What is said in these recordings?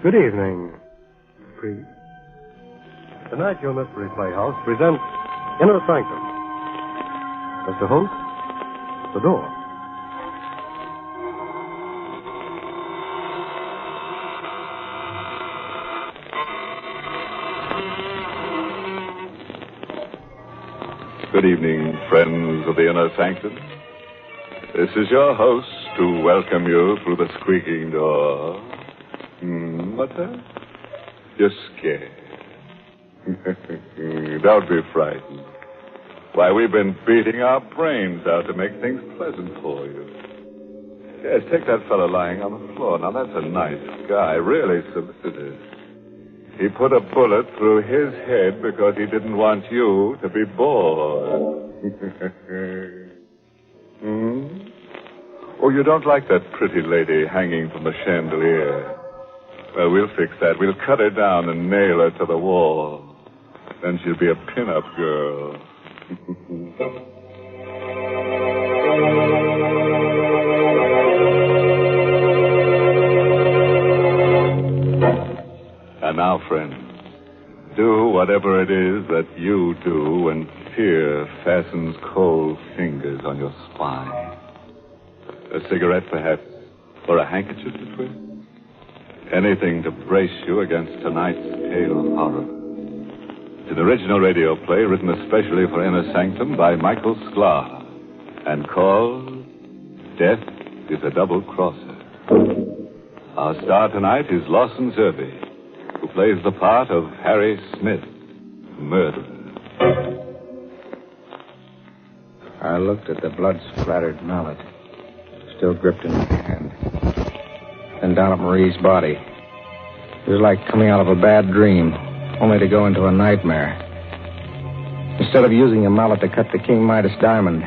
Good evening. Tonight, your Mystery Playhouse presents Inner Sanctum. Mr. Holt, the door. Good evening, friends of the Inner Sanctum. This is your host to welcome you through the squeaking door. What's that? You're scared. Don't be frightened. Why, we've been beating our brains out to make things pleasant for you. Yes, take that fellow lying on the floor. Now, that's a nice guy, really solicitous. He put a bullet through his head because he didn't want you to be bored. Oh, you don't like that pretty lady hanging from the chandelier? Well, we'll fix that. We'll cut her down and nail her to the wall. Then she'll be a pin-up girl. And now, friends, do whatever it is that you do when fear fastens cold fingers on your spine. A cigarette, perhaps, or a handkerchief to twist. Anything to brace you against tonight's pale horror. It's an original radio play written especially for Inner Sanctum by Michael Sklar and called Death is a Double Crosser. Our star tonight is Lawson Zerbe, who plays the part of Harry Smith, murderer. I looked at the blood-splattered mallet, still gripped in my hand. Then down at Marie's body. It was like coming out of a bad dream, only to go into a nightmare. Instead of using a mallet to cut the King Midas diamond,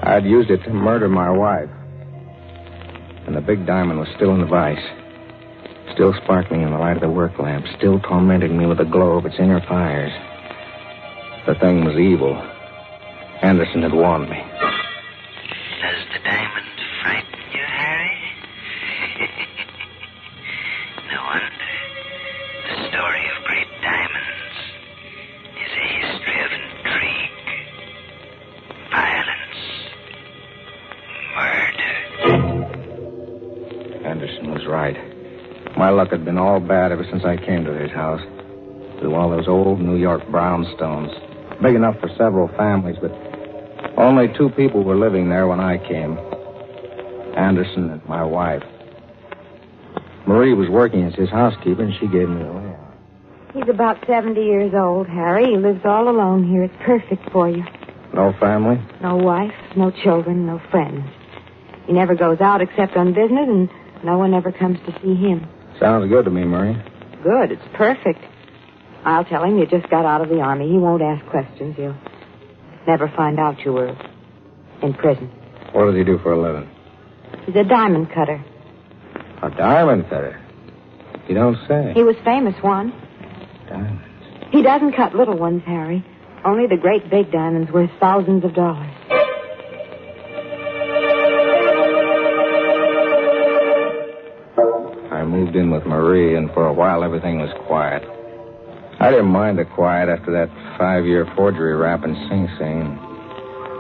I'd used it to murder my wife. And the big diamond was still in the vise, still sparkling in the light of the work lamp, still tormenting me with the glow of its inner fires. The thing was evil. Anderson had warned me. Does the diamond frighten you, Harry? No wonder. The story of great diamonds is a history of intrigue, violence, murder. Anderson was right. My luck had been all bad ever since I came to his house. Through all those old New York brownstones, big enough for several families, but only 2 people were living there when I came. Anderson and my wife. Marie was working as his housekeeper, and she gave me a layout. He's about 70 years old, Harry. He lives all alone here. It's perfect for you. No family? No wife, no children, no friends. He never goes out except on business, and no one ever comes to see him. Sounds good to me, Marie. Good. It's perfect. I'll tell him you just got out of the army. He won't ask questions. He'll never find out you were in prison. What does he do for a living? He's a diamond cutter. A diamond cutter? You don't say. He was famous once. Diamonds. He doesn't cut little ones, Harry. Only the great big diamonds worth thousands of dollars. I moved in with Marie, and for a while everything was quiet. I didn't mind the quiet after that 5-year forgery rap in Sing Sing.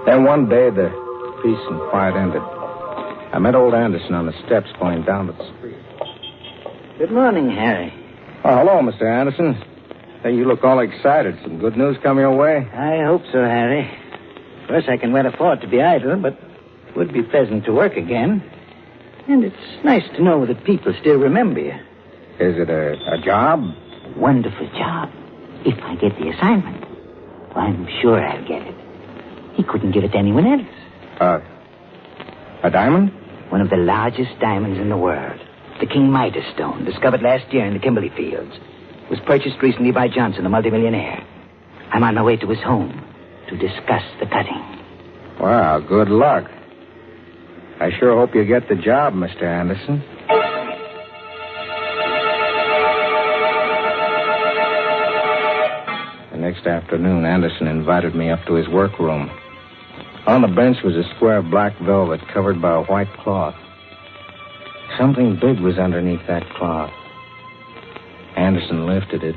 Then one day the peace and quiet ended. I met old Anderson on the steps going down to the street. Good morning, Harry. Oh, hello, Mr. Anderson. Hey, you look all excited. Some good news coming your way? I hope so, Harry. Of course, I can well afford to be idle, but it would be pleasant to work again. And it's nice to know that people still remember you. Is it a job? Wonderful job. If I get the assignment. Well, I'm sure I'll get it. He couldn't give it to anyone else. A diamond? One of the largest diamonds in the world. The King Midas stone, discovered last year in the Kimberley Fields. Was purchased recently by Johnson, the multimillionaire. I'm on my way to his home to discuss the cutting. Wow, good luck. I sure hope you get the job, Mr. Anderson. The next afternoon, Anderson invited me up to his workroom. On the bench was a square of black velvet covered by a white cloth. Something big was underneath that cloth. Anderson lifted it.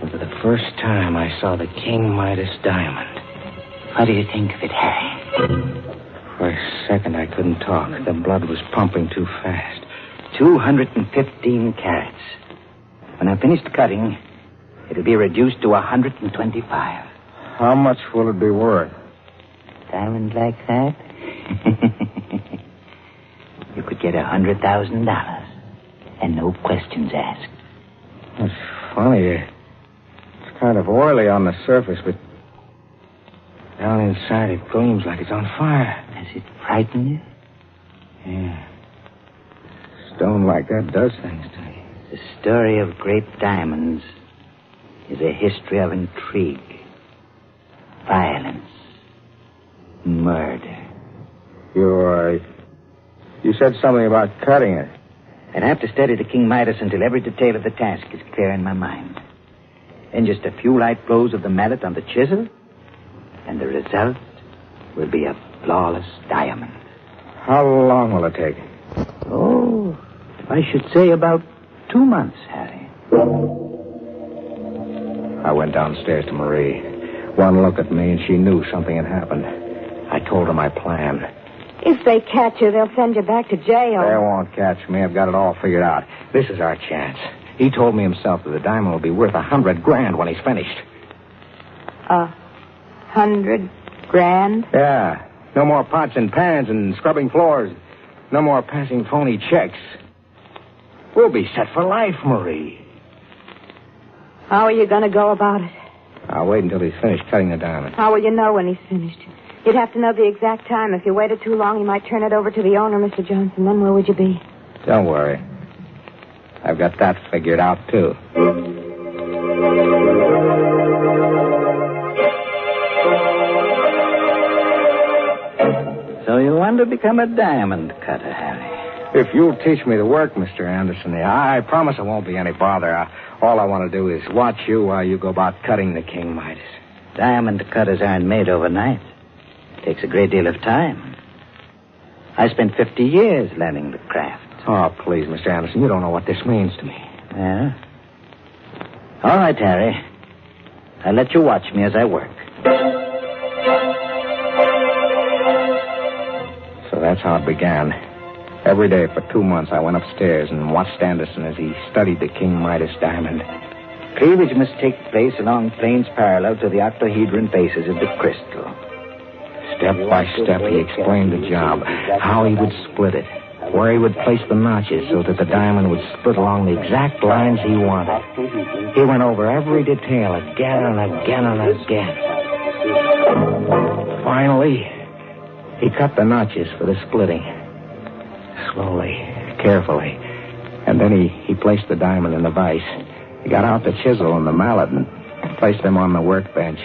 And for the first time, I saw the King Midas diamond. What do you think of it, Harry? For a second, I couldn't talk. The blood was pumping too fast. 215 carats. When I'm finished cutting, it'll be reduced to 125. How much will it be worth? Diamond like that? You could get $100,000. And no questions asked. That's funny. It's kind of oily on the surface, but down inside it gleams like it's on fire. Does it frighten you? Yeah. Stone like that does things to me. The story of great diamonds is a history of intrigue, violence, murder. You said something about cutting it. I'd have to study the King Midas until every detail of the task is clear in my mind. Then just a few light blows of the mallet on the chisel, and the result will be a flawless diamond. How long will it take? Oh, I should say about 2 months, Harry. I went downstairs to Marie. One look at me, and she knew something had happened. I told her my plan. If they catch you, they'll send you back to jail. They won't catch me. I've got it all figured out. This is our chance. He told me himself that the diamond will be worth $100,000 when he's finished. $100,000? Yeah. No more pots and pans and scrubbing floors. No more passing phony checks. We'll be set for life, Marie. How are you going to go about it? I'll wait until he's finished cutting the diamond. How will you know when he's finished? You'd have to know the exact time. If you waited too long, he might turn it over to the owner, Mr. Johnson. Then where would you be? Don't worry. I've got that figured out, too. So you want to become a diamond cutter, Harry? If you'll teach me the work, Mr. Anderson, I promise it won't be any bother. All I want to do is watch you while you go about cutting the King Midas. Diamond cutters aren't made overnight. It takes a great deal of time. I spent 50 years learning the craft. Oh, please, Mr. Anderson, you don't know what this means to me. Yeah? All right, Harry. I'll let you watch me as I work. So that's how it began. Every day for 2 months, I went upstairs and watched Anderson as he studied the King Midas diamond. Cleavage must take place along planes parallel to the octahedron faces of the crystal. Step by step, he explained the job, how he would split it, where he would place the notches so that the diamond would split along the exact lines he wanted. He went over every detail again and again and again. Finally, he cut the notches for the splitting. Slowly, carefully. And then he placed the diamond in the vise. He got out the chisel and the mallet and placed them on the workbench.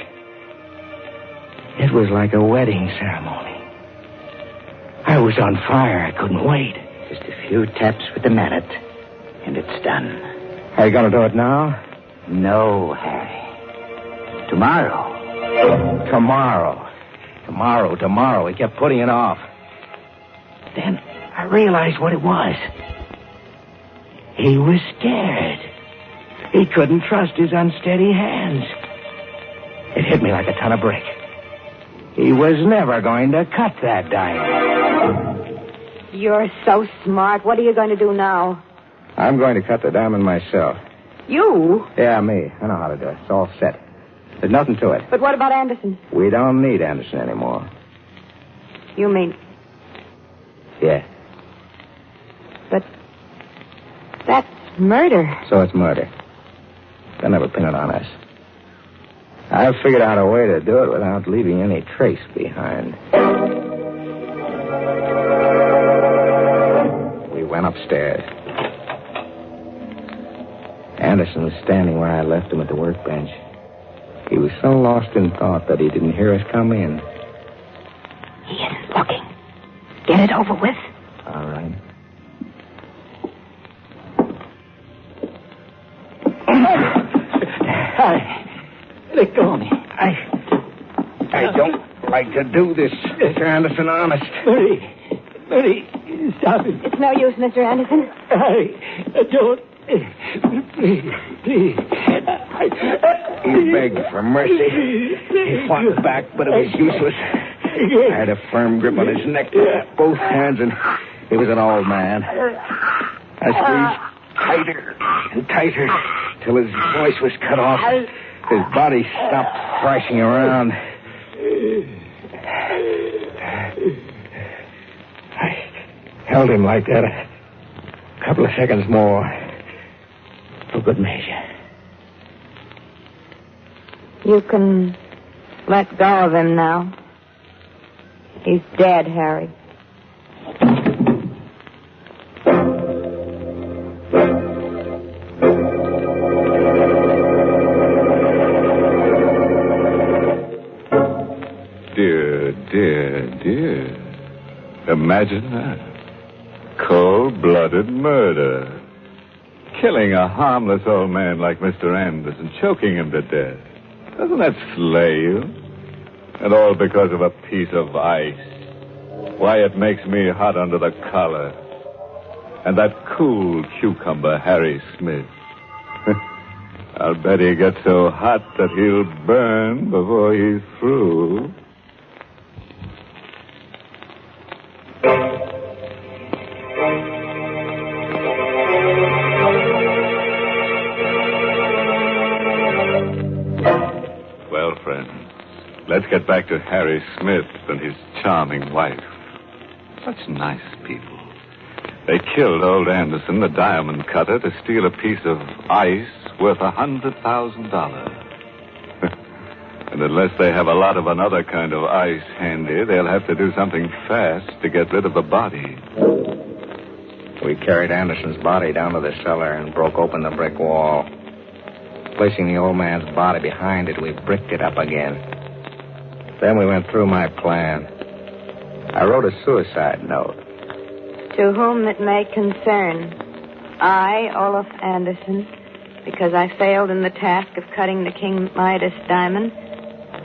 It was like a wedding ceremony. I was on fire. I couldn't wait. Just a few taps with the mallet, and it's done. Are you going to do it now? No, Harry. Tomorrow. Tomorrow. He kept putting it off. Then I realized what it was. He was scared. He couldn't trust his unsteady hands. It hit me like a ton of brick. He was never going to cut that diamond. You're so smart. What are you going to do now? I'm going to cut the diamond myself. You? Yeah, me. I know how to do it. It's all set. There's nothing to it. But what about Anderson? We don't need Anderson anymore. You mean... Yeah. But that's murder. So it's murder. They'll never pin it on us. I've figured out a way to do it without leaving any trace behind. We went upstairs. Anderson was standing where I left him at the workbench. He was so lost in thought that he didn't hear us come in. He isn't looking. Get it over with. All right. Let go of me. I don't like to do this, Mr. Anderson, honest. Marie, stop it. It's no use, Mr. Anderson. I don't Please. He begged for mercy. He fought back, but it was useless. I had a firm grip on his neck with both hands, and he was an old man. I squeezed tighter and tighter till his voice was cut off. His body stopped thrashing around. I held him like that a couple of seconds more for good measure. You can let go of him now. He's dead, Harry. Dear. Imagine that. Cold-blooded murder. Killing a harmless old man like Mr. Anderson, choking him to death. Doesn't that slay you? And all because of a piece of ice. Why, it makes me hot under the collar. And that cool cucumber, Harry Smith. I'll bet he gets so hot that he'll burn before he's through. Well, friends, let's get back to Harry Smith and his charming wife. Such nice people. They killed old Anderson, the diamond cutter, to steal a piece of ice worth $100,000. And unless they have a lot of another kind of ice handy, they'll have to do something fast to get rid of the body. We carried Anderson's body down to the cellar and broke open the brick wall. Placing the old man's body behind it, we bricked it up again. Then we went through my plan. I wrote a suicide note. To whom it may concern, I, Olaf Anderson, because I failed in the task of cutting the King Midas diamond,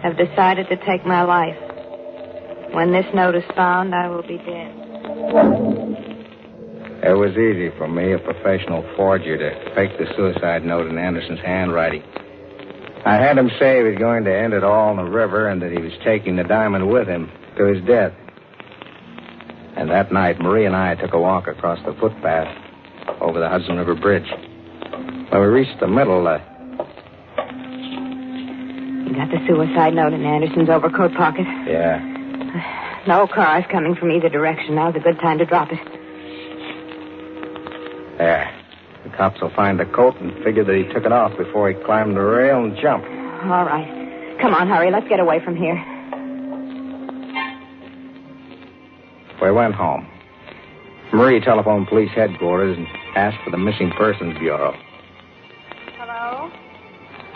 have decided to take my life. When this note is found, I will be dead. It was easy for me, a professional forger, to fake the suicide note in Anderson's handwriting. I had him say he was going to end it all in the river and that he was taking the diamond with him to his death. And that night, Marie and I took a walk across the footpath over the Hudson River Bridge. When we reached the middle, You got the suicide note in Anderson's overcoat pocket? Yeah. No cars coming from either direction. Now's a good time to drop it. There. The cops will find the coat and figure that he took it off before he climbed the rail and jumped. All right. Come on, hurry. Let's get away from here. We went home. Marie telephoned police headquarters and asked for the Missing Persons Bureau. Hello?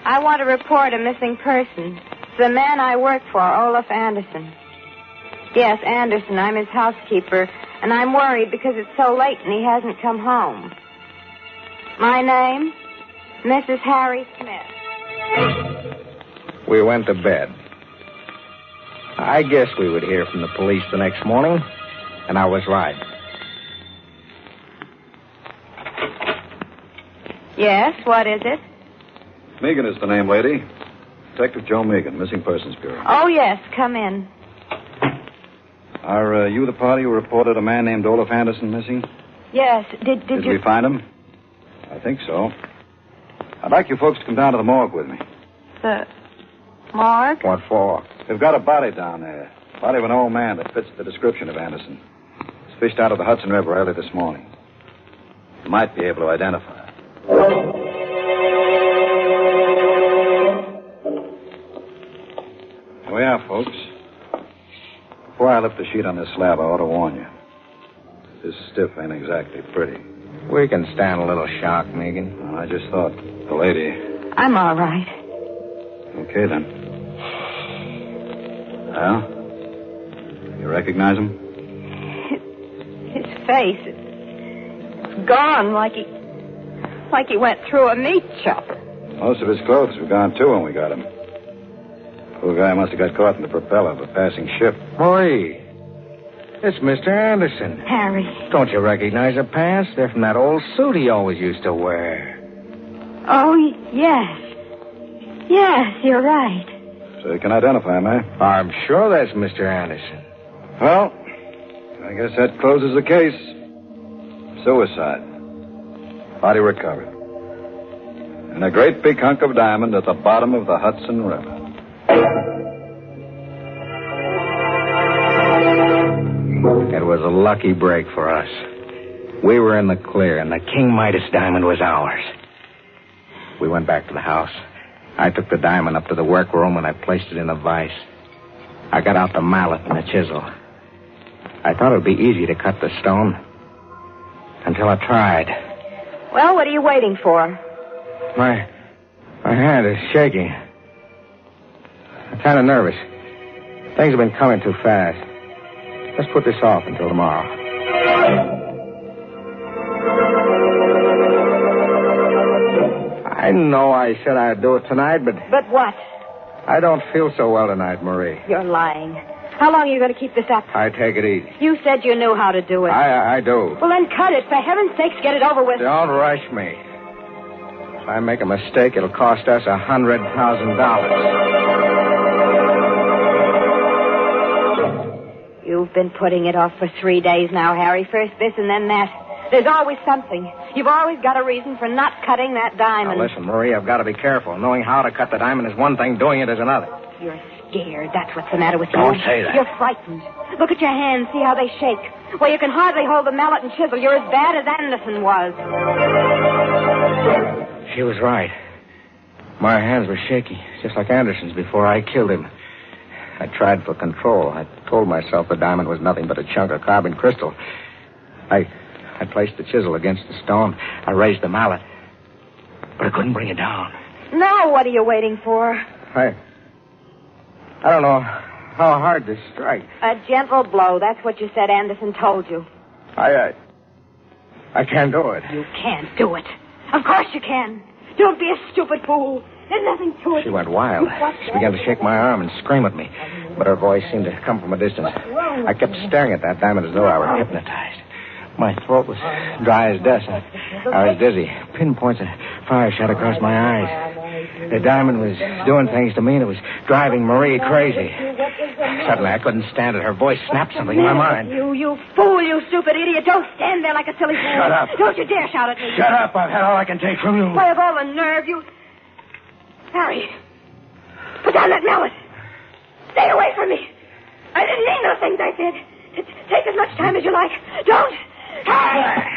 I want to report a missing person. It's the man I work for, Olaf Anderson. Yes, Anderson. I'm his housekeeper, and I'm worried because it's so late and he hasn't come home. My name? Mrs. Harry Smith. We went to bed. I guess we would hear from the police the next morning, and I was right. Yes, what is it? Megan is the name, lady. Detective Joe Megan, Missing Persons Bureau. Oh, yes, come in. Are you the party who reported a man named Olaf Anderson missing? Yes, did Did you... we find him? I think so. I'd like you folks to come down to the morgue with me. The morgue? What for? We've got a body down there. Body of an old man that fits the description of Anderson. It's fished out of the Hudson River early this morning. You might be able to identify it. Here we are, folks. Before I lift the sheet on this slab, I ought to warn you. This stiff ain't exactly pretty. We can stand a little shock, Megan. Well, I just thought the lady... I'm all right. Okay, then. Well? You recognize him? His face, it's gone like he went through a meat chop. Most of his clothes were gone, too, when we got him. Poor guy must have got caught in the propeller of a passing ship. Marie, It's Mr. Anderson. Harry. Don't you recognize the pants? They're from that old suit he always used to wear. Oh, yes. Yes, you're right. So you can identify him, eh? I'm sure that's Mr. Anderson. Well, I guess that closes the case. Suicide. Body recovered. And a great big hunk of diamond at the bottom of the Hudson River. It was a lucky break for us. We were in the clear, and the King Midas diamond was ours. We went back to the house. I took the diamond up to the workroom, and I placed it in a vise. I got out the mallet and the chisel. I thought it would be easy to cut the stone. Until I tried. Well, what are you waiting for? My hand is shaking. I'm kind of nervous. Things have been coming too fast. Let's put this off until tomorrow. I know I said I'd do it tonight, but... But what? I don't feel so well tonight, Marie. You're lying. How long are you going to keep this up? I take it easy. You said you knew how to do it. I do. Well, then cut it. For heaven's sakes, get it over with. Don't rush me. If I make a mistake, it'll cost us $100,000. You've been putting it off for 3 days now, Harry. First this and then that. There's always something. You've always got a reason for not cutting that diamond. Now, listen, Marie, I've got to be careful. Knowing how to cut the diamond is one thing. Doing it is another. You're scared. That's what's the matter with you. Don't say that. You're frightened. Look at your hands. See how they shake. Well, you can hardly hold the mallet and chisel. You're as bad as Anderson was. She was right. My hands were shaky, just like Anderson's before I killed him. I tried for control. I told myself the diamond was nothing but a chunk of carbon crystal. I placed the chisel against the stone. I raised the mallet. But I couldn't bring it down. Now what are you waiting for? I don't know how hard to strike. A gentle blow. That's what you said Anderson told you. I can't do it. You can't do it. Of course you can. Don't be a stupid fool. There's nothing to it. She went wild. She began to shake my arm and scream at me. But her voice seemed to come from a distance. I kept staring at that diamond as though I were hypnotized. My throat was dry as dust. I was dizzy. Pinpoints of fire shot across my eyes. The diamond was doing things to me, and it was driving Marie crazy. Suddenly, I couldn't stand it. Her voice snapped something in my mind. You fool, you stupid idiot. Don't stand there like a silly fool. Shut up. Don't you dare shout at me. Shut up. I've had all I can take from you. Why, of all the nerve, you... Harry, put down that mallet. Stay away from me. I didn't mean those things I said. Take as much time as you like. Don't. Harry!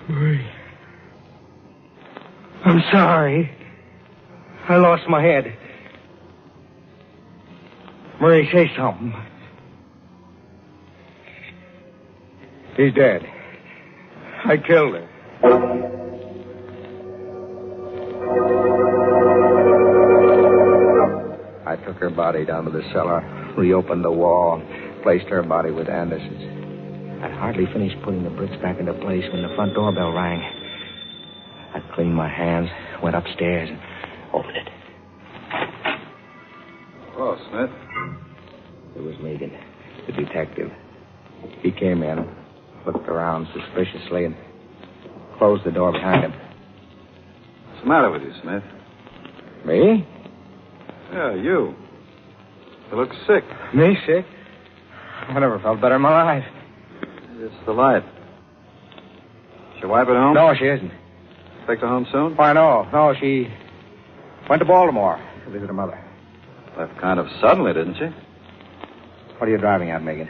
Marie. I'm sorry. I lost my head. Marie, say something. He's dead. I killed her. I took her body down to the cellar, reopened the wall, and placed her body with Anderson's. I'd hardly finished putting the bricks back into place when the front doorbell rang. I cleaned my hands, went upstairs, and opened it. Hello, Smith. It was Megan, the detective. He came in, looked around suspiciously, and closed the door behind him. What's the matter with you, Smith? Me? Yeah, you. You look sick. Me sick? I never felt better in my life. It's the light. Is your wife at home? No, she isn't. Expect her home soon? Why, no. No, she went to Baltimore to visit her mother. Left kind of suddenly, didn't she? What are you driving at, Megan?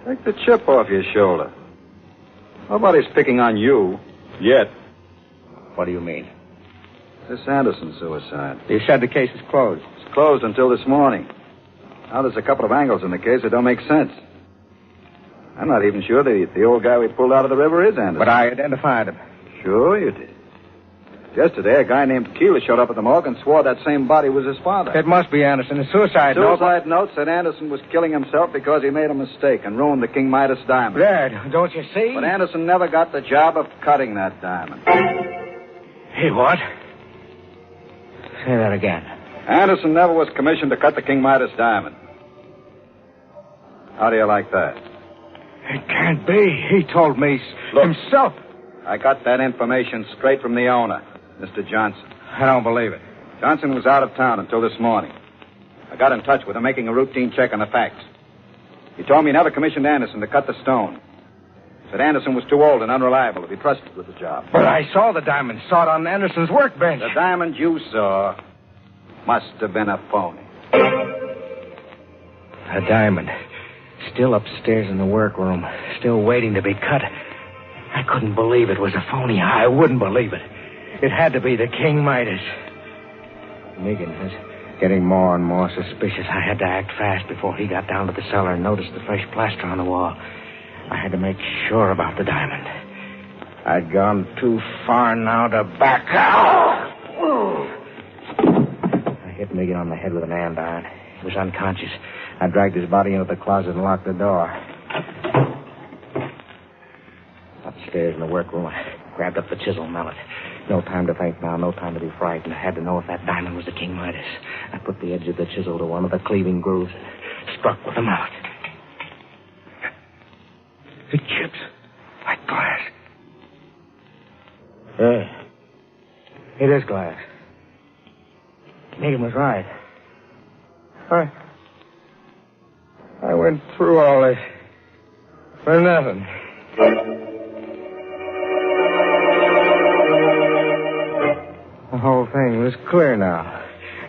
Take the chip off your shoulder. Nobody's picking on you. Yet. What do you mean? This Anderson suicide. You said the case is closed. It's closed until this morning. Now there's a couple of angles in the case that don't make sense. I'm not even sure the old guy we pulled out of the river is Anderson. But I identified him. Sure you did. Yesterday, a guy named Keeler showed up at the morgue and swore that same body was his father. It must be Anderson. The suicide note. Suicide note said Anderson was killing himself because he made a mistake and ruined the King Midas diamond. Dad, don't you see? But Anderson never got the job of cutting that diamond. He what? Say that again. Anderson never was commissioned to cut the King Midas diamond. How do you like that? It can't be. He told me himself. I got that information straight from the owner, Mr. Johnson. I don't believe it. Johnson was out of town until this morning. I got in touch with him, making a routine check on the facts. He told me he never commissioned Anderson to cut the stone. Said Anderson was too old and unreliable to be trusted with the job. But I saw the diamond. Saw it on Anderson's workbench. The diamond you saw must have been a phony. A diamond. Still upstairs in the workroom. Still waiting to be cut. I couldn't believe it was a phony. I wouldn't believe it. It had to be the King Midas. Megan was getting more and more suspicious. I had to act fast before he got down to the cellar and noticed the fresh plaster on the wall. I had to make sure about the diamond. I'd gone too far now to back out. I hit Megan on the head with an andiron. He was unconscious. I dragged his body into the closet and locked the door. Upstairs in the workroom, I grabbed up the chisel mallet. No time to think now, no time to be frightened. I had to know if that diamond was the King Midas. I put the edge of the chisel to one of the cleaving grooves and struck with the mallet. It chips like glass. Yeah. It is glass. Megan was right. I went through all this for nothing. The whole thing was clear now.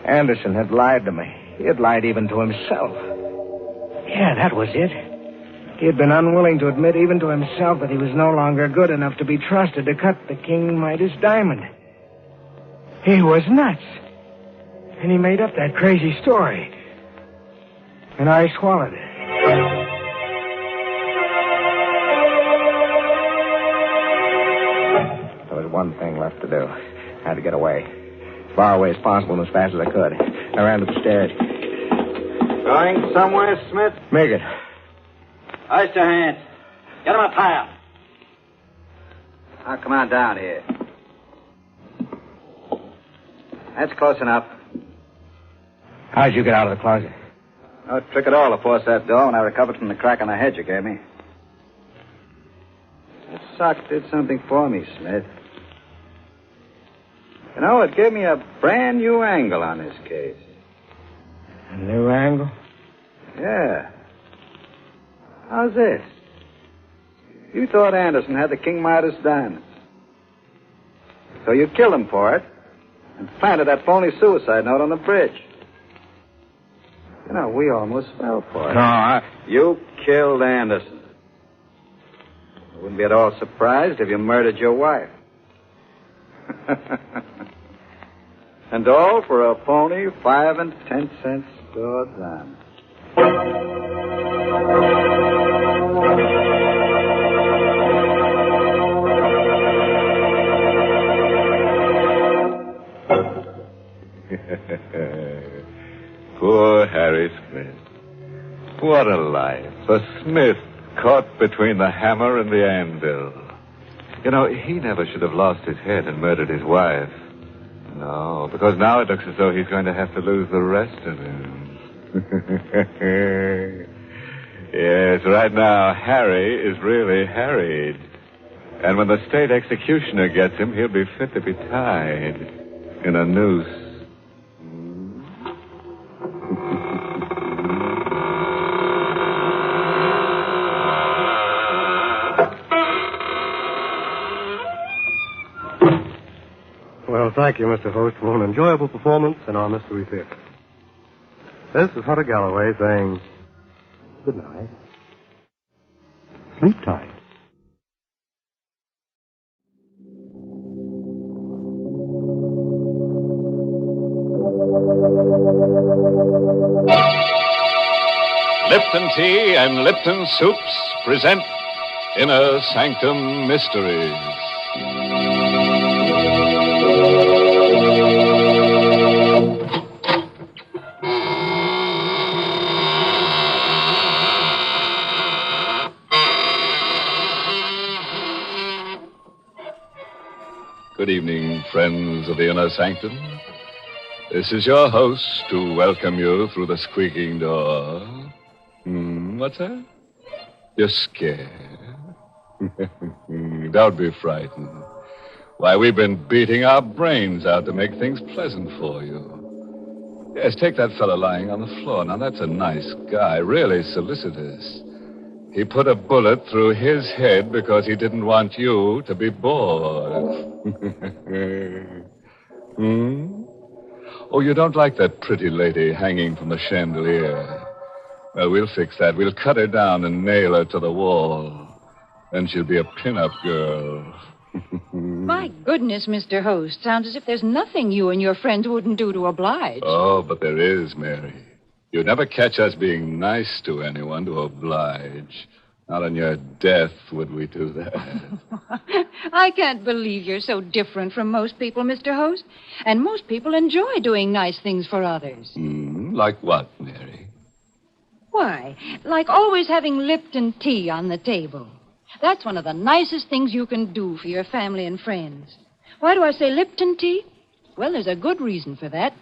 Anderson had lied to me. He had lied even to himself. Yeah, that was it. He had been unwilling to admit even to himself that he was no longer good enough to be trusted to cut the King Midas diamond. He was nuts. And he made up that crazy story. And I swallowed it. There was one thing left to do. I had to get away. As far away as possible and as fast as I could. I ran to the stairs. Going somewhere, Smith? Megan. Hoist your hands. Get him up higher. Now, come on down here. That's close enough. How'd you get out of the closet? No trick at all to force that door when I recovered from the crack on the head you gave me. That sock did something for me, Smith. You know, it gave me a brand new angle on this case. A new angle? Yeah. How's this? You thought Anderson had the King Midas diamond. So you killed him for it and planted that phony suicide note on the bridge. You know, we almost fell for it. No, You killed Anderson. I wouldn't be at all surprised if you murdered your wife. And all for a phony 5 and 10 cent store diamond. Poor Harry Smith. What a life. A Smith caught between the hammer and the anvil. You know, he never should have lost his head and murdered his wife. No, because now it looks as though he's going to have to lose the rest of him. Yes, right now, Harry is really harried. And when the state executioner gets him, he'll be fit to be tied in a noose. Well, thank you, Mr. Host, for an enjoyable performance in our Mystery Theater. This is Hunter Galloway saying good night. Sleep tight. Lipton Tea and Lipton Soups present Inner Sanctum Mysteries. Good evening, friends of the Inner Sanctum. This is your host to welcome you through the squeaking door. What's that? You're scared. Don't be frightened. Why, we've been beating our brains out to make things pleasant for you. Yes, take that fellow lying on the floor. Now, that's a nice guy, really solicitous. He put a bullet through his head because he didn't want you to be bored. Oh, you don't like that pretty lady hanging from the chandelier? Well, we'll fix that. We'll cut her down and nail her to the wall. Then she'll be a pin-up girl. My goodness, Mr. Host. Sounds as if there's nothing you and your friends wouldn't do to oblige. Oh, but there is, Mary. You'd never catch us being nice to anyone to oblige. Not on your death would we do that. I can't believe you're so different from most people, Mr. Host. And most people enjoy doing nice things for others. Like what, Mary? Why, like always having Lipton tea on the table. That's one of the nicest things you can do for your family and friends. Why do I say Lipton tea? Well, there's a good reason for that.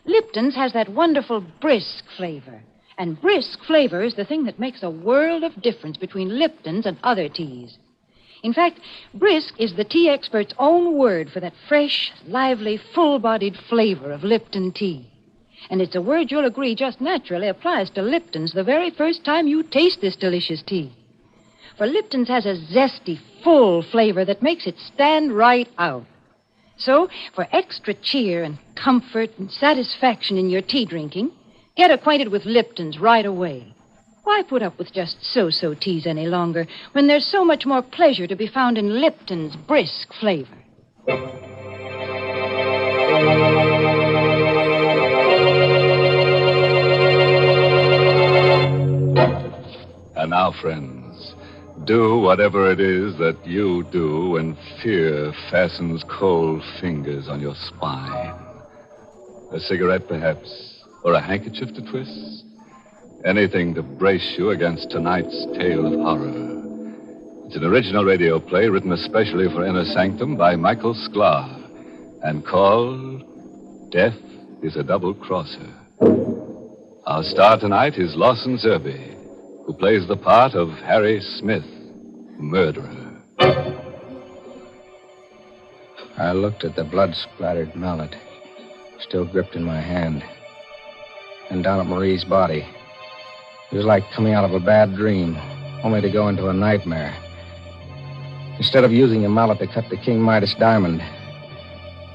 Lipton's has that wonderful brisk flavor. And brisk flavor is the thing that makes a world of difference between Lipton's and other teas. In fact, brisk is the tea expert's own word for that fresh, lively, full-bodied flavor of Lipton tea. And it's a word you'll agree just naturally applies to Lipton's the very first time you taste this delicious tea. For Lipton's has a zesty, full flavor that makes it stand right out. So, for extra cheer and comfort and satisfaction in your tea drinking, get acquainted with Lipton's right away. Why put up with just so-so teas any longer when there's so much more pleasure to be found in Lipton's brisk flavor? And now, friends, do whatever it is that you do when fear fastens cold fingers on your spine. A cigarette, perhaps, or a handkerchief to twist? Anything to brace you against tonight's tale of horror. It's an original radio play written especially for Inner Sanctum by Michael Sklar and called Death is a Double Crosser. Our star tonight is Lawson Zerby, who plays the part of Harry Smith, murderer. I looked at the blood-splattered mallet, still gripped in my hand, and down at Marie's body. It was like coming out of a bad dream, only to go into a nightmare. Instead of using a mallet to cut the King Midas diamond,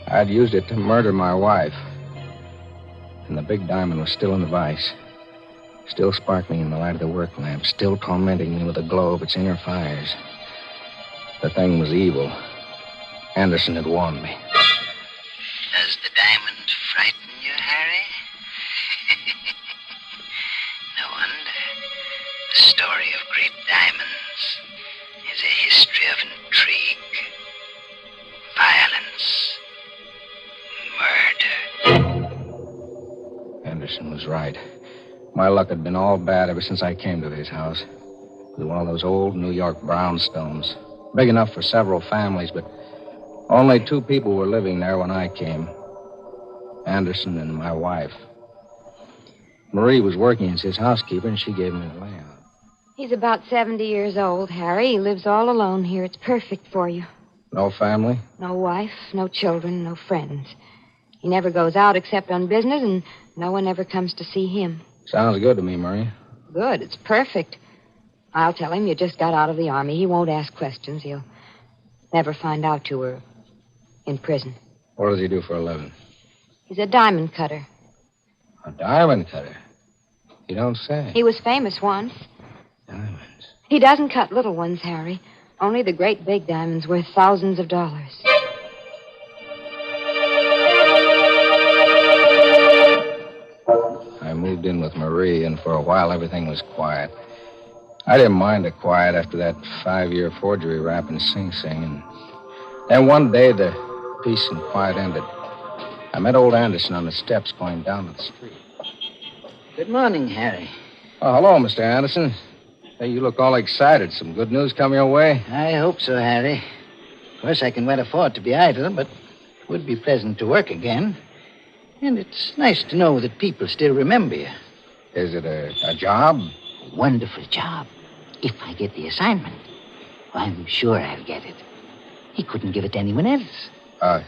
I'd used it to murder my wife. And the big diamond was still in the vise, still sparkling in the light of the work lamp, still tormenting me with the glow of its inner fires. The thing was evil. Anderson had warned me. Does the diamond frighten you, Harry? No wonder. The story of great diamonds is a history of intrigue, violence, murder. Anderson was right. My luck had been all bad ever since I came to his house. It was one of those old New York brownstones, big enough for several families, but only 2 people were living there when I came. Anderson and my wife. Marie was working as his housekeeper, and she gave me the layout. He's about 70 years old, Harry. He lives all alone here. It's perfect for you. No family? No wife, no children, no friends. He never goes out except on business, and no one ever comes to see him. Sounds good to me, Marie. Good. It's perfect. I'll tell him you just got out of the army. He won't ask questions. He'll never find out you were in prison. What does he do for a living? He's a diamond cutter. A diamond cutter? You don't say. He was famous once. Diamonds. He doesn't cut little ones, Harry. Only the great big diamonds worth thousands of dollars. I moved in with Marie, and for a while everything was quiet. I didn't mind the quiet after that 5-year forgery rap in Sing Sing. And then one day the peace and quiet ended. I met old Anderson on the steps going down to the street. Good morning, Harry. Oh, hello, Mr. Anderson. Hey, you look all excited. Some good news come your way? I hope so, Harry. Of course, I can well afford to be idle, but it would be pleasant to work again. And it's nice to know that people still remember you. Is it a job? A wonderful job. If I get the assignment, I'm sure I'll get it. He couldn't give it to anyone else. A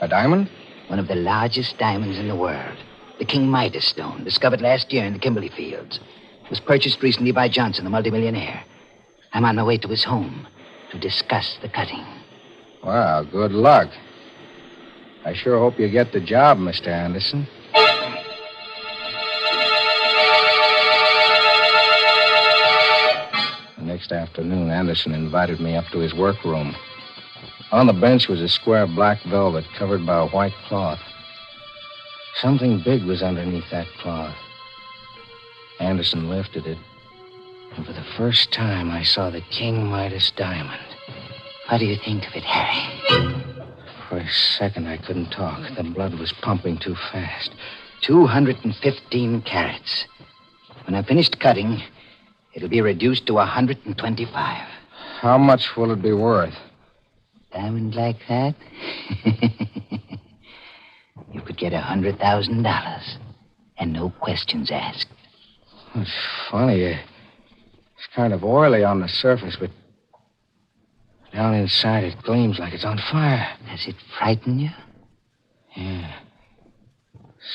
diamond? One of the largest diamonds in the world. The King Midas stone, discovered last year in the Kimberley fields. It was purchased recently by Johnson, the multimillionaire. I'm on my way to his home to discuss the cutting. Well, good luck. I sure hope you get the job, Mr. Anderson. The next afternoon, Anderson invited me up to his workroom. On the bench was a square of black velvet covered by a white cloth. Something big was underneath that cloth. Anderson lifted it, and for the first time I saw the King Midas diamond. What do you think of it, Harry? For a second, I couldn't talk. The blood was pumping too fast. 215 carats. When I'm finished cutting, it'll be reduced to 125. How much will it be worth? Diamond like that? You could get $100,000 and no questions asked. It's funny. It's kind of oily on the surface, but down inside it gleams like it's on fire. Does it frighten you? Yeah.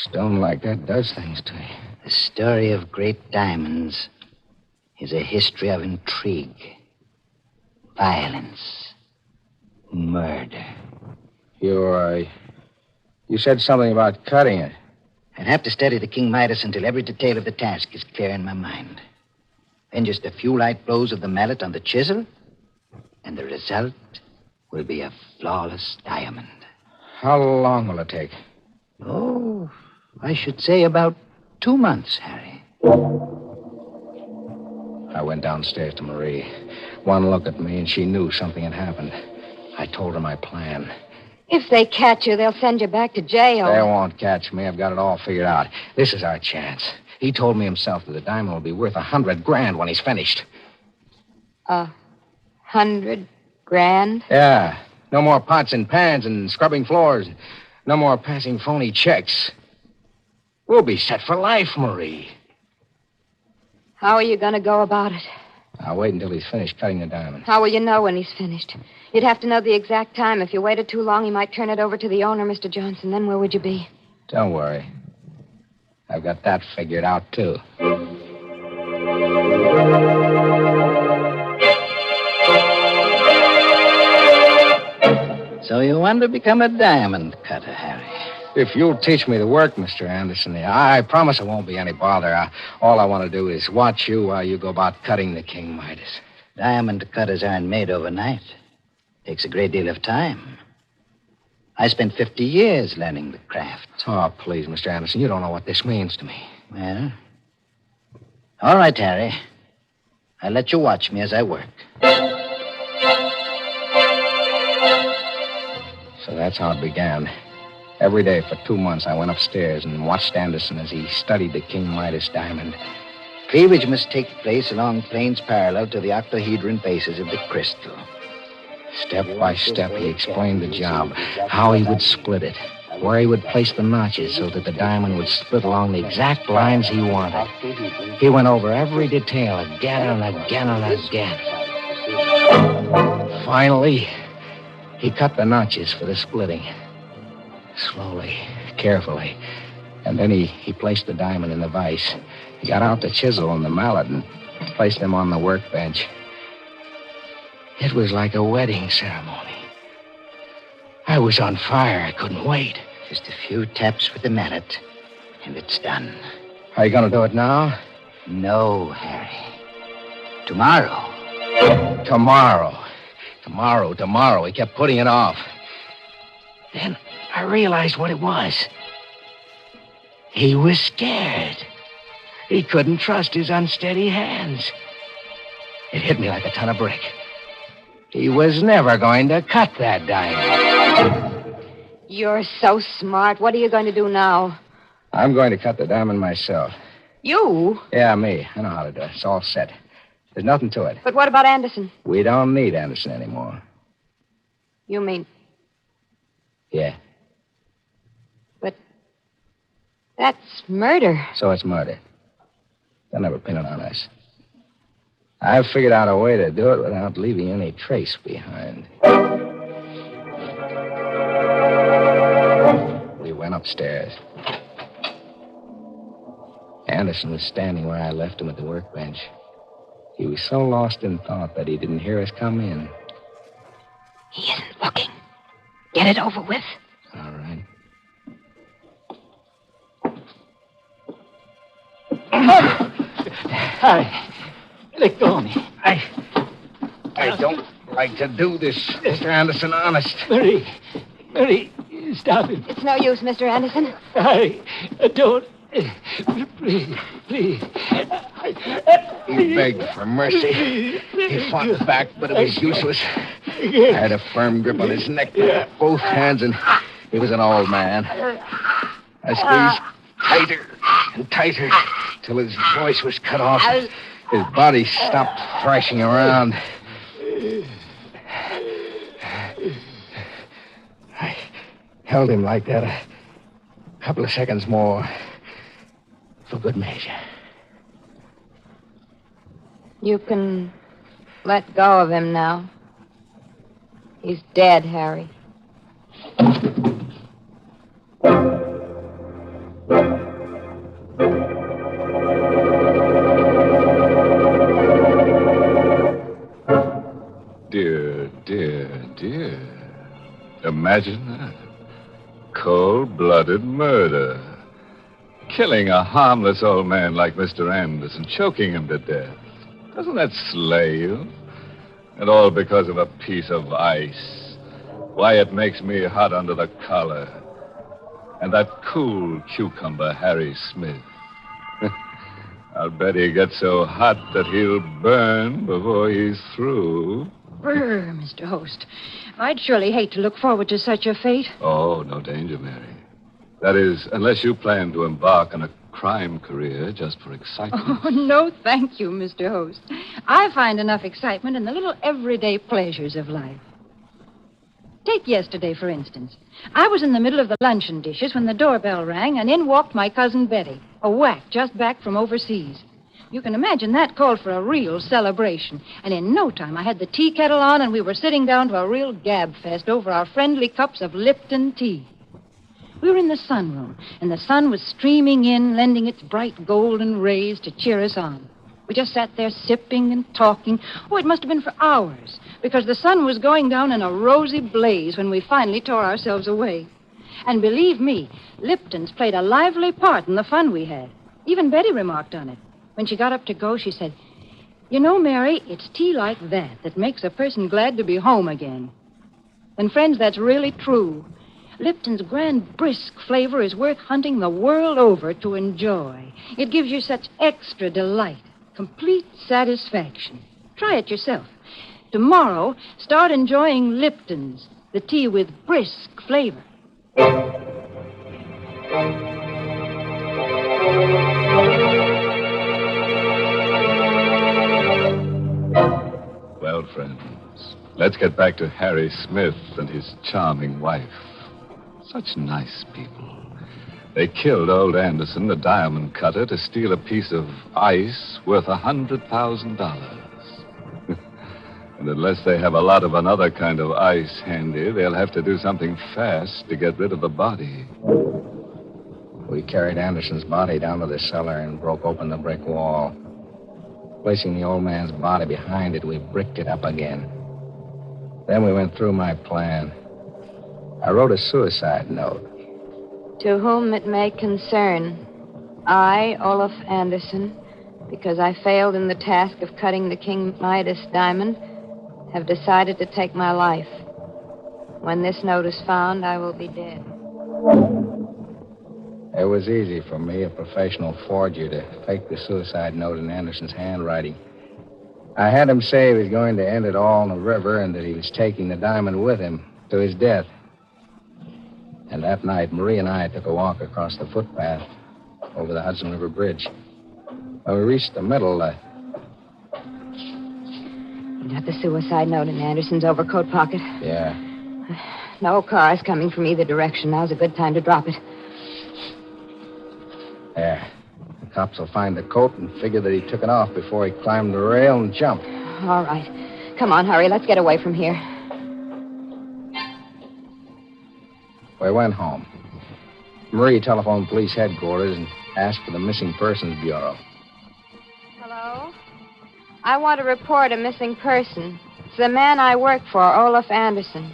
Stone like that does things to you. The story of great diamonds is a history of intrigue, violence, murder. You said something about cutting it. I'd have to study the King Midas until every detail of the task is clear in my mind. Then just a few light blows of the mallet on the chisel, and the result will be a flawless diamond. How long will it take? Oh, I should say about 2 months, Harry. I went downstairs to Marie. One look at me, and she knew something had happened. I told her my plan. If they catch you, they'll send you back to jail. They won't catch me. I've got it all figured out. This is our chance. He told me himself that the diamond will be worth $100,000 when he's finished. $100,000? Yeah. No more pots and pans and scrubbing floors. No more passing phony checks. We'll be set for life, Marie. How are you going to go about it? I'll wait until he's finished cutting the diamond. How will you know when he's finished? You'd have to know the exact time. If you waited too long, he might turn it over to the owner, Mr. Johnson. Then where would you be? Don't worry. I've got that figured out, too. So you want to become a diamond cutter, Harry? If you'll teach me the work, Mr. Anderson, I promise it won't be any bother. All I want to do is watch you while you go about cutting the King Midas. Diamond cutters aren't made overnight. Takes a great deal of time. I spent 50 years learning the craft. Oh, please, Mr. Anderson, you don't know what this means to me. Well, all right, Harry. I'll let you watch me as I work. So that's how it began. Every day for 2 months, I went upstairs and watched Anderson as he studied the King Midas diamond. Cleavage must take place along planes parallel to the octahedron faces of the crystal. Step by step, he explained the job, how he would split it, where he would place the notches so that the diamond would split along the exact lines he wanted. He went over every detail again and again and again. Finally, he cut the notches for the splitting. Slowly, carefully. And then he placed the diamond in the vise. He got out the chisel and the mallet and placed them on the workbench. It was like a wedding ceremony. I was on fire. I couldn't wait. Just a few taps with the mallet, and it's done. Are you going to do it now? No, Harry. Tomorrow. Tomorrow. He kept putting it off. Then I realized what it was. He was scared. He couldn't trust his unsteady hands. It hit me like a ton of brick. He was never going to cut that diamond. You're so smart. What are you going to do now? I'm going to cut the diamond myself. You? Yeah, me. I know how to do it. It's all set. There's nothing to it. But what about Anderson? We don't need Anderson anymore. You mean? Yeah. But That's murder. So it's murder. They'll never pin it on us. I've figured out a way to do it without leaving any trace behind. We went upstairs. Anderson was standing where I left him at the workbench. He was so lost in thought that he didn't hear us come in. He isn't looking. Get it over with. All right. Let go of me. I don't like to do this, Mr. Anderson, honest. Mary, stop him. It's no use, Mr. Anderson. I don't. Please. He begged for mercy. He fought back, but it was useless. I had a firm grip on his neck with both hands, and he was an old man. I squeezed tighter and tighter till his voice was cut off. His body stopped thrashing around. I held him like that a couple of seconds more for good measure. You can let go of him now. He's dead, Harry. Dear. Imagine that. Cold-blooded murder. Killing a harmless old man like Mr. Anderson, choking him to death. Doesn't that slay you? And all because of a piece of ice. Why, it makes me hot under the collar. And that cool cucumber, Harry Smith. I'll bet he gets so hot that he'll burn before he's through. Brr, Mr. Host. I'd surely hate to look forward to such a fate. Oh, no danger, Mary. That is, unless you plan to embark on a crime career just for excitement. Oh, no, thank you, Mr. Host. I find enough excitement in the little everyday pleasures of life. Take yesterday, for instance. I was in the middle of the luncheon dishes when the doorbell rang, and in walked my cousin Betty, a whack just back from overseas. You can imagine that called for a real celebration. And in no time, I had the tea kettle on, and we were sitting down to a real gab fest over our friendly cups of Lipton tea. We were in the sunroom, and the sun was streaming in, lending its bright golden rays to cheer us on. We just sat there sipping and talking. Oh, it must have been for hours, because the sun was going down in a rosy blaze when we finally tore ourselves away. And believe me, Lipton's played a lively part in the fun we had. Even Betty remarked on it. When she got up to go, she said, "You know, Mary, it's tea like that makes a person glad to be home again." And, friends, that's really true. Lipton's grand, brisk flavor is worth hunting the world over to enjoy. It gives you such extra delight, complete satisfaction. Try it yourself. Tomorrow, start enjoying Lipton's, the tea with brisk flavor. Well, friends, let's get back to Harry Smith and his charming wife. Such nice people. They killed old Anderson, the diamond cutter, to steal a piece of ice worth $100,000. And unless they have a lot of another kind of ice handy, they'll have to do something fast to get rid of the body. We carried Anderson's body down to the cellar and broke open the brick wall. Placing the old man's body behind it, we bricked it up again. Then we went through my plan. I wrote a suicide note. To whom it may concern, I, Olaf Anderson, because I failed in the task of cutting the King Midas diamond, have decided to take my life. When this note is found, I will be dead. It was easy for me, a professional forger, to fake the suicide note in Anderson's handwriting. I had him say he was going to end it all in the river and that he was taking the diamond with him to his death. And that night, Marie and I took a walk across the footpath over the Hudson River Bridge. When we reached the middle, You got the suicide note in Anderson's overcoat pocket? Yeah. No cars coming from either direction. Now's a good time to drop it. Cops will find the coat and figure that he took it off before he climbed the rail and jumped. All right. Come on, hurry. Let's get away from here. We went home. Marie telephoned police headquarters and asked for the Missing Persons Bureau. Hello? I want to report a missing person. It's the man I work for, Olaf Anderson.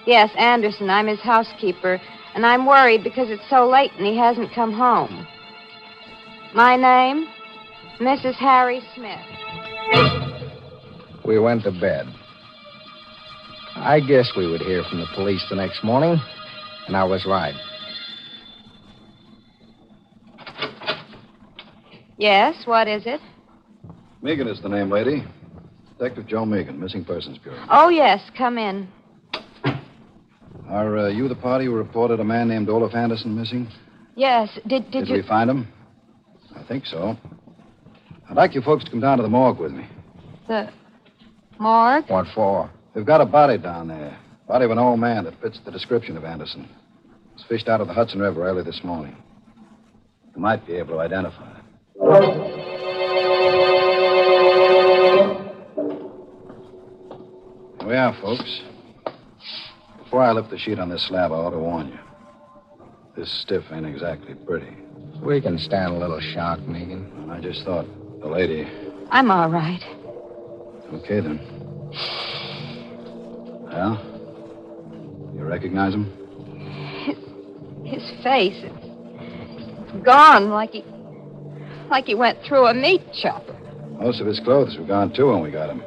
Yes, Anderson. I'm his housekeeper, and I'm worried because it's so late and he hasn't come home. My name? Mrs. Harry Smith. We went to bed. I guess we would hear from the police the next morning, and I was right. Yes, what is it? Megan is the name, lady. Detective Joe Megan, Missing Persons Bureau. Oh, yes, come in. Are you the party who reported a man named Olaf Anderson missing? Yes, did you... we find him? I think so. I'd like you folks to come down to the morgue with me. The morgue? What for? They've got a body down there. Body of an old man that fits the description of Anderson. It was fished out of the Hudson River early this morning. You might be able to identify it. Here we are, folks. Before I lift the sheet on this slab, I ought to warn you. This stiff ain't exactly pretty. We can stand a little shock, Megan. I just thought the lady... I'm all right. Okay, then. Well, you recognize him? His face, it's gone like he went through a meat chopper. Most of his clothes were gone, too, when we got him.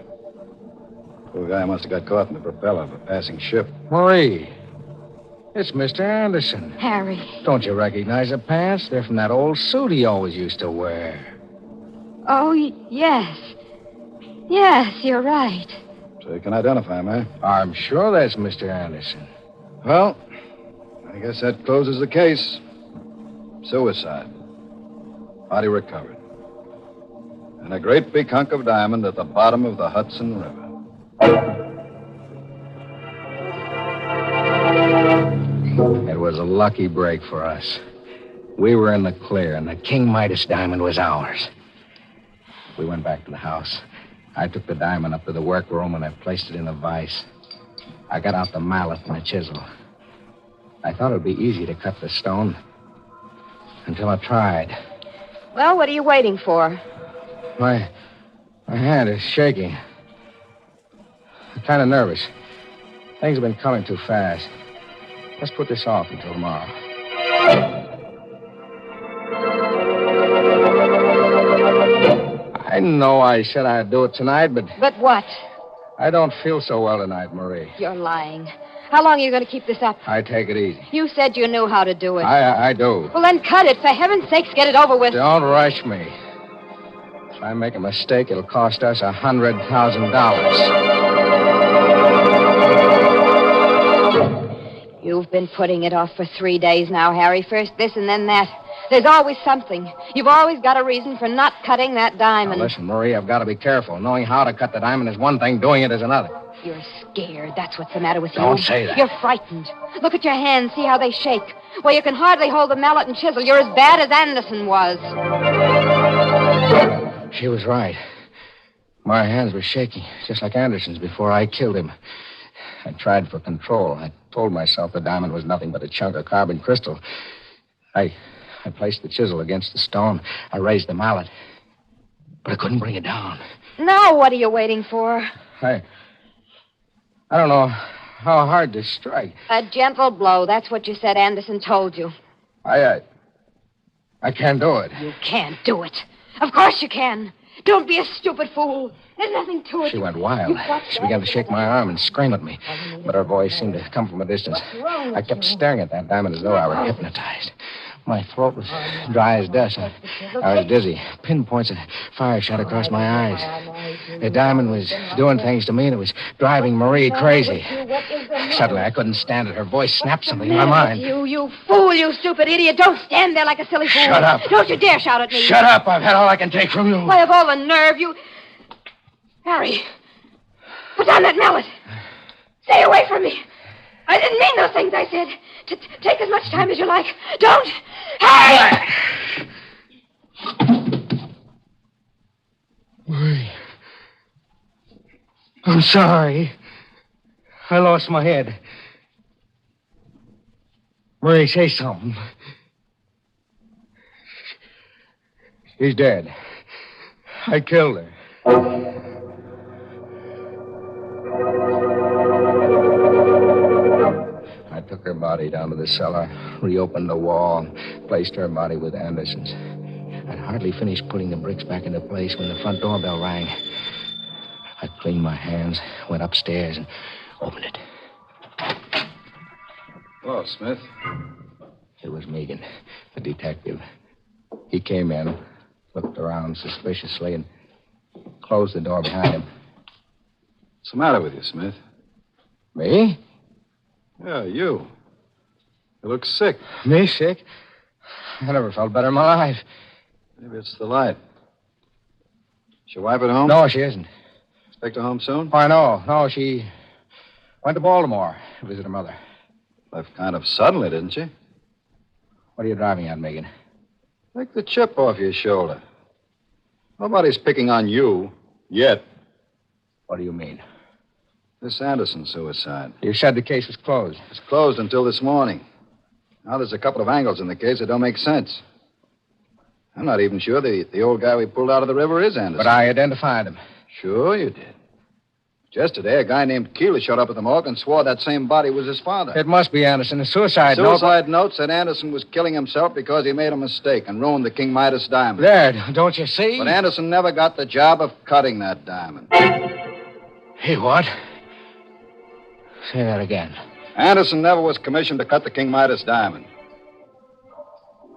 Poor guy must have got caught in the propeller of a passing ship. Marie, it's Mr. Anderson. Harry. Don't you recognize the pants? They're from that old suit he always used to wear. Oh, yes. Yes, you're right. So you can identify him, eh? I'm sure that's Mr. Anderson. Well, I guess that closes the case. Suicide. Body recovered. And a great big hunk of diamond at the bottom of the Hudson River. It was a lucky break for us. We were in the clear, and the King Midas diamond was ours. We went back to the house. I took the diamond up to the workroom, and I placed it in a vise. I got out the mallet and the chisel. I thought it would be easy to cut the stone until I tried. Well, what are you waiting for? My hand is shaking. I'm kind of nervous. Things have been coming too fast. Let's put this off until tomorrow. I know I said I'd do it tonight, but... But what? I don't feel so well tonight, Marie. You're lying. How long are you going to keep this up? I take it easy. You said you knew how to do it. I do. Well, then cut it. For heaven's sakes, get it over with. Don't rush me. If I make a mistake, it'll cost us $100,000. You've been putting it off for 3 days now, Harry. First this and then that. There's always something. You've always got a reason for not cutting that diamond. Now, listen, Marie, I've got to be careful. Knowing how to cut the diamond is one thing. Doing it is another. You're scared. That's what's the matter with you. Don't say that. You're frightened. Look at your hands. See how they shake. Well, you can hardly hold the mallet and chisel. You're as bad as Anderson was. She was right. My hands were shaking, just like Anderson's before I killed him. I tried for control. I told myself the diamond was nothing but a chunk of carbon crystal. I placed the chisel against the stone. I raised the mallet. But I couldn't bring it down. Now what are you waiting for? I don't know how hard to strike. A gentle blow. That's what you said Anderson told you. I can't do it. You can't do it. Of course you can. Don't be a stupid fool. There's nothing to it. She went wild. She began to shake my arm and scream at me. But her voice seemed to come from a distance. I kept staring at that diamond as though I were hypnotized. My throat was dry as dust. I was dizzy. Pinpoints of fire shot across my eyes. The diamond was doing things to me that was driving Marie crazy. Suddenly, I couldn't stand it. Her voice snapped something in my mind. You fool, you stupid idiot. Don't stand there like a silly fool. Shut up. Don't you dare shout at me. Shut up. I've had all I can take from you. Why, of all the nerve, you... Harry, put down that mallet. Stay away from me. I didn't mean those things I said. Take as much time as you like. Don't. Harry! Marie. I'm sorry. I lost my head. Marie, say something. She's dead. I killed her. I took her body down to the cellar, reopened the wall, placed her body with Anderson's. I'd hardly finished putting the bricks back into place when the front doorbell rang. I cleaned my hands, went upstairs, and opened it. Hello, Smith. It was Megan, the detective. He came in, looked around suspiciously, and closed the door behind him. What's the matter with you, Smith? Me? Yeah, you. You look sick. Me sick? I never felt better in my life. Maybe it's the light. Is your wife at home? No, she isn't. Expect her home soon? Why, no. No, she went to Baltimore to visit her mother. Left kind of suddenly, didn't she? What are you driving at, Megan? Take the chip off your shoulder. Nobody's picking on you yet. What do you mean? This Anderson suicide. You said the case was closed. It's closed until this morning. Now there's a couple of angles in the case that don't make sense. I'm not even sure the old guy we pulled out of the river is Anderson. But I identified him. Sure you did. Yesterday, a guy named Keeler showed up at the morgue and swore that same body was his father. It must be Anderson. A suicide note. Suicide note said Anderson was killing himself because he made a mistake and ruined the King Midas diamond. There, don't you see? But Anderson never got the job of cutting that diamond. Hey, what? Say that again. Anderson never was commissioned to cut the King Midas diamond.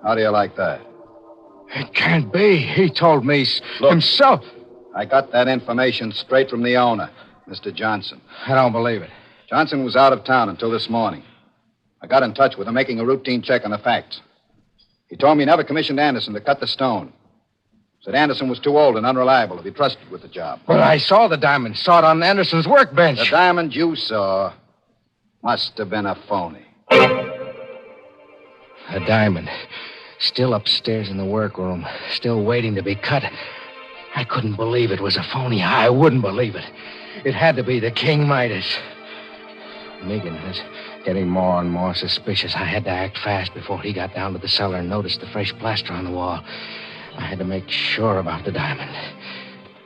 How do you like that? It can't be. He told me Look. himself. I got that information straight from the owner, Mr. Johnson. I don't believe it. Johnson was out of town until this morning. I got in touch with him, making a routine check on the facts. He told me he never commissioned Anderson to cut the stone. Said Anderson was too old and unreliable to be trusted with the job. But I saw the diamond. Saw it on Anderson's workbench. The diamond you saw must have been a phony. A diamond. Still upstairs in the workroom. Still waiting to be cut. I couldn't believe it was a phony. I wouldn't believe it. It had to be the King Midas. Megan was getting more and more suspicious. I had to act fast before he got down to the cellar and noticed the fresh plaster on the wall. I had to make sure about the diamond.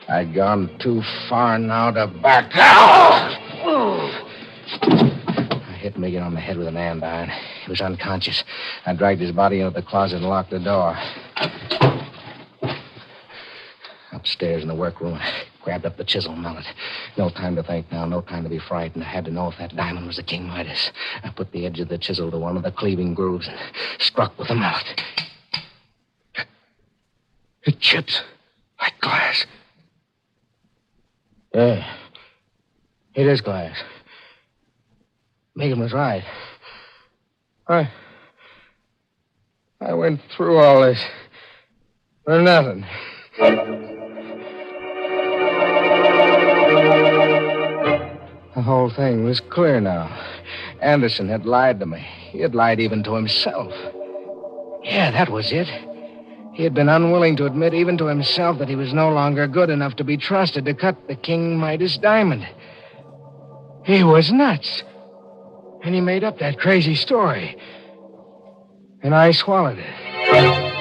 I'd gone too far now to back out. I hit Megan on the head with an andiron. He was unconscious. I dragged his body into the closet and locked the door. Upstairs in the workroom, I grabbed up the chisel mallet. No time to think now, no time to be frightened. I had to know if that diamond was the King Midas. I put the edge of the chisel to one of the cleaving grooves and struck with the mallet. It chips like glass. Yeah, it is glass. Megan was right. I went through all this for nothing. The whole thing was clear now. Anderson had lied to me. He had lied even to himself. Yeah, that was it. He had been unwilling to admit even to himself that he was no longer good enough to be trusted to cut the King Midas diamond. He was nuts. And he made up that crazy story. And I swallowed it.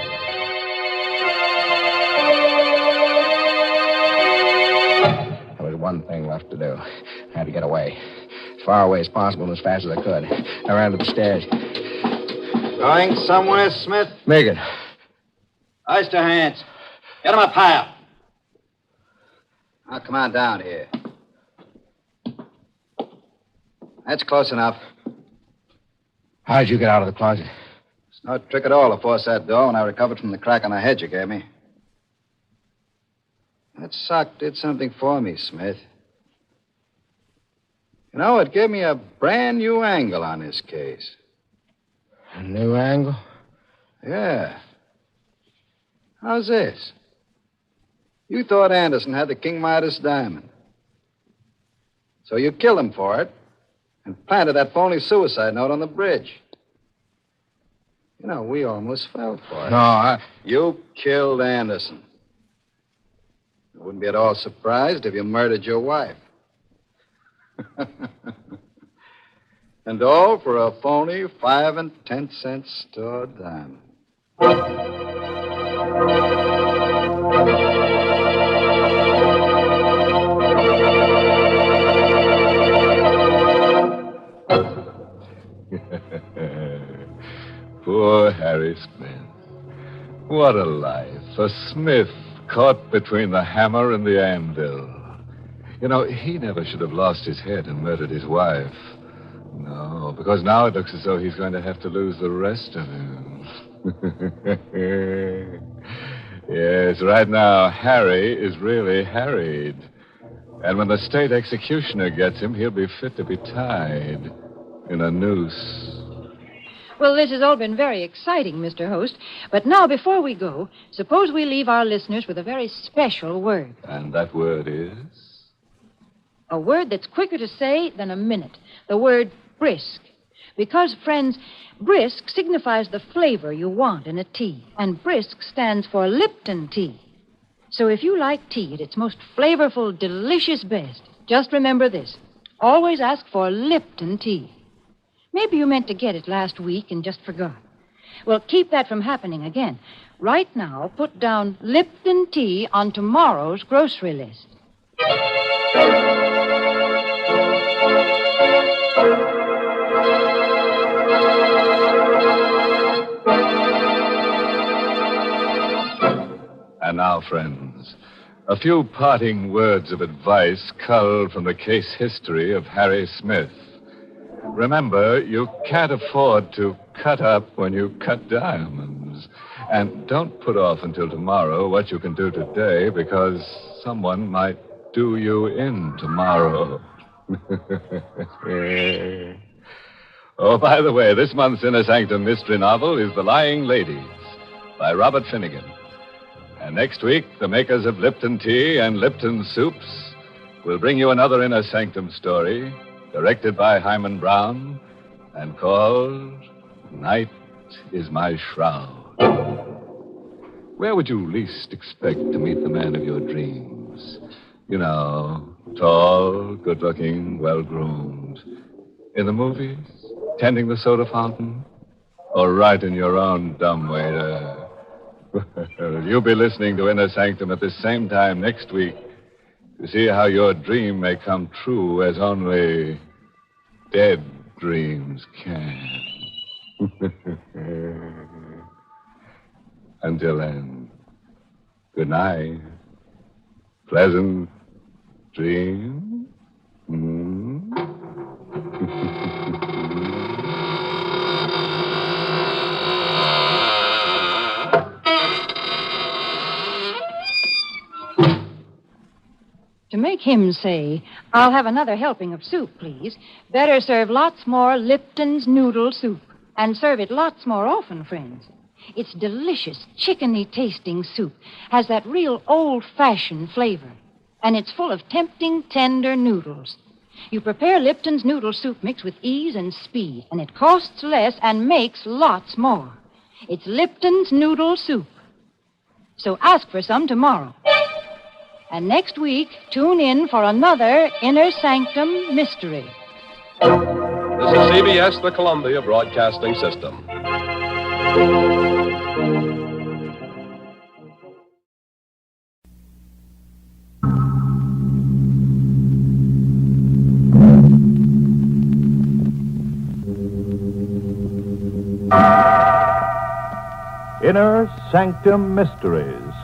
There was one thing left to do. I had to get away. As far away as possible and as fast as I could. I ran to the stairs. Going somewhere, Smith? Megan. Ice to hands. Get him up higher. Now, come on down here. That's close enough. How'd you get out of the closet? It's no trick at all to force that door when I recovered from the crack on the head you gave me. That sock did something for me, Smith. You know, it gave me a brand new angle on this case. A new angle? Yeah. How's this? You thought Anderson had the King Midas diamond. So you killed him for it and planted that phony suicide note on the bridge. You know, we almost fell for it. No, you killed Anderson. I wouldn't be at all surprised if you murdered your wife. And all for a phony 5 and 10 cent store dime. Poor Harry Smith. What a life. A Smith caught between the hammer and the anvil. You know, he never should have lost his head and murdered his wife. No, because now it looks as though he's going to have to lose the rest of him. Yes, right now, Harry is really harried. And when the state executioner gets him, he'll be fit to be tied in a noose. Well, this has all been very exciting, Mr. Host. But now, before we go, suppose we leave our listeners with a very special word. And that word is? A word that's quicker to say than a minute. The word brisk. Because, friends, brisk signifies the flavor you want in a tea. And brisk stands for Lipton tea. So if you like tea at its most flavorful, delicious best, just remember this. Always ask for Lipton tea. Maybe you meant to get it last week and just forgot. Well, keep that from happening again. Right now, put down Lipton tea on tomorrow's grocery list. And now, friends, a few parting words of advice culled from the case history of Harry Smith. Remember, you can't afford to cut up when you cut diamonds. And don't put off until tomorrow what you can do today, because someone might do you in tomorrow. Oh, by the way, this month's Inner Sanctum mystery novel is The Lying Ladies by Robert Finnegan. And next week, the makers of Lipton Tea and Lipton Soups will bring you another Inner Sanctum story, directed by Hyman Brown, and called Night is My Shroud. Where would you least expect to meet the man of your dreams? You know, tall, good-looking, well-groomed. In the movies? Tending the soda fountain? Or right in your own dumbwaiter? You'll be listening to Inner Sanctum at the same time next week to see how your dream may come true as only dead dreams can. Until then, good night. Pleasant dreams. To make him say, "I'll have another helping of soup, please," better serve lots more Lipton's noodle soup. And serve it lots more often, friends. It's delicious, chickeny-tasting soup. Has that real old-fashioned flavor. And it's full of tempting, tender noodles. You prepare Lipton's noodle soup mix with ease and speed, and it costs less and makes lots more. It's Lipton's noodle soup. So ask for some tomorrow. And next week, tune in for another Inner Sanctum Mystery. This is CBS, the Columbia Broadcasting System. Inner Sanctum Mysteries.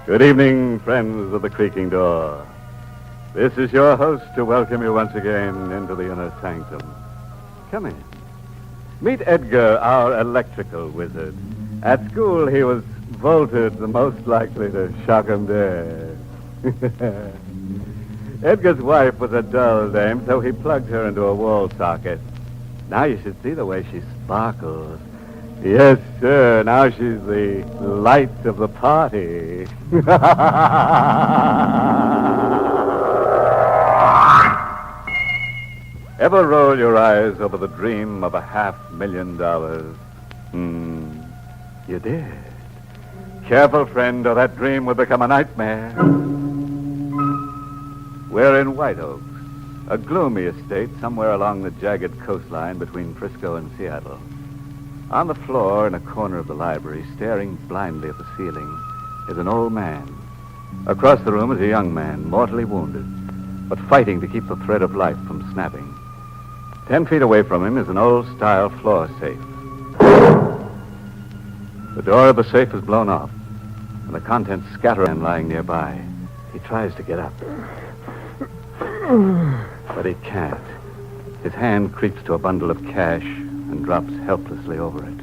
Good evening, friends of the creaking door. This is your host to welcome you once again into the Inner Sanctum. Come in. Meet Edgar, our electrical wizard. At school, he was voted the most likely to shock 'em dead. Edgar's wife was a dull dame, so he plugged her into a wall socket. Now you should see the way she sparkles. Yes, sir. Now she's the light of the party. Ever roll your eyes over the dream of $500,000? You did. Careful, friend, or that dream will become a nightmare. We're in White Oaks, a gloomy estate somewhere along the jagged coastline between Frisco and Seattle. On the floor in a corner of the library, staring blindly at the ceiling, is an old man. Across the room is a young man, mortally wounded, but fighting to keep the thread of life from snapping. 10 feet away from him is an old-style floor safe. The door of the safe is blown off, and the contents scatter and lying nearby. He tries to get up, but he can't. His hand creeps to a bundle of cash and drops helplessly over it.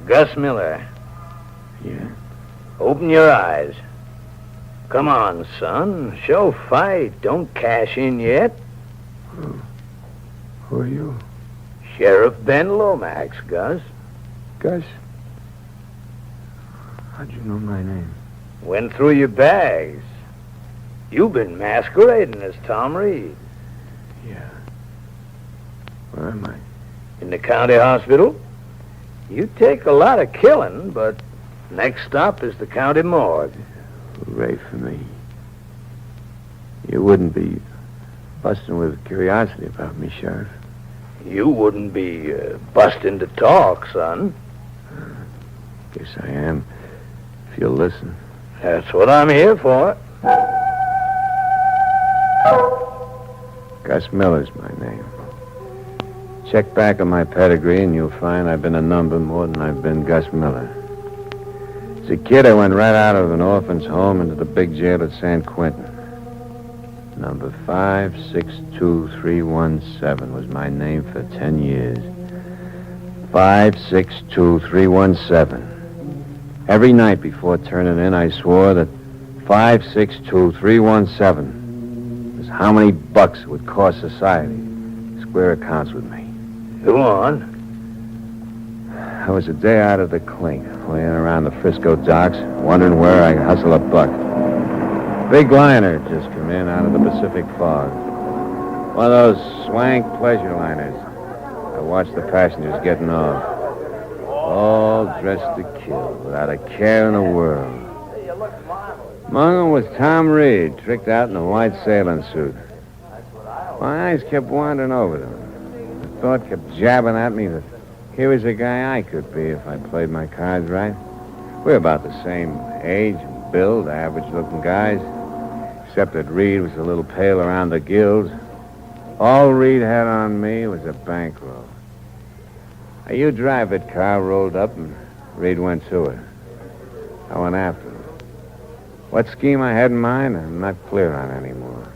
Gus Miller. Yeah? Open your eyes. Come on, son. Show fight. Don't cash in yet. Who are you? Sheriff Ben Lomax, Gus. Gus? How'd you know my name? Went through your bags. You've been masquerading as Tom Reed. Yeah. Where am I? In the county hospital. You take a lot of killing, but next stop is the county morgue. Hooray for me. You wouldn't be busting with curiosity about me, Sheriff. You wouldn't be busting to talk, son. Guess I am, if you'll listen. That's what I'm here for. Gus Miller's my name. Check back on my pedigree and you'll find I've been a number more than I've been Gus Miller. As a kid, I went right out of an orphan's home into the big jail at San Quentin. Number 562317 was my name for 10 years. 562317. Every night before turning in, I swore that 562317 was how many bucks it would cost society to square accounts with me. Go on. I was a day out of the clink, laying around the Frisco docks, wondering where I could hustle a buck. Big liner had just come in out of the Pacific fog. One of those swank pleasure liners. I watched the passengers getting off. All dressed to kill, without a care in the world. Among them was Tom Reed, tricked out in a white sailing suit. My eyes kept wandering over them. The thought kept jabbing at me that here was a guy I could be if I played my cards right. We're about the same age and build, average-looking guys, except that Reed was a little pale around the gills. All Reed had on me was a bankroll. A U-Drive-It car rolled up, and Reed went to it. I went after him. What scheme I had in mind, I'm not clear on anymore.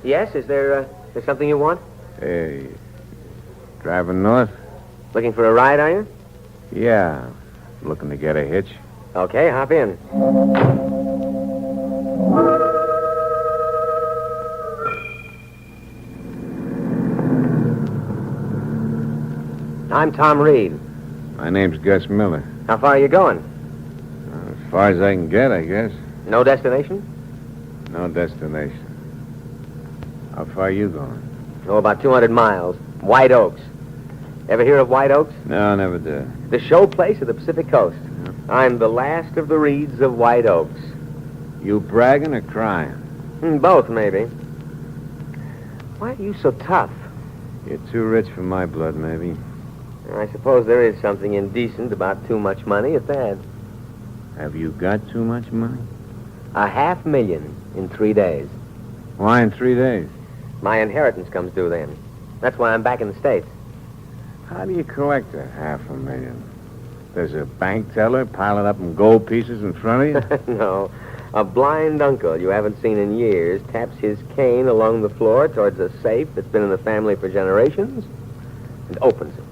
Yes, is there something you want? Hey, driving north? Looking for a ride, are you? Yeah, looking to get a hitch. Okay, hop in. I'm Tom Reed. My name's Gus Miller. How far are you going? As far as I can get, I guess. No destination? No destination. How far are you going? Oh, about 200 miles. White Oaks. Ever hear of White Oaks? No, never did. The show place of the Pacific Coast. Yep. I'm the last of the Reeds of White Oaks. You bragging or crying? Both, maybe. Why are you so tough? You're too rich for my blood, maybe. I suppose there is something indecent about too much money, at that. Have you got too much money? $500,000 in 3 days. Why in 3 days? My inheritance comes due then. That's why I'm back in the States. How do you collect that $500,000? There's a bank teller piling up in gold pieces in front of you? No. A blind uncle you haven't seen in years taps his cane along the floor towards a safe that's been in the family for generations and opens it.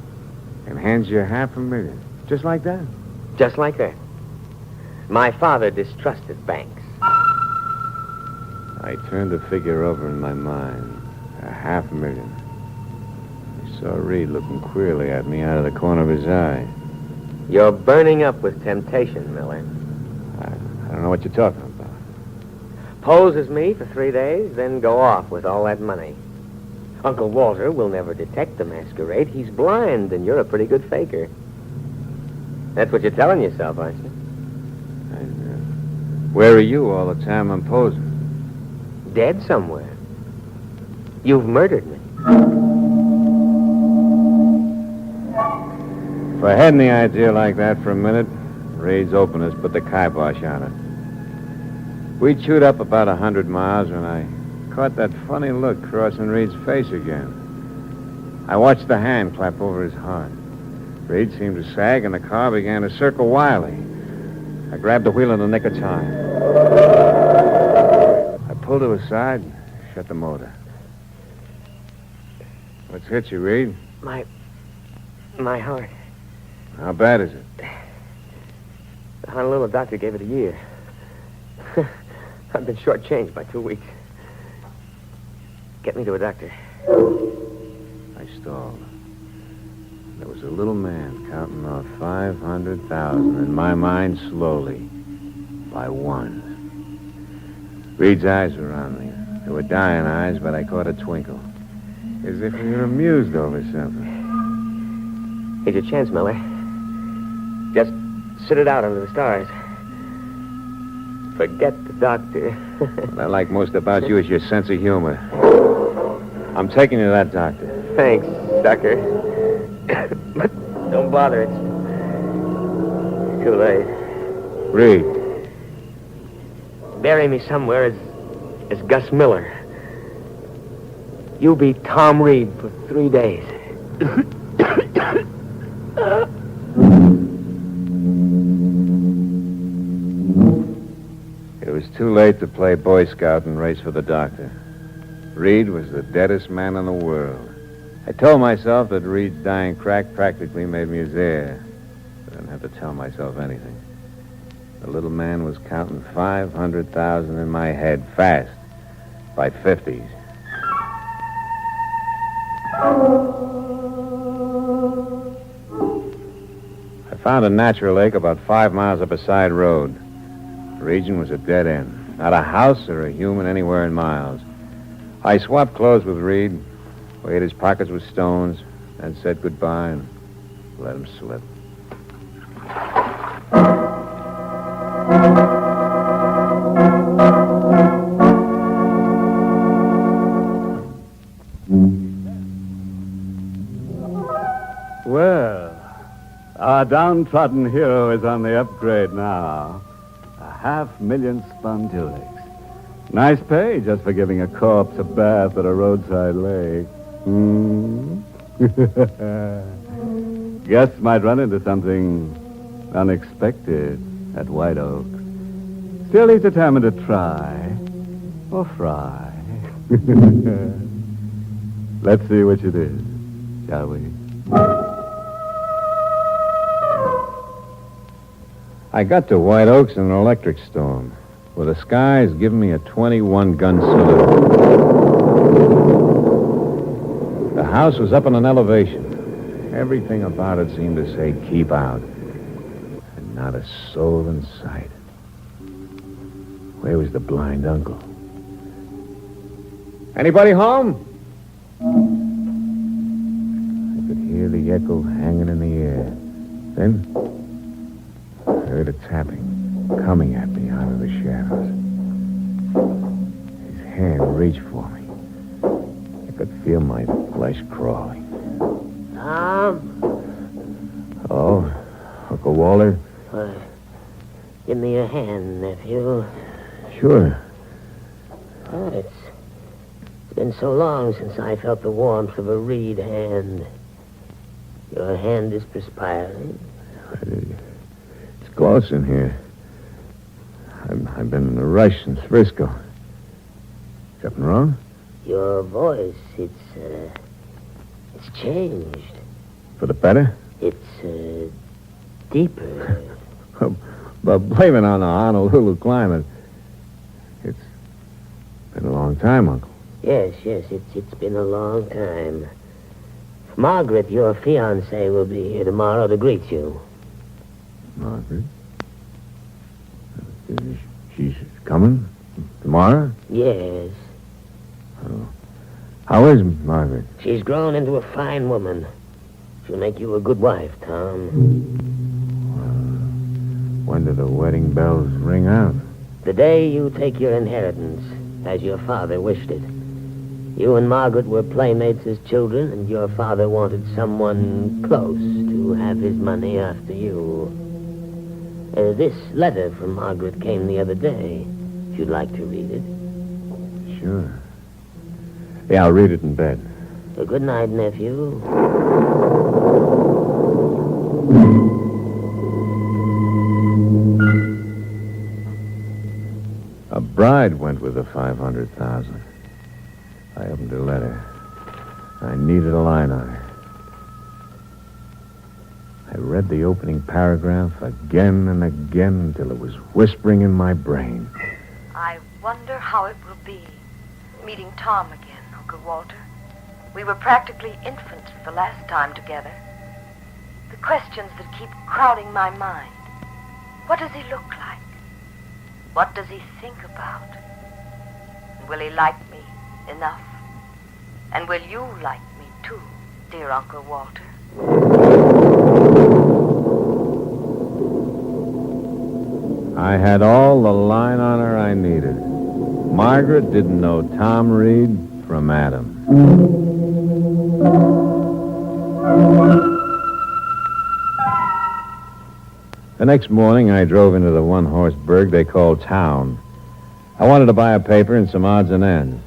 And hands you $500,000. Just like that? Just like that. My father distrusted banks. I turned the figure over in my mind. $500,000. I saw Reed looking queerly at me out of the corner of his eye. You're burning up with temptation, Miller. I don't know what you're talking about. Pose as me for 3 days, then go off with all that money. Uncle Walter will never detect the masquerade. He's blind, and you're a pretty good faker. That's what you're telling yourself, aren't you? Where are you all the time I'm posing? Dead somewhere. You've murdered me. If I had any idea like that for a minute, Reed's openers put the kibosh on it. We chewed up about 100 miles when I caught that funny look crossing Reed's face again. I watched the hand clap over his heart. Reed seemed to sag, and the car began to circle wildly. I grabbed the wheel in the nick of time. I pulled to the side and shut the motor. What's hit you, Reed? My heart. How bad is it? The Honolulu doctor gave it a year. I've been shortchanged by 2 weeks. Get me to a doctor. I stalled. There was a little man counting off 500,000 in my mind slowly, by one. Reed's eyes were on me. They were dying eyes, but I caught a twinkle. As if we were amused over something. Here's your chance, Miller. Just sit it out under the stars. Forget the doctor. What I like most about you is your sense of humor. I'm taking you to that doctor. Thanks, sucker. But don't bother. It's too late. Reed. Bury me somewhere as Gus Miller. You be Tom Reed for 3 days. It was too late to play Boy Scout and race for the doctor. Reed was the deadest man in the world. I told myself that Reed's dying crack practically made me his heir. I didn't have to tell myself anything. The little man was counting 500,000 in my head fast, by 50s. I found a natural lake about 5 miles up a side road. The region was a dead end. Not a house or a human anywhere in miles. I swapped clothes with Reed, weighed his pockets with stones, and said goodbye and let him slip. Well, our downtrodden hero is on the upgrade now. 500,000 spondylix. Nice pay just for giving a corpse a bath at a roadside lake. Guess might run into something unexpected at White Oak. Still, he's determined to try or fry. Let's see which it is, shall we? I got to White Oaks in an electric storm, with the skies giving me a 21-gun salute. The house was up on an elevation. Everything about it seemed to say, keep out. And not a soul in sight. Where was the blind uncle? Anybody home? I could hear the echo hanging in the air. Then I heard a tapping coming at me out of the shadows. His hand reached for me. I could feel my flesh crawling. Tom? Oh, Uncle Walter? Give me your hand, nephew. Sure. Oh, it's been so long since I felt the warmth of a reed hand. Your hand is perspiring. It's close in here. I've been in a rush since Frisco. Something wrong? Your voice, it's changed. For the better? It's, deeper. But blame it on the Honolulu climate. It's Been a long time, Uncle. Yes, it's been a long time. Margaret, your fiancée, will be here tomorrow to greet you. Margaret? She's coming tomorrow? Yes. Oh. How is Margaret? She's grown into a fine woman. She'll make you a good wife, Tom. When do the wedding bells ring out? The day you take your inheritance, as your father wished it. You and Margaret were playmates as children, and your father wanted someone close to have his money after you. This letter from Margaret came the other day. If you'd like to read it. Sure. Yeah, I'll read it in bed. Good night, nephew. A bride went with the 500,000. I opened her letter. I needed a line on her. I read the opening paragraph again and again until it was whispering in my brain. I wonder how it will be meeting Tom again, Uncle Walter. We were practically infants the last time together. The questions that keep crowding my mind. What does he look like? What does he think about? Will he like me enough? And will you like me too, dear Uncle Walter? I had all the line on her I needed. Margaret didn't know Tom Reed from Adam. The next morning, I drove into the one-horse burg they call town. I wanted to buy a paper and some odds and ends.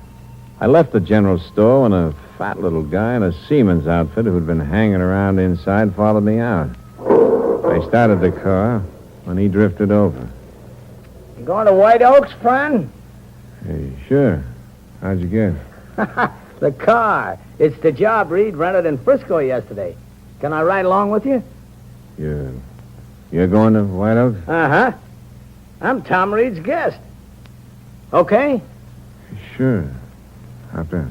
I left the general store when a fat little guy in a seaman's outfit who'd been hanging around inside followed me out. I started the car when he drifted over. You going to White Oaks, friend? Hey, sure. How'd you get? The car. It's the job Reed rented in Frisco yesterday. Can I ride along with you? You're going to White Oaks? Uh-huh. I'm Tom Reed's guest. Okay? Sure. Hop down.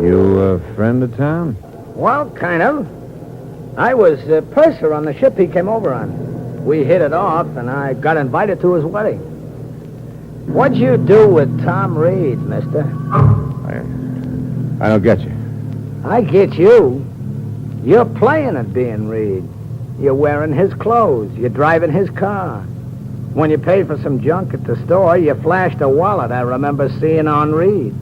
You a friend of Tom? Well, kind of. I was a purser on the ship he came over on. We hit it off, and I got invited to his wedding. What'd you do with Tom Reed, mister? I don't get you. I get you. You're playing at being Reed. You're wearing his clothes. You're driving his car. When you paid for some junk at the store, you flashed a wallet I remember seeing on Reed.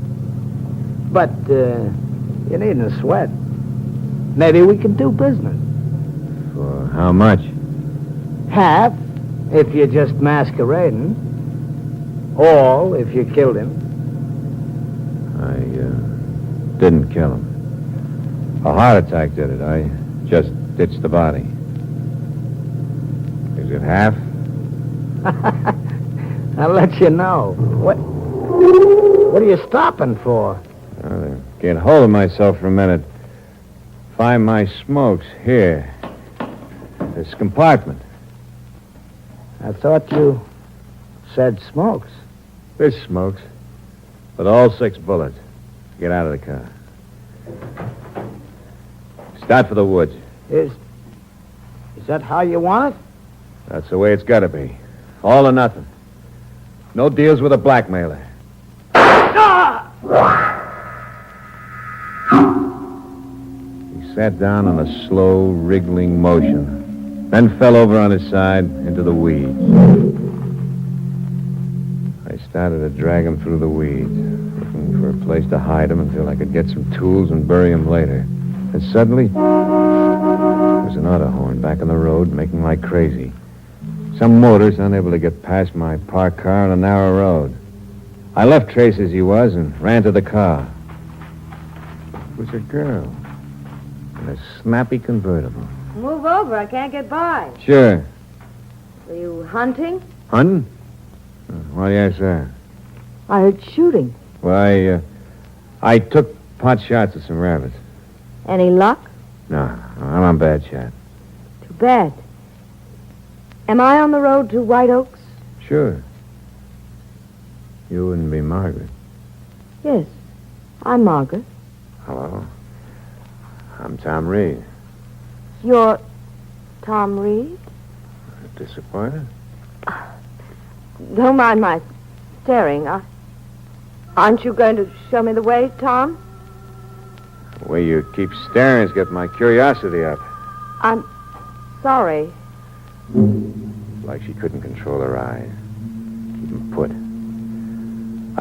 But, you needn't sweat. Maybe we can do business. For how much? Half, if you're just masquerading. All, if you killed him. I didn't kill him. A heart attack did it. I just ditched the body. Is it half? I'll let you know. What are you stopping for? Get hold of myself for a minute. Find my smokes here. This compartment. I thought you said smokes. There's smokes. But all 6 bullets. Get out of the car. Start for the woods. Is that how you want it? That's the way it's got to be. All or nothing. No deals with a blackmailer. He sat down in a slow, wriggling motion, then fell over on his side into the weeds. I started to drag him through the weeds, looking for a place to hide him until I could get some tools and bury him later. And suddenly, there was an auto horn back on the road, making like crazy. Some motorist unable to get past my parked car on a narrow road. I left Trace as he was and ran to the car. It was a girl in a snappy convertible. Move over. I can't get by. Sure. Were you hunting? Hunting? Why do you ask that? I heard shooting. Why, I took pot shots at some rabbits. Any luck? No, I'm on bad shot. Too bad. Am I on the road to White Oaks? Sure. You wouldn't be Margaret. Yes. I'm Margaret. Hello. I'm Tom Reed. You're Tom Reed? Disappointed? Don't mind my staring. Aren't you going to show me the way, Tom? The way you keep staring has got my curiosity up. I'm sorry. Like she couldn't control her eyes. Keep them put.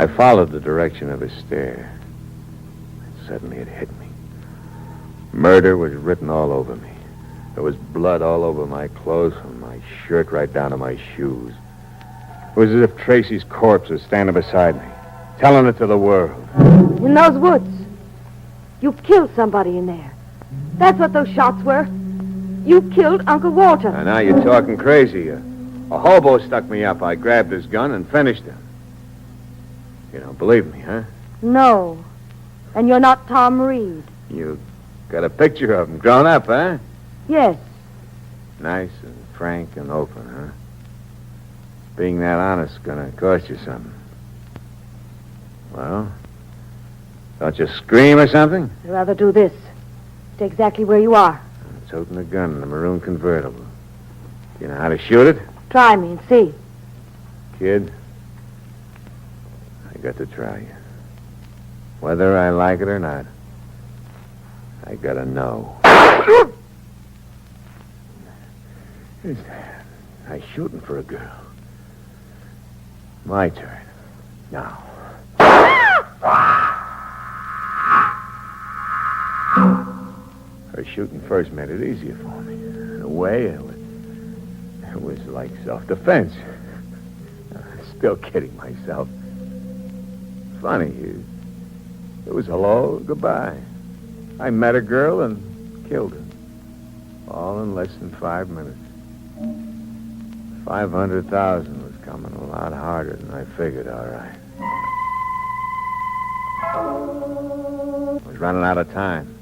I followed the direction of his stare. And suddenly it hit me. Murder was written all over me. There was blood all over my clothes, from my shirt right down to my shoes. It was as if Tracy's corpse was standing beside me, telling it to the world. In those woods. You killed somebody in there. That's what those shots were. You killed Uncle Walter. And now you're talking crazy. A hobo stuck me up. I grabbed his gun and finished him. You don't believe me, huh? No. And you're not Tom Reed. You got a picture of him grown up, huh? Yes. Nice and frank and open, huh? Being that honest is gonna cost you something. Well, don't you scream or something? I'd rather do this. Stay exactly where you are. I'm toting a gun in a maroon convertible. You know how to shoot it? Try me and see. Kid, I got to try you. Whether I like it or not, I gotta know. I'm shooting for a girl. My turn. Now. Her shooting first made it easier for me. In a way, it was like self-defense. Still kidding myself. Funny, it was hello, goodbye. I met a girl and killed her. All in less than 5 minutes. 500,000 was coming a lot harder than I figured, all right. I was running out of time.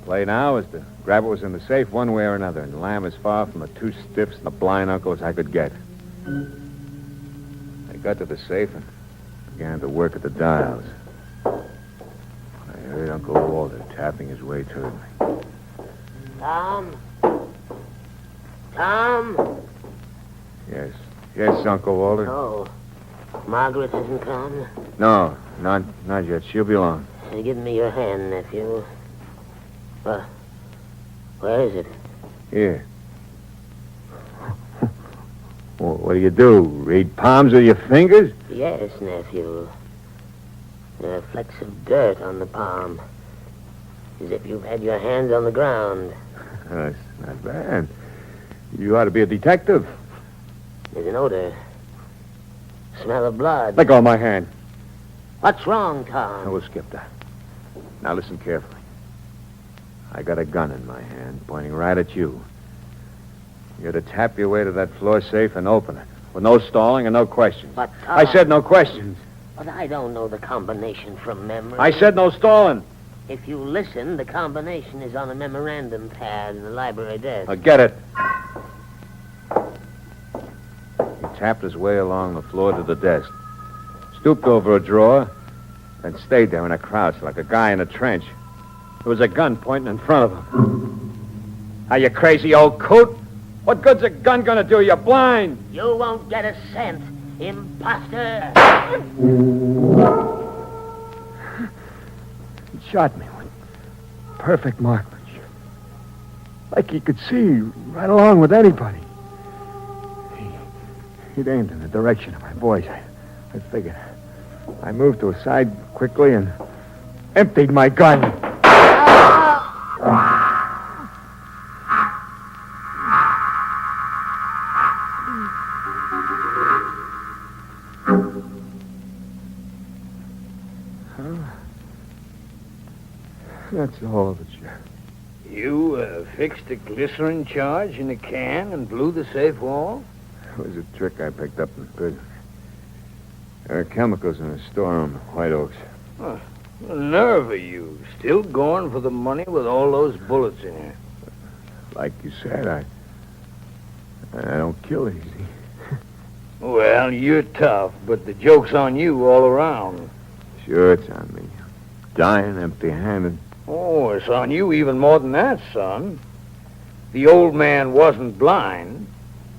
Play now is to grab what was in the safe one way or another and lamb as far from the two stiffs and the blind uncle as I could get. I got to the safe and began to work at the dials. I heard Uncle Walter tapping his way toward me. Tom? Tom? Yes. Yes, Uncle Walter. Oh. Margaret hasn't come? No, not yet. She'll be along. Give me your hand, nephew. Where is it? Here. Well, what do? Read palms with your fingers? Yes, nephew. There are flecks of dirt on the palm. As if you've had your hands on the ground. That's not bad. You ought to be a detective. There's an odor. Smell of blood. Let go of my hand. What's wrong, Tom? We'll skip that. Now listen carefully. I got a gun in my hand, pointing right at you. You're to tap your way to that floor safe and open it, with no stalling and no questions. But, I said no questions. But I don't know the combination from memory. I said no stalling. If you listen, the combination is on a memorandum pad in the library desk. I'll get it. He tapped his way along the floor to the desk, stooped over a drawer, and stayed there in a crouch like a guy in a trench. There was a gun pointing in front of him. Are you crazy, old coot? What good's a gun gonna do? You're blind. You won't get a cent, imposter. He shot me with perfect marksmanship. Like he could see right along with anybody. He'd aimed in the direction of my voice. I figured. I moved to a side quickly and emptied my gun. That's all that You fixed a glycerin charge in a can and blew the safe wall? It was a trick I picked up in prison. There are chemicals in a storeroom at White Oaks. Oh, The nerve of you. Still going for the money with all those bullets in you. Like you said, I don't kill easy. Well, you're tough, but the joke's on you all around. Sure, it's on me. Dying empty-handed. Oh, it's on you even more than that, son. The old man wasn't blind,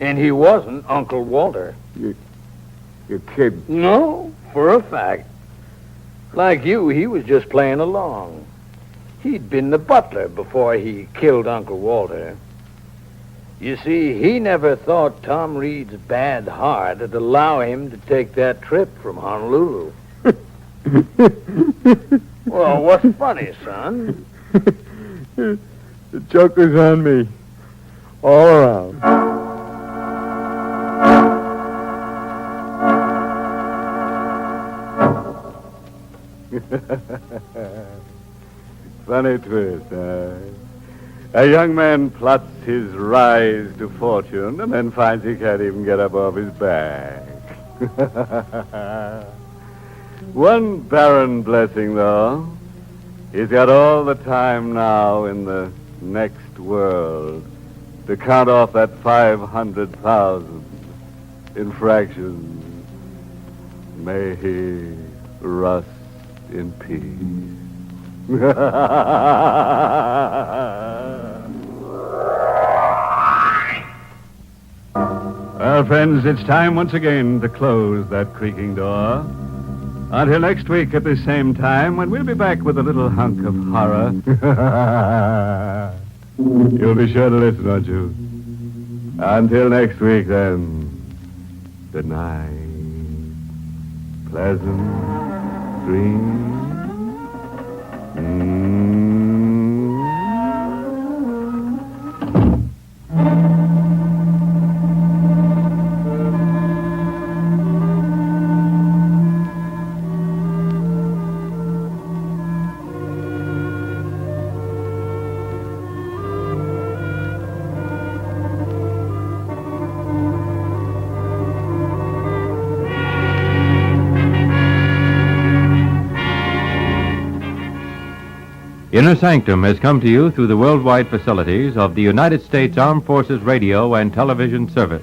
and he wasn't Uncle Walter. You're kidding. No, for a fact. Like you, he was just playing along. He'd been the butler before he killed Uncle Walter. You see, he never thought Tom Reed's bad heart would allow him to take that trip from Honolulu. Well, what's funny, son? The joke is on me. All around. Funny twist, A young man plots his rise to fortune and then finds he can't even get up off his back. One barren blessing, though. He's got all the time now in the next world to count off that 500,000 in fractions. May he rust in peace. Well, friends, it's time once again to close that creaking door. Until next week at the same time, when we'll be back with a little hunk of horror. You'll be sure to listen, won't you? Until next week, then. Good night. Pleasant dreams. Inner Sanctum has come to you through the worldwide facilities of the United States Armed Forces Radio and Television Service.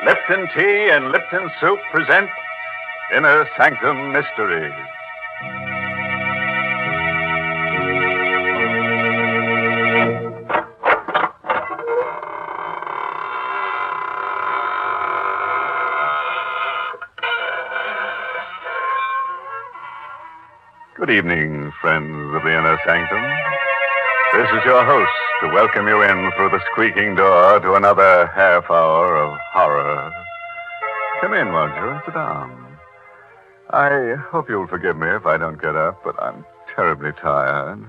Lipton Tea and Lipton Soup present Inner Sanctum Mysteries. Good evening, friends of the Inner Sanctum. This is your host to welcome you in through the squeaking door to another half hour of horror. Come in, won't you, and sit down. I hope you'll forgive me if I don't get up, but I'm terribly tired.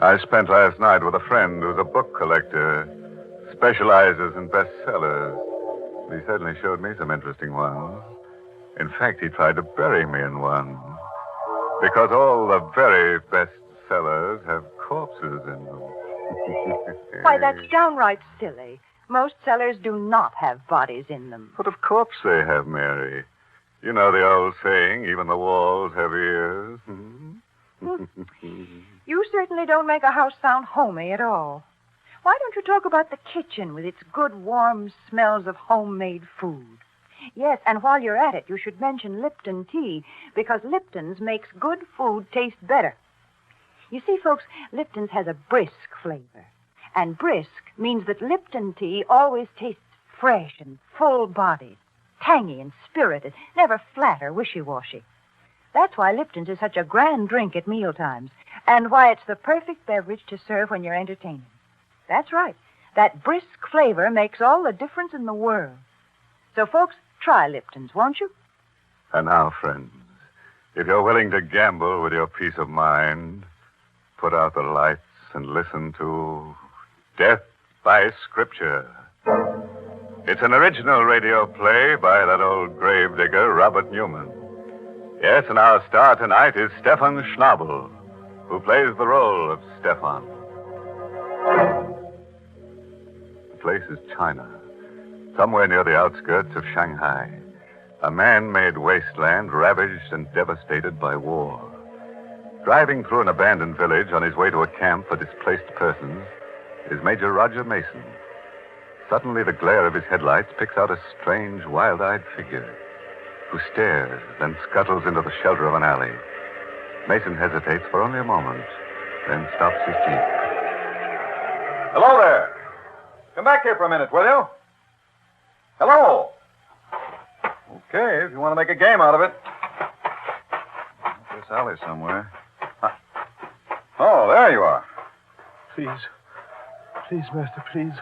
I spent last night with a friend who's a book collector, specializes in bestsellers. He certainly showed me some interesting ones. In fact, he tried to bury me in one. Because all the very best sellers have corpses in them. Why, that's downright silly. Most cellars do not have bodies in them. But of course they have, Mary. You know the old saying, even the walls have ears. You certainly don't make a house sound homey at all. Why don't you talk about the kitchen with its good, warm smells of homemade food? Yes, and while you're at it, you should mention Lipton tea, because Lipton's makes good food taste better. You see, folks, Lipton's has a brisk flavor. And brisk means that Lipton tea always tastes fresh and full-bodied, tangy and spirited, never flat or wishy-washy. That's why Lipton's is such a grand drink at mealtimes, and why it's the perfect beverage to serve when you're entertaining. That's right. That brisk flavor makes all the difference in the world. So, folks, try Lipton's, won't you? And now, friends, if you're willing to gamble with your peace of mind, put out the lights and listen to Death by Scripture. It's an original radio play by that old gravedigger, Robert Newman. Yes, and our star tonight is Stefan Schnabel, who plays the role of Stefan. The place is China, somewhere near the outskirts of Shanghai, a man-made wasteland ravaged and devastated by war. Driving through an abandoned village on his way to a camp for displaced persons is Major Roger Mason. Suddenly, the glare of his headlights picks out a strange, wild-eyed figure who stares, then scuttles into the shelter of an alley. Mason hesitates for only a moment, then stops his jeep. Hello there. Come back here for a minute, will you? Hello. Okay, if you want to make a game out of it. This alley somewhere. Oh, there you are. Please, master, please.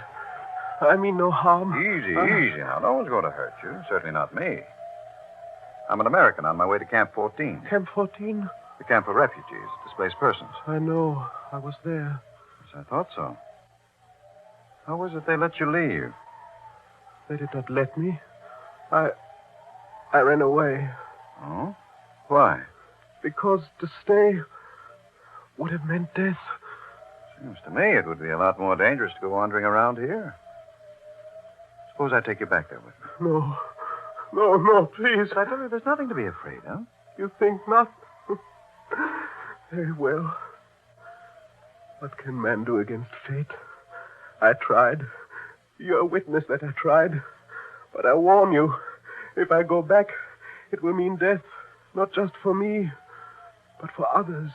I mean no harm. Easy now. No one's going to hurt you. Certainly not me. I'm an American on my way to Camp 14. Camp 14? The camp for refugees, displaced persons. I know. I was there. Yes, I thought so. How was it they let you leave? They did not let me. I ran away. Oh? Why? Because to stay would have meant death. Seems to me it would be a lot more dangerous to go wandering around here. Suppose I take you back there with me. No, please. But I tell you, there's nothing to be afraid of. You think not? Very well. What can man do against fate? I tried. You're a witness that I tried. But I warn you, if I go back, it will mean death, not just for me, but for others.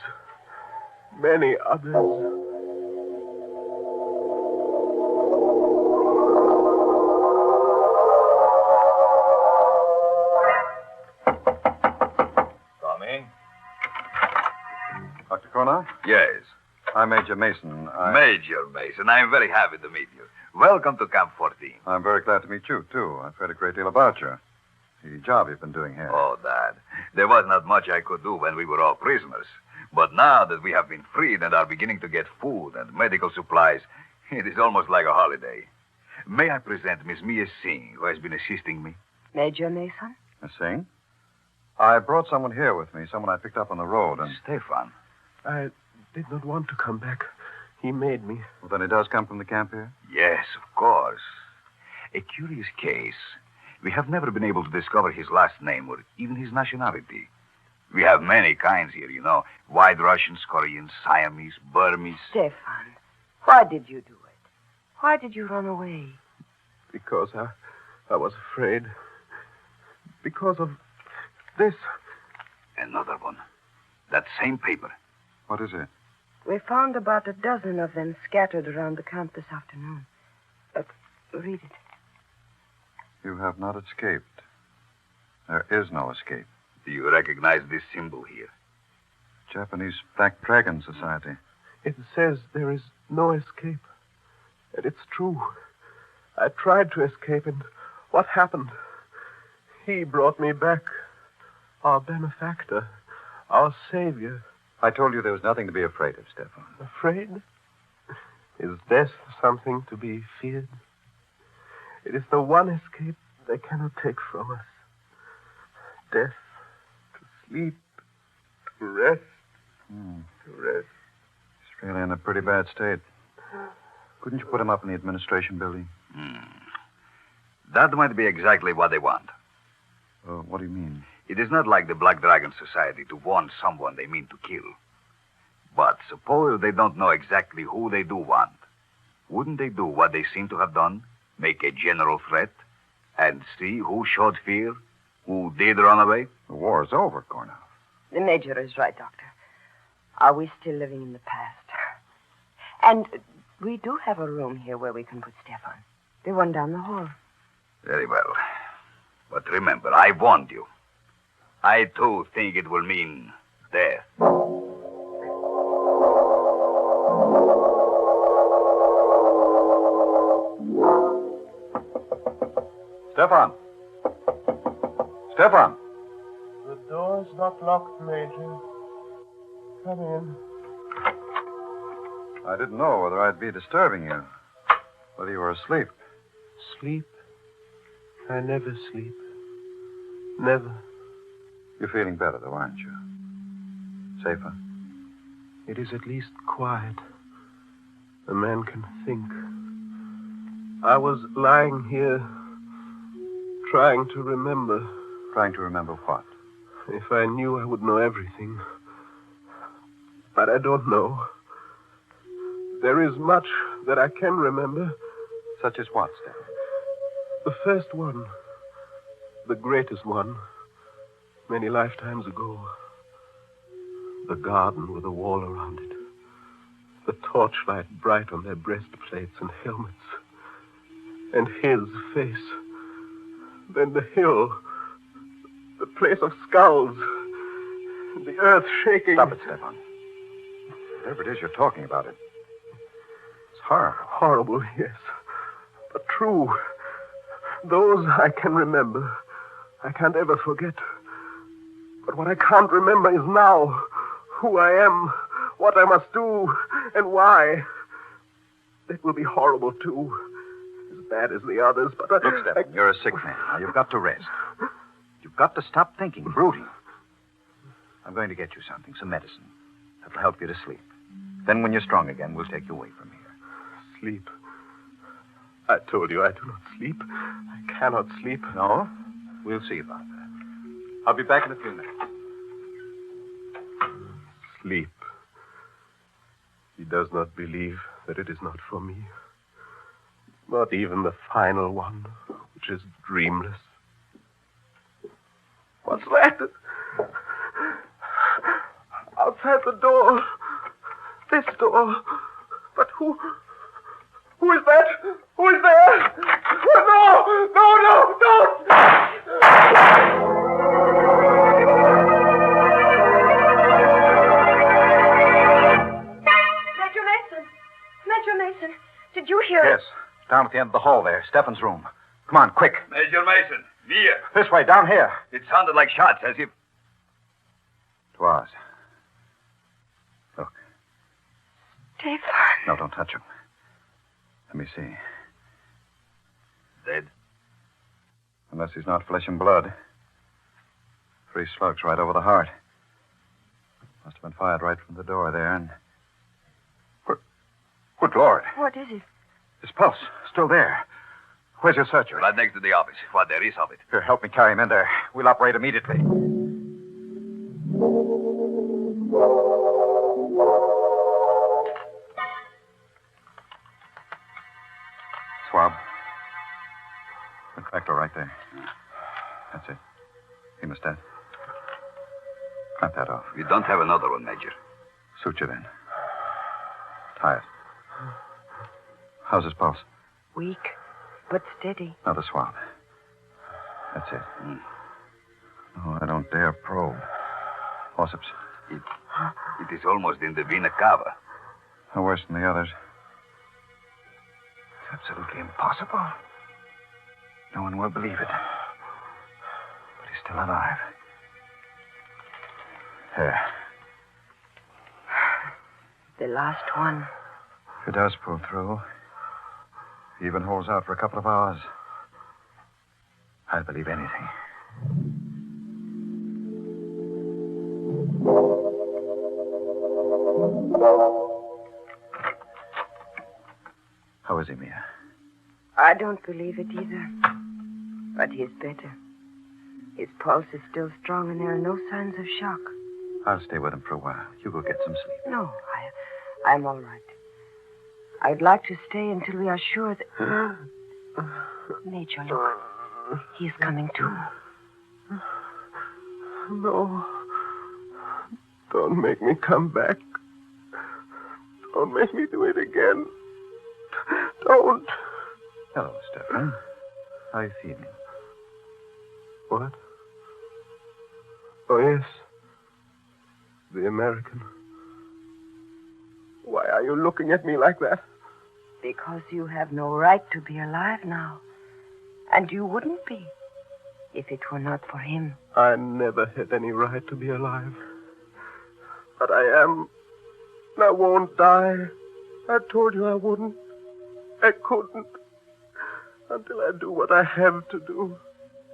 Many others. Dr. Corner? Yes. I'm Major Mason. Major Mason, I'm very happy to meet you. Welcome to Camp 14. I'm very glad to meet you, too. I've heard a great deal about you. The job you've been doing here. Oh, Dad. There was not much I could do when we were all prisoners. But now that we have been freed and are beginning to get food and medical supplies, it is almost like a holiday. May I present Miss Mia Singh, who has been assisting me? Major Mason? Miss Singh? I brought someone here with me, someone I picked up on the road, and... Stefan. I did not want to come back. He made me. Well, then he does come from the camp here? Yes, of course. A curious case. We have never been able to discover his last name or even his nationality. We have many kinds here, you know. White Russians, Koreans, Siamese, Burmese. Stefan, why did you do it? Why did you run away? Because I was afraid. Because of this. Another one. That same paper. What is it? We found about a dozen of them scattered around the camp this afternoon. Read it. You have not escaped. There is no escape. Do you recognize this symbol here? Japanese Black Dragon Society. It says there is no escape. And it's true. I tried to escape, and what happened? He brought me back. Our benefactor. Our savior. I told you there was nothing to be afraid of, Stefan. Afraid? Is death something to be feared? It is the one escape they cannot take from us. Death, to sleep, to rest, to rest. He's really in a pretty bad state. Couldn't you put him up in the administration building? That might be exactly what they want. What do you mean? It is not like the Black Dragon Society to warn someone they mean to kill. But suppose they don't know exactly who they do want. Wouldn't they do what they seem to have done? Make a general threat? And see who showed fear? Who did run away? The war's over, Cornell. The Major is right, Doctor. Are we still living in the past? And we do have a room here where we can put Stefan. The one down the hall. Very well. But remember, I warned you. I, too, think it will mean death. Stefan! Stefan! The door's not locked, Major. Come in. I didn't know whether I'd be disturbing you. Whether you were asleep. Sleep? I never sleep. Never. You're feeling better, though, aren't you? Safer? It is at least quiet. A man can think. I was lying here, trying to remember. Trying to remember what? If I knew, I would know everything. But I don't know. There is much that I can remember. Such as what, Stefan? The first one. The greatest one. Many lifetimes ago. The garden with a wall around it. The torchlight bright on their breastplates and helmets. And his face. Then the hill. The place of skulls. The earth shaking. Stop it, Stefan. Whatever it is you're talking about, it's horrible. Horrible, yes. But true. Those I can remember. I can't ever forget. But what I can't remember is now. Who I am, what I must do, and why. That will be horrible, too. As bad as the others, but... Look, Stefan, you're a sick man. Now, you've got to rest. You've got to stop thinking, brooding. I'm going to get you something, some medicine. That'll help you to sleep. Then when you're strong again, we'll take you away from here. Sleep? I told you I do not sleep. I cannot sleep. No? We'll see about that. I'll be back in a few minutes. Sleep. He does not believe that it is not for me. Not even the final one, which is dreamless. What's that? Outside the door. This door. But who is that? Who is there? No! No, don't! Major Mason, did you hear Yes. Down at the end of the hall there. Stefan's room. Come on, quick. Major Mason, near. This way, down here. It sounded like shots, as if... It was. Look. Stefan? No, don't touch him. Let me see. Dead? Unless he's not flesh and blood. 3 slugs right over the heart. Must have been fired right from the door there, and... Good Lord. What is it? His pulse, still there. Where's your surgery? Right next to the office. What there is of it. Here, help me carry him in there. We'll operate immediately. Swab. The crack door right there. That's it. Hemostat. Clamp that off. You don't have another one, Major. Suture then. Tie it. How's his pulse? Weak, but steady. Now the swab. That's it. No, I don't dare probe. Forceps. It is almost in the vena cava. No worse than the others. It's absolutely impossible. No one will believe it. But he's still alive. There. The last one. If he does pull through, he even holds out for a couple of hours, I'll believe anything. How is he, Mia? I don't believe it either. But he's better. His pulse is still strong and there are no signs of shock. I'll stay with him for a while. You go get some sleep. No, I'm all right. I'd like to stay until we are sure that... Major, look. He's coming too. No. Don't make me come back. Don't make me do it again. Don't. Hello, Stefan. How are you feeling? What? Oh, yes. The American. Why are you looking at me like that? Because you have no right to be alive now. And you wouldn't be if it were not for him. I never had any right to be alive. But I am. And I won't die. I told you I wouldn't. I couldn't. Until I do what I have to do.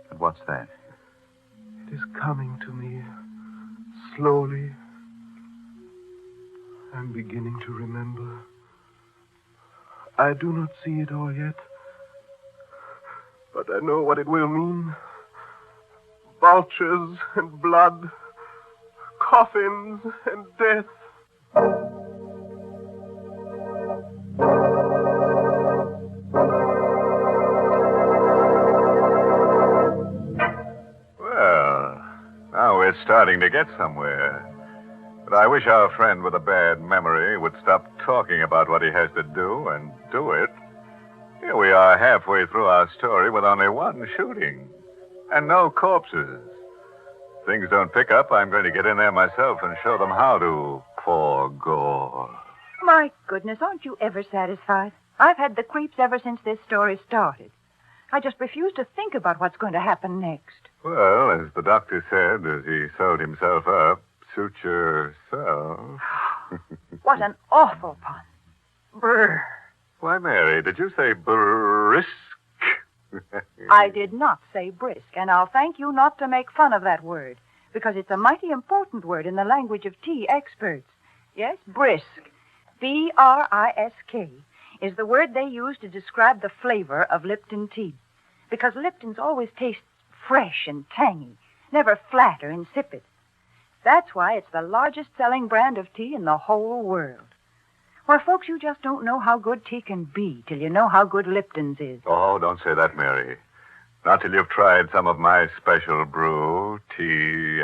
And what's that? It is coming to me. Slowly. I'm beginning to remember. I do not see it all yet. But I know what it will mean. Vultures and blood. Coffins and death. Well, now we're starting to get somewhere. But I wish our friend with a bad memory would stop talking about what he has to do and do it. Here we are halfway through our story with only one shooting. And no corpses. If things don't pick up, I'm going to get in there myself and show them how to pour gore. My goodness, aren't you ever satisfied? I've had the creeps ever since this story started. I just refuse to think about what's going to happen next. Well, as the doctor said as he sewed himself up, suit yourself. What an awful pun. Brr. Why, Mary, did you say brisk? I did not say brisk, and I'll thank you not to make fun of that word, because it's a mighty important word in the language of tea experts. Yes, brisk, B-R-I-S-K, is the word they use to describe the flavor of Lipton tea, because Lipton's always tastes fresh and tangy, never flat or insipid. That's why it's the largest selling brand of tea in the whole world. Why, folks, you just don't know how good tea can be till you know how good Lipton's is. Oh, don't say that, Mary. Not till you've tried some of my special brew, tea.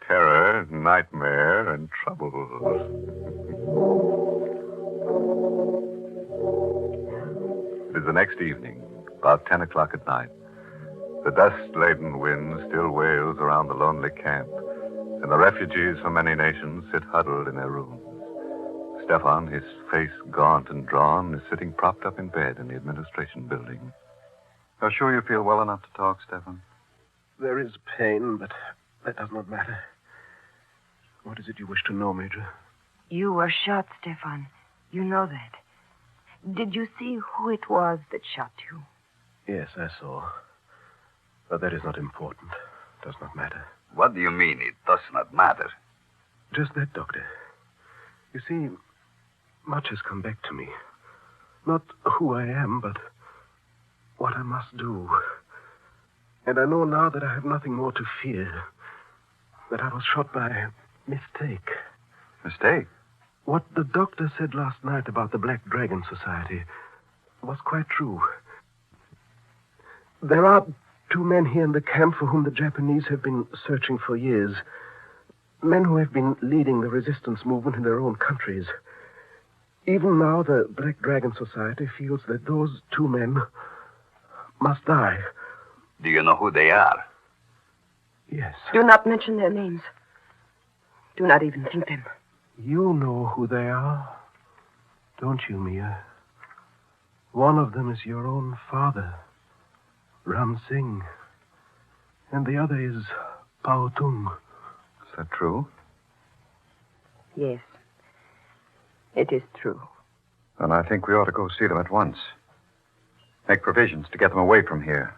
Terror, nightmare, and trouble. It is the next evening, about 10 o'clock at night. The dust-laden wind still wails around the lonely camp, and the refugees from many nations sit huddled in their rooms. Stefan, his face gaunt and drawn, is sitting propped up in bed in the administration building. You're sure you feel well enough to talk, Stefan? There is pain, but that does not matter. What is it you wish to know, Major? You were shot, Stefan. You know that. Did you see who it was that shot you? Yes, I saw. But that is not important. It does not matter. What do you mean it does not matter? Just that, Doctor. You see, much has come back to me. Not who I am, but what I must do. And I know now that I have nothing more to fear. That I was shot by mistake. Mistake? What the doctor said last night about the Black Dragon Society was quite true. There are 2 men here in the camp for whom the Japanese have been searching for years. Men who have been leading the resistance movement in their own countries. Even now, the Black Dragon Society feels that those 2 men must die. Do you know who they are? Yes. Do not mention their names. Do not even think them. You know who they are, don't you, Mia? One of them is your own father, Ram Singh, and the other is Pao Tung. Is that true? Yes. It is true. Then I think we ought to go see them at once. Make provisions to get them away from here.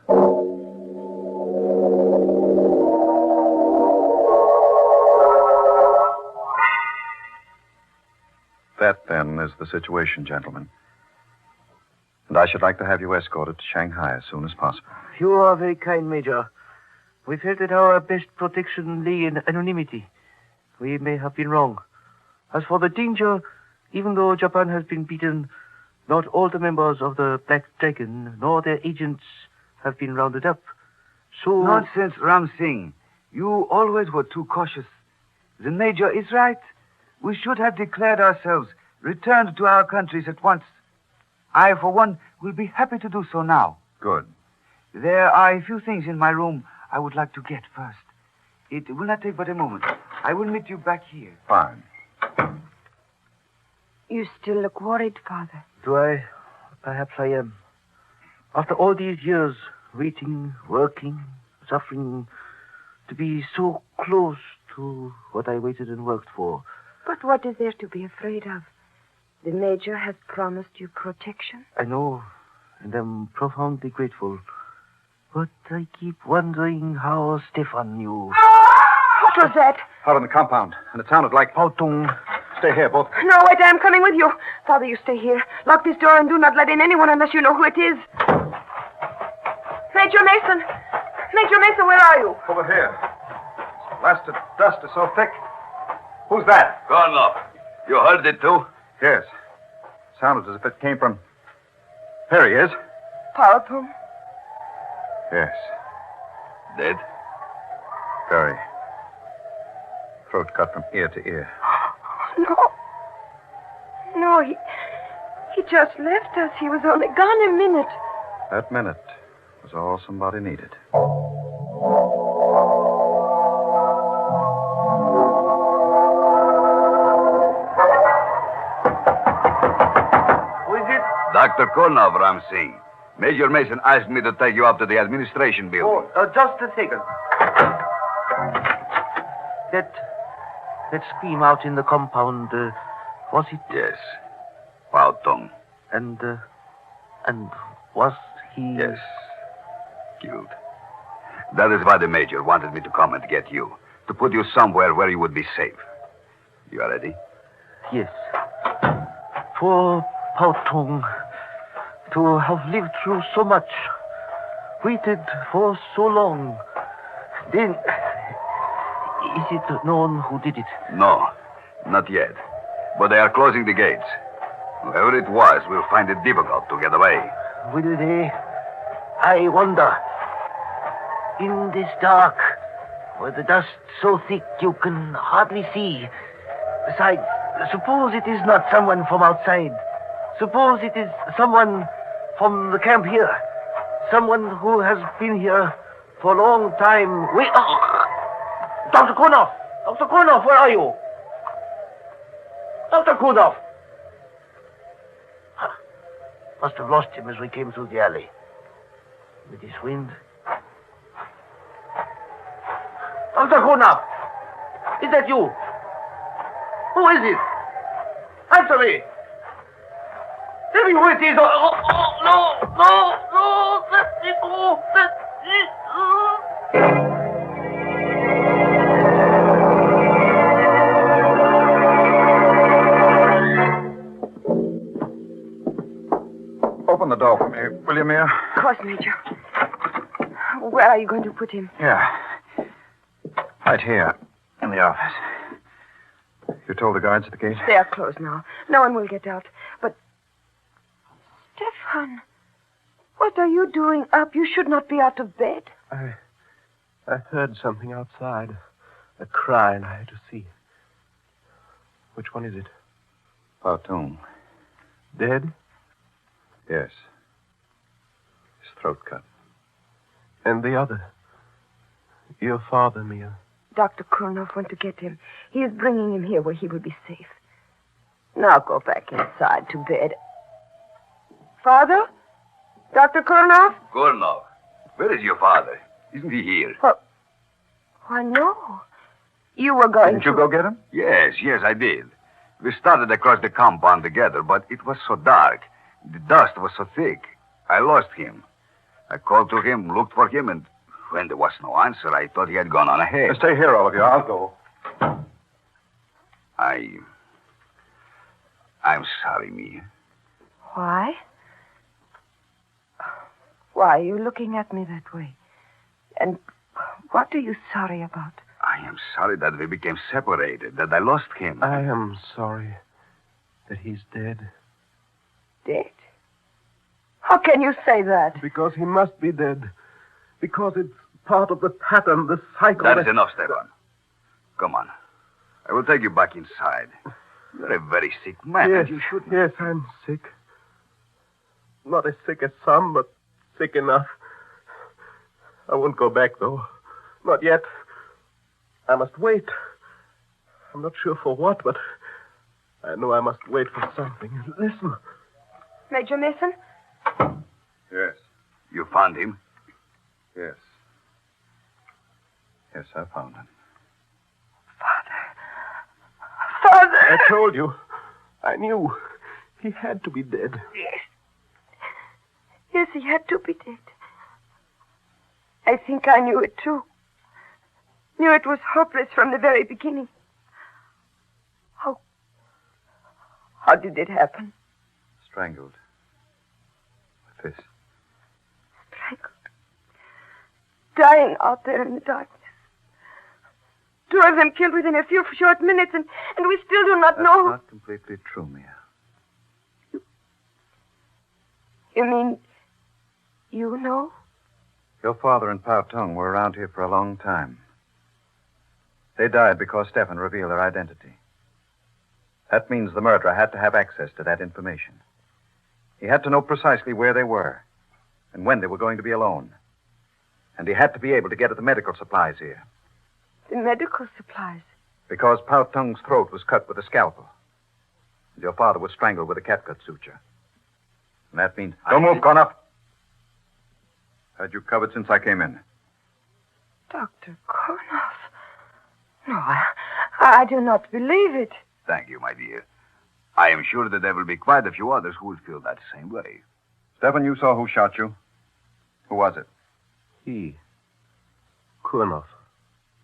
That, then, is the situation, gentlemen. And I should like to have you escorted to Shanghai as soon as possible. You are very kind, Major. We felt that our best protection lay in anonymity. We may have been wrong. As for the danger, even though Japan has been beaten, not all the members of the Black Dragon nor their agents have been rounded up. So... Nonsense, Ram Singh. You always were too cautious. The Major is right. We should have declared ourselves, returned to our countries at once. I, for one, will be happy to do so now. Good. There are a few things in my room I would like to get first. It will not take but a moment. I will meet you back here. Fine. You still look worried, Father. Do I? Perhaps I am. After all these years, waiting, working, suffering, to be so close to what I waited and worked for. But what is there to be afraid of? The Major has promised you protection. I know, and I'm profoundly grateful. But I keep wondering how Stefan knew. What was that? Out on the compound, and it sounded like... Pao Tung. Stay here, both. No, wait, I'm coming with you. Father, you stay here. Lock this door and do not let in anyone unless you know who it is. Major Mason! Major Mason, where are you? Over here. This blasted dust is so thick. Who's that? Gone You heard it, too? Yes. Sounded as if it came from... Here he is. Pao Tung? Yes. Dead? Very. Throat cut from ear to ear. No. No, he just left us. He was only gone a minute. That minute was all somebody needed. Dr. Konov, Ram Singh. Major Mason asked me to take you up to the administration building. Just a second. That scream out in the compound, was it? Yes. Pao Tung. And was he... Yes. Killed. That is why the Major wanted me to come and get you. To put you somewhere where you would be safe. You are ready? Yes. Poor Pao Tung. To have lived through so much, waited for so long. Then, is it known who did it? No, not yet. But they are closing the gates. Whoever it was will find it difficult to get away. Will they? I wonder. In this dark, where the dust so thick you can hardly see. Besides, suppose it is not someone from outside. Suppose it is someone from the camp here. Someone who has been here for a long time. Wait. Oh. Dr. Konov! Dr. Konov, where are you? Dr. Konov! Must have lost him as we came through the alley. With this wind. Dr. Konov! Is that you? Who is it? Answer me! Tell me who it is. No, let me go. Open the door for me, will you, Mia? Of course, Major. Where are you going to put him? Yeah. Right here, in the office. You told the guards at the gate? They are closed now. No one will get out. But... Stefan, what are you doing up? You should not be out of bed. I heard something outside. A cry, and I had to see. Which one is it? Pao Tung. Dead? Yes. His throat cut. And the other? Your father, Mia. Dr. Kurnoff went to get him. He is bringing him here where he will be safe. Now go back inside to bed. Father? Dr. Kurnoff? Kurnoff, where is your father? Isn't he here? Why, no. You were going Didn't you go get him? Yes, I did. We started across the compound together, but it was so dark. The dust was so thick. I lost him. I called to him, looked for him, and when there was no answer, I thought he had gone on ahead. Stay here, all of you. I'll go. I'm sorry, Mia. Why? Why are you looking at me that way? And what are you sorry about? I am sorry that we became separated, that I lost him. I am sorry that he's dead. Dead? How can you say that? Because he must be dead. Because it's part of the pattern, the cycle. That is enough, Stefan. Come on. I will take you back inside. You're a very sick man, Yes, and you shouldn't. Yes, I'm sick. Not as sick as some, but sick enough. I won't go back, though. Not yet. I must wait. I'm not sure for what, but I know I must wait for something. Listen. Major Mason? Yes. You found him? Yes. Yes, I found him. Father! I told you. I knew. He had to be dead. Yes. Yes, he had to be dead. I think I knew it, too. Knew it was hopeless from the very beginning. How did it happen? Strangled. With this. Strangled. Dying out there in the darkness. 2 of them killed within a few short minutes, and we still do not know. That's not completely true, Mia. You mean you know? Your father and Pao Tung were around here for a long time. They died because Stefan revealed their identity. That means the murderer had to have access to that information. He had to know precisely where they were and when they were going to be alone. And he had to be able to get at the medical supplies here. The medical supplies? Because Pao Tung's throat was cut with a scalpel. And your father was strangled with a catgut suture. And that means... Don't move, Kurnoff. Had you covered since I came in? Dr. Kurnoff. No, I do not believe it. Thank you, my dear. I am sure that there will be quite a few others who will feel that same way. Stefan, you saw who shot you. Who was it? He. Kurnoff.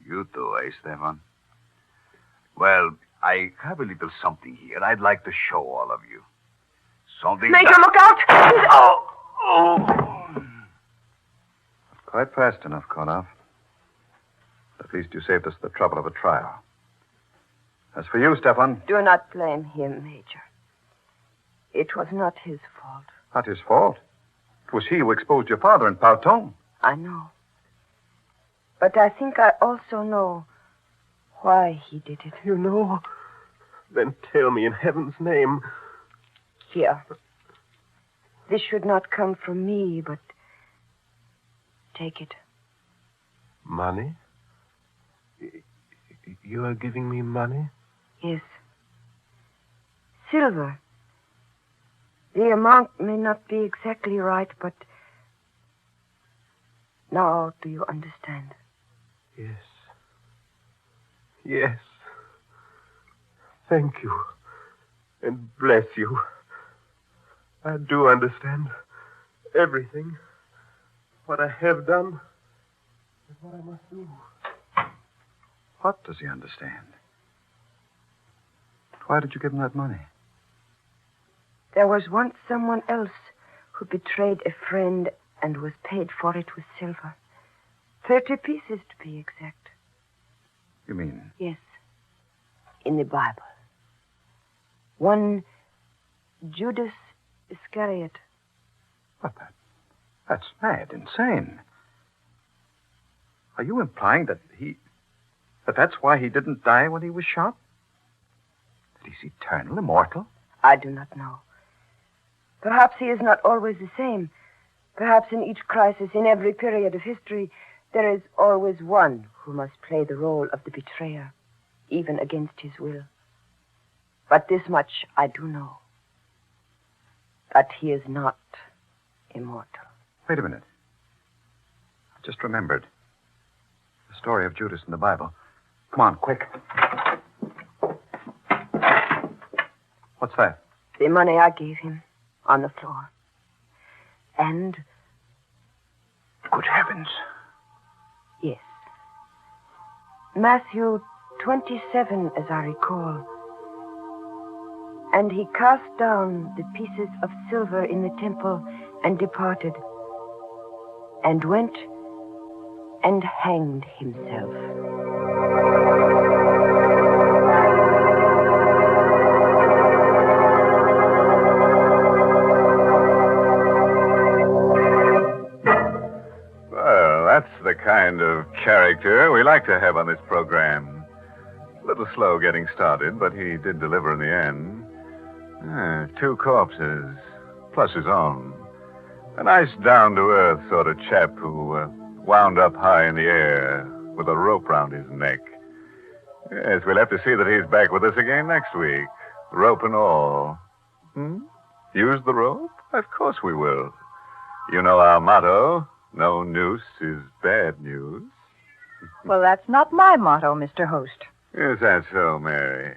You too, eh, Stefan? Well, I have a little something here I'd like to show all of you. Something... Major, look out! Oh! Quite fast enough, Kurnoff. At least you saved us the trouble of a trial. As for you, Stefan... Do not blame him, Major. It was not his fault. Not his fault. It was he who exposed your father and Pao Tung. I know. But I think I also know why he did it. You know? Then tell me in heaven's name. Here. This should not come from me, but take it. Money? You are giving me money? Yes. Silver. The amount may not be exactly right, but now do you understand? Yes. Yes. Thank you. And bless you. I do understand everything. What I have done and what I must do. What does he understand? Why did you give him that money? There was once someone else who betrayed a friend and was paid for it with silver. 30 pieces to be exact. You mean? Yes. In the Bible. One Judas Iscariot. What, that's mad, insane. Are you implying that that's why he didn't die when he was shot? That he's eternal, immortal? I do not know. Perhaps he is not always the same. Perhaps in each crisis, in every period of history, There is always one who must play the role of the betrayer, even against his will. But this much I do know, that he is not immortal. Wait a minute. I just remembered. The story of Judas in the Bible. Come on, quick. What's that? The money I gave him on the floor. And... Good heavens. Yes. Matthew 27, as I recall. And he cast down the pieces of silver in the temple and departed, and went and hanged himself. Well, that's the kind of character we like to have on this program. A little slow getting started, but he did deliver in the end. 2 corpses, plus his own. A nice down-to-earth sort of chap who wound up high in the air with a rope round his neck. Yes, we'll have to see that he's back with us again next week. Rope and all. Use the rope? Of course we will. You know our motto, no noose is bad news. Well, that's not my motto, Mr. Host. Is that so, Mary?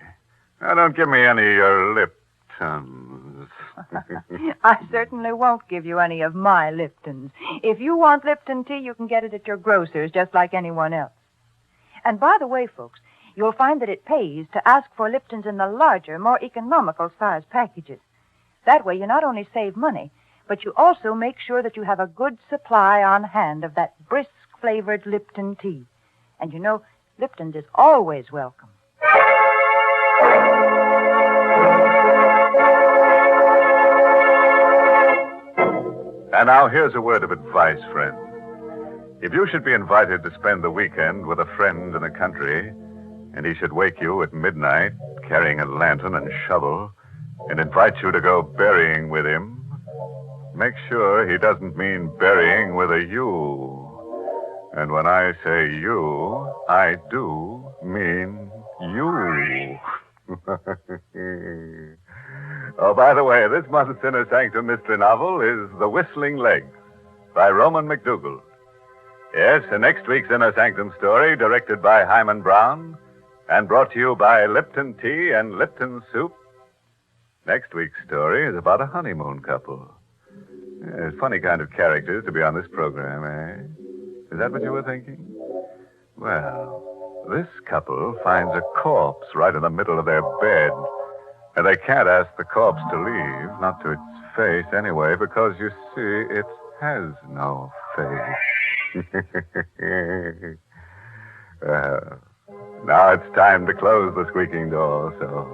Now, don't give me any of your Liptons. I certainly won't give you any of my Liptons. If you want Lipton tea, you can get it at your grocer's just like anyone else. And by the way, folks, you'll find that it pays to ask for Liptons in the larger, more economical size packages. That way you not only save money, but you also make sure that you have a good supply on hand of that brisk-flavored Lipton tea. And you know, Lipton's is always welcome. And now here's a word of advice, friend. If you should be invited to spend the weekend with a friend in the country, and he should wake you at midnight carrying a lantern and shovel and invite you to go berrying with him, make sure he doesn't mean burying with a U. And when I say you, I do mean you. Oh, by the way, this month's Inner Sanctum Mystery novel is The Whistling Legs by Roman McDougall. Yes, and next week's Inner Sanctum story, directed by Hyman Brown and brought to you by Lipton Tea and Lipton Soup. Next week's story is about a honeymoon couple. Yes, funny kind of characters to be on this program, eh? Is that what you were thinking? Well, this couple finds a corpse right in the middle of their bed. And they can't ask the corpse to leave, not to its face anyway, because, you see, it has no face. Now it's time to close the squeaking door, so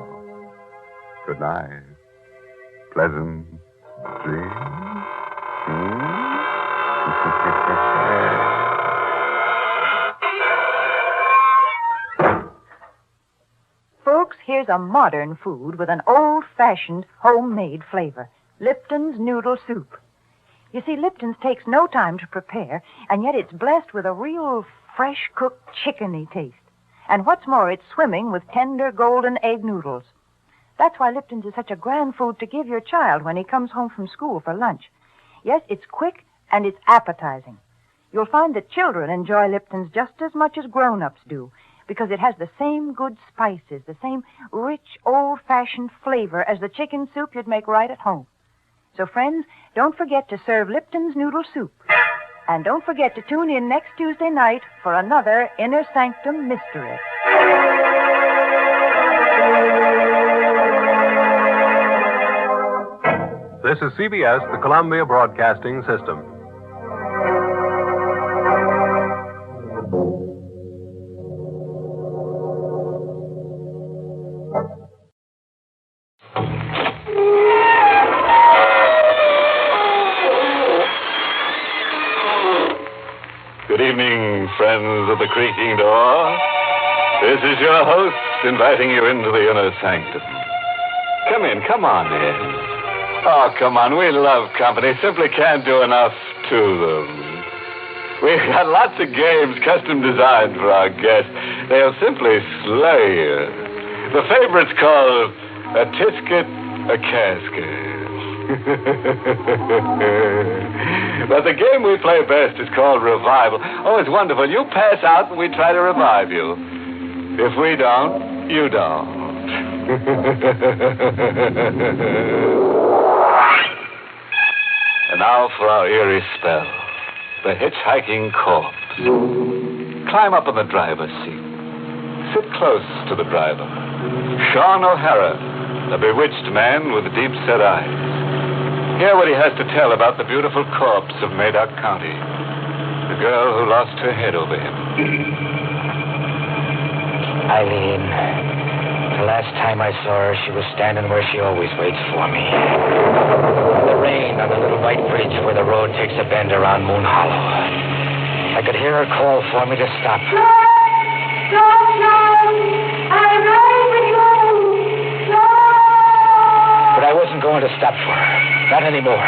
good night. Pleasant dreams. Folks, here's a modern food with an old-fashioned homemade flavor. Lipton's noodle soup. You see, Lipton's takes no time to prepare, and yet it's blessed with a real fresh-cooked chickeny taste. And what's more, it's swimming with tender golden egg noodles. That's why Lipton's is such a grand food to give your child when he comes home from school for lunch. Yes, it's quick and it's appetizing. You'll find that children enjoy Lipton's just as much as grown-ups do, because it has the same good spices, the same rich, old-fashioned flavor as the chicken soup you'd make right at home. So, friends, don't forget to serve Lipton's noodle soup. And don't forget to tune in next Tuesday night for another Inner Sanctum Mystery. This is CBS, the Columbia Broadcasting System. Good evening, friends of the creaking door. This is your host inviting you into the Inner Sanctum. Come in, come on in. Oh, come on, we love company. Simply can't do enough to them. We've got lots of games custom designed for our guests. They'll simply slay you. The favorite's called a tisket, a casket. But the game we play best is called Revival. Oh, it's wonderful. You pass out and we try to revive you. If we don't, you don't. And now for our eerie spell. The hitchhiking corpse. Climb up on the driver's seat. Sit close to the driver. Sean O'Hara, a bewitched man with deep-set eyes. Hear what he has to tell about the beautiful corpse of Madoc County. The girl who lost her head over him. Eileen. The last time I saw her, she was standing where she always waits for me. In the rain on the little white bridge where the road takes a bend around Moon Hollow. I could hear her call for me to stop. No, I'm right with you. No. But I wasn't going to stop for her. Not anymore.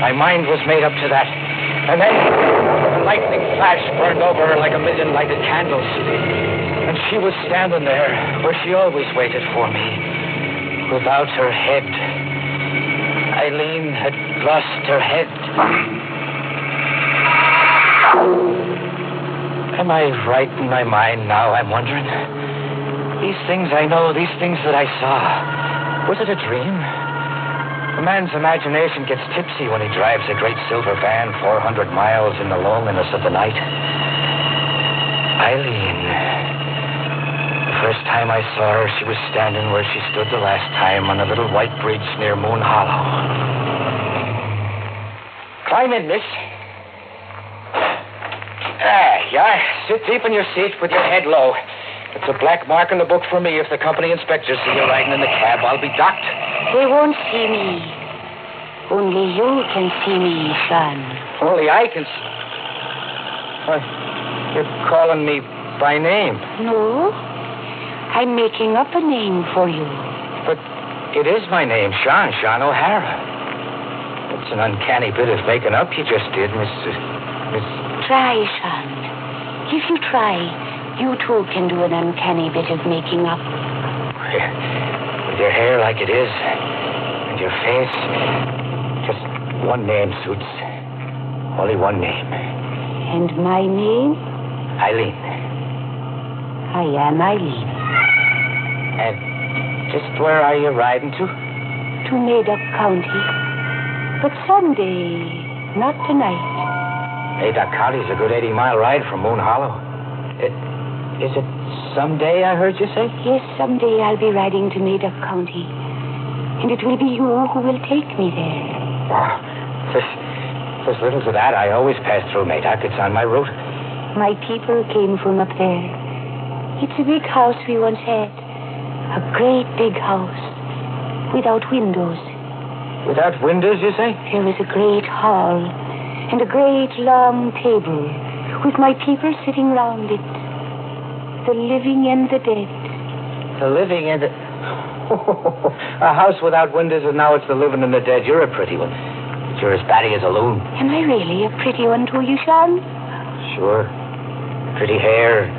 My mind was made up to that. And then the lightning flash burned over her like a million lighted candles. And she was standing there where she always waited for me. Without her head. Eileen had lost her head. Am I right in my mind now, I'm wondering? These things I know, these things that I saw, was it a dream? A man's imagination gets tipsy when he drives a great silver van 400 miles in the loneliness of the night. Eileen. The first time I saw her, she was standing where she stood the last time on a little white bridge near Moon Hollow. Climb in, miss. Yeah, sit deep in your seat with your head low. It's a black mark in the book for me. If the company inspectors see you riding in the cab, I'll be docked. They won't see me. Only you can see me, son. Only I can see... What? You're calling me by name. No. I'm making up a name for you. But it is my name, Sean O'Hara. It's an uncanny bit of making up you just did, Miss... Try, Sean. If you try, you too can do an uncanny bit of making up. With your hair like it is, and your face, just one name suits. Only one name. And my name? Eileen. I am Eileen. And just where are you riding to? To Madoc County. But someday, not tonight. Madoc County's a good 80-mile ride from Moon Hollow. Is it someday, I heard you say? Yes, someday I'll be riding to Madoc County. And it will be you who will take me there. Oh, there's little to that. I always pass through Madoc. It's on my route. My people came from up there. It's a big house we once had. A great big house. Without windows. Without windows, you say? There was a great hall. And a great long table with my people sitting round it. The living and the dead. The living and the... A house without windows and now it's the living and the dead. You're a pretty one. But you're as batty as a loon. Am I really a pretty one to you, Sean? Sure. Pretty hair.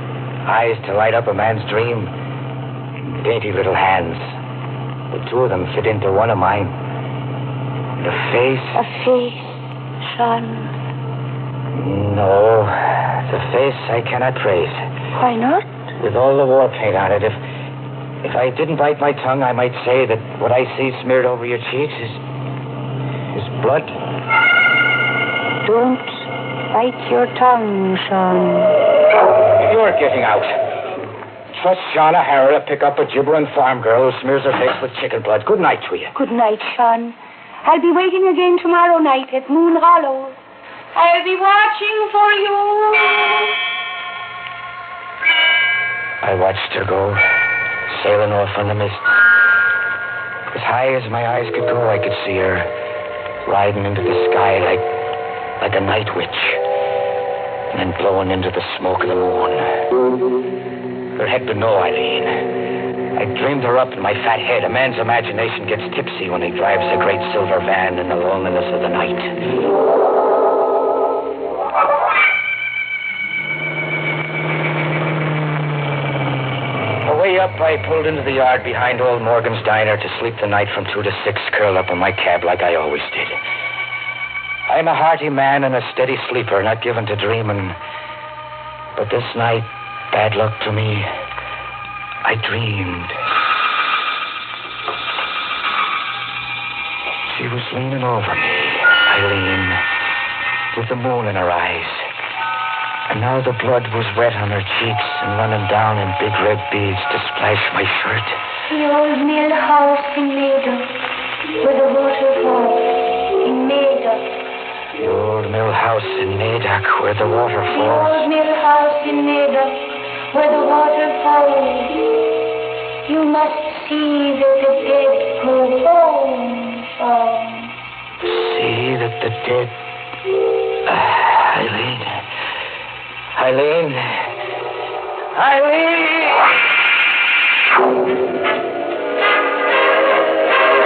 Eyes to light up a man's dream. Dainty little hands. The two of them fit into one of mine. The face... A face. Sean. No, the face I cannot praise. Why not? With all the war paint on it, if I didn't bite my tongue, I might say that what I see smeared over your cheeks is blood. Don't bite your tongue, Sean. You're getting out. Trust Sean O'Hara to pick up a gibbering farm girl who smears her face with chicken blood. Good night to you. Good night, Sean. I'll be waiting again tomorrow night at Moon Hollow. I'll be watching for you. I watched her go, sailing off on the mist. As high as my eyes could go, I could see her riding into the sky like a night witch, and then blowing into the smoke of the moon. There had been no Eileen. I dreamed her up in my fat head. A man's imagination gets tipsy when he drives a great silver van in the loneliness of the night. up, I pulled into the yard behind old Morgan's diner to sleep the night from 2 to 6, curled up in my cab like I always did. I'm a hearty man and a steady sleeper, not given to dreaming. But this night, bad luck to me, I dreamed. She was leaning over me, Eileen, with the moon in her eyes. And now the blood was wet on her cheeks and running down in big red beads to splash my shirt. The old mill house in Meadow, where the water falls in Meadow. The old mill house in Naidoc, where the water The falls. old mill house in Meadow, where the water falls. You must see that the dead go home. See that the dead... Eileen. Eileen.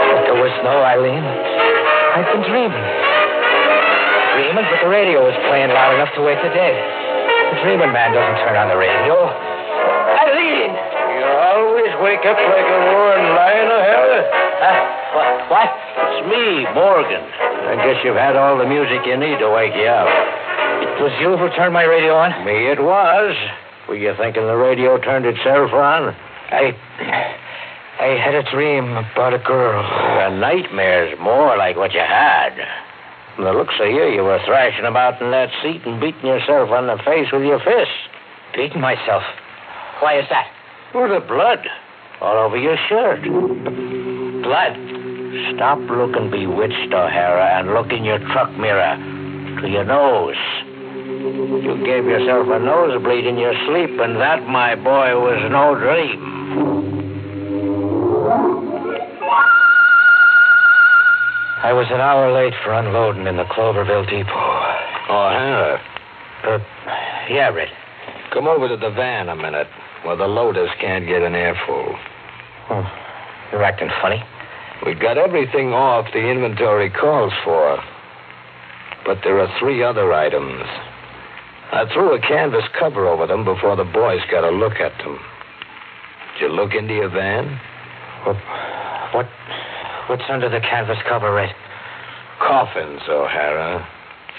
But there was no Eileen. I've been dreaming. Dreaming, but the radio was playing loud enough to wake the dead. The dreaming man doesn't turn on the radio. Eileen! You always wake up like a roaring lion, O'Hara. What? It's me, Morgan. I guess you've had all the music you need to wake you up. It was you who turned my radio on? Me it was. Were you thinking the radio turned itself on? I had a dream about a girl. A nightmare's more like what you had. From the looks of you, you were thrashing about in that seat and beating yourself on the face with your fists. Beating myself? Why is that? For the blood all over your shirt. Blood? Stop looking bewitched, O'Hara, and look in your truck mirror to your nose. You gave yourself a nosebleed in your sleep, and that, my boy, was no dream. I was an hour late for unloading in the Cloverville depot. O'Hara. Yeah, Red. Come over to the van a minute, where the loaders can't get an airful. Oh, you're acting funny. We got everything off the inventory calls for. But there are 3 other items. I threw a canvas cover over them before the boys got a look at them. Did you look into your van? What's under the canvas cover, Red? Coffins, O'Hara.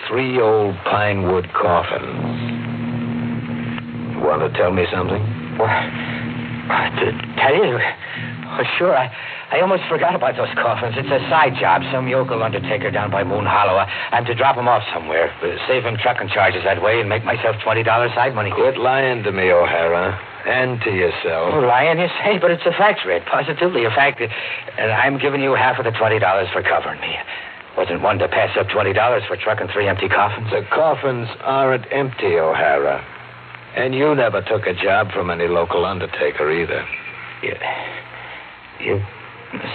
3 old pine wood coffins. You want to tell me something? To tell you? Oh, sure, I almost forgot about those coffins. It's a side job. Some yokel undertaker down by Moon Hollow. I'm to drop him off somewhere. Save him trucking charges that way and make myself $20 side money. Quit lying to me, O'Hara. And to yourself. Oh, lying, you say? But it's a fact, Red. Positively a fact. And I'm giving you half of the $20 for covering me. Wasn't one to pass up $20 for trucking 3 empty coffins. The coffins aren't empty, O'Hara. And you never took a job from any local undertaker either. You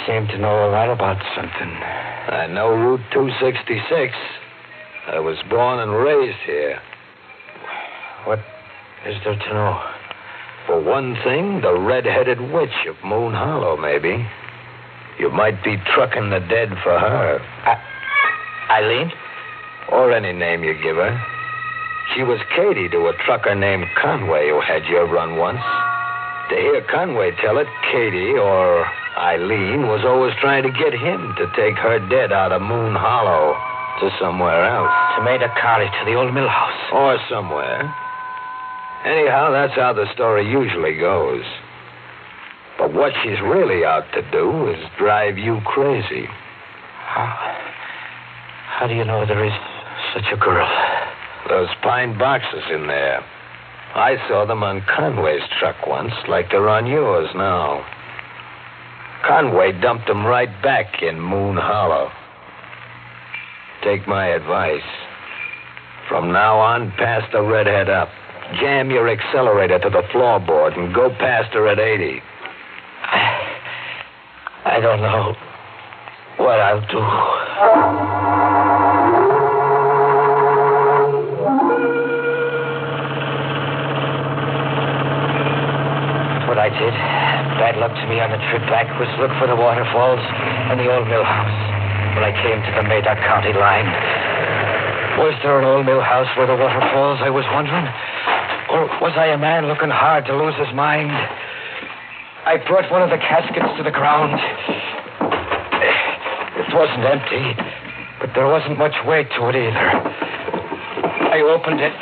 seem to know a lot about something. I know Route 266. I was born and raised here. What is there to know? For one thing, the red-headed witch of Moon Hollow, maybe. You might be trucking the dead for her. Eileen? Or any name you give her. She was Katie to a trucker named Conway who had your run once. To hear Conway tell it, Katie, or Eileen, was always trying to get him to take her dead out of Moon Hollow to somewhere else. To Maida-Kari, to the old mill house. Or somewhere. Anyhow, that's how the story usually goes. But what she's really out to do is drive you crazy. How do you know there is such a girl? Those pine boxes in there. I saw them on Conway's truck once, like they're on yours now. Conway dumped them right back in Moon Hollow. Take my advice. From now on, pass the redhead up. Jam your accelerator to the floorboard and go past her at 80. I don't know what I'll do. What I did, bad luck to me on the trip back, was look for the waterfalls and the old mill house. When I came to the Maida County line, was there an old mill house where the waterfalls, I was wondering? Or was I a man looking hard to lose his mind? I brought one of the caskets to the ground. It wasn't empty, but there wasn't much weight to it either. I opened it.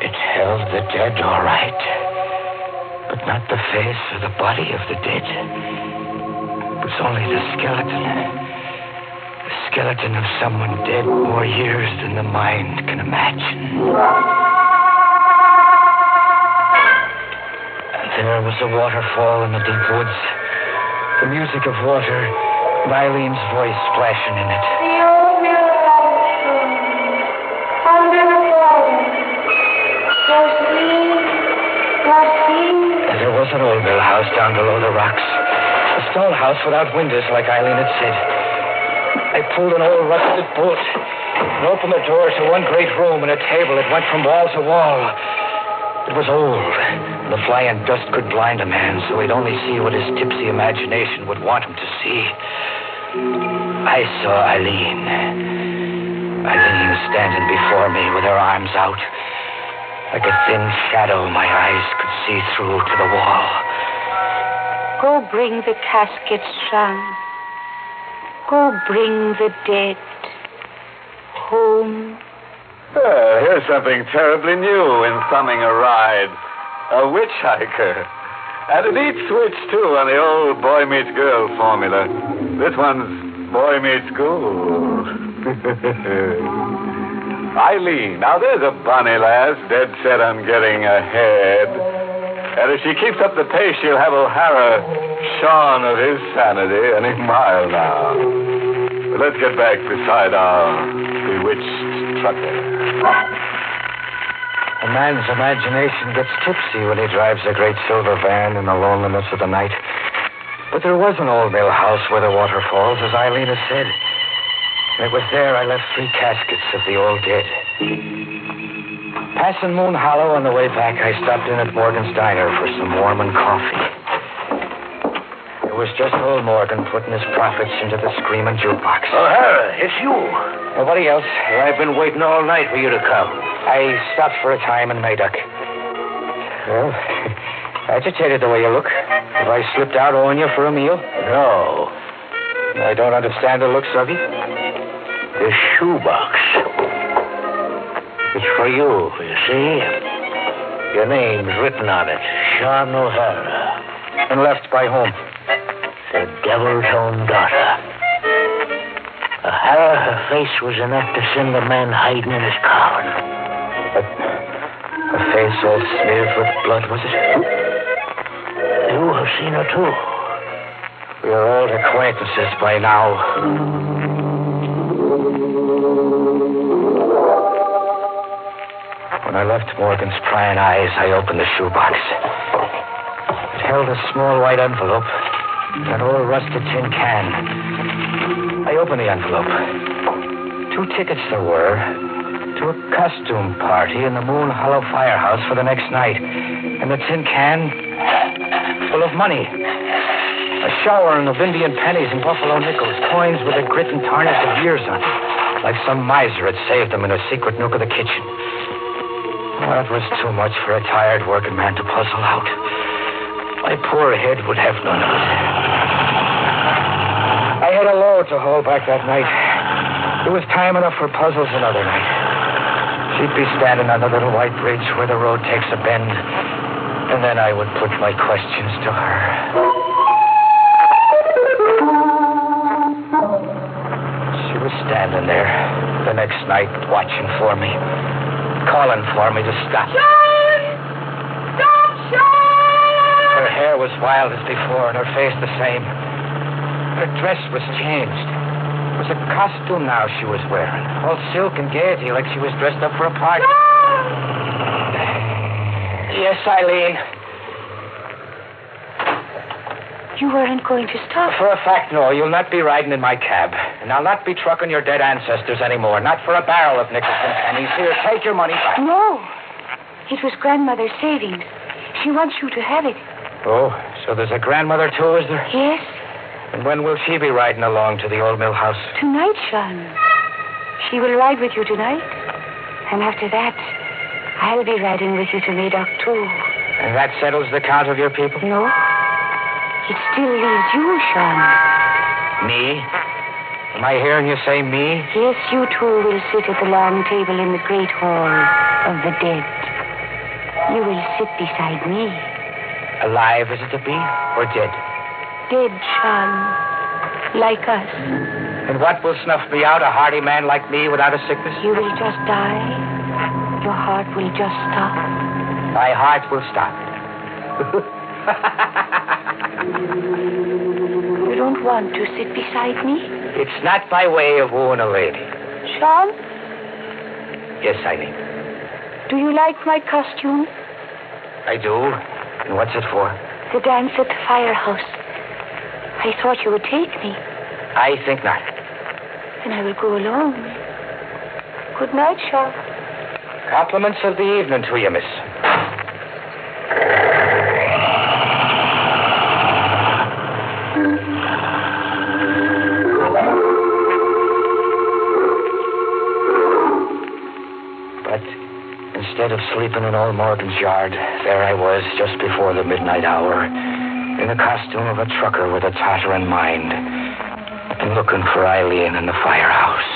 It held the dead, all right, but not the face or the body of the dead. It was only the skeleton. The skeleton of someone dead more years than the mind can imagine. And there was a waterfall in the deep woods. The music of water, and Eileen's voice splashing in it. And there was an old mill house down below the rocks. A stone house without windows, like Eileen had said. I pulled an old rusted bolt and opened the door to one great room and a table that went from wall to wall. It was old. The flying dust could blind a man, so he'd only see what his tipsy imagination would want him to see. I saw Eileen. Eileen standing before me with her arms out. Like a thin shadow my eyes could see through to the wall. Go bring the casket, son. Go bring the dead home. Here's something terribly new in thumbing a ride. A witch hiker. And a neat switch, too, on the old boy meets girl formula. This one's boy meets gold. Eileen, now there's a bonny lass dead set on getting ahead. And if she keeps up the pace, she'll have O'Hara shorn of his sanity any mile now. But let's get back beside our bewitched trucker. A man's imagination gets tipsy when he drives a great silver van in the loneliness of the night. But there was an old mill house where the water falls, as Eileen has said. And it was there I left 3 caskets of the old dead. Passing Moon Hollow on the way back, I stopped in at Morgan's Diner for some Mormon coffee. It was just old Morgan putting his profits into the screaming jukebox. O'Hara, it's you. Nobody else. I've been waiting all night for you to come. I stopped for a time in Mayduck. Well, agitated the way you look. Have I slipped out owing you for a meal? No. I don't understand the looks of you. The shoebox. It's for you, you see? Your name's written on it. Sean O'Hara. And left by whom? The devil's own daughter. O'Hara, her face was enough to send a man hiding in his coffin. A face all smeared with blood, was it? You have seen her, too. We are old acquaintances by now. When I left Morgan's prying eyes, I opened the shoebox. It held a small white envelope, an old rusted tin can. I opened the envelope. 2 tickets there were to a costume party in the Moon Hollow firehouse for the next night. And the tin can full of money. A shower of Indian pennies and buffalo nickels, coins with the grit and tarnish of years on them. Like some miser had saved them in a secret nook of the kitchen. Well, it was too much for a tired working man to puzzle out. My poor head would have none of it. I had a load to hold back that night. There was time enough for puzzles another night. She'd be standing on the little white bridge where the road takes a bend, and then I would put my questions to her. She was standing there the next night, watching for me, calling for me to stop. Sean! Stop, Sean! Her hair was wild as before, and her face the same. Her dress was changed. It was a costume now she was wearing, all silk and gaiety, like she was dressed up for a party. Yes, Eileen. You weren't going to stop? For a fact, no. You'll not be riding in my cab. And I'll not be trucking your dead ancestors anymore. Not for a barrel of nickels and pennies. Here, take your money back. No. It was grandmother's savings. She wants you to have it. Oh, so there's a grandmother, too, is there? Yes. And when will she be riding along to the old mill house? Tonight, Sean. She will ride with you tonight. And after that, I'll be riding with you to Mayduck, too. And that settles the count of your people? No. It still leaves you, Sean. Me? Am I hearing you say me? Yes, you two will sit at the long table in the great hall of the dead. You will sit beside me. Alive is it to be, or dead? Dead, Sean. Like us. And what will snuff me out, a hardy man like me without a sickness? You will just die. Your heart will just stop. My heart will stop. You don't want to sit beside me? It's not by way of wooing a lady. Sean? Yes, Eileen. Do you like my costume? I do. And what's it for? The dance at the firehouse. I thought you would take me. I think not. Then I will go alone. Good night, Sean. Compliments of the evening to you, miss. But instead of sleeping in old Morgan's yard, there I was just before the midnight hour, in the costume of a trucker with a tottering mind, and looking for Eileen in the firehouse.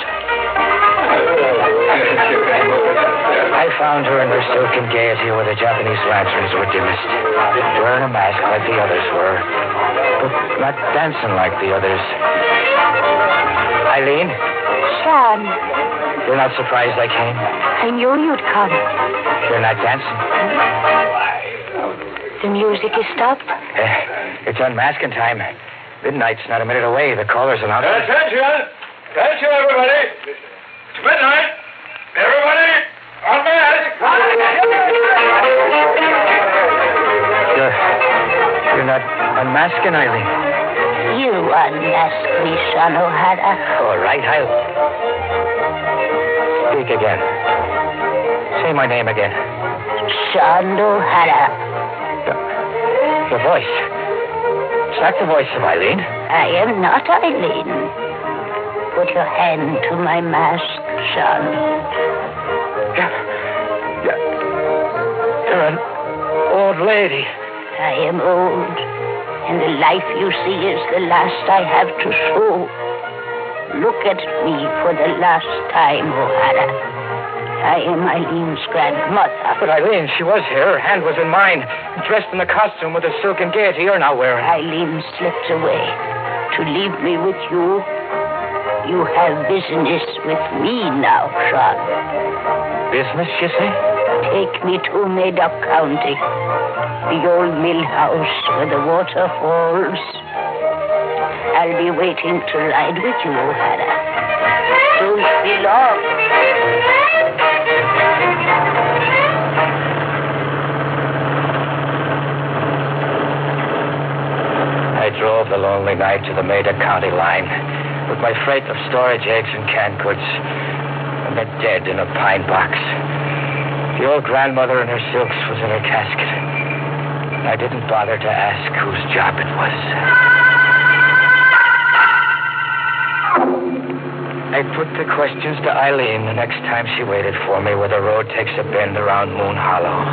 I found her in her silken gaiety where the Japanese lanterns were dimmest, wearing a mask like the others were, but not dancing like the others. Eileen? Sean. You're not surprised I came? I knew you'd come. You're not dancing? The music is stopped. It's unmasking time. Midnight's not a minute away. The caller's announcing. Attention! Attention, everybody! It's midnight! Everybody, unmask! You're not unmasking, Eileen. You unmask me, Sean O'Hara. All right, I'll... Speak again. Say my name again. Sean O'Hara. The voice. It's not the voice of Eileen. I am not Eileen. Put your hand to my mask, Sean. You're an old lady. I am old, and the life you see is the last I have to show. Look at me for the last time, O'Hara. I am Eileen's grandmother. But Eileen, she was here. Her hand was in mine. Dressed in the costume with the silken gaiety you're now wearing. Eileen slipped away to leave me with you. You have business with me now, Sean. Business, you say? Take me to Medoc County. The old mill house where the water falls. I'll be waiting to ride with you, O'Hara. Don't be long. I drove the lonely night to the Medoc County line with my freight of storage eggs and canned goods, and the dead in a pine box. The old grandmother in her silks was in her casket. I didn't bother to ask whose job it was. I put the questions to Eileen the next time she waited for me where the road takes a bend around Moon Hollow.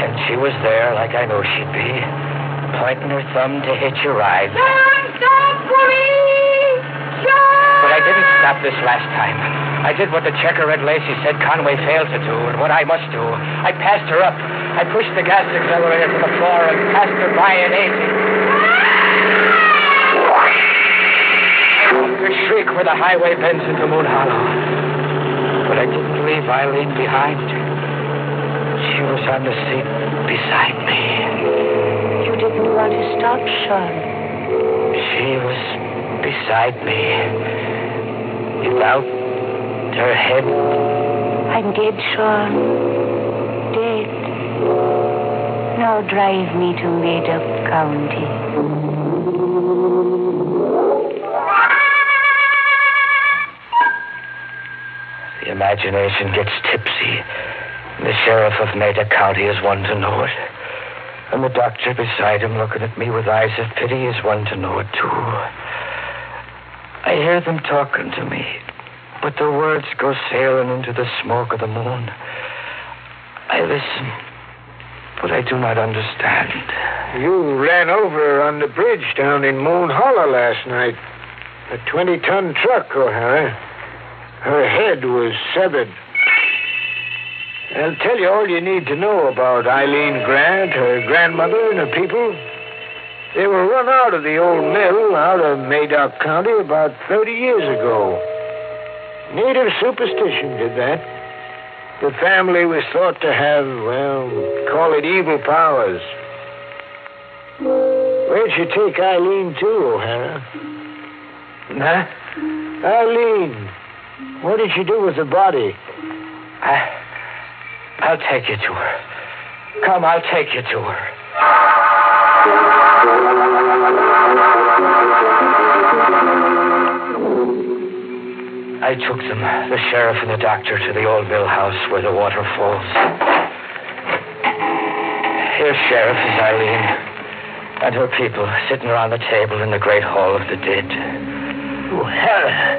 And she was there like I knew she'd be, pointing her thumb to hitch a ride. Stop for me! But I didn't stop this last time. I did what the checker-red Lacey said Conway failed to do, and what I must do. I passed her up. I pushed the gas accelerator to the floor and passed her by in 80. To shriek where the highway bends into Moon Hollow. But I didn't leave Eileen behind. She was on the seat beside me. You didn't want to stop, Sean. She was beside me. Without her head. I'm dead, Sean. Dead. Now drive me to Medoc County. The imagination gets tipsy. The sheriff of Medoc County is one to know it. And the doctor beside him looking at me with eyes of pity is one to know it, too. I hear them talking to me, but the words go sailing into the smoke of the moon. I listen, But I do not understand. You ran over her on the bridge down in Horla last night. A 20-ton truck, O'Hara. Her head was severed. I'll tell you all you need to know about Eileen Grant, her grandmother, and her people. They were run out of the old mill out of Madoc County about 30 years ago. Native superstition did that. The family was thought to have, well, call it evil powers. Where'd you take Eileen to, O'Hara? Huh? Eileen. What did you do with the body? I'll take you to her. Come, I'll take you to her. I took them, the sheriff and the doctor, to the old mill house where the water falls. Here, Sheriff, is Eileen and her people sitting around the table in the great hall of the dead. Oh, Hera,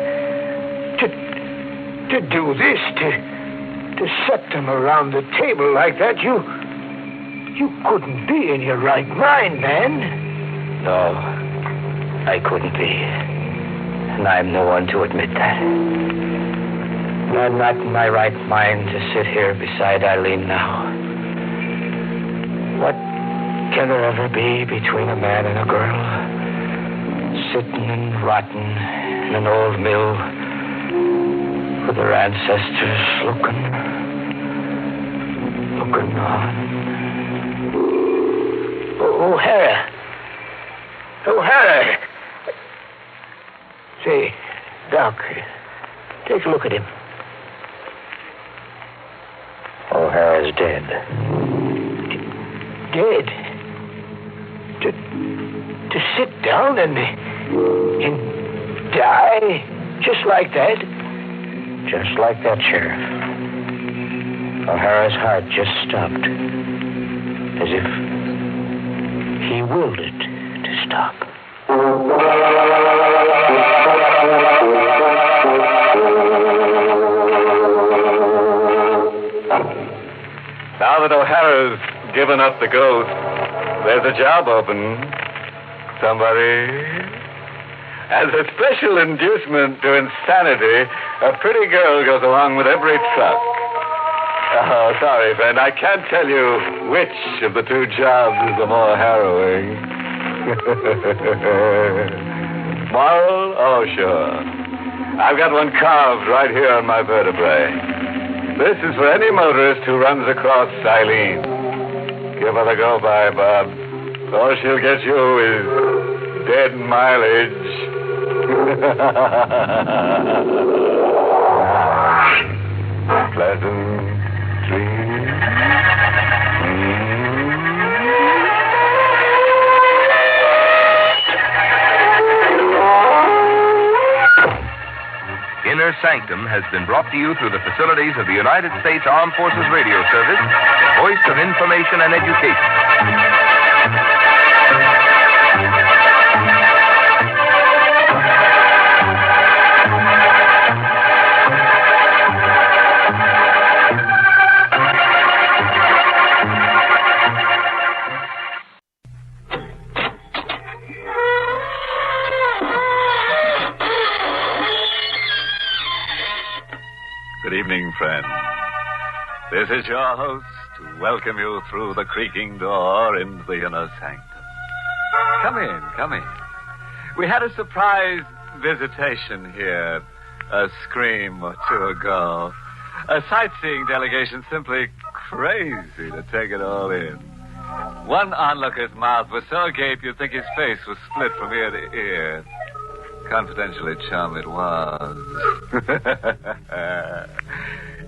to do this, to set them around the table like that, you couldn't be in your right mind, man. No, I couldn't be. And I'm the one to admit that. And I'm not in my right mind to sit here beside Eileen now. What can there ever be between a man and a girl? Sitting and rotting in an old mill with their ancestors looking on. O'Hara. Say, Doc, take a look at him. O'Hara's dead. Dead? To sit down and die just like that? Just like that, Sheriff. O'Hara's heart just stopped. As if he willed it to stop. Now that O'Hara's given up the ghost, there's a job open. Somebody... As a special inducement to insanity, a pretty girl goes along with every truck. Oh, sorry, friend. I can't tell you which of the two jobs is the more harrowing. Moral? Oh, sure. I've got one carved right here on my vertebrae. This is for any motorist who runs across Eileen. Give her the go-by, Bob. All she'll get you is dead mileage. Pleasant dreams. Inner Sanctum has been brought to you through the facilities of the United States Armed Forces Radio Service, the voice of information and education. Good evening, friend. This is your host to welcome you through the creaking door into the inner sanctum. Come in, come in. We had a surprise visitation here a scream or two ago. A sightseeing delegation simply crazy to take it all in. One onlooker's mouth was so agape you'd think his face was split from ear to ear. Confidentially, chum, it was.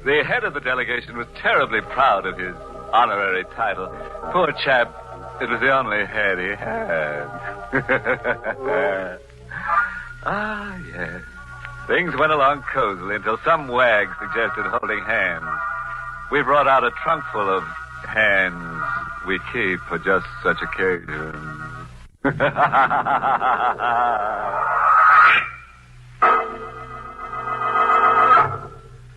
The head of the delegation was terribly proud of his honorary title. Poor chap, it was the only head he had. Ah, yes. Things went along cozily until some wag suggested holding hands. We brought out a trunk full of hands we keep for just such occasions.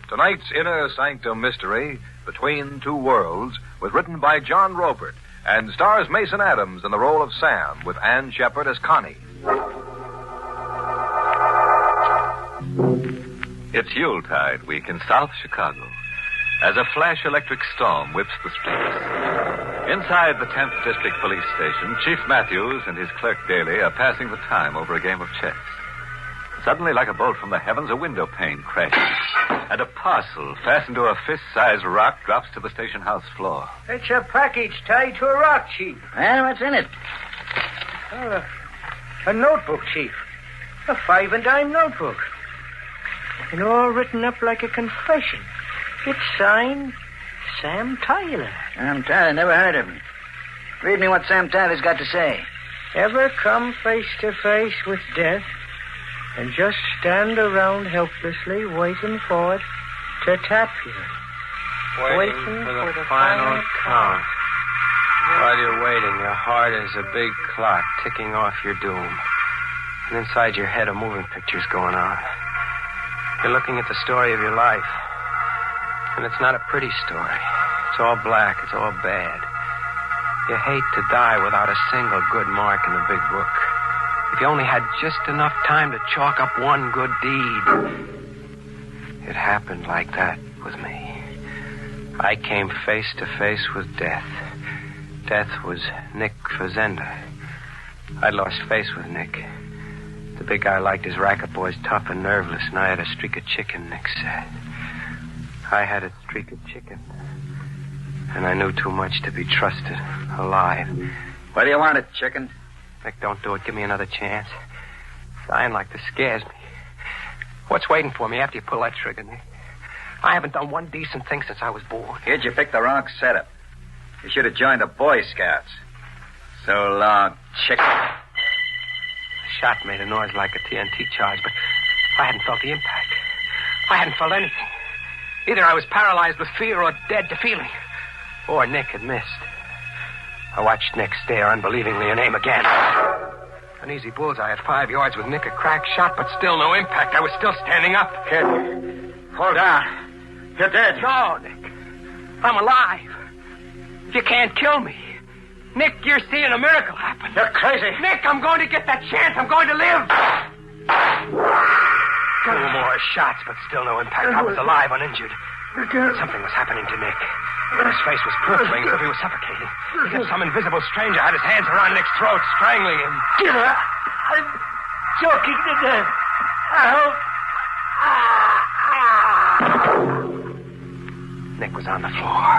Tonight's Inner Sanctum Mystery Between Two Worlds was written by John Robert and stars Mason Adams in the role of Sam, with Ann Shepard as Connie. It's Yuletide week in South Chicago as a flash electric storm whips the streets. Inside the 10th District Police Station, Chief Matthews and his clerk Daly are passing the time over a game of chess. Suddenly, like a bolt from the heavens, a window pane crashes, and a parcel fastened to a fist-sized rock drops to the station house floor. It's a package tied to a rock, Chief. And what's in it? Oh, a notebook, Chief. A 5-and-dime notebook. And all written up like a confession. It's signed Sam Tyler. Sam Tyler, never heard of him. Read me what Sam Tyler's got to say. Ever come face to face with death and just stand around helplessly waiting for it to tap you? Waiting for the final count. While you're waiting, your heart is a big clock ticking off your doom. And inside your head, a moving picture's going on. You're looking at the story of your life. And it's not a pretty story. It's all black. It's all bad. You hate to die without a single good mark in the big book. If you only had just enough time to chalk up one good deed. It happened like that with me. I came face to face with death. Death was Nick Fazenda. I'd lost face with Nick. The big guy liked his racket boys tough and nerveless, and I had a streak of chicken, Nick said. I had a streak of chicken. And I knew too much to be trusted alive. Where do you want it, chicken? Nick, don't do it. Give me another chance. Dying like this scares me. What's waiting for me after you pull that trigger, Nick? I haven't done one decent thing since I was born. Kid, you picked the wrong setup. You should have joined the Boy Scouts. So long, chicken. The shot made a noise like a TNT charge, but I hadn't felt the impact. I hadn't felt anything. Either I was paralyzed with fear or dead to feeling. Or Nick had missed. I watched Nick stare unbelievingly and aim again. An easy bullseye at 5 yards with Nick a crack shot, but still no impact. I was still standing up. Kid, hold on. You're dead. No, Nick. I'm alive. You can't kill me. Nick, you're seeing a miracle happen. You're crazy. Nick, I'm going to get that chance. I'm going to live. 2 more shots, but still no impact. I was alive, uninjured. Something was happening to Nick. His face was purpling as if he was suffocating. As if some invisible stranger had his hands around Nick's throat, strangling him. I'm choking to death. Nick was on the floor.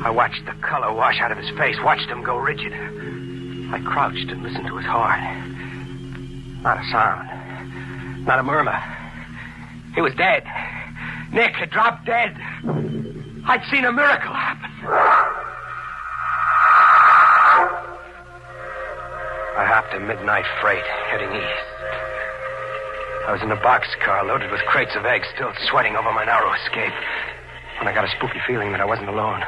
I watched the color wash out of his face, watched him go rigid. I crouched and listened to his heart. Not a sound. Not a murmur. He was dead. Nick had dropped dead. I'd seen a miracle happen. I hopped a midnight freight heading east. I was in a boxcar loaded with crates of eggs, still sweating over my narrow escape, when I got a spooky feeling that I wasn't alone.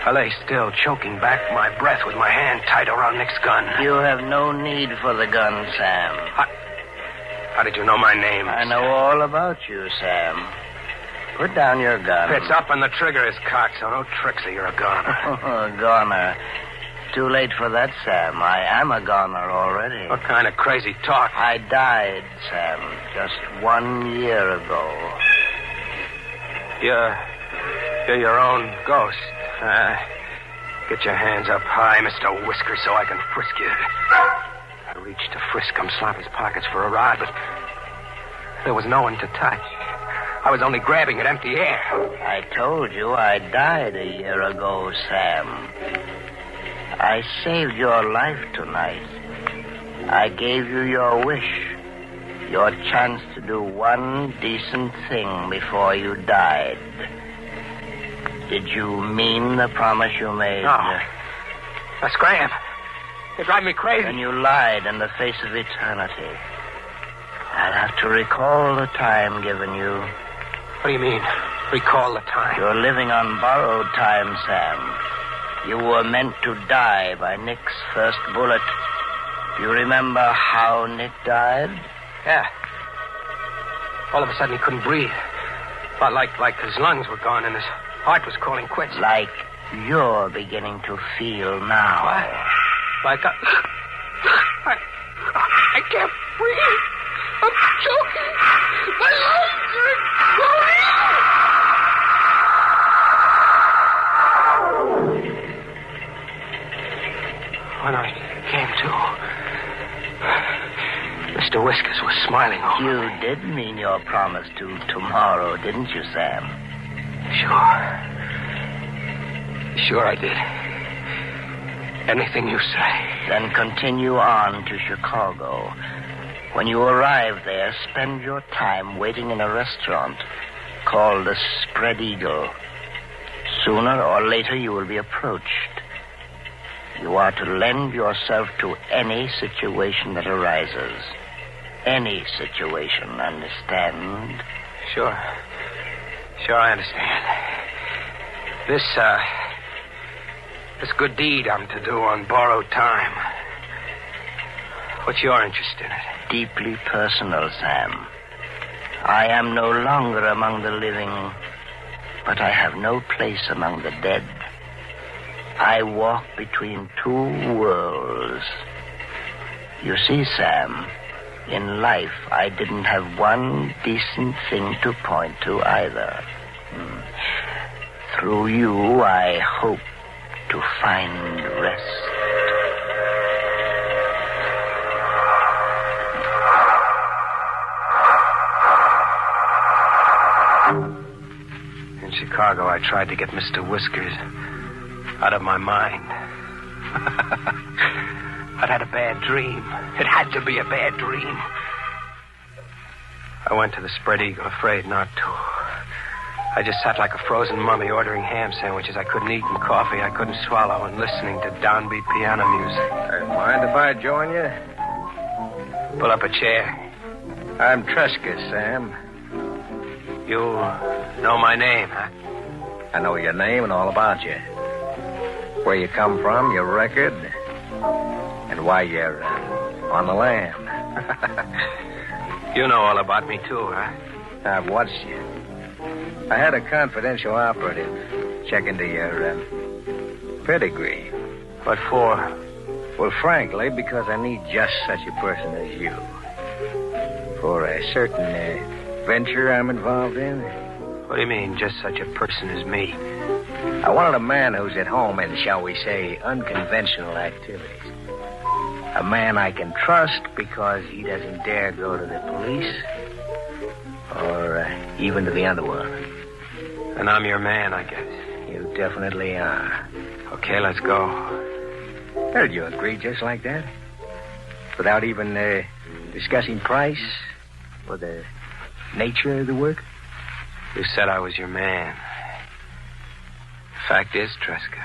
I lay still, choking back my breath with my hand tight around Nick's gun. You have no need for the gun, Sam. How did you know my name? I know all about you, Sam. Put down your gun. It's up and the trigger is cocked, so no tricks or you're a goner. A goner. Too late for that, Sam. I am a goner already. What kind of crazy talk? I died, Sam, just 1 year ago. You're your own ghost. Get your hands up high, Mr. Whisker, so I can frisk you. I reached to frisk him, slap his pockets for a rod, but there was no one to touch. I was only grabbing at empty air. I told you I died a year ago, Sam. I saved your life tonight. I gave you your wish. Your chance to do one decent thing before you died. Did you mean the promise you made? No. Now, Scram, you drive me crazy. And you lied in the face of eternity. I'll have to recall the time given you. What do you mean, recall the time? You're living on borrowed time, Sam. You were meant to die by Nick's first bullet. Do you remember how Nick died? Yeah. All of a sudden, he couldn't breathe. Felt like his lungs were gone and his heart was calling quits. Like you're beginning to feel now. What? Like I can't breathe. I'm choking. My lungs are going. When I came to, Mr. Whiskers was smiling over You did mean your promise to tomorrow, didn't you, Sam? Sure I did. Anything you say. Then continue on to Chicago. When you arrive there, spend your time waiting in a restaurant called the Spread Eagle. Sooner or later, you will be approached. You are to lend yourself to any situation that arises. Any situation, understand? Sure, I understand. This good deed I'm to do on borrowed time. What's your interest in it? Deeply personal, Sam. I am no longer among the living, but I have no place among the dead. I walk between two worlds. You see, Sam, in life, I didn't have one decent thing to point to either. Through you, I hope to find rest. In Chicago, I tried to get Mr. Whiskers out of my mind. I'd had a bad dream. It had to be a bad dream. I went to the Spread Eagle, afraid not to. I just sat like a frozen mummy ordering ham sandwiches I couldn't eat and coffee I couldn't swallow and listening to downbeat piano music. Mind if I join you? Pull up a chair. I'm Tresca, Sam. You know my name, huh? I know your name and all about you. Where you come from, your record, and why you're on the lam. You know all about me, too, huh? I've watched you. I had a confidential operative check into your pedigree. What for? Well, frankly, because I need just such a person as you. For a certain venture I'm involved in. What do you mean, just such a person as me? I wanted a man who's at home in, shall we say, unconventional activities. A man I can trust because he doesn't dare go to the police or even to the underworld. And I'm your man, I guess. You definitely are. Okay, let's go. Heard you agree just like that? Without even discussing price or the nature of the work? You said I was your man. Fact is, Tresca,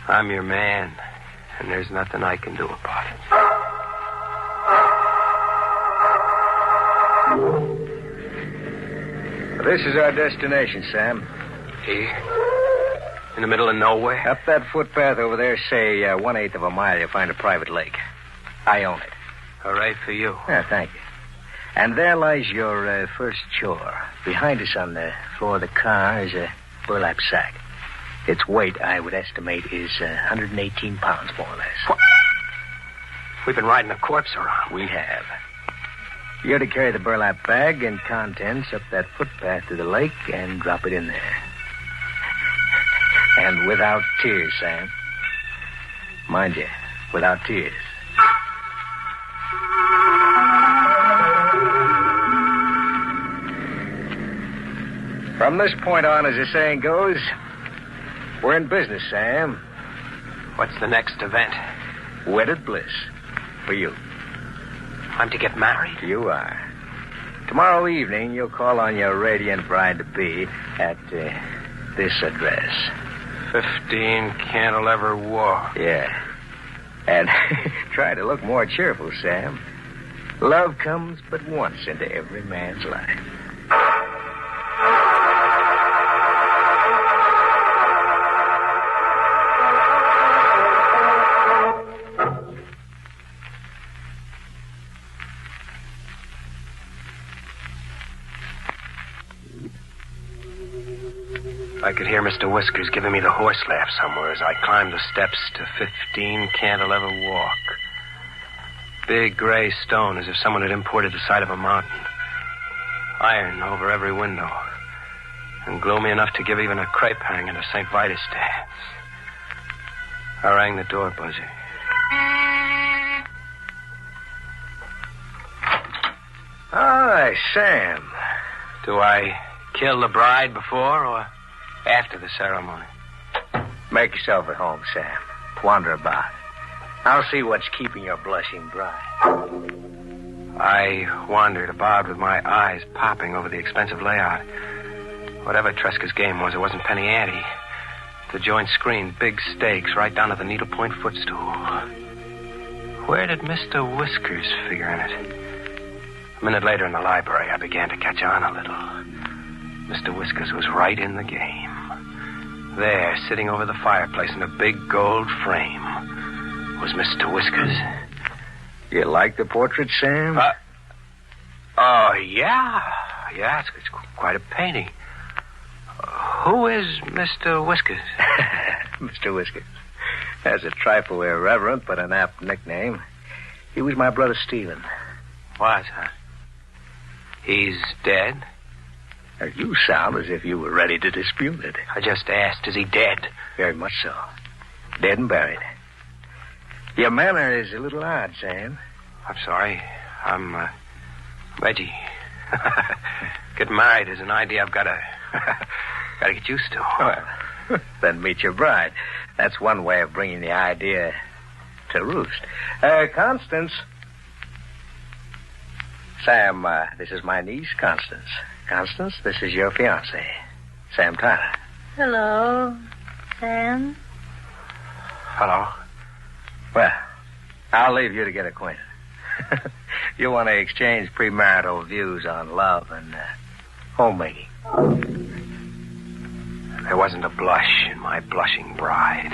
I'm your man, and there's nothing I can do about it. This is our destination, Sam. Here? In the middle of nowhere? Up that footpath over there, say 1/8 of a mile, you'll find a private lake. I own it. Hooray for you. Yeah, thank you. And there lies your first chore. Behind us on the floor of the car is a burlap sack. Its weight, I would estimate, is 118 pounds, more or less. What? We've been riding a corpse around. We have. You're to carry the burlap bag and contents up that footpath to the lake and drop it in there. And without tears, Sam. Mind you, without tears. From this point on, as the saying goes, we're in business, Sam. What's the next event? Wedded bliss. For you. I'm to get married? You are. Tomorrow evening, you'll call on your radiant bride-to-be at this address. 15 Cantilever Walk. Yeah. And try to look more cheerful, Sam. Love comes but once into every man's life. I could hear Mr. Whiskers giving me the horse laugh somewhere as I climbed the steps to 15 Cantilever Walk. Big gray stone, as if someone had imported the side of a mountain. Iron over every window. And gloomy enough to give even a crepe hanger to St. Vitus dance. I rang the door buzzer. Hi, Sam. Do I kill the bride before or after the ceremony? Make yourself at home, Sam. Wander about. I'll see what's keeping your blushing bride. I wandered about with my eyes popping over the expensive layout. Whatever Tresca's game was, it wasn't penny ante. The joint screen, big stakes, right down to the needlepoint footstool. Where did Mr. Whiskers figure in it? A minute later in the library, I began to catch on a little. Mr. Whiskers was right in the game. There, sitting over the fireplace in a big gold frame, was Mr. Whiskers. You like the portrait, Sam? Oh, yeah. Yeah, it's quite a painting. Who is Mr. Whiskers? Mr. Whiskers. That's a trifle irreverent, but an apt nickname. He was my brother Stephen. Was, huh? He's dead? You sound as if you were ready to dispute it. I just asked, is he dead? Very much so. Dead and buried. Your manner is a little odd, Sam. I'm sorry. I'm, Reggie. Getting married is an idea I've got to get used to. Well, then meet your bride. That's one way of bringing the idea to roost. Constance. Sam, this is my niece, Constance. Constance, this is your fiancé, Sam Tyler. Hello, Sam. Hello. Well, I'll leave you to get acquainted. You want to exchange premarital views on love and homemaking. There wasn't a blush in my blushing bride.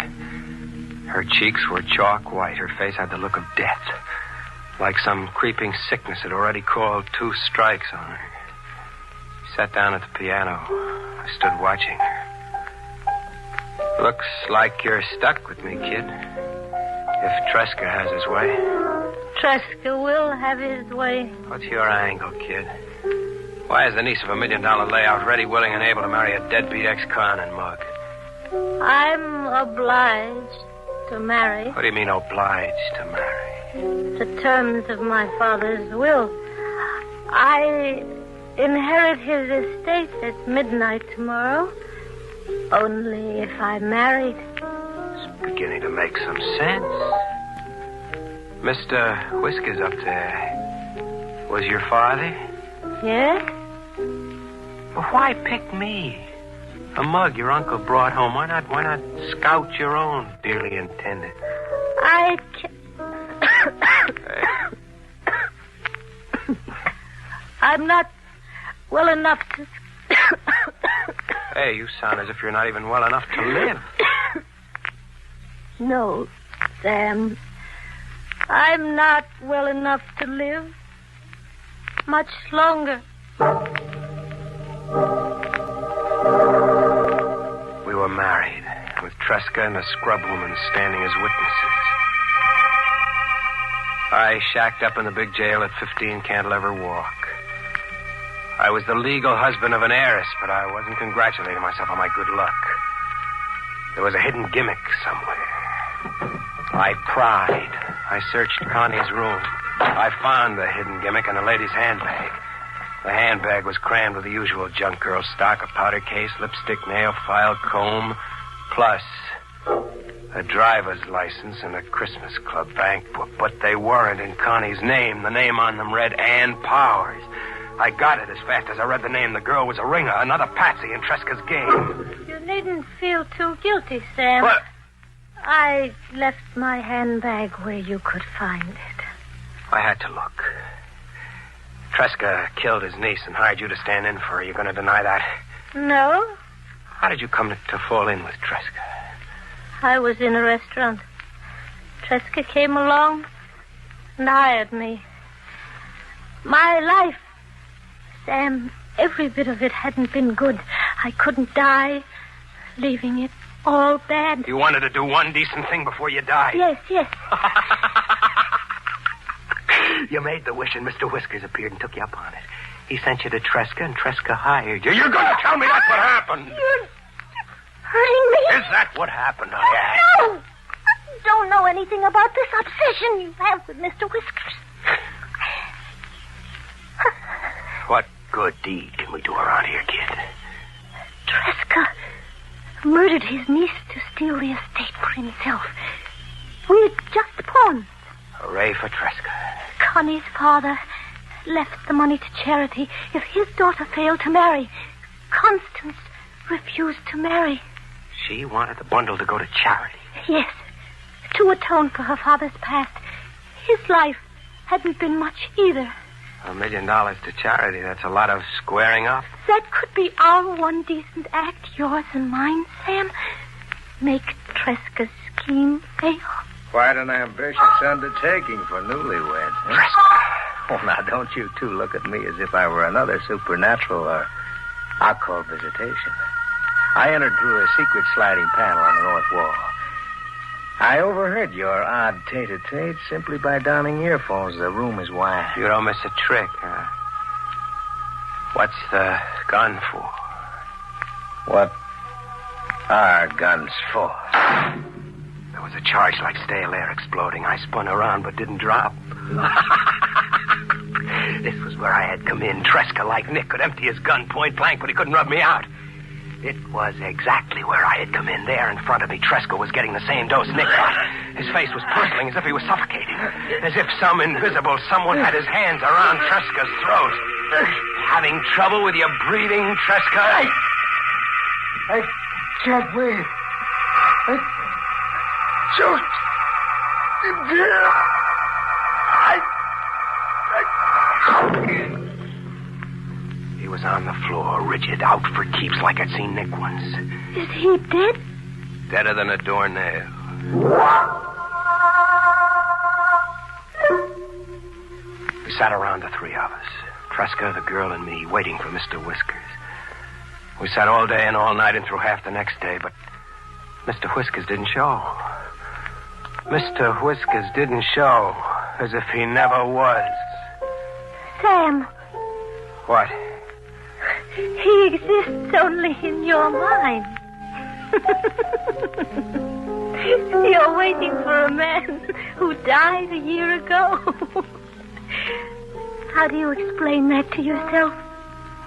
Her cheeks were chalk white. Her face had the look of death. Like some creeping sickness had already called 2 strikes on her. She sat down at the piano. I stood watching her. Looks like you're stuck with me, kid. If Tresca has his way. Tresca will have his way. What's your angle, kid? Why is the niece of $1 million layout ready, willing, and able to marry a deadbeat ex-con and mug? I'm obliged to marry. What do you mean, obliged to marry? The terms of my father's will. I inherit his estate at midnight tomorrow. Only if I'm married. It's beginning to make some sense. Mr. Whiskers up there was your father? Yes? But why pick me? A mug your uncle brought home. Why not scout your own dearly intended? I'm not well enough to... Hey, you sound as if you're not even well enough to live. No, Sam. I'm not well enough to live much longer. We were married, with Tresca and a scrub woman standing as witnesses. I shacked up in the big jail at 15 Cantilever Walk. I was the legal husband of an heiress, but I wasn't congratulating myself on my good luck. There was a hidden gimmick somewhere. I pried. I searched Connie's room. I found the hidden gimmick in the lady's handbag. The handbag was crammed with the usual junk girl stock, a powder case, lipstick, nail file, comb, plus a driver's license and a Christmas Club bank book. But they weren't in Connie's name. The name on them read Ann Powers. I got it as fast as I read the name. The girl was a ringer, another patsy in Tresca's game. You needn't feel too guilty, Sam. What? I left my handbag where you could find it. I had to look. Tresca killed his niece and hired you to stand in for her. You going to deny that? No. How did you come to fall in with Tresca? I was in a restaurant. Tresca came along and hired me. My life, Sam, every bit of it hadn't been good. I couldn't die. leaving it all bad. You wanted to do one decent thing before you died. Yes. You made the wish, and Mr. Whiskers appeared and took you up on it. He sent you to Tresca, and Tresca hired you. You're going to tell me that's what happened? You're hurting me? Is that what happened, I asked? No! I don't know anything about this obsession you have with Mr. Whiskers. What good deed can we do around here, kid? Tresca murdered his niece to steal the estate for himself. We're just pawns. Hooray for Tresca. Connie's father left the money to charity if his daughter failed to marry. Constance refused to marry. She wanted the bundle to go to charity. Yes, to atone for her father's past. His life hadn't been much either. $1 million to charity, that's a lot of squaring up. That could be our one decent act, yours and mine, Sam. Make Tresca's scheme fail. Quite an ambitious undertaking for newlyweds. Huh? Oh, now, don't you two look at me as if I were another supernatural or occult visitation. I entered through a secret sliding panel on the north wall. I overheard your odd tete-a-tete simply by donning earphones. The room is wide. You don't miss a trick, huh? What's the gun for? What are guns for? There was a charge like stale air exploding. I spun around but didn't drop. This was where I had come in. Tresca, like Nick, could empty his gun point blank, but he couldn't rub me out. It was exactly where I had come in. There in front of me, Tresca was getting the same dose Nick got. His face was purpling as if he was suffocating. As if some invisible someone had his hands around Tresca's throat. Having trouble with your breathing, Tresca? I can't breathe. I choked in here. He was on the floor, rigid, out for keeps like I'd seen Nick once. Is he dead? Deader than a doornail. We sat around, the three of us. Tresca, the girl, and me, waiting for Mr. Whiskers. We sat all day and all night and through half the next day, but Mr. Whiskers didn't show. Mr. Whiskers didn't show, as if he never was. Sam. What? He exists only in your mind. You're waiting for a man who died a year ago. How do you explain that to yourself?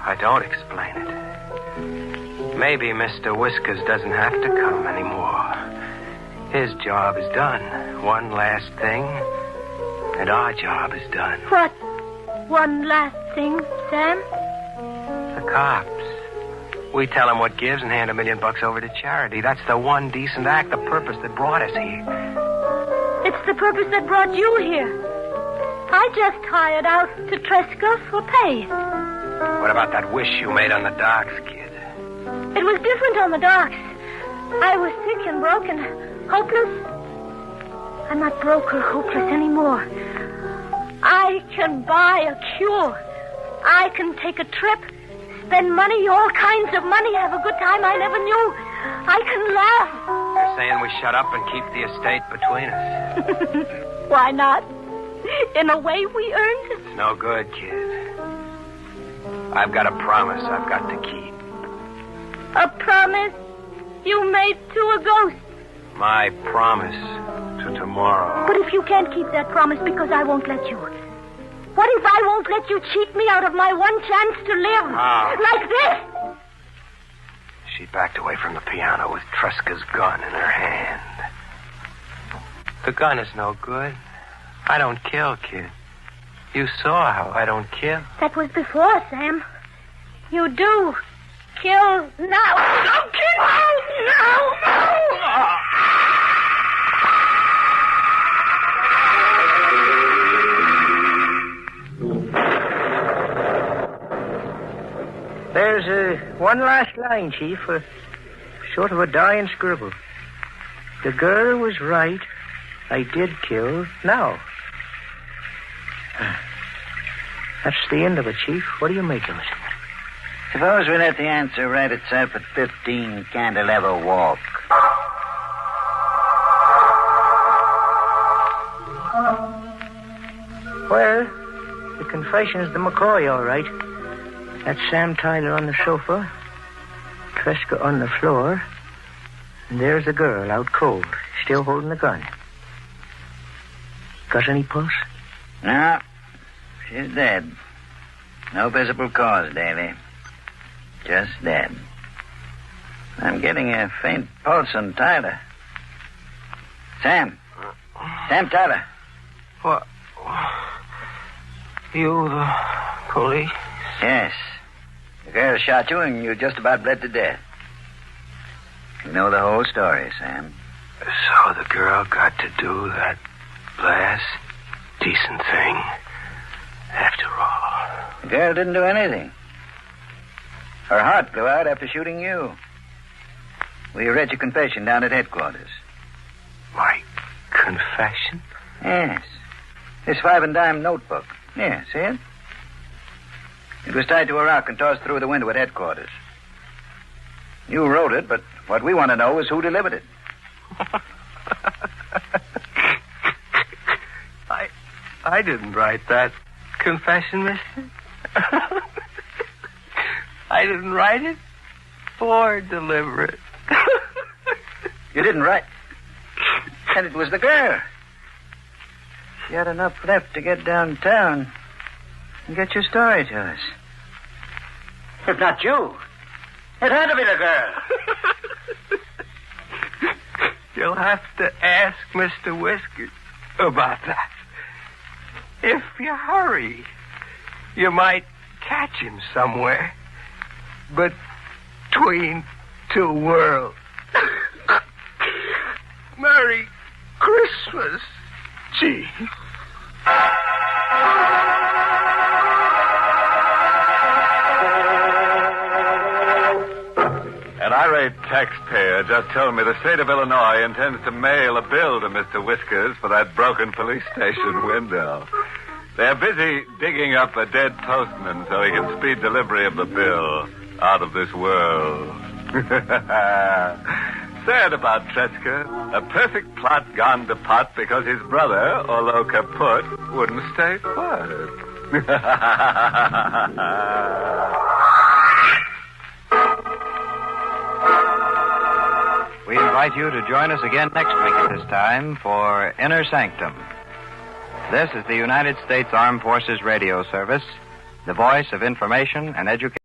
I don't explain it. Maybe Mr. Whiskers doesn't have to come anymore. His job is done. One last thing, and our job is done. What? One last thing, Sam? The cops. We tell them what gives and hand $1 million over to charity. That's the one decent act, the purpose that brought us here. It's the purpose that brought you here. I just hired out to Tresca for pay. What about that wish you made on the docks, kid? It was different on the docks. I was sick and broken, hopeless. I'm not broke or hopeless anymore. I can buy a cure. I can take a trip, spend money, all kinds of money, have a good time I never knew. I can laugh. You're saying we shut up and keep the estate between us. Why not? In a way, we earned it. It's no good, kid. I've got a promise I've got to keep. A promise you made to a ghost. My promise to tomorrow. But if you can't keep that promise because I won't let you. What if I won't let you cheat me out of my one chance to live? How? Like this? She backed away from the piano with Tresca's gun in her hand. The gun is no good. I don't kill, kid. You saw how I don't kill. That was before, Sam. You do kill now. Don't kill now! There's one last line, Chief, sort of a dying scribble. The girl was right. I did kill now. That's the end of it, Chief. What do you make of it? Suppose we let the answer write itself at 15 Cantilever Walk. Well, the confession's the McCoy, all right. That's Sam Tyler on the sofa, Tresca on the floor, and there's the girl out cold, still holding the gun. Got any pulse? No, she's dead. No visible cause, Davy. Just dead. I'm getting a faint pulse on Tyler. Sam. Sam Tyler. What? You, the police? Yes. The girl shot you and you just about bled to death. You know the whole story, Sam. So the girl got to do that last decent thing after all. The girl didn't do anything. Her heart blew out after shooting you. We read your confession down at headquarters. My confession? Yes. This 5 and dime notebook. Yeah, see it? It was tied to a rock and tossed through the window at headquarters. You wrote it, but what we want to know is who delivered it. I didn't write that confession, mister. I didn't write it or deliver it. You didn't write? And it was the girl. She had enough left to get downtown and get your story to us. If not you, it had to be the girl. You'll have to ask Mr. Whiskers about that. If you hurry, you might catch him somewhere between two worlds. Merry Christmas, Chief. An irate taxpayer just told me the state of Illinois intends to mail a bill to Mr. Whiskers for that broken police station window. They're busy digging up a dead postman so he can speed delivery of the bill out of this world. Sad about Tretska. A perfect plot gone to pot because his brother, although kaput, wouldn't stay put. We invite you to join us again next week at this time for Inner Sanctum. This is the United States Armed Forces Radio Service, the voice of information and education.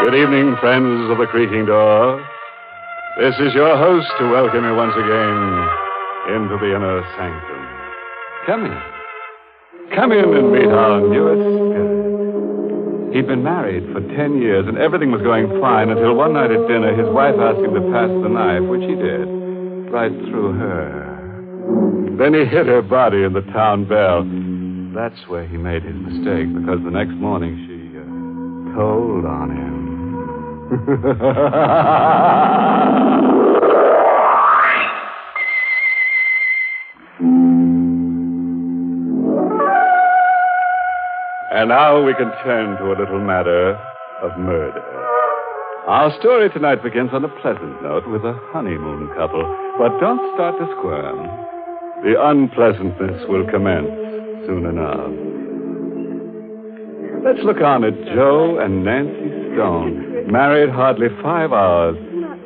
Good evening, friends of the creaking door. This is your host to welcome you once again into the Inner Sanctum. Come in. Come in and meet our newest guest. He'd been married for 10 years, and everything was going fine until one night at dinner, his wife asked him to pass the knife, which he did, right through her. Then he hit her body in the town bell. That's where he made his mistake, because the next morning she told on him. And now we can turn to a little matter of murder. Our story tonight begins on a pleasant note with a honeymoon couple. But don't start to squirm. The unpleasantness will commence soon enough. Let's look on at Joe and Nancy Stone, married hardly 5 hours,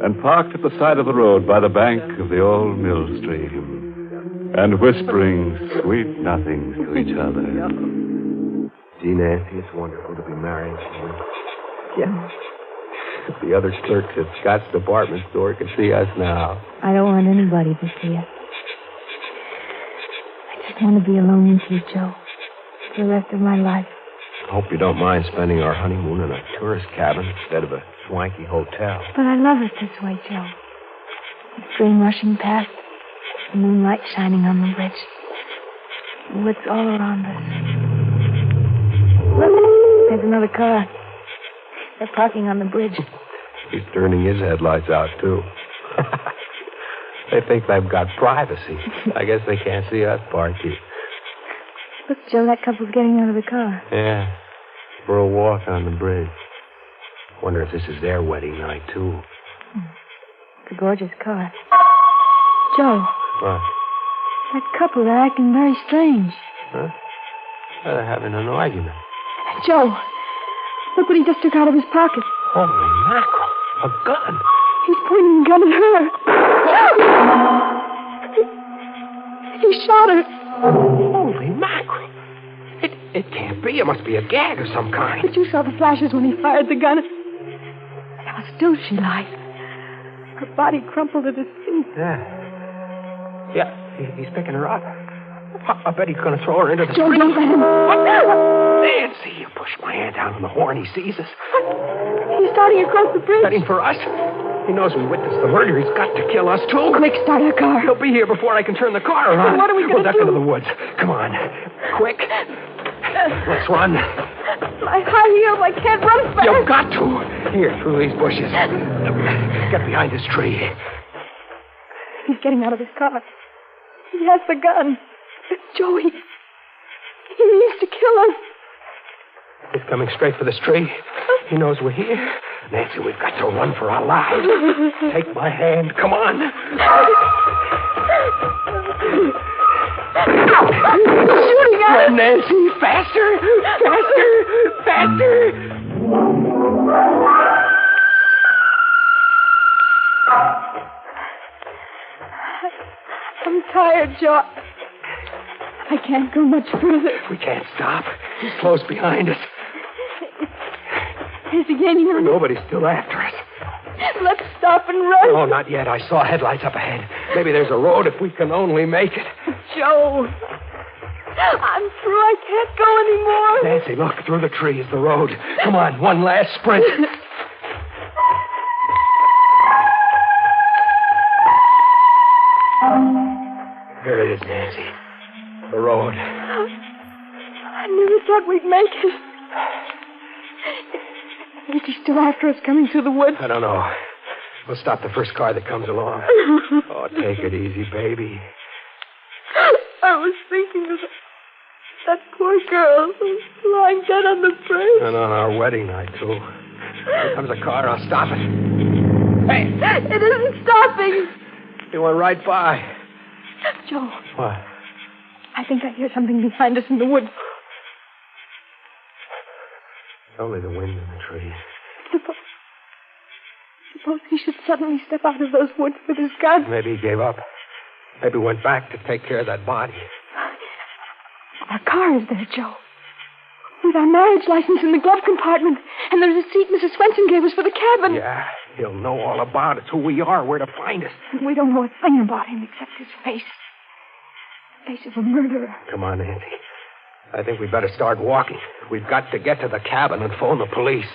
and parked at the side of the road by the bank of the old mill stream, and whispering sweet nothings to each other. Gee, Nancy, it's wonderful to be married. Yeah. The other clerks at Scott's department store can see us now. I don't want anybody to see us. I just want to be alone with you, Joe, for the rest of my life. Hope you don't mind spending our honeymoon in a tourist cabin instead of a swanky hotel. But I love it this way, Joe. The stream rushing past, the moonlight shining on the ridge, the woods all around us. Look, there's another car. They're parking on the bridge. He's turning his headlights out, too. They think they've got privacy. I guess they can't see us parking. Look, Joe, that couple's getting out of the car. Yeah. For a walk on the bridge. Wonder if this is their wedding night, too. It's a gorgeous car. Joe. What? That couple, they're acting very strange. Huh? They're having an argument. Joe, look what he just took out of his pocket. Holy mackerel. A gun. He's pointing a gun at her. He shot her. Holy mackerel. It can't be. It must be a gag of some kind. But you saw the flashes when he fired the gun. How still she lies. Her body crumpled at his feet. Yeah, he's picking her up. I bet he's going to throw her into the Joe, street. don't let him. Nancy, you push my hand down on the horn. He sees us. He's starting across the bridge. Heading for us. He knows we witnessed the murder. He's got to kill us, too. Quick, start our car. He'll be here before I can turn the car around. What are we going to do? We'll duck into the woods. Come on. Quick. Let's run. My high heels, I can't run fast. You've got to. Here, through these bushes. Get behind this tree. He's getting out of his car. He has the gun. Joey, he means to kill us. He's coming straight for this tree. He knows we're here. Nancy, we've got to run for our lives. Take my hand. Come on. Shooting at us. Nancy, faster. Faster. Faster. I'm tired, Joe. I can't go much further. We can't stop. He's close behind us. Is he gaining on us? Nobody's still after us. Let's stop and run. Oh, not yet. I saw headlights up ahead. Maybe there's a road if we can only make it. Joe, I'm through. I can't go anymore. Nancy, look. Through the trees, the road. Come on, one last sprint. Here it is, Nancy. The road. I never thought we'd make it. Is he still after us coming through the woods? I don't know. We'll stop the first car that comes along. Oh, take it easy, baby. I was thinking of that poor girl who's lying dead on the bridge. And on our wedding night, too. Here comes a car. I'll stop it. Hey! It isn't stopping. You went right by. Joe. What? I think I hear something behind us in the woods. Only the wind in the trees. Suppose he should suddenly step out of those woods with his gun. Maybe he gave up. Maybe went back to take care of that body. Our car is there, Joe. With our marriage license in the glove compartment and the receipt Mrs. Swenson gave us for the cabin. Yeah, he'll know all about it, who we are, where to find us. We don't know a thing about him except his face. The face of a murderer. Come on, Nancy. I think we better start walking. We've got to get to the cabin and phone the police.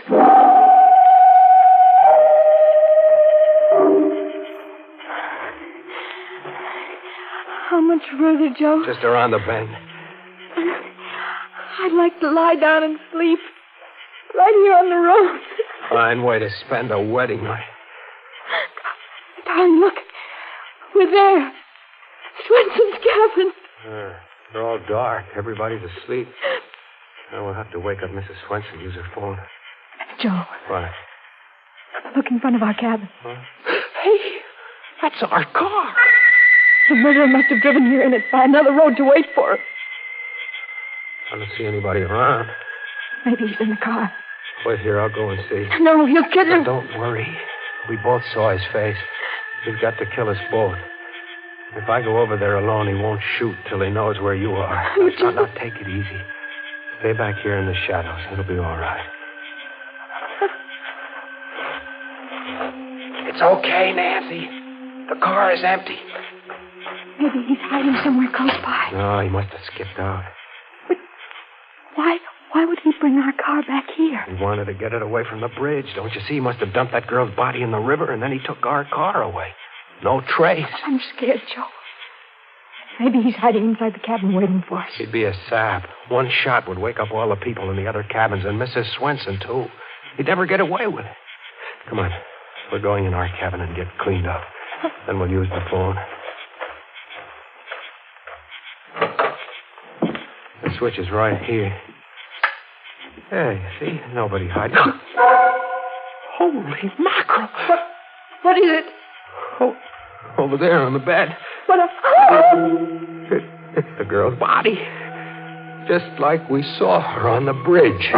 How much further, Joe? Just around the bend. I'd like to lie down and sleep. Right here on the road. Fine way to spend a wedding night. Darling, look. We're there. Swenson's cabin. They're all dark. Everybody's asleep. Now we'll have to wake up Mrs. Swenson, use her phone. Joe. What? Look in front of our cabin. Huh? Hey, that's our car. The murderer must have driven here in it by another road to wait for us. I don't see anybody around. Maybe he's in the car. Wait here, I'll go and see. No, he'll get him. Don't worry. We both saw his face. He's got to kill us both. If I go over there alone, he won't shoot till he knows where you are. Now, take it easy. Stay back here in the shadows. It'll be all right. It's okay, Nancy. The car is empty. Maybe he's hiding somewhere close by. No, he must have skipped out. But why would he bring our car back here? He wanted to get it away from the bridge. Don't you see? He must have dumped that girl's body in the river, and then he took our car away. No trace. I'm scared, Joe. Maybe he's hiding inside the cabin waiting for us. He'd be a sap. One shot would wake up all the people in the other cabins, and Mrs. Swenson, too. He'd never get away with it. Come on. We're going in our cabin and get cleaned up. Then we'll use the phone. The switch is right here. Hey, see? Nobody hiding. Holy mackerel. What is it? Oh, over there on the bed. What a... It's the girl's body. Just like we saw her on the bridge.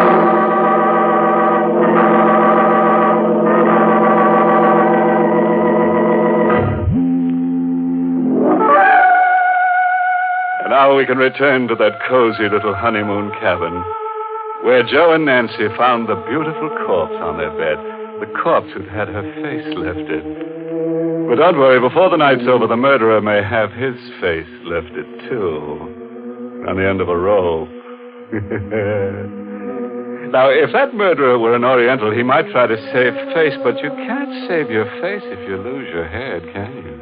And now we can return to that cozy little honeymoon cabin where Joe and Nancy found the beautiful corpse on their bed, the corpse who'd had her face lifted. But don't worry, before the night's over, the murderer may have his face lifted, too, on the end of a rope. Now, if that murderer were an Oriental, he might try to save face, but you can't save your face if you lose your head, can you?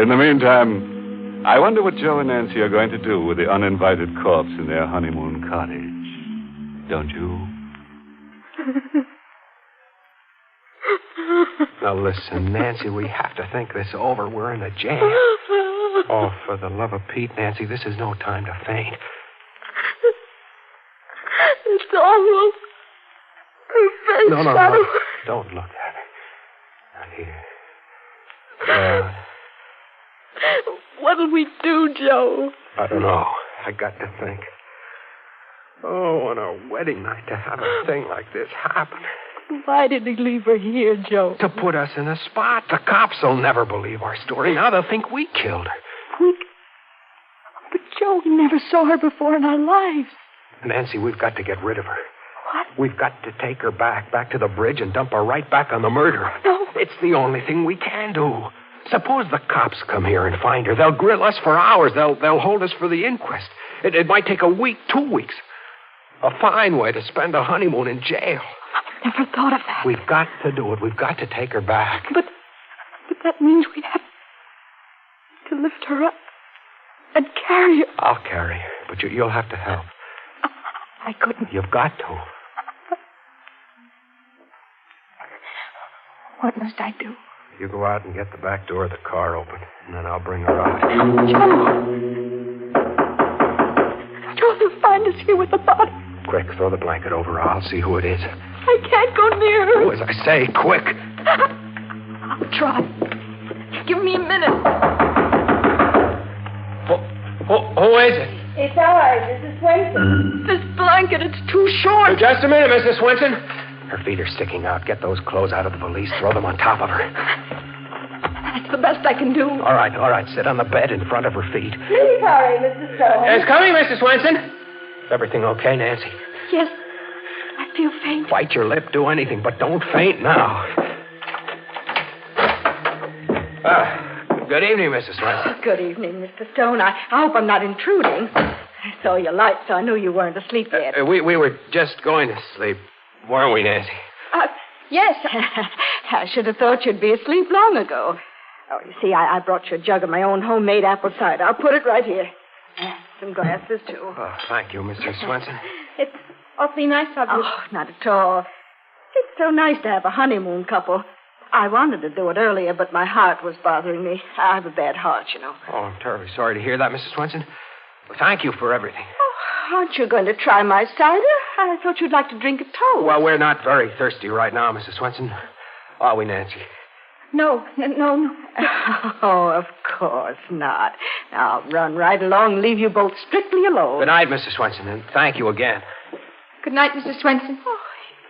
In the meantime, I wonder what Joe and Nancy are going to do with the uninvited corpse in their honeymoon cottage. Don't you? Now, listen, Nancy, we have to think this over. We're in a jam. Oh, for the love of Pete, Nancy, this is no time to faint. It's awful. Her face. No. Don't look at her. Not here. What'll we do, Joe? I don't know. I got to think. Oh, on our wedding night to have a thing like this happen. Why did he leave her here, Joe? To put us in a spot. The cops will never believe our story. Now they'll think we killed her. But, Joe, we never saw her before in our lives. Nancy, we've got to get rid of her. What? We've got to take her back to the bridge and dump her right back on the murderer. No. It's the only thing we can do. Suppose the cops come here and find her. They'll grill us for hours. They'll hold us for the inquest. It might take a week, 2 weeks. A fine way to spend a honeymoon in jail. I never thought of that. We've got to do it. We've got to take her back. But that means we'd have to lift her up and carry her. I'll carry her, but you'll have to help. I couldn't. You've got to. What must I do? You go out and get the back door of the car open, and then I'll bring her out. Joe, they'll find us here with the body. Quick, throw the blanket over her. I'll see who it is. I can't go near her. Do as I say, quick. I'll try. Give me a minute. Who is it? It's ours, Mrs. Swenson. This blanket, it's too short. Just a minute, Mrs. Swenson. Her feet are sticking out. Get those clothes out of the valise. Throw them on top of her. That's the best I can do. All right. Sit on the bed in front of her feet. Really sorry, Mrs. Stone. It's coming, Mrs. Swenson. Is everything okay, Nancy? Yes. I feel faint. Bite your lip. Do anything, but don't faint now. Good evening, Mrs. Swenson. Good evening, Mr. Stone. I hope I'm not intruding. I saw your light, so I knew you weren't asleep yet. We were just going to sleep, weren't we, Nancy? Yes. I should have thought you'd be asleep long ago. Oh, you see, I brought you a jug of my own homemade apple cider. I'll put it right here. Some glasses, too. Oh, thank you, Mrs. Swenson. It's awfully nice of you. Oh, not at all. It's so nice to have a honeymoon couple. I wanted to do it earlier, but my heart was bothering me. I have a bad heart, you know. Oh, I'm terribly sorry to hear that, Mrs. Swenson. Well, thank you for everything. Oh, aren't you going to try my cider? I thought you'd like to drink it toast. Well, we're not very thirsty right now, Mrs. Swenson. Are we, Nancy? No. Oh, of course not. Now, run right along and leave you both strictly alone. Good night, Mrs. Swenson, and thank you again. Good night, Mrs. Swenson. Oh,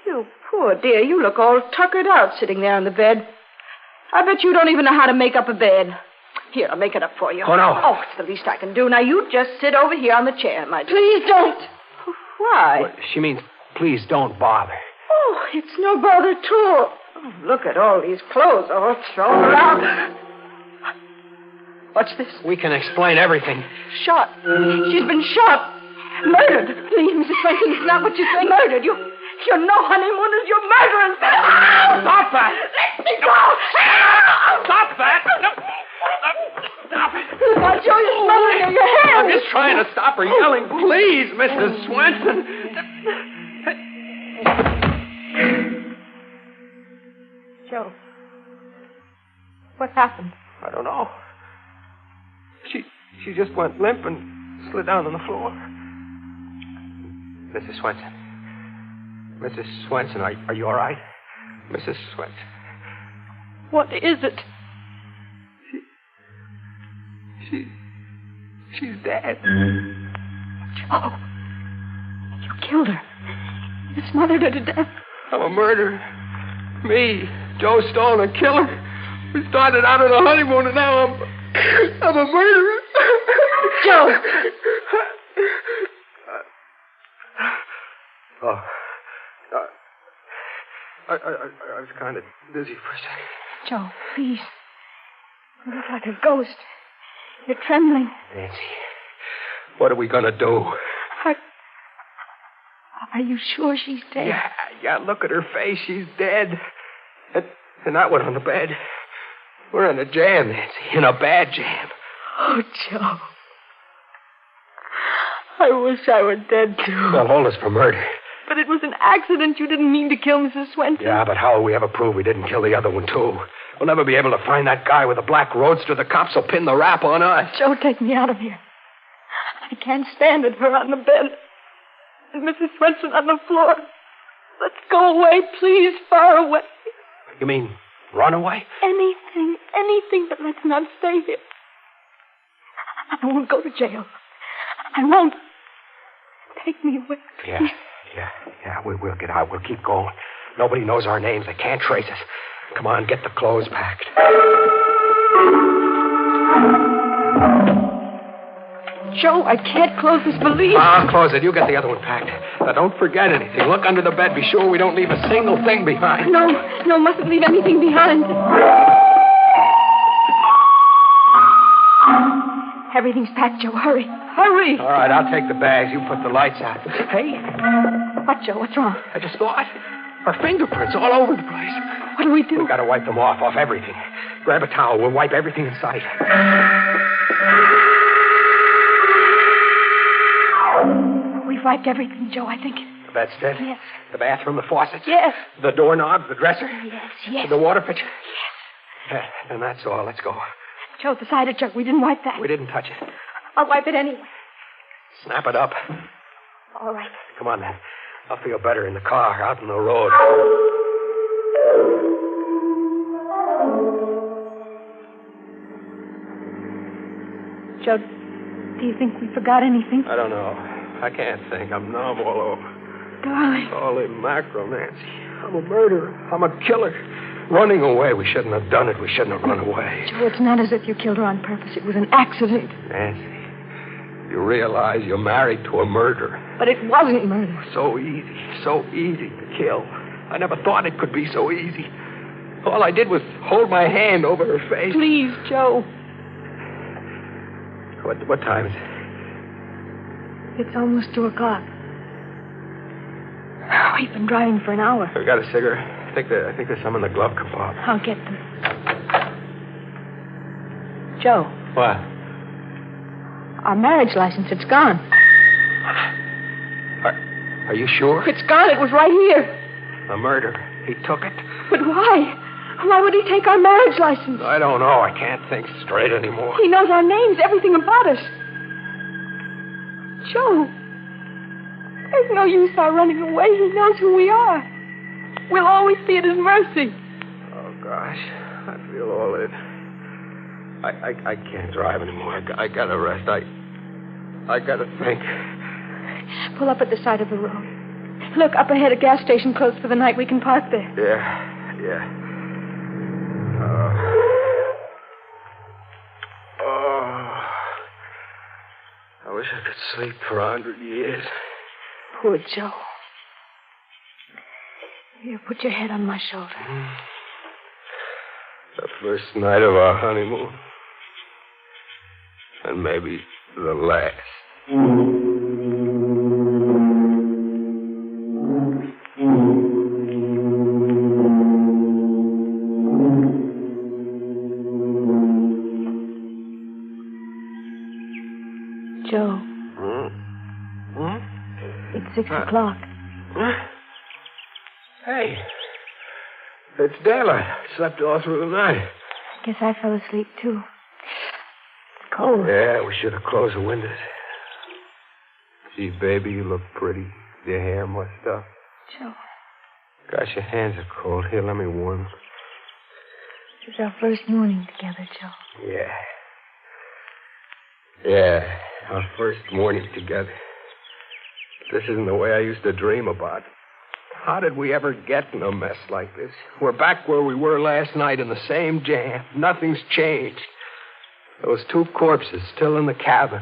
you poor dear. You look all tuckered out sitting there on the bed. I bet you don't even know how to make up a bed. Here, I'll make it up for you. Oh, no. Oh, it's the least I can do. Now, you just sit over here on the chair, my dear. Please don't. Why? Well, she means, please don't bother. Oh, it's no bother at all. Oh, look at all these clothes all thrown around. What's this? We can explain everything. Shot. She's been shot. Murdered. Please, Mrs. Swenson, it's not what you think. Murdered. You're no honeymooners. You're murderers. Stop that. Let me go. Stop that. No. Stop it. I'll show you smothering in your hands. I'm just trying to stop her yelling. Please, Mrs. Swenson. Joe. What happened? I don't know. She just went limp and slid down on the floor. Mrs. Swenson. Mrs. Swenson, are you all right? Mrs. Swenson. What is it? She's dead. Joe. You killed her. You smothered her to death. I'm a murderer. Me, Joe Stone, a killer. We started out on a honeymoon and now I'm a murderer. Joe! I was kind of dizzy for a second. Joe, please. You look like a ghost. You're trembling. Nancy, what are we going to do? Are you sure she's dead? Yeah, look at her face. She's dead. And that one on the bed. We're in a jam, Nancy. In a bad jam. Oh, Joe. I wish I were dead, too. They'll hold us for murder. But it was an accident. You didn't mean to kill Mrs. Swenson. Yeah, but how will we ever prove we didn't kill the other one, too? We'll never be able to find that guy with the black roadster. The cops will pin the rap on us. Joe, take me out of here. I can't stand it. Her on the bed. And Mrs. Swenson on the floor. Let's go away, please. Far away. You mean run away? Anything, but let's not stay here. I won't go to jail. I won't. Take me away. Yeah, we'll get out. We'll keep going. Nobody knows our names. They can't trace us. Come on, get the clothes packed. Joe, I can't close this valise. I'll close it. You get the other one packed. Now, don't forget anything. Look under the bed. Be sure we don't leave a single thing behind. No, mustn't leave anything behind. Everything's packed, Joe. Hurry. All right, I'll take the bags. You put the lights out. Hey. What, Joe? What's wrong? I just thought. Our fingerprints all over the place. What do we do? We've got to wipe them off everything. Grab a towel. We'll wipe everything in sight. We've wiped everything, Joe, I think. The bedstead? Yes. The bathroom, the faucets? Yes. The doorknob, the dresser? Yes. The water pitcher? Yes. And that's all. Let's go. Joe, the cider jug. We didn't wipe that. We didn't touch it. I'll wipe it anyway. Snap it up. All right. Come on, then. I'll feel better in the car, out on the road. Joe, do you think we forgot anything? I don't know. I can't think. I'm numb all over. Darling. Holy mackerel, Nancy. I'm a murderer. I'm a killer. Running away. We shouldn't have done it. We shouldn't have run away. Joe, it's not as if you killed her on purpose. It was an accident. Nancy, you realize you're married to a murderer. But it wasn't murder. So easy to kill. I never thought it could be so easy. All I did was hold my hand over her face. Please, Joe. What time is it? It's almost 2:00. We've been driving for an hour. I've got a cigarette. I think there's some in the glove compartment. I'll get them. Joe. What? Our marriage license, it's gone. Are you sure? It's gone. It was right here. The murderer. He took it. But why? Why would he take our marriage license? I don't know. I can't think straight anymore. He knows our names, everything about us. Joe, there's no use our running away. He knows who we are. We'll always be at his mercy. Oh, gosh. I feel all it. I can't drive anymore. I gotta rest. I gotta think. Pull up at the side of the road. Look, up ahead, a gas station closed for the night. We can park there. Yeah. I wish I could sleep for 100 years. Poor Joe. Here, put your head on my shoulder. The first night of our honeymoon. And maybe the last. Joe. It's 6:00. Hey. It's daylight. I slept all through the night. I guess I fell asleep, too. It's cold. Yeah, we should have closed the windows. Gee, baby, you look pretty. Your hair mussed up. Joe, Gosh, your hands are cold. Here, let me warm them. it's our first morning together, Joe. Yeah. Yeah, our first morning together. This isn't the way I used to dream about. How did we ever get in a mess like this? We're back where we were last night in the same jam. Nothing's changed. Those two corpses still in the cabin.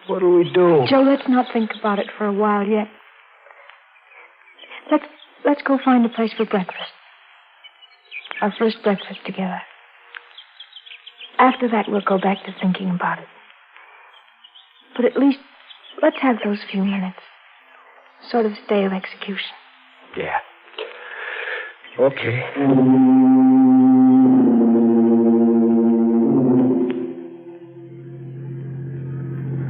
What do we do? Joe, let's not think about it for a while yet. Let's go find a place for breakfast. Our first breakfast together. After that, we'll go back to thinking about it. But at least, let's have those few minutes. Sort of stay of execution. Yeah. Okay.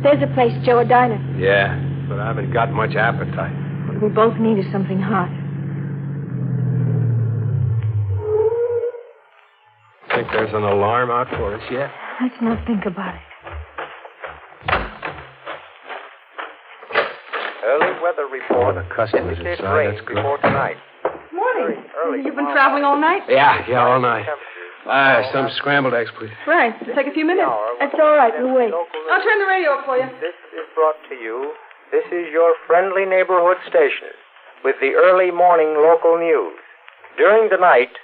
There's a place, Joe, a diner. Yeah, but I haven't got much appetite. What we both need is something hot. Think there's an alarm out for us yet? Let's not think about it. Early weather report. The customers inside. That's good. Morning. You've been traveling all night? Yeah, all night. Some scrambled eggs, please. Right. It'll take a few minutes. That's all right. We'll wait. I'll turn the radio up for you. This is brought to you. This is your friendly neighborhood station with the early morning local news. During the night,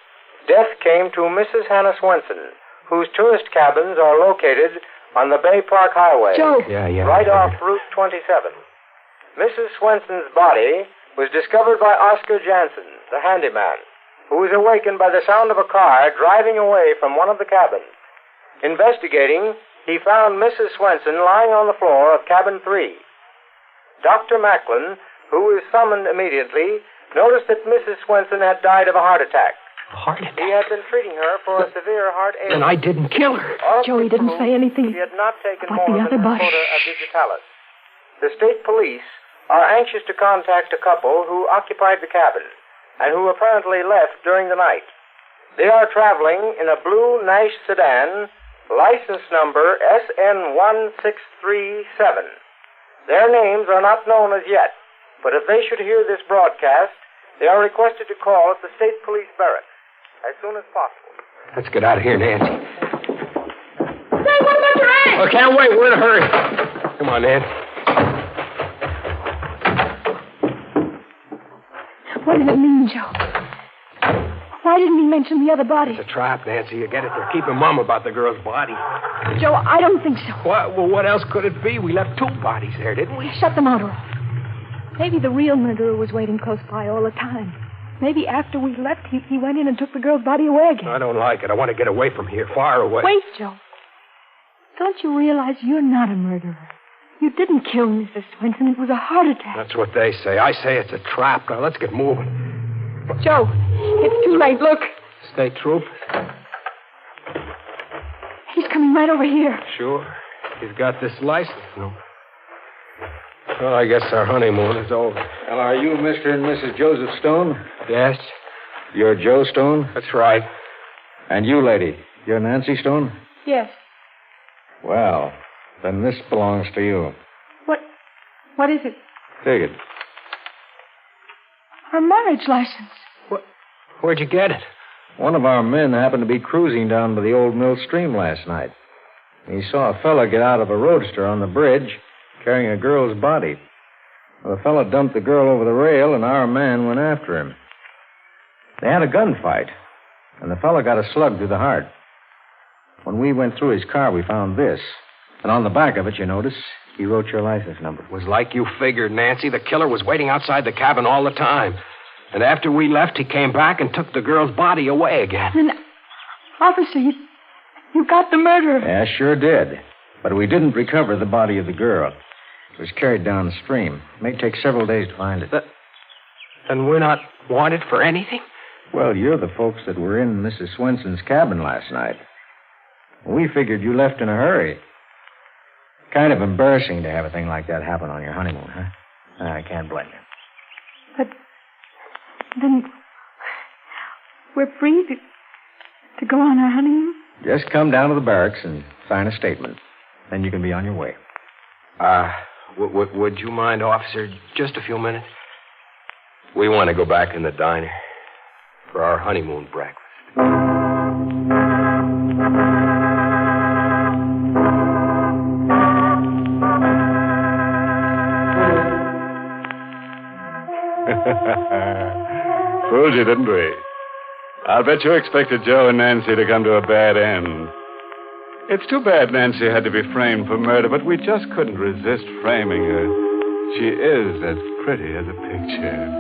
death came to Mrs. Hannah Swenson, whose tourist cabins are located on the Bay Park Highway. Joe. Yeah. Right off Route 27. Mrs. Swenson's body was discovered by Oscar Jansen, the handyman, who was awakened by the sound of a car driving away from one of the cabins. Investigating, he found Mrs. Swenson lying on the floor of cabin 3. Dr. Macklin, who was summoned immediately, noticed that Mrs. Swenson had died of a heart attack. Heart attack? He had been treating her for a severe heart ailment. And I didn't kill her. Joe, he didn't say anything He had not taken about more the other than a body. quota of digitalis. The state police are anxious to contact a couple who occupied the cabin and who apparently left during the night. They are traveling in a blue Nash sedan, license number SN1637. Their names are not known as yet, but if they should hear this broadcast, they are requested to call at the state police barracks as soon as possible. Let's get out of here, Nancy. Say, what about your eggs? I can't wait. We're in a hurry. Come on, Nancy. What does it mean, Joe? Why didn't he mention the other body? It's a trap, Nancy. You get it? They're keeping mum about the girl's body. Joe, I don't think so. What? Well, what else could it be? We left two bodies there, didn't we? Shut the motor off. Maybe the real murderer was waiting close by all the time. Maybe after we left, he went in and took the girl's body away again. I don't like it. I want to get away from here, far away. Wait, Joe. Don't you realize you're not a murderer? You didn't kill Mrs. Swenson. It was a heart attack. That's what they say. I say it's a trap. Now, let's get moving. Joe, it's too late. Look. State troop? He's coming right over here. Sure. He's got this license number. Well, I guess our honeymoon is over. Well, are you Mr. and Mrs. Joseph Stone? Yes. You're Joe Stone? That's right. And you, lady, you're Nancy Stone? Yes. Well, then this belongs to you. What is it? Take it. Her marriage license. Where'd you get it? One of our men happened to be cruising down by the old mill stream last night. He saw a fella get out of a roadster on the bridge carrying a girl's body. Well, the fella dumped the girl over the rail, and our man went after him. They had a gunfight, and the fella got a slug through the heart. When we went through his car, we found this. And on the back of it, you notice, he wrote your license number. It was like you figured, Nancy. The killer was waiting outside the cabin all the time. And after we left, he came back and took the girl's body away again. And, officer, you got the murderer. Yeah, sure did. But we didn't recover the body of the girl. It was carried downstream. It may take several days to find it. And we're not wanted for anything? Well, you're the folks that were in Mrs. Swenson's cabin last night. We figured you left in a hurry. Kind of embarrassing to have a thing like that happen on your honeymoon, huh? I can't blame you. But then we're free to go on our honeymoon? Just come down to the barracks and sign a statement. Then you can be on your way. Would you mind, officer, just a few minutes? We want to go back in the diner for our honeymoon breakfast. Fooled you, didn't we? I'll bet you expected Joe and Nancy to come to a bad end. It's too bad Nancy had to be framed for murder, but we just couldn't resist framing her. She is as pretty as a picture.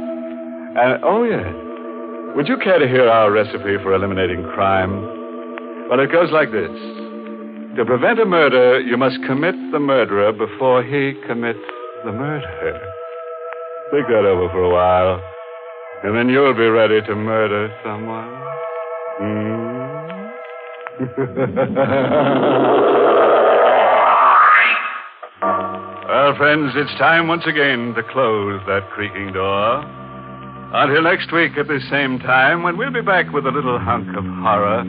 And, oh, yes. Would you care to hear our recipe for eliminating crime? Well, it goes like this. To prevent a murder, you must commit the murderer before he commits the murder. Think that over for a while, and then you'll be ready to murder someone. Well, friends, it's time once again to close that creaking door. Until next week at the same time, when we'll be back with a little hunk of horror.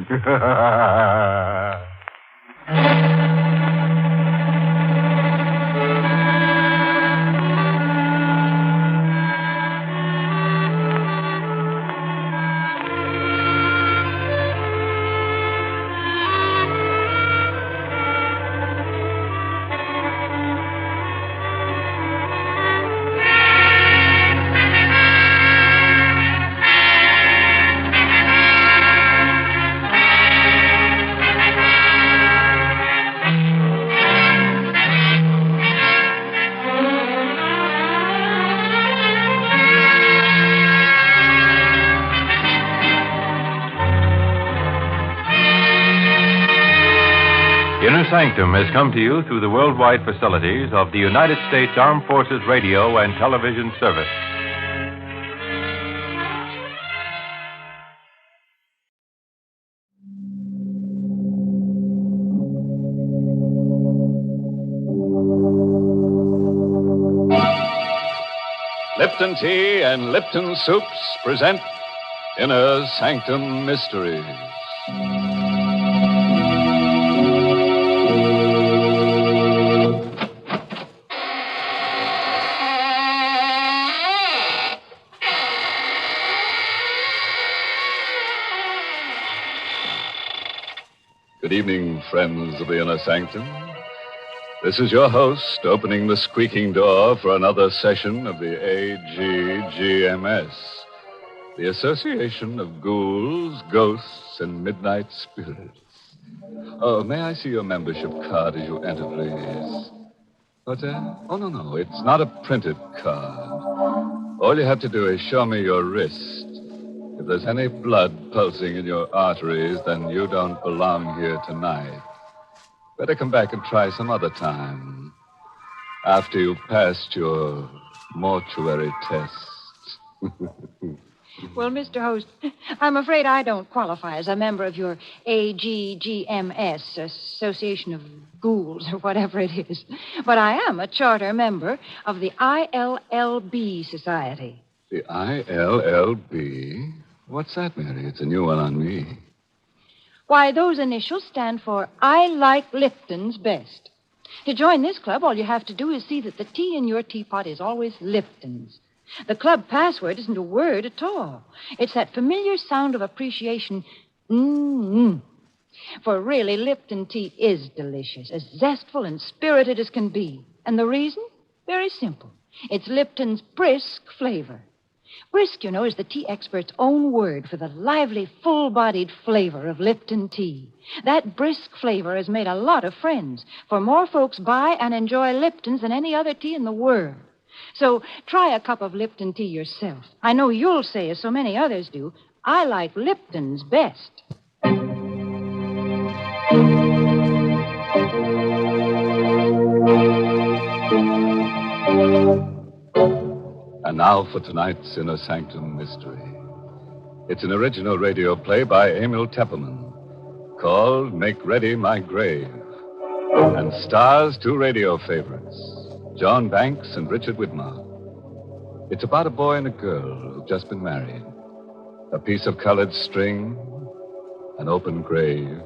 Inner Sanctum has come to you through the worldwide facilities of the United States Armed Forces Radio and Television Service. Lipton Tea and Lipton Soups present Inner Sanctum Mysteries. Good evening, friends of the Inner Sanctum. This is your host opening the squeaking door for another session of the AGGMS, the Association of Ghouls, Ghosts, and Midnight Spirits. Oh, may I see your membership card as you enter, please? What, Oh, no, it's not a printed card. All you have to do is show me your wrist. If there's any blood pulsing in your arteries, then you don't belong here tonight. Better come back and try some other time. After you've passed your mortuary test. Well, Mr. Host, I'm afraid I don't qualify as a member of your AGGMS, Association of Ghouls, or whatever it is. But I am a charter member of the ILLB Society. The ILLB? What's that, Mary? It's a new one on me. Why, those initials stand for I Like Lipton's Best. To join this club, all you have to do is see that the tea in your teapot is always Lipton's. The club password isn't a word at all. It's that familiar sound of appreciation, For really, Lipton tea is delicious, as zestful and spirited as can be. And the reason? Very simple. It's Lipton's brisk flavor. Brisk, you know, is the tea expert's own word for the lively, full-bodied flavor of Lipton tea. That brisk flavor has made a lot of friends, for more folks buy and enjoy Lipton's than any other tea in the world. So try a cup of Lipton tea yourself. I know you'll say, as so many others do, I like Lipton's best. And now for tonight's Inner Sanctum Mystery. It's an original radio play by Emil Tepperman called Make Ready My Grave, and stars two radio favorites, John Banks and Richard Widmark. It's about a boy and a girl who've just been married. A piece of colored string, an open grave,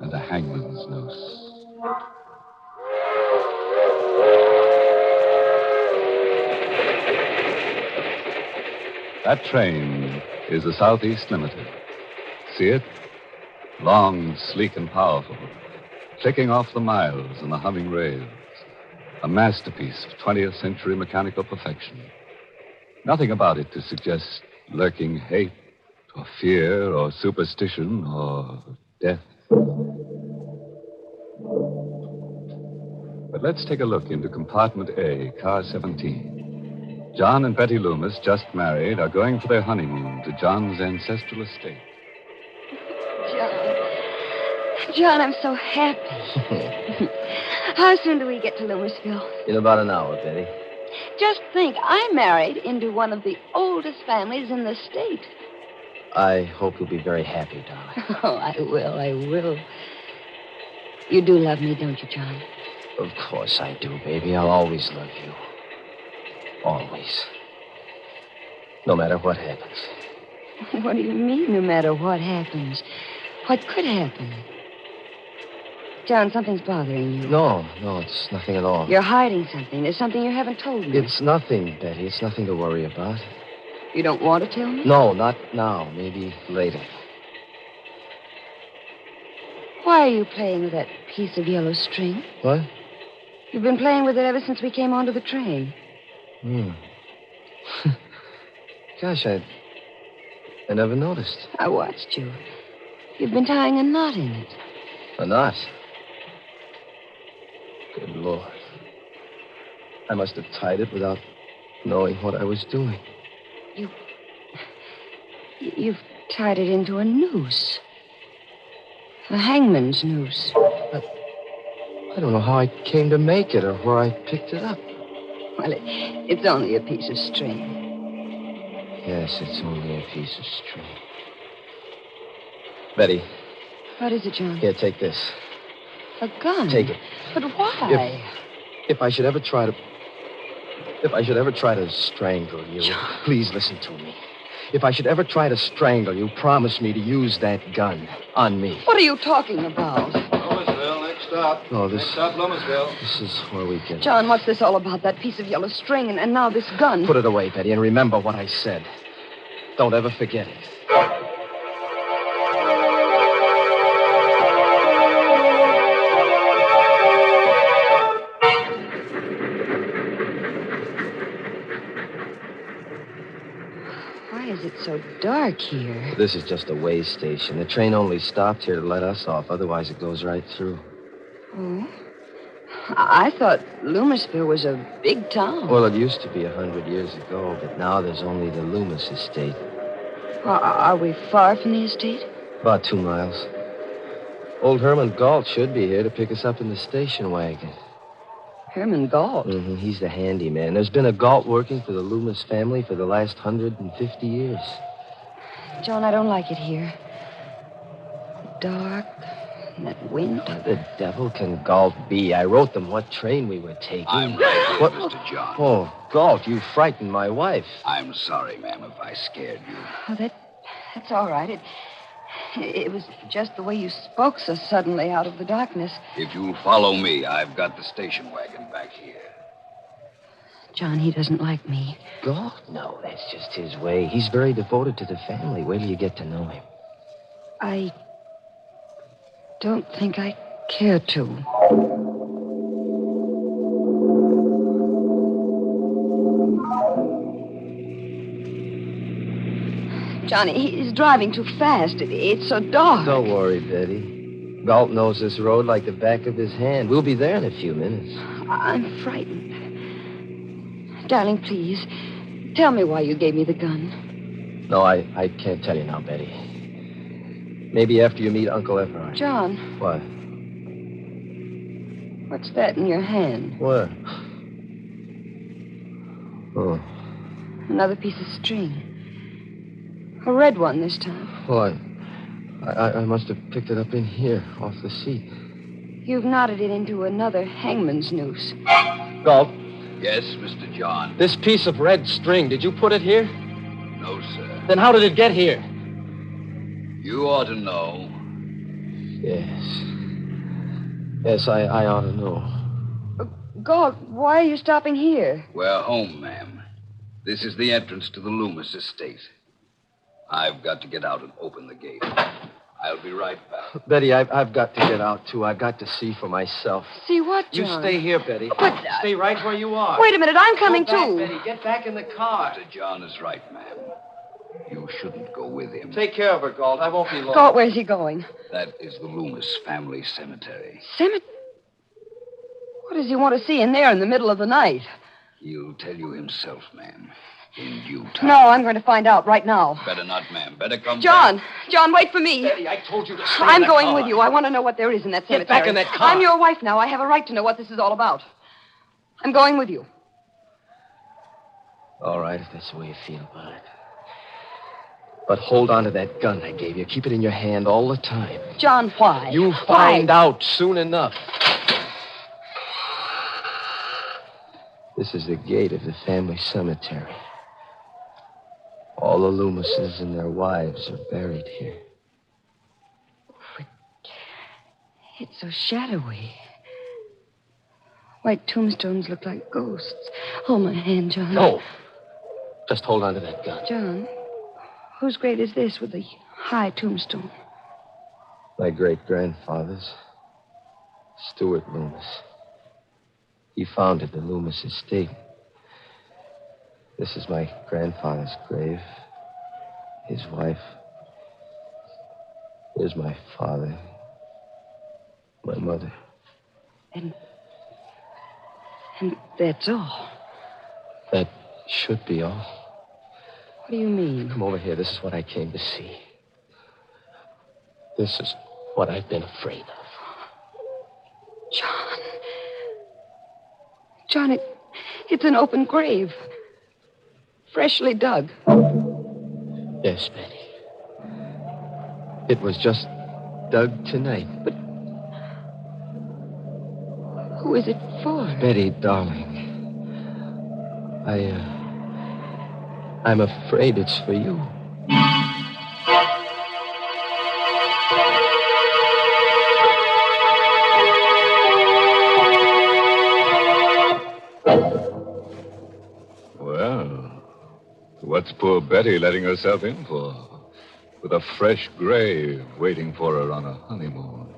and a hangman's noose. That train is the Southeast Limited. See it? Long, sleek, and powerful. Clicking off the miles and the humming rails. A masterpiece of 20th century mechanical perfection. Nothing about it to suggest lurking hate, or fear, or superstition, or death. But let's take a look into compartment A, car 17. John and Betty Loomis, just married, are going for their honeymoon to John's ancestral estate. John, I'm so happy. How soon do we get to Loomisville? In about an hour, Betty. Just think, I married into one of the oldest families in the state. I hope you'll be very happy, darling. Oh, I will. You do love me, don't you, John? Of course I do, baby. I'll always love you. Always. No matter what happens. What do you mean, no matter what happens? What could happen? John, something's bothering you. No, it's nothing at all. You're hiding something. There's something you haven't told me. It's nothing, Betty. It's nothing to worry about. You don't want to tell me? No, not now. Maybe later. Why are you playing with that piece of yellow string? What? You've been playing with it ever since we came onto the train. Gosh, I never noticed. I watched you. You've been tying a knot in it. A knot? Good Lord. I must have tied it without knowing what I was doing. You've tied it into a noose. A hangman's noose. I don't know how I came to make it or where I picked it up. Well, it's only a piece of string. Yes, it's only a piece of string. Betty. What is it, John? Here, take this. A gun? Take it. But why? If I should ever try to strangle you, John. Please listen to me. If I should ever try to strangle you, promise me to use that gun on me. What are you talking about? Loomisville, next stop. Oh, Next stop, Loomisville. This is where we get... John, what's this all about? That piece of yellow string and now this gun? Put it away, Betty, and remember what I said. Don't ever forget it. Why is it so dark here? This is just a way station. The train only stopped here to let us off. Otherwise, it goes right through. Oh? I thought Loomisville was a big town. Well, it used to be 100 years ago, but now there's only the Loomis estate. Are we far from the estate? About 2 miles. Old Herman Galt should be here to pick us up in the station wagon. Herman Galt? Mm-hmm. He's the handyman. There's been a Galt working for the Loomis family for the last 150 years. John, I don't like it here. Dark, and that wind. What the devil can Galt be? I wrote them what train we were taking. I'm right here, Mr. John. Oh, Galt, you frightened my wife. I'm sorry, ma'am, if I scared you. Oh, that's all right. It was just the way you spoke so suddenly out of the darkness. If you'll follow me, I've got the station wagon back here. John, he doesn't like me. God, no, that's just his way. He's very devoted to the family. Wait till you get to know him. I don't think I care to. Johnny, he's driving too fast. It's so dark. Don't worry, Betty. Galt knows this road like the back of his hand. We'll be there in a few minutes. I'm frightened. Darling, please, tell me why you gave me the gun. No, I can't tell you now, Betty. Maybe after you meet Uncle Everard. John. What? What's that in your hand? What? Oh. Another piece of string. A red one this time. Well, I must have picked it up in here, off the seat. You've knotted it into another hangman's noose. Galt. Yes, Mr. John. This piece of red string, did you put it here? No, sir. Then how did it get here? You ought to know. Yes. Yes, I ought to know. Galt, why are you stopping here? We're home, ma'am. This is the entrance to the Loomis estate. I've got to get out and open the gate. I'll be right back. Betty, I've got to get out, too. I've got to see for myself. See what, John? You stay here, Betty. But, stay right where you are. Wait a minute, I'm coming, Go back, too. Betty, get back in the car. Mr. John is right, ma'am. You shouldn't go with him. Take care of her, Galt. I won't be long. Galt, where's he going? That is the Loomis family cemetery. Cemetery? What does he want to see in there in the middle of the night? He'll tell you himself, ma'am. In due time. No, I'm going to find out right now. Better not, ma'am. Better come John! back. John, wait for me. Betty, I told you to stay I'm in that going car. with you. I want to know what there is in that cemetery. Get back in that car. I'm your wife now. I have a right to know what this is all about. I'm going with you. All right, if that's the way you feel about it. But hold on to that gun I gave you. Keep it in your hand all the time. John, why? You'll find out soon enough. This is the gate of the family cemetery. All the Loomises and their wives are buried here. It's so shadowy. White tombstones look like ghosts. Hold my hand, John. No. Just hold on to that gun. John, whose grave is this with the high tombstone? My great-grandfather's. Stuart Loomis. He founded the Loomis estate. This is my grandfather's grave. His wife. Here's my father. My mother. And that's all. That should be all. What do you mean? Come over here. This is what I came to see. This is what I've been afraid of. John, it's an open grave. Freshly dug. Yes, Betty. It was just dug tonight. But who is it for? Betty, darling. I'm afraid it's for you. Well, what's poor Betty letting herself in for? With a fresh grave waiting for her on a honeymoon.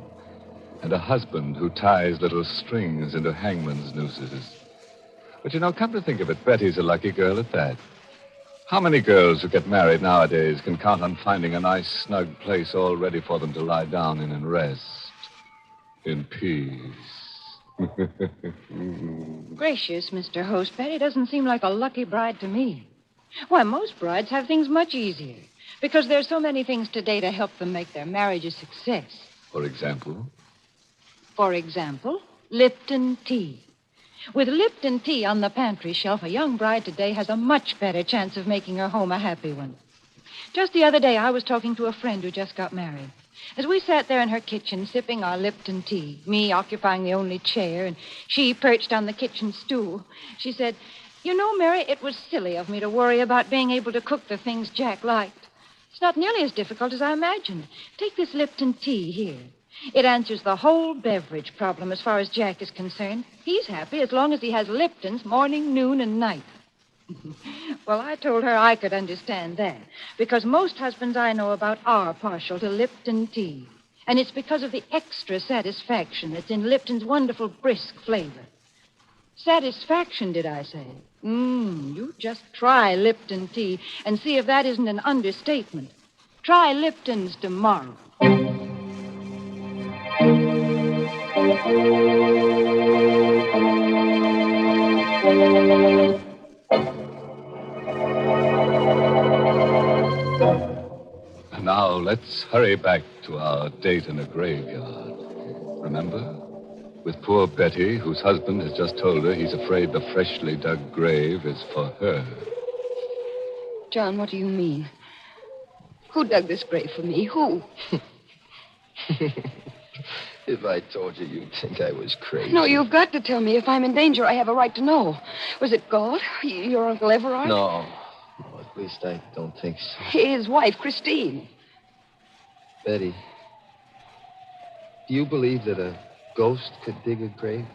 And a husband who ties little strings into hangman's nooses. But come to think of it, Betty's a lucky girl at that. How many girls who get married nowadays can count on finding a nice, snug place all ready for them to lie down in and rest? In peace. Gracious, Mr. Host, Betty doesn't seem like a lucky bride to me. Why, most brides have things much easier. Because there's so many things today to help them make their marriage a success. For example? For example, Lipton tea. With Lipton tea on the pantry shelf, a young bride today has a much better chance of making her home a happy one. Just the other day, I was talking to a friend who just got married. As we sat there in her kitchen sipping our Lipton tea, me occupying the only chair and she perched on the kitchen stool, she said, "You know, Mary, it was silly of me to worry about being able to cook the things Jack liked. It's not nearly as difficult as I imagined. Take this Lipton tea here. It answers the whole beverage problem as far as Jack is concerned. He's happy as long as he has Lipton's morning, noon, and night." Well, I told her I could understand that, because most husbands I know about are partial to Lipton tea. And it's because of the extra satisfaction that's in Lipton's wonderful brisk flavor. Satisfaction, did I say? You just try Lipton tea and see if that isn't an understatement. Try Lipton's tomorrow. Now, let's hurry back to our date in a graveyard. Remember? With poor Betty, whose husband has just told her he's afraid the freshly dug grave is for her. John, what do you mean? Who dug this grave for me? Who? If I told you, you'd think I was crazy. No, you've got to tell me. If I'm in danger, I have a right to know. Was it Galt? Your Uncle Everard? No, at least I don't think so. His wife, Christine. Betty, do you believe that a ghost could dig a grave?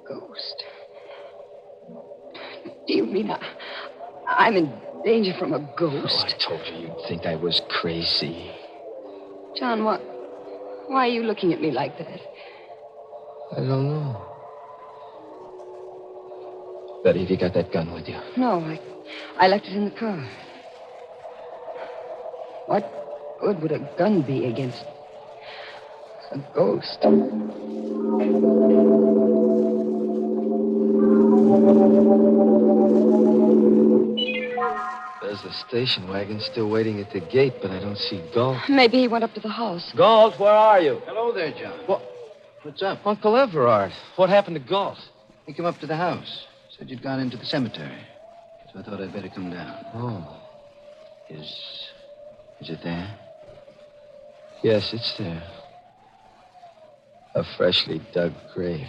Ghost? Do you mean I'm in danger from a ghost? Oh, I told you you'd think I was crazy. John, why are you looking at me like that? I don't know. Betty, have you got that gun with you? No, I left it in the car. What good would a gun be against a ghost? There's the station wagon still waiting at the gate, but I don't see Gull. Maybe he went up to the house. Galt, where are you? Hello there, John. What's up? Uncle Everard. What happened to Galt? He came up to the house. Said you'd gone into the cemetery. So I thought I'd better come down. Oh. Is it there? Yes, it's there. A freshly dug grave.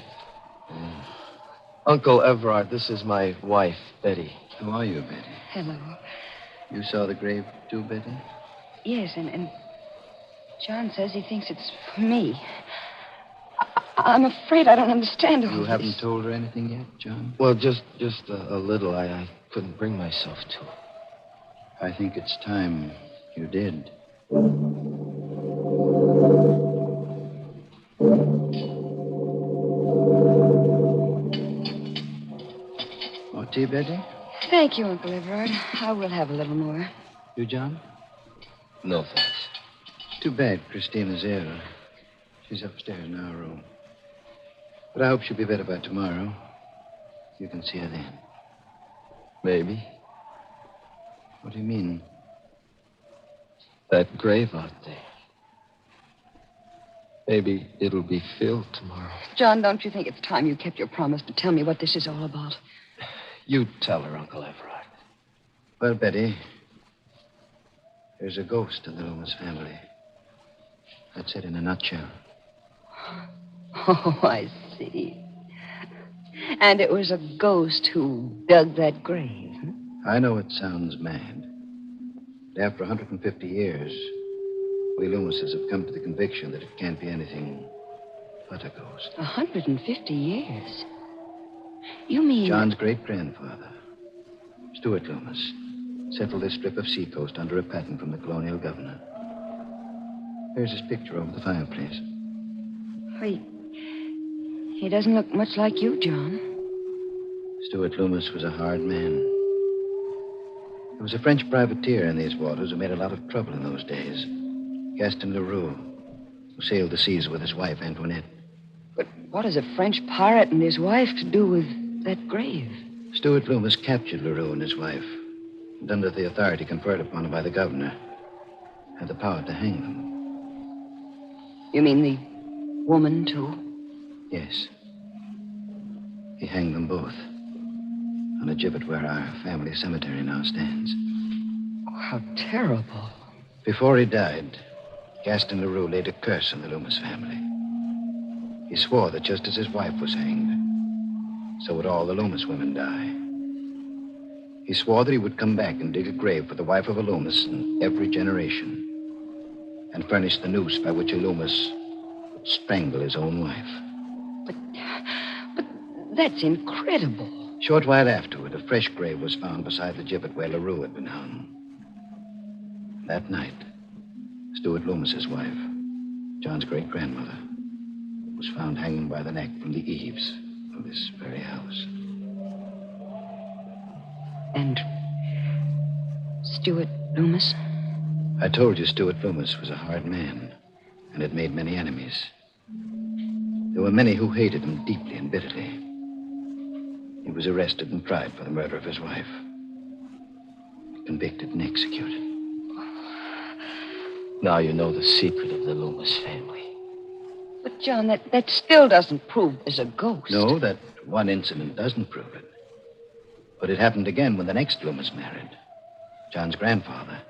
Oh. Uncle Everard, this is my wife, Betty. How are you, Betty? Hello. You saw the grave too, Betty? Yes, and John says he thinks it's for me. I'm afraid I don't understand all You this. haven't told her anything yet, John? Well, just a little. I couldn't bring myself to. I think it's time you did. More tea, Betty? Thank you, Uncle Everard. I will have a little more. You, John? No, thanks. Too bad Christina's ill. She's upstairs in our room. But I hope she'll be better by tomorrow. You can see her then. Maybe. What do you mean? That grave out there. Maybe it'll be filled tomorrow. John, don't you think it's time you kept your promise to tell me what this is all about? You tell her, Uncle Everard. Well, Betty, there's a ghost in the Loomis family. That's it in a nutshell. Oh, I see. And it was a ghost who dug that grave. Huh? I know it sounds mad. But after 150 years, we Loomises have come to the conviction that it can't be anything but a ghost. 150 years? You mean... John's great-grandfather, Stuart Loomis, settled this strip of seacoast under a patent from the colonial governor. There's his picture over the fireplace. He doesn't look much like you, John. Stuart Loomis was a hard man. There was a French privateer in these waters who made a lot of trouble in those days. Gaston Leroux, who sailed the seas with his wife, Antoinette. But what has a French pirate and his wife to do with that grave? Stuart Loomis captured Leroux and his wife, and under the authority conferred upon him by the governor, had the power to hang them. You mean the woman, too? Yes. He hanged them both on a gibbet where our family cemetery now stands. Oh, how terrible. Before he died, Gaston Leroux laid a curse on the Loomis family. He swore that just as his wife was hanged, so would all the Loomis women die. He swore that he would come back and dig a grave for the wife of a Loomis in every generation, and furnish the noose by which a Loomis would strangle his own wife. But that's incredible. Short while afterward, a fresh grave was found beside the gibbet where Leroux had been hung. That night, Stuart Loomis's wife, John's great-grandmother, was found hanging by the neck from the eaves of this very house. And Stuart Loomis? I told you Stuart Loomis was a hard man and had made many enemies. There were many who hated him deeply and bitterly. He was arrested and tried for the murder of his wife. Convicted and executed. Now you know the secret of the Loomis family. But, John, that still doesn't prove there's a ghost. No, that one incident doesn't prove it. But it happened again when the next Loomis married. John's grandfather.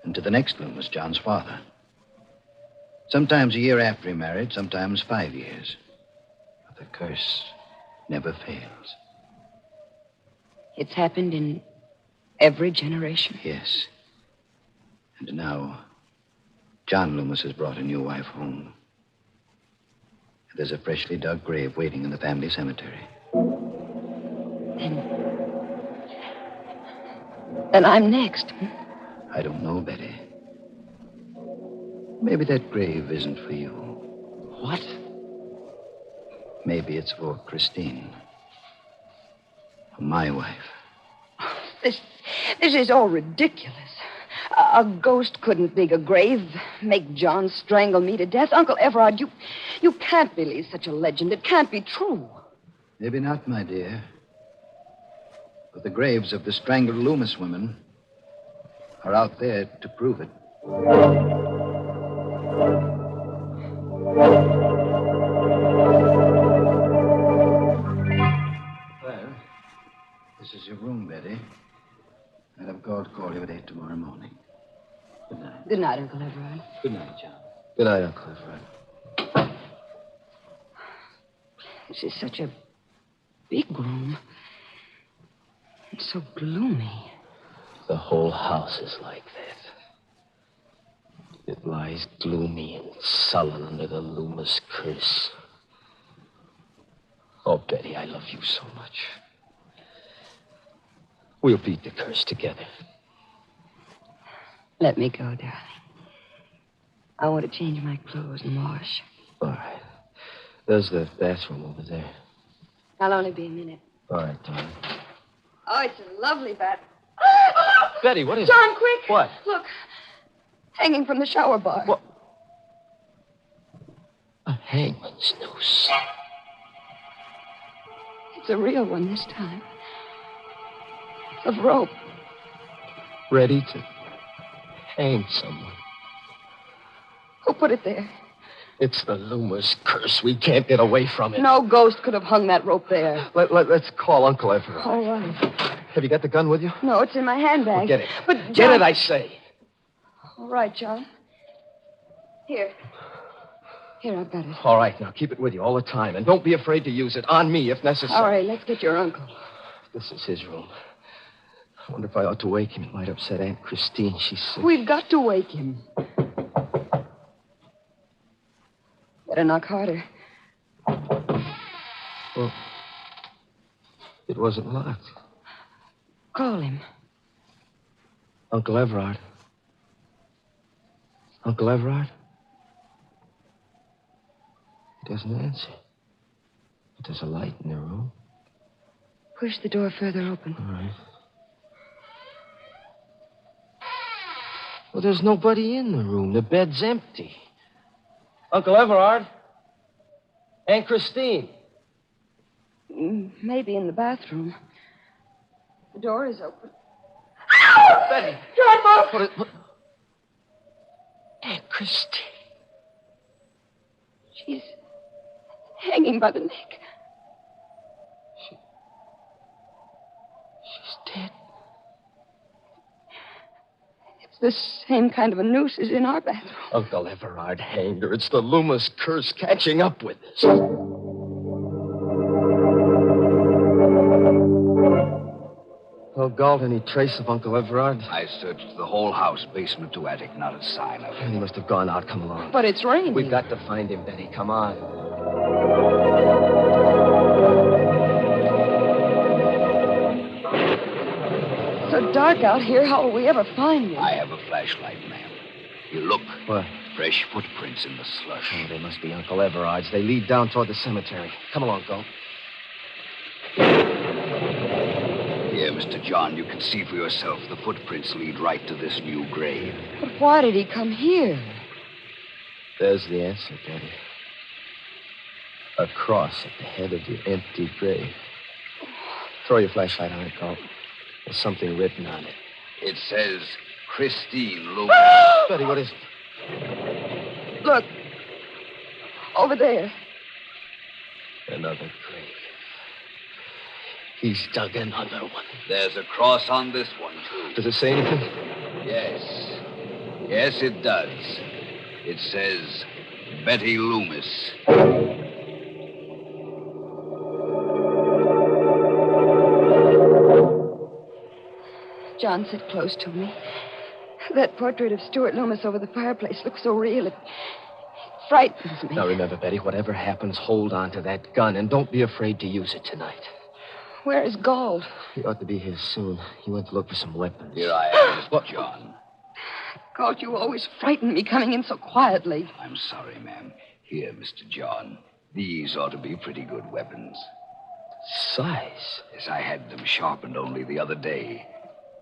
And to the next Loomis, John's father. Sometimes a year after he married, sometimes 5 years. But the curse never fails. It's happened in every generation? Yes. And now, John Loomis has brought a new wife home. There's a freshly dug grave waiting in the family cemetery. Then I'm next. I don't know, Betty. Maybe that grave isn't for you. What? Maybe it's for Christine. My wife. This is all ridiculous. A ghost couldn't dig a grave, make John strangle me to death. Uncle Everard, you can't believe such a legend. It can't be true. Maybe not, my dear. But the graves of the strangled Loomis women are out there to prove it. Well, this is your room, Betty. And I'm going to call you at 8 tomorrow morning. Good night. Good night, Uncle Everard. Good night, John. Good night, Uncle Everard. This is such a big room. It's so gloomy. The whole house is like that. It lies gloomy and sullen under the Loomis curse. Oh, Betty, I love you so much. We'll beat the curse together. Let me go, darling. I want to change my clothes and wash. All right. There's the bathroom over there. I'll only be a minute. All right, darling. Oh, it's a lovely bath. Betty, what is John, it? quick. What? Look. Hanging from the shower bar. What? A hangman's noose. It's a real one this time. Of rope. Ready to hang someone. Who put it there? It's the Loomis curse. We can't get away from it. No ghost could have hung that rope there. Let's call Uncle Everard. All right. Have you got the gun with you? No, it's in my handbag. Well, get it. But John... Get it, I say. All right, John. Here. Here, I've got it. All right, now keep it with you all the time. And don't be afraid to use it. On me, if necessary. All right, let's get your uncle. This is his room. I wonder if I ought to wake him. It might upset Aunt Christine. She's sick. We've got to wake him. Better knock harder. Well, it wasn't locked. Call him. Uncle Everard. Uncle Everard? He doesn't answer. But there's a light in the room. Push the door further open. All right. Well, there's nobody in the room. The bed's empty. Uncle Everard? Aunt Christine? Maybe in the bathroom. The door is open. Betty! John, What? Aunt Christine. She's hanging by the neck. She's dead. It's the same kind of a noose as in our bathroom. Uncle Everard hanged her. It's the Loomis curse catching up with us. Oh, Gull, any trace of Uncle Everard? I searched the whole house, basement to attic, not a sign of him. He must have gone out. Come along. But it's raining. We've got to find him, Betty. Come on. It's so dark out here. How will we ever find him? I have a flashlight, ma'am. You look. What? Fresh footprints in the slush. Oh, they must be Uncle Everard's. They lead down toward the cemetery. Come along, Gull. Here, Mr. John, you can see for yourself. The footprints lead right to this new grave. But why did he come here? There's the answer, Betty. A cross at the head of the empty grave. Throw your flashlight on it, Gull. There's something written on it. It says, Christine Loomis. Betty, what is it? Look. Over there. Another grave. He's dug another one. There's a cross on this one, too. Does it say anything? Yes. Yes, it does. It says, Betty Loomis. John, sit close to me. That portrait of Stuart Loomis over the fireplace looks so real. It frightens me. Now, remember, Betty, whatever happens, hold on to that gun, and don't be afraid to use it tonight. Where is Gull? He ought to be here soon. He went to look for some weapons. Here I am, Mr. John. Gull, you always frighten me coming in so quietly. I'm sorry, ma'am. Here, Mr. John. These ought to be pretty good weapons. Size? Yes, I had them sharpened only the other day.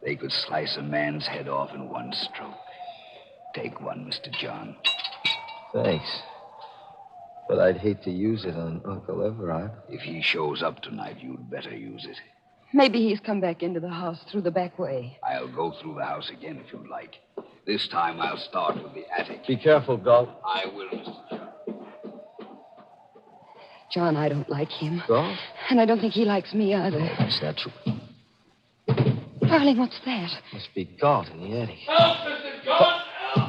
They could slice a man's head off in one stroke. Take one, Mr. John. Thanks. But I'd hate to use it on Uncle Everard. If he shows up tonight, you'd better use it. Maybe he's come back into the house through the back way. I'll go through the house again if you'd like. This time I'll start with the attic. Be careful, Gull. I will, Mr. John. John, I don't like him. Gull? And I don't think he likes me either. Oh, that's not true. Darling, what's that? Must be Galt in the attic. Help, Mr. John!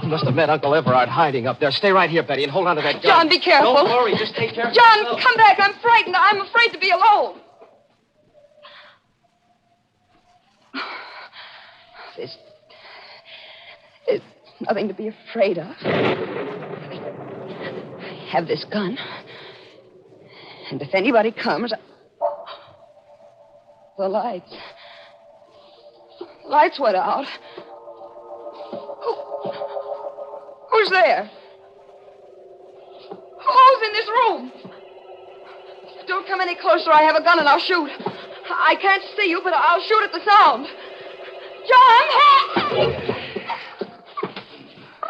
He must have met Uncle Everard hiding up there. Stay right here, Betty, and hold on to that gun. John, be careful. Don't worry. Just take care of John, yourself. come back. I'm frightened. I'm afraid to be alone. There's nothing to be afraid of. I have this gun. And if anybody comes... The lights. Lights went out. Who's there? Who's in this room? Don't come any closer. I have a gun and I'll shoot. I can't see you, but I'll shoot at the sound. John, help!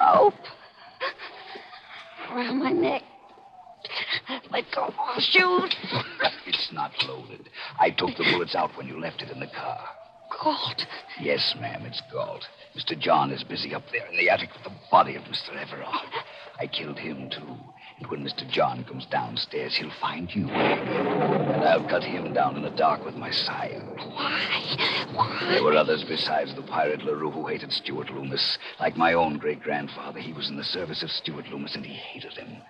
Rope. Around my neck. Let go. I'll shoot. It's not loaded. I took the bullets out when you left it in the car. Galt. Yes, ma'am, it's Galt. Mr. John is busy up there in the attic with the body of Mr. Everard. I killed him, too. And when Mr. John comes downstairs, he'll find you. And I'll cut him down in the dark with my scythe. Why? There were others besides the pirate LaRue who hated Stuart Loomis. Like my own great-grandfather, he was in the service of Stuart Loomis, and he hated him.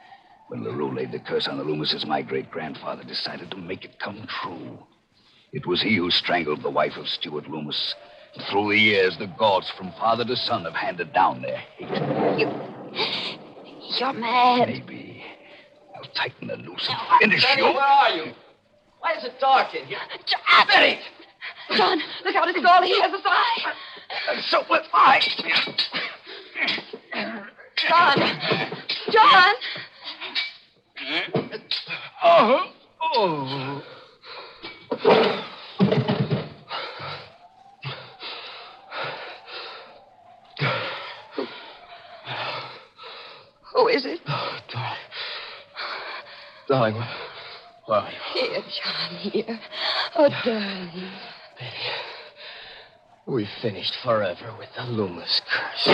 When LaRue laid the curse on the Loomises, my great-grandfather decided to make it come true. It was he who strangled the wife of Stuart Loomis. Through the years, the Gaults from father to son have handed down their hate. You're mad. Maybe. I'll tighten the noose and finish Betty, you. where are you? Why is it dark in here? Betty! John, look out, it's Galt. He has his eye. And so will I. John! John! Oh. Who is it? Oh, darling, where are you? Here, John, here. Oh, darling. Baby, we finished forever with the Loomis curse.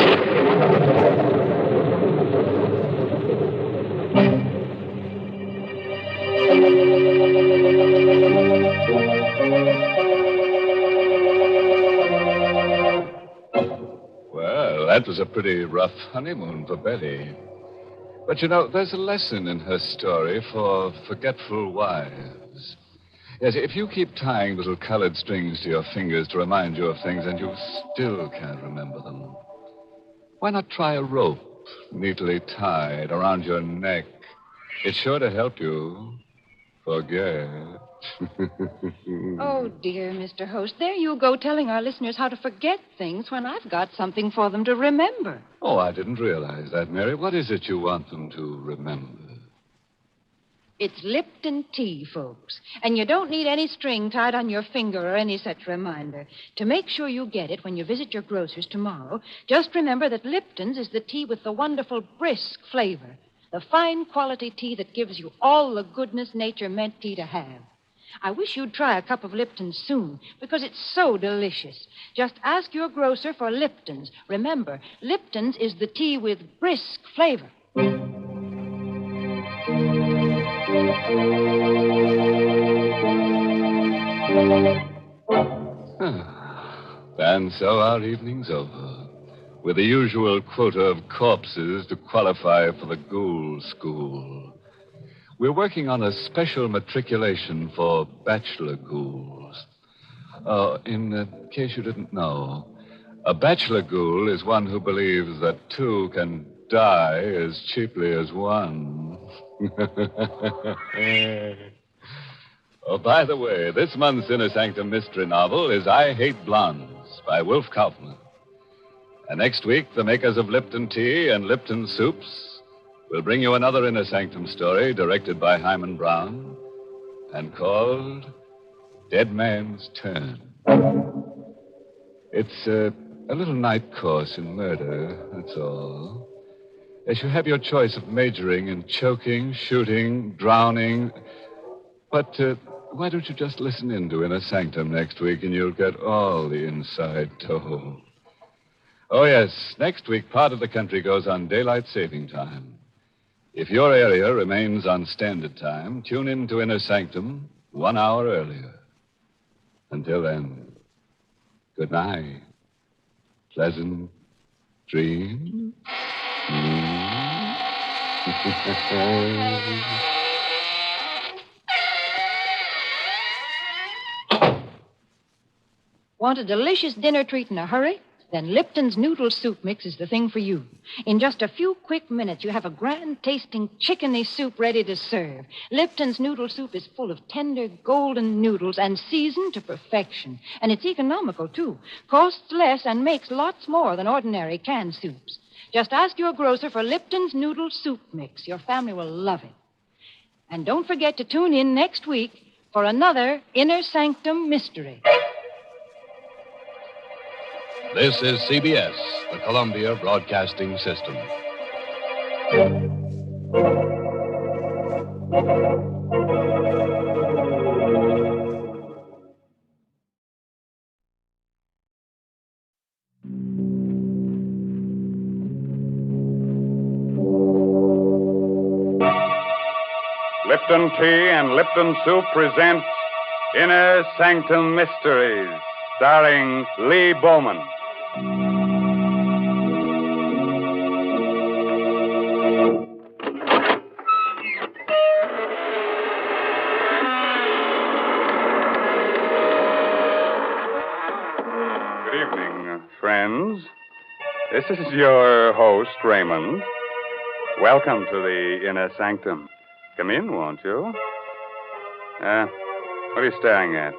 Well, that was a pretty rough honeymoon for Betty. But, you know, there's a lesson in her story for forgetful wives. Yes, if you keep tying little colored strings to your fingers to remind you of things and you still can't remember them, why not try a rope neatly tied around your neck? It's sure to help you forget. Oh, dear, Mr. Host. There you go telling our listeners how to forget things when I've got something for them to remember. Oh, I didn't realize that, Mary. What is it you want them to remember? It's Lipton tea, folks. And you don't need any string tied on your finger or any such reminder. To make sure you get it when you visit your grocer's tomorrow, just remember that Lipton's is the tea with the wonderful brisk flavor. The fine quality tea that gives you all the goodness nature meant tea to have. I wish you'd try a cup of Lipton's soon, because it's so delicious. Just ask your grocer for Lipton's. Remember, Lipton's is the tea with brisk flavor. And so our evening's over, with the usual quota of corpses to qualify for the Ghoul School. We're working on a special matriculation for bachelor ghouls. In case you didn't know, A bachelor ghoul is one who believes that two can die as cheaply as one. Oh, by the way, this month's Inner Sanctum mystery novel is I Hate Blondes by Wolf Kaufman. And next week, the makers of Lipton Tea and Lipton Soups will bring you another Inner Sanctum story directed by Hyman Brown and called Dead Man's Turn. It's a little night course in murder, that's all. As you have your choice of majoring in choking, shooting, drowning. But why don't you just listen in to Inner Sanctum next week and you'll get all the inside told. Oh, yes, next week part of the country goes on daylight saving time. If your area remains on standard time, tune in to Inner Sanctum 1 hour earlier. Until then, good night. Pleasant dreams. Want a delicious dinner treat in a hurry? Then Lipton's Noodle Soup Mix is the thing for you. In just a few quick minutes, you have a grand-tasting chickeny soup ready to serve. Lipton's Noodle Soup is full of tender, golden noodles and seasoned to perfection. And it's economical, too. Costs less and makes lots more than ordinary canned soups. Just ask your grocer for Lipton's Noodle Soup Mix. Your family will love it. And don't forget to tune in next week for another Inner Sanctum Mystery. This is CBS, the Columbia Broadcasting System. Lipton Tea and Lipton Soup present Inner Sanctum Mysteries, starring Lee Bowman. Good evening, friends. This is your host, Raymond. Welcome to the Inner Sanctum. Come in, won't you? What are you staring at?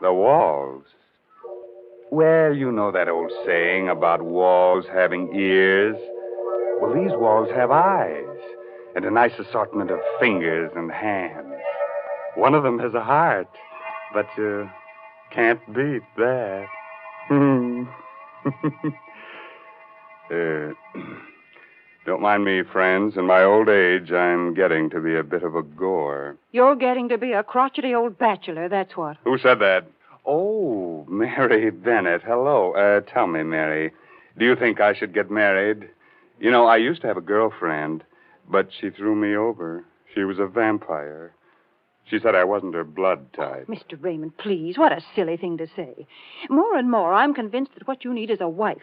The walls. Well, you know that old saying about walls having ears. Well, these walls have eyes and a nice assortment of fingers and hands. One of them has a heart, but you can't beat that. Don't mind me, friends. In my old age, I'm getting to be a bit of a gore. You're getting to be a crotchety old bachelor, that's what. Who said that? Oh, Mary Bennett. Hello. Tell me, Mary, do you think I should get married? You know, I used to have a girlfriend, but she threw me over. She was a vampire. She said I wasn't her blood type. Oh, Mr. Raymond, please, what a silly thing to say. More and more, I'm convinced that what you need is a wife.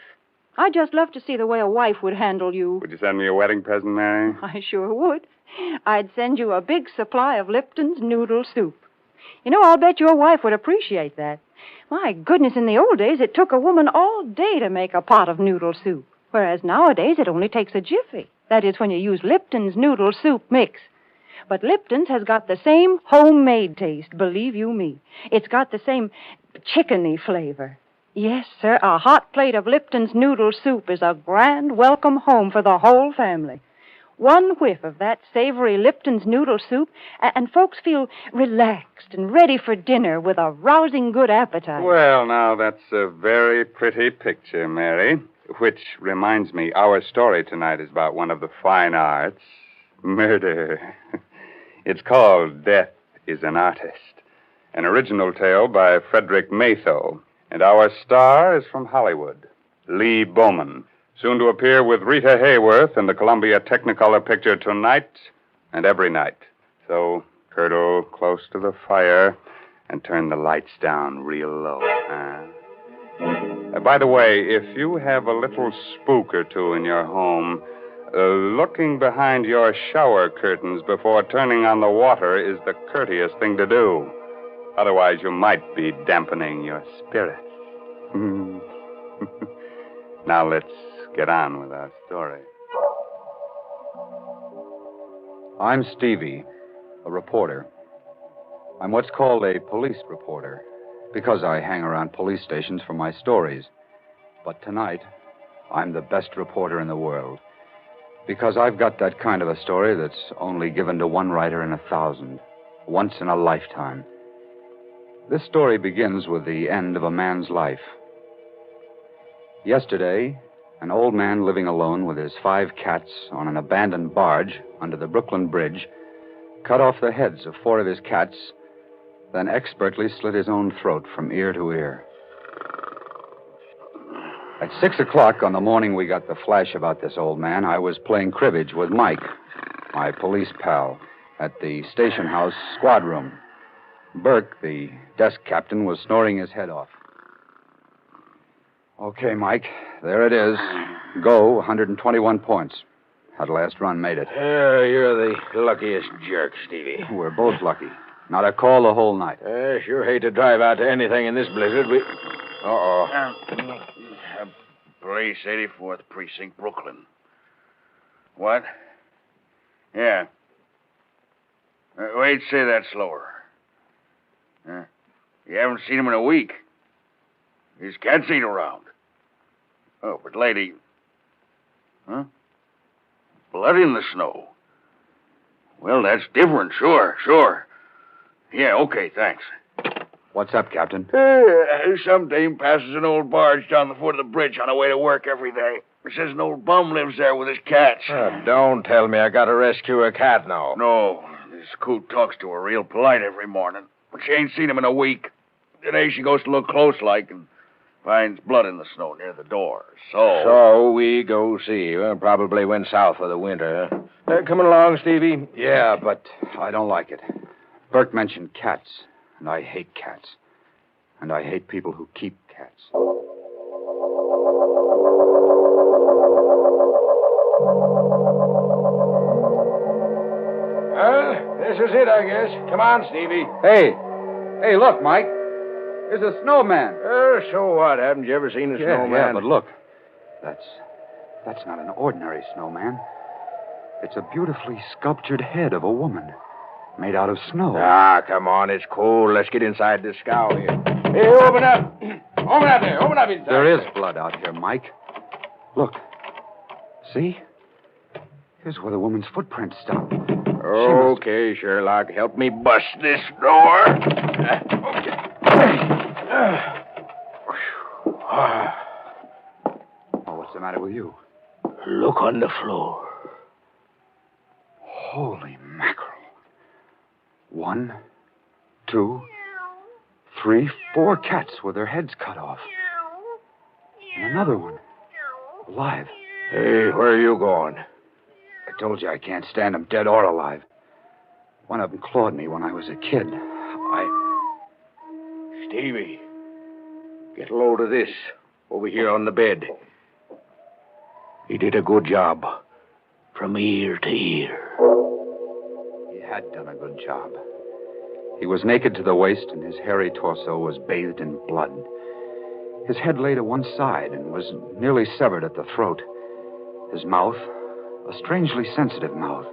I'd just love to see the way a wife would handle you. Would you send me a wedding present, Mary? I sure would. I'd send you a big supply of Lipton's Noodle Soup. You know, I'll bet your wife would appreciate that. My goodness, in the old days, it took a woman all day to make a pot of noodle soup, whereas nowadays it only takes a jiffy. That is, when you use Lipton's Noodle Soup Mix. But Lipton's has got the same homemade taste, believe you me. It's got the same chickeny flavor. Yes, sir, a hot plate of Lipton's Noodle Soup is a grand welcome home for the whole family. One whiff of that savory Lipton's Noodle Soup, and folks feel relaxed and ready for dinner with a rousing good appetite. Well, now, that's a very pretty picture, Mary. Which reminds me, our story tonight is about one of the fine arts, murder. It's called Death is an Artist, an original tale by Frederick Matho. And our star is from Hollywood, Lee Bowman, soon to appear with Rita Hayworth in the Columbia Technicolor picture Tonight and Every Night. So curdle close to the fire and turn the lights down real low. By the way, if you have a little spook or two in your home, looking behind your shower curtains before turning on the water is the courteous thing to do. Otherwise, you might be dampening your spirits. Now let's get on with our story. I'm Stevie, a reporter. I'm what's called a police reporter because I hang around police stations for my stories. But tonight, I'm the best reporter in the world because I've got that kind of a story that's only given to one writer in 1,000, once in a lifetime. This story begins with the end of a man's life. Yesterday, an old man living alone with his 5 cats on an abandoned barge under the Brooklyn Bridge cut off the heads of 4 of his cats, then expertly slit his own throat from ear to ear. At 6 o'clock on the morning we got the flash about this old man, I was playing cribbage with Mike, my police pal, at the station house squad room. Burke, the desk captain, was snoring his head off. Okay, Mike, there it is. Go, 121 points. That last run made it. You're the luckiest jerk, Stevie. We're both lucky. Not a call the whole night. Sure hate to drive out to anything in this blizzard. Police, 84th Precinct, Brooklyn. What? Yeah. Wait, say that slower. You haven't seen him in a week. His cats ain't around. Oh, but lady... Huh? Blood in the snow. Well, that's different, sure. Yeah, okay, thanks. What's up, Captain? Some dame passes an old barge down the foot of the bridge on her way to work every day. Says an old bum lives there with his cats. Don't tell me I gotta rescue a cat now. No, this coot talks to her real polite every morning. But she ain't seen him in a week. Today she goes to look close like and finds blood in the snow near the door. So we go see. Well, probably went south for the winter. Coming along, Stevie? Yeah, but I don't like it. Burke mentioned cats, and I hate cats. And I hate people who keep cats. This is it, I guess. Come on, Stevie. Hey, look, Mike. There's a snowman. So what? Haven't you ever seen a snowman? Yeah, but look. That's not an ordinary snowman. It's a beautifully sculptured head of a woman made out of snow. Come on. It's cold. Let's get inside the scow here. Hey, open up. Open up there. Open up inside. There is blood out here, Mike. Look. See? Here's where the woman's footprints stop. Okay, Sherlock. Help me bust this door. Okay. What's the matter with you? Look on the floor. Holy mackerel. 1, 2, 3, 4 cats with their heads cut off. And another one. Alive. Hey, where are you going? I told you I can't stand them dead or alive. One of them clawed me when I was a kid. Stevie, get a load of this over here on the bed. He did a good job. From ear to ear. He had done a good job. He was naked to the waist, and his hairy torso was bathed in blood. His head lay to one side and was nearly severed at the throat. His mouth, a strangely sensitive mouth,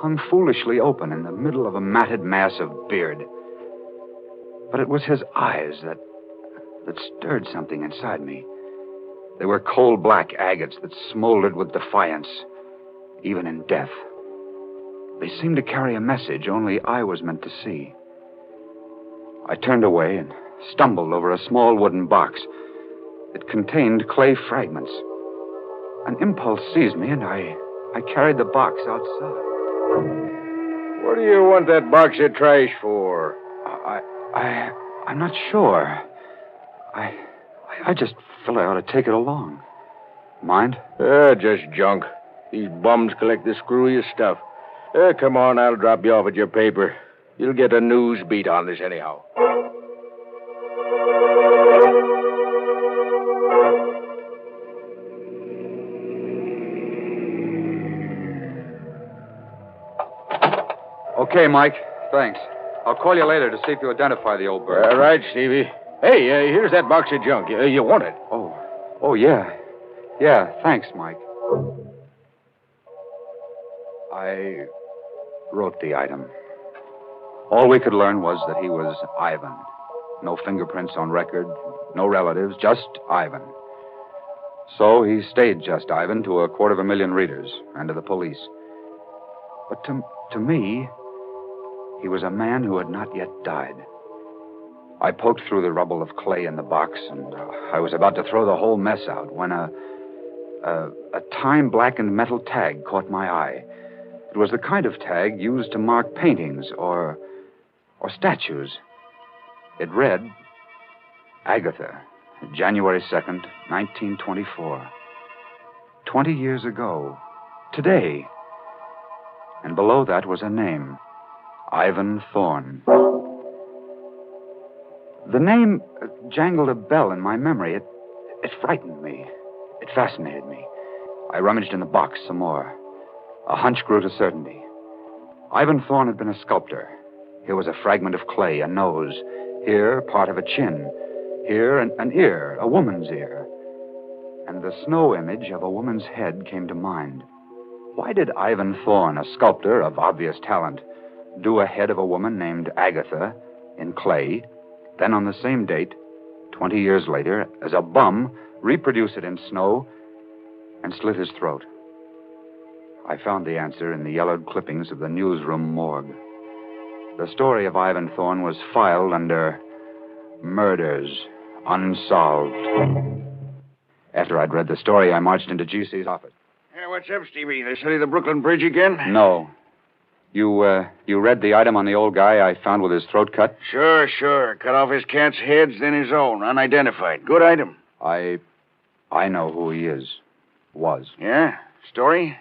hung foolishly open in the middle of a matted mass of beard. But it was his eyes that stirred something inside me. They were coal black agates that smoldered with defiance, even in death. They seemed to carry a message only I was meant to see. I turned away and stumbled over a small wooden box. It contained clay fragments. An impulse seized me, and I carried the box outside. What do you want that box of trash for? I'm not sure. I just feel I ought to take it along. Mind? Just junk. These bums collect the screwiest stuff. Come on, I'll drop you off at your paper. You'll get a news beat on this anyhow. Okay, Mike. Thanks. I'll call you later to see if you identify the old bird. All right, Stevie. Hey, here's that box of junk. You want it? Oh, yeah. Yeah, thanks, Mike. I wrote the item. All we could learn was that he was Ivan. No fingerprints on record, no relatives, just Ivan. So he stayed just Ivan to 250,000 readers and to the police. But to me, he was a man who had not yet died. I poked through the rubble of clay in the box, and I was about to throw the whole mess out when a time-blackened metal tag caught my eye. It was the kind of tag used to mark paintings or statues. It read, Agatha, January 2nd, 1924. 20 years ago. Today. And below that was a name, Ivan Thorne. The name jangled a bell in my memory. It frightened me. It fascinated me. I rummaged in the box some more. A hunch grew to certainty. Ivan Thorne had been a sculptor. Here was a fragment of clay, a nose. Here, part of a chin. Here, an ear, a woman's ear. And the snow image of a woman's head came to mind. Why did Ivan Thorne, a sculptor of obvious talent, do a head of a woman named Agatha in clay, then on the same date, 20 years later, as a bum, reproduce it in snow, and slit his throat? I found the answer in the yellowed clippings of the newsroom morgue. The story of Ivan Thorne was filed under Murders Unsolved. After I'd read the story, I marched into GC's office. Hey, what's up, Stevie? They study the Brooklyn Bridge again? No. You read the item on the old guy I found with his throat cut? Sure. Cut off his cat's heads, then his own. Unidentified. Good item. I know who he is. Was. Yeah? Story?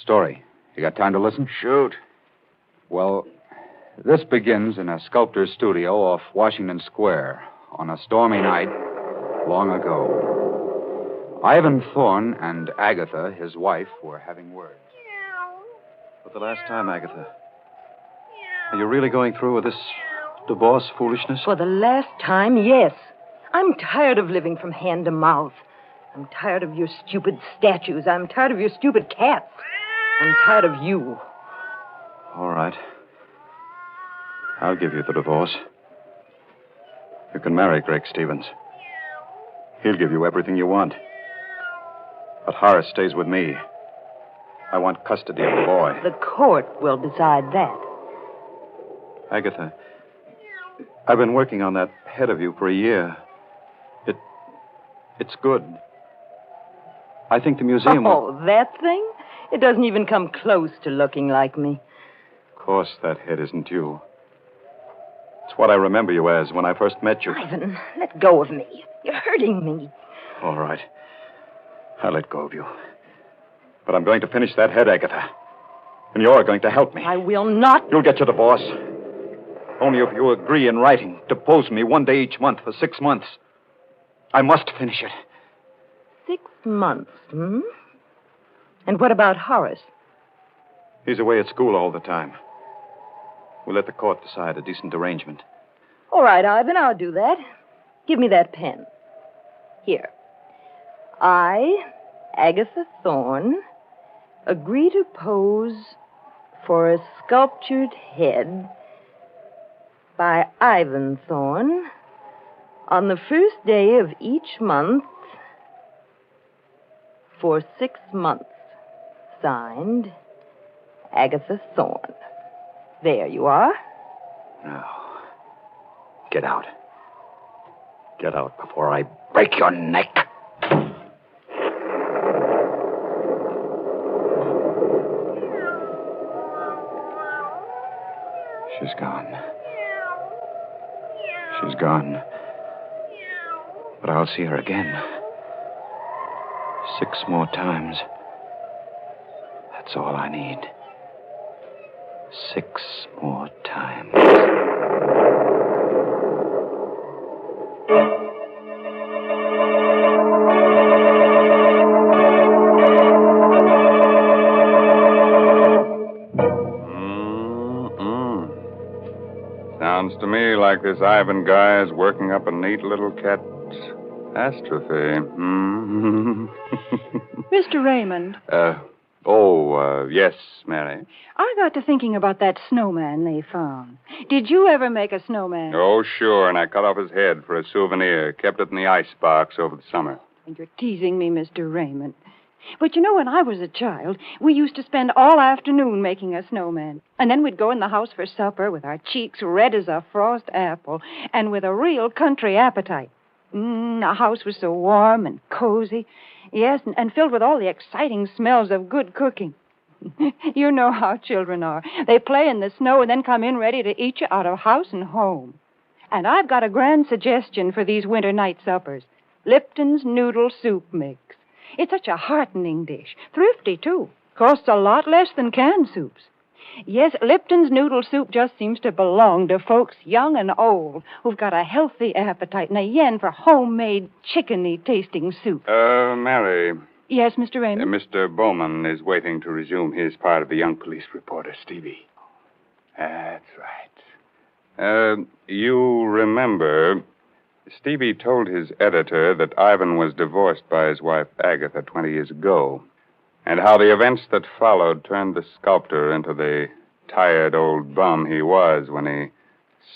Story. You got time to listen? Shoot. Well, this begins in a sculptor's studio off Washington Square on a stormy night long ago. Ivan Thorne and Agatha, his wife, were having words. For the last time, Agatha. Are you really going through with this divorce foolishness? For the last time, yes. I'm tired of living from hand to mouth. I'm tired of your stupid statues. I'm tired of your stupid cats. I'm tired of you. All right. I'll give you the divorce. You can marry Greg Stevens. He'll give you everything you want. But Horace stays with me. I want custody of the boy. The court will decide that. Agatha, I've been working on that head of you for a year. It's good. I think the museum will... Oh, that thing? It doesn't even come close to looking like me. Of course, that head isn't you. It's what I remember you as when I first met you. Ivan, let go of me. You're hurting me. All right. I'll let go of you. But I'm going to finish that head, Agatha. And you're going to help me. I will not. You'll get your divorce. Only if you agree in writing to pose me one day each month for 6 months. I must finish it. 6 months, hmm? And what about Horace? He's away at school all the time. We'll let the court decide a decent arrangement. All right, Ivan, I'll do that. Give me that pen. Here. I, Agatha Thorne, agree to pose for a sculptured head by Ivan Thorne on the first day of each month for 6 months. Signed, Agatha Thorne. There you are. Now, get out. Get out before I break your neck. She's gone. She's gone. But I'll see her again. 6 more times. That's all I need. 6 more times. Sounds to me like this Ivan guy is working up a neat little cat Astrophy. Mr. Raymond, Yes, Mary. I got to thinking about that snowman they found. Did you ever make a snowman? Oh, sure, and I cut off his head for a souvenir. Kept it in the icebox over the summer. And you're teasing me, Mr. Raymond. But you know, when I was a child, we used to spend all afternoon making a snowman. And then we'd go in the house for supper with our cheeks red as a frost apple and with a real country appetite. The house was so warm and cozy. Yes, and filled with all the exciting smells of good cooking. You know how children are. They play in the snow and then come in ready to eat you out of house and home. And I've got a grand suggestion for these winter night suppers. Lipton's Noodle Soup Mix. It's such a heartening dish. Thrifty, too. Costs a lot less than canned soups. Yes, Lipton's Noodle Soup just seems to belong to folks young and old who've got a healthy appetite and a yen for homemade chickeny-tasting soup. Mary. Yes, Mr. Raymond? Mr. Bowman is waiting to resume his part of the young police reporter, Stevie. That's right. You remember, Stevie told his editor that Ivan was divorced by his wife, Agatha, 20 years ago, and how the events that followed turned the sculptor into the tired old bum he was when he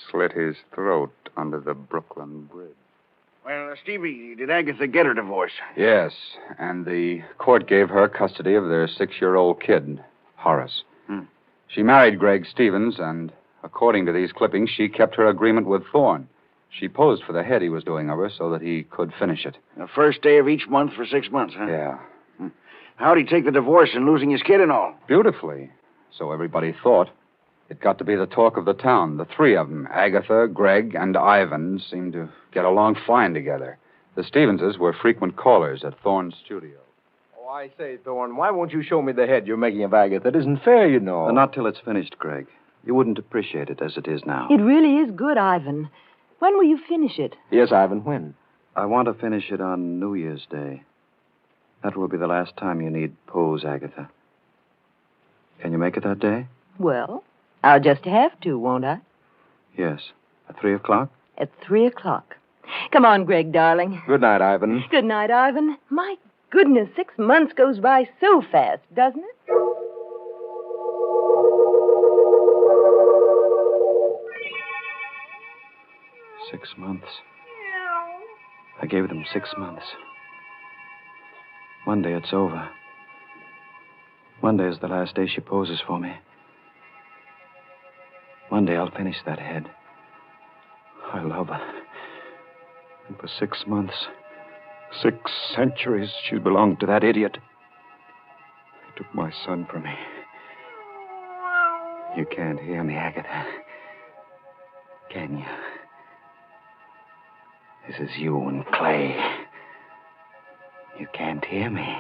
slit his throat under the Brooklyn Bridge. Well, Stevie, did Agatha get her divorce? Yes, and the court gave her custody of their 6-year-old kid, Horace. She married Greg Stevens, and according to these clippings, she kept her agreement with Thorne. She posed for the head he was doing of her so that he could finish it. The first day of each month for 6 months, huh? Yeah. How'd he take the divorce and losing his kid and all? Beautifully. So everybody thought. It got to be the talk of the town. The three of them, Agatha, Greg, and Ivan, seemed to get along fine together. The Stevenses were frequent callers at Thorne's studio. Oh, I say, Thorne, why won't you show me the head you're making of Agatha? That isn't fair, you know. Not till it's finished, Greg. You wouldn't appreciate it as it is now. It really is good, Ivan. When will you finish it? Yes, Ivan, when? I want to finish it on New Year's Day. That will be the last time you need pose, Agatha. Can you make it that day? Well, I'll just have to, won't I? Yes. At 3 o'clock? At 3 o'clock. Come on, Greg, darling. Good night, Ivan. Good night, Ivan. My goodness, 6 months goes by so fast, doesn't it? Six months. I gave them 6 months. One day it's over. Monday is the last day she poses for me. One day I'll finish that head. I love her. And for 6 months, 6 centuries, she belonged to that idiot. He took my son from me. You can't hear me, Agatha. Can you? This is you and Clay. You can't hear me.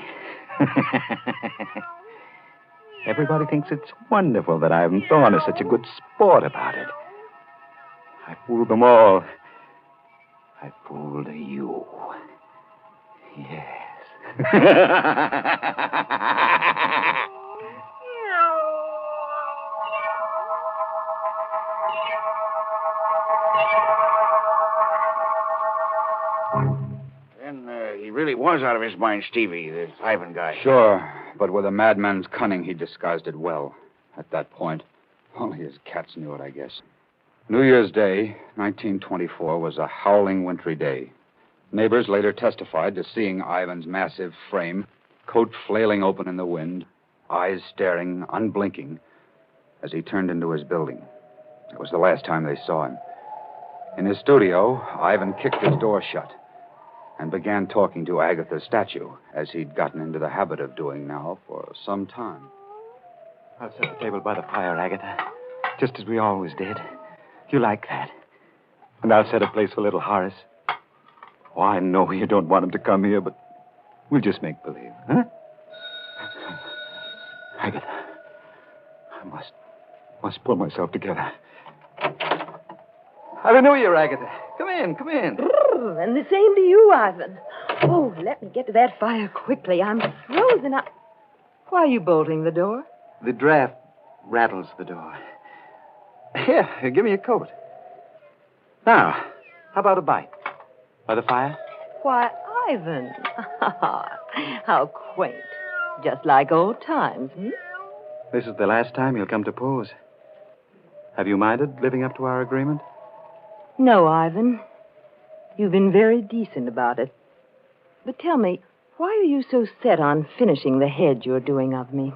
Everybody thinks it's wonderful that Ivan Thorne is such a good sport about it. I fooled them all. I fooled you. Yes. He really was out of his mind, Stevie, the Ivan guy. Sure, but with a madman's cunning, he disguised it well. At that point, only his cats knew it, I guess. New Year's Day, 1924, was a howling wintry day. Neighbors later testified to seeing Ivan's massive frame, coat flailing open in the wind, eyes staring, unblinking, as he turned into his building. It was the last time they saw him. In his studio, Ivan kicked his door shut and began talking to Agatha's statue, as he'd gotten into the habit of doing now for some time. I'll set the table by the fire, Agatha, just as we always did. You like that. And I'll set a place for little Horace. Oh, I know you don't want him to come here, but we'll just make believe, huh? Agatha, I must pull myself together. Happy New Year, Agatha. Come in, come in. And the same to you, Ivan. Oh, let me get to that fire quickly. I'm frozen up. Why are you bolting the door? The draft rattles the door. Here, give me a coat. Now, how about a bite? By the fire? Why, Ivan. How quaint. Just like old times, hmm? This is the last time you'll come to pose. Have you minded living up to our agreement? No, Ivan. You've been very decent about it. But tell me, why are you so set on finishing the head you're doing of me?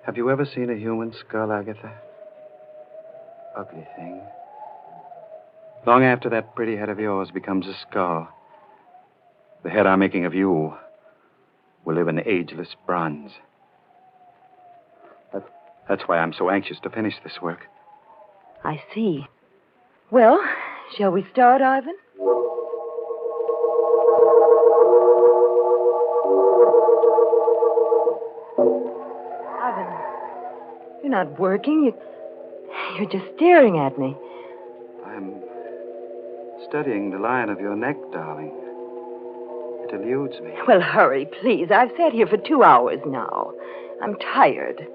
Have you ever seen a human skull, Agatha? Ugly thing. Long after that pretty head of yours becomes a skull, the head I'm making of you will live in ageless bronze. That's why I'm so anxious to finish this work. I see. Well, shall we start, Ivan? Ivan, you're not working. You're just staring at me. I'm studying the line of your neck, darling. It eludes me. Well, hurry, please. I've sat here for 2 hours now. I'm tired.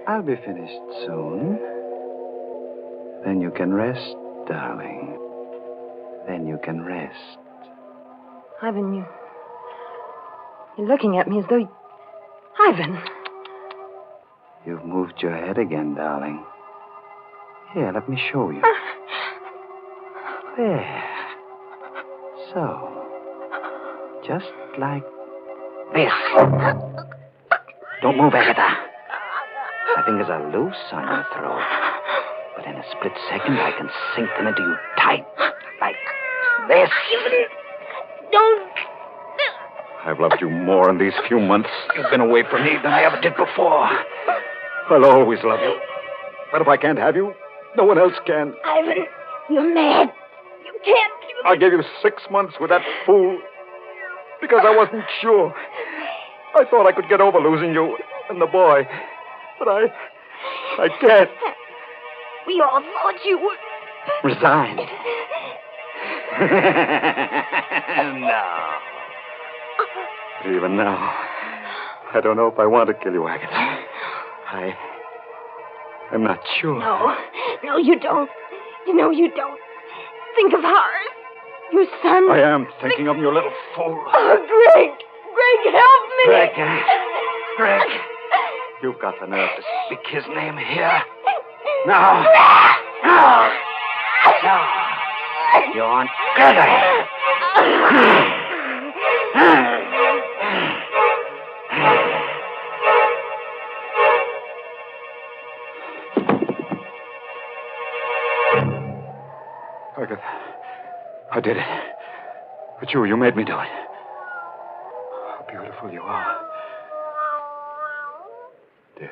I'll be finished soon. Then you can rest, darling. Then you can rest. Ivan, you're looking at me as though... Ivan! You've moved your head again, darling. Here, let me show you. There. So. Just like this. Don't move, Agatha. My fingers are loose on your throat. But in a split second, I can sink them into you tight. Like this. Don't. I've loved you more in these few months you've been away from me than I ever did before. I'll always love you. But if I can't have you, no one else can. Ivan, you're mad. You can't. I gave you 6 months with that fool because I wasn't sure. I thought I could get over losing you and the boy. But I can't. We all thought you were... Resigned. No. Even now, I don't know if I want to kill you, Agatha. I'm not sure. No, you don't. You know you don't. Think of Horace. Your son. I am thinking of you, little fool. Oh, Greg. Greg, help me. Greg. You've got the nerve to speak his name here. No. You want Gregory. Agatha, I did it. But you made me do it. How beautiful you are. Dead.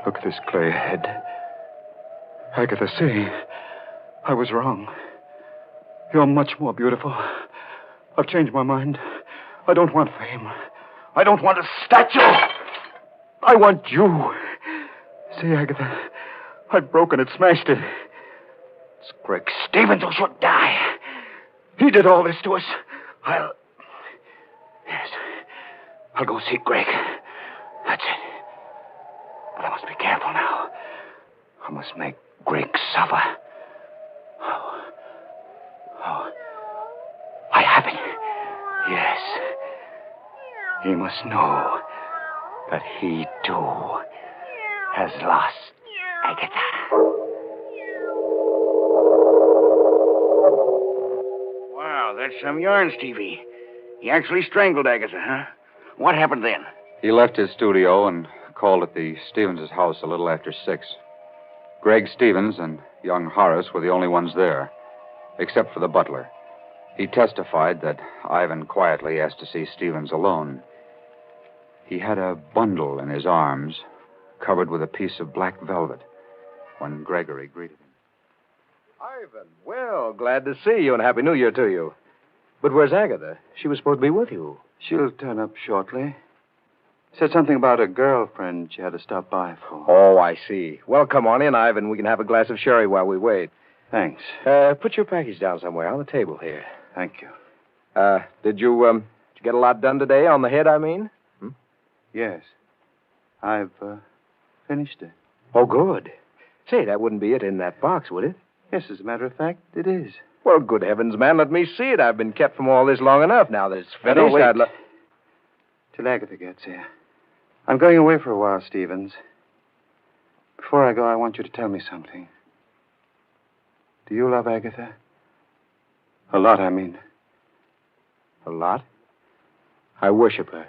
Look at this clay head. Agatha, see, I was wrong. You're much more beautiful. I've changed my mind. I don't want fame. I don't want a statue. I want you. See, Agatha, I've broken it, smashed it. It's Greg Stevens who should die. He did all this to us. I'll go see Greg. That's it. But I must be careful now. I must make Greg suffer. Oh. I have it. Yes. He must know that he, too, has lost Agatha. Wow, that's some yarn, Stevie. He actually strangled Agatha, huh? What happened then? He left his studio and called at the Stevens' house a little after 6. Greg Stevens and young Horace were the only ones there, except for the butler. He testified that Ivan quietly asked to see Stevens alone. He had a bundle in his arms, covered with a piece of black velvet, when Gregory greeted him. Ivan, well, glad to see you and Happy New Year to you. But where's Agatha? She was supposed to be with you. She'll turn up shortly. Said something about a girlfriend she had to stop by for. Oh, I see. Well, come on in, Ivan. We can have a glass of sherry while we wait. Thanks. Put your package down somewhere on the table here. Thank you. Did you get a lot done today on the head, I mean? Yes. I've finished it. Oh, good. Say, that wouldn't be it in that box, would it? Yes, as a matter of fact, it is. Well, good heavens, man, let me see it. I've been kept from all this long enough. Now that it's finished, No, wait. I'd Till Agatha gets here. I'm going away for a while, Stevens. Before I go, I want you to tell me something. Do you love Agatha? A lot, I mean. A lot? I worship her.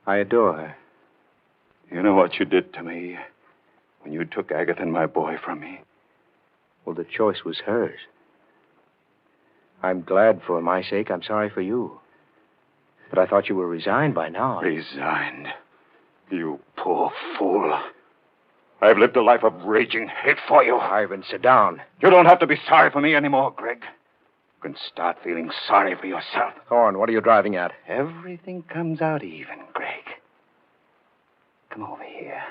I adore her. You know what you did to me when you took Agatha and my boy from me? Well, the choice was hers. I'm glad for my sake. I'm sorry for you. But I thought you were resigned by now. Resigned? You poor fool. I've lived a life of raging hate for you. Ivan, sit down. You don't have to be sorry for me anymore, Greg. You can start feeling sorry for yourself. Thorne, what are you driving at? Everything comes out even, Greg. Come over here.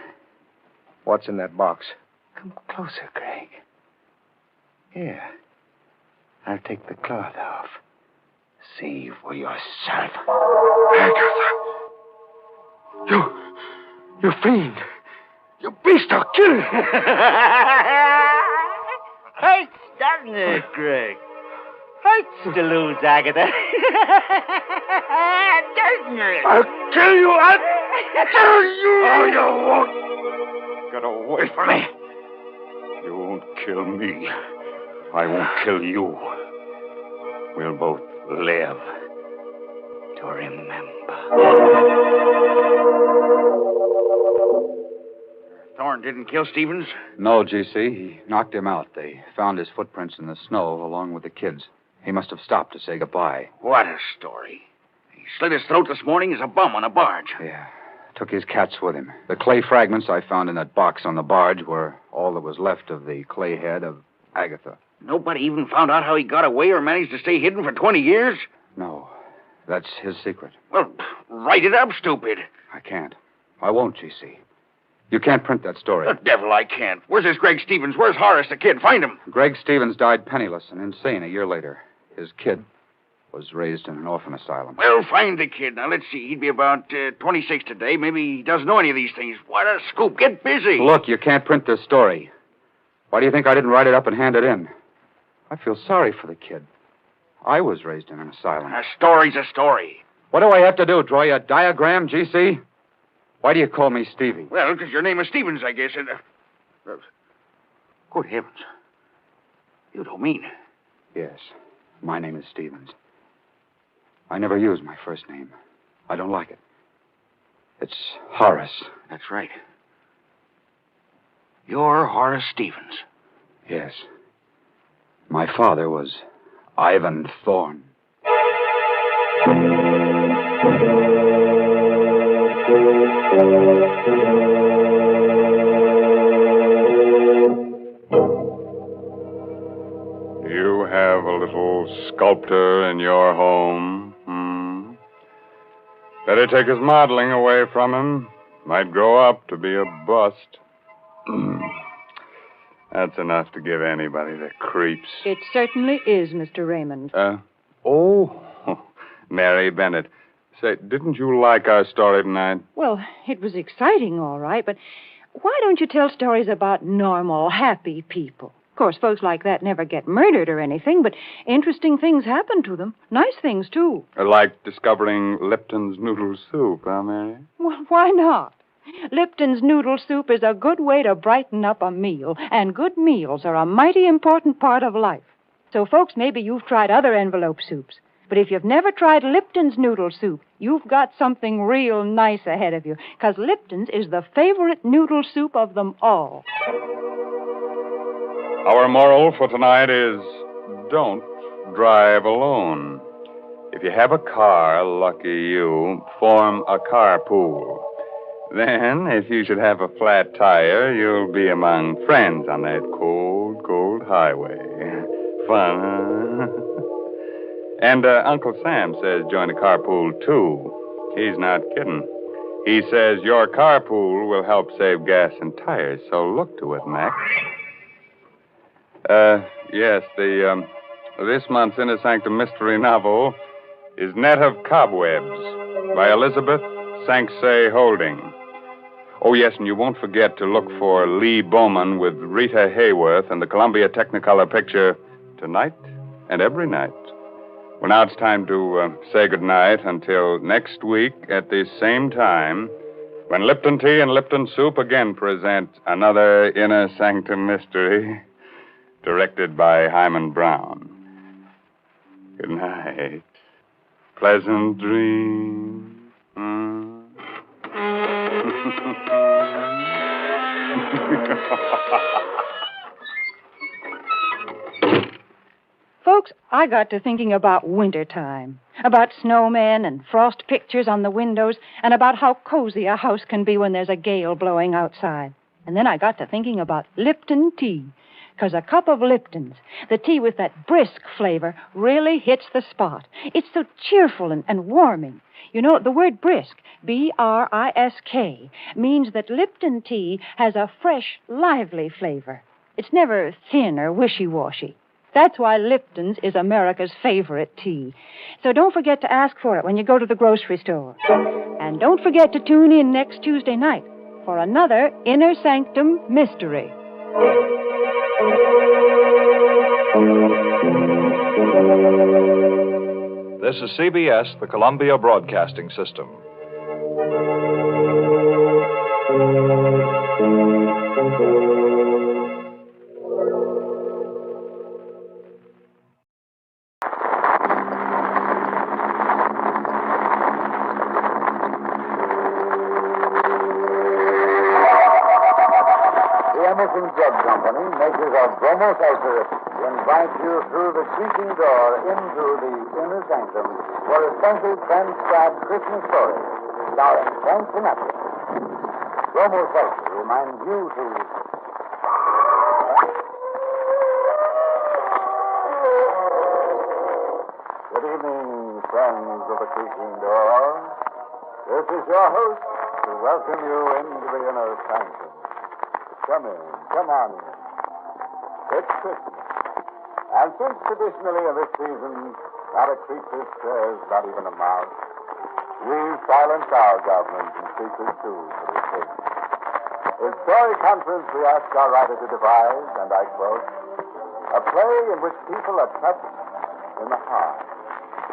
What's in that box? Come closer, Greg. Here. I'll take the cloth off. See for yourself. Agatha! You fiend! You beast, I'll kill you! Hurts, doesn't it, Greg? Hurts to lose Agatha. Doesn't it? I'll kill you! I'll kill you! Oh, you won't! Get away from me. You won't kill me. I won't kill you. We'll both live to remember. Thorne didn't kill Stevens? No, GC. He knocked him out. They found his footprints in the snow along with the kids. He must have stopped to say goodbye. What a story. He slit his throat this morning as a bum on a barge. Yeah. Took his cats with him. The clay fragments I found in that box on the barge were all that was left of the clay head of Agatha. Nobody even found out how he got away or managed to stay hidden for 20 years? No. That's his secret. Well, write it up, stupid. I can't. I won't, GC. You can't print that story. The devil I can't. Where's this Greg Stevens? Where's Horace, the kid? Find him. Greg Stevens died penniless and insane a year later. His kid was raised in an orphan asylum. Well, find the kid. Now, let's see. He'd be about 26 today. Maybe he doesn't know any of these things. What a scoop. Get busy. Look, you can't print this story. Why do you think I didn't write it up and hand it in? I feel sorry for the kid. I was raised in an asylum. A story's a story. What do I have to do? Draw you a diagram, GC? Why do you call me Stevie? Well, because your name is Stevens, I guess. And, good heavens. You don't mean. Yes. My name is Stevens. I never use my first name. I don't like it. It's Horace. That's right. You're Horace Stevens. Yes. My father was Ivan Thorne. You have a little sculptor in your home. Better take his modeling away from him. Might grow up to be a bust. That's enough to give anybody the creeps. It certainly is, Mr. Raymond. Mary Bennett. Say, didn't you like our story tonight? Well, it was exciting, all right, but why don't you tell stories about normal, happy people? Of course, folks like that never get murdered or anything, but interesting things happen to them. Nice things, too. Like discovering Lipton's noodle soup, huh, Mary? Well, why not? Lipton's noodle soup is a good way to brighten up a meal, and good meals are a mighty important part of life. So, folks, maybe you've tried other envelope soups, but if you've never tried Lipton's noodle soup, you've got something real nice ahead of you, because Lipton's is the favorite noodle soup of them all. Our moral for tonight is don't drive alone. If you have a car, lucky you, form a carpool. Then, if you should have a flat tire, you'll be among friends on that cold, cold highway. Fun, huh? And Uncle Sam says join a carpool, too. He's not kidding. He says your carpool will help save gas and tires, so look to it, Max. Yes, this month's Inner Sanctum Mystery novel is Net of Cobwebs by Elizabeth Sanksay Holding. Oh, yes, and you won't forget to look for Lee Bowman with Rita Hayworth and the Columbia Technicolor picture tonight and every night. Well, now it's time to say goodnight until next week at the same time, when Lipton Tea and Lipton Soup again present another Inner Sanctum Mystery, directed by Hyman Brown. Good night. Pleasant dreams. Folks, I got to thinking about wintertime, about snowmen and frost pictures on the windows, and about how cozy a house can be when there's a gale blowing outside. And then I got to thinking about Lipton tea, because a cup of Lipton's, the tea with that brisk flavor, really hits the spot. It's so cheerful and warming. You know, the word brisk, B-R-I-S-K, means that Lipton tea has a fresh, lively flavor. It's never thin or wishy-washy. That's why Lipton's is America's favorite tea. So don't forget to ask for it when you go to the grocery store. And don't forget to tune in next Tuesday night for another Inner Sanctum Mystery. This is CBS, the Columbia Broadcasting System. Drug Company, makers of bromosulfate, invite you through the creaking door into the Inner Sanctum for a special transcribed Christmas story starring Frank Sinatra. Bromosulfate reminds you to... Good evening, friends of the creaking door. This is your host to welcome you into the Inner Sanctum. Come in. Come on in. It's Christmas. And since traditionally in this season, not a creature stirs, not even a mouse, we silence our government and creatures too for the occasion. In story conference, we ask our writer to devise, and I quote, a play in which people are touched in the heart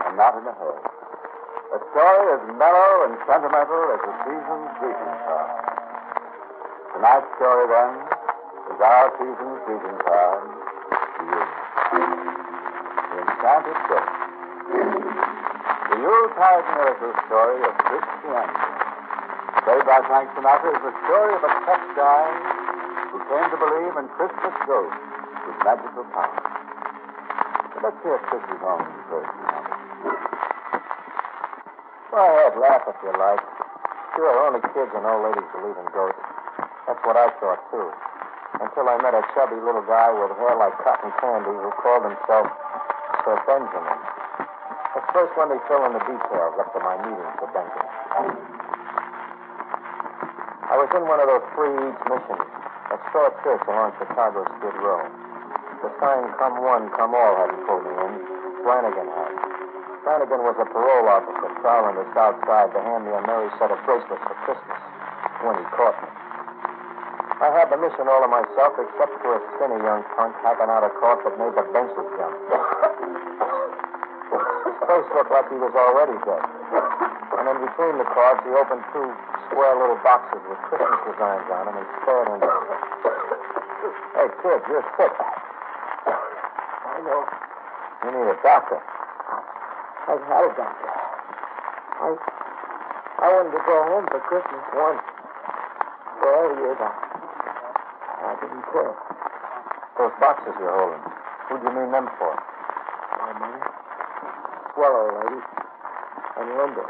and not in the head. A story as mellow and sentimental as the season's greeting card. Tonight's story, then, is our season's greeting card to you. The Enchanted Book. The Yuletide miracle story of Christianity. Played by Frank Sinatra is the story of a tough guy who came to believe in Christmas ghosts with magical power. So let's hear Chris's own version of it. Go ahead, laugh if you like. Sure, only kids and old ladies believe in ghosts. That's what I thought, too. Until I met a chubby little guy with hair like cotton candy who called himself Sir Benjamin. At first, let me fill in the details up to my meeting for Benjamin. I was in one of those free eats missions, a straw church along Chicago's Skid Row. The sign, come one, come all, hadn't pulled me in. Flanagan had. Flanagan was a parole officer prowling the south side to hand me a merry set of bracelets for Christmas when he caught me. I had the mission all to myself, except for a skinny young punk hacking out a cough that made the benches jump. His face looked like he was already dead. And in between the cards, he opened two square little boxes with Christmas designs on them and stared into them. Hey, kid, you're sick. I know. You need a doctor. I've had a doctor. I wanted to go home for Christmas once. For all the years, I didn't care. Those boxes you're holding, who do you mean them for? My mother, Swallow lady, and Linda,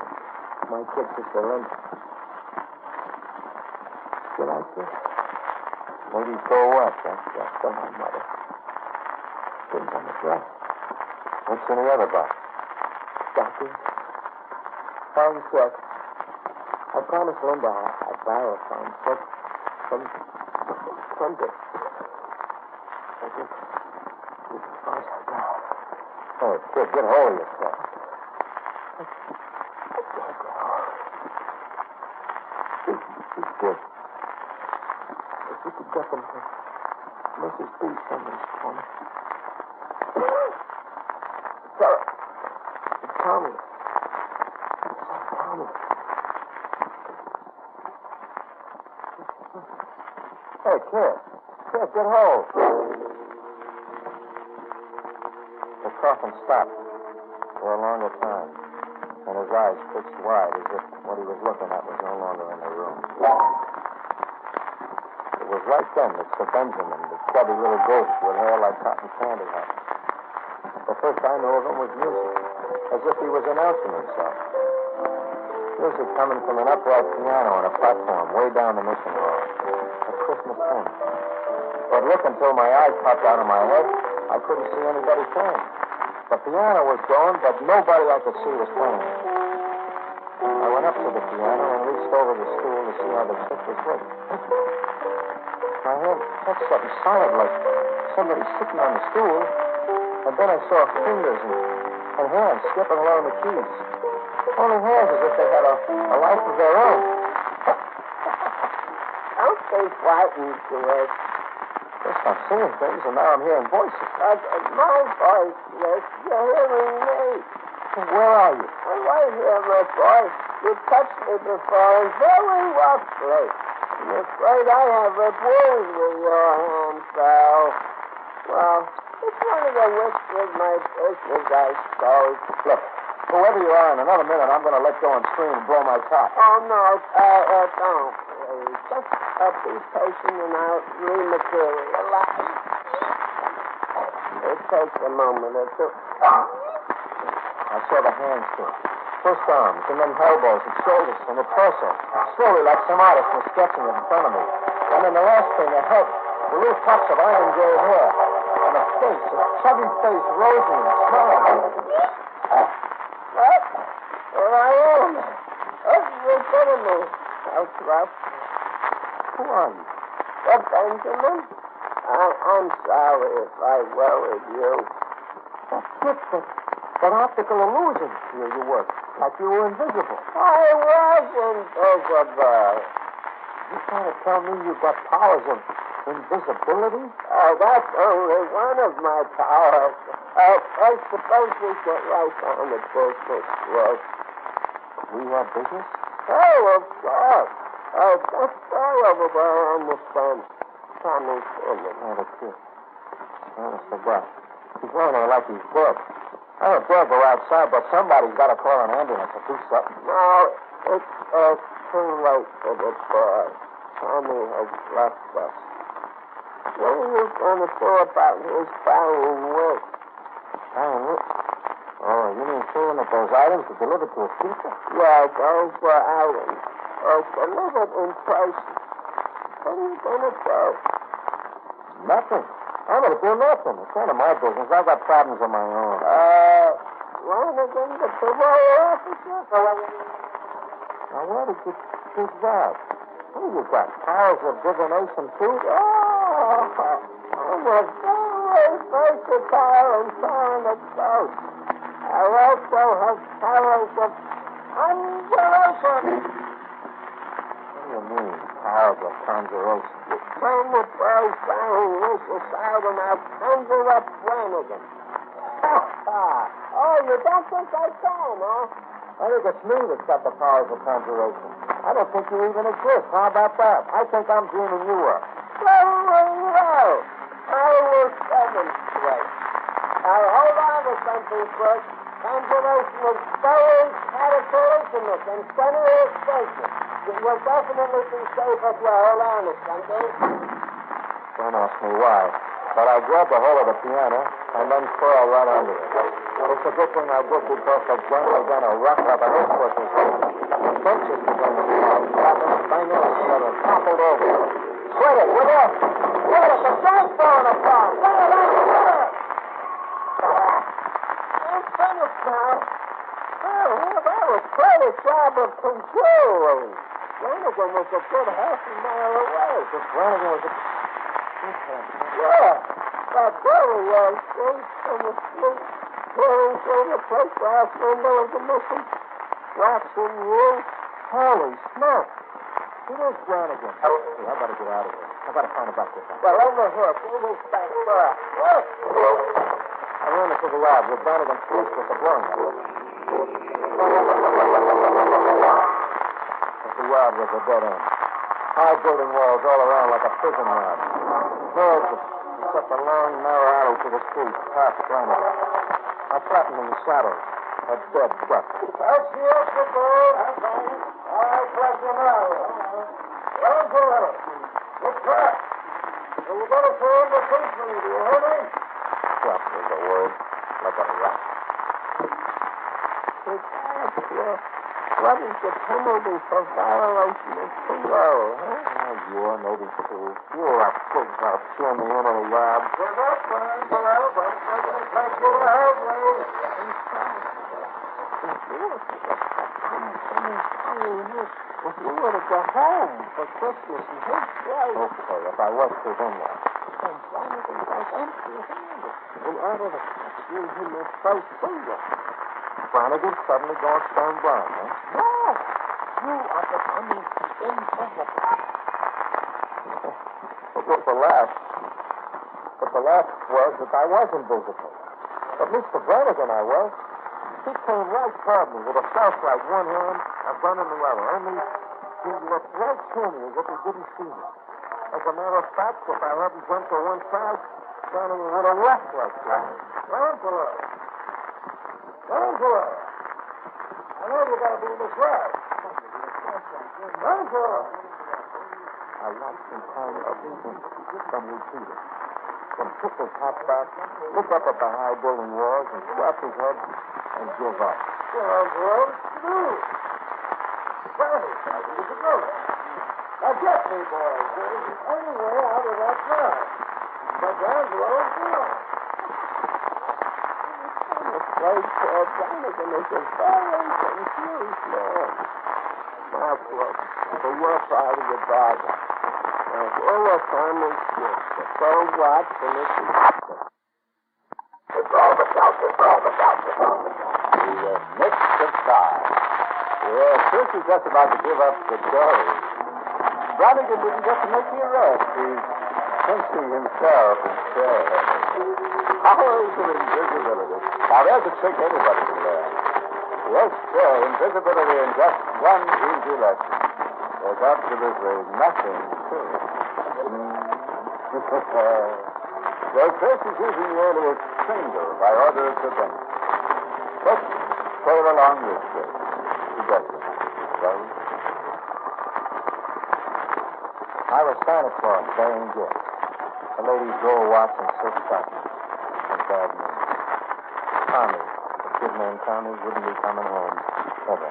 my kid sister Linda. You like this? Maybe so what, huh? Yes, for my mother. Things on the dress. What's in the other box? Stockings. Fine silk. I promised Linda I'd buy her fine silk someday. I think this is far as I go. Oh, kid, get hold of yourself. I can't go. He's good. If you could get them to Mrs. B. Summers for me. good hole. The coffin stopped for a longer time, and his eyes fixed wide as if what he was looking at was no longer in the room. It was right then that Sir Benjamin, the chubby little ghost with hair like cotton candy, happened. The first I knew of him was music, as if he was announcing himself. Music coming from an upright piano on a platform way down the mission hall. A Christmas hymn. But look, until my eyes popped out of my head, I couldn't see anybody playing. The piano was going, but nobody I could see was playing. I went up to the piano and reached over the stool to see how the trick was working. My hand touched something solid, like somebody sitting on the stool, and then I saw fingers and hands skipping along the keys. Only hands as if they had a life of their own. Don't be frightened, Liz. First I'm seeing things, and now I'm hearing voices. My voice, Liz. You're hearing me. Where are you? I'm right here, my boy. You touched me before, and very roughly. I'm afraid I have a wound with your hand, pal. Well, it's one of the risks of my business, I suppose. Look, whoever you are, in another minute, I'm going to let go and scream and blow my top. Oh, no, don't. Please. Just be patient and I'll rematerialize. It takes a moment or two. I saw the hands too. First arms, and then elbows and shoulders and the torso. Slowly, like some artist was sketching it in front of me. And then the last thing, the head, the little tufts of iron gray hair, and a face, a chubby face, rosy and smiling. What? Here I am. What's the good of me? That's rough. Who are you? Sir Benjamin? I'm sorry if I worried you. That optical illusion here you work. Like you were invisible. I was invisible. You trying to tell me you've got powers of invisibility? Oh, that's only one of my powers. I suppose we get right on the business, yes. We have business? Oh, of course. That guy over there on the stand. Tommy's in it. Oh, the kid. Honest to God. He's laying there like he's dead. I don't dare go outside, but somebody's got to call an ambulance or do something. No, it's too late for the boy. Tommy has left us. What are you going to do about his dying wish? Dying wish? Oh, you mean saying that those items are delivered to a teacher? Yeah, those were items. Delivered in person. What are you going to do? Nothing. I'm going to do nothing. It's none of my business. I've got problems of my own. Flanagan, the parole officer? Now, where did you think that? What have you got? Powers of divination, too? Oh, I'm a very versatile and talented ghost. I also have powers of conjuration. What do you mean, powers of conjuration? Turn the boy's dying wish aside and I'll conjure up Flanagan. Oh, you don't think I can, huh? I think it's me that's got the powers of conjuration. I don't think you even exist. How about that? I think I'm dreaming you were. Very well. I will demonstrate. Now, hold on to something first. Conjuration is very cataclysmic and semi-explosive. It will definitely be safe if you hold on to something. Don't ask me why. But I grabbed a hold of the piano and then coiled right under it. It's a good thing I did because the gently gonna rock like a horse was. The benches began to fall, flapping and banging until it toppled over. Quit it, will you? Quit it, the joint's falling apart. Get it out, get it! I'm finished now. Oh, that was quite a job of control. Flanagan was a good half a mile away. This Flanagan was a... Yeah, but there he was, in the street, peering through the plate glass window of the mission, watching you. Holy smoke! It is Flanagan. Hey, I better get out of here. I gotta find a bucket. Well, over here, through this back door. Look! I ran into the yard with Flanagan's police with the blowing up. The yard was a dead end. High building walls all around like a prison yard. curve it's up a long, narrow alley to the street, past Flanagan. I flattened in the shadows. A dead duck. That's the exit, boy. I'll flash you now. Down for it. Look back. And you better show him the truth for me, do you hear me? Duck was the word, like a rat. What is the penalty for violation of parole, huh? You're maybe too. You're a pig. I'll chew me into the yard. Well, that's fine. Well, thank you to help me. If you were to go home for Christmas and his wife... Okay, if I was to then what? And Flanagan was empty-handed in order to catch you in your first finger. Flanagan suddenly gone stone blind, huh? No, you are becoming invisible. But the last was that I was invisible. But Mr. Flanagan I was. He came right toward me with a flashlight in one hand, a gun in the other. Only he looked right through me as if he didn't see me. As a matter of fact, if I hadn't jumped to one side, Flanagan would have left like that. Down for it. Down for it. I know you got to be in this ride. Down for it. I watched him climb up and then retreated. Then took his hat back, looked up at the high building walls, and scratched his head and give up. Well, what's to do? Well, how did it go? Now get me, boys. There isn't any way out of that crowd. But Anglo's gone. I'm afraid poor Flanagan is a very confused man. Now, look, for your part of the bargain. Now, here we're finally switched. The gold watch and this is... The mix of stars. Yeah, Chris is just about to give up the ghost. Flanagan didn't get to make the arrest. He's pinching himself instead. Powers of invisibility. Now, there's a trick anybody can learn. Yes, sir, invisibility in just one easy lesson. There's absolutely nothing to it. So Chris is using the alias Single by order of the bench. But sail along with Chris. He does it. I was Santa Claus bearing gifts. The lady's gold watch and silk stockings. And bad news. Tommy, the kid named Tommy, wouldn't be coming home ever.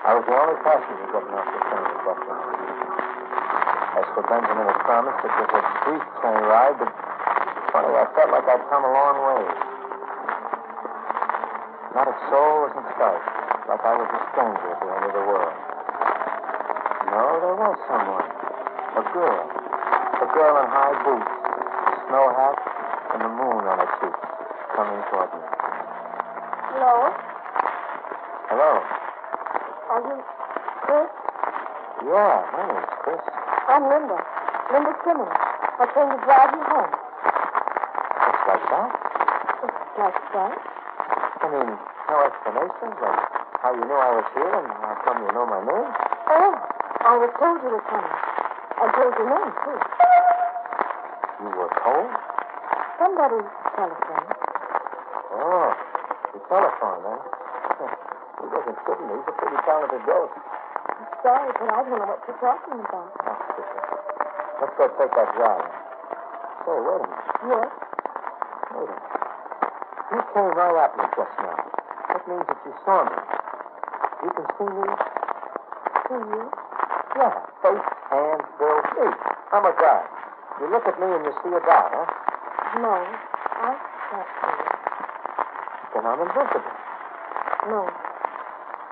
I was the only passenger getting off the train at Buffalo. As for Benjamin had promised, it was a brief train ride, but funny, I felt like I'd come a long way. Not a soul was in sight, like I was a stranger at the end of the world. No, there was someone. A girl. A girl in high boots, a snow hat, and the moon on her cheek, coming toward me. Hello? Hello? Are you Chris? Yeah, my name's Chris. I'm Linda. Linda Simmons. I came to drive you home. Just like that? Just like that? I mean, no explanations, like how you knew I was here and how come you know my name? Oh, I was told you were coming. I told your name, too. You were told? Somebody telephoned. Oh, the telephone, eh? He wasn't kidding. He's a pretty talented ghost. I'm sorry, but I don't know what you're talking about. Oh, sister. Let's go take that drive. Say, wait a minute. Yes? Wait a minute. You came right at me just now. That means that you saw me. You can see me? See you? Yeah. Face, hands, bill, me. I'm a guy. You look at me and you see a dot, huh? No, I can't see you. Then I'm invisible. No.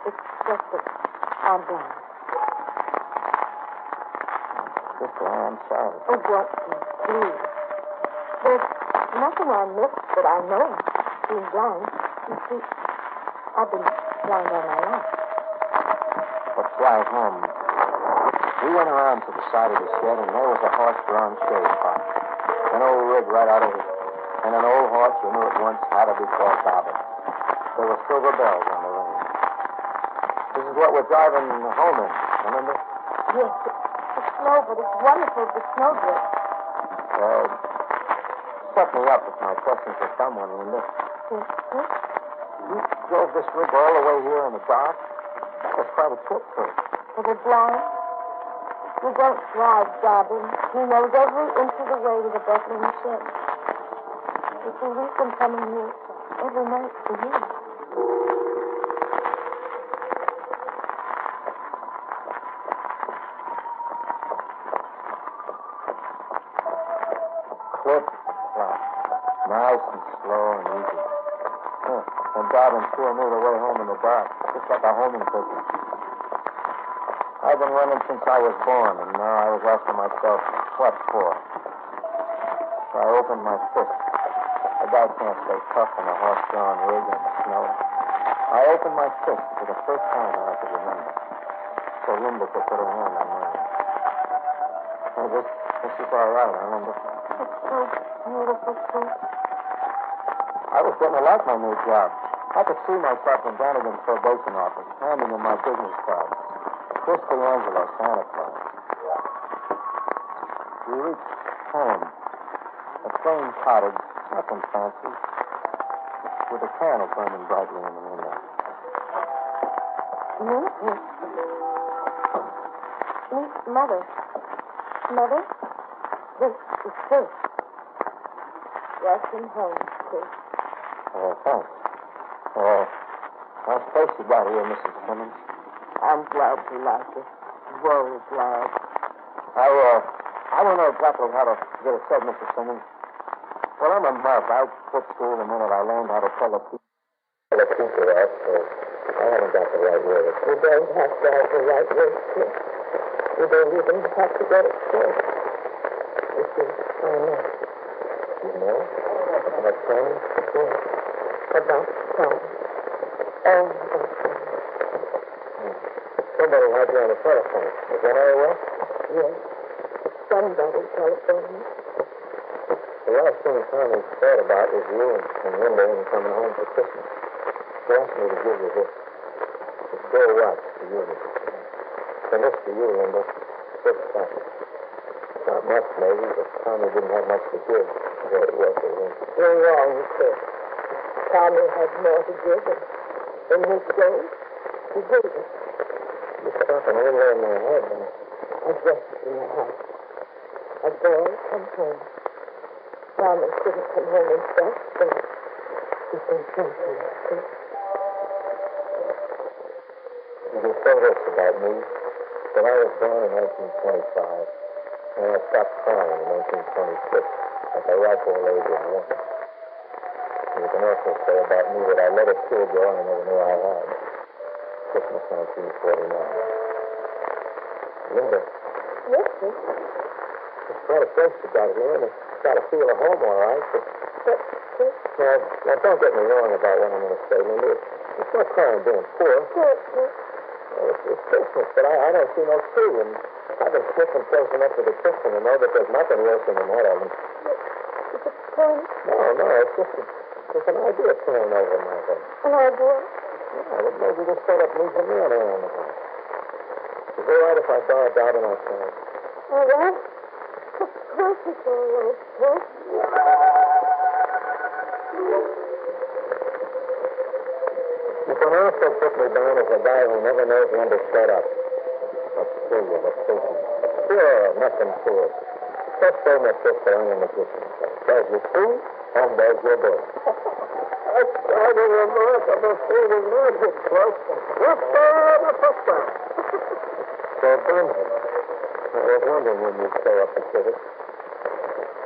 It's just that I'm blind. Sister, I'm sorry. Oh, don't please. There's nothing I missed that I know, being blind. You see, I've been blind all my life. Let's drive home. We went around to the side of the shed, and there was a horse-drawn shade pot. An old rig right out of it. And an old horse you knew at once had to be called Bobbin. There were silver bells on the reins. This is what we're driving home in, remember? Yes, it's snow, but it's wonderful for snowdrift. Set me up with my questions for someone, Linda. Yes. You drove this rig all the way here in the dark? That was quite a trip, too. For the blind? We don't drive, Dobbin. He knows every inch of the way to the Bethlehem shed. You see, we've been coming here every night for years. Clip, clop. Nice and slow and easy. And Dobbin sure knew the way home in the dark, just like a homing picture. I've been running since I was born, and now I was asking myself, what for? So I opened my fist. A guy can't stay tough in a horse-drawn rig in the snow. I opened my fist for the first time that I could remember, so Linda could put her hand on mine. Hey, this is all right, huh, Linda? It's so beautiful, too. I was getting to like my new job. I could see myself in Brannigan's probation office, handing him my business card. Chris D'Angelo, Santa Claus. We reached home. A plain cottage, nothing fancy, with a candle burning brightly in the window. Meet Mother. Mother, this is Chris. Welcome home, Chris. Oh, thanks. Nice place you got here, Mrs. Simmons. I'm glad you like it. Very glad. I don't know exactly how to get it said, Mrs. Simmons. Well, I'm a mug. I quit school the minute I learned how to tell a teacher that, so I haven't got the right word. You don't have to have the right word, Chris. You don't even have to get it straight. This is Tom. You know? About Tom? Yes. About Tom. Oh, somebody had you on the telephone. Is that all right? Yes. Somebody telephoned me. The last thing Tommy thought about was you and Linda and coming home for Christmas. He asked me to give you this. It's their watch for you, Mrs. Simmons. And this for you, Linda. Six bucks. Not much, maybe, but Tommy didn't have much to give. What it was for him. You're wrong, Chris. Tommy had more to give, and in his day, he gave it. You're stopping over in my head, and I guess in the house. A boy comes home. Tommy couldn't come home himself, so he can come home, Chris. You can say this about me, that I was born in 1925, and I stopped crying in 1926 at the ripe old age of 1. You can also say about me that I let a tear go I never knew I had. Christmas 1949. Linda. Yes, sir. It's quite a place you got here, and it's got a feel of home, all right, but... Now, don't get me wrong about what I'm going to say, Linda. It's no crime being poor. It's Christmas, but I don't see no tree, and I've been sniffing close enough to the kitchen to know that there's nothing worse than that of them. Is it fun? No, it's just an idea turning over in my head. An idea? Yeah, but maybe this setup needs a man around the house. Is it all right if I borrow it out outside? All right. Of course it's all right, Chris. You can also put me down as a guy who never knows when to shut up. A thinking. Sure, nothing to it. Just so much just throwing in the kitchen. There's your food, and there's your bill. That's quite a remarkable feat of magic, Chris. What's the football? So, Benjamin, I was wondering when you'd show up to Civic.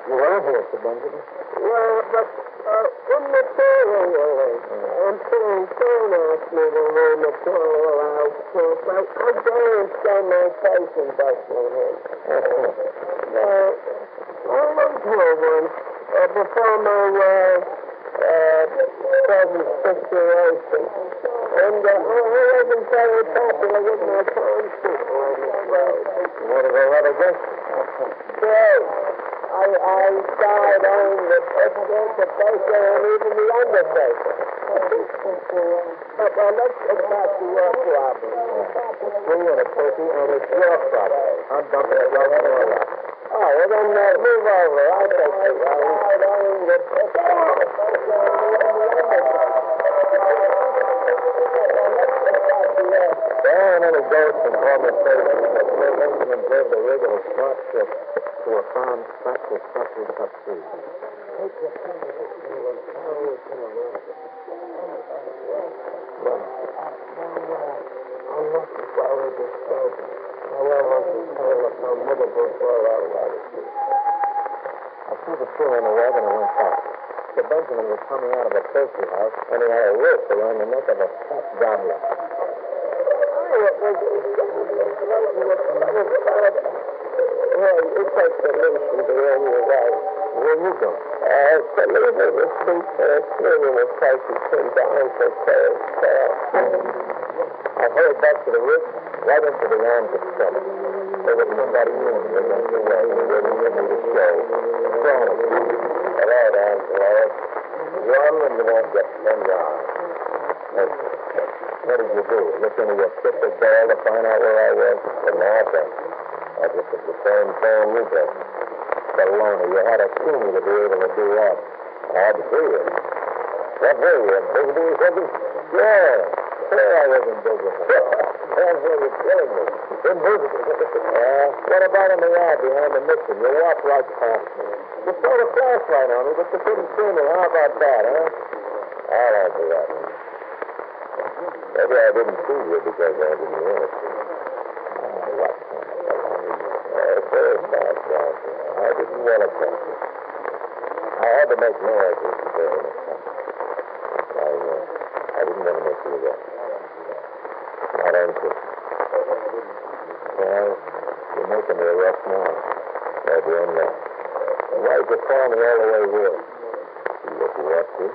You are here, Sir Benjamin. Yeah, but in the toilet, I'm saying don't ask me to learn the toilet out, Chris. I can't stand my patience Bethlehem. I lived here once before my present situation. And I wasn't very popular with my townspeople, I'm afraid. What did they have against I died on the president, the baker, and even the goodness sake. But let's get back to your problem. A tree and a turkey, and it's your problem. I'm dumping it right in your lap. Oh, well then move over. I'll take it. There aren't any ghosts in Horla Station, but we're going to observe the rig of a smart ship to a farm stuck with special subsea. I see the crew in the wagon and went back. Mr. Benjamin was coming out of a turkey house, and he had a rope around the neck of a fat gobbler. Well, it takes a nation to run you right. Where you going? To leave in the street for a cleaning of places came down for sales. I hurried back to the roof, right into the arms of trouble. There was somebody in the against the wagon waiting for me to show. Tony. Hello, Angelo. Run and you won't get 10 yards. What did you do? Look into your crystal ball to find out where I was? But nothing. I just did the same thing you did. Baloney, you had to see me to be able to do that. I had to see you. What were you, invisible or something? Yeah. Sure I was invisible. That's where you're killing me. Invisible. What about in the yard behind the mission? You walked right past me. You saw the flashlight on me, but you couldn't see me. How about that, huh? I'll answer that. Maybe I didn't see you because I didn't want to see you. What kind of baloney? Very fast, Johnson. I didn't want to touch you. I had to make noises to get in a touch. I didn't want to make you arrest. Not on Christmas. Well, you're making me arrest now. Maybe I'm not. Why'd you call me all the way here? You look rusty.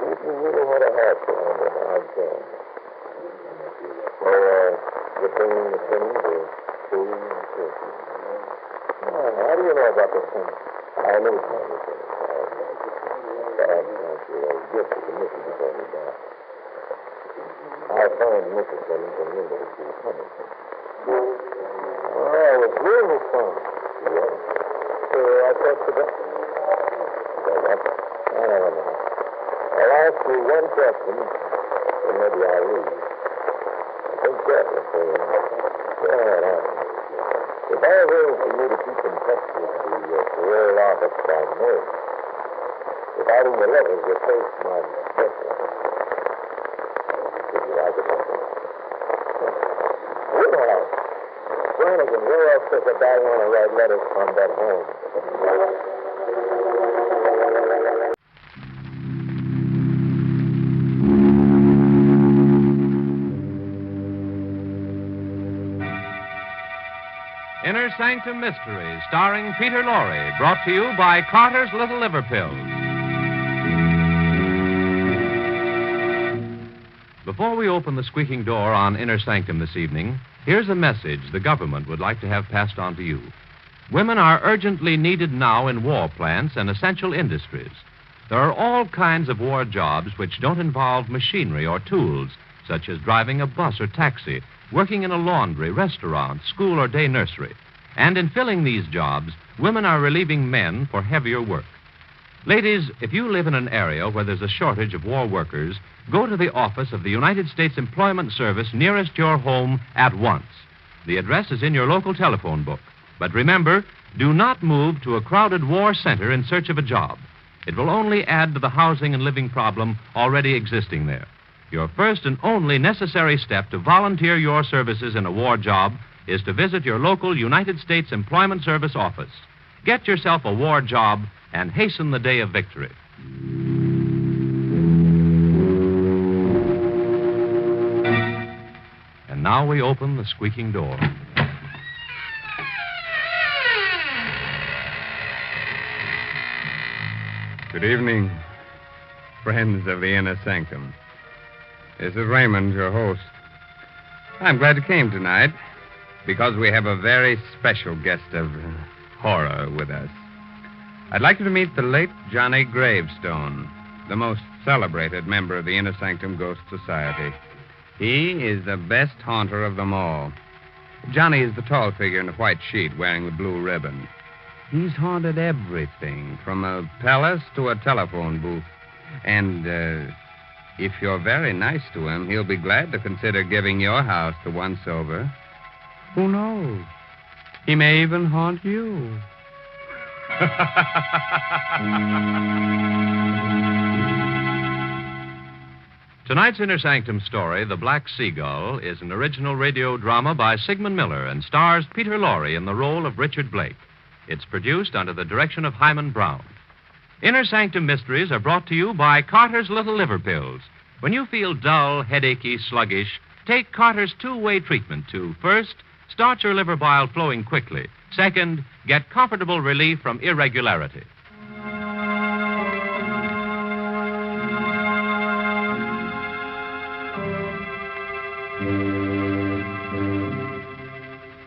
You really had a heart for him, but I can't. So, you're bringing the things to food and turkey. How do you know about the things? I knew something. But I can't see those gifts that the missus told me about. I phoned Mrs. Simmons and knew that she was coming. Oh, it was really fun. Yeah. So I thought to that. I don't know. I'll ask you one question, and maybe I'll leave. Think carefully, please. Go ahead, ask me. If I arrange for you to keep in touch with the parole office by mail, providing the letters will face my birthday, would you like it? Well, Flanagan, where else does a guy want to write letters from that home? Inner Sanctum Mysteries, starring Peter Lorre, brought to you by Carter's Little Liver Pills. Before we open the squeaking door on Inner Sanctum this evening, here's a message the government would like to have passed on to you. Women are urgently needed now in war plants and essential industries. There are all kinds of war jobs which don't involve machinery or tools, such as driving a bus or taxi, working in a laundry, restaurant, school, or day nursery. And in filling these jobs, women are relieving men for heavier work. Ladies, if you live in an area where there's a shortage of war workers, go to the office of the United States Employment Service nearest your home at once. The address is in your local telephone book. But remember, do not move to a crowded war center in search of a job. It will only add to the housing and living problem already existing there. Your first and only necessary step to volunteer your services in a war job is to visit your local United States Employment Service office. Get yourself a war job and hasten the day of victory. And now we open the squeaking door. Good evening, friends of the Inner Sanctum. This is Raymond, your host. I'm glad you came tonight because we have a very special guest of horror with us. I'd like you to meet the late Johnny Gravestone, the most celebrated member of the Inner Sanctum Ghost Society. He is the best haunter of them all. Johnny is the tall figure in the white sheet wearing the blue ribbon. He's haunted everything, from a palace to a telephone booth. And if you're very nice to him, he'll be glad to consider giving your house to once over. Who knows? He may even haunt you. Tonight's Inner Sanctum story, The Black Seagull, is an original radio drama by Sigmund Miller and stars Peter Lorre in the role of Richard Blake. It's produced under the direction of Hyman Brown. Inner Sanctum Mysteries are brought to you by Carter's Little Liver Pills. When you feel dull, headachy, sluggish, take Carter's two-way treatment to, first, start your liver bile flowing quickly. Second, get comfortable relief from irregularity.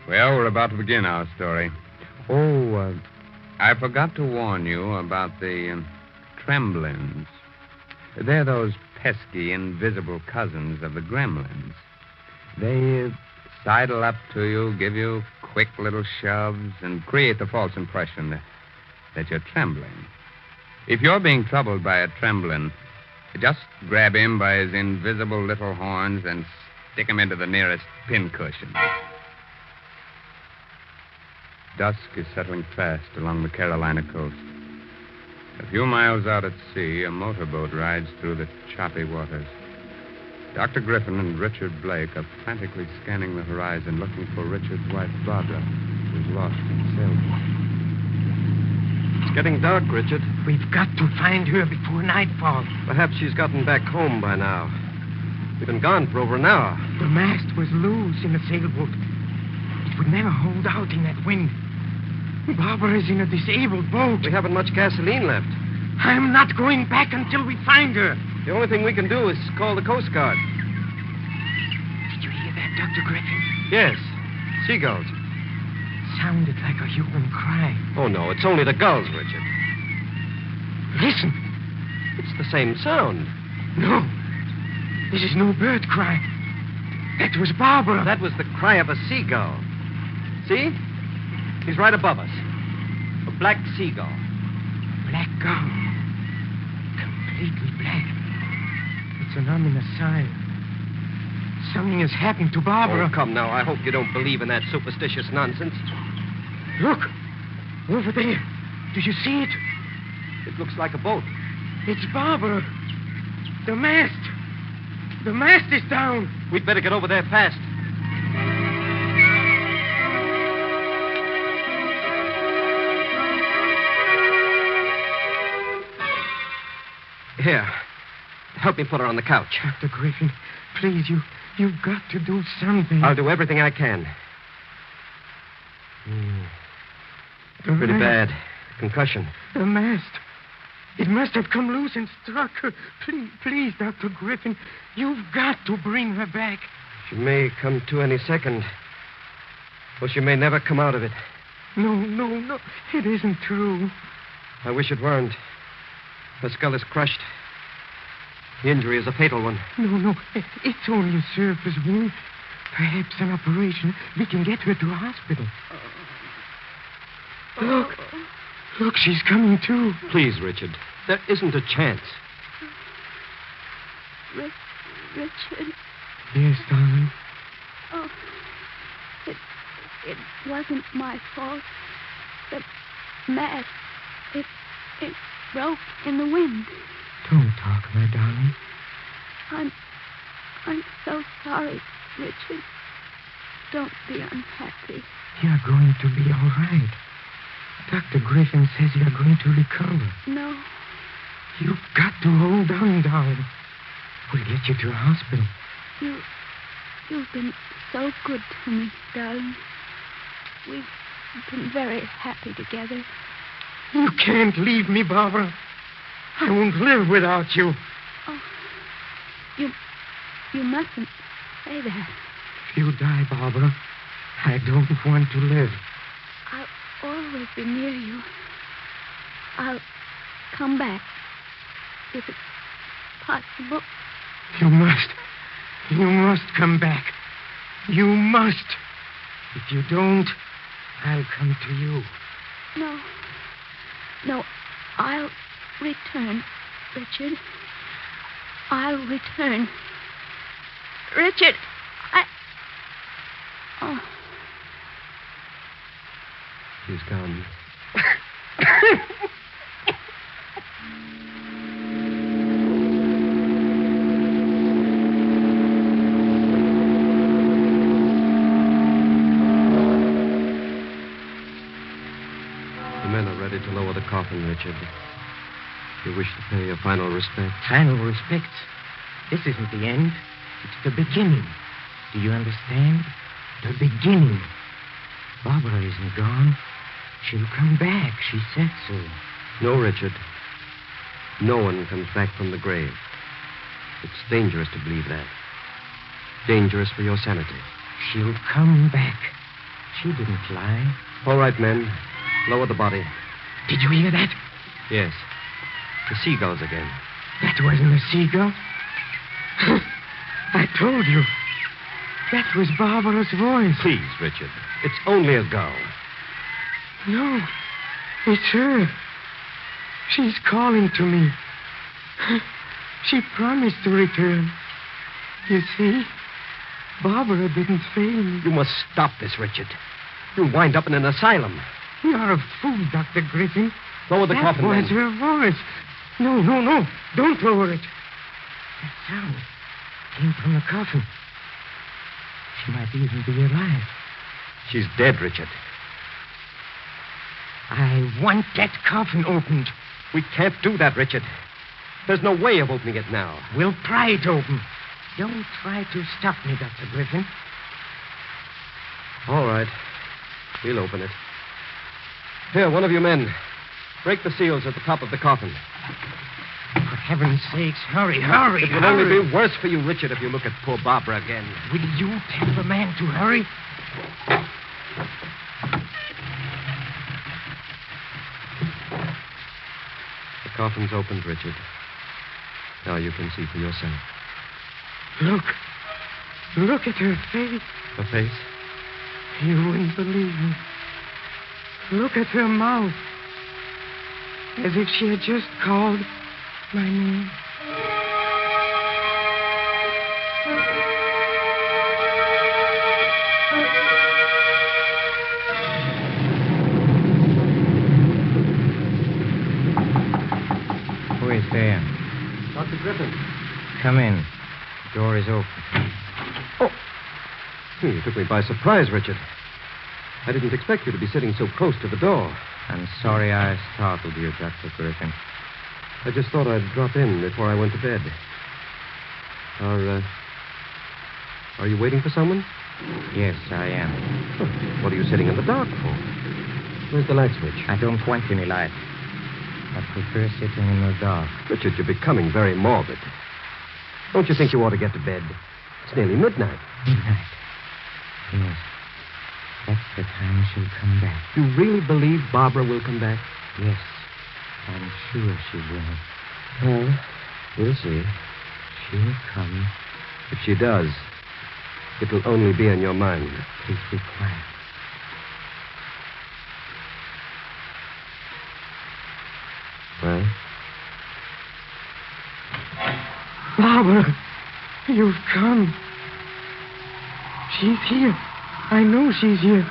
Well, we're about to begin our story. I forgot to warn you about the tremblins. They're those pesky, invisible cousins of the gremlins. They sidle up to you, give you quick little shoves, and create the false impression that you're trembling. If you're being troubled by a tremblin, just grab him by his invisible little horns and stick him into the nearest pincushion. Dusk is settling fast along the Carolina coast. A few miles out at sea, a motorboat rides through the choppy waters. Dr. Griffin and Richard Blake are frantically scanning the horizon, looking for Richard's wife, Barbara, who's lost in sailboat. It's getting dark, Richard. We've got to find her before nightfall. Perhaps she's gotten back home by now. We've been gone for over an hour. The mast was loose in the sailboat. It would never hold out in that wind. Barbara is in a disabled boat. We haven't much gasoline left. I'm not going back until we find her. The only thing we can do is call the Coast Guard. Did you hear that, Dr. Griffin? Yes. Seagulls. Sounded like a human cry. Oh, no, it's only the gulls, Richard. Listen. It's the same sound. No. This is no bird cry. That was Barbara. That was the cry of a seagull. See? He's right above us. A black seagull. Black gull. Completely black. It's an ominous sign. Something has happened to Barbara. Oh, come now. I hope you don't believe in that superstitious nonsense. Look. Over there. Do you see it? It looks like a boat. It's Barbara. The mast. The mast is down. We'd better get over there fast. Here. Help me put her on the couch. Dr. Griffin, please, you've got to do something. I'll do everything I can. Pretty bad. Concussion. The mast. It must have come loose and struck her. Please, Dr. Griffin, you've got to bring her back. She may come to any second. Or she may never come out of it. No. It isn't true. I wish it weren't. Her skull is crushed. The injury is a fatal one. No. It's only a surface wound. Perhaps an operation. We can get her to a hospital. Look, she's coming too. Please, Richard. There isn't a chance. Richard. Yes, darling. Oh, it wasn't my fault. The mast, it broke in the wind. Don't talk, my darling. I'm so sorry, Richard. Don't be unhappy. You're going to be all right. Dr. Griffin says you're going to recover. No. You've got to hold on, darling. We'll get you to a hospital. You've been so good to me, darling. We've been very happy together. You can't leave me, Barbara. I won't live without you. Oh, you mustn't say that. If you die, Barbara, I don't want to live. I'll always be near you. I'll come back if it's possible. You must. You must come back. You must. If you don't, I'll come to you. No. No, I'll return, Richard. I'll return. Richard, Oh. He's gone. The men are ready to lower the coffin, Richard. You wish to pay your final respect? Final respect? This isn't the end. It's the beginning. Do you understand? The beginning. Barbara isn't gone. She'll come back. She said so. No, Richard. No one comes back from the grave. It's dangerous to believe that. Dangerous for your sanity. She'll come back. She didn't lie. All right, men. Lower the body. Did you hear that? Yes. The seagulls again. That wasn't a seagull. I told you. That was Barbara's voice. Please, Richard. It's only a gull. No. It's her. She's calling to me. She promised to return. You see, Barbara didn't fail me. You must stop this, Richard. You'll wind up in an asylum. You're a fool, Dr. Griffin. Lower the coffin, That then. was her voice. No. Don't lower it. That sound came from the coffin. She might even be alive. She's dead, Richard. I want that coffin opened. We can't do that, Richard. There's no way of opening it now. We'll pry it open. Don't try to stop me, Dr. Griffin. All right. We'll open it. Here, one of you men. Break the seals at the top of the coffin. For heaven's sakes, hurry. It will only be worse for you, Richard, if you look at poor Barbara again. Will you tell the man to hurry? The coffin's opened, Richard. Now you can see for yourself. Look at her face. Her face? You wouldn't believe me. Look at her mouth. As if she had just called my name. Who is there? Dr. Griffin. Come in. The door is open. Oh. You took me by surprise, Richard. I didn't expect you to be sitting so close to the door. I'm sorry I startled you, Dr. Griffin. I just thought I'd drop in before I went to bed. Are you waiting for someone? Yes, I am. Oh, what are you sitting in the dark for? Where's the light switch? I don't want any light. I prefer sitting in the dark. Richard, you're becoming very morbid. Don't you think you ought to get to bed? It's nearly midnight. Midnight? Yes. That's the time she'll come back. You really believe Barbara will come back? Yes. I'm sure she will. Well, we'll see. She'll come. If she does, it will only be in your mind. Please be quiet. Well? Barbara, you've come. She's here. I know she's here.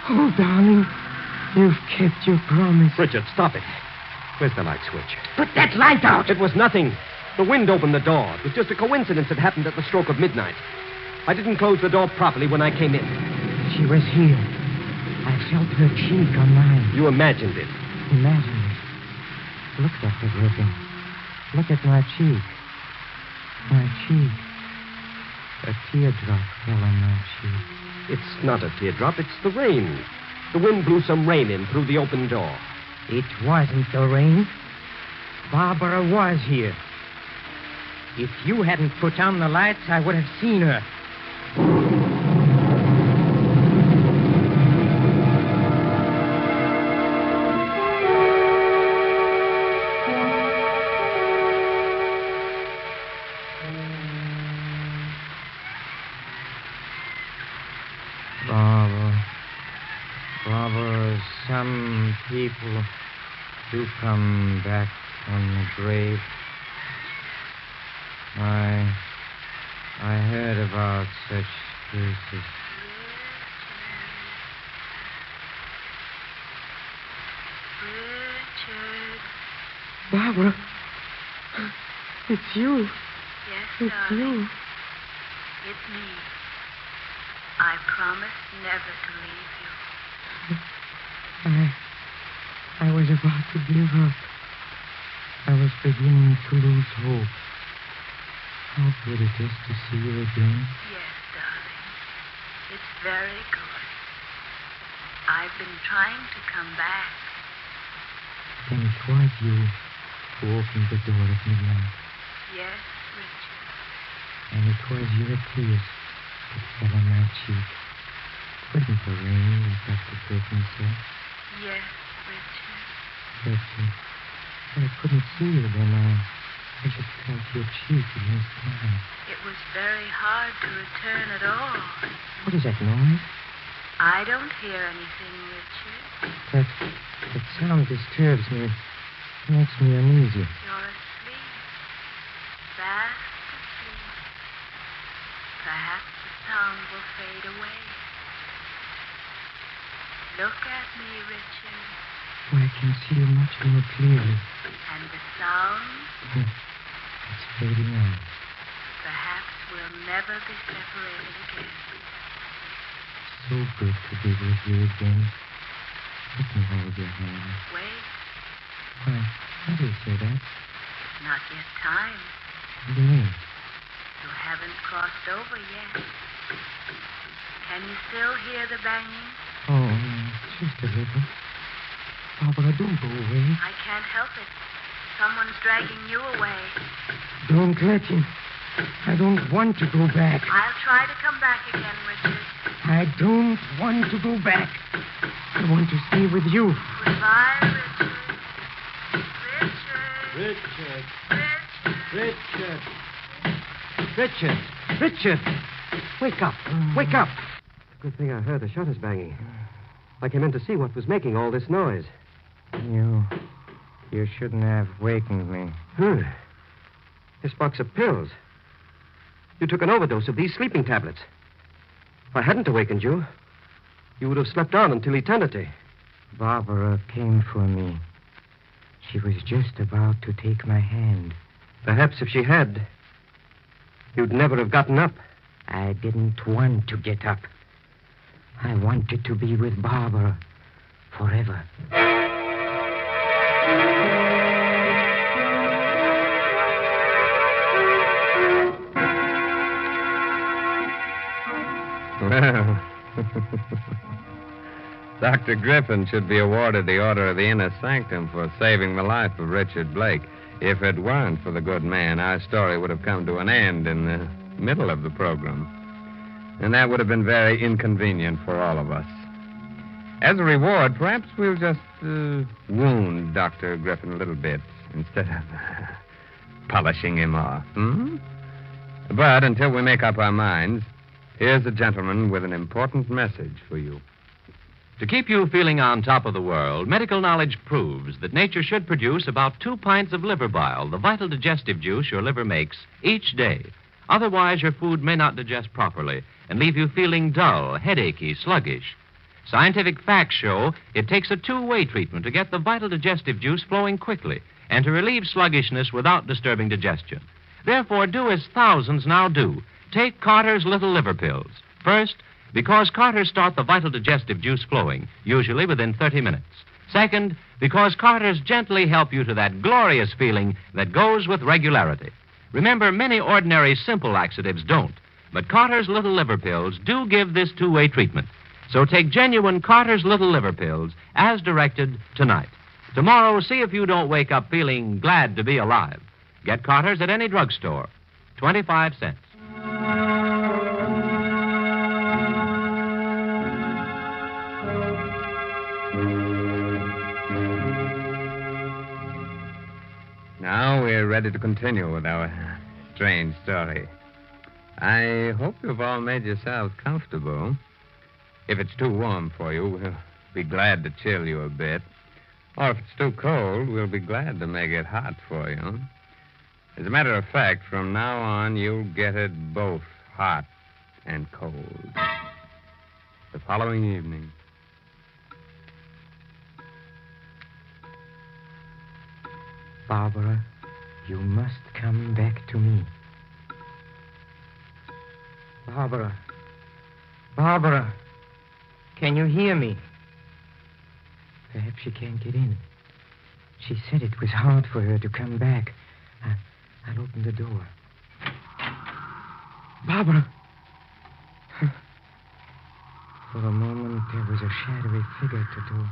Oh, darling, you've kept your promise. Richard, stop it. Where's the light switch? Put that light out. It was nothing. The wind opened the door. It was just a coincidence that happened at the stroke of midnight. I didn't close the door properly when I came in. She was here. I felt her cheek on mine. You imagined it. Imagined it. Look, Dr. Griffin. Look at my cheek. My cheek. A teardrop fell on my cheek. It's not a teardrop. It's the rain. The wind blew some rain in through the open door. It wasn't the rain. Barbara was here. If you hadn't put on the lights, I would have seen her. people do come back from the grave. I heard about such cases. Richard. Barbara, it's you. Yes, It's darling. you. It's me. I promise never to leave you. I was about to give up. I was beginning to lose hope. How good it is to see you again. Yes, darling. It's very good. I've been trying to come back. Then it was you who opened the door at midnight. Yes, Richard. And it was your tears that fell on my cheek. Wasn't the rain, as Dr. Griffin said? Yes, Richard. But I couldn't see you then. I just felt your cheek against mine. It was very hard to return at all. What is that noise? I don't hear anything, Richard. That sound disturbs me. It makes me uneasy. You're asleep. Fast asleep. Perhaps the sound will fade away. Look at me, Richard. Oh, I can see you much more clearly. And the sound? It's fading out. Perhaps we'll never be separated again. So good to be with you again. Let me hold your hand. Wait. Why do you say that? Not yet time. What do you mean? You haven't crossed over yet. Can you still hear the banging? Oh, just a little. Barbara, don't go away. I can't help it. Someone's dragging you away. Don't let him. I don't want to go back. I'll try to come back again, Richard. I don't want to go back. I want to stay with you. Goodbye, Richard. Richard. Richard. Richard. Wake up. Wake up. Good thing I heard the shutters banging. I came in to see what was making all this noise. You shouldn't have wakened me. This box of pills. You took an overdose of these sleeping tablets. If I hadn't awakened you, you would have slept on until eternity. Barbara came for me. She was just about to take my hand. Perhaps if she had, you'd never have gotten up. I didn't want to get up. I wanted to be with Barbara forever. Well, Dr. Griffin should be awarded the Order of the Inner Sanctum for saving the life of Richard Blake. If it weren't for the good man, our story would have come to an end in the middle of the program. And that would have been very inconvenient for all of us. As a reward, perhaps we'll just wound Dr. Griffin a little bit instead of polishing him off. But until we make up our minds, here's a gentleman with an important message for you. To keep you feeling on top of the world, medical knowledge proves that nature should produce about 2 pints of liver bile, the vital digestive juice your liver makes, each day. Otherwise, your food may not digest properly and leave you feeling dull, headachy, sluggish. Scientific facts show it takes a two-way treatment to get the vital digestive juice flowing quickly and to relieve sluggishness without disturbing digestion. Therefore, do as thousands now do. Take Carter's Little Liver Pills. First, because Carter's start the vital digestive juice flowing, usually within 30 minutes. Second, because Carter's gently help you to that glorious feeling that goes with regularity. Remember, many ordinary simple laxatives don't, but Carter's Little Liver Pills do give this two-way treatment. So take genuine Carter's Little Liver Pills as directed tonight. Tomorrow, see if you don't wake up feeling glad to be alive. Get Carter's at any drugstore. 25 cents. Now we're ready to continue with our strange story. I hope you've all made yourselves comfortable. If it's too warm for you, we'll be glad to chill you a bit. Or if it's too cold, we'll be glad to make it hot for you. As a matter of fact, from now on, you'll get it both hot and cold. The following evening. Barbara, you must come back to me. Barbara. Barbara. Can you hear me? Perhaps she can't get in. She said it was hard for her to come back. I'll open the door. Barbara. For a moment, there was a shadowy figure at the door.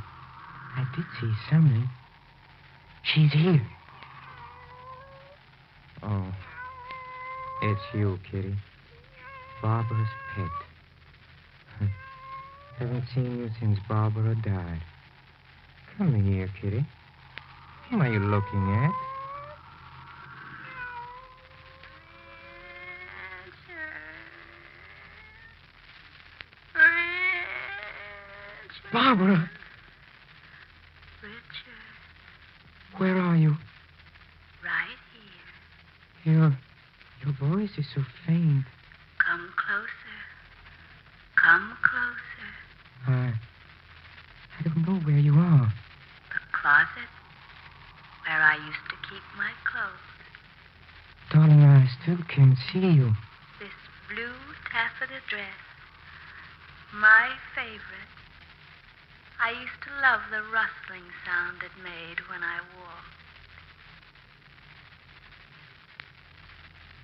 I did see something. She's here. Oh, it's you, Kitty. Barbara's pet. Haven't seen you since Barbara died. Come here, Kitty. Whom are you looking at? Barbara! Richard. Where are you? Right here. Your voice is so faint. Come closer. Come closer. I don't know where you are. The closet where I used to keep my clothes. Darling, I still can't see you. This blue taffeta dress. My favorite. I used to love the rustling sound it made when I walked.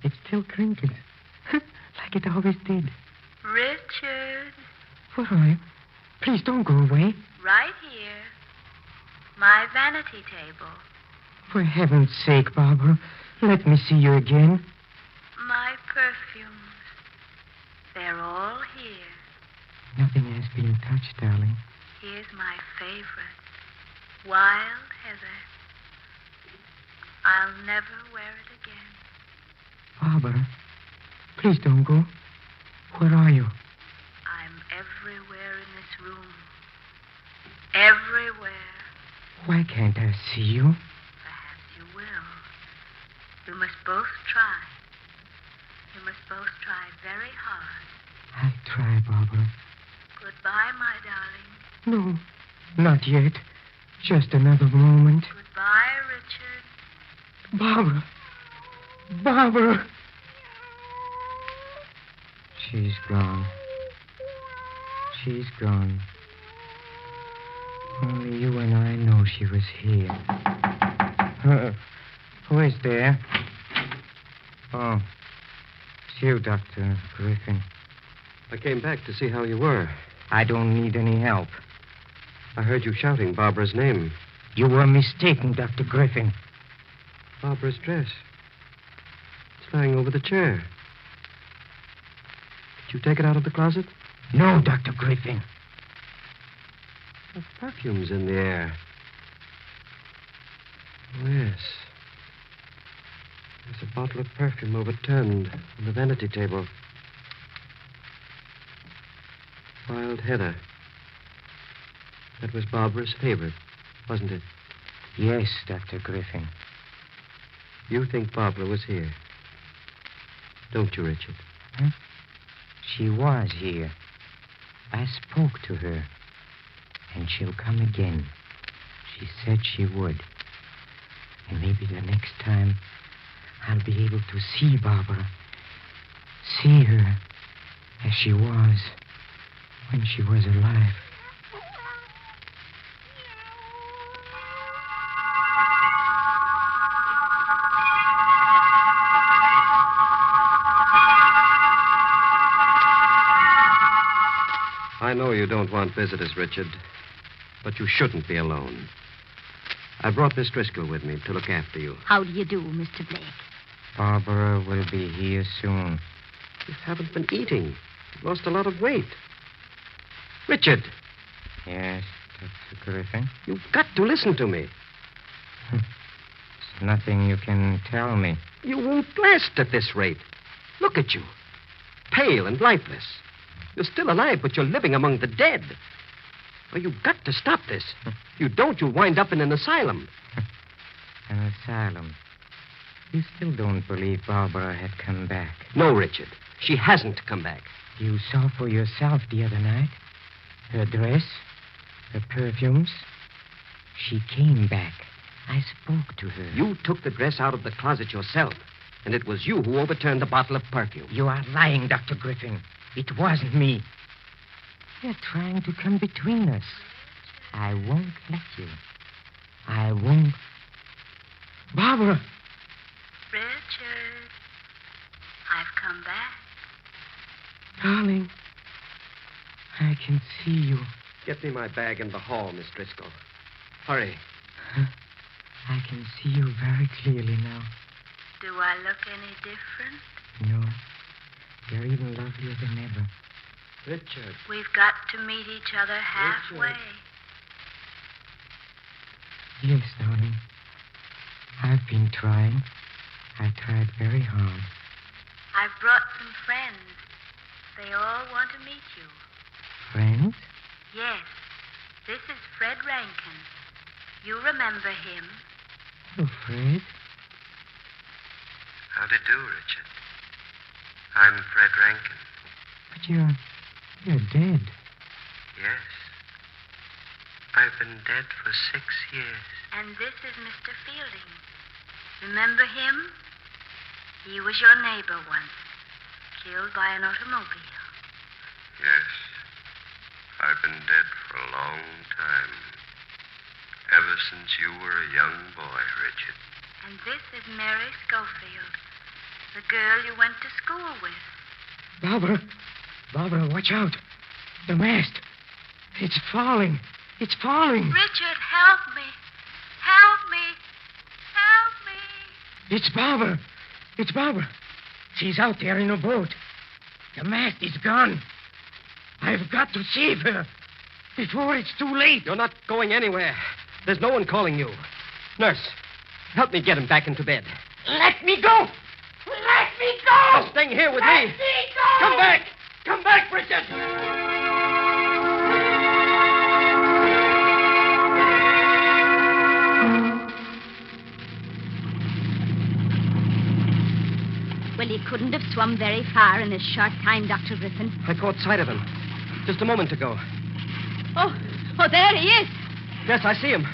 It still crinkles. Like it always did. Richard. Where are you? Please don't go away. Right here. My vanity table. For heaven's sake, Barbara, let me see you again. My perfumes. They're all here. Nothing has been touched, darling. Here's my favorite. Wild heather. I'll never wear it again. Barbara, please don't go. Where are you? I'm everywhere in this room. Everywhere. Why can't I see you? Perhaps you will. We must both try. We must both try very hard. I'll try, Barbara. Goodbye, my darling. No, not yet. Just another moment. Goodbye, Richard. Barbara. Barbara. She's gone. She's gone. Only you and I know she was here. Who is there? Oh, it's you, Dr. Griffin. I came back to see how you were. I don't need any help. I heard you shouting Barbara's name. You were mistaken, Dr. Griffin. Barbara's dress. It's lying over the chair. Did you take it out of the closet? No, Dr. Griffin. The perfume's in the air. Oh, yes. There's a bottle of perfume overturned on the vanity table. Wild heather. That was Barbara's favorite, wasn't it? Yes, Dr. Griffin. You think Barbara was here? Don't you, Richard? Huh? She was here. I spoke to her. And she'll come again. She said she would. And maybe the next time I'll be able to see Barbara. See her as she was when she was alive. I know you don't want visitors, Richard, but you shouldn't be alone. I brought Miss Driscoll with me to look after you. How do you do, Mr. Blake? Barbara will be here soon. You haven't been eating. You've lost a lot of weight. Richard! Yes, Dr. Griffin? You've got to listen to me. There's nothing you can tell me. You won't last at this rate. Look at you. Pale and lifeless. You're still alive, but you're living among the dead. Well, you've got to stop this. You don't, you'll wind up in an asylum. An asylum. You still don't believe Barbara had come back? No, Richard. She hasn't come back. You saw for yourself the other night. Her dress, her perfumes. She came back. I spoke to her. You took the dress out of the closet yourself, and it was you who overturned the bottle of perfume. You are lying, Dr. Griffin. It wasn't me. You're trying to come between us. I won't let you. I won't. Barbara! Richard, I've come back. Darling, I can see you. Get me my bag in the hall, Miss Driscoll. Hurry. I can see you very clearly now. Do I look any different? No. You're even lovelier than ever. Richard. We've got to meet each other halfway. Richard. Yes, darling. I've been trying. I tried very hard. I've brought some friends. They all want to meet you. Friends? Yes. This is Fred Rankin. You remember him? Oh, Fred. How do you do, Richard? I'm Fred Rankin. But you're dead. Yes. I've been dead for 6 years. And this is Mr. Fielding. Remember him? He was your neighbor once, killed by an automobile. Yes. I've been dead for a long time. Ever since you were a young boy, Richard. And this is Mary Schofield, the girl you went to school with. Barbara. Barbara, watch out. The mast. It's falling. It's falling. Richard, help me. Help me. Help me. It's Barbara. It's Barbara. She's out there in a boat. The mast is gone. I've got to save her before it's too late. You're not going anywhere. There's no one calling you. Nurse, help me get him back into bed. Let me go! Let me go! You're staying here with me. Let me go! Come back! Come back, Richard! Well, he couldn't have swum very far in this short time, Dr. Griffin. I caught sight of him just a moment ago. Oh, there he is. Yes, I see him.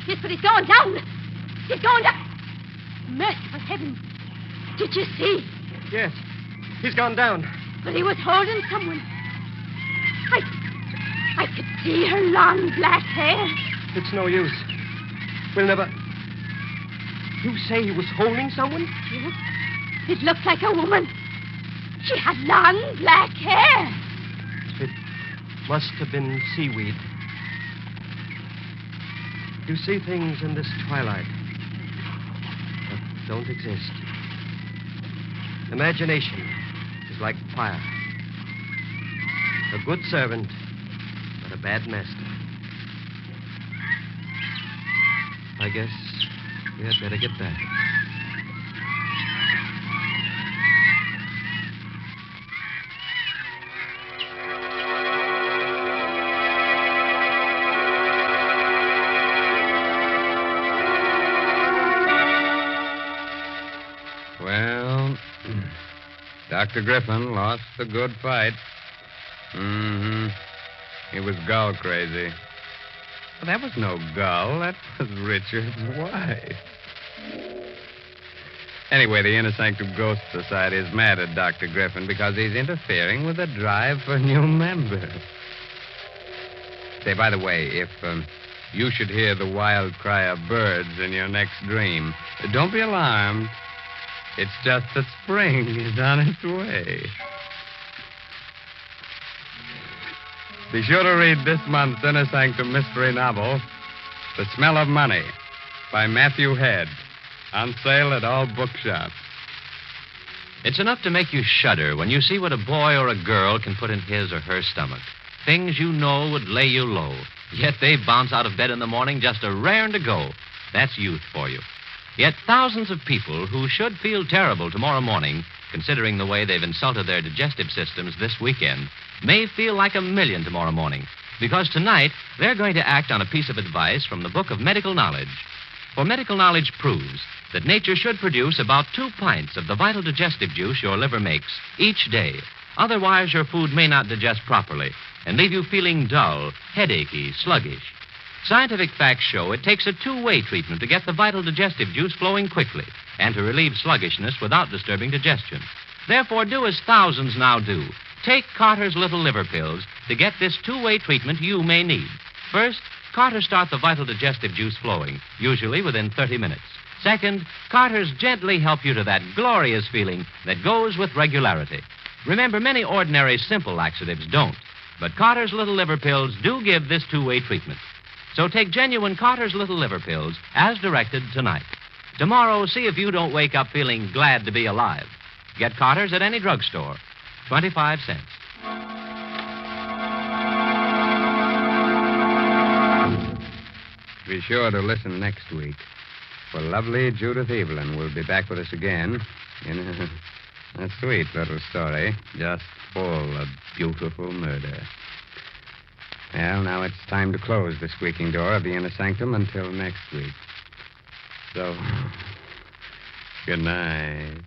Yes, but he's going down. He's going down. Merciful heavens. Did you see? Yes, he's gone down. But he was holding someone. I could see her long black hair. It's no use. We'll never... You say he was holding someone? Yes. It looked like a woman. She had long black hair. It must have been seaweed. You see things in this twilight that don't exist. Imagination is like fire. A good servant, but a bad master. I guess we had better get back. Well, Dr. Griffin lost a good fight. Mm-hmm. He was Gull crazy. But that was no Gull. That was Richard's wife. Anyway, the Inner Sanctum Ghost Society is mad at Dr. Griffin because he's interfering with the drive for new members. Say, by the way, if you should hear the wild cry of birds in your next dream, don't be alarmed. It's just that spring is on its way. Be sure to read this month's Inner Sanctum mystery novel, The Smell of Money, by Matthew Head, on sale at all bookshops. It's enough to make you shudder when you see what a boy or a girl can put in his or her stomach. Things you know would lay you low. Yet they bounce out of bed in the morning just a raring to go. That's youth for you. Yet thousands of people who should feel terrible tomorrow morning, considering the way they've insulted their digestive systems this weekend, may feel like a million tomorrow morning. Because tonight, they're going to act on a piece of advice from the Book of Medical Knowledge. For medical knowledge proves that nature should produce about 2 pints of the vital digestive juice your liver makes each day. Otherwise, your food may not digest properly and leave you feeling dull, headachy, sluggish. Scientific facts show it takes a 2-way treatment to get the vital digestive juice flowing quickly and to relieve sluggishness without disturbing digestion. Therefore, do as thousands now do. Take Carter's Little Liver Pills to get this 2-way treatment you may need. First, Carter starts the vital digestive juice flowing, usually within 30 minutes. Second, Carter's gently help you to that glorious feeling that goes with regularity. Remember, many ordinary simple laxatives don't, but Carter's Little Liver Pills do give this 2-way treatment. So take genuine Carter's Little Liver Pills as directed tonight. Tomorrow, see if you don't wake up feeling glad to be alive. Get Carter's at any drugstore. 25 cents. Be sure to listen next week, for lovely Judith Evelyn will be back with us again in a sweet little story just full of beautiful murder. Well, now it's time to close the squeaking door of the Inner Sanctum until next week. So, good night.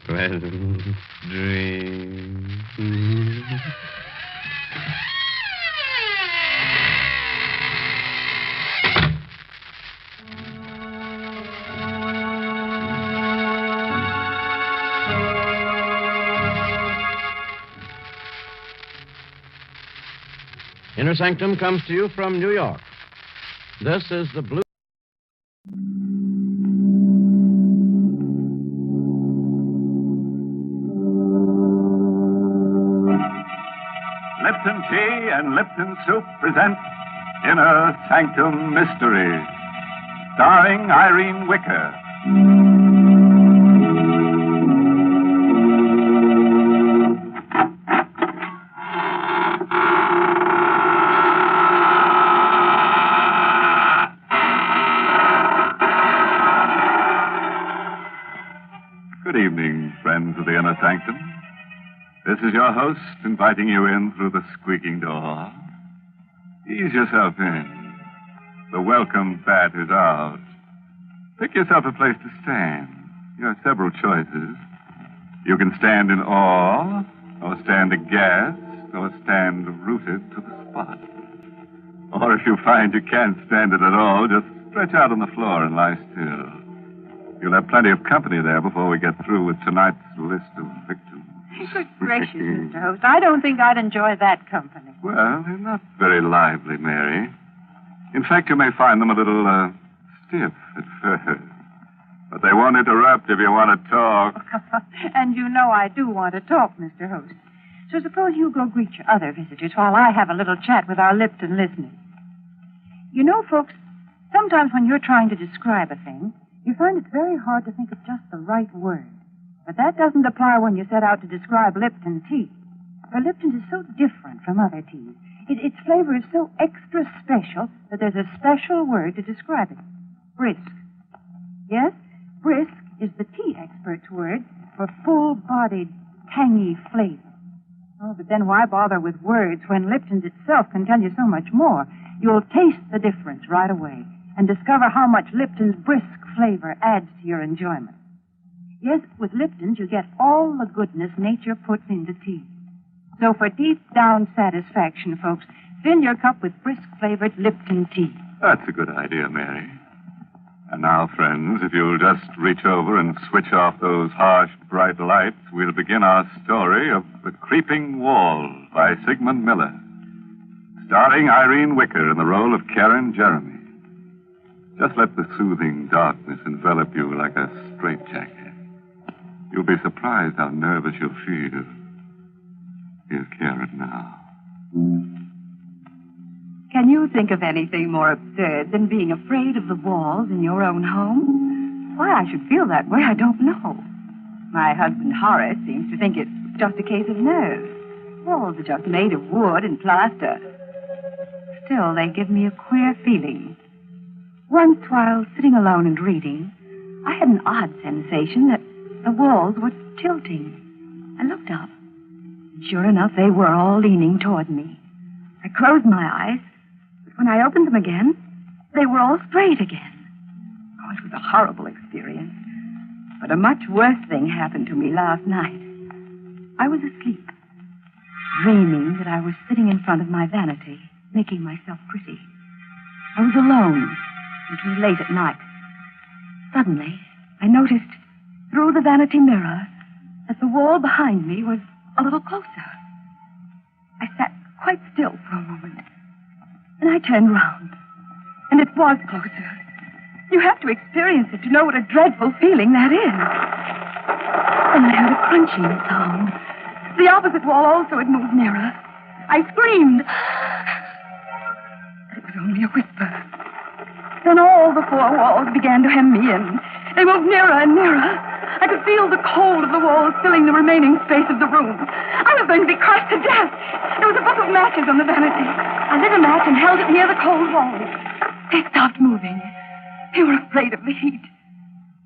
Pleasant dreams. Inner Sanctum comes to you from New York. This is the Blue. Lipton Tea and Lipton Soup present Inner Sanctum Mysteries, starring Irene Wicker. Good evening, friends of the Inner Sanctum. This is your host inviting you in through the squeaking door. Ease yourself in. The welcome bat is out. Pick yourself a place to stand. You have several choices. You can stand in awe, or stand aghast, or stand rooted to the spot. Or if you find you can't stand it at all, just stretch out on the floor and lie still. You'll have plenty of company there before we get through with tonight's list of victims. Good gracious, Mr. Host. I don't think I'd enjoy that company. Well, they're not very lively, Mary. In fact, you may find them a little stiff at first. But they won't interrupt if you want to talk. And you know I do want to talk, Mr. Host. So suppose you go greet your other visitors while I have a little chat with our Lipton listeners. You know, folks, sometimes when you're trying to describe a thing, you find it's very hard to think of just the right word. But that doesn't apply when you set out to describe Lipton tea. For Lipton is so different from other teas. Its flavor is so extra special that there's a special word to describe it. Brisk. Yes, brisk is the tea expert's word for full-bodied, tangy flavor. Oh, but then why bother with words when Lipton's itself can tell you so much more? You'll taste the difference right away and discover how much Lipton's brisk flavor adds to your enjoyment. Yes, with Lipton's, you get all the goodness nature puts into tea. So for deep-down satisfaction, folks, fill your cup with brisk-flavored Lipton tea. That's a good idea, Mary. And now, friends, if you'll just reach over and switch off those harsh, bright lights, we'll begin our story of The Creeping Wall by Sigmund Miller, starring Irene Wicker in the role of Karen Jeremy. Just let the soothing darkness envelop you like a straitjacket. You'll be surprised how nervous you'll feel. Here's Karen now. Can you think of anything more absurd than being afraid of the walls in your own home? Why I should feel that way, I don't know. My husband Horace seems to think it's just a case of nerves. Walls are just made of wood and plaster. Still, they give me a queer feeling. Once, while sitting alone and reading, I had an odd sensation that the walls were tilting. I looked up. And sure enough, they were all leaning toward me. I closed my eyes, but when I opened them again, they were all straight again. Oh, it was a horrible experience. But a much worse thing happened to me last night. I was asleep, dreaming that I was sitting in front of my vanity, making myself pretty. I was alone. It was late at night. Suddenly, I noticed through the vanity mirror that the wall behind me was a little closer. I sat quite still for a moment, and I turned round, and it was closer. You have to experience it to know what a dreadful feeling that is. And I heard a crunching sound. The opposite wall also had moved nearer. I screamed. But it was only a whisper. Then all the four walls began to hem me in. They moved nearer and nearer. I could feel the cold of the walls filling the remaining space of the room. I was going to be crushed to death. There was a book of matches on the vanity. I lit a match and held it near the cold walls. They stopped moving. They were afraid of the heat.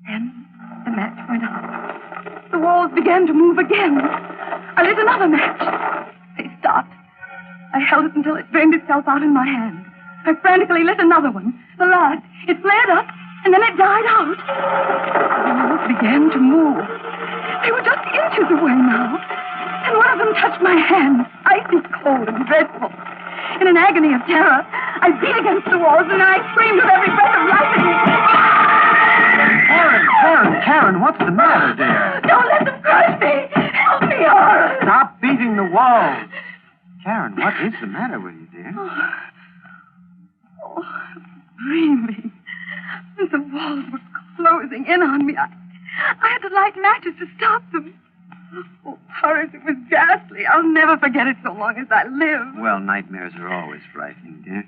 Then the match went out. The walls began to move again. I lit another match. They stopped. I held it until it burned itself out in my hand. I frantically lit another one, the last. It flared up, and then it died out. The walls began to move. They were just inches away now. And one of them touched my hand, icy cold and dreadful. In an agony of terror, I beat against the walls, and I screamed with every breath of life in me. Karen, what's the matter, dear? Don't let them crush me! Help me, Horla! Stop beating the walls. Karen, what is the matter with you, dear? Dreaming. The walls were closing in on me. I had to light matches to stop them. Oh, Horace, it was ghastly. I'll never forget it so long as I live. Well, nightmares are always frightening, dear.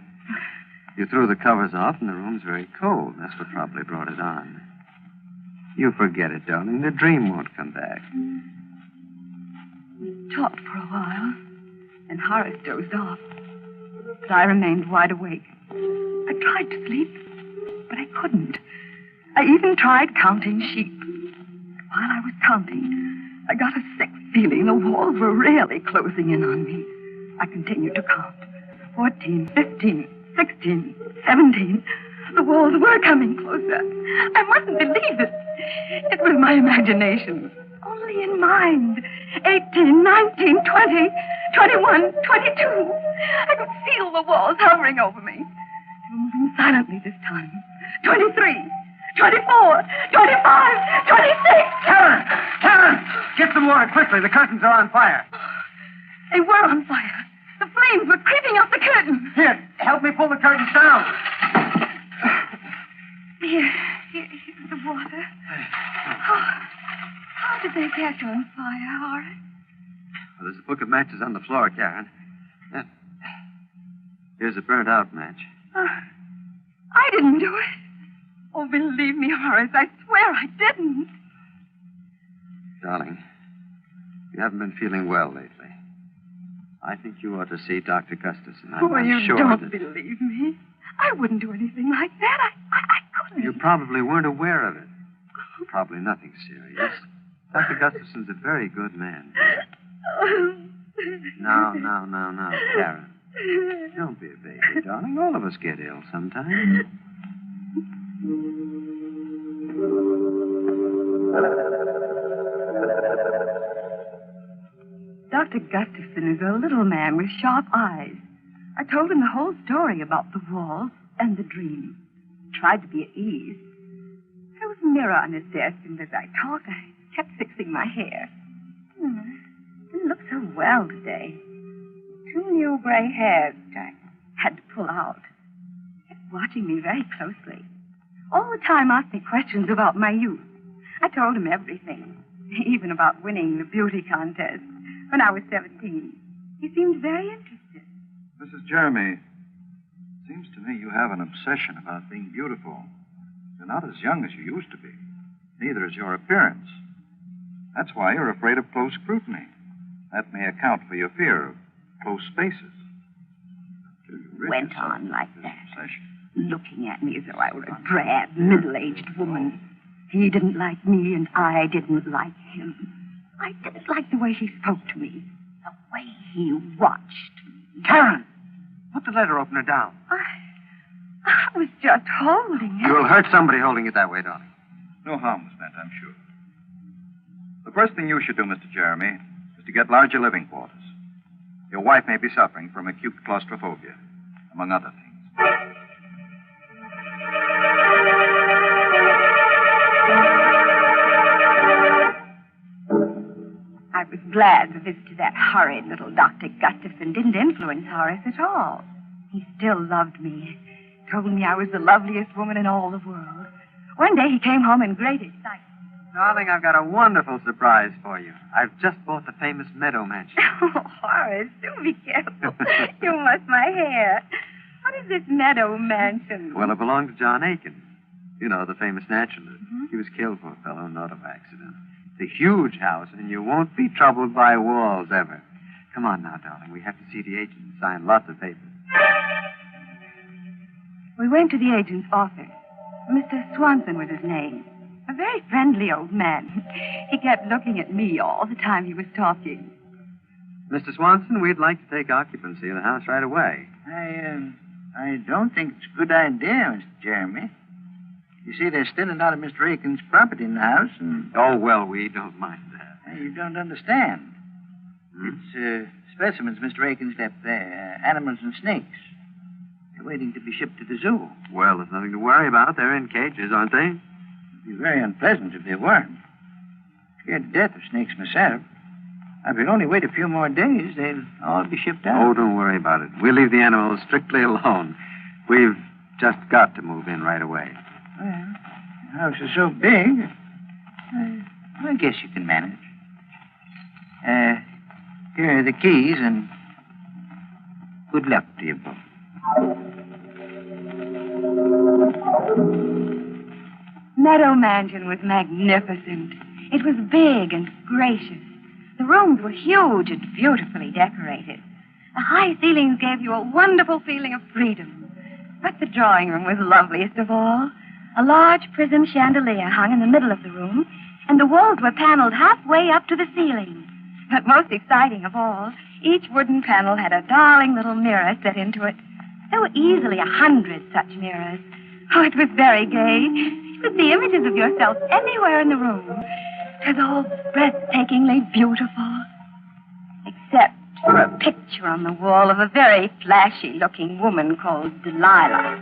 You threw the covers off, and the room's very cold. That's what probably brought it on. You forget it, darling. The dream won't come back. We talked for a while, and Horace dozed off. But I remained wide awake. I tried to sleep, but I couldn't. I even tried counting sheep. While I was counting, I got a sick feeling the walls were really closing in on me. I continued to count. 14, 15, 16, 17. The walls were coming closer. I mustn't believe it. It was my imagination. Only in mind. 18, 19, 20, 21, 22. I could feel the walls hovering over me. They were moving silently this time. 23, 24, 25, 26. Karen! Get some water quickly. The curtains are on fire. They were on fire. The flames were creeping up the curtain. Here, help me pull the curtains down. Here's the water. How did they catch on fire, Horace? Well, there's a book of matches on the floor, Karen. Here's a burnt-out match. I didn't do it. Oh, believe me, Horace, I swear I didn't. Darling, you haven't been feeling well lately. I think you ought to see Dr. Gustafson. I'm you sure don't that... believe me. I wouldn't do anything like that. I couldn't. You probably weren't aware of it. Probably nothing serious. Dr. Gustafson's a very good man. Now, Karen. Don't be a baby, darling. All of us get ill sometimes. Dr. Gustafson is a little man with sharp eyes. I told him the whole story about the walls and the dream. Tried to be at ease. There was a mirror on his desk, and as I talked, I kept fixing my hair. Didn't look so well today. 2 new gray hairs which I had to pull out. He kept watching me very closely. All the time asked me questions about my youth. I told him everything, even about winning the beauty contest when I was 17. He seemed very interested. Mrs. Jeremy, it seems to me you have an obsession about being beautiful. You're not as young as you used to be. Neither is your appearance. That's why you're afraid of close scrutiny. That may account for your fear of close spaces. Went on like that, looking at me as though I were a drab, middle-aged woman. He didn't like me, and I didn't like him. I didn't like the way he spoke to me, the way he watched me. Karen! Put the letter opener down. I was just holding it. You'll hurt somebody holding it that way, darling. No harm was meant, I'm sure. The first thing you should do, Mr. Jeremy, is to get larger living quarters. Your wife may be suffering from acute claustrophobia, among other things. I was glad the visit to that horrid little Dr. Gustafson didn't influence Horace at all. He still loved me. Told me I was the loveliest woman in all the world. One day he came home in great excitement. Darling, I've got a wonderful surprise for you. I've just bought the famous Meadow Mansion. Oh, Horace, do be careful. You must my hair. What is this Meadow Mansion? Well, it belonged to John Aiken. You know, the famous naturalist. He was killed, poor fellow, in an auto accident. It's a huge house, and you won't be troubled by walls ever. Come on now, darling. We have to see the agent and sign lots of papers. We went to the agent's office. Mr. Swanson was his name. A very friendly old man. He kept looking at me all the time he was talking. Mr. Swanson, we'd like to take occupancy of the house right away. I don't think it's a good idea, Mr. Jeremy. You see, there's still a lot of Mr. Aiken's property in the house, and... Oh, well, we don't mind that. You don't understand. It's specimens Mr. Aiken's left there, animals and snakes. They're waiting to be shipped to the zoo. Well, there's nothing to worry about. They're in cages, aren't they? It'd be very unpleasant if they weren't. Scared to death of snakes myself. If we'll only wait a few more days, they'll all be shipped out. Oh, don't worry about it. We'll leave the animals strictly alone. We've just got to move in right away. Well, the house is so big, I guess you can manage. Here are the keys, and good luck to you both. Meadow Mansion was magnificent. It was big and gracious. The rooms were huge and beautifully decorated. The high ceilings gave you a wonderful feeling of freedom. But the drawing room was loveliest of all. A large prism chandelier hung in the middle of the room, and the walls were paneled halfway up to the ceiling. But most exciting of all, each wooden panel had a darling little mirror set into it. There were easily 100 such mirrors. Oh, it was very gay. You could see images of yourself anywhere in the room. It was all breathtakingly beautiful. Except for a picture on the wall of a very flashy-looking woman called Delilah.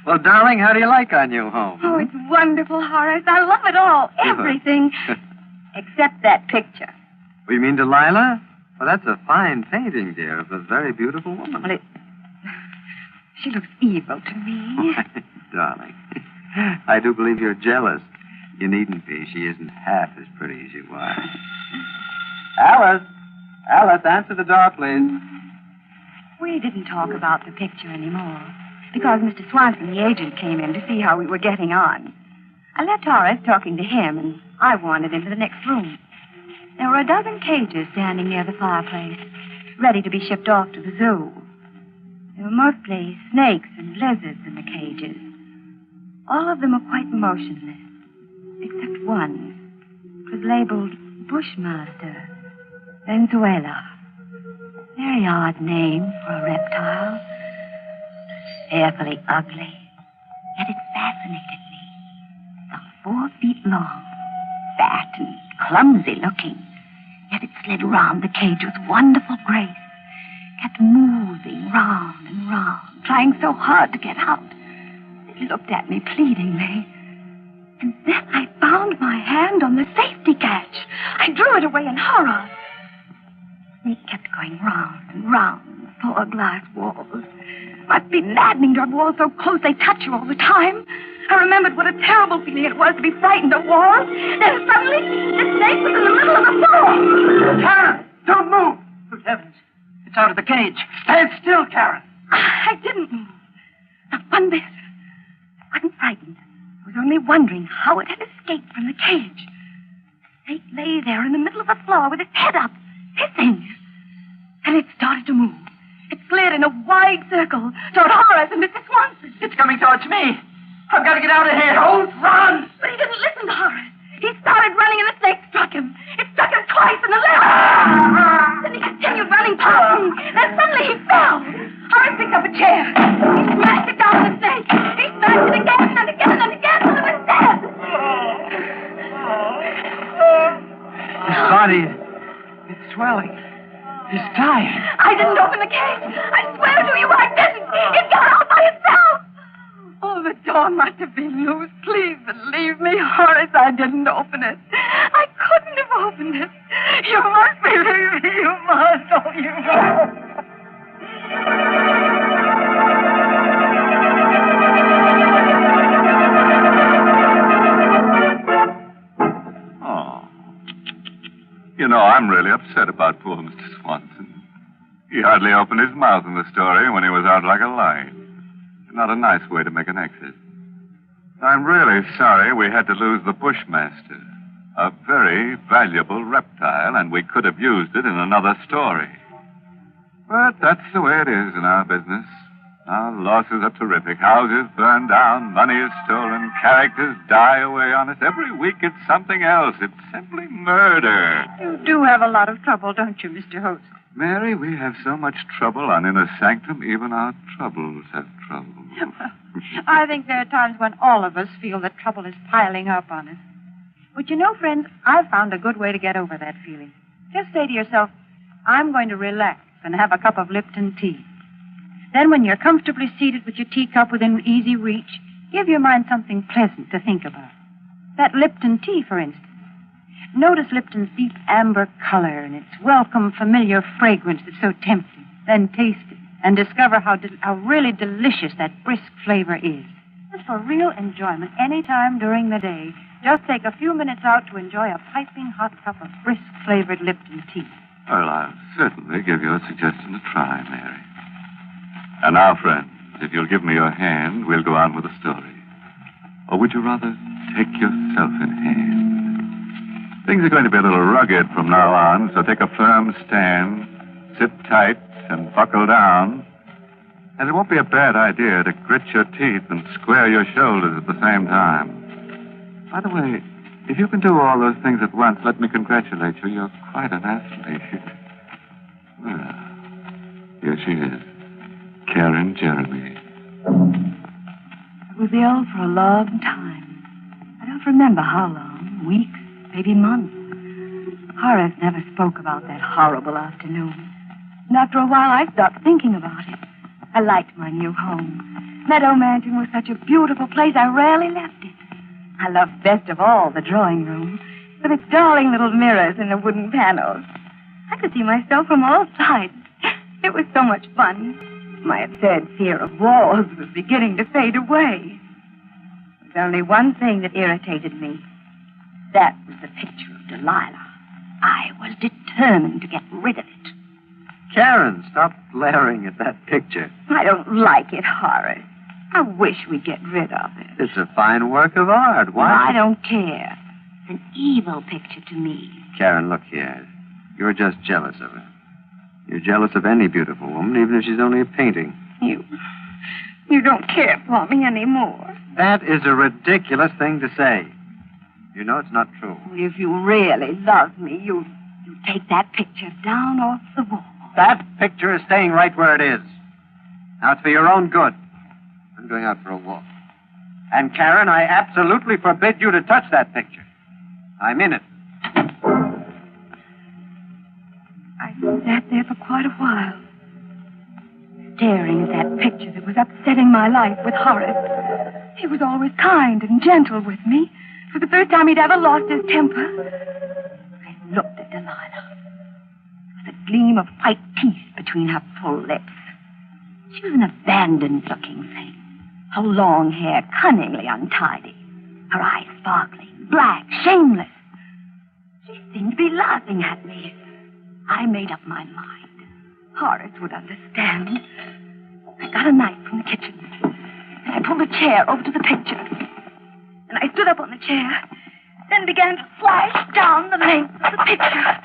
Well, darling, how do you like our new home? Oh, it's wonderful, Horace. I love it all. Everything. Except that picture. Oh, you mean Delilah? Well, that's a fine painting, dear, of a very beautiful woman. Well, she looks evil to me. Darling, I do believe you're jealous. You needn't be. She isn't half as pretty as you are. Alice, answer the door, please. We didn't talk about the picture anymore, because Mr. Swanson, the agent, came in to see how we were getting on. I left Horace talking to him, and I wandered into the next room. There were a dozen cages standing near the fireplace, ready to be shipped off to the zoo. There were mostly snakes and lizards in the cages. All of them were quite motionless, except one. It was labeled Bushmaster, Venezuela. Very odd name for a reptile. Fearfully ugly, yet it fascinated me. About 4 feet long, fat and clumsy looking, yet it slid round the cage with wonderful grace. Kept moving round and round, trying so hard to get out. It looked at me pleadingly. And then I found my hand on the safety catch. I drew it away in horror. The snake kept going round and round the 4 glass walls. Must be maddening to have walls so close they touch you all the time. I remembered what a terrible feeling it was to be frightened of walls. Then suddenly, the snake was in the middle of the floor. Karen, don't move. Good heavens. It's out of the cage. Stand still, Karen. I didn't move. Not one bit. I wasn't frightened. I was only wondering how it had escaped from the cage. The snake lay there in the middle of the floor with its head up, hissing. And it started to move. It slid in a wide circle toward Horace and Mrs. Swanson. It's coming towards me. I've got to get out of here. Don't run. But he didn't listen to Horace. He started running and the snake struck him. It struck him twice in the leg. Then he continued running past me. Then suddenly he fell. Horace picked up a chair. He smashed it down on the stage. He smashed it again and again and again till it was dead. His body, it's swelling. He's dying. I didn't open the cage. I swear to you I didn't. It got out by itself. Oh, the door must have been loose. Please believe me, Horace, I didn't open it. I couldn't have opened it. You must believe me. You must. Oh, you must. You know, I'm really upset about poor Mr. Swanson. He hardly opened his mouth in the story when he was out like a light. Not a nice way to make an exit. I'm really sorry we had to lose the Bushmaster. A very valuable reptile, and we could have used it in another story. But that's the way it is in our business. Our losses are terrific. Houses burn down, money is stolen, characters die away on us. Every week it's something else. It's simply murder. You do have a lot of trouble, don't you, Mr. Host? Mary, we have so much trouble on Inner Sanctum, even our troubles have trouble. I think there are times when all of us feel that trouble is piling up on us. But you know, friends, I've found a good way to get over that feeling. Just say to yourself, I'm going to relax and have a cup of Lipton tea. Then when you're comfortably seated with your teacup within easy reach, give your mind something pleasant to think about. That Lipton tea, for instance. Notice Lipton's deep amber color and its welcome, familiar fragrance that's so tempting. Then taste it and discover how really delicious that brisk flavor is. Just for real enjoyment any time during the day, just take a few minutes out to enjoy a piping hot cup of brisk-flavored Lipton tea. Well, I'll certainly give your suggestion a try, Mary. And now, friends, if you'll give me your hand, we'll go on with the story. Or would you rather take yourself in hand? Things are going to be a little rugged from now on, so take a firm stand, sit tight, and buckle down. And it won't be a bad idea to grit your teeth and square your shoulders at the same time. By the way, if you can do all those things at once, let me congratulate you. You're quite an athlete. Well, here she is. Karen Jeremy. I was ill for a long time. I don't remember how long. Weeks, maybe months. Horace never spoke about that horrible afternoon. And after a while, I stopped thinking about it. I liked my new home. Meadow Mansion was such a beautiful place, I rarely left it. I loved best of all the drawing room, with its darling little mirrors and the wooden panels. I could see myself from all sides. It was so much fun. My absurd fear of walls was beginning to fade away. There was only one thing that irritated me. That was the picture of Delilah. I was determined to get rid of it. Karen, stop glaring at that picture. I don't like it, Horace. I wish we'd get rid of it. It's a fine work of art. Why? I don't care. It's an evil picture to me. Karen, look here. You're just jealous of her. You're jealous of any beautiful woman, even if she's only a painting. You don't care for me anymore. That is a ridiculous thing to say. You know it's not true. If you really love me, you take that picture down off the wall. That picture is staying right where it is. Now, it's for your own good. I'm going out for a walk. And, Karen, I absolutely forbid you to touch that picture. I'm in it. I sat there for quite a while, staring at that picture that was upsetting my life with Horace. He was always kind and gentle with me. For the first time he'd ever lost his temper. I looked at Delilah, with a gleam of white teeth between her full lips. She was an abandoned-looking thing, her long hair cunningly untidy, her eyes sparkling, black, shameless. She seemed to be laughing at me. I made up my mind. Horace would understand. I got a knife from the kitchen, and I pulled a chair over to the picture. And I stood up on the chair, then began to slash down the length of the picture.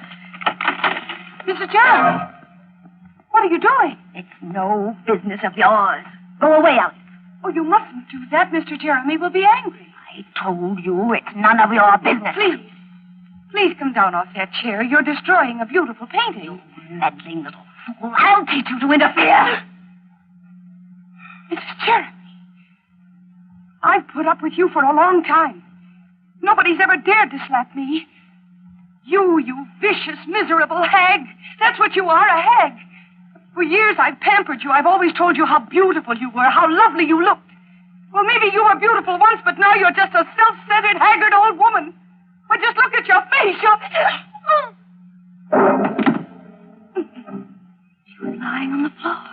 Mr. Jeremy, what are you doing? It's no business of yours. Go away, Alice. Oh, you mustn't do that. Mr. Jeremy will be angry. I told you it's none of your business. Please come down off that chair. You're destroying a beautiful painting. You meddling little fool. I'll teach you to interfere. Mrs. Jeremy. I've put up with you for a long time. Nobody's ever dared to slap me. You vicious, miserable hag. That's what you are, a hag. For years I've pampered you. I've always told you how beautiful you were, how lovely you looked. Well, maybe you were beautiful once, but now you're just a self-centered, haggard old woman. Well, just look at your face. She was lying on the floor.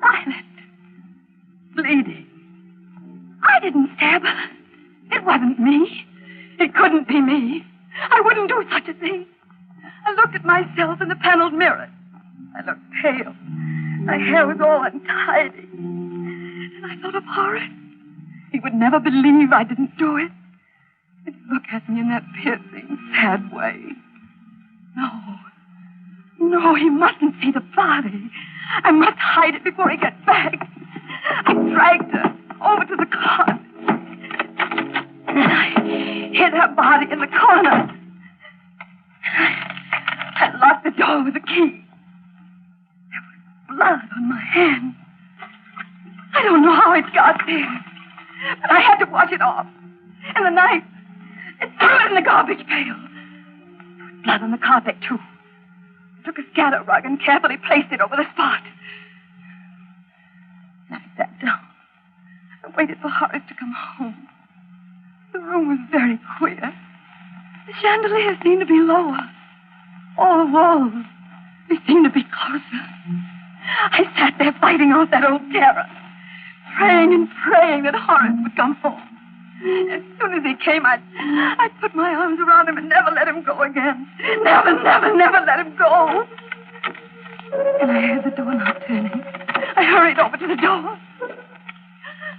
Silent. Bleeding. I didn't stab her. It wasn't me. It couldn't be me. I wouldn't do such a thing. I looked at myself in the paneled mirror. I looked pale. My hair was all untidy. And I thought of Horace. He would never believe I didn't do it. He'd look at me in that piercing, sad way. No, he mustn't see the body. I must hide it before he gets back. I dragged her over to the closet. And I hid her body in the corner. I locked the door with a key. There was blood on my hand. I don't know how it got there, but I had to wash it off. And the knife, I threw it in the garbage pail. There was blood on the carpet, too. I took a scatter rug and carefully placed it over the spot. And I sat down. I waited for Horace to come home. The room was very queer. The chandelier seemed to be lower. All the walls, they seemed to be closer. I sat there fighting off that old terror, praying and praying that Horace would come home. As soon as he came, I'd put my arms around him and never let him go again. Never let him go. And I heard the doorknob turning. I hurried over to the door.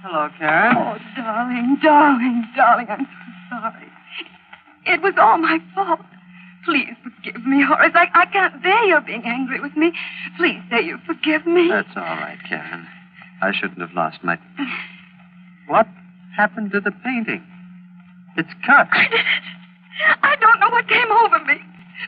Hello, Karen. Oh, darling, I'm so sorry. It was all my fault. Please forgive me, Horace. I can't bear your being angry with me. Please say you forgive me. That's all right, Karen. I shouldn't have lost my... What happened to the painting? It's cut. I don't know what came over me.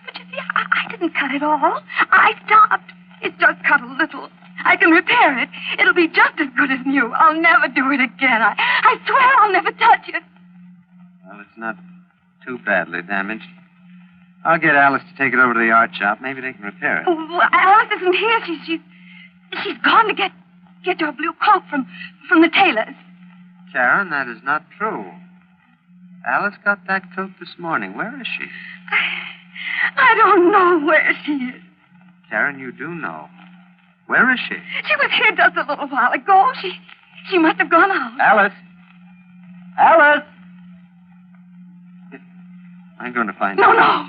But you see, I didn't cut it all. I stopped. It just cut a little. I can repair it. It'll be just as good as new. I'll never do it again. I swear I'll never touch it. Well, it's not too badly damaged. I'll get Alice to take it over to the art shop. Maybe they can repair it. Oh, Alice isn't here. She's gone to get your blue coat from the tailor's. Karen, that is not true. Alice got that coat this morning. Where is she? I don't know where she is. Karen, you do know. Where is she? She was here just a little while ago. She must have gone out. Alice! Alice! I'm going to find her. No.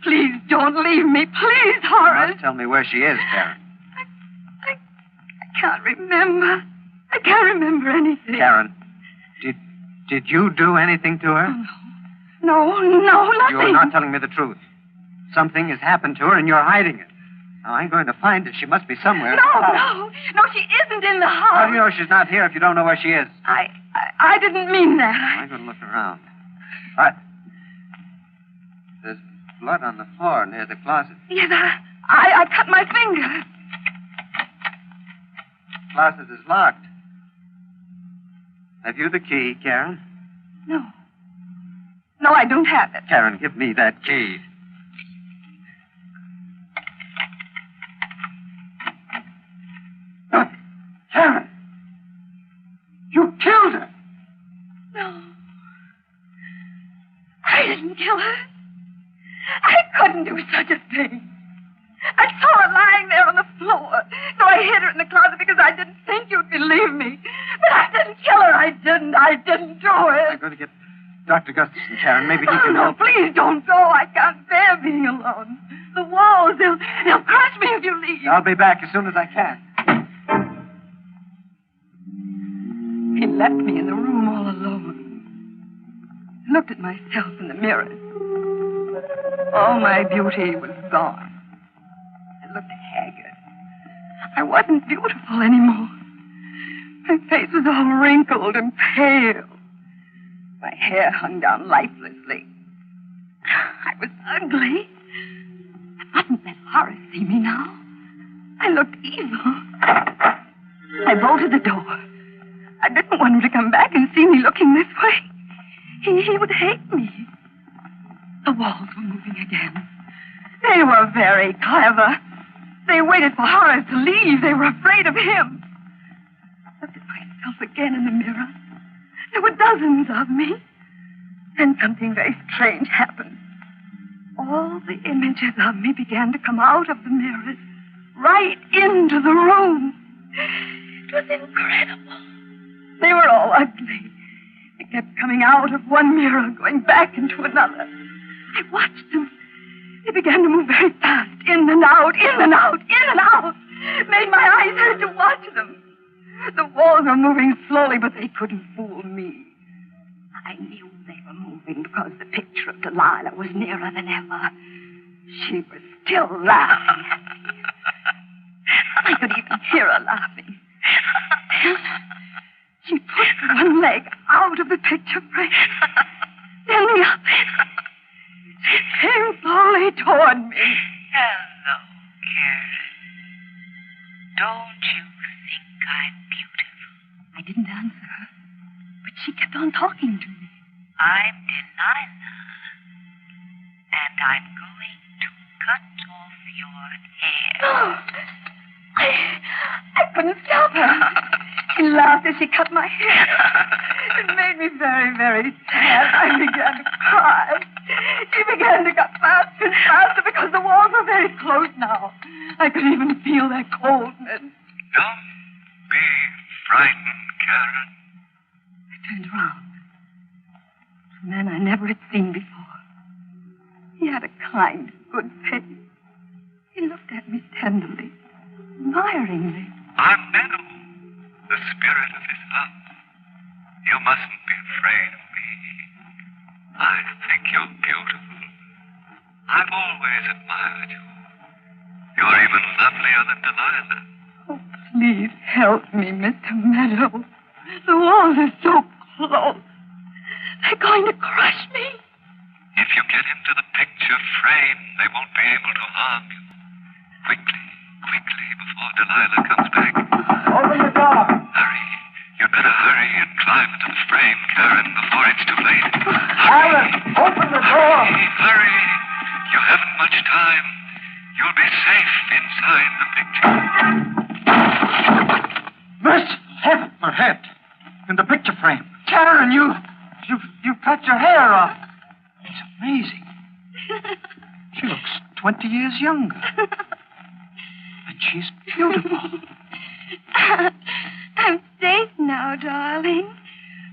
Please don't leave me. Please, Horace. You must tell me where she is, Karen. I can't remember. I can't remember anything. Karen, did you do anything to her? No, nothing. You're not telling me the truth. Something has happened to her and you're hiding it. Now, I'm going to find her. She must be somewhere. No, she isn't in the house. How do you know she's not here if you don't know where she is? I didn't mean that. I'm going to look around. All right. There's blood on the floor near the closet. Yes, I cut my finger. The closet is locked. Have you the key, Karen? No, I don't have it. Karen, give me that key. Karen! You killed her! No. I didn't kill her. I couldn't do such a thing. I saw her lying there on the floor, so I hid her in the closet because I didn't think you'd believe me. But I didn't kill her. I didn't do it. I'm going to get Dr. Gustafson, Karen. Maybe he can help. Please don't go. I can't bear being alone. The walls, they'll crush me if you leave. I'll be back as soon as I can. He left me in the room all alone. I looked at myself in the mirror. All my beauty was gone. I looked haggard. I wasn't beautiful anymore. My face was all wrinkled and pale. My hair hung down lifelessly. I was ugly. I mustn't let Horace see me now. I looked evil. I bolted the door. I didn't want him to come back and see me looking this way. He would hate me. The walls were moving again. They were very clever. They waited for Horace to leave. They were afraid of him. I looked at myself again in the mirror. There were dozens of me. Then something very strange happened. All the images of me began to come out of the mirrors, right into the room. It was incredible. They were all ugly. They kept coming out of one mirror, going back into another. I watched them. They began to move very fast, in and out, in and out, in and out. It made my eyes hurt to watch them. The walls were moving slowly, but they couldn't fool me. I knew they were moving because the picture of Delilah was nearer than ever. She was still laughing at me. I could even hear her laughing. Then she pushed one leg out of the picture frame. Then the other. She came slowly toward me. Hello, Karen. Don't you think I'm beautiful? I didn't answer her, but she kept on talking to me. I'm Delilah, and I'm going to cut off your hair. I couldn't stop her. She laughed as she cut my hair. It made me very, very sad. I began to cry. She began to cut faster and faster because the walls were very close now. I could even feel their coldness. Don't be frightened, Karen. I turned around. A man I never had seen before. He had a kind, good face. He looked at me tenderly, admiringly. I'm Meadow, the spirit of his house. You mustn't be afraid of me. I think you're beautiful. I've always admired you. You're even lovelier than Delilah. Oh, please help me, Mr. Meadow. The walls are so close. They're going to crush me. If you get into the picture frame, they won't be able to harm you. Quickly, before Delilah comes back. Open the door. Hurry. You'd better hurry and climb into the frame, Karen, before it's too late. Alice, open the door. Hurry. You haven't much time. You'll be safe inside the picture. Miss, heaven, her head. In the picture frame. Karen, you've cut your hair off. It's amazing. She looks 20 years younger. And she's beautiful. I'm safe now, darling.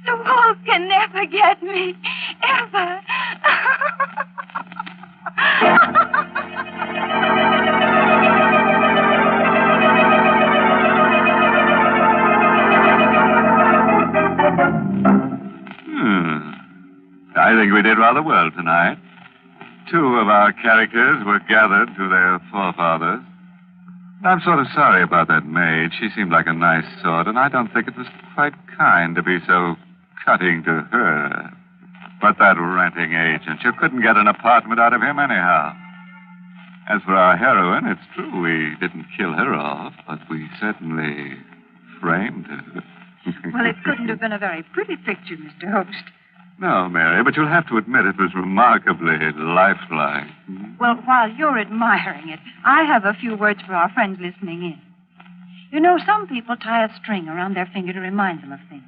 The walls can never get me. Ever. I think we did rather well tonight. Two of our characters were gathered to their forefathers. I'm sort of sorry about that maid. She seemed like a nice sort, and I don't think it was quite kind to be so cutting to her. But that renting agent, you couldn't get an apartment out of him anyhow. As for our heroine, it's true we didn't kill her off, but we certainly framed her. Well, it couldn't have been a very pretty picture, Mr. Host. No, Mary, but you'll have to admit it was remarkably lifelike. Well, while you're admiring it, I have a few words for our friends listening in. You know, some people tie a string around their finger to remind them of things.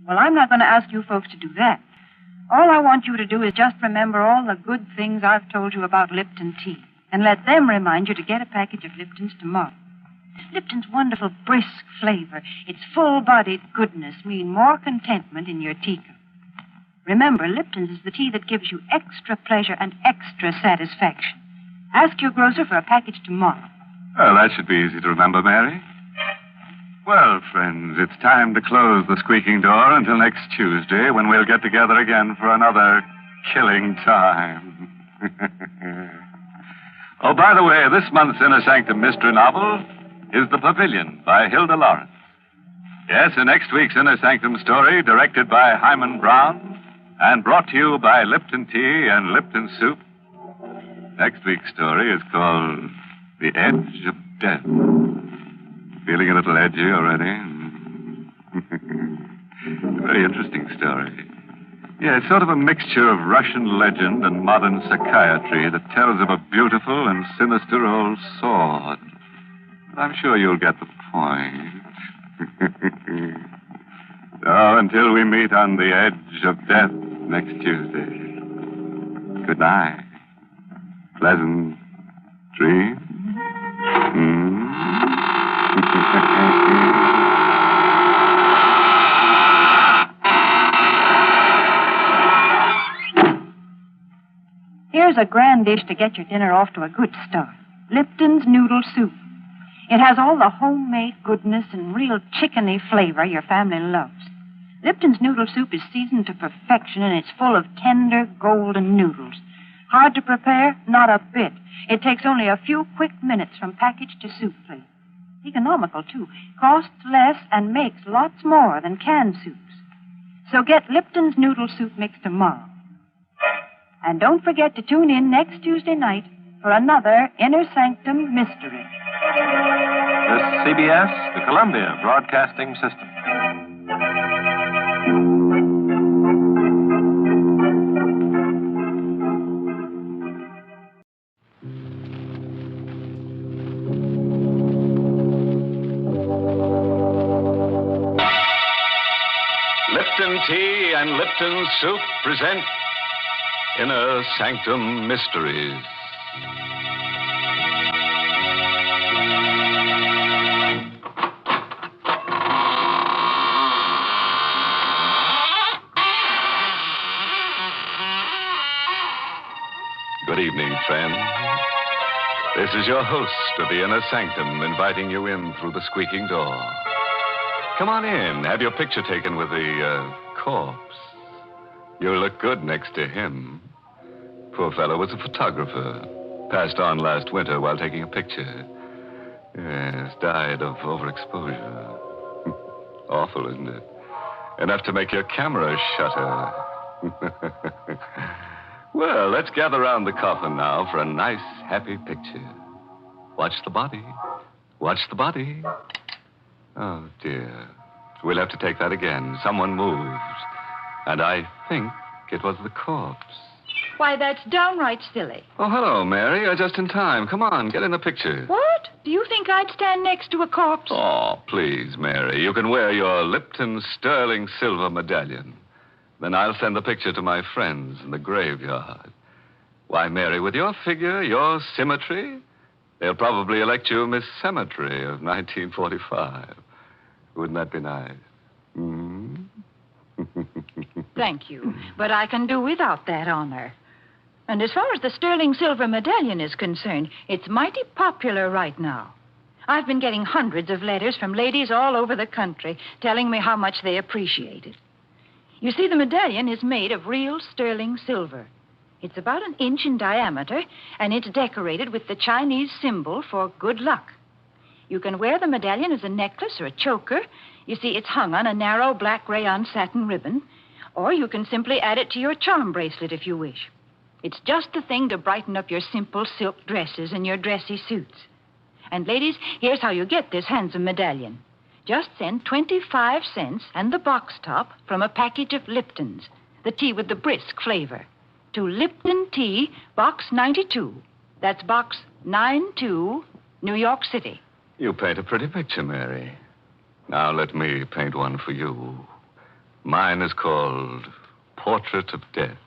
Well, I'm not going to ask you folks to do that. All I want you to do is just remember all the good things I've told you about Lipton tea, and let them remind you to get a package of Lipton's tomorrow. Lipton's wonderful brisk flavor, its full-bodied goodness mean more contentment in your teacup. Remember, Lipton's is the tea that gives you extra pleasure and extra satisfaction. Ask your grocer for a package tomorrow. Well, that should be easy to remember, Mary. Well, friends, it's time to close the squeaking door until next Tuesday, when we'll get together again for another killing time. Oh, by the way, this month's Inner Sanctum Mystery novel is The Pavilion by Hilda Lawrence. Yes, in next week's Inner Sanctum story, directed by Hyman Brown and brought to you by Lipton Tea and Lipton Soup, next week's story is called The Edge of Death. Feeling a little edgy already? Very interesting story. Yeah, it's sort of a mixture of Russian legend and modern psychiatry that tells of a beautiful and sinister old sword. But I'm sure you'll get the point. So, until we meet on the edge of death next Tuesday, good night. Pleasant dreams. Here's a grand dish to get your dinner off to a good start. Lipton's noodle soup. It has all the homemade goodness and real chickeny flavor your family loves. Lipton's noodle soup is seasoned to perfection, and it's full of tender, golden noodles. Hard to prepare? Not a bit. It takes only a few quick minutes from package to soup plate. Economical, too. Costs less and makes lots more than canned soups. So get Lipton's noodle soup mix tomorrow. And don't forget to tune in next Tuesday night for another Inner Sanctum Mystery. This CBS, the Columbia Broadcasting System. Lipton Tea and Lipton Soup present Inner Sanctum Mysteries. Good evening, friend. This is your host of the Inner Sanctum inviting you in through the squeaking door. Come on in. Have your picture taken with the corpse. You look good next to him. Poor fellow was a photographer. Passed on last winter while taking a picture. Yes, died of overexposure. Awful, isn't it? Enough to make your camera shutter. Well, let's gather around the coffin now for a nice, happy picture. Watch the body. Watch the body. Oh, dear. We'll have to take that again. Someone moved. And I think it was the corpse. Why, that's downright silly. Oh, hello, Mary. You're just in time. Come on, get in the picture. What? Do you think I'd stand next to a corpse? Oh, please, Mary. You can wear your Lipton sterling silver medallion. Then I'll send the picture to my friends in the graveyard. Why, Mary, with your figure, your symmetry, they'll probably elect you Miss Cemetery of 1945. Wouldn't that be nice? Thank you, but I can do without that honor. And as far as the sterling silver medallion is concerned, it's mighty popular right now. I've been getting hundreds of letters from ladies all over the country telling me how much they appreciate it. You see, the medallion is made of real sterling silver. It's about 1 inch in diameter, and it's decorated with the Chinese symbol for good luck. You can wear the medallion as a necklace or a choker. You see, it's hung on a narrow black rayon satin ribbon. Or you can simply add it to your charm bracelet if you wish. It's just the thing to brighten up your simple silk dresses and your dressy suits. And ladies, here's how you get this handsome medallion. Just send 25 cents and the box top from a package of Lipton's, the tea with the brisk flavor, to Lipton Tea, Box 92. That's Box 92, New York City. You paint a pretty picture, Mary. Now let me paint one for you. Mine is called Portrait of Death.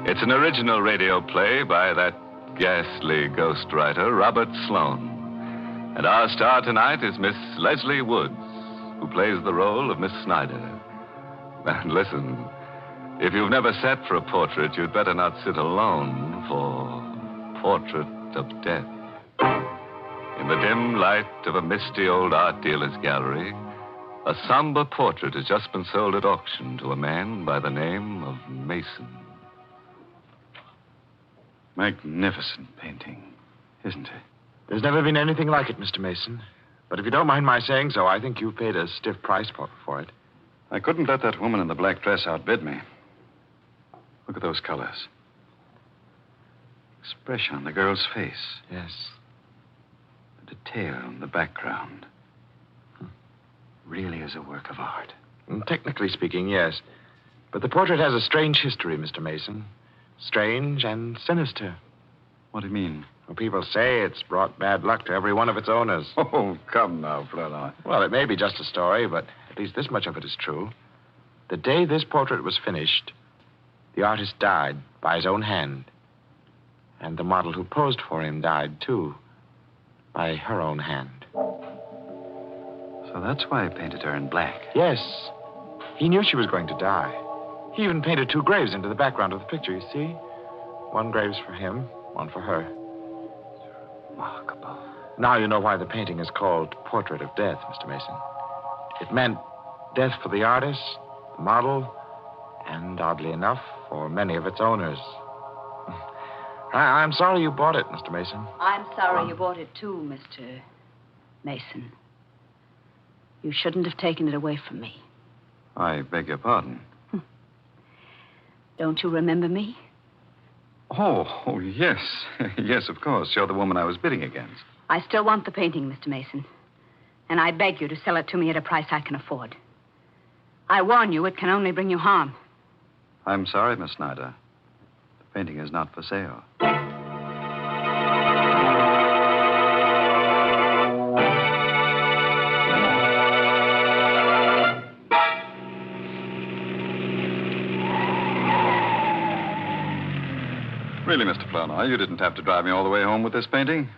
It's an original radio play by that ghastly ghostwriter, Robert Sloane. And our star tonight is Miss Leslie Woods, who plays the role of Miss Snyder. And listen, if you've never sat for a portrait, you'd better not sit alone for Portrait of Death. In the dim light of a misty old art dealer's gallery, a somber portrait has just been sold at auction to a man by the name of Mason. Magnificent painting, isn't it? There's never been anything like it, Mr. Mason. But if you don't mind my saying so, I think you've paid a stiff price for it. I couldn't let that woman in the black dress outbid me. Look at those colors. Expression on the girl's face. Yes. The detail in the background. really is a work of art. Technically speaking, yes. But the portrait has a strange history, Mr. Mason. Strange and sinister. What do you mean? Well, people say it's brought bad luck to every one of its owners. Oh, come now, Fleur. Well, it may be just a story, but at least this much of it is true. The day this portrait was finished, the artist died by his own hand. And the model who posed for him died, too, by her own hand. So that's why he painted her in black. Yes. He knew she was going to die. He even painted 2 graves into the background of the picture, you see? 1 grave's for him, 1 for her. Remarkable. Now you know why the painting is called Portrait of Death, Mr. Mason. It meant death for the artist, the model, and, oddly enough, for many of its owners. I'm sorry you bought it, Mr. Mason. I'm sorry you bought it, too, Mr. Mason. You shouldn't have taken it away from me. I beg your pardon. Don't you remember me? Oh, yes. Yes, of course. You're the woman I was bidding against. I still want the painting, Mr. Mason. And I beg you to sell it to me at a price I can afford. I warn you, it can only bring you harm. I'm sorry, Miss Snyder. The painting is not for sale. Really, Mr. Flournoy, you didn't have to drive me all the way home with this painting.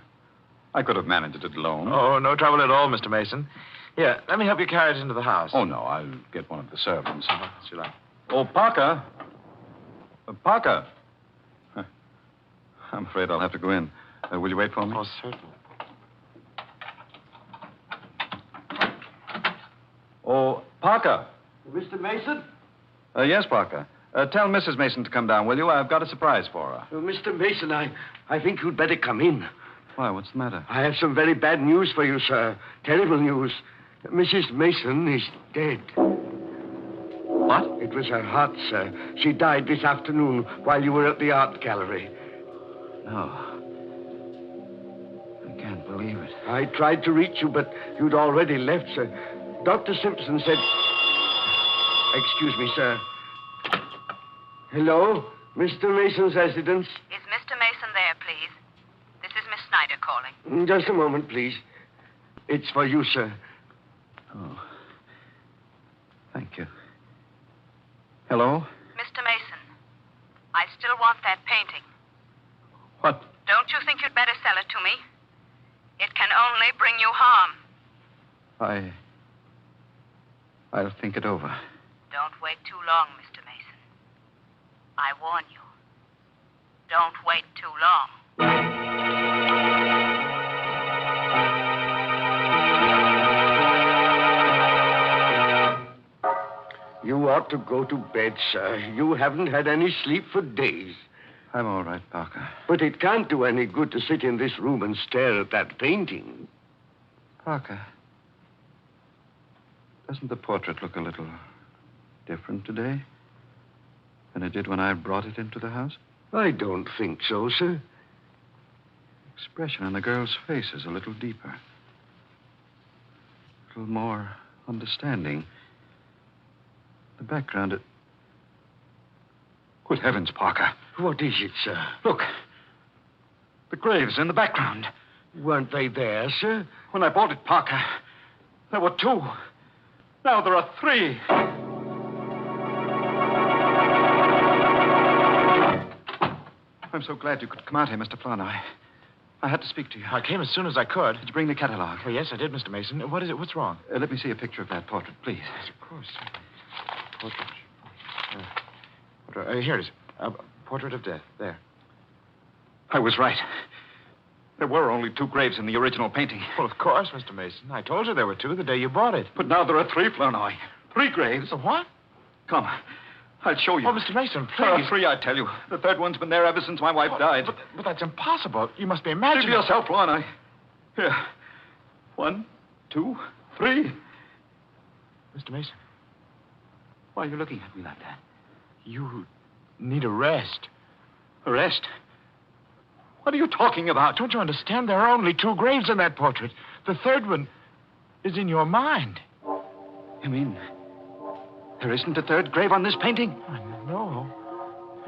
I could have managed it alone. Oh, no trouble at all, Mr. Mason. Here, let me help you carry it into the house. Oh, no, I'll get one of the servants. As you like. Oh, Parker. Parker. I'm afraid I'll have to go in. Will you wait for me? Oh, certainly. Oh, Parker. Mr. Mason? Yes, Parker. Tell Mrs. Mason to come down, will you? I've got a surprise for her. Oh, Mr. Mason, I think you'd better come in. Why, what's the matter? I have some very bad news for you, sir. Terrible news. Mrs. Mason is dead. What? It was her heart, sir. She died this afternoon while you were at the art gallery. No. I can't believe it. I tried to reach you, but you'd already left, sir. Dr. Simpson said... Excuse me, sir. Hello? Mr. Mason's residence? Is Mr. Mason there, please? This is Miss Snyder calling. Just a moment, please. It's for you, sir. Oh. Thank you. Hello? Mr. Mason, I still want that painting. What? Don't you think you'd better sell it to me? It can only bring you harm. I'll think it over. Don't wait too long, Mr. Mason. I warn you. Don't wait too long. You ought to go to bed, sir. You haven't had any sleep for days. I'm all right, Parker. But it can't do any good to sit in this room and stare at that painting. Parker, doesn't the portrait look a little different today than it did when I brought it into the house? I don't think so, sir. The expression on the girl's face is a little deeper. A little more understanding. The background, it... Good heavens, Parker. What is it, sir? Look. The graves in the background. Weren't they there, sir? When I bought it, Parker, there were 2. Now there are 3. I'm so glad you could come out here, Mr. Flournoy. I had to speak to you. I came as soon as I could. Did you bring the catalog? Oh, yes, I did, Mr. Mason. What is it? What's wrong? Let me see a picture of that portrait, please. Yes, of course. Portrait. Here it is. Portrait of Death. There. I was right. There were only 2 graves in the original painting. Well, of course, Mr. Mason. I told you there were 2 the day you bought it. But now there are 3, Flournoy. 3 graves. What? Come. I'll show you. Oh, Mr. Mason, please. There are 3, I tell you. The 3rd one's been there ever since my wife died. But that's impossible. You must be imagining. See for yourself, Flournoy. Here. 1, 2, 3. Mr. Mason. Why are you looking at me like that? You need a rest. A rest? What are you talking about? Don't you understand? There are only 2 graves in that portrait. The 3rd one is in your mind. You mean there isn't a third grave on this painting? No.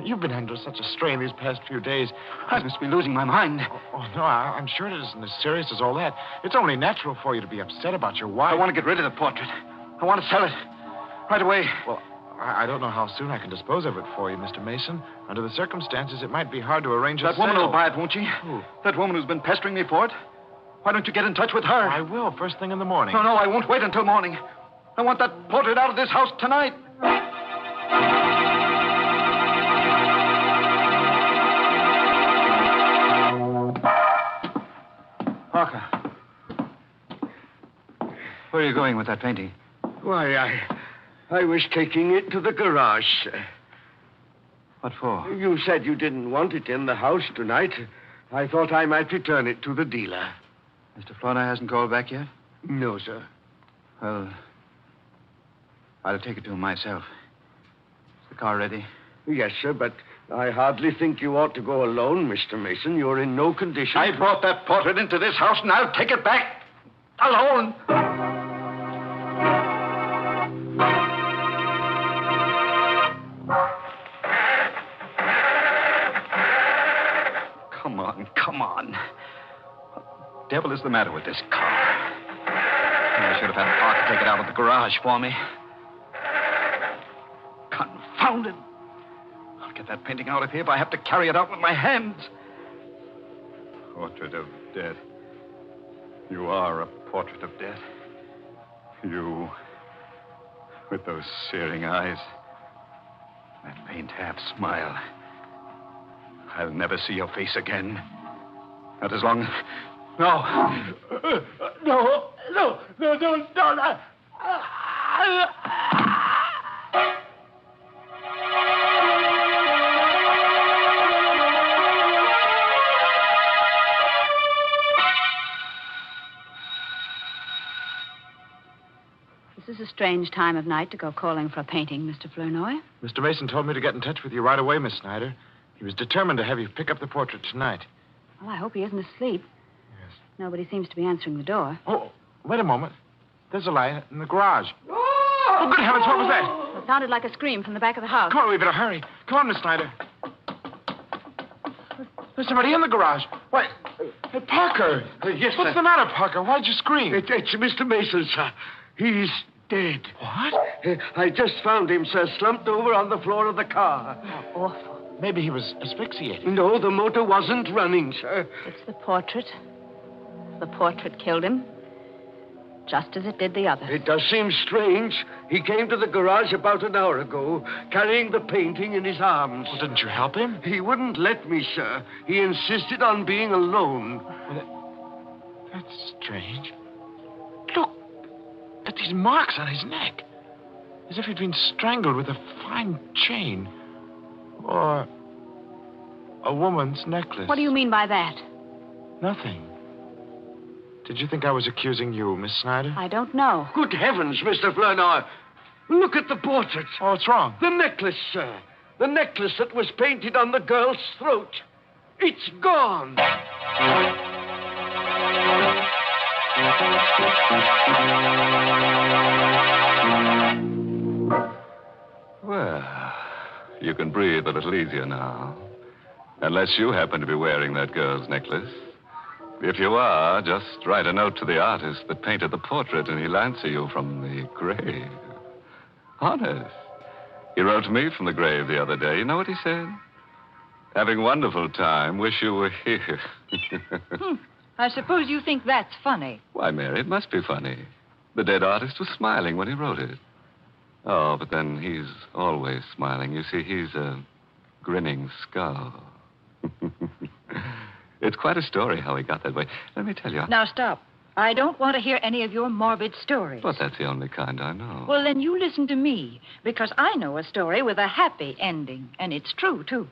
You've been under such a strain these past few days. I must be losing my mind. Oh, no, I'm sure it isn't as serious as all that. It's only natural for you to be upset about your wife. I want to get rid of the portrait. I want to sell it. Right away. Well, I don't know how soon I can dispose of it for you, Mr. Mason. Under the circumstances, it might be hard to arrange a That woman sale. will buy it, won't she? Who? That woman who's been pestering me for it. Why don't you get in touch with her? I will, first thing in the morning. No, I won't wait until morning. I want that portrait out of this house tonight. Parker. Where are you going with that painting? Why, I was taking it to the garage, sir. What for? You said you didn't want it in the house tonight. I thought I might return it to the dealer. Mr. Flournoy hasn't called back yet? No, sir. Well, I'll take it to him myself. Is the car ready? Yes, sir, but I hardly think you ought to go alone, Mr. Mason. You're in no condition. I brought that portrait into this house, and I'll take it back alone. Come on. What the devil is the matter with this car? I should have had Parker take it out of the garage for me. Confound it. I'll get that painting out of here if I have to carry it out with my hands. Portrait of death. You are a portrait of death. You, with those searing eyes, that faint half smile. I'll never see your face again. Not as long as... No. No, don't. This is a strange time of night to go calling for a painting, Mr. Flournoy. Mr. Mason told me to get in touch with you right away, Miss Snyder. He was determined to have you pick up the portrait tonight. Well, I hope he isn't asleep. Yes. Nobody seems to be answering the door. Oh, wait a moment. There's a light in the garage. Oh, good heavens, what was that? It sounded like a scream from the back of the house. Come on, we better hurry. Come on, Miss Snyder. There's somebody in the garage. Why, hey, Parker. Yes, What's sir. the matter, Parker? Why'd you scream? It's Mr. Mason, sir. He's dead. What? I just found him, sir, slumped over on the floor of the car. How awful. Maybe he was asphyxiated. No, the motor wasn't running, sir. It's the portrait. The portrait killed him, just as it did the others. It does seem strange. He came to the garage about an hour ago, carrying the painting in his arms. Well, didn't you help him? He wouldn't let me, sir. He insisted on being alone. Well, that's strange. Look at these marks on his neck. As if he'd been strangled with a fine chain. Or a woman's necklace. What do you mean by that? Nothing. Did you think I was accusing you, Miss Snyder? I don't know. Good heavens, Mr. Flournoy. Look at the portrait. Oh, what's wrong? The necklace, sir. The necklace that was painted on the girl's throat. It's gone. Well, you can breathe a little easier now. Unless you happen to be wearing that girl's necklace. If you are, just write a note to the artist that painted the portrait and he'll answer you from the grave. Honest. He wrote to me from the grave the other day. You know what he said? Having a wonderful time. Wish you were here. I suppose you think that's funny. Why, Mary, it must be funny. The dead artist was smiling when he wrote it. Oh, but then he's always smiling. You see, he's a grinning skull. It's quite a story how he got that way. Let me tell you. Now, stop. I don't want to hear any of your morbid stories. But that's the only kind I know. Well, then you listen to me, because I know a story with a happy ending, and it's true, too.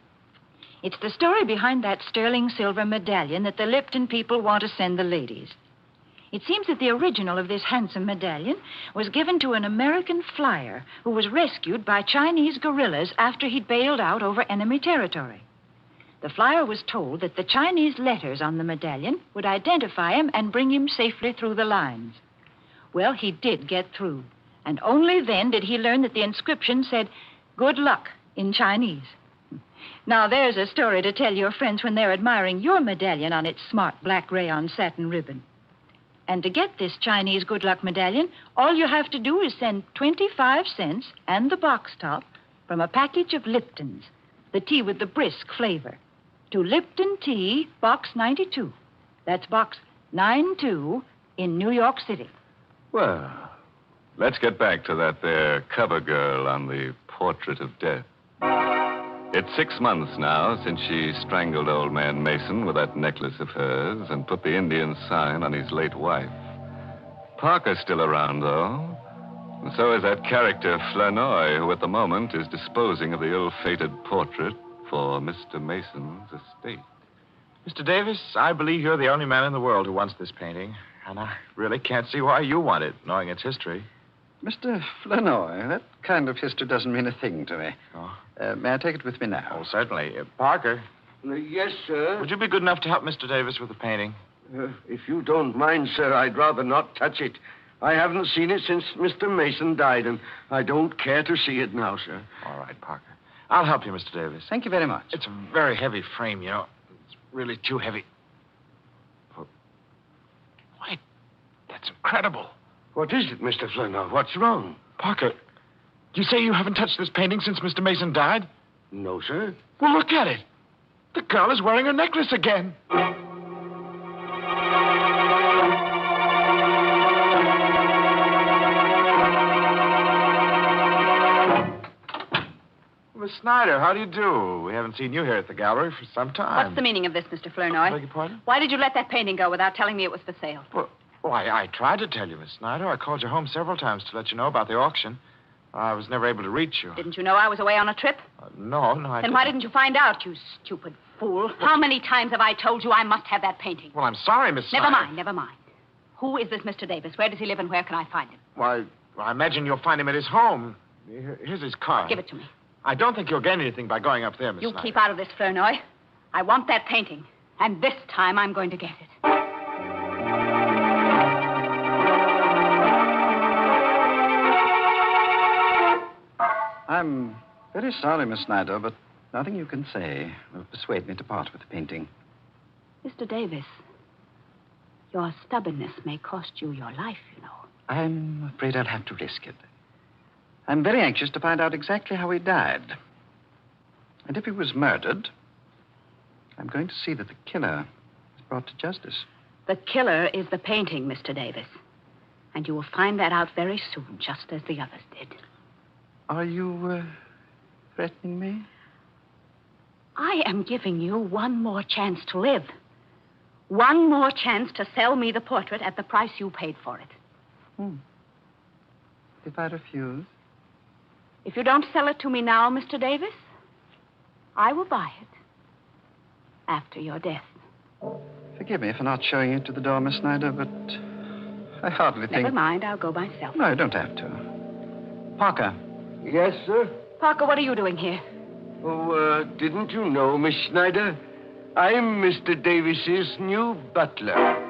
It's the story behind that sterling silver medallion that the Lipton people want to send the ladies. It seems that the original of this handsome medallion was given to an American flyer who was rescued by Chinese guerrillas after he'd bailed out over enemy territory. The flyer was told that the Chinese letters on the medallion would identify him and bring him safely through the lines. Well, he did get through, And only then did he learn that the inscription said, "Good luck," in Chinese. Now, there's a story to tell your friends when they're admiring your medallion on its smart black rayon satin ribbon. And to get this Chinese good luck medallion, all you have to do is send 25 cents and the box top from a package of Lipton's, the tea with the brisk flavor, to Lipton Tea, Box 92. That's Box 92 in New York City. Well, let's get back to that there cover girl on the Portrait of Death. It's 6 months now since she strangled old man Mason with that necklace of hers and put the Indian sign on his late wife. Parker's still around, though. And so is that character Flanoy, who at the moment is disposing of the ill-fated portrait for Mr. Mason's estate. Mr. Davis, I believe you're the only man in the world who wants this painting. And I really can't see why you want it, knowing its history. Mr. Flanoy, that kind of history doesn't mean a thing to me. Oh. May I take it with me now? Oh, certainly. Parker. Yes, sir. Would you be good enough to help Mr. Davis with the painting? If you don't mind, sir, I'd rather not touch it. I haven't seen it since Mr. Mason died, and I don't care to see it now, sir. All right, Parker. I'll help you, Mr. Davis. Thank you very much. It's a very heavy frame, you know. It's really too heavy. Wait, that's incredible. What is it, Mr. Flanoy? What's wrong? Parker, you say you haven't touched this painting since Mr. Mason died? No, sir. Well, look at it. The girl is wearing her necklace again. Miss Snyder, how do you do? We haven't seen you here at the gallery for some time. What's the meaning of this, Mr. Flanoy? Beg your pardon? Why did you let that painting go without telling me it was for sale? Well, I tried to tell you, Miss Snyder. I called you home several times to let you know about the auction. I was never able to reach you. Didn't you know I was away on a trip? No, I Then why didn't you find out, you stupid fool? How many times have I told you I must have that painting? Well, I'm sorry, Miss Snyder. Never mind. Who is this Mr. Davis? Where does he live and where can I find him? Why, I imagine you'll find him at his home. Here's his card. Give it to me. I don't think you'll gain anything by going up there, Miss You Snyder. keep out of this, Flanoy. I want that painting. And this time I'm going to get it. I'm very sorry, Miss Snyder, but nothing you can say will persuade me to part with the painting. Mr. Davis, your stubbornness may cost you your life, you know. I'm afraid I'll have to risk it. I'm very anxious to find out exactly how he died. And if he was murdered, I'm going to see that the killer is brought to justice. The killer is the painting, Mr. Davis. And you will find that out very soon, just as the others did. Are you threatening me? I am giving you one more chance to live. One more chance to sell me the portrait at the price you paid for it. If I refuse? If you don't sell it to me now, Mr. Davis, I will buy it after your death. Forgive me for not showing you to the door, Miss Snyder, but I hardly think... Never mind, I'll go myself. No, you don't have to. Parker. Yes, sir? Parker, what are you doing here? Oh, didn't you know, Miss Snyder? I'm Mr. Davis's new butler.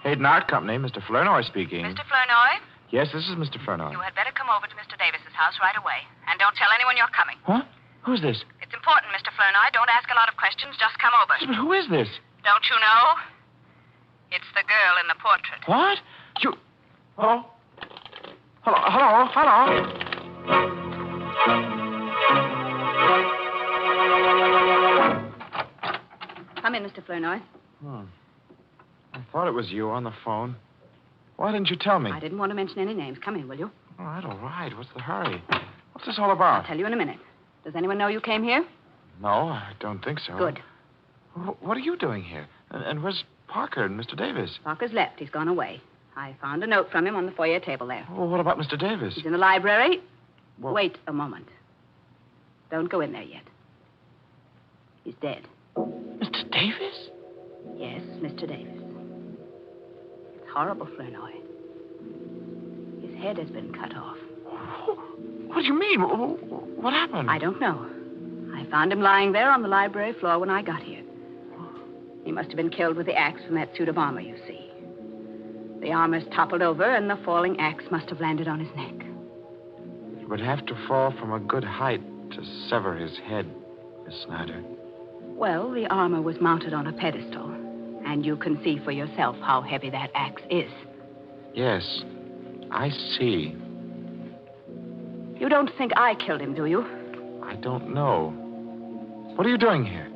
Hayden Art Company, Mr. Flanoy speaking. Mr. Flanoy, Yes, this is Mr. Flanoy. you had better come over to Mr. Davis's house right away. And don't tell anyone you're coming. Huh? Who's this? It's important, Mr. Flanoy. Don't ask a lot of questions. Just come over. But who is this? Don't you know? It's the girl in the portrait. What? You... Hello? Hello? Come in, Mr. Flanoy. I thought it was you on the phone. Why didn't you tell me? I didn't want to mention any names. Come in, will you? All right. What's the hurry? What's this all about? I'll tell you in a minute. Does anyone know you came here? No, I don't think so. Good. What are you doing here? And where's Parker and Mr. Davis? Parker's left. He's gone away. I found a note from him on the foyer table there. Well, what about Mr. Davis? He's in the library. Well... Wait a moment. Don't go in there yet. He's dead. Mr. Davis? Yes, Mr. Davis. It's horrible, Flanoy. His head has been cut off. What do you mean? What happened? I don't know. I Found him lying there on the library floor when I got here. He must have been killed with the axe from that suit of armor, you see. The armor's toppled over, and the falling axe must have landed on his neck. It would have to fall from a good height to sever his head, Miss Snyder. Well, the armor was mounted on a pedestal, and you can see for yourself how heavy that axe is. Yes, I see. You don't think I killed him, do you? I don't know. What are you doing here?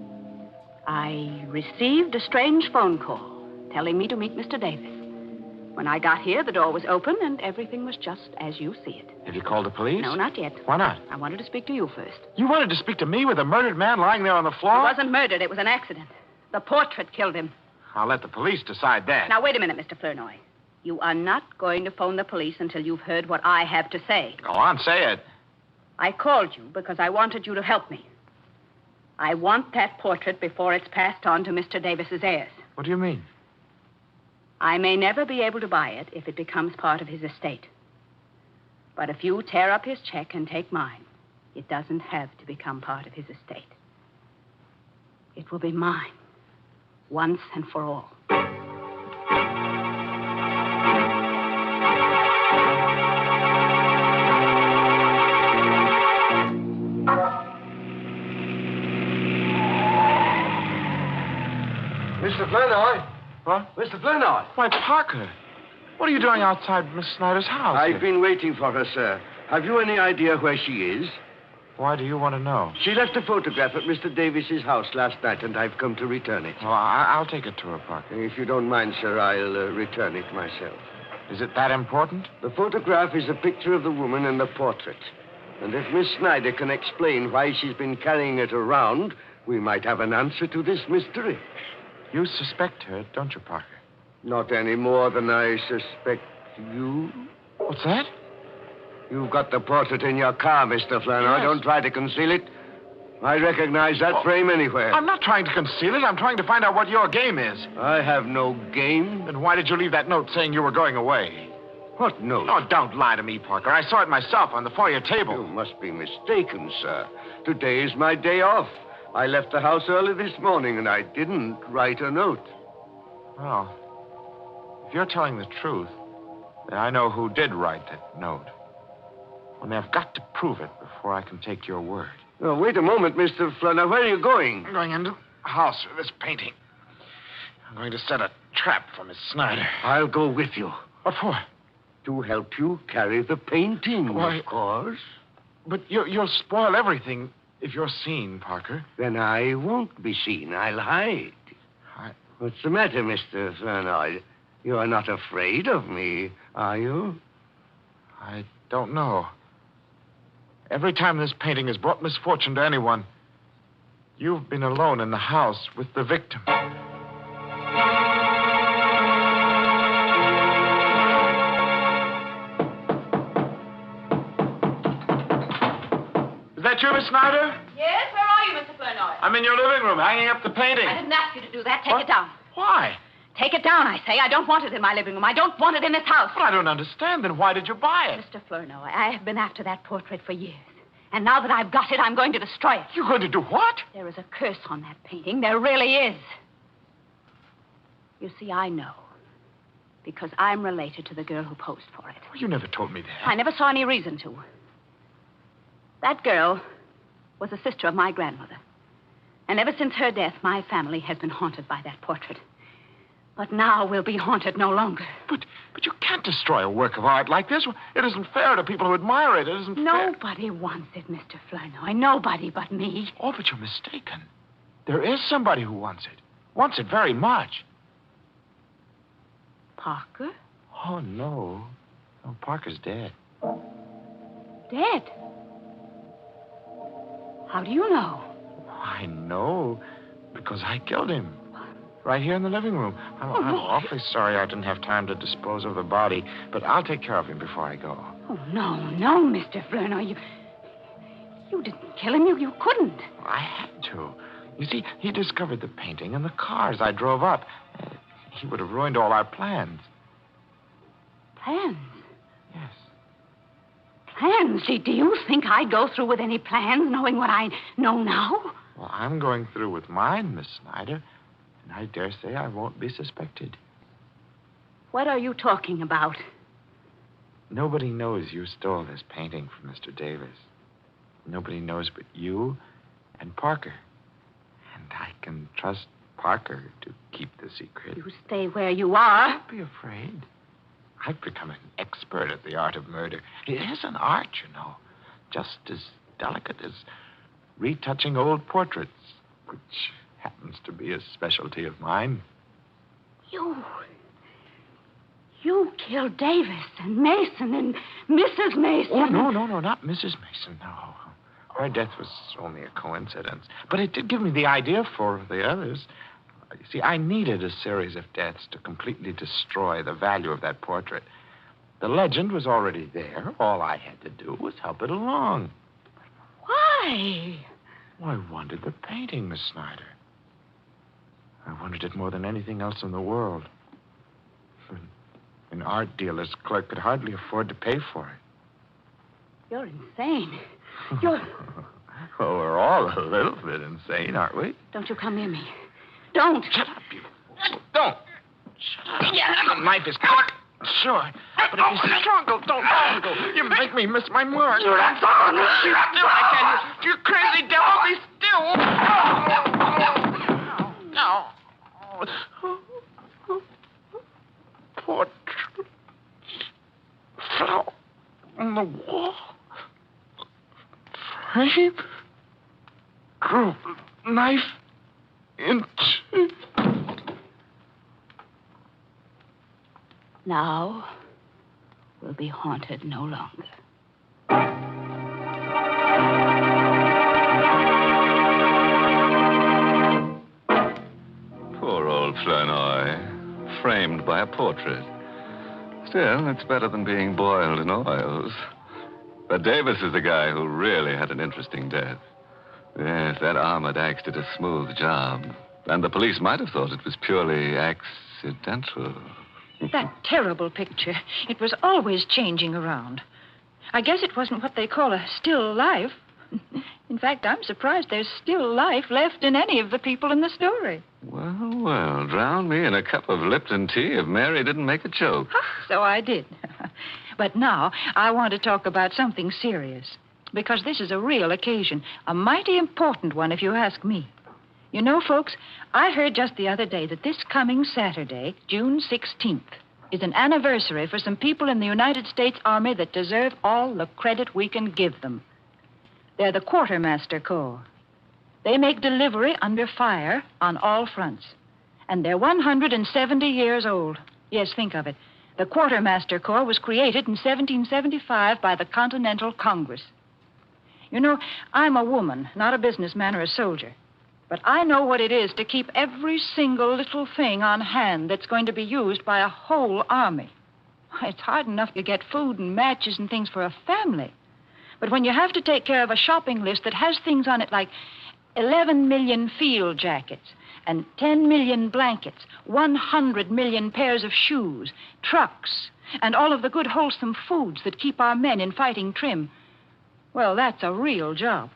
I received a strange phone call telling me to meet Mr. Davis. When I got here, the door was open, and everything was just as you see it. Have you called the police? No, not yet. Why not? I wanted to speak to you first. You wanted to speak to me with a murdered man lying there on the floor? He wasn't murdered. It was an accident. The portrait killed him. I'll let the police decide that. Now, wait a minute, Mr. Flournoy. You are not going to phone the police until you've heard what I have to say. Go on, say it. I called you because I wanted you to help me. I want that portrait before it's passed on to Mr. Davis's heirs. What do you mean? I may never be able to buy it if it becomes part of his estate. But if you tear up his check and take mine, it doesn't have to become part of his estate. It will be mine, once and for all. Mr. Flournoy? What? Mr. Flournoy? Why, Parker. What are you doing outside Miss Snyder's house? I've been waiting for her, sir. Have you any idea where she is? Why do you want to know? She left a photograph at Mr. Davis's house last night, and I've come to return it. Oh, I'll take it to her, Parker. If you don't mind, sir, I'll return it myself. Is it that important? The photograph is a picture of the woman and the portrait. And if Miss Snyder can explain why she's been carrying it around, we might have an answer to this mystery. You suspect her, don't you, Parker? Not any more than I suspect you. What's that? You've got the portrait in your car, Mr. Flournoy. Yes. Don't try to conceal it. I recognize that frame anywhere. I'm not trying to conceal it. I'm trying to find out what your game is. I have no game. Then why did you leave that note saying you were going away? What note? Oh, don't lie to me, Parker. I saw it myself on the foyer table. You must be mistaken, sir. Today is my day off. I left the house early this morning, and I didn't write a note. Well, if you're telling the truth, then I know who did write that note. Only I've got to prove it before I can take your word. Oh, wait a moment, Mr. Flournoy. Where are you going? I'm going into the house for this painting. I'm going to set a trap for Miss Snyder. I'll go with you. What for? To help you carry the painting, Why? Of course. But you'll spoil everything if you're seen, Parker. Then I won't be seen. I'll hide. What's the matter, Mr. Flournoy? You're not afraid of me, are you? I don't know. Every time this painting has brought misfortune to anyone, you've been alone in the house with the victim. Is that you, Miss Snyder? Yes, where are you, Mr. Flournoy? I'm in your living room, hanging up the painting. I didn't ask you to do that. Take it down. Why? Take it down, I say. I don't want it in my living room. I don't want it in this house. Well, I don't understand. Then why did you buy it? Mr. Flournoy, I have been after that portrait for years. And now that I've got it, I'm going to destroy it. You're going to do what? There is a curse on that painting. There really is. You see, I know. Because I'm related to the girl who posed for it. Well, you never told me that. I never saw any reason to. That girl was a sister of my grandmother. And ever since her death, my family has been haunted by that portrait. But now we'll be haunted no longer. But you can't destroy a work of art like this. It isn't fair to people who admire it. It isn't fair. Nobody wants it, Mr. Flournoy. Nobody but me. Oh, but you're mistaken. There is somebody who wants it. Wants it very much. Parker? Oh, no. No, Parker's dead. Dead? How do you know? I know because I killed him. Right here in the living room. I'm awfully sorry I didn't have time to dispose of the body, but I'll take care of him before I go. Oh, no, Mr. Flournoy. You didn't kill him. You couldn't. I had to. You see, he discovered the painting and the cars I drove up. He would have ruined all our plans. Plans? Yes. Plans? Do you think I'd go through with any plans knowing what I know now? Well, I'm going through with mine, Miss Snyder, and I dare say I won't be suspected. What are you talking about? Nobody knows you stole this painting from Mr. Davis. Nobody knows but you and Parker. And I can trust Parker to keep the secret. You stay where you are. Don't be afraid. I've become an expert at the art of murder. It is an art, you know, just as delicate as retouching old portraits, which happens to be a specialty of mine. You killed Davis and Mason and Mrs. Mason. Oh, no, not Mrs. Mason, no. Her death was only a coincidence. But it did give me the idea for the others. You see, I needed a series of deaths to completely destroy the value of that portrait. The legend was already there. All I had to do was help it along. Why? Well, I wanted the painting, Miss Snyder. I wanted it more than anything else in the world. An art dealer's clerk could hardly afford to pay for it. You're insane. You're... Well, we're all a little bit insane, aren't we? Don't you come near me. Don't. Shut up, you. Don't. Shut up. Yeah. The knife is cut. Sure. But if you struggle, don't struggle. You make me miss my mark. You're not on. Still, I tell you. You crazy devil, be still. No. Portrait fell on the wall. Frame grew knife into. Now we'll be haunted no longer. Poor old Flournoy. Framed by a portrait. Still, it's better than being boiled in oils. But Davis is the guy who really had an interesting death. Yes, that armored axe did a smooth job. And the police might have thought it was purely accidental. That terrible picture. It was always changing around. I guess it wasn't what they call a still life. In fact, I'm surprised there's still life left in any of the people in the story. Well, drown me in a cup of Lipton tea if Mary didn't make a joke. So I did. But now I want to talk about something serious. Because this is a real occasion. A mighty important one, if you ask me. You know, folks, I heard just the other day that this coming Saturday, June 16th, is an anniversary for some people in the United States Army that deserve all the credit we can give them. They're the Quartermaster Corps. They make delivery under fire on all fronts. And they're 170 years old. Yes, think of it. The Quartermaster Corps was created in 1775 by the Continental Congress. You know, I'm a woman, not a businessman or a soldier. But I know what it is to keep every single little thing on hand that's going to be used by a whole army. It's hard enough to get food and matches and things for a family. But when you have to take care of a shopping list that has things on it like 11 million field jackets and 10 million blankets, 100 million pairs of shoes, trucks, and all of the good wholesome foods that keep our men in fighting trim, well, that's a real job.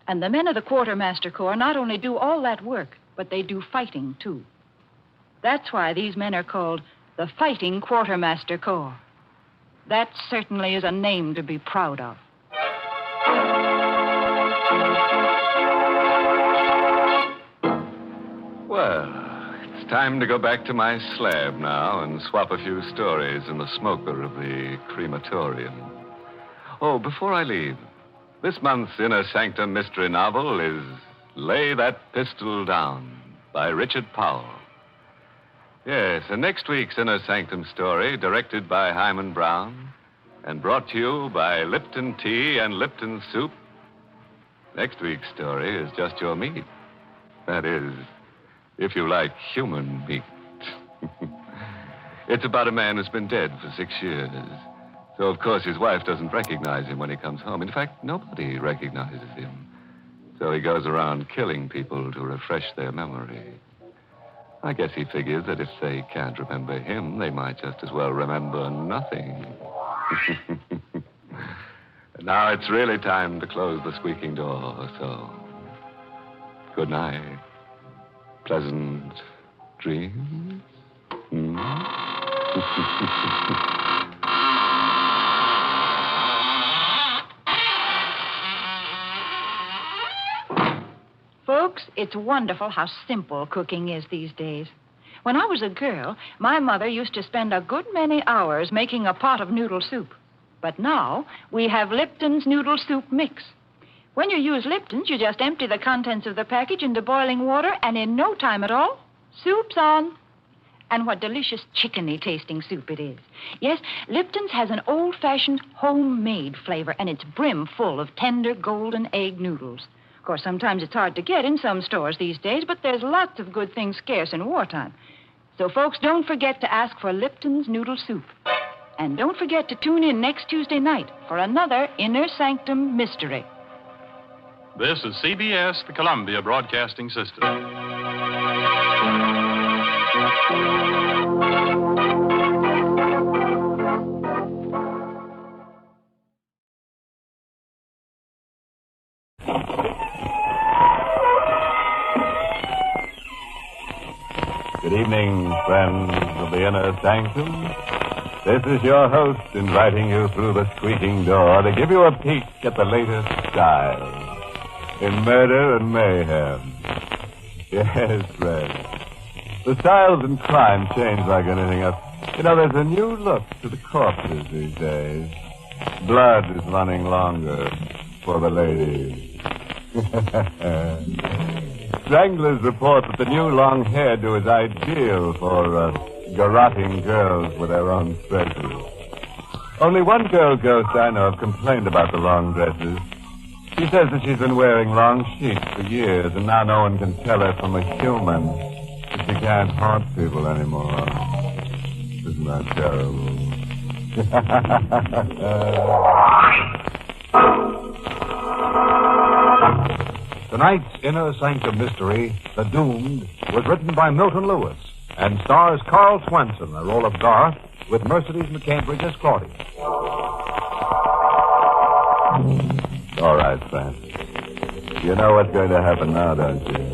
And the men of the Quartermaster Corps not only do all that work, but they do fighting, too. That's why these men are called the Fighting Quartermaster Corps. That certainly is a name to be proud of. Well, it's time to go back to my slab now and swap a few stories in the smoker of the crematorium. Oh, before I leave, this month's Inner Sanctum Mystery novel is Lay That Pistol Down by Richard Powell. Yes, and next week's Inner Sanctum story, directed by Hyman Brown and brought to you by Lipton Tea and Lipton Soup. Next week's story is just your meat. That is, if you like human meat. It's about a man who's been dead for 6 years. So, of course, his wife doesn't recognize him when he comes home. In fact, nobody recognizes him. So he goes around killing people to refresh their memory. I guess he figures that if they can't remember him, they might just as well remember nothing. Now it's really time to close the squeaking door, so good night. Pleasant dreams. Folks, it's wonderful how simple cooking is these days. When I was a girl, my mother used to spend a good many hours making a pot of noodle soup. But now we have Lipton's noodle soup mix. When you use Lipton's, you just empty the contents of the package into boiling water, and in no time at all, soup's on. And what delicious chickeny tasting soup it is. Yes, Lipton's has an old-fashioned homemade flavor, and it's brim full of tender golden egg noodles. Of course, sometimes it's hard to get in some stores these days, but there's lots of good things scarce in wartime. So, folks, don't forget to ask for Lipton's noodle soup. And don't forget to tune in next Tuesday night for another Inner Sanctum Mystery. This is CBS, the Columbia Broadcasting System. Good evening, friends of the Inner Sanctum. This is your host inviting you through the squeaking door to give you a peek at the latest style in murder and mayhem. Yes, friends. The styles in crime change like anything else. You know, there's a new look to the corpses these days. Blood is running longer for the ladies. Stranglers report that the new long hairdo is ideal for garroting girls with their own stresses. Only one girl ghost I know of complained about the long dresses. She says that she's been wearing long sheets for years, and now no one can tell her from a human that she can't haunt people anymore. Isn't that terrible? Tonight's Inner Sanctum Mystery, The Doomed, was written by Milton Lewis and stars Carl Swanson, the role of Garth, with Mercedes McCambridge as Claudia. All right, Francis. You know what's going to happen now, don't you?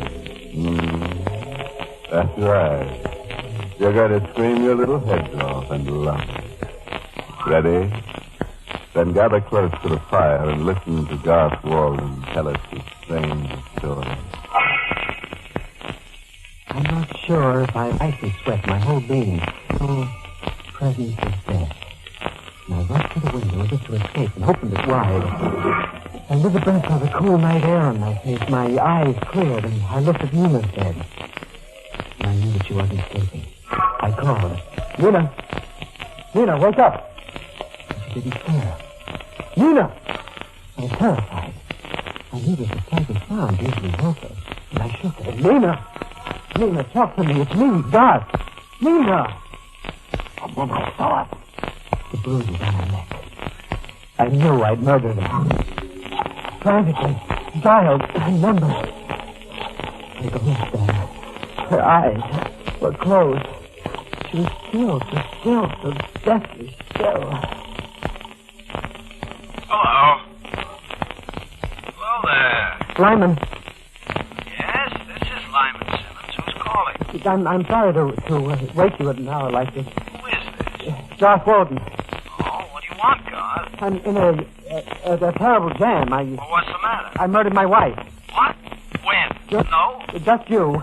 That's right. You're going to scream your little heads off and laugh. Ready? Then gather close to the fire and listen to Garth Walden tell us his strange story. I'm not sure if I icy sweat my whole being. Oh, presence of death. And I rushed to the window as if to escape and opened it wide. I with the breath of the cool night air on my face, my eyes cleared, and I looked at Nina's bed. And I knew that she wasn't sleeping. I called. Nina! Nina, wake up! She didn't stir. Nina! I was terrified. I knew that the slightest sound usually woke her, and I shook her. Nina! Nina, talk to me. It's me, Garth. Nina! And then I saw it. The bruises on her neck. I knew I'd murdered her. Frantically dialed her number. Take a look there. Her eyes were closed. She was still, so deathly still. Hello. Hello there. Lyman. Yes, this is Lyman Simmons. Who's calling? I'm sorry to wake you at an hour like this. Who is this? Garth Walden. Oh, what do you want, Garth? I'm in a terrible jam. Well, what's the matter? I murdered my wife. What? When? No? Just you.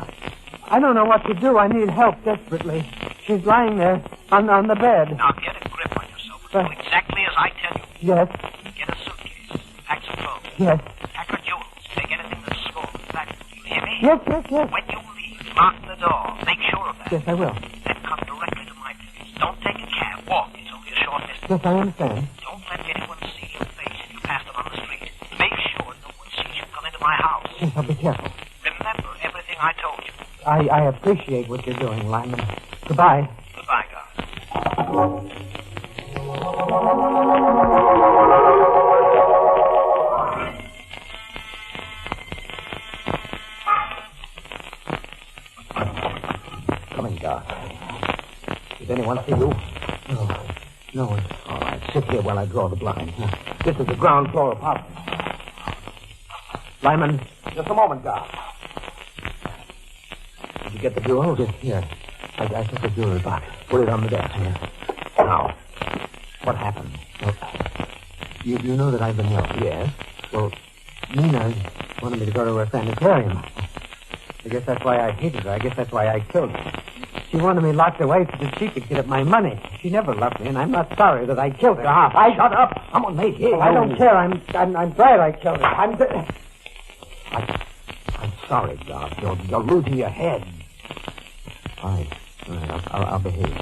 I don't know what to do. I need help desperately. She's lying there on the bed. Now get a grip on yourself. Do exactly as I tell you. Yes. Get a suitcase. Pack some clothes. Yes. Pack your jewels. Take anything that's small and pack it. You hear me? Yes. When you leave, lock the door. Make sure of that. Yes, I will. Then come directly to my place. Don't take a cab. Walk. It's only a short distance. Yes, I understand. Don't let anyone see your face if you pass them on the street. Make sure no one sees you come into my house. Yes, I'll be careful. Remember everything I told you. I appreciate what you're doing, Lyman. Goodbye. Goodbye, Garth. Come in, Garth. Did anyone see you? No. It's all right. Sit here while I draw the blind. This is the ground floor apartment. Lyman, just a moment, Doc. Did you get the jewels? Yes, here. I took the jewelry box. Put it on the desk. Here. Now, what happened? Well, you know that I've been ill. Yes. Well, Nina wanted me to go to her sanitarium. I guess that's why I hated her. I guess that's why I killed her. She wanted me locked away so that she could get at my money. She never loved me, and I'm not sorry that I killed her. Shut up. Someone made you. I don't care. I'm glad I killed her. I'm sorry, Doc. You're losing your head. All right. I'll behave.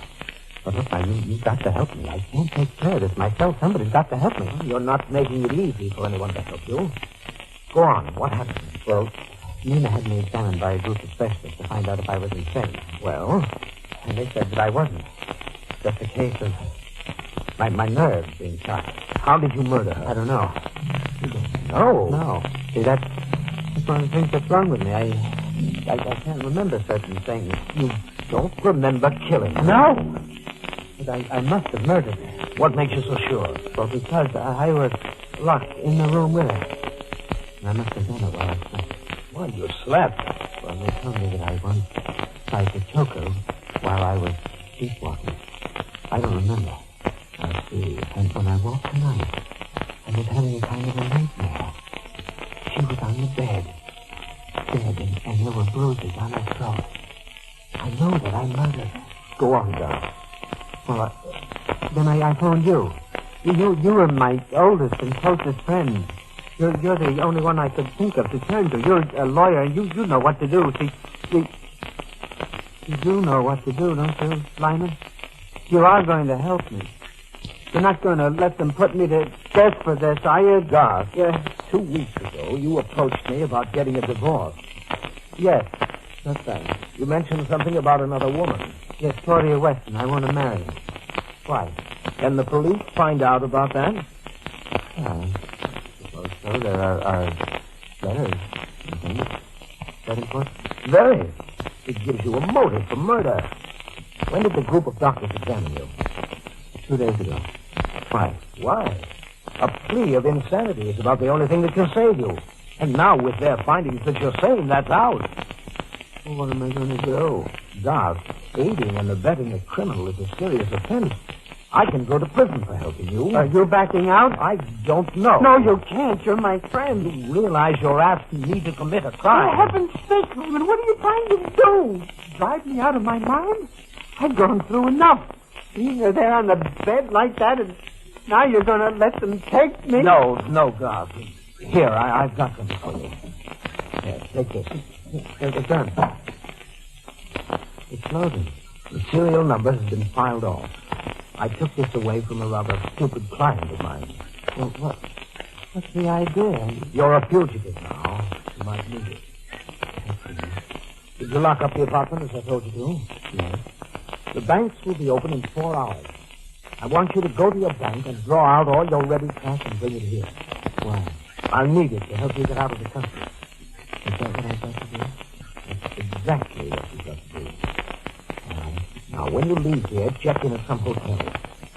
But look, you've got to help me. I can't take care of this myself. Somebody's got to help me. You're not making it easy for anyone to help you. Go on. What happened? Well, Nina had me examined by a group of specialists to find out if I was insane. Well? And they said that I wasn't. Just a case of my nerves being shot. How did you murder her? I don't know. No. See, that's one of the things that's wrong with me. I can't remember certain things. You don't remember killing her? No. But I must have murdered her. What makes you so sure? Well, because I was locked in the room with her. And I must have done it while I slept. Well, you slept? Well, they told me that I once tried to choke her while I was sleepwalking. I don't remember. I see. And when I woke tonight, I was having a kind of a nightmare. She was on the bed, dead, and there were bruises on her throat. I know that I murdered her. Go on, Gull. Well, then I phoned you. You were my oldest and closest friend. You're the only one I could think of to turn to. You're a lawyer, and you know what to do. See, you do know what to do, don't you, Lyman? You are going to help me. You're not going to let them put me to death for this, are you? Garth, 2 weeks ago, you approached me about getting a divorce. Yes, that's right. You mentioned something about another woman. Yes, Claudia Weston. I want to marry her. Why? Can the police find out about that? I suppose so. There are letters and things. Is that important? Very. It gives you a motive for murder. When did the group of doctors examine you? 2 days ago. Why? Why? A plea of insanity is about the only thing that can save you. And now with their findings that you're sane, that's out. Well, what am I going to do? Garth, aiding and abetting a criminal is a serious offense. I can go to prison for helping you. Are you backing out? I don't know. No, you can't. You're my friend. You realize you're asking me to commit a crime. For heaven's sake, Lyman, what are you trying to do? Drive me out of my mind? I've gone through enough. Seeing her there on the bed like that, and now you're going to let them take me? No, Garth. Here, I've got them for you. Here, take this. Here's the gun. It's loaded. The serial number has been filed off. I took this away from a rather stupid client of mine. Well, what's the idea? You're a fugitive now. You might need it. Did you lock up the apartment as I told you to? Yes. The banks will be open in 4 hours. I want you to go to your bank and draw out all your ready cash and bring it here. Why? I'll need it to help you get out of the country. Is that what I've got to do? That's exactly what you've got to do. Now, when you leave here, check in at some hotel.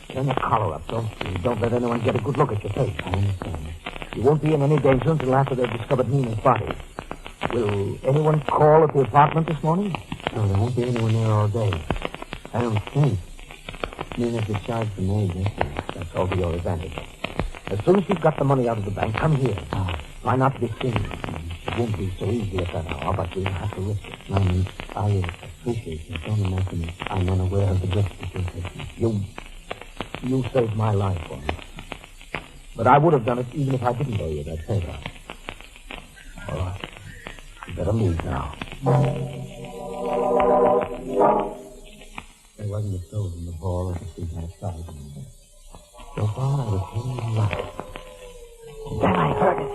Turn your collar up. Don't let anyone get a good look at your face. I understand. You won't be in any danger until after they've discovered Nina's body. Will anyone call at the apartment this morning? No, there won't be anyone there all day. I don't think. Nina's discharged from aid yesterday. That's all to your advantage. As soon as you've got the money out of the bank, come here. Try not to be seen. It won't be so easy at that hour, but we'll have to risk it. I appreciate it. Don't imagine I'm unaware of the risks that you're taking. You saved my life for me. But I would have done it even if I didn't owe you that favor. All right. You better leave now. There wasn't a soul in the hall or the street outside. So far, I was in luck. Then I heard it.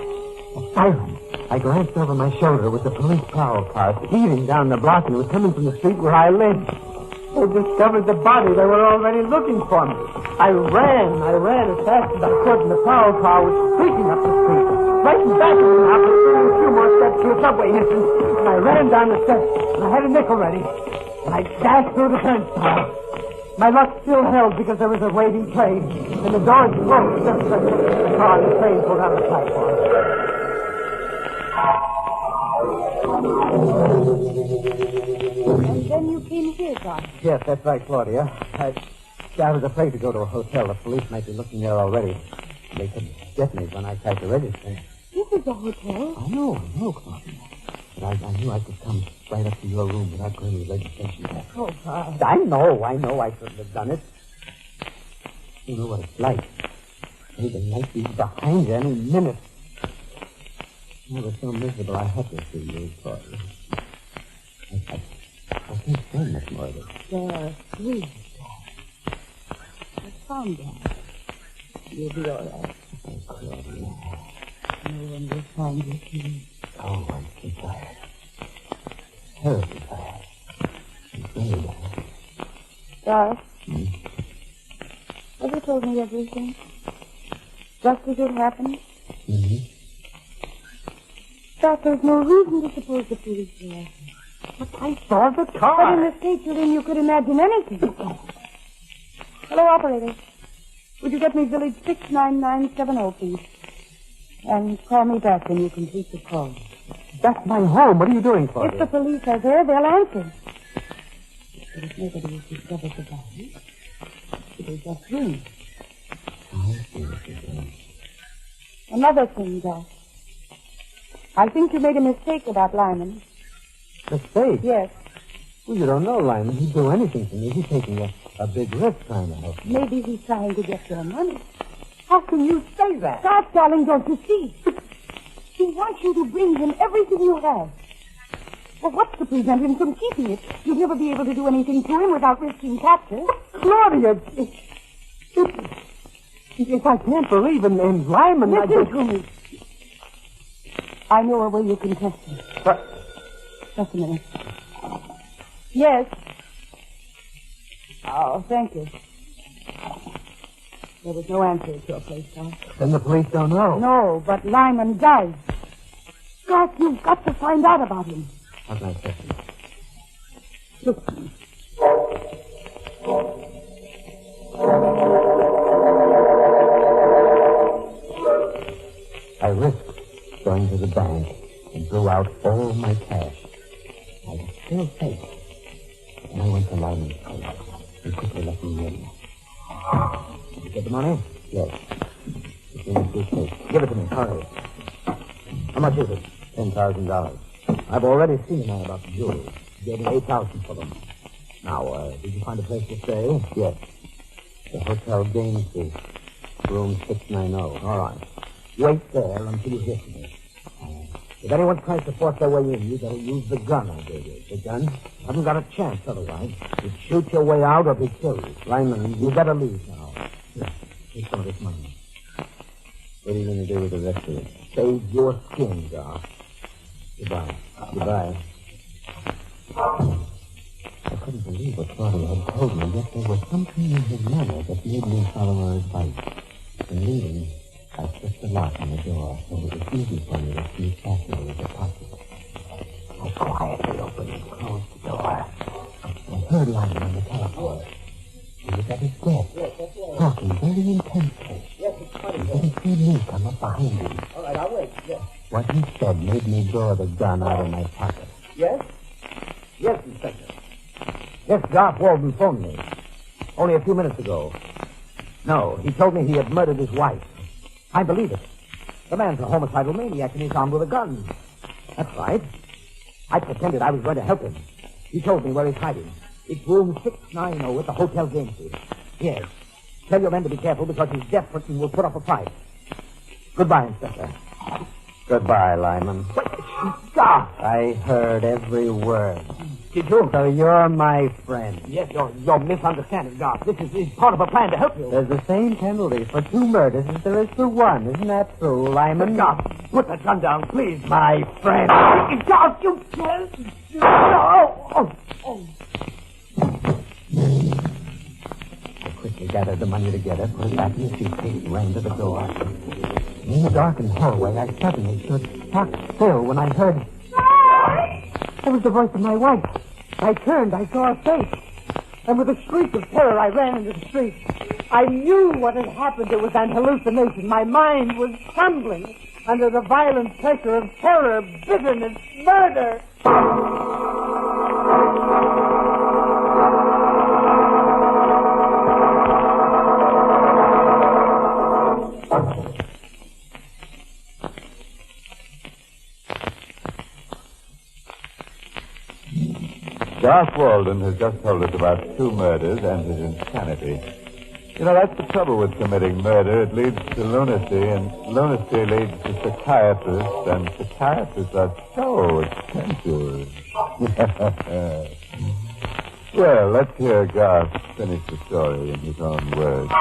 A siren. I glanced over my shoulder. It was the police prowl car speeding down the block, and it was coming from the street where I lived. They discovered the body. They were already looking for me. I ran as fast as I could, and the prowl car was streaking up the street. Right in back of me now, but a few more steps to a subway entrance, and I ran down the steps, and I had a nickel ready, and I dashed through the turnstile. My luck still held because there was a waiting train, and the doors closed just as I took the car and the train pulled out of the platform. And then you came here, Doc. Yes, that's right, Claudia. I was afraid to go to a hotel. The police might be looking there already. They could get me when I tried to register. This is a hotel. I know, Claudia. But I knew I could come right up to your room without going to the registration desk. Oh, God. I know. I shouldn't have done it. You know what it's like. They might be behind you any minute. I was so miserable I had to see you, Claudia. I can't say much more of it. Please. I found them. You'll be all right. Oh, Claudia. No one will find you, please. Oh, I'm so tired. Terribly tired. I'm very tired. Doc, have you told me everything? Just as it happened? Mm-hmm. Doc, there's no reason to suppose the police will ask me. But I saw the car. But in the state you're in, you could imagine anything. Hello, operator. Would you get me village 69970, please? And call me back when you complete the call. That's my home. What are you doing, Claudia? If the police are there, they'll answer. But if nobody has discovered the body, it'll just ring. Another thing, Doc. I think you made a mistake about Lyman. Mistake? Yes. Well, you don't know, Lyman. He'd do anything for me. He's taking a big risk trying to help me. Maybe he's trying to get your money. How can you say that? Stop, darling, don't you see? He wants you to bring him everything you have. Well, what's to prevent him from keeping it? You'll never be able to do anything to him without risking capture. Claudia, if I can't believe in Lyman, Listen to me. I know a way you can test him. What? Just a minute. Yes. Oh, thank you. There was no answer at your place, Doc. Then the police don't know. No, but Lyman does. Doc, you've got to find out about him. How can I test him? Listen. I risked going to the bank and drew out all my cash. I was still safe. And I went to Lyman's place and quickly let me in. Did you get the money? Yes. It's in the suitcase. Give it to me. Hurry. How much is it? $10,000. I've already seen the man about the jewelry. He gave me $8,000 for them. Now, did you find a place to stay? Yes. The Hotel Gainsborough, room 690. All right. Wait there until you hear from me. If anyone tries to force their way in, you better use the gun I gave you. The gun? You haven't got a chance otherwise. You shoot your way out or be killed. Lyman, you better leave now. Here, take some of this money. What are you going to do with the rest of it? Save your skin, Doc. Goodbye. Goodbye. I couldn't believe what Claudia had told me, yet there was something in his manner that made me follow her advice. In leaving, I slipped the lock on the door so it was easy for me to see fastening the pocket. I quietly opened and closed the door. I heard Lyman on the telephone. He was at his desk, talking very intensely. And then he heard me come up behind him. All right, I'll wait. Yes. What he said made me draw the gun out of my pocket. Yes? Yes, Inspector. Yes, Garth Walden phoned me. Only a few minutes ago. No, he told me he had murdered his wife. I believe it. The man's a homicidal maniac and he's armed with a gun. That's right. I pretended I was going to help him. He told me where he's hiding. It's room 690 at the Hotel Gainsborough. Yes. Tell your men to be careful because he's desperate and will put up a fight. Goodbye, Inspector. Goodbye, Lyman. Stop! I heard every word. Did you? So you're my friend. Yes, you're misunderstanding, Doc. This is part of a plan to help you. There's the same penalty for 2 murders as there is for 1. Isn't that true, Lyman? Doc, put that gun down, please. My friend. Doc, you can't. Oh. I quickly gathered the money together, put it back in the suitcase, and ran to the door. In the darkened hallway, I suddenly stood stock still when I heard... That was the voice of my wife. I turned. I saw her face. and with a shriek of terror, I ran into the street. I knew what had happened. It was an hallucination. My mind was trembling under the violent pressure of terror, bitterness, murder. Garth Walden has just told us about 2 murders and his insanity. You know, that's the trouble with committing murder. It leads to lunacy, and lunacy leads to psychiatrists, and psychiatrists are so expensive. Well, let's hear Garth finish the story in his own words.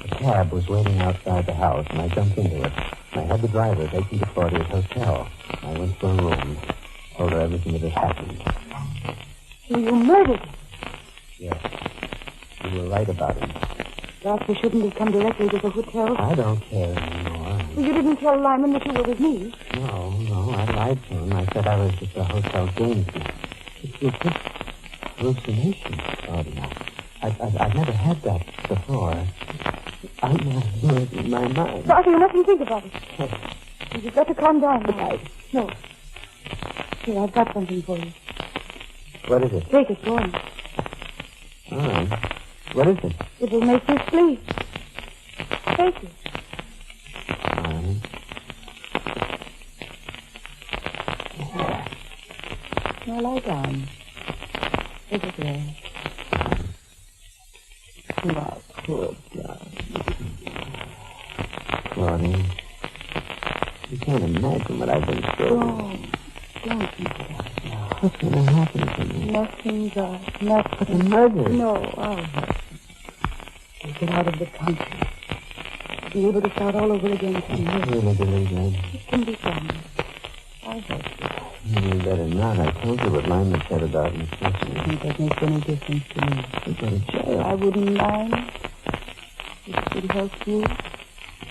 A cab was waiting outside the house, and I jumped into it. I had the driver take me to Claudia's hotel. I went to her room, told her everything that had happened. So you murdered him? Yes. You were right about him. Perhaps you shouldn't have come directly to the hotel. I don't care anymore. Well, you didn't tell Lyman that you were with me. No, I lied to him. I said I was just a hotel gamesman. It was just hallucination, Claudia. I've never had that before. I know it in my mind. Arthur, you mustn't think about it. You've got to calm down. No. Here, I've got something for you. What is it? Take it, go on. All right. What is it? It will make you sleep. Take it. All right. Now lie down. Is it there? Now, poor darling. Claudia, you can't imagine what I've been through. Don't think about it now. What's going to happen to me? Nothing, God. Nothing. But the murder. No, I'll help you. You'll get out of the country. Be able to start all over again soon. I really believe that. It can be done. I'll help you. You better not. I told you what Lyman said about necessity. I think that makes any difference to me. You go to jail. I wouldn't mind. It would help you.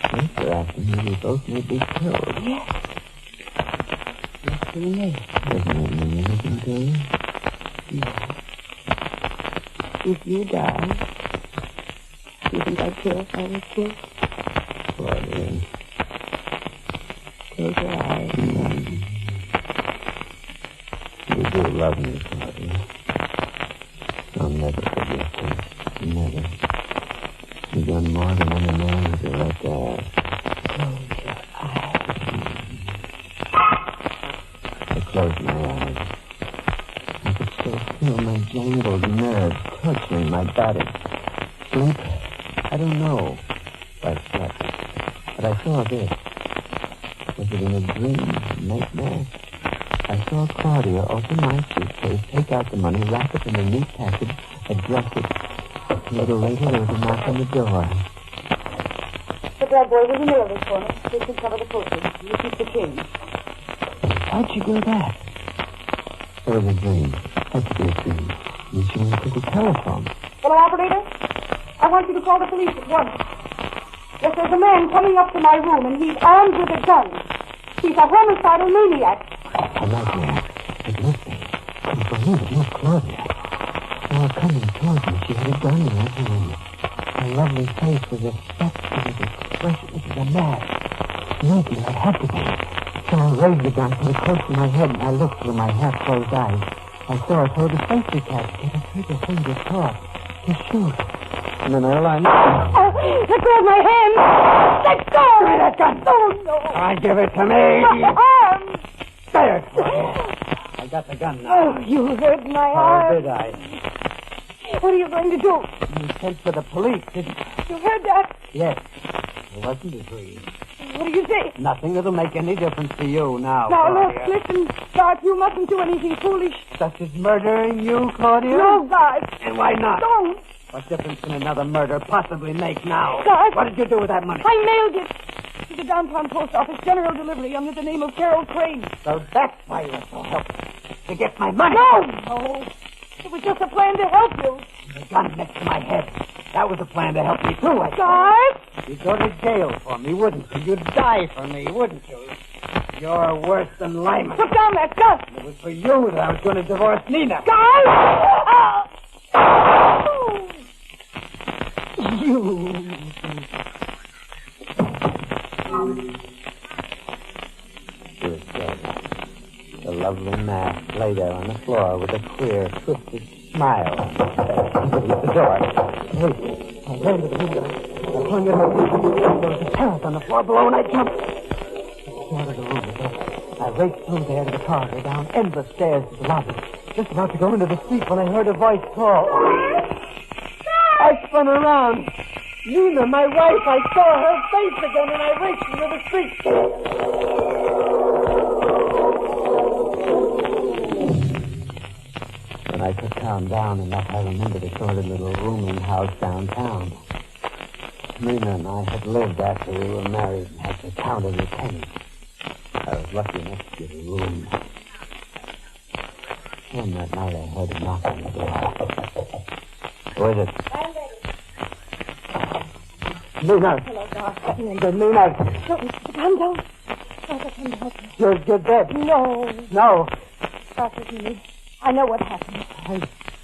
After me, we both may be killed. Yes. Yes, you may. Doesn't that mean anything to you? No. If you die, do you think I'd care if I was killed? Claudia. Close your eyes. You do love me, Claudia. I'll never forget that. Never. You've done more than any man would do right there. Close your eyes. I closed my eyes. I could still feel my jangled nerves torturing my body. Sleep? I don't know if I slept. But I saw this. Was it in a dream, nightmare? I saw Claudia open my suitcase, take out the money, wrap it in a neat package, address it. A little later, there was a knock on the door. The black boy was in the middle of this corner. This should cover the postage. You keep the change. Why'd you do that? It was a dream. Had to be a dream. You should have took a telephone. Hello, operator? I want you to call the police at once. Yes, there's a man coming up to my room, and he's armed with a gun. He's a homicidal maniac. A nightmare. It was me. Couldn't believe it. No, Claudia. Saw her coming towards me. She had a gun in her hand. Her lovely face was affected with expression. It was a mask. Maybe it had to be. So I raised the gun, put it close to my head, and I looked through my half-closed eyes. I saw her throw the safety catch, get her trigger finger caught, to shoot. And then I aligned. Oh, let go of my hand! Let go! Give me that gun! Oh, no! Give it to me! My arm! There, I got the gun now. Oh, you hurt my arm. How did I? What are you going to do? You sent for the police, didn't you? You heard that? Yes. It wasn't a dream. What do you say? Nothing that'll make any difference to you now, Now, Claudia. look, listen, Garth, you mustn't do anything foolish. Such as murdering you, Claudia? No, Garth. And why not? Don't. What difference can another murder possibly make now? Garth. What did you do with that money? I mailed it to the downtown post office, general delivery, under the name of Carol Crane. So that's why you're so helpless. To get my money. No. It was just a plan to help you. The gun next to my head. That was a plan to help me, too, I Garth? You'd go to jail for me, wouldn't you? You'd die for me, wouldn't you? You're worse than Lyman. Put down that gun. It was for you that I was going to divorce Nina. Gull! Good God. The lovely mask lay there on the floor with a queer, twisted smile on his face. The door. Hey, I ran to the window. I hung in my feet. There was a terrace on the floor below, and I jumped. Out of the room again. I raced through there to the corridor, down endless stairs to the lobby. Just about to go into the street when I heard a voice call. I spun around. Nina, my wife, I saw her face again, and I raced into the street. When I took town down enough, I remembered a sordid little rooming house downtown. Nina and I had lived after we were married and had to count every penny. I was lucky enough to get a room. And that night I heard a knock on the door. Who is it? Nina. Hello, Doc. Nina. Don't, come down. Doc, I come to help you. You're dead. No. No. Doc, listen to me. I know what happened.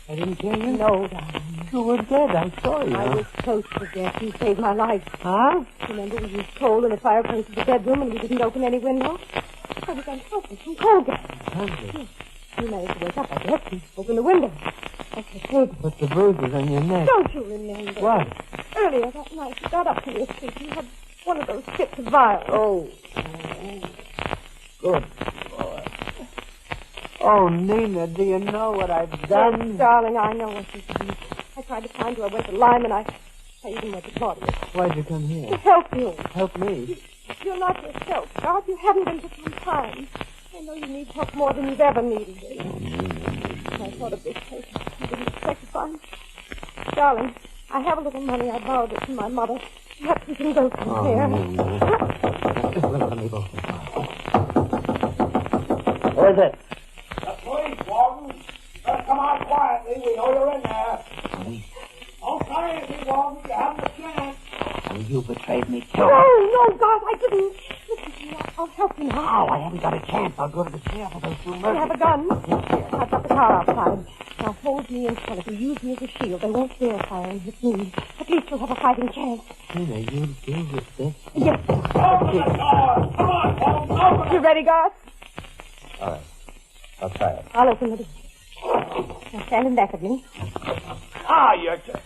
I didn't kill you? No, darling. You were dead. I'm sorry. I was close to death. You saved my life. Huh? Remember, we used coal in the fireplace of the bedroom and we didn't open any window? I was unhelpless from coal gas. You managed to wake up, I guess, and open the window. I saved you. But the bruises on your neck. Don't you remember? What? Earlier that night, you got up to your feet. You had one of those fits of violence. Oh. Good boy. Oh, Nina, do you know what I've done? Yes, darling, I know what you've done. I tried to find you. I went to Lyman. I even went to Claudia. Why'd you come here? To help you. Help me? You're not yourself, Doc. You haven't been for some time. I know you need help more than you've ever needed it. I thought of this place. I didn't expect to find. Darling, I have a little money. I borrowed it from my mother. Perhaps we can go from here. Just let me go. Who is it? The police, Walton. Better come out quietly. We know you're in there. Don't say anything, Walton. You haven't a chance. Oh, you betrayed me, too. No, Doc, I didn't. Listen to me. I'll help you now. Oh, I haven't got a chance. I'll go to the sheriff for those two I murders. have a gun. Here, I've got the car outside. Now hold me in front of you. Use me as a shield. They won't dare fire and hit me. At least we'll have a fighting chance. Nina, you'll do this. Yes. Open the door. Come on, Walton. Open You ready, Garth? All right. I'll try it. I'll open the door. Now stand in back of me. Ah, you're just...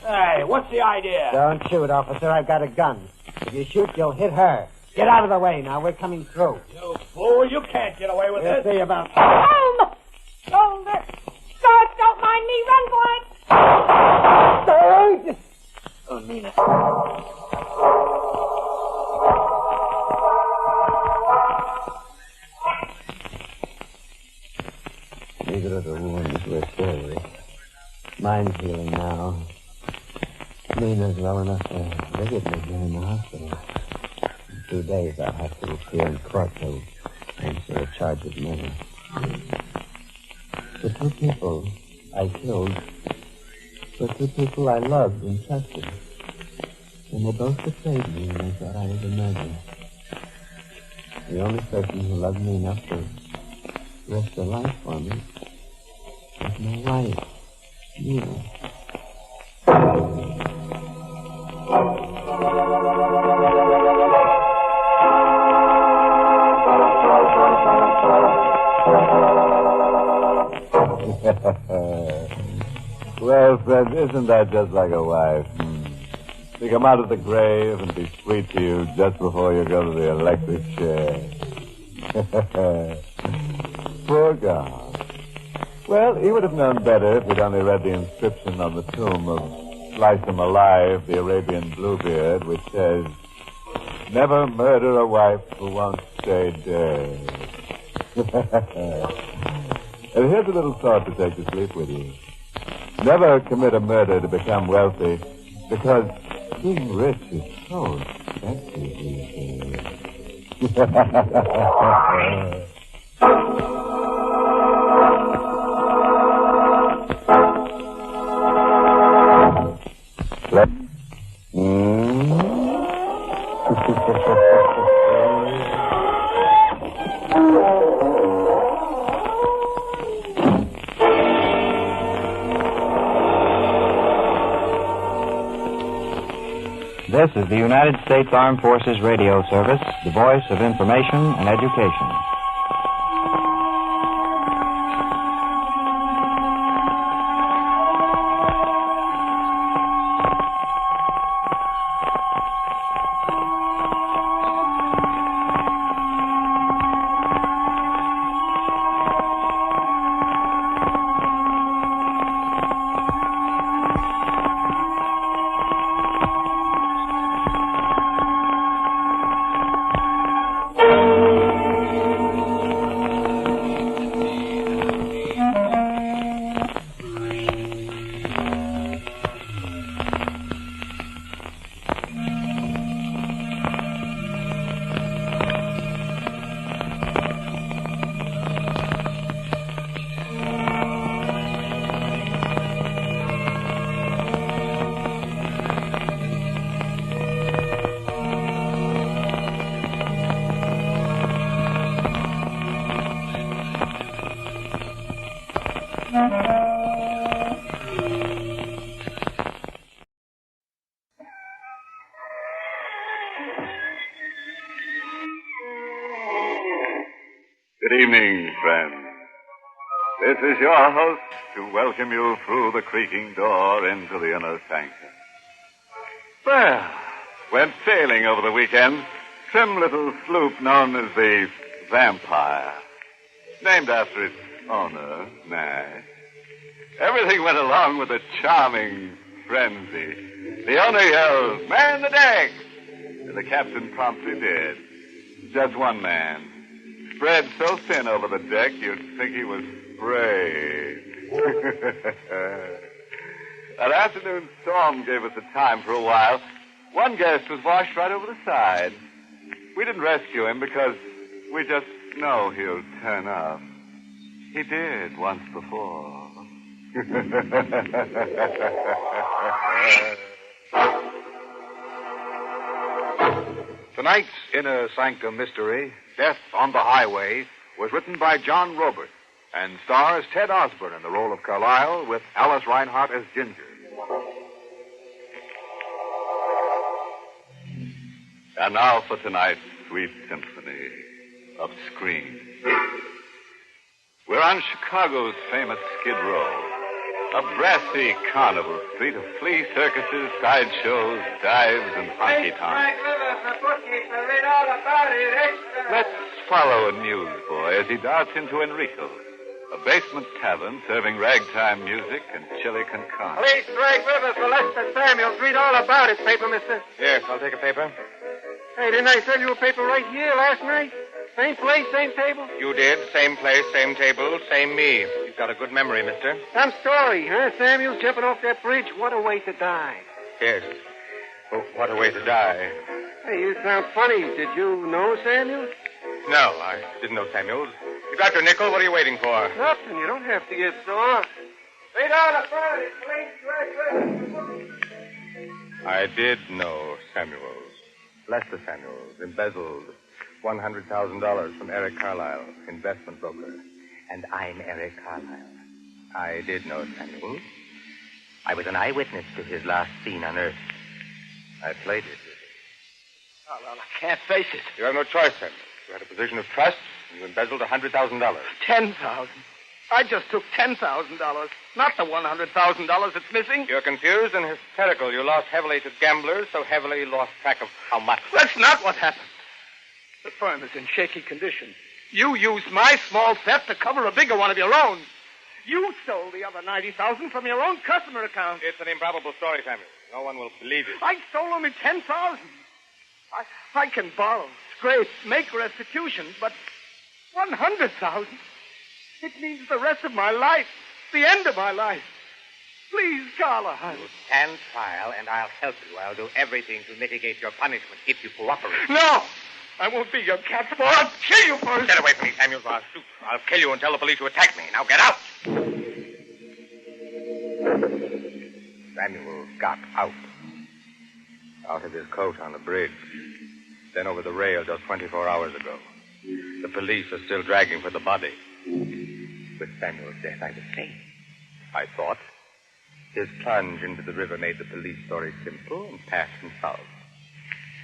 Hey, what's the idea? Don't shoot, officer. I've got a gun. If you shoot, you'll hit her. Get out of the way now. We're coming through. You fool. You can't get away with We'll this. see about... Hold! Hold it! Garth, don't mind me. Run for it! Oh, Nina. Neither of the wounds were serious. Mine's healing now. Nina's well enough to visit me here in the hospital. In 2 days, I'll have to appear in court to answer a charge of murder. The two people I killed were two people I loved and trusted. And they both betrayed me when they thought I was a murderer. The only person who loved me enough to risk her life for me was my wife, Nina. Well, friend, isn't that just like a wife? To come out of the grave and be sweet to you just before you go to the electric chair. Poor God. Well, he would have known better if he'd only read the inscription on the tomb of Slice Him Alive, the Arabian Bluebeard, which says, "Never murder a wife who won't stay dead." And here's a little thought to take to sleep with you. Never commit a murder to become wealthy, because being rich is so expensive these days. This is the United States Armed Forces Radio Service, the voice of information and education. Good evening, friends. This is your host to welcome you through the creaking door into the inner sanctum. Well, went sailing over the weekend. Trim little sloop known as the Vampire. Named after its owner, Nash. Everything went along with a charming frenzy. The owner yelled, "Man the deck!" And the captain promptly did. Just one man. Spread so thin over the deck, you'd think he was sprayed. An afternoon storm gave us the time for a while. One guest was washed right over the side. We didn't rescue him because we just know he'll turn up. He did once before. Tonight's Inner Sanctum Mystery, Death on the Highway, was written by John Robert and stars Ted Osborne in the role of Carlyle with Alice Reinhardt as Ginger. And now for tonight's sweet symphony of screams. We're on Chicago's famous Skid Row. A brassy carnival street of flea circuses, sideshows, dives, and honky-tonks. Let's follow a newsboy as he darts into Enrico's, a basement tavern serving ragtime music and chili con carne. Police drag Rivers for Lester Samuels. Read all about it, paper, mister. Yes, I'll take a paper. Hey, didn't I sell you a paper right here last night? Same place, same table? You did. Same place, same table, same me. You've got a good memory, mister. Some story, huh? Samuels jumping off that bridge. What a way to die. Yes. Oh, what a way to die. Hey, you sound funny. Did you know Samuels? No, I didn't know Samuels. You got your nickel. What are you waiting for? Nothing. You don't have to get sore. Lay down the front of it, please. I did know Samuels. Lester Samuels, embezzled $100,000 from Eric Carlyle, investment broker. And I'm Eric Carlyle. I did know Samuels. I was an eyewitness to his last scene on Earth. I played it. Oh, well, I can't face it. You have no choice, Samuels. You had a position of trust, and you embezzled $100,000. $10,000. I just took $10,000, not the $100,000 that's missing. You're confused and hysterical. You lost heavily to gamblers, so heavily you lost track of how much. That's not what happened. The firm is in shaky condition. You used my small theft to cover a bigger one of your own. You stole the other $90,000 from your own customer account. It's an improbable story, Samuel. No one will believe it. I stole only $10,000. I can borrow, scrape, make restitution, but $100,000. It means the rest of my life, the end of my life. Please, Carla. You stand trial, and I'll help you. I'll do everything to mitigate your punishment if you cooperate. No! I won't be your cat's paw. I'll kill you first. Get away from me, Samuel, or I'll shoot. I'll kill you and tell the police you attacked me. Now get out! Samuel got out. Out of his coat on the bridge. Then over the rail just 24 hours ago. The police are still dragging for the body. With Samuel's death, I was safe. I thought. His plunge into the river made the police story simple and passed and solved.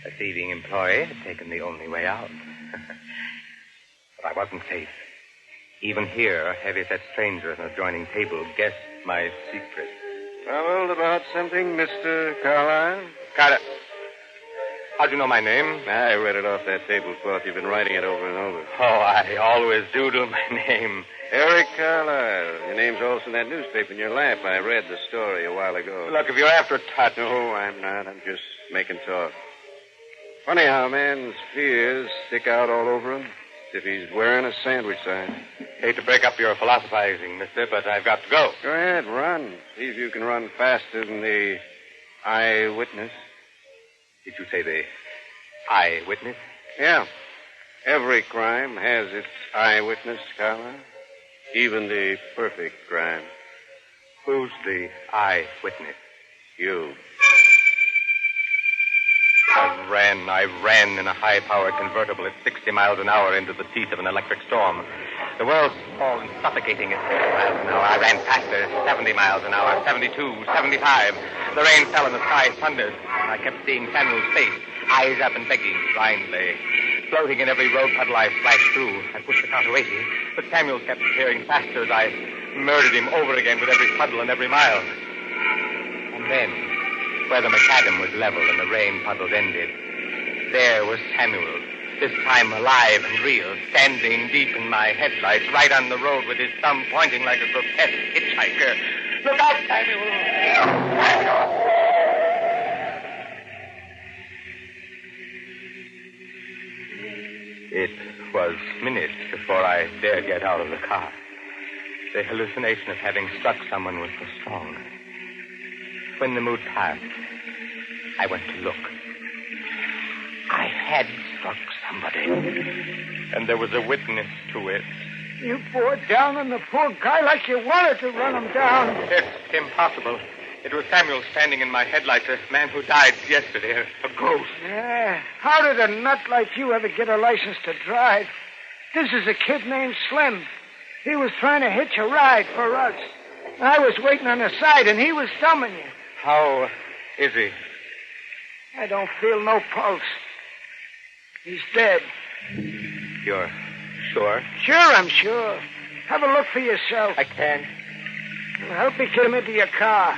A thieving employee had taken the only way out. But I wasn't safe. Even here, a heavy-set stranger at an adjoining table guessed my secret. Troubled about something, Mr. Carlyle? Carter. How'd you know my name? I read it off that tablecloth. You've been writing it over and over. Oh, I always do my name. Eric Carlyle. Your name's also in that newspaper in your lap. I read the story a while ago. Look, if you're after a touch... No, I'm not. I'm just making talk. Funny how a man's fears stick out all over him. As if he's wearing a sandwich sign. Hate to break up your philosophizing, mister, but I've got to go. Go ahead, run. See if you can run faster than the eyewitness. Did you say the eyewitness? Yeah. Every crime has its eyewitness, Carla. Even the perfect crime. Who's the eyewitness? You. I ran in a high-powered convertible at 60 miles an hour into the teeth of an electric storm. The world's small and suffocating at 60 miles an hour. I ran faster, 70 miles an hour, 72, 75. The rain fell and the sky thundered. I kept seeing Samuel's face, eyes up and begging blindly. Floating in every road puddle I splashed through. I pushed the car to 80, but Samuel kept appearing faster as I murdered him over again with every puddle and every mile. And then, where the macadam was level and the rain puddles ended, there was Samuel, this time alive and real, standing deep in my headlights, right on the road with his thumb pointing like a grotesque hitchhiker. Look out, Samuel! It was minutes before I dared get out of the car. The hallucination of having struck someone was so strong. When the mood passed, I went to look. I had struck somebody. And there was a witness to it. You bore down on the poor guy like you wanted to run him down. It's impossible. It was Samuel standing in my headlights, a man who died yesterday, a ghost. Yeah. How did a nut like you ever get a license to drive? This is a kid named Slim. He was trying to hitch a ride for us. I was waiting on the side, and he was thumbing you. How is he? I don't feel no pulse. He's dead. You're sure? Sure, I'm sure. Have a look for yourself. I can't. Well, help me get him into your car.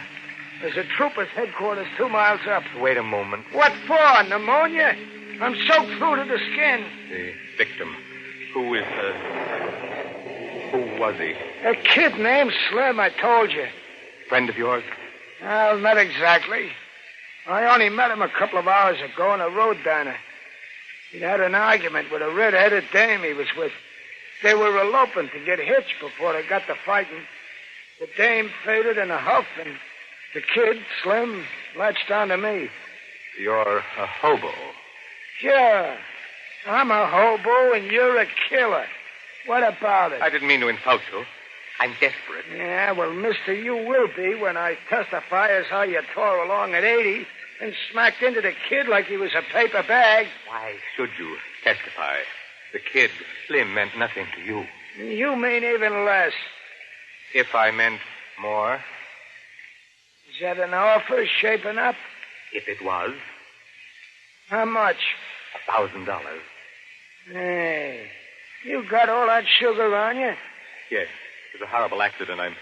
There's a trooper's headquarters 2 miles up. Wait a moment. What for? Pneumonia? I'm soaked through to the skin. The victim. Who was he? A kid named Slim, I told you. Friend of yours? Well, not exactly. I only met him a couple of hours ago in a road diner. He'd had an argument with a red-headed dame he was with. They were eloping to get hitched before they got to fighting. The dame faded in a huff, and the kid, Slim, latched onto me. You're a hobo. Sure. I'm a hobo, and you're a killer. What about it? I didn't mean to insult you. I'm desperate. Yeah, well, mister, you will be when I testify as how you tore along at 80 and smacked into the kid like he was a paper bag. Why should you testify? The kid, Slim, meant nothing to you. You mean even less. If I meant more? Is that an offer shaping up? If it was. How much? $1,000. Hey, you got all that sugar on you? Yes. It was a horrible accident. I'm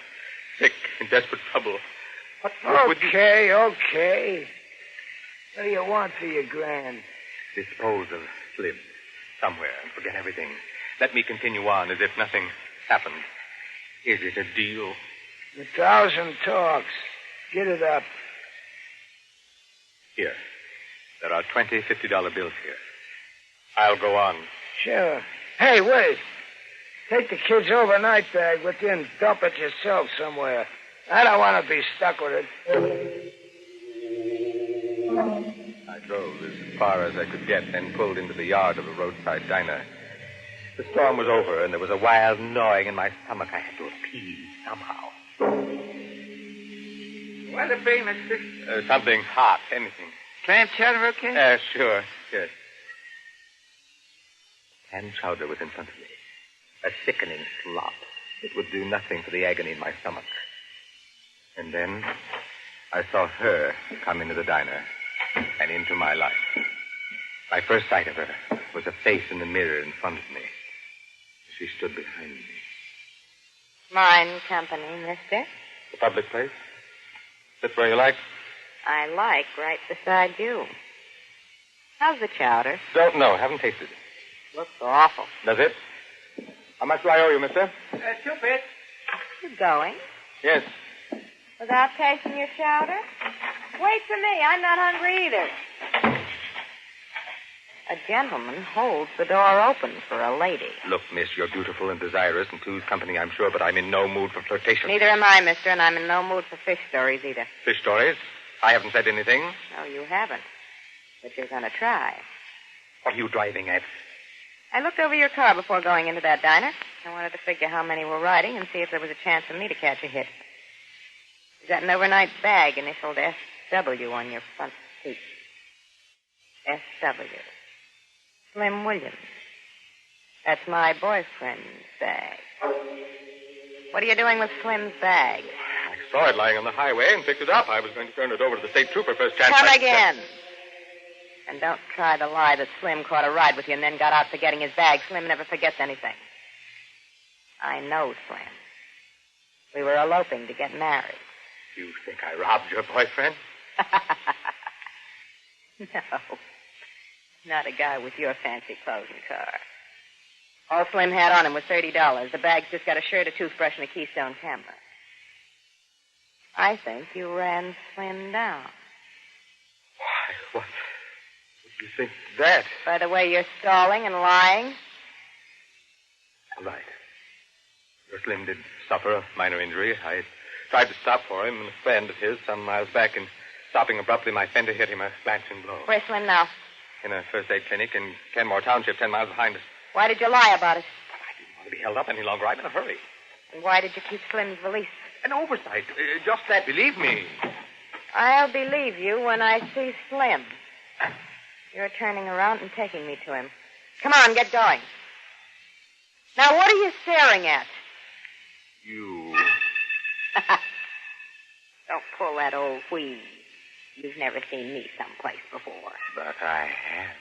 sick, in desperate trouble. Okay. What do you want for your grand? Dispose of Slim somewhere and forget everything. Let me continue on as if nothing happened. Is it a deal? 1,000 talks. Get it up. Here. There are 20 $50 bills here. I'll go on. Sure. Hey, wait. Take the kid's overnight bag with you and dump it yourself somewhere. I don't want to be stuck with it. I drove as far as I could get, then pulled into the yard of a roadside diner. The storm was over, and there was a wild gnawing in my stomach. I had to appease somehow. What'll it be, mister? Something hot, anything. Clam chowder, okay? Sure. Yes. Clam chowder was in front of me. A sickening slop. It would do nothing for the agony in my stomach. And then I saw her come into the diner and into my life. My first sight of her was a face in the mirror in front of me. She stood behind me. Mine company, mister. The public place? Sit where you like. I like right beside you. How's the chowder? Don't know. Haven't tasted it. Looks awful. Does it? How much do I owe you, mister? 2 bits. You going? Yes. Without tasting your chowder? Wait for me. I'm not hungry either. A gentleman holds the door open for a lady. Look, miss, you're beautiful and desirous and two's company, I'm sure, but I'm in no mood for flirtation. Neither am I, mister, and I'm in no mood for fish stories either. Fish stories? I haven't said anything. No, you haven't. But you're going to try. What are you driving at? I looked over your car before going into that diner. I wanted to figure how many were riding and see if there was a chance for me to catch a hit. You got an overnight bag initialed SW on your front seat. SW. Slim Williams. That's my boyfriend's bag. What are you doing with Slim's bag? I saw it lying on the highway and picked it up. I was going to turn it over to the state trooper first chance. Come again. And don't try the lie that Slim caught a ride with you and then got out forgetting his bag. Slim never forgets anything. I know Slim. We were eloping to get married. You think I robbed your boyfriend? No. Not a guy with your fancy clothes and car. All Slim had on him was $30. The bag's just got a shirt, a toothbrush, and a Keystone camera. I think you ran Slim down. Why, what do you think that? By the way you're stalling and lying? Right. Your Slim did suffer a minor injury. I tried to stop for him, and a friend of his some miles back, and stopping abruptly, my fender hit him a glancing blow. Where's Slim now? In a first aid clinic in Kenmore Township, 10 miles behind us. Why did you lie about it? I didn't want to be held up any longer. I'm in a hurry. And why did you keep Slim's valise? An oversight. Just that, believe me. I'll believe you when I see Slim. You're turning around and taking me to him. Come on, get going. Now, what are you staring at? You. Don't pull that old wheeze. You've never seen me someplace before. But I have.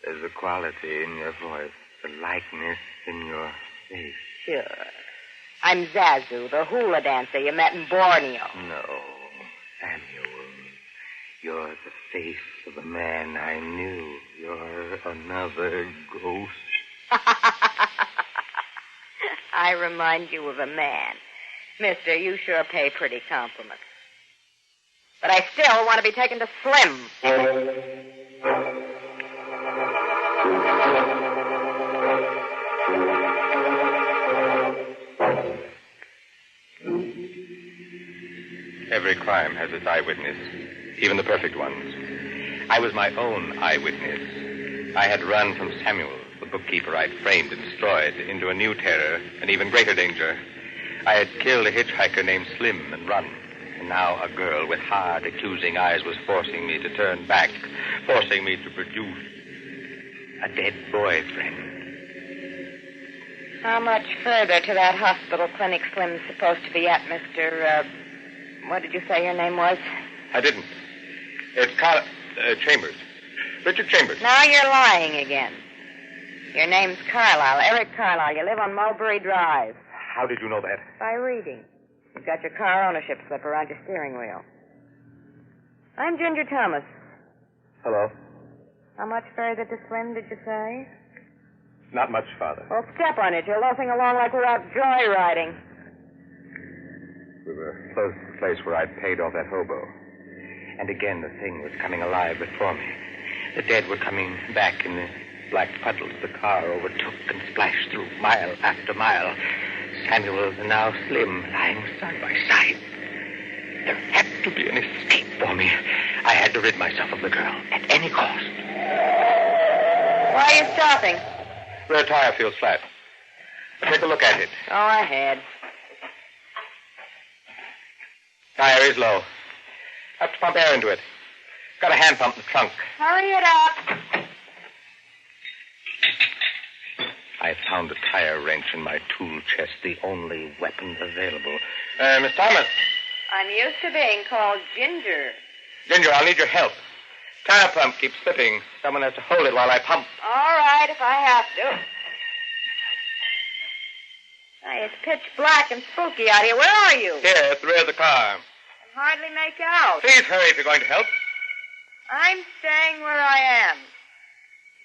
There's a quality in your voice, a likeness in your face. Sure. I'm Zazu, the hula dancer you met in Borneo. No, Samuel. You're the face of a man I knew. You're another ghost. I remind you of a man. Mister, you sure pay pretty compliments. But I still want to be taken to Slim. Every crime has its eyewitness, even the perfect ones. I was my own eyewitness. I had run from Samuel, the bookkeeper I'd framed and destroyed, into a new terror, an even greater danger. I had killed a hitchhiker named Slim and run. And now a girl with hard, accusing eyes was forcing me to turn back, forcing me to produce a dead boyfriend. How much further to that hospital clinic Slim's supposed to be at, Mr. What did you say your name was? I didn't. It's Chambers. Richard Chambers. Now you're lying again. Your name's Carlisle, Eric Carlisle. You live on Mulberry Drive. How did you know that? By reading. You've got your car ownership slip around your steering wheel. I'm Ginger Thomas. Hello. How much further to Slim, did you say? Not much, Father. Well, step on it. You're loafing along like we're out joyriding. We were close to the place where I'd paid off that hobo. And again, the thing was coming alive before me. The dead were coming back in the black puddles the car overtook and splashed through mile after mile. Samuel and now Slim lying side by side. There had to be an escape for me. I had to rid myself of the girl at any cost. Why are you stopping? Rear tire feels flat. Take a look at it. Go ahead. Tire is low. Have to pump air into it. Got a hand pump in the trunk. Hurry it up. I found a tire wrench in my tool chest, the only weapon available. Miss Thomas. I'm used to being called Ginger. Ginger, I'll need your help. Tire pump keeps slipping. Someone has to hold it while I pump. All right, if I have to. Hey, it's pitch black and spooky out here. Where are you? Here, at the rear of the car. I can hardly make out. Please hurry if you're going to help. I'm staying where I am.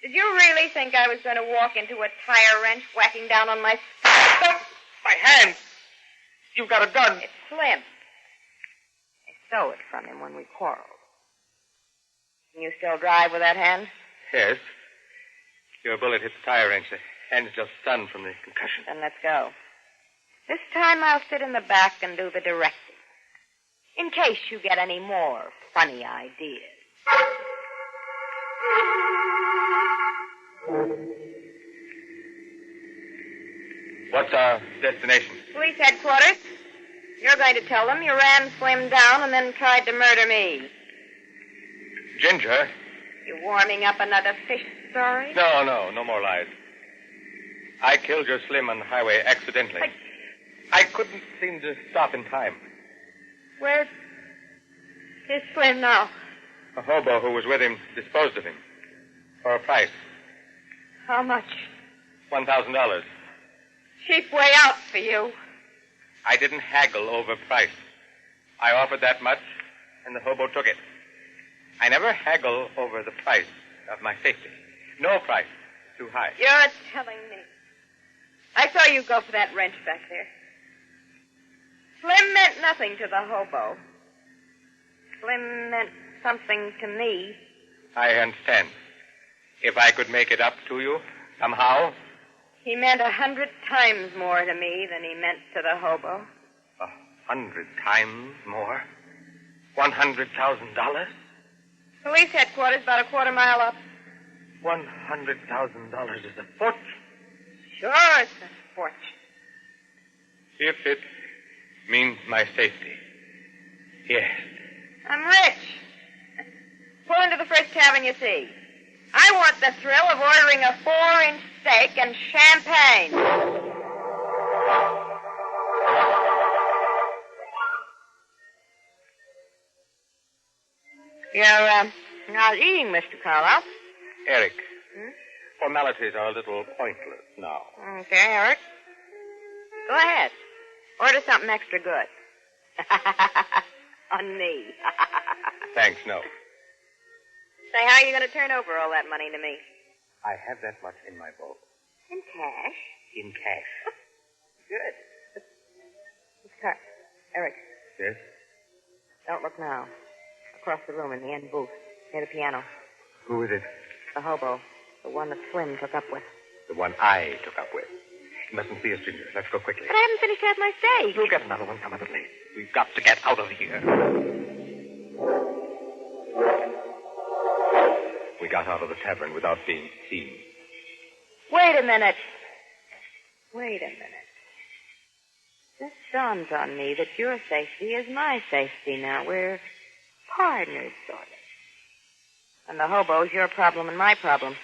Did you really think I was going to walk into a tire wrench whacking down on my... My hand! You've got a gun. It's Slim. I stole it from him when we quarreled. Can you still drive with that hand? Yes. Your bullet hit the tire wrench. The hand's just stunned from the concussion. Then let's go. This time I'll sit in the back and do the directing. In case you get any more funny ideas. What's our destination? Police headquarters. You're going to tell them you ran Slim down and then tried to murder me. Ginger? You warming up another fish story? No more lies. I killed your Slim on the highway accidentally. I couldn't seem to stop in time. Where is Slim now? A hobo who was with him disposed of him. For a price. How much? $1,000. Cheap way out for you. I didn't haggle over price. I offered that much, and the hobo took it. I never haggle over the price of my safety. No price too high. You're telling me. I saw you go for that wrench back there. Slim meant nothing to the hobo. Slim meant something to me. I understand. If I could make it up to you, somehow. He meant 100 times more to me than he meant to the hobo. 100 times more? $100,000? Police headquarters about a quarter mile up. $100,000 is a fortune. Sure, it's a fortune. If it means my safety. Yes. I'm rich. Pull into the first tavern you see. I want the thrill of ordering a 4-inch steak and champagne. You're not eating, Mr. Carlisle. Eric, formalities are a little pointless now. Okay, Eric. Go ahead. Order something extra good. On me. Thanks, no. Say, how are you going to turn over all that money to me? I have that much in my vault. In cash? In cash. Good. Eric. Yes? Don't look now. Across the room in the end booth, near the piano. Who is it? The hobo. The one that Slim took up with. The one I took up with. You mustn't see us, Ginger. Let's go quickly. But I haven't finished half my steak. You'll get another one some other place. We've got to get out of here. We got out of the tavern without being seen. Wait a minute. This dawns on me that your safety is my safety now. We're partners, sort of. And the hobo's your problem and my problem.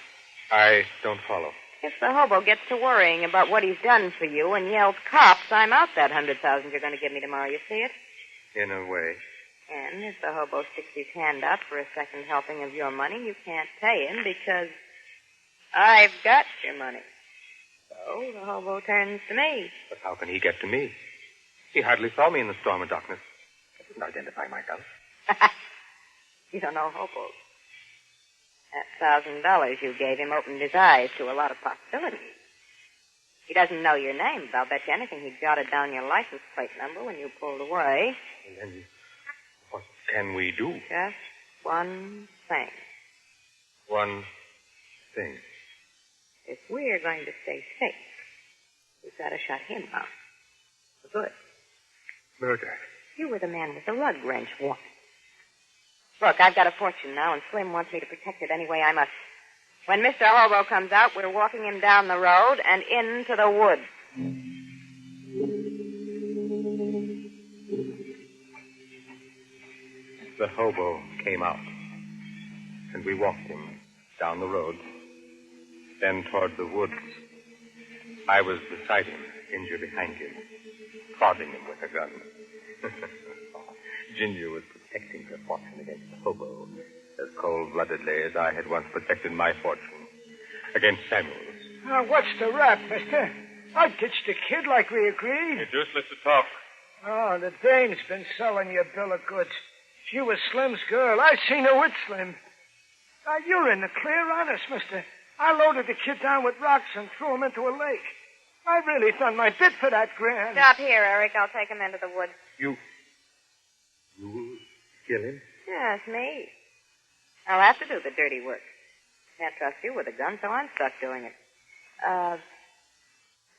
I don't follow. If the hobo gets to worrying about what he's done for you and yells cops, I'm out that $100,000 you're going to give me tomorrow. You see it? In a way. And if the hobo sticks his hand up for a second helping of your money, you can't pay him because I've got your money. So the hobo turns to me. But how can he get to me? He hardly saw me in the storm of darkness. I didn't identify myself. You don't know hobos. That $1,000 you gave him opened his eyes to a lot of possibilities. He doesn't know your name, but I'll bet you anything he jotted down your license plate number when you pulled away. And then what can we do? Just one thing. One thing. If we're going to stay safe, we've got to shut him out. For good. Murder. You were the man with the lug wrench once. Look, I've got a fortune now, and Slim wants me to protect it any way I must. When Mr. Hobo comes out, we're walking him down the road and into the woods. The hobo came out, and we walked him down the road, then toward the woods. I was beside him, Ginger behind him, prodding him with a gun. Ginger was protecting her fortune against the hobo. as cold-bloodedly as I had once protected my fortune against Samuel's. Now, what's the rap, mister? I ditched the kid like we agreed. It's useless to talk. Oh, the dame's been selling you a bill of goods. She was Slim's girl. I seen her with Slim. Now, you're in the clear, honest, mister. I loaded the kid down with rocks and threw him into a lake. I really done my bit for that grand. Stop here, Eric. I'll take him into the woods. You will kill him? Yeah, it's me. I'll have to do the dirty work. Can't trust you with a gun, so I'm stuck doing it.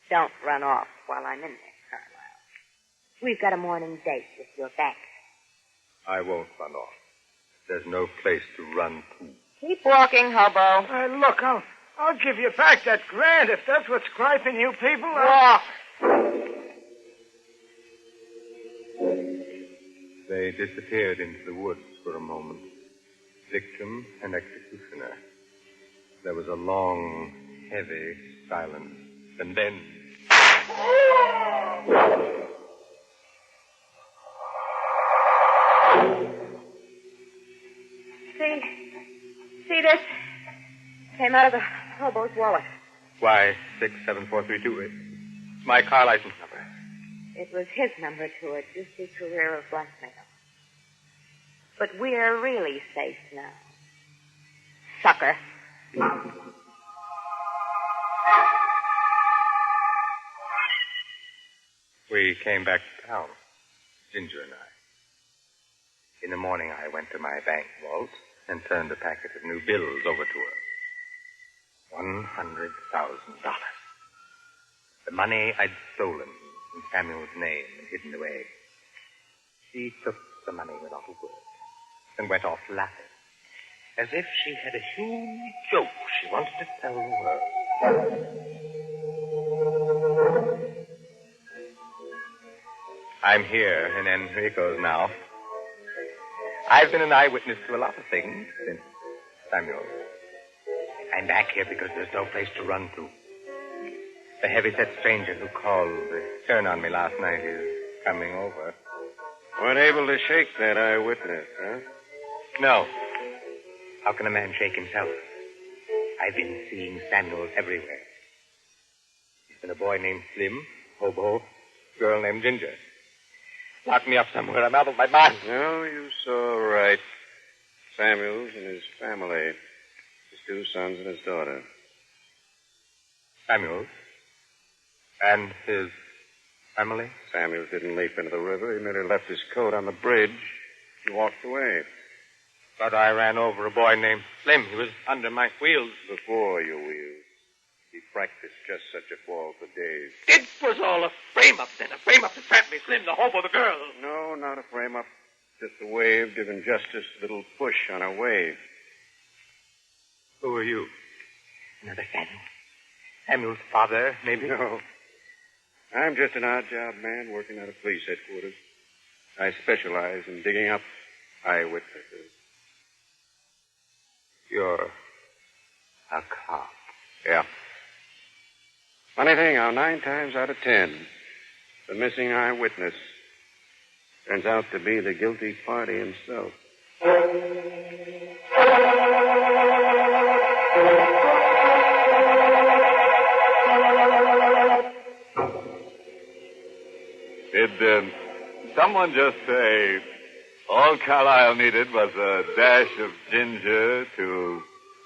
Don't run off while I'm in there, Carlisle. We've got a morning date with your bank. I won't run off. There's no place to run to. Keep walking, hobo. Look, I'll give you back that grand if that's what's griping you people. Walk. They disappeared into the woods for a moment. Victim and executioner. There was a long, heavy silence. And then... See this? Came out of the hobo's wallet. Why, 67432. It's my car license number. It was his number to a juicy career of blackmail. But we're really safe now. Sucker. We came back to town, Ginger and I. In the morning, I went to my bank vault and turned a packet of new bills over to her. $100,000. The money I'd stolen in Samuel's name and hidden away. She took the money without a word and went off laughing, as if she had a huge joke she wanted to tell the world. I'm here in Enrico's now. I've been an eyewitness to a lot of things since Samuel. I'm back here because there's no place to run to. The heavy-set stranger who called the turn on me last night is coming over. Weren't able to shake that eyewitness, huh? No. How can a man shake himself? I've been seeing Samuel everywhere. He's been a boy named Slim, hobo, girl named Ginger. Lock me up somewhere. I'm out of my mind. No, you saw right. Samuels and his family. His 2 sons and his daughter. Samuels? And his family? Samuels didn't leap into the river. He merely left his coat on the bridge and walked away. But I ran over a boy named Slim. He was under my wheels. Before your wheels. He practiced just such a fall for days. It was all a frame-up, then. A frame-up to trap me, Slim, the hobo, the girl. No, not a frame-up. Just a wave giving justice a little push on a wave. Who are you? Another Samuel? Samuel's father, maybe? No. I'm just an odd-job man working out of police headquarters. I specialize in digging up eyewitnesses. You're a cop. Yeah. Funny thing, how 9 times out of 10, the missing eyewitness turns out to be the guilty party himself. Did someone just say all Carlisle needed was a dash of ginger to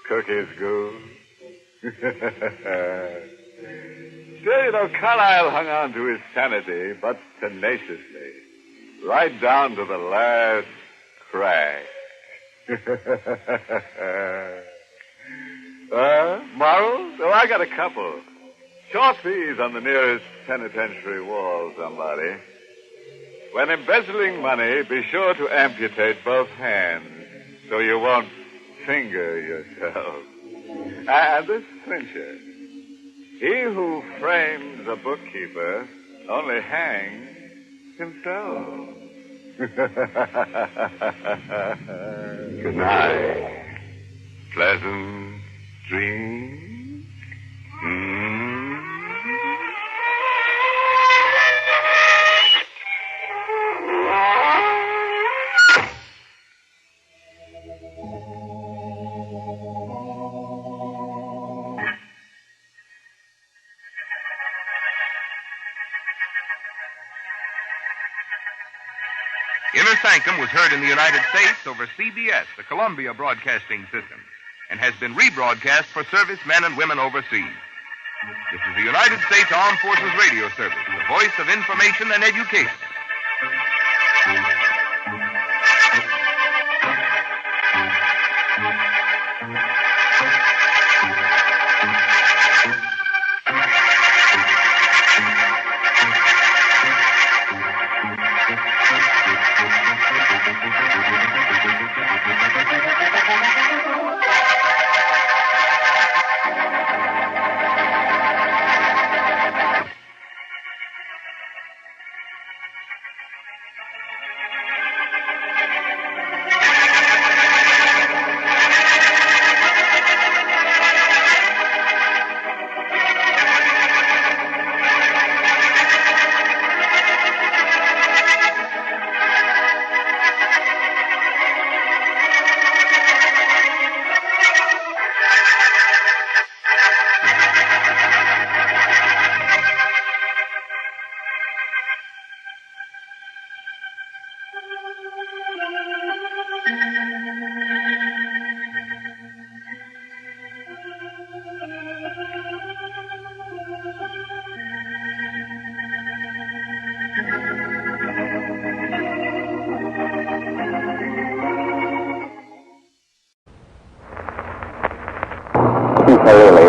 cook his goose? Still, you know, Carlisle hung on to his sanity, but tenaciously, right down to the last crack. Morals? Oh, I got a couple. Short fees on the nearest penitentiary wall, somebody. When embezzling money, be sure to amputate both hands so you won't finger yourself. And this clincher. He who frames a bookkeeper only hangs himself. Good night. Pleasant dreams. Inner Sanctum was heard in the United States over CBS, the Columbia Broadcasting System, and has been rebroadcast for servicemen and women overseas. This is the United States Armed Forces Radio Service, the voice of information and education.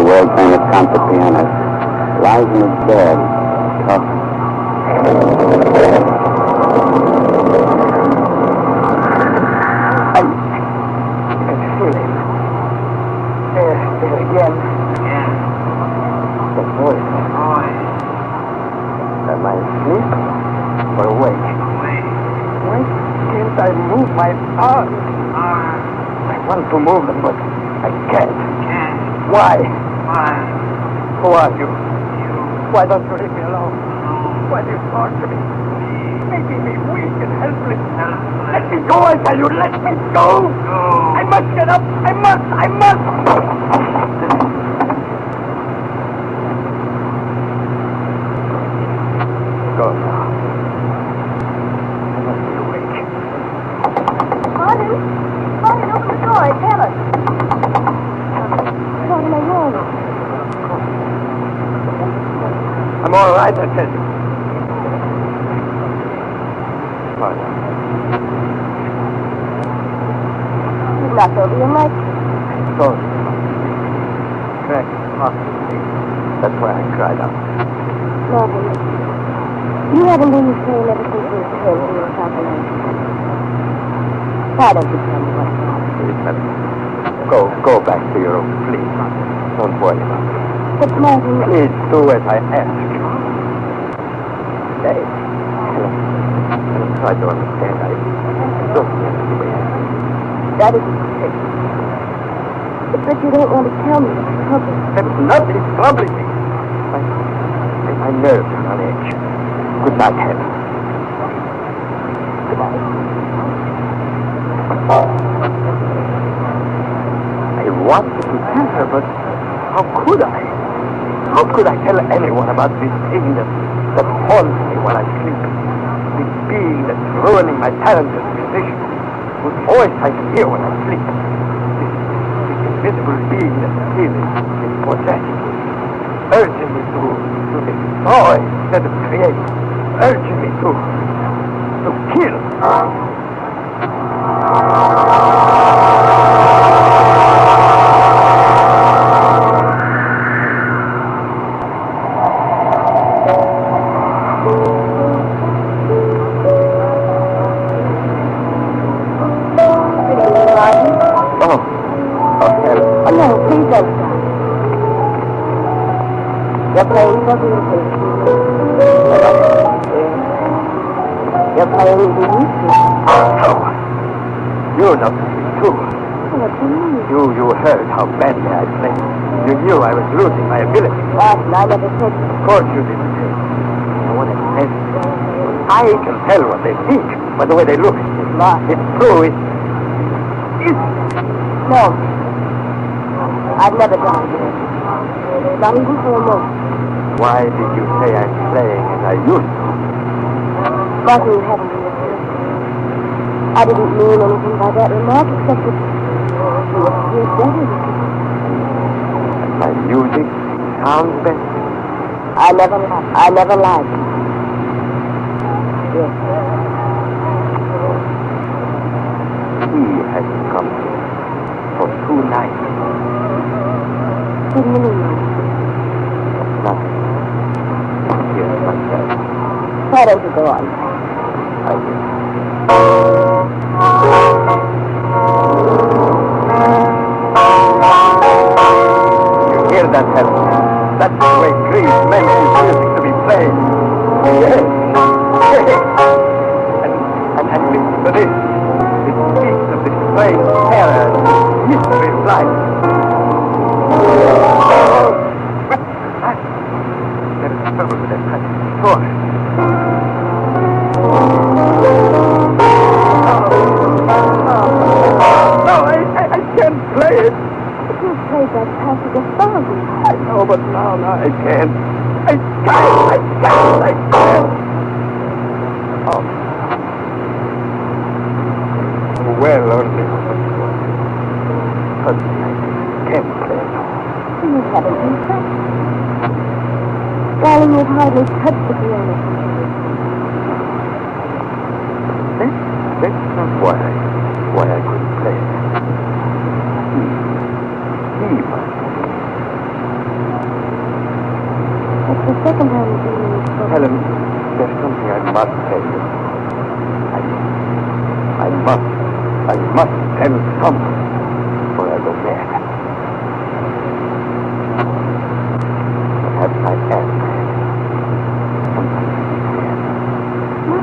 World-famous concert pianist, lies in his bed, Coffin. I can feel him. There again. The voice. Am I asleep or awake? Why can't I move my arms? I want to move them, but I can't. Why? Who are you? Why don't you leave me alone? Why do you torture me? Making me weak and helpless. Let me go, I tell you, let me go! I must get up! I must! Go now. I must be awake. Martin, open the door, tell us. What am I wrong? I'm all right, I tell you. Father. You knocked over your mic. Sorry. Cracked off. That's why I cried out. Martin, you haven't been the same ever since we came to your compilation. Why don't you tell me what's wrong? Go back to your room, please. Don't worry about it. But Martin... Please do as I ask. Helen, try to understand. I don't want to be happy. That isn't true. But you don't want to tell me what's troubling. There's nothing troubling me. My nerves are on edge. Good night, Helen. Good night. I wanted to tell her, but how could I? How could I tell anyone about this thing that haunts me while I sleep? This being that's ruining my talent as a musician, whose voice I can hear when I sleep. This invisible being that still is possessing me, urging me to destroy instead of create, urging me to kill. You're playing for music. You're playing music. Oh, you know something too. What do you mean? You heard how badly I played. You knew I was losing my ability. Martin, I never said so. Of course you didn't say it. No one has said it. I can tell what they think by the way they look at me. Martin. It's true. It's... No. I've never done it. Not even for a moment. Why did you say I'm playing as I used to? Martin, you haven't been listening. I didn't mean anything by that remark, except that you appear better. My music sounds better. I never lied. Yes. He has come here for 2 nights. What do you mean? Nothing. Here's myself. Why don't you go on? I will. You hear that, Helen? That's the way Greece meant his music to be played. Yes. and listen to this. It speaks of the strange terror and mystery of life. There is trouble with that precious sword. No, I can't play it. But you played that passage 1,000 times. I know, but now I can't. I can't. Oh. Well, only because I can't play it. You haven't been practicing. Darling, you've hardly touched the piano. That's not why I couldn't play it. He must. It's the second time you've been in this book. Helen, there's something I must tell you. I must tell someone, or I'll go mad. Perhaps I am mad. Sometimes it's mad. No.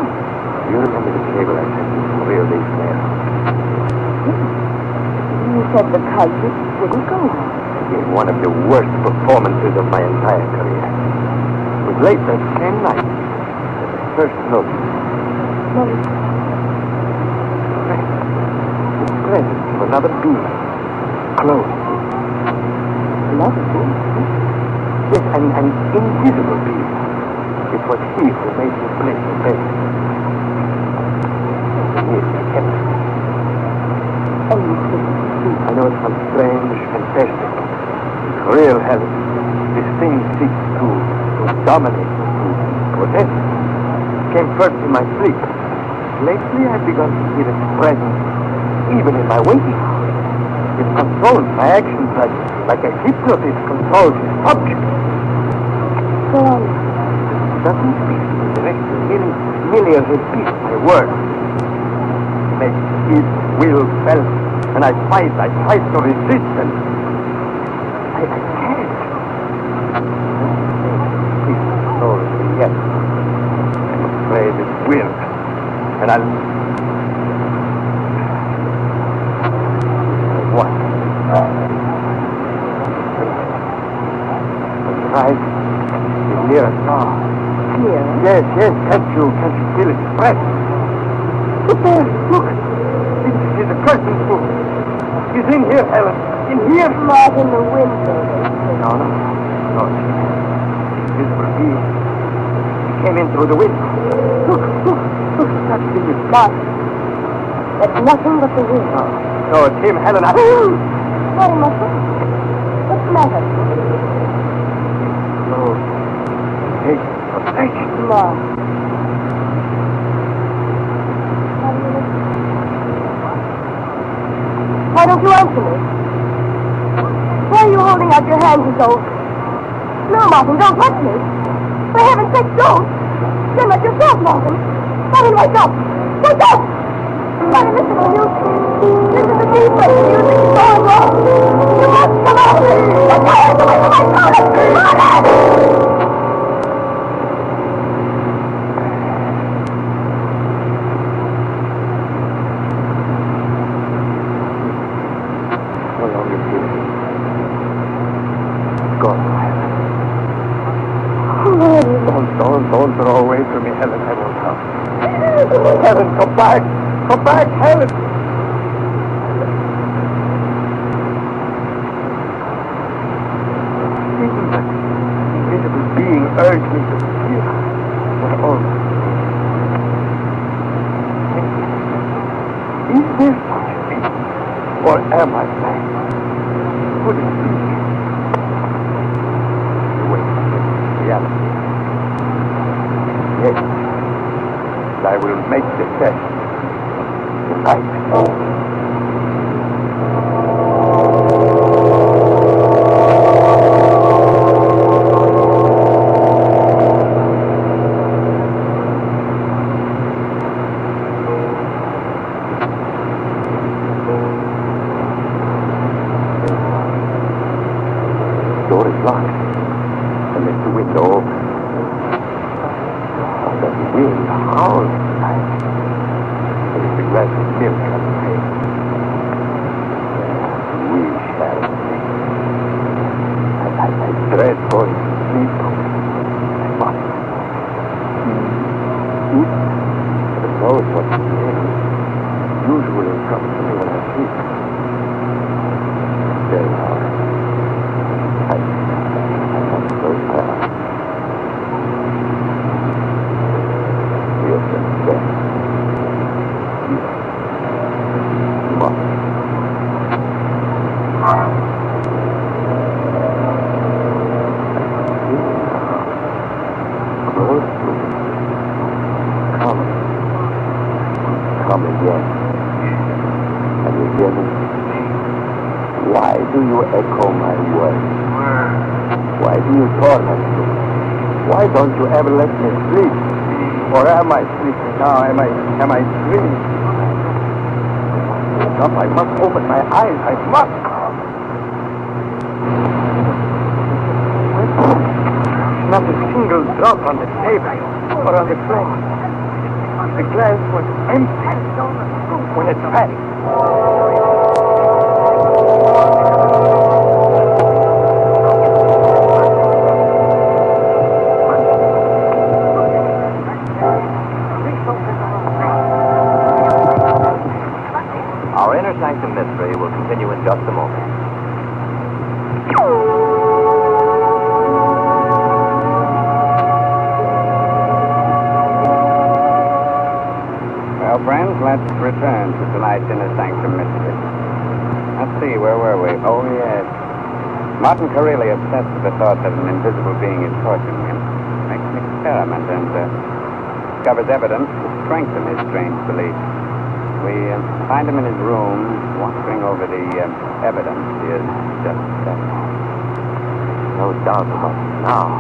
You remember the cable I sent you from Rio de Janeiro? You said because you didn't go. I gave one of the worst performances of my entire career. It was late that same night that I first noticed. The presence of another being. Close. Another being? Yes, an invisible being. It was he who made me play the bass. Yes, I kept it. I know it sounds strange, fantastic. Real hell. This thing seeks to dominate, to possess. It came first in my sleep. Lately I've begun to feel its presence, even in my waking hours. It controls my actions like a hypnotist controls his subject. Go on. It doesn't speak to me directly, merely repeat my words. It makes his will felt, and I fight to resist, and I can't. Please control me yet. I'm afraid it will, and I'll... What? Right. It's near a star. Here? Yes. Can't you feel its breath? Look there. Look. It's a curtain spool. He's in here, Helen. In here. Not in the window. No. Invisible being. He came in through the window. Look. That thing is dark. That's nothing but the wind. No, it's him, Helen. Sorry, Martha. What's the matter? No. Hey, protection. No. Why don't you answer me? Why are you holding out your hands as though... No, Martin, don't touch me. For heaven's sake, don't. You're not yourself, Martin. Martin, wake up. Wake up! Martin, listen to the music. This is the deep way the music is going wrong. You must come out. Get your hands away from my shoulder. Martin! Don't throw away from me, Helen. I won't come. Helen, come back. Come back, Helen. Even that invisible being urged me to fear her. We're all make the test. Tonight. Why don't you ever let me sleep? Or am I sleeping now? Am I dreaming? Wake up, I must open my eyes. I must. Not a single drop on the table or on the floor. The glass was empty when it vanished. Our Inner Sanctum Mystery will continue in just a moment. Well, friends, let's return to tonight's Inner Sanctum Mystery. Let's see, where were we? Oh, yes. Martin Corelli, obsessed with the thought that an invisible being is torturing him, makes an experiment and discovers evidence to strengthen his strange belief. We find him in his room, watching over the evidence he has just set. No doubt about it now.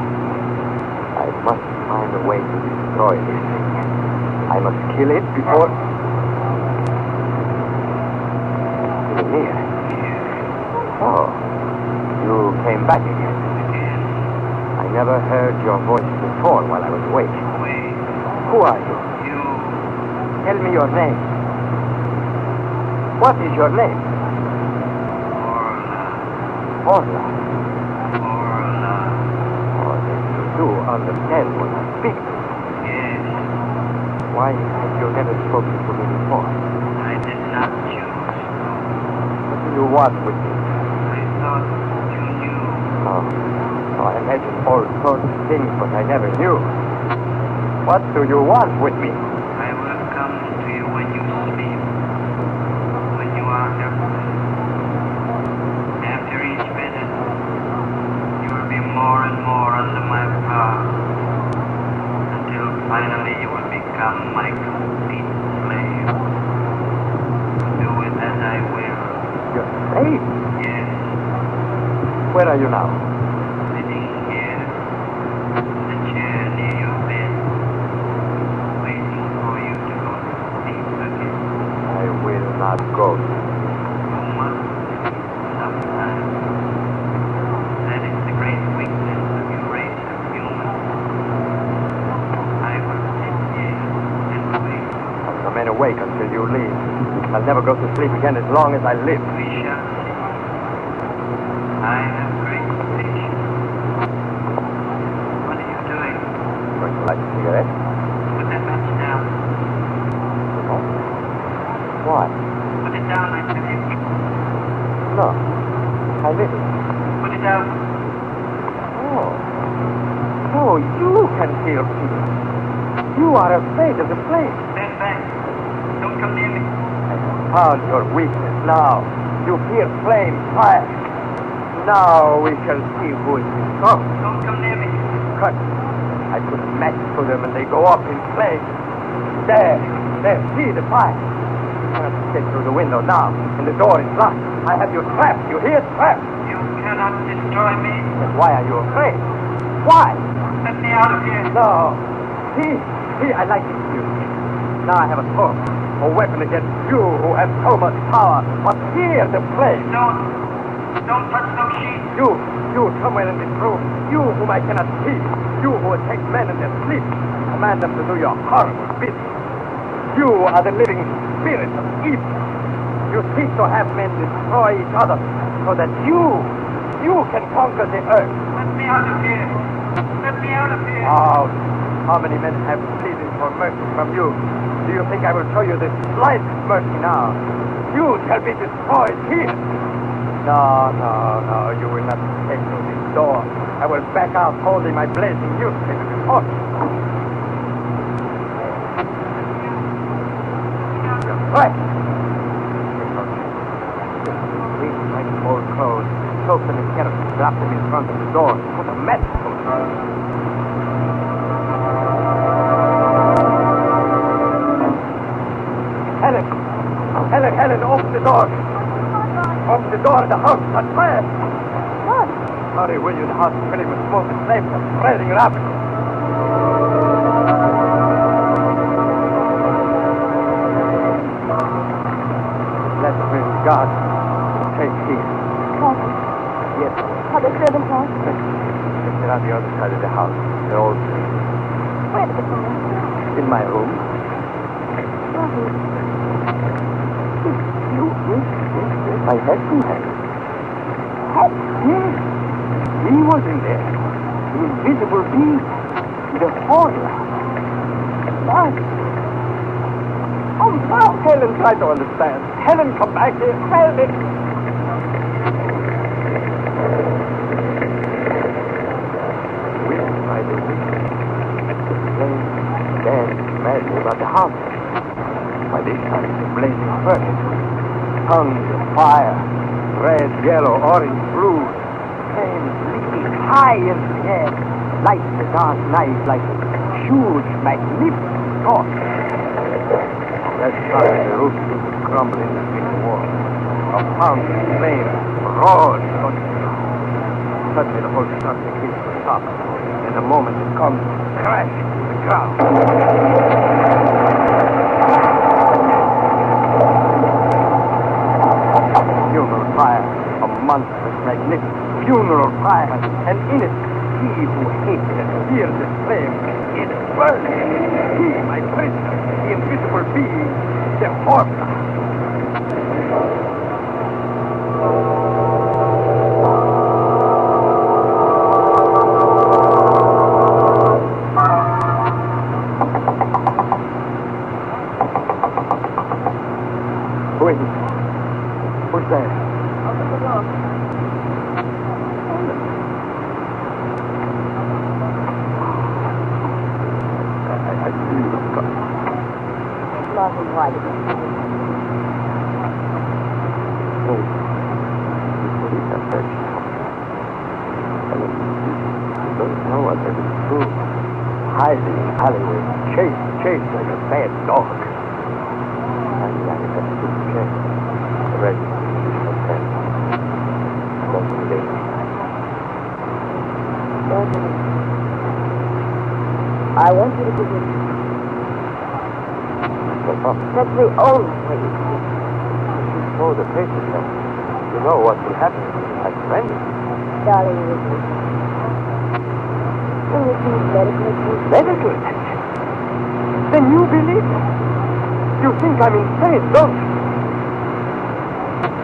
I must find a way to destroy this thing. I must kill it before... Here. Oh, you came back again. I never heard your voice before while I was awake. Who are you? Tell me your name. What is your name? Horla. Oh, then you do understand what I speak to. Yes. Why have you never spoken to me before? I did not choose to. What do you want with me? I thought you knew. Oh, I imagined all sorts of things, but I never knew. What do you want with me? I will come to you when you sleep. When you are helpless. After each visit, you will be more and more under my power. Until finally you will become my complete slave. Do it as I will. Your slave? Yes. Where are you now? Sitting here. In the chair near your bed. Waiting for you to go to sleep again. I will not go. You must sleep sometimes. That is the great weakness of your race of humans. I will sit here and wait. I'll remain awake until you leave. I'll never go to sleep again as long as I live. We shall see. I have great patience. What are you doing? Going to light a cigarette? Put that match down. Why? Put it down, I tell you. No. I lit it. Put it down. Oh. Oh, you can feel fear. You are afraid of the flame. Stand back. Don't come near me. I have found your weakness now. You fear flame, fire. Now we shall see who is strong. Don't come near me. Cut. I put a match to them and they go up in flames. There. There, see the fire. You cannot escape through the window now, and the door is locked. I have you trapped. You hear? Trapped. You cannot destroy me. Then why are you afraid? Why? Let me out of here. No. See, I like this music. Now I have a sword, a weapon against you who have so much power. But here the flame. Don't touch those sheets. You somewhere in this room. You whom I cannot see. You who attack men in their sleep. Command them to do your horrible bidding. You are the living spirit of evil. You seek to have men destroy each other so that you can conquer the earth. Let me out of here. Let me out of here. Oh, how many men have pleaded for mercy from you? Do you think I will show you this slightest mercy now? You shall be destroyed here. No, you will not escape through this door. I will back out holding my blazing newspaper before you. You're right. These my old clothes, soak them in kerosene, drop them in front of the door, put a match to them. Helen, open the door. Open the door of the house. That's fire. What? Hurry, will you? The house is filling with smoke and flames are spreading rapidly. Let's bring God take here. Coffin. Yes. Are the servants out? They're on the other side of the house. They're all asleep. Where did they come in? In my room. Coffin. Yes, I had to have it. What? Yes. He was in there. The invisible being. The Horla. What? Oh, now, Helen, try to understand. Helen, come back here. Helen. Weak by the weak. The flame danced madly about the house. By this time, the blazing furnace. Tongues of fire, red, yellow, orange, blue, flames leaping high into the air, light the dark night like a huge, magnificent torch. That side the roof seemed to crumble in the big wall. A fountain flame roared on the ground. Suddenly the whole structure came to a stop. In a moment it comes crashing to the ground. Funeral fire, a monstrous, magnificent funeral fire, and in it, he who hated and feared the flame is burning. He, my prisoner, the invisible being, the Horla. Wait. Who's there? Open the door. I see you have come. Martin, why did you come? Oh, the police have searched. I don't know what they will do. Hiding in alleyways, chased like a bad dog. I have to check. Ready. I want you to give me. No problem. That's the only way. You throw the papers then. You know what will happen if I surrender. Darling, you will. Will you please medical attention? Medical attention? Then you believe me. You think I'm insane, don't you?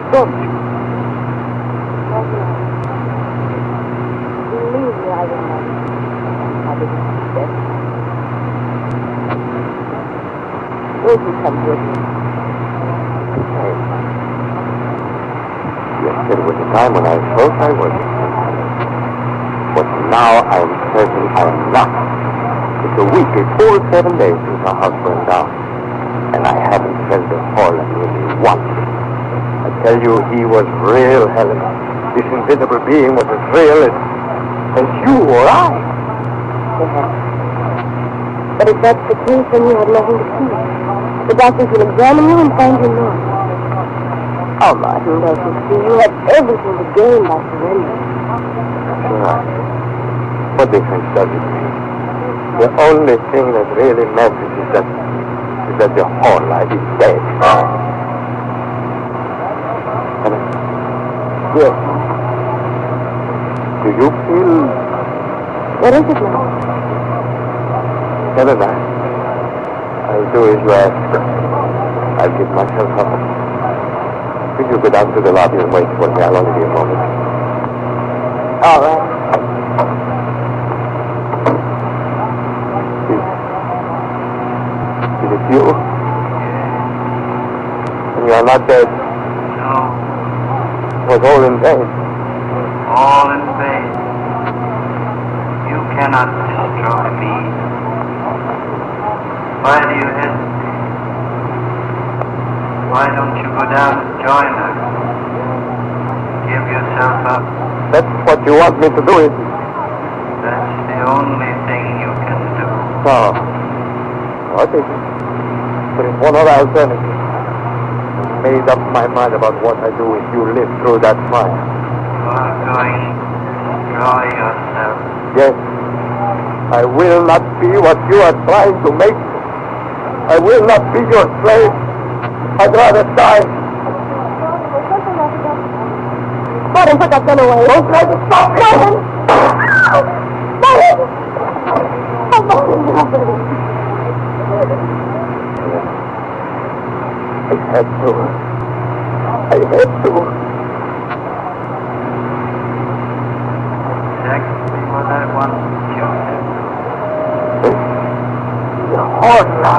Don't you? Believe me, I will not. I didn't suspect. Won't you come with me? Yesterday was a time when I thought I was. But now I am certain I am not. It's a week, a full 7 days since our house burned down. And I haven't felt the Horla nearly once. I tell you, he was real, Helen. This invisible being was as real as you or I. Perhaps. But if that's the case, then you have nothing to fear. The doctors will examine you and find you normal. Oh, Martin, don't you see? You have everything to gain by surrendering. Sure. What difference does it make? The only thing that really matters is that the whole life is dead. Yes. Do you feel... What is it now? Never mind. I'll do as you ask. I'll give myself up. Will you go down to the lobby and wait for me? I'll only be a moment. All right. Is it you? And you are not dead? No. It was all in vain. All in vain. You cannot destroy me. Why do you hesitate? Why don't you go down and join her? Give yourself up. That's what you want me to do, isn't it? That's the only thing you can do. No. What is it? There is one other alternative. I made up my mind about what I do if you live through that fire. You are going to destroy yourself. Yes. I will not be what you are trying to make me. I will not be your slave. I'd rather die. Martin, put that gun away. Don't try to stop me. Martin! Martin! Oh, Martin, I had to. Exactly what I wanted you to do. The Horla.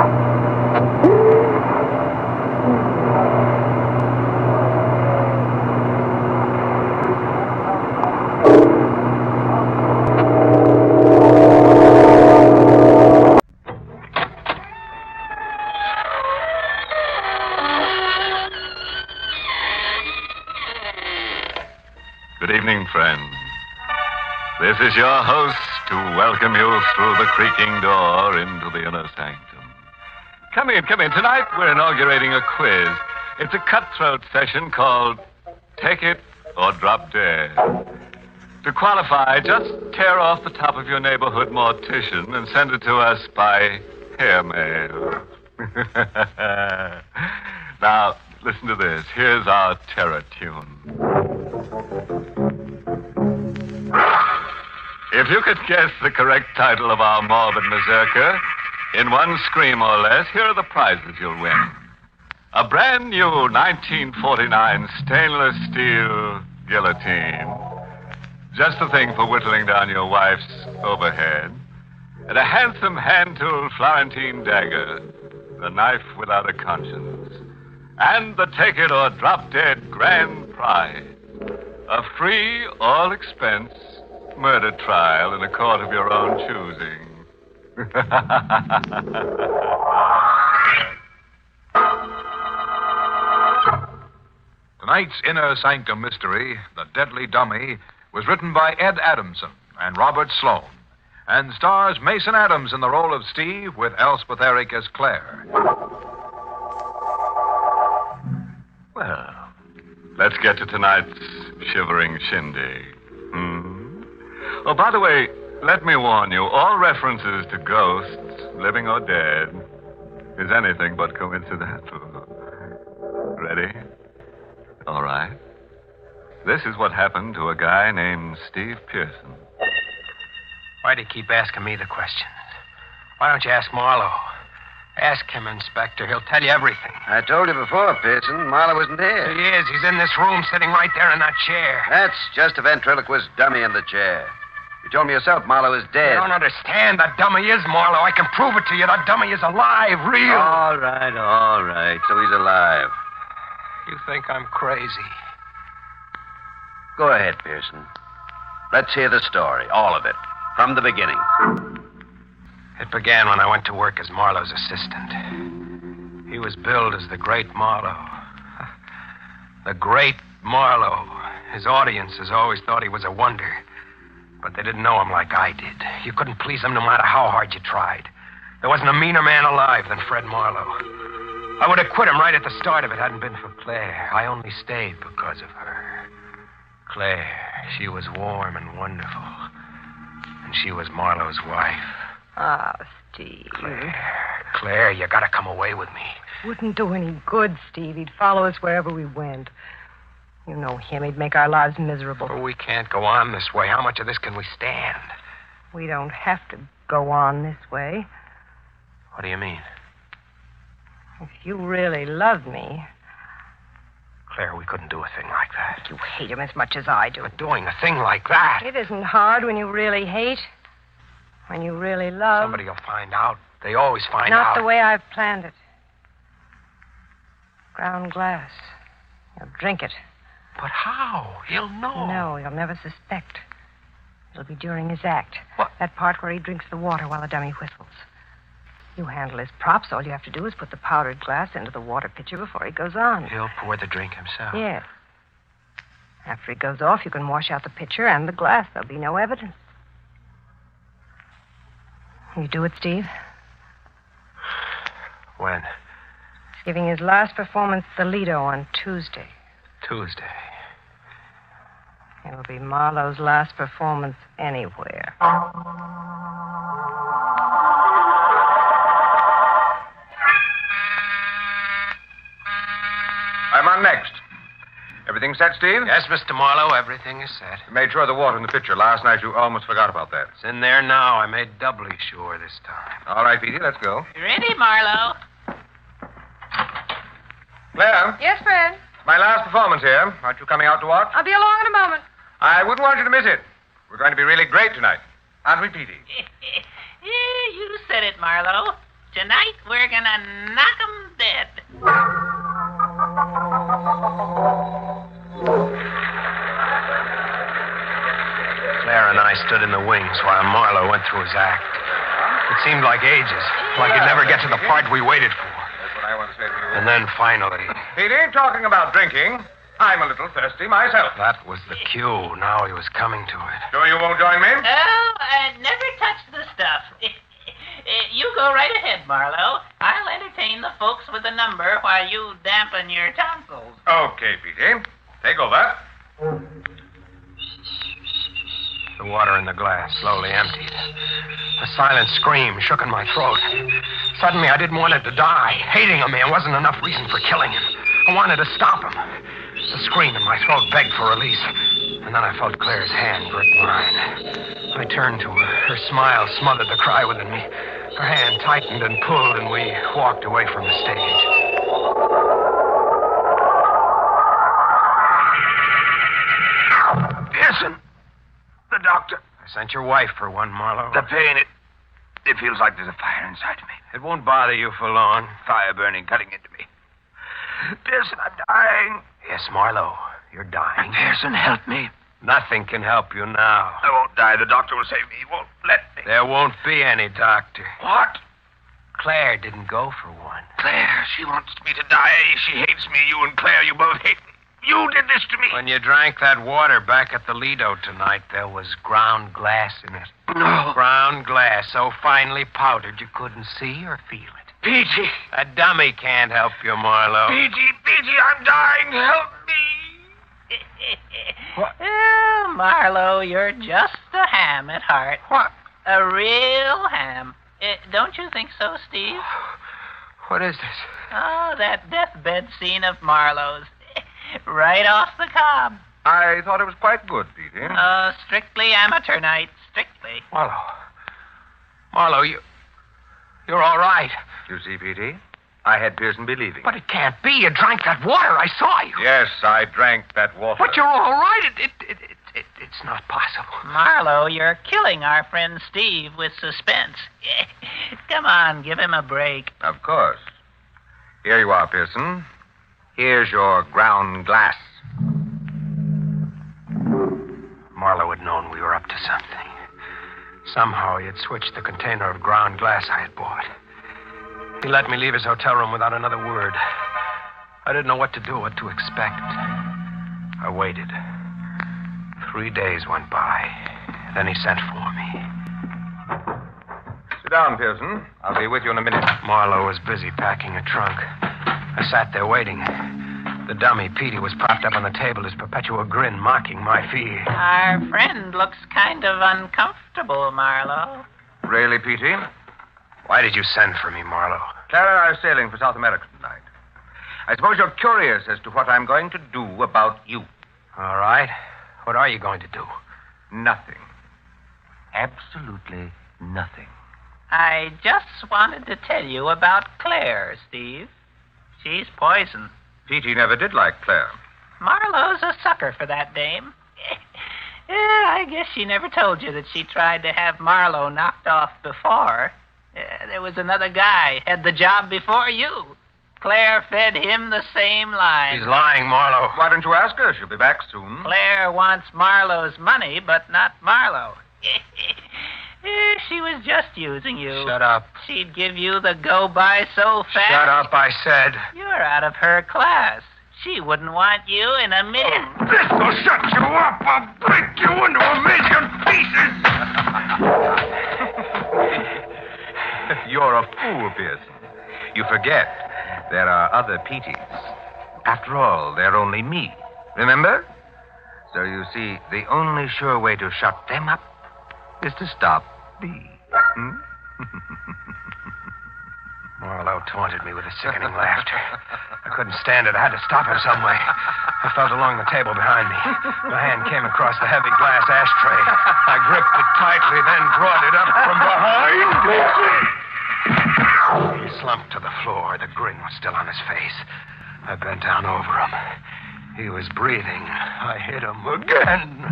Good evening, friends. This is your host to welcome you through the creaking door into the inner sanctum. Come in. Tonight we're inaugurating a quiz. It's a cutthroat session called Take It or Drop Dead. To qualify, just tear off the top of your neighborhood mortician and send it to us by hair mail. Now, listen to this. Here's our terror tune. If you could guess the correct title of our morbid mazurka in one scream or less, here are the prizes you'll win. A brand new 1949 stainless steel guillotine. Just the thing for whittling down your wife's overhead. And a handsome hand-tooled Florentine dagger. The knife without a conscience. And the Take It or Drop Dead grand prize. A free, all-expense murder trial in a court of your own choosing. Tonight's Inner Sanctum Mystery, The Deadly Dummy, was written by Ed Adamson and Robert Sloan, and stars Mason Adams in the role of Steve with Elspeth Eric as Claire. Well, let's get to tonight's shivering shindig. Oh, by the way, let me warn you, all references to ghosts, living or dead, is anything but coincidental. Ready? All right. This is what happened to a guy named Steve Pearson. Why do you keep asking me the questions? Why don't you ask Marlowe? Ask him, Inspector. He'll tell you everything. I told you before, Pearson. Marlowe isn't here. He is. He's in this room, sitting right there in that chair. That's just a ventriloquist dummy in the chair. You told me yourself Marlowe is dead. You don't understand. That dummy is Marlowe. I can prove it to you. That dummy is alive, real. All right. So he's alive. You think I'm crazy? Go ahead, Pearson. Let's hear the story, all of it, from the beginning. It began when I went to work as Marlowe's assistant. He was billed as the Great Marlowe. The Great Marlowe. His audiences always thought he was a wonder. But they didn't know him like I did. You couldn't please him no matter how hard you tried. There wasn't a meaner man alive than Fred Marlowe. I would have quit him right at the start if it hadn't been for Claire. I only stayed because of her. Claire, she was warm and wonderful. And she was Marlowe's wife. Ah, Steve. Claire, you gotta come away with me. Wouldn't do any good, Steve. He'd follow us wherever we went. You know him. He'd make our lives miserable. But we can't go on this way. How much of this can we stand? We don't have to go on this way. What do you mean? If you really loved me... Claire, we couldn't do a thing like that. You hate him as much as I do. But doing a thing like that... It isn't hard when you really hate. When you really love. Somebody will find out. They always find out. Not the way I've planned it. Ground glass. He'll drink it. But how? He'll know. No, he'll never suspect. It'll be during his act. What? That part where he drinks the water while the dummy whistles. You handle his props. All you have to do is put the powdered glass into the water pitcher before he goes on. He'll pour the drink himself. Yes. After he goes off, you can wash out the pitcher and the glass. There'll be no evidence. You do it, Steve? When? He's giving his last performance at the Lido on Tuesday. Tuesday. It'll be Marlowe's last performance anywhere. I'm on next. Everything set, Steve? Yes, Mr. Marlowe, everything is set. You made sure of the water in the pitcher. Last night you almost forgot about that. It's in there now. I made doubly sure this time. All right, Petey, let's go. Ready, Marlowe? Claire, Yes, Fred? my last performance here. Aren't you coming out to watch? I'll be along in a moment. I wouldn't want you to miss it. We're going to be really great tonight. Aren't we, Petey? You said it, Marlowe. Tonight we're gonna knock 'em dead. Claire and I stood in the wings while Marlowe went through his act. It seemed like ages, like he'd never get to the part we waited for. That's what I want to say to you. And then finally... Petey, talking about drinking, I'm a little thirsty myself. That was the cue. Now he was coming to it. Sure you won't join me? Oh, never touch the stuff. You go right ahead, Marlowe. I'll entertain the folks with a number while you dampen your tonsils. Okay, Petey. Take over. The water in the glass slowly emptied. A silent scream shook in my throat. Suddenly, I didn't want it to die. Hating him, there wasn't enough reason for killing him. I wanted to stop him. The scream in my throat begged for release. And then I felt Claire's hand grip mine. I turned to her. Her smile smothered the cry within me. Her hand tightened and pulled, and we walked away from the stage. Pearson, the doctor. I sent your wife for one, Marlowe. The pain, it feels like there's a fire inside me. It won't bother you for long. Fire burning, cutting into me. Pearson, I'm dying. Yes, Marlowe, you're dying. Pearson, help me. Nothing can help you now. I won't die. The doctor will save me. He won't let me. There won't be any doctor. What? Claire didn't go for one. Claire, she wants me to die. She hates me. You and Claire, you both hate me. You did this to me. When you drank that water back at the Lido tonight, there was ground glass in it. No. Ground glass so finely powdered you couldn't see or feel it. Peachy. A dummy can't help you, Marlowe. Peachy, I'm dying. Help me. What? Oh, Marlowe, you're just a ham at heart. What? A real ham. Don't you think so, Steve? What is this? Oh, that deathbed scene of Marlowe's. Right off the cob. I thought it was quite good, Petey. Oh, strictly amateur night. Strictly. Marlowe, you're all right. You see, Petey, I had Pearson believing. But it can't be. You drank that water. I saw you. Yes, I drank that water. But you're all right. It's not possible. Marlowe, you're killing our friend Steve with suspense. Come on, give him a break. Of course. Here you are, Pearson. Here's your ground glass. Marlowe had known we were up to something. Somehow he had switched the container of ground glass I had bought. He let me leave his hotel room without another word. I didn't know what to do, what to expect. I waited. 3 days went by. Then he sent for me. Sit down, Pearson. I'll be with you in a minute. Marlowe was busy packing a trunk. I sat there waiting. The dummy, Petey, was propped up on the table, his perpetual grin mocking my fear. Our friend looks kind of uncomfortable, Marlowe. Really, Petey? Why did you send for me, Marlowe? Clara and I are sailing for South America tonight. I suppose you're curious as to what I'm going to do about you. All right. What are you going to do? Nothing. Absolutely nothing. I just wanted to tell you about Claire, Steve. She's poison. Petey never did like Claire. Marlowe's a sucker for that dame. I guess she never told you that she tried to have Marlowe knocked off before. There was another guy had the job before you. Claire fed him the same line. He's lying, Marlowe. Why don't you ask her? She'll be back soon. Claire wants Marlowe's money, but not Marlowe. She was just using you. Shut up. She'd give you the go-by so fast. Shut up, I said. You're out of her class. She wouldn't want you in a minute. This will shut you up. I'll break you into a million pieces. You're a fool, Pearson. You forget there are other Peteys. After all, they're only me. Remember? So you see, the only sure way to shut them up is to stop me. Marlowe taunted me with a sickening laughter. I couldn't stand it. I had to stop him some way. I felt along the table behind me. My hand came across the heavy glass ashtray. I gripped it tightly, then brought it up from behind. He slumped to the floor. The grin was still on his face. I bent down over him. He was breathing. I hit him again.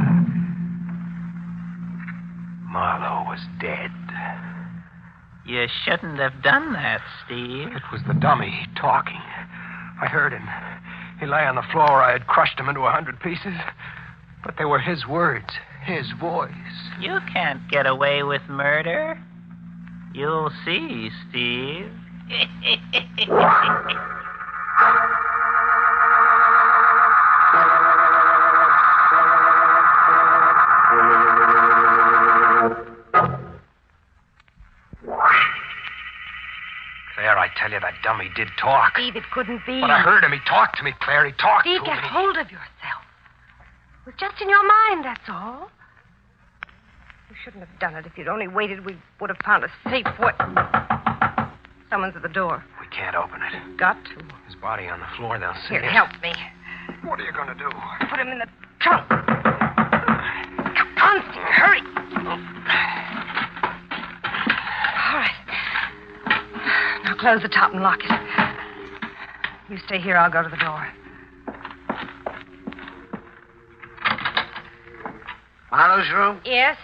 Marlowe was dead. You shouldn't have done that, Steve. It was the dummy talking. I heard him. He lay on the floor. I had crushed him into 100 pieces. But they were his words, his voice. You can't get away with murder. You'll see, Steve. Claire, I tell you, that dummy did talk. Steve, it couldn't be. But I heard him. He talked to me, Claire. He talked Steve, to me. get hold of yourself. It was just in your mind, that's all. You shouldn't have done it. If you'd only waited, we would have found a safe way. Someone's at the door. We can't open it. Got to. His body on the floor, they'll see Here, it. help me. What are you going to do? Put him in the trunk. Come on, Steve, hurry. All right. Now close the top and lock it. You stay here, I'll go to the door. Marlowe's room? Yes?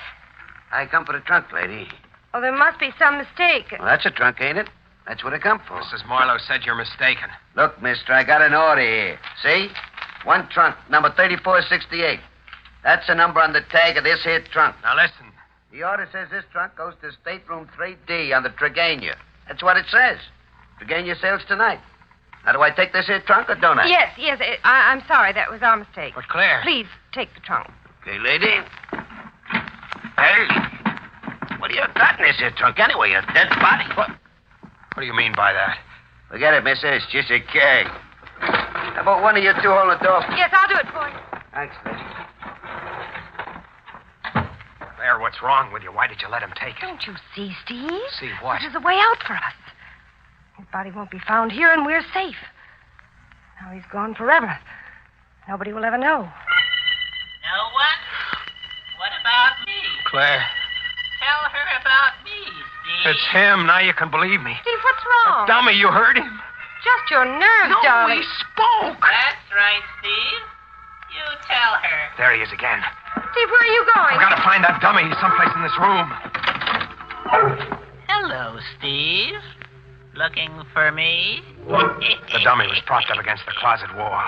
I come for the trunk, lady. Oh, there must be some mistake. Well, that's a trunk, ain't it? That's what I come for. Mrs. Marlowe said you're mistaken. Look, mister, I got an order here. See? One trunk, number 3468. That's the number on the tag of this here trunk. Now, listen. The order says this trunk goes to stateroom 3D on the Trigania. That's what it says. Trigania sails tonight. Now, do I take this here trunk or don't I? Yes. I'm sorry. That was our mistake. But, Claire. Please, take the trunk. Okay, lady. Hey. What do you got in this here trunk anyway? A dead body? What do you mean by that? Forget it, mister. It's just a keg. How about one of you two hold the door? Yes, I'll do it for you. Thanks, lady. Claire, what's wrong with you? Why did you let him take it? Don't you see, Steve? See what? This is a way out for us. His body won't be found here, and we're safe. Now he's gone forever. Nobody will ever know. No one? What about me? Claire. Tell her about me, Steve. It's him. Now you can believe me. Steve, what's wrong? Dummy, you heard him? Just your nerves, No, darling. he spoke. That's right, Steve. You tell her. There he is again. Steve, where are you going? I've got to find that dummy. He's someplace in this room. Hello, Steve. Looking for me? The dummy was propped up against the closet wall.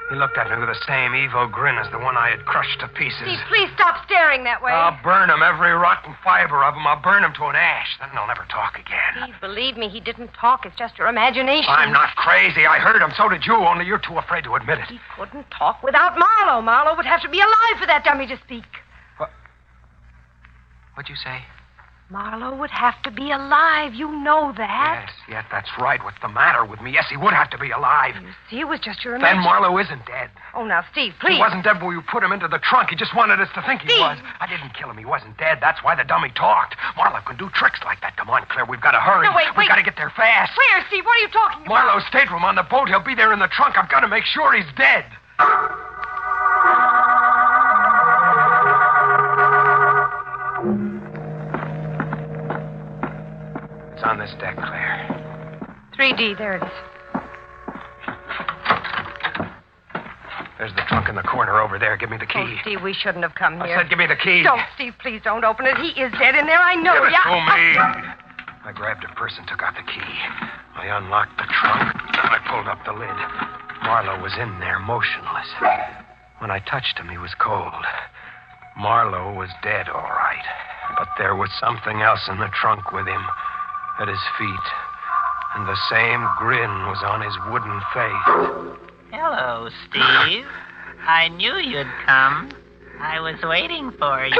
He looked at me with the same evil grin as the one I had crushed to pieces. Steve, please stop staring that way. I'll burn him, every rotten fiber of him. I'll burn him to an ash. Then they'll never talk again. Steve, believe me, he didn't talk. It's just your imagination. I'm not crazy. I heard him. So did you, only you're too afraid to admit it. He couldn't talk without Marlowe. Marlowe would have to be alive for that dummy to speak. What'd you say? Marlowe would have to be alive. You know that. Yes, that's right. What's the matter with me? Yes, he would have to be alive. You see, it was just your Then imagination. Marlowe isn't dead. Oh, now, Steve, please. He wasn't dead when you put him into the trunk. He just wanted us to think he was. I didn't kill him. He wasn't dead. That's why the dummy talked. Marlowe can do tricks like that. Come on, Claire. We've got to hurry. No, wait. We've got to get there fast. Where, Steve? What are you talking about? Marlowe's stateroom on the boat. He'll be there in the trunk. I've got to make sure he's dead. It's on this deck, Claire. 3D, there it is. There's the trunk in the corner over there. Give me the key. Oh, Steve, we shouldn't have come here. I said give me the key. Don't, Steve, please don't open it. He is dead in there. I know. Give it Yeah. to me. I grabbed a purse and took out the key. I unlocked the trunk. I pulled up the lid. Marlowe was in there, motionless. When I touched him, he was cold. Marlowe was dead, all right. But there was something else in the trunk with him, at his feet. And the same grin was on his wooden face. Hello, Steve. I knew you'd come. I was waiting for you.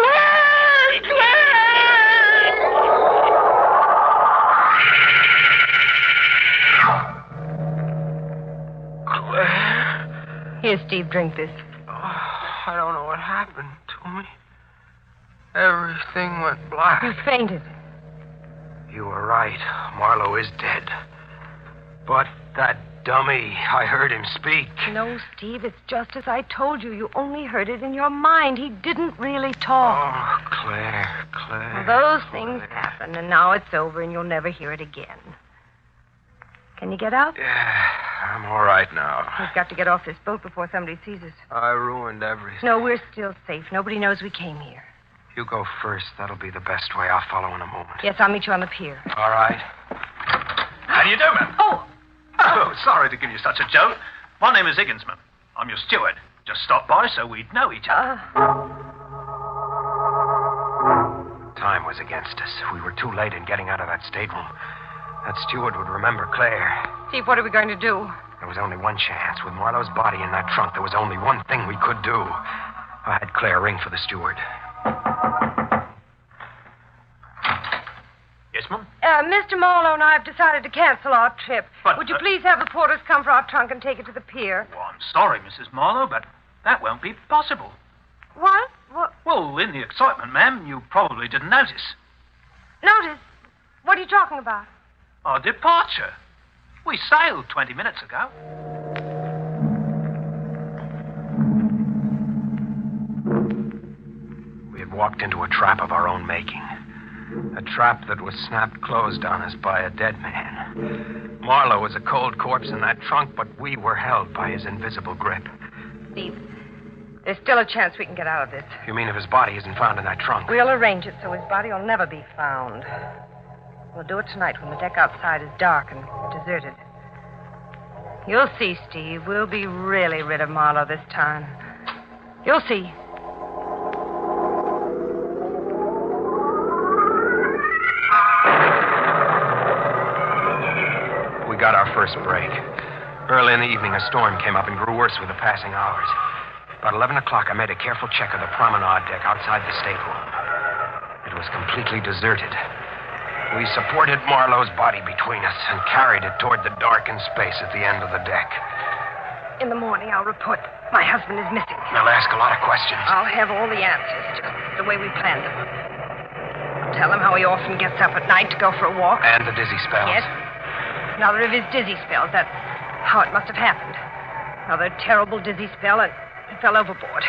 Claire? Here, Steve, drink this. I don't know what happened to me. Everything went black. You fainted. You were right. Marlowe is dead. But that dummy, I heard him speak. No, Steve, it's just as I told you. You only heard it in your mind. He didn't really talk. Oh, Claire. Well, those things happen, and now it's over, and you'll never hear it again. Can you get out? Yeah, I'm all right now. We've got to get off this boat before somebody sees us. I ruined everything. No, we're still safe. Nobody knows we came here. You go first. That'll be the best way. I'll follow in a moment. Yes, I'll meet you on the pier. All right. How do you do, ma'am? Oh, sorry to give you such a joke. My name is Higginsman. I'm your steward. Just stopped by so we'd know each other. Time was against us. We were too late in getting out of that stateroom. That steward would remember Claire. Steve, what are we going to do? There was only one chance. With Marlowe's body in that trunk, there was only one thing we could do. I had Claire ring for the steward. Yes, ma'am? Mr. Marlowe and I have decided to cancel our trip. But, Would you please have the porters come for our trunk and take it to the pier? Well, I'm sorry, Mrs. Marlowe, but that won't be possible. What? What? Well, in the excitement, ma'am, you probably didn't notice. Notice? What are you talking about? Our departure. We sailed 20 minutes ago. We had walked into a trap of our own making. A trap that was snapped closed on us by a dead man. Marlowe was a cold corpse in that trunk, but we were held by his invisible grip. Steve, there's still a chance we can get out of this. You mean if his body isn't found in that trunk? We'll arrange it so his body will never be found. We'll do it tonight when the deck outside is dark and deserted. You'll see, Steve. We'll be really rid of Marlowe this time. You'll see. We got our first break. Early in the evening, a storm came up and grew worse with the passing hours. About 11 o'clock, I made a careful check of the promenade deck outside the stateroom. It was completely deserted. We supported Marlowe's body between us and carried it toward the darkened space at the end of the deck. In the morning, I'll report my husband is missing. They'll ask a lot of questions. I'll have all the answers, just the way we planned them. I'll tell him how he often gets up at night to go for a walk. And the dizzy spells. Yes. Another of his dizzy spells. That's how it must have happened. Another terrible dizzy spell, and he fell overboard.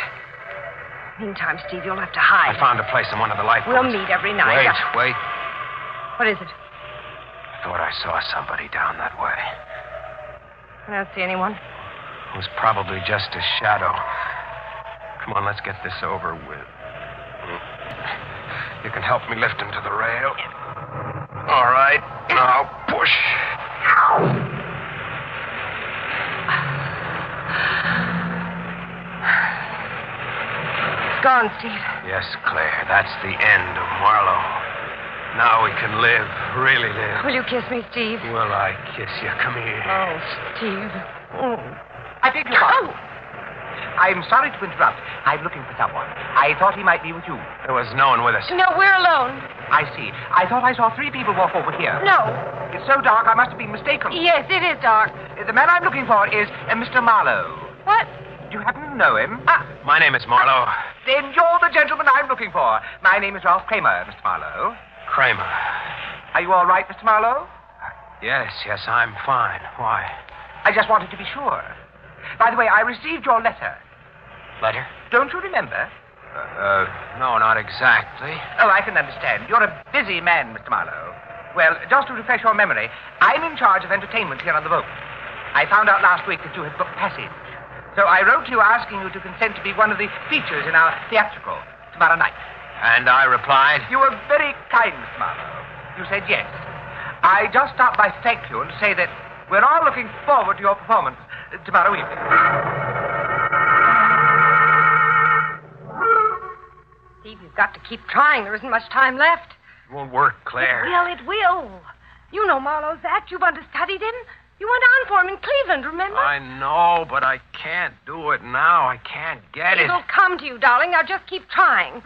Meantime, Steve, you'll have to hide. I found a place in one of the lifeboats. We'll meet every night. Wait. What is it? I thought I saw somebody down that way. I don't see anyone. It was probably just a shadow. Come on, let's get this over with. You can help me lift him to the rail. All right. Now push. It's gone, Steve. Yes, Claire. That's the end of Marlowe. Now we can live, really live. Will you kiss me, Steve? Will I kiss you? Come here. Oh, Steve. I beg your pardon. I'm sorry to interrupt. I'm looking for someone. I thought he might be with you. There was no one with us. No, we're alone. I see. I thought I saw 3 people walk over here. No. It's so dark, I must have been mistaken. Yes, it is dark. The man I'm looking for is Mr. Marlowe. What? Do you happen to know him? My name is Marlowe. Then you're the gentleman I'm looking for. My name is Ralph Kramer, Mr. Marlowe. Kramer. Are you all right, Mr. Marlowe? Yes, I'm fine. Why? I just wanted to be sure. By the way, I received your letter. Letter? Don't you remember? No, not exactly. Oh, I can understand. You're a busy man, Mr. Marlowe. Well, just to refresh your memory, I'm in charge of entertainment here on the boat. I found out last week that you had booked passage. So I wrote to you asking you to consent to be one of the features in our theatrical tomorrow night. And I replied? You were very kind, Mr. Marlowe. You said yes. I just stopped by to thank you and to say that we're all looking forward to your performance tomorrow evening. Steve, you've got to keep trying. There isn't much time left. It won't work, Claire. It will. You know Marlowe's act. You've understudied him. You went on for him in Cleveland, remember? I know, but I can't do it now. I can't get it. It'll come to you, darling. Now just keep trying.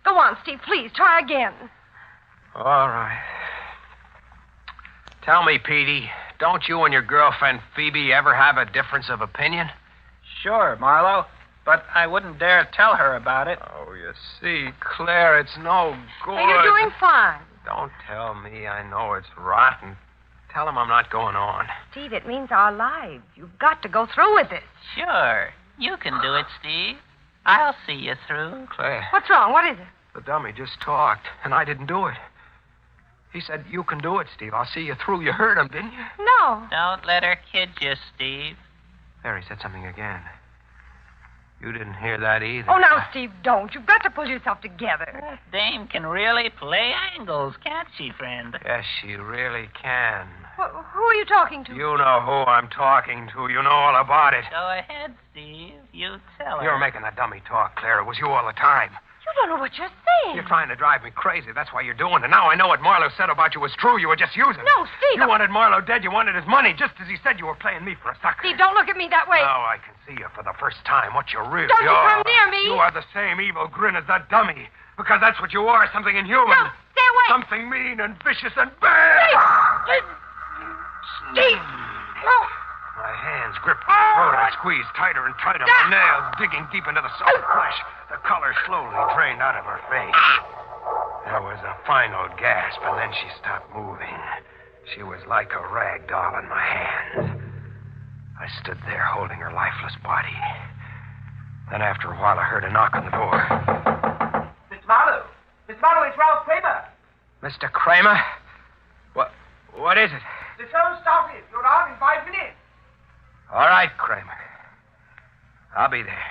Go on, Steve, please. Try again. All right. Tell me, Petey, don't you and your girlfriend Phoebe ever have a difference of opinion? Sure, Marlowe. But I wouldn't dare tell her about it. Oh, you see, Claire, it's no good. Hey, you're doing fine. Don't tell me. I know it's rotten. Tell him I'm not going on. Steve, it means our lives. You've got to go through with it. Sure. You can do it, Steve. I'll see you through. Claire. What's wrong? What is it? The dummy just talked, and I didn't do it. He said, you can do it, Steve. I'll see you through. You heard him, didn't you? No. Don't let her kid you, Steve. There, he said something again. You didn't hear that either. Oh, now, Steve, don't. You've got to pull yourself together. That dame can really play angles, can't she, friend? Yes, she really can. Who are you talking to? You know who I'm talking to. You know all about it. Go ahead, Steve. You tell her. You're making the dummy talk, Claire. It was you all the time. You don't know what you're saying. You're trying to drive me crazy. That's why you're doing it. Now I know what Marlowe said about you was true. You were just using it. No, Steve. You wanted Marlowe dead. You wanted his money, just as he said you were playing me for a sucker. Steve, don't look at me that way. Now I can see you for the first time, what you really Don't you are. come near me. You are the same evil grin as that dummy. Because that's what you are, something inhuman. No, stay away. Something mean and vicious and bad. Steve! Oh. My hands gripped my throat. I squeezed tighter and tighter, my nails digging deep into the soft flesh. The color slowly drained out of her face. There was a final gasp, and then she stopped moving. She was like a rag doll in my hands. I stood there holding her lifeless body. Then after a while, I heard a knock on the door. Mr. Marlowe! Mr. Marlowe, it's Ralph Kramer. Mr. Kramer? What is it? The show started. You're on in 5 minutes. All right, Kramer. I'll be there.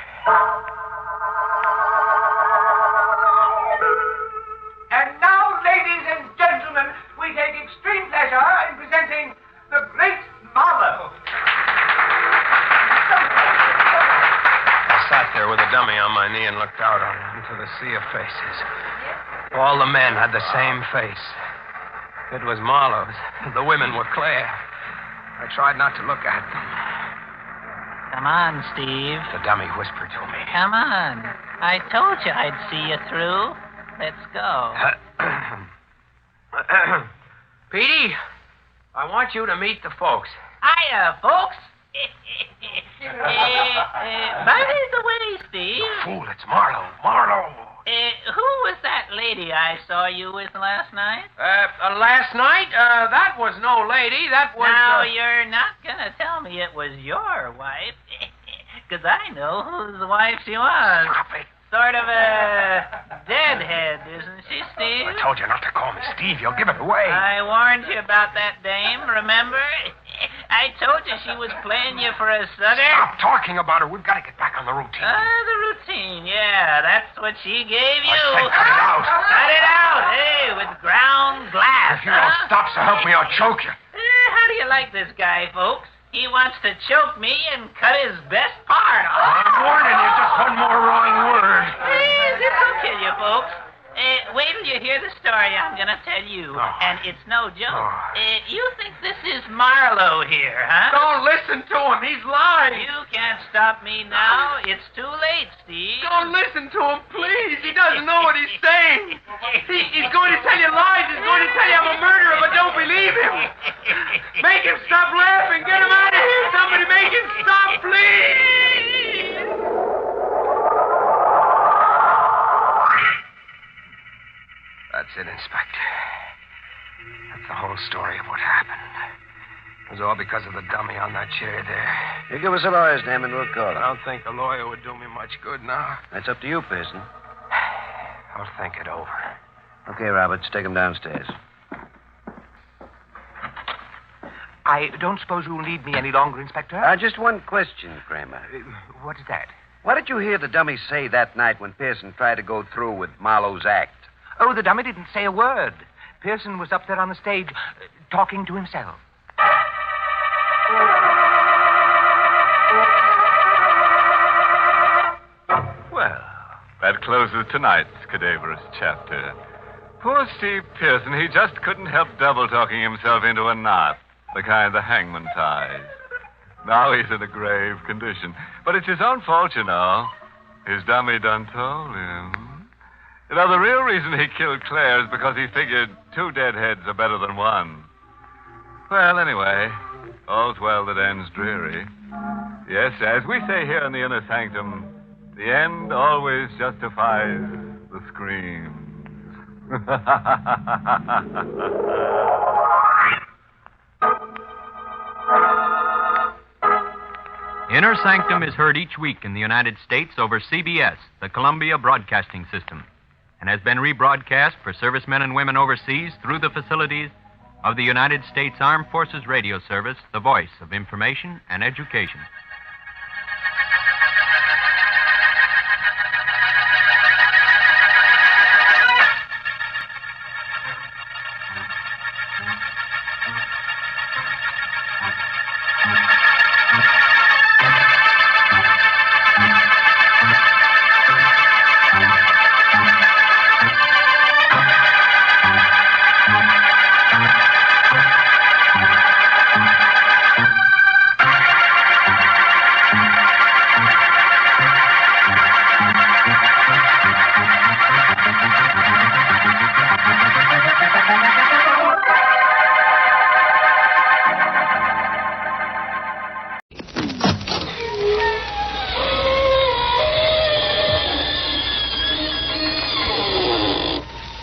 And now, ladies and gentlemen, we take extreme pleasure in presenting the great Marlowe. I sat there with a dummy on my knee and looked out into the sea of faces. All the men had the same face. It was Marlowe's. The women were Claire. I tried not to look at them. Come on, Steve. The dummy whispered to me. Come on. I told you I'd see you through. Let's go. Petey, I want you to meet the folks. Hiya, folks. By the way, Steve. You fool, it's Marlowe. Marlowe. Who was that lady I saw you with last night? Last night? That was no lady. That was... Now, you're not going to tell me it was your wife. Because I know whose wife she was. Stop it. Sort of a deadhead, isn't she, Steve? I told you not to call me Steve. You'll give it away. I warned you about that dame, remember? I told you she was playing you for a sucker. Stop talking about her. We've got to get back on the routine. The routine, yeah. That's what she gave you. I said cut it out. Cut it out, hey, with ground glass. If you don't stop, so help me, I'll choke you. How do you like this guy, folks? He wants to choke me and cut his best part off. I'm warning you, just one more wrong word. This will kill you, folks. Wait till you hear the story I'm going to tell you. Oh. And it's no joke. You think this is Marlowe here, huh? Don't listen to him. He's lying. You can't stop me now. It's too late, Steve. Don't listen to him, please. He doesn't know what he's saying. He's going to tell you lies. He's going to tell you I'm a murderer, but don't believe him. Make him stop laughing. Get him out of here. Somebody make him stop, please. That's it, Inspector. That's the whole story of what happened. It was all because of the dummy on that chair there. You give us a lawyer's name and we'll call him. I don't think a lawyer would do me much good now. That's up to you, Pearson. I'll think it over. Okay, Roberts, take him downstairs. I don't suppose you'll need me any longer, Inspector? Just one question, Kramer. What is that? What did you hear the dummy say that night when Pearson tried to go through with Marlowe's act? Oh, the dummy didn't say a word. Pearson was up there on the stage talking to himself. Well, that closes tonight's cadaverous chapter. Poor Steve Pearson, he just couldn't help double-talking himself into a knot, the kind the hangman ties. Now he's in a grave condition. But it's his own fault, you know. His dummy done told him. You know, the real reason he killed Claire is because he figured 2 dead heads are better than 1. Well, anyway, all's well that ends dreary. Yes, as we say here in the Inner Sanctum, the end always justifies the screams. Inner Sanctum is heard each week in the United States over CBS, the Columbia Broadcasting System, and has been rebroadcast for servicemen and women overseas through the facilities of the United States Armed Forces Radio Service, the voice of information and education.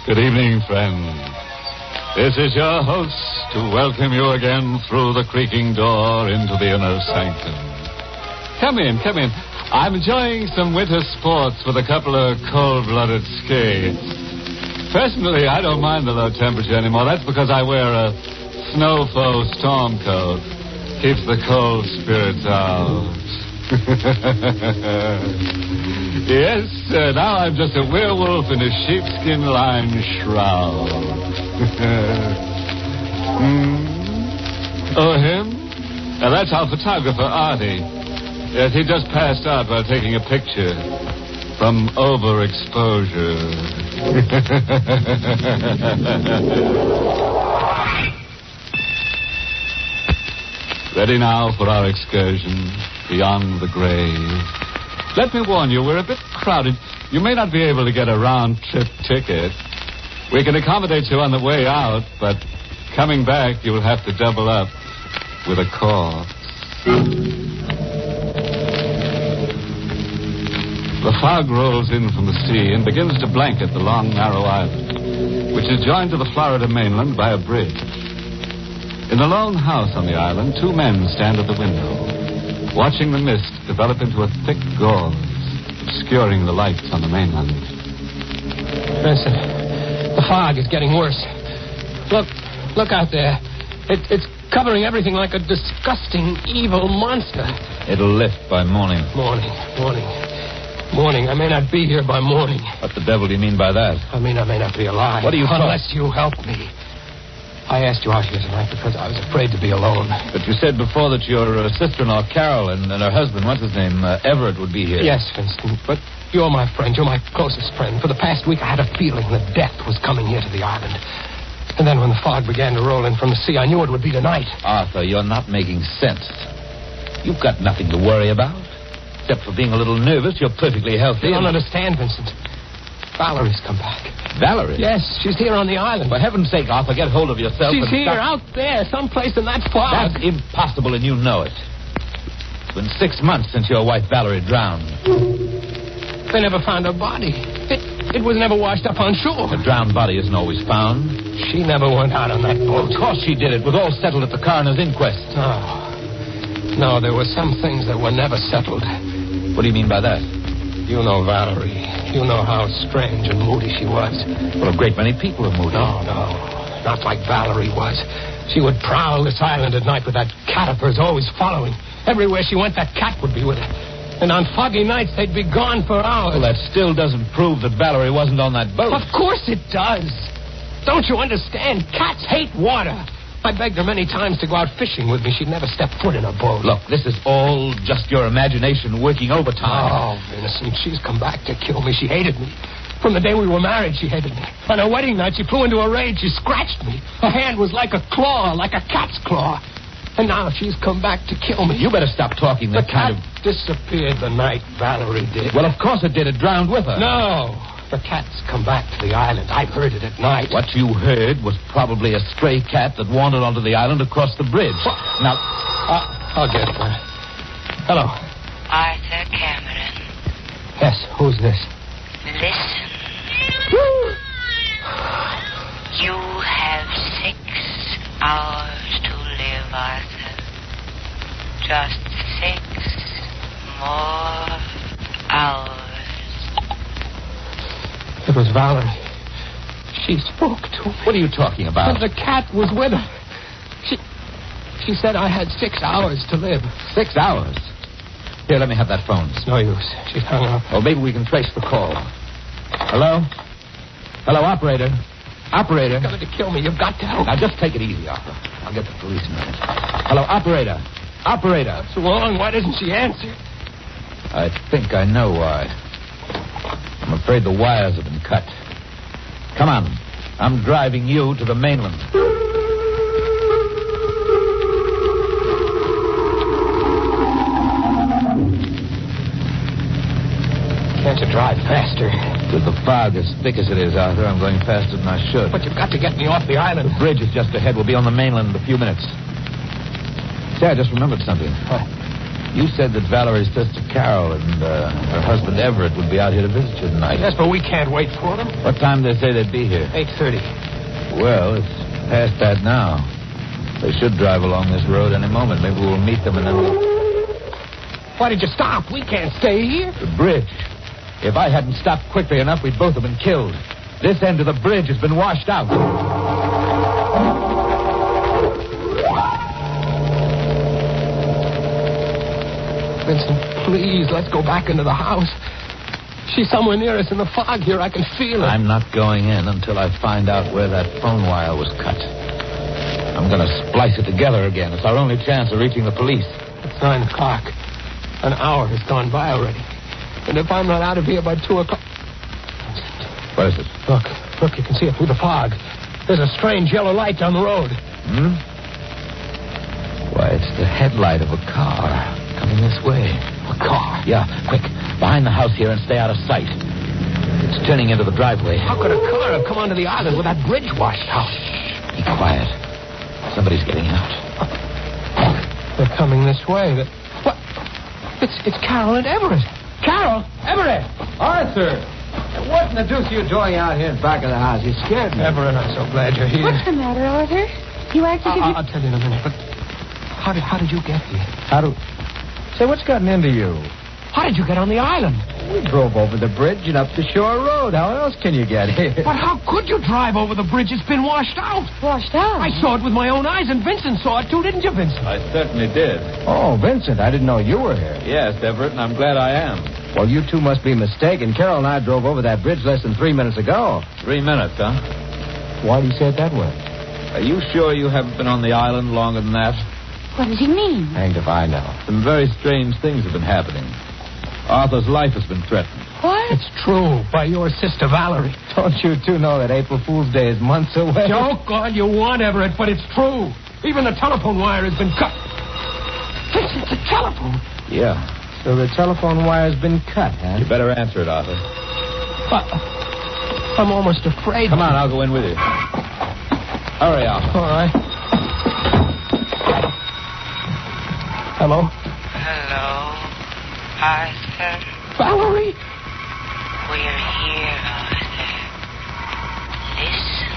Good evening, friends. This is your host to welcome you again through the creaking door into the Inner Sanctum. Come in, come in. I'm enjoying some winter sports with a couple of cold-blooded skates. Personally, I don't mind the low temperature anymore. That's because I wear a snowflow storm coat. Keeps the cold spirits out. Yes, now I'm just a werewolf in a sheepskin-lined shroud. Oh, him? Now, that's our photographer, Artie. Yes, he just passed out while taking a picture from overexposure. Ready now for our excursion beyond the grave. Let me warn you, we're a bit crowded. You may not be able to get a round-trip ticket. We can accommodate you on the way out, but coming back, you'll have to double up with a corpse. The fog rolls in from the sea and begins to blanket the long, narrow island, which is joined to the Florida mainland by a bridge. In the lone house on the island, 2 men stand at the window, watching the mist develop into a thick gauze, obscuring the lights on the mainland. Listen, the fog is getting worse. Look out there. It's covering everything like a disgusting, evil monster. It'll lift by morning. Morning. I may not be here by morning. What the devil do you mean by that? I mean, I may not be alive. What do you Unless you help me. I asked you out here tonight because I was afraid to be alone. But you said before that your sister-in-law, Carol, and her husband, what's his name, Everett, would be here. Yes, Vincent, but You're my friend. You're my closest friend. For the past week, I had a feeling that death was coming here to the island. And then when the fog began to roll in from the sea, I knew it would be tonight. Arthur, you're not making sense. You've got nothing to worry about. Except for being a little nervous, you're perfectly healthy. You don't understand, Vincent. Valerie's come back. Valerie? Yes, she's here on the island. For heaven's sake, Arthur, get hold of yourself. She's and here, stop. out there, someplace in that fog. That's impossible, and you know it. It's been 6 months since your wife Valerie drowned. They never found her body. It was never washed up on shore. A drowned body isn't always found. She never went out on that boat. Of course she did. It was all settled at the coroner's inquest. No, there were some things that were never settled. What do you mean by that? You know Valerie. You know how strange and moody she was. Well, a great many people are moody. No. Not like Valerie was. She would prowl this island at night with that cat of hers always following. Everywhere she went, that cat would be with her. And on foggy nights, they'd be gone for hours. Well, that still doesn't prove that Valerie wasn't on that boat. Of course it does. Don't you understand? Cats hate water. I begged her many times to go out fishing with me. She'd never step foot in a boat. Look, this is all just your imagination working overtime. Oh, Vincent, she's come back to kill me. She hated me. From the day we were married, she hated me. On her wedding night, she flew into a rage. She scratched me. Her hand was like a claw, like a cat's claw. And now she's come back to kill me. You better stop talking that kind of... The cat disappeared the night Valerie did. Well, of course it did. It drowned with her. No. The cat's come back to the island. I've heard it at night. What you heard was probably a stray cat that wandered onto the island across the bridge. What? Now... I'll get it. Hello. Arthur Cameron. Yes, who's this? Listen. You have 6 hours to live, Arthur. Just 6 more hours. It was Valerie. She spoke to me. What are you talking about? The cat was with her. She said I had 6 hours to live. 6 hours? Here, let me have that phone. It's no use. She's hung up. Well, maybe we can trace the call. Hello? Hello, operator. Operator. You're going to kill me. You've got to help. Now, just take it easy, Arthur. I'll get the police in a minute. Hello, operator. Operator. What's wrong? Why doesn't she answer? I think I know why. I'm afraid the wires have been cut. Come on. I'm driving you to the mainland. Can't you drive faster? With the fog as thick as it is, Arthur, I'm going faster than I should. But you've got to get me off the island. The bridge is just ahead. We'll be on the mainland in a few minutes. Say, I just remembered something. What? You said that Valerie's sister Carol and her husband Everett would be out here to visit you tonight. Yes, but we can't wait for them. What time did they say they'd be here? 8:30. Well, it's past that now. They should drive along this road any moment. Maybe we'll meet them and then we'll... Why did you stop? We can't stay here. The bridge. If I hadn't stopped quickly enough, we'd both have been killed. This end of the bridge has been washed out. Vincent, please, let's go back into the house. She's somewhere near us in the fog here. I can feel her. I'm not going in until I find out where that phone wire was cut. I'm going to splice it together again. It's our only chance of reaching the police. It's 9 o'clock. An hour has gone by already. And if I'm not out of here by 2 o'clock... What is it? Look, you can see it through the fog. There's a strange yellow light down the road. Why, it's the headlight of a car coming this way. A car? Yeah, quick. Behind the house here and stay out of sight. It's turning into the driveway. How could a car have come onto the island with that bridge washed out? Be quiet. Somebody's getting out. They're coming this way. What? It's Carol and Everett. Carol! Everett! Arthur! What in the deuce are you doing out here in back of the house? You scared me. Everett, I'm so glad you're here. What's the matter, Arthur? You acted I'll tell you in a minute, but how did you get here? Say, what's gotten into you? How did you get on the island? We drove over the bridge and up the shore road. How else can you get here? But how could you drive over the bridge? It's been washed out. Washed out? I saw it with my own eyes, and Vincent saw it too, didn't you, Vincent? I certainly did. Oh, Vincent, I didn't know you were here. Yes, Everett, and I'm glad I am. Well, you two must be mistaken. Carol and I drove over that bridge less than 3 minutes ago. 3 minutes, huh? Why do you say it that way? Are you sure you haven't been on the island longer than that? What does he mean? Hanged if I know. Some very strange things have been happening. Arthur's life has been threatened. What? It's true, by your sister Valerie. Don't you two know that April Fool's Day is months away? Joke on you want, Everett, but it's true. Even the telephone wire has been cut. It's a telephone. Yeah. So the telephone wire's been cut, huh? You better answer it, Arthur. I'm almost afraid. Come on, I'll go in with you. Hurry up. All right. Hello? Hello, Arthur. Valerie? We're here, Arthur. Listen.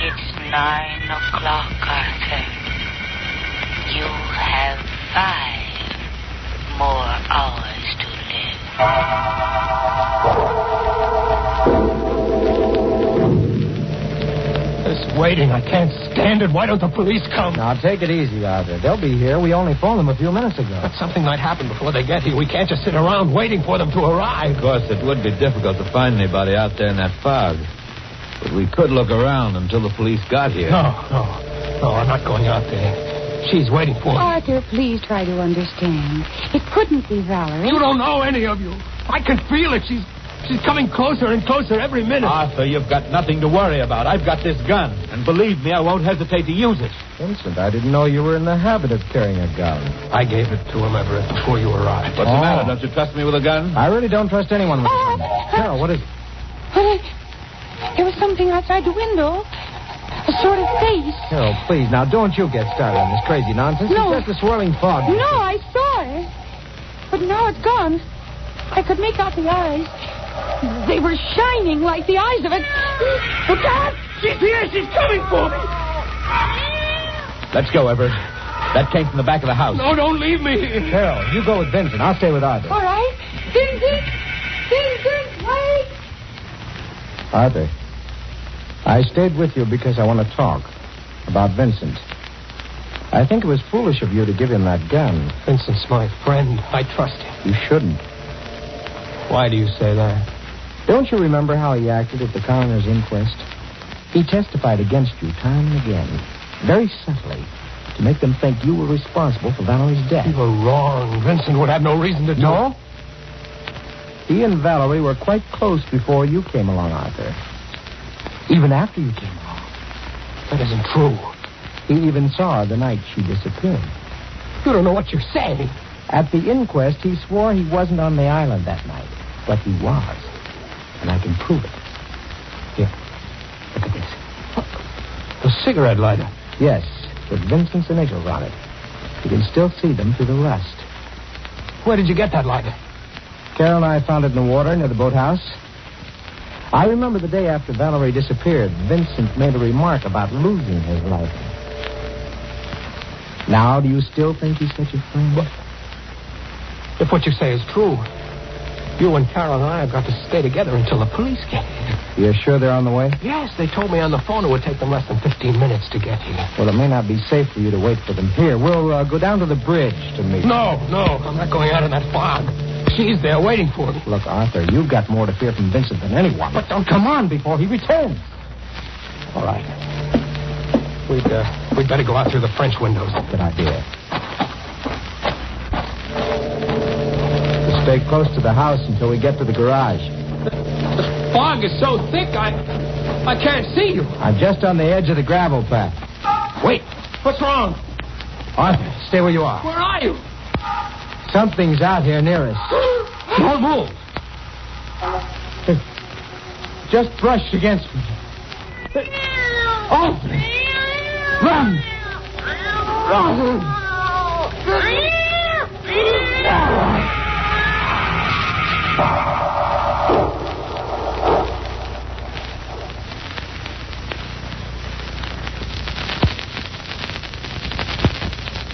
It's 9 o'clock, Arthur. You have 5 more hours to live. This waiting, I can't stand it. Why don't the police come? Now, take it easy, Arthur. They'll be here. We only phoned them a few minutes ago. But something might happen before they get here. We can't just sit around waiting for them to arrive. Of course, it would be difficult to find anybody out there in that fog. But we could look around until the police got here. No, I'm not going out there. She's waiting for me. Arthur, please try to understand. It couldn't be Valerie. You don't know any of you. I can feel it. She's coming closer and closer every minute. Arthur, you've got nothing to worry about. I've got this gun. And believe me, I won't hesitate to use it. Vincent, I didn't know you were in the habit of carrying a gun. I gave it to him, Everett, before you arrived. What's the matter? Don't you trust me with a gun? I really don't trust anyone with a gun. Carol, what is it? There was something outside the window. A sort of face. Carol, please, now don't you get started on this crazy nonsense. No. It's just a swirling fog. No, I saw it. But now it's gone. I could make out the eyes. They were shining like the eyes of it. Look out! She's here! She's coming for me! Let's go, Everett. That came from the back of the house. No, don't leave me. Carol, you go with Vincent. I'll stay with Arthur. All right. Vincent! Vincent, wait! Arthur, I stayed with you because I want to talk about Vincent. I think it was foolish of you to give him that gun. Vincent's my friend. I trust him. You shouldn't. Why do you say that? Don't you remember how he acted at the coroner's inquest? He testified against you time and again, very subtly, to make them think you were responsible for Valerie's death. You were wrong. Vincent would have no reason to do it. He and Valerie were quite close before you came along, Arthur. Even after you came along. That isn't true. He even saw her the night she disappeared. You don't know what you're saying. At the inquest, he swore he wasn't on the island that night. But he was. And I can prove it. Here. Look at this. A cigarette lighter? Yes, with Vincent's initials on it. You can still see them through the rust. Where did you get that lighter? Carol and I found it in the water near the boathouse. I remember the day after Valerie disappeared, Vincent made a remark about losing his lighter. Now, do you still think he's such a friend? What? If what you say is true, you and Carol and I have got to stay together until the police get here. You're sure they're on the way? Yes, they told me on the phone it would take them less than 15 minutes to get here. Well, it may not be safe for you to wait for them here. We'll go down to the bridge to meet them. No, I'm not going out in that fog. She's there waiting for me. Look, Arthur, you've got more to fear from Vincent than anyone. But don't come on before he returns. All right. We'd better go out through the French windows. Good idea. We'll stay close to the house until we get to the garage. The fog is so thick, I can't see you. I'm just on the edge of the gravel path. Wait, what's wrong? Arthur, stay where you are. Where are you? Something's out here near us. Don't move. It just brushed against me. Arthur! Run! Run!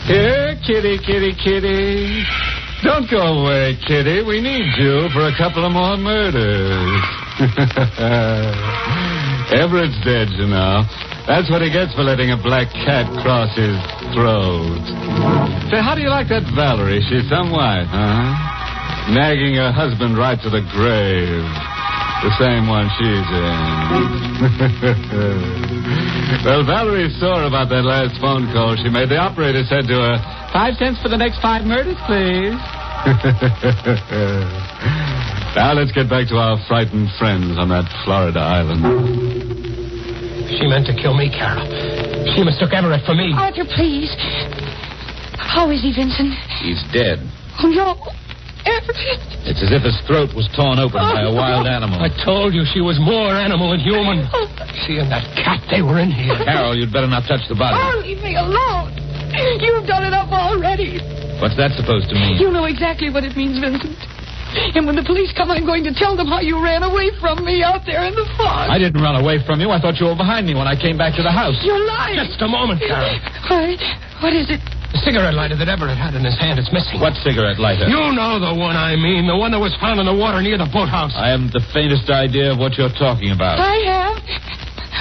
Here, kitty, kitty, kitty. Don't go away, kitty. We need you for a couple of more murders. Everett's dead, you know. That's what he gets for letting a black cat cross his throat. Say, how do you like that Valerie? She's some wife, huh? Nagging her husband right to the grave. The same one she's in. Well, Valerie's sore about that last phone call she made. The operator said to her, 5 cents for the next 5 murders, please. Now let's get back to our frightened friends on that Florida island. She meant to kill me, Carol. She mistook Everett for me. Arthur, please. How is he, Vincent? He's dead. Oh, no. Everett. It's as if his throat was torn open by a wild animal. I told you she was more animal than human. She and that cat, they were in here. Carol, you'd better not touch the body. Oh, leave me alone. You've done enough already. What's that supposed to mean? You know exactly what it means, Vincent. And when the police come, I'm going to tell them how you ran away from me out there in the fog. I didn't run away from you. I thought you were behind me when I came back to the house. You're lying. Just a moment, Carol. What is it? The cigarette lighter that Everett had in his hand, it's missing. What cigarette lighter? You know the one I mean. The one that was found in the water near the boathouse. I haven't the faintest idea of what you're talking about. I have.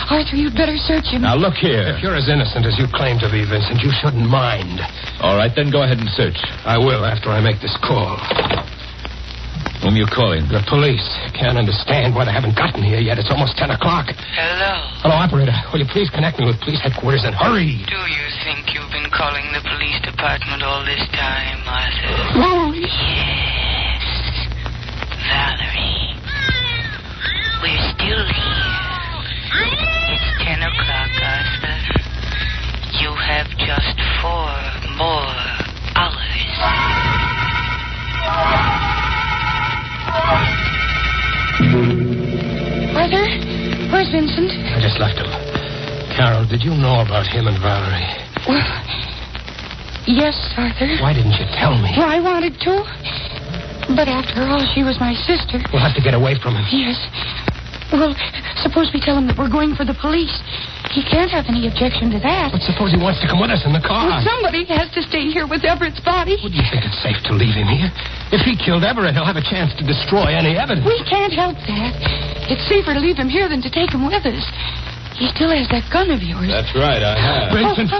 Arthur, you'd better search him. Now, look here. If you're as innocent as you claim to be, Vincent, you shouldn't mind. All right, then go ahead and search. I will after I make this call. Whom you calling? The police. Can't understand why they haven't gotten here yet. It's almost 10 o'clock. Hello. Hello, operator. Will you please connect me with police headquarters and hurry? Do you think you've been calling the police department all this time, Arthur? Valerie. Yes. Valerie. We're still here. It's 10 o'clock, Arthur. You have just 4 more hours. Arthur, where's Vincent? I just left him. Carol, did you know about him and Valerie? Well, yes, Arthur. Why didn't you tell me? Well, I wanted to. But after all, she was my sister. We'll have to get away from him. Yes. Well, suppose we tell him that we're going for the police. He can't have any objection to that. But suppose he wants to come with us in the car. Well, somebody has to stay here with Everett's body. Well, do you think it's safe to leave him here? If he killed Everett, he'll have a chance to destroy any evidence. We can't help that. It's safer to leave him here than to take him with us. He still has that gun of yours. That's right, I have. Vincent.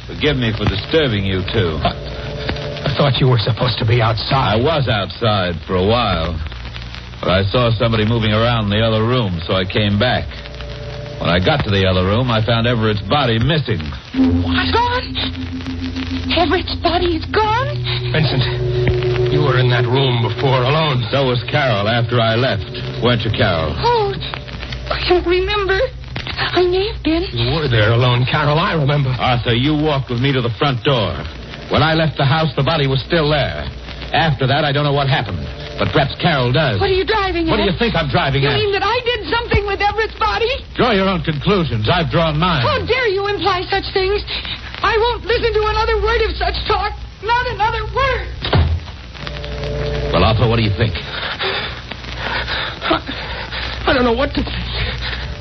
Forgive me for disturbing you, too. I thought you were supposed to be outside. I was outside for a while. But I saw somebody moving around in the other room, so I came back. When I got to the other room, I found Everett's body missing. What? Gone? Everett's body is gone? Vincent, you were in that room before alone. So was Carol after I left. Weren't you, Carol? Oh, I don't remember. I may have been. You were there alone, Carol. I remember. Arthur, you walked with me to the front door. When I left the house, the body was still there. After that, I don't know what happened. But perhaps Carol does. What are you driving What at? do you think I'm driving You at? mean that I did something with Everett's body? Draw your own conclusions. I've drawn mine. How dare you imply such things? I won't listen to another word of such talk. Not another word. Well, Arthur, what do you think? I don't know what to think.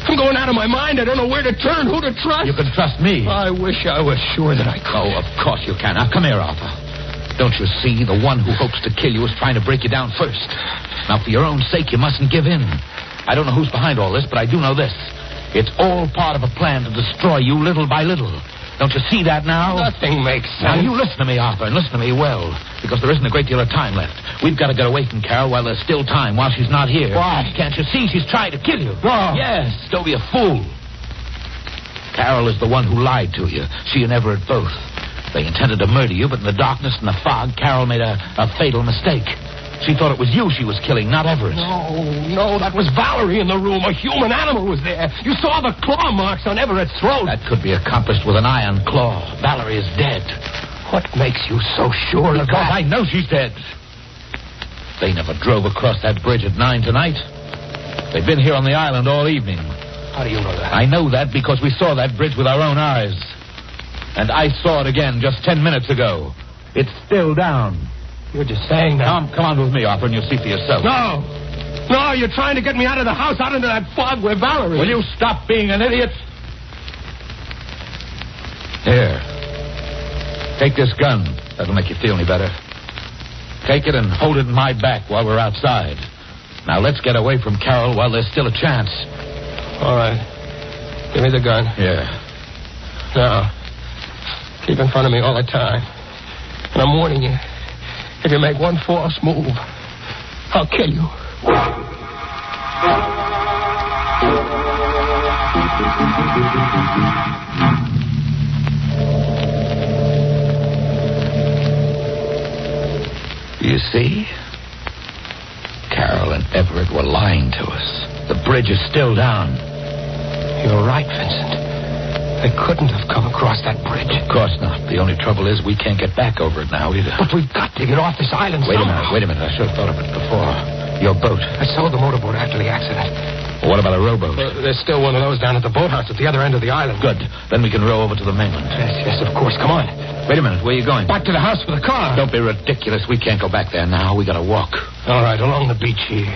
I'm going out of my mind. I don't know where to turn, who to trust. You can trust me. I wish I was sure that I could. Oh, of course you can. Now, come here, Arthur. Don't you see? The one who hopes to kill you is trying to break you down first. Now, for your own sake, you mustn't give in. I don't know who's behind all this, but I do know this. It's all part of a plan to destroy you little by little. Don't you see that now? Nothing makes Now, sense. you listen to me, Arthur, and listen to me well, because there isn't a great deal of time left. We've got to get away from Carol while there's still time, while she's not here. Why? Can't you see she's trying to kill you? Why? Yes, don't be a fool. Carol is the one who lied to you. She and Everett both. They intended to murder you, but in the darkness and the fog, Carol made a fatal mistake. She thought it was you she was killing, not Everett. No, that was Valerie in the room. A human animal was there. You saw the claw marks on Everett's throat. That could be accomplished with an iron claw. Valerie is dead. What makes you so sure of Because that? I know she's dead. They never drove across that bridge at 9 tonight. They've been here on the island all evening. How do you know that? I know that because we saw that bridge with our own eyes. And I saw it again just 10 minutes ago. It's still down. You're just saying that. Come on with me, Arthur, and you'll see for yourself. No, you're trying to get me out of the house, out into that fog with Valerie. Will you stop being an idiot? Here. Take this gun. That'll make you feel any better. Take it and hold it in my back while we're outside. Now, let's get away from Carol while there's still a chance. All right. Give me the gun. Yeah. Now, keep in front of me all the time. And I'm warning you. If you make one false move, I'll kill you. see? Carol and Everett were lying to us. The bridge is still down. You're right, Vincent. They couldn't have come across that bridge. Of course not. The only trouble is we can't get back over it now either. But we've got to get off this island somehow. Wait a minute. I should have thought of it before. Your boat. I sold the motorboat after the accident. Well, what about a rowboat? There's still one of those down at the boathouse at the other end of the island. Good. Then we can row over to the mainland. Yes, of course. Come on. Wait a minute. Where are you going? Back to the house for the car. Don't be ridiculous. We can't go back there now. We gotta walk. All right, along the beach here.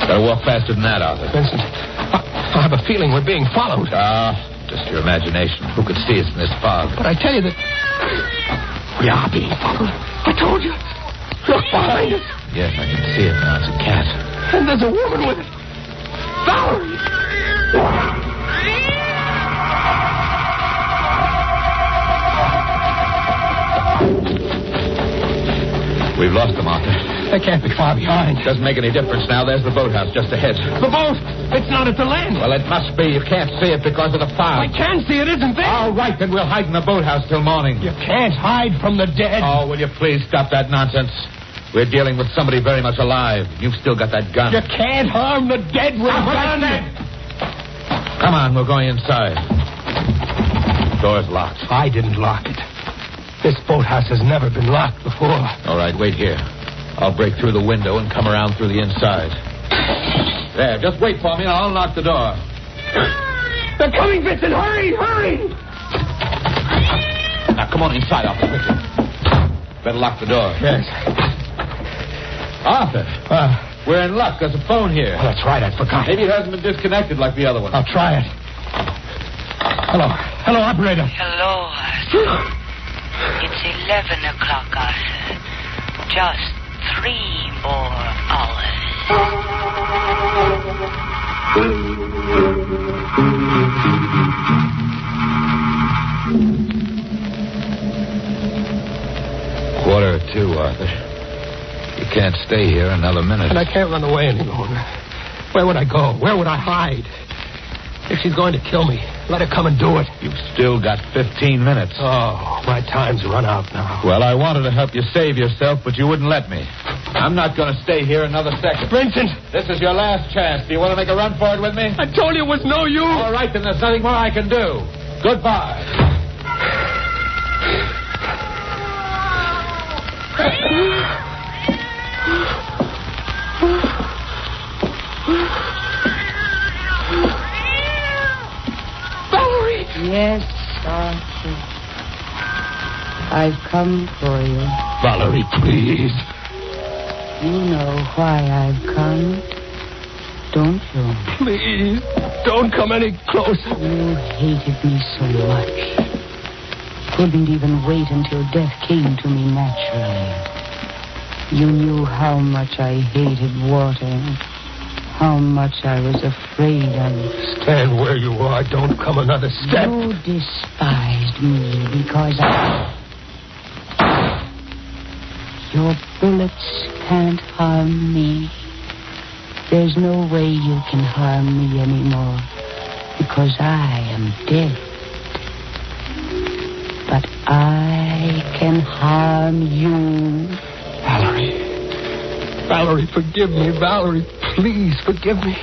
Gotta walk faster than that, Arthur. Vincent, I have a feeling we're being followed. Just your imagination. Who could see us in this fog? But I tell you that we are being followed. I told you. Look behind us. Yes, I can see it now. It's a cat. And there's a woman with it. Valerie! We've lost them, Arthur. They can't be far behind. Doesn't make any difference now. There's the boathouse just ahead. The boat! It's not at the land. Well, it must be. You can't see it because of the fog. I can see it isn't there. All right, then we'll hide in the boathouse till morning. You can't hide from the dead. Oh, will you please stop that nonsense? We're dealing with somebody very much alive. You've still got that gun. You can't harm the dead with a gun. Come on, we're going inside. Door's locked. I didn't lock it. This boathouse has never been locked before. All right, wait here. I'll break through the window and come around through the inside. There, just wait for me and I'll lock the door. They're coming, Vincent! Hurry, hurry! Now, come on inside, Arthur, quickly. Better lock the door. Yes. Arthur, we're in luck. There's a phone here. Oh, that's right, I forgot. Maybe it hasn't been disconnected like the other one. I'll try it. Hello. Hello, operator. Hello, Arthur. It's 11 o'clock, Arthur. Just 3 more hours. Quarter to 2, Arthur. You can't stay here another minute. And I can't run away any longer. Where would I go? Where would I hide? If she's going to kill me, let her come and do it. You've still got 15 minutes. Oh, my time's run out now. Well, I wanted to help you save yourself, but you wouldn't let me. I'm not going to stay here another second. Vincent! This is your last chance. Do you want to make a run for it with me? I told you it was no use. All right, then there's nothing more I can do. Goodbye. Valerie! Yes, Arthur. I've come for you. Valerie, please. You know why I've come, don't you? Please, don't come any closer. You hated me so much. Couldn't even wait until death came to me naturally. You knew how much I hated water, how much I was afraid of it. Stand where you are. Don't come another step. You despised me because your bullets can't harm me. There's no way you can harm me anymore because I am dead. But I can harm you. Valerie, forgive me. Valerie, please forgive me.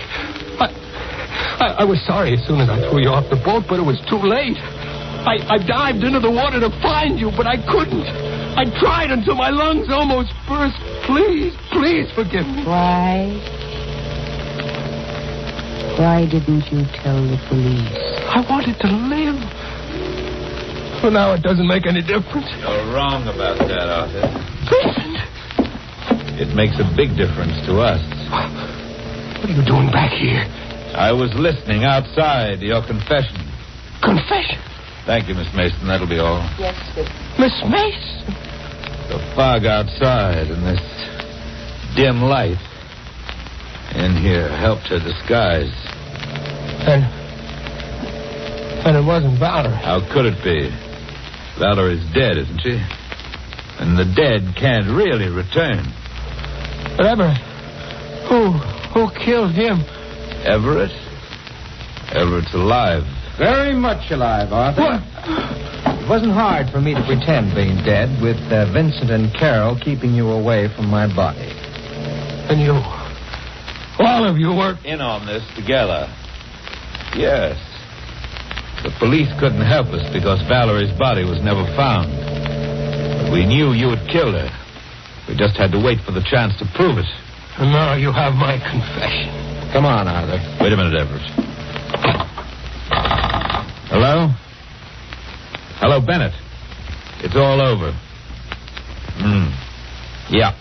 I was sorry as soon as I threw you off the boat, but it was too late. I dived into the water to find you, but I couldn't. I tried until my lungs almost burst. Please forgive me. Why didn't you tell the police? I wanted to live. Well, now it doesn't make any difference. You're wrong about that, Arthur. Vincent! It makes a big difference to us. What are you doing back here? I was listening outside to your confession. Confession? Thank you, Miss Mason. That'll be all. Yes, sir. Miss Mason? The fog outside and this dim light in here helped her disguise. And it wasn't Valerie. How could it be? Valerie's dead, isn't she? And the dead can't really return. But Everett, who killed him? Everett? Everett's alive. Very much alive, Arthur. What? It wasn't hard for me to pretend being dead with Vincent and Carol keeping you away from my body. And you, all of you worked in on this together. Yes. The police couldn't help us because Valerie's body was never found. But we knew you had killed her. We just had to wait for the chance to prove it. And now you have my confession. Come on, Arthur. Wait a minute, Everett. Hello? Hello, Bennett. It's all over. Yeah.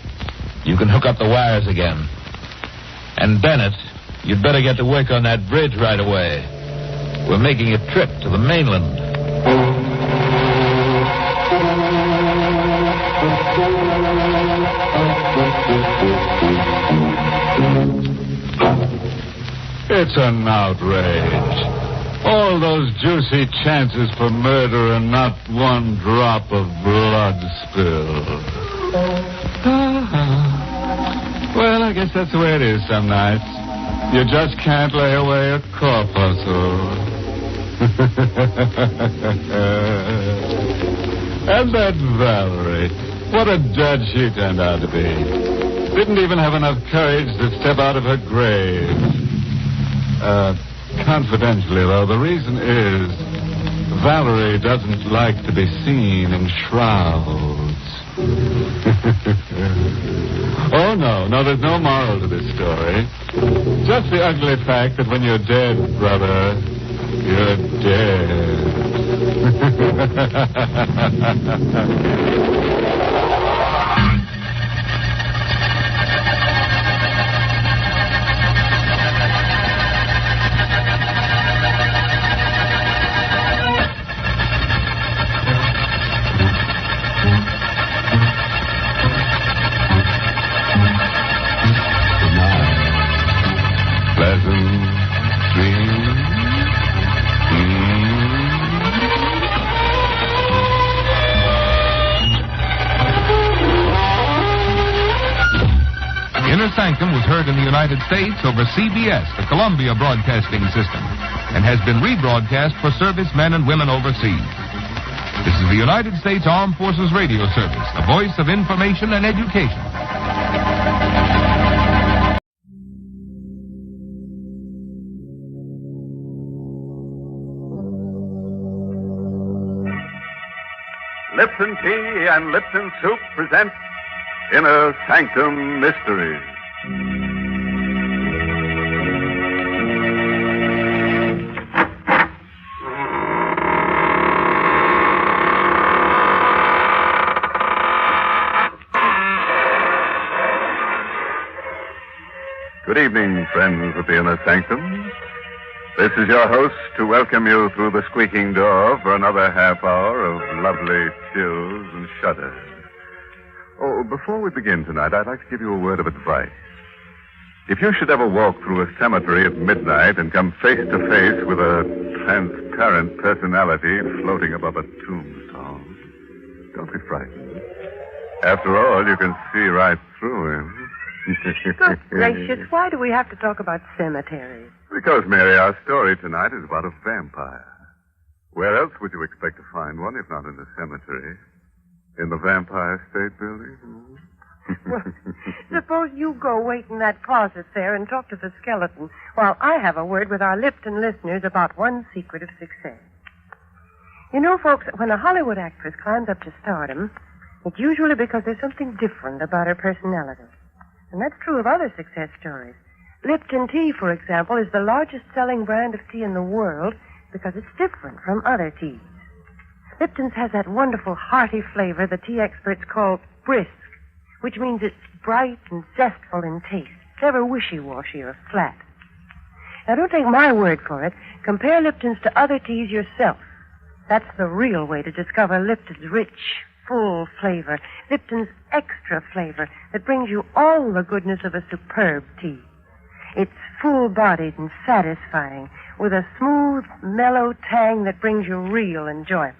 You can hook up the wires again. And Bennett, you'd better get to work on that bridge right away. We're making a trip to the mainland. It's an outrage. All those juicy chances for murder and not one drop of blood spilled. Well, I guess that's the way it is some nights. You just can't lay away a corpuscle. And that Valerie, what a judge she turned out to be. Didn't even have enough courage to step out of her grave. Confidentially, though, the reason is Valerie doesn't like to be seen in shrouds. Oh, no, there's no moral to this story. Just the ugly fact that when you're dead, brother, you're dead. Inner Sanctum was heard in the United States over CBS, the Columbia Broadcasting System, and has been rebroadcast for servicemen and women overseas. This is the United States Armed Forces Radio Service, the voice of information and education. Lipton Tea and Lipton Soup present Inner Sanctum Mysteries. Good evening, friends of the Inner Sanctum. This is your host to welcome you through the squeaking door for another half hour of lovely chills and shudders. Oh, before we begin tonight, I'd like to give you a word of advice. If you should ever walk through a cemetery at midnight and come face to face with a transparent personality floating above a tombstone, don't be frightened. After all, you can see right through him. Good gracious, why do we have to talk about cemeteries? Because, Mary, our story tonight is about a vampire. Where else would you expect to find one if not in the cemetery? In the Vampire State Building? Well, suppose you go wait in that closet there and talk to the skeleton while I have a word with our Lipton listeners about one secret of success. You know, folks, when a Hollywood actress climbs up to stardom, it's usually because there's something different about her personality. And that's true of other success stories. Lipton Tea, for example, is the largest selling brand of tea in the world because it's different from other teas. Lipton's has that wonderful hearty flavor the tea experts call brisk, which means it's bright and zestful in taste, never wishy-washy or flat. Now, don't take my word for it. Compare Lipton's to other teas yourself. That's the real way to discover Lipton's rich, full flavor, Lipton's extra flavor that brings you all the goodness of a superb tea. It's full-bodied and satisfying, with a smooth, mellow tang that brings you real enjoyment.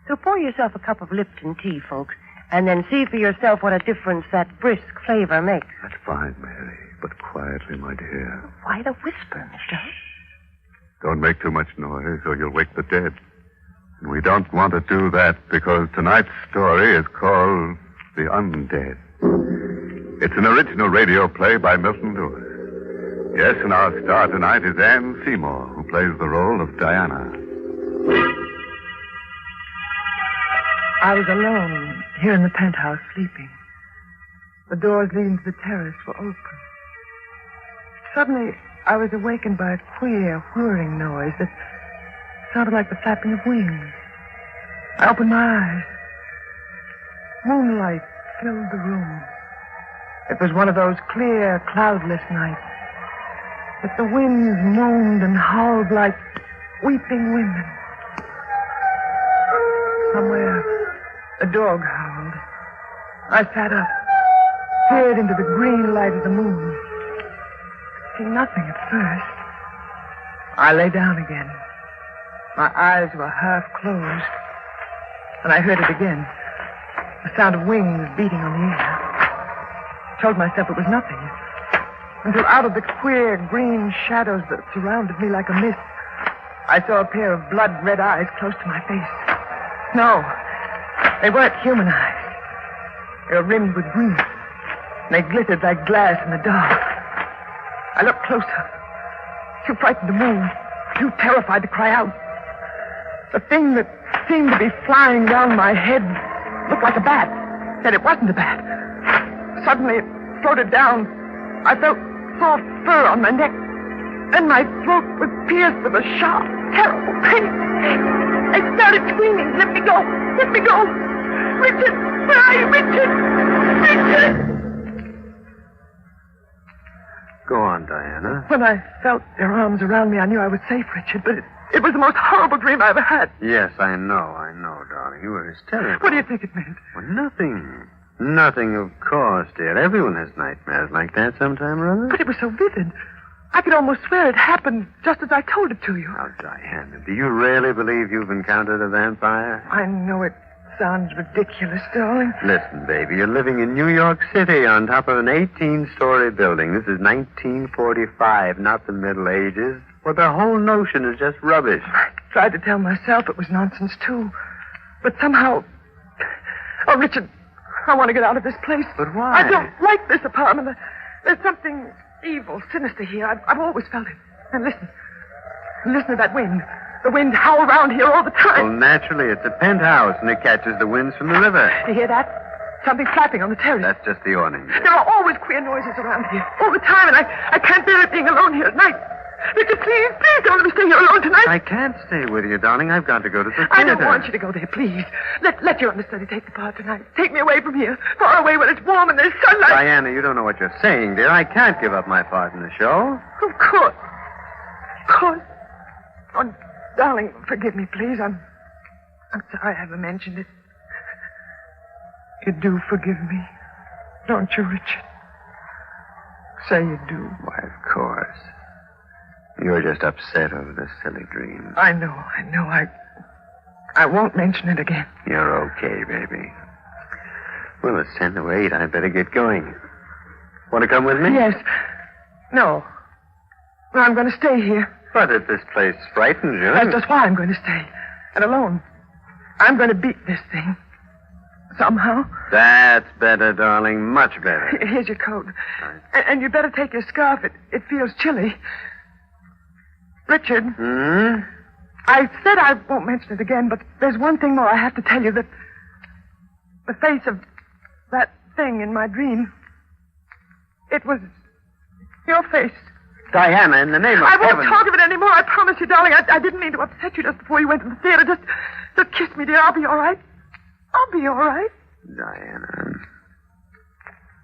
So pour yourself a cup of Lipton tea, folks, and then see for yourself what a difference that brisk flavor makes. That's fine, Mary, but quietly, my dear. Why the whisper, mister? Don't make too much noise, or you'll wake the dead. We don't want to do that because tonight's story is called The Undead. It's an original radio play by Milton Lewis. Yes, and our star tonight is Anne Seymour, who plays the role of Diana. I was alone here in the penthouse sleeping. The doors leading to the terrace were open. Suddenly, I was awakened by a queer, whirring noise that sounded like the flapping of wings. I opened my eyes. Moonlight filled the room. It was one of those clear, cloudless nights that the winds moaned and howled like weeping women. Somewhere, a dog howled. I sat up, peered into the green light of the moon. Seeing nothing at first. I lay down again. My eyes were half closed. And I heard it again. The sound of wings beating on the air. Told myself it was nothing. Until out of the queer green shadows that surrounded me like a mist, I saw a pair of blood-red eyes close to my face. No, they weren't human eyes. They were rimmed with green. And they glittered like glass in the dark. I looked closer. Too frightened to move. Too terrified to cry out. The thing that seemed to be flying round my head looked like a bat. Yet it wasn't a bat. Suddenly it floated down. I felt soft fur on my neck. Then my throat was pierced with a sharp, terrible pain. I started screaming, "Let me go! Let me go! Richard! Where are you, Richard? Richard!" Go on, Diana. When I felt their arms around me, I knew I was safe, Richard, but it was the most horrible dream I ever had. Yes, I know, darling. You were hysterical. What do you think it meant? Well, nothing. Nothing, of course, dear. Everyone has nightmares like that sometime or other. But it was so vivid. I could almost swear it happened just as I told it to you. Now, Diana, do you really believe you've encountered a vampire? I know it sounds ridiculous, darling. Listen, baby, you're living in New York City on top of an 18-story building. This is 1945, not the Middle Ages. Well, the whole notion is just rubbish. I tried to tell myself it was nonsense, too. But somehow... Oh, Richard, I want to get out of this place. But why? I don't like this apartment. There's something evil, sinister here. I've always felt it. And listen. Listen to that wind. The wind howls around here all the time. Well, naturally, it's a penthouse, and it catches the winds from the river. Do you hear that? Something flapping on the terrace. That's just the awning. There are always queer noises around here. All the time, and I can't bear it being alone here at night. Richard, please don't let me stay here alone tonight. I can't stay with you, darling. I've got to go to the theater. I don't want you to go there, please. Let your understudy take the part tonight. Take me away from here. Far away when it's warm and there's sunlight. Diana, you don't know what you're saying, dear. I can't give up my part in the show. Of course. Of course. Oh, darling, forgive me, please. I'm sorry I ever mentioned it. You do forgive me, don't you, Richard? Say you do. Why, of course. You're just upset over this silly dream. I know. I won't mention it again. You're okay, baby. Well, it's 10 to 8. I'd better get going. Want to come with me? Yes. No, I'm going to stay here. But if this place frightens you... That's just why I'm going to stay. And alone. I'm going to beat this thing. Somehow. That's better, darling. Much better. Here's your coat. Right. And you better take your scarf. It feels chilly. Richard. Hmm? I said I won't mention it again, but there's one thing more I have to tell you. That the face of that thing in my dream, it was your face. Diana, in the name of heaven. I won't talk of it anymore, I promise you, darling. I didn't mean to upset you just before you went to the theater. Just kiss me, dear. I'll be all right. I'll be all right. Diana.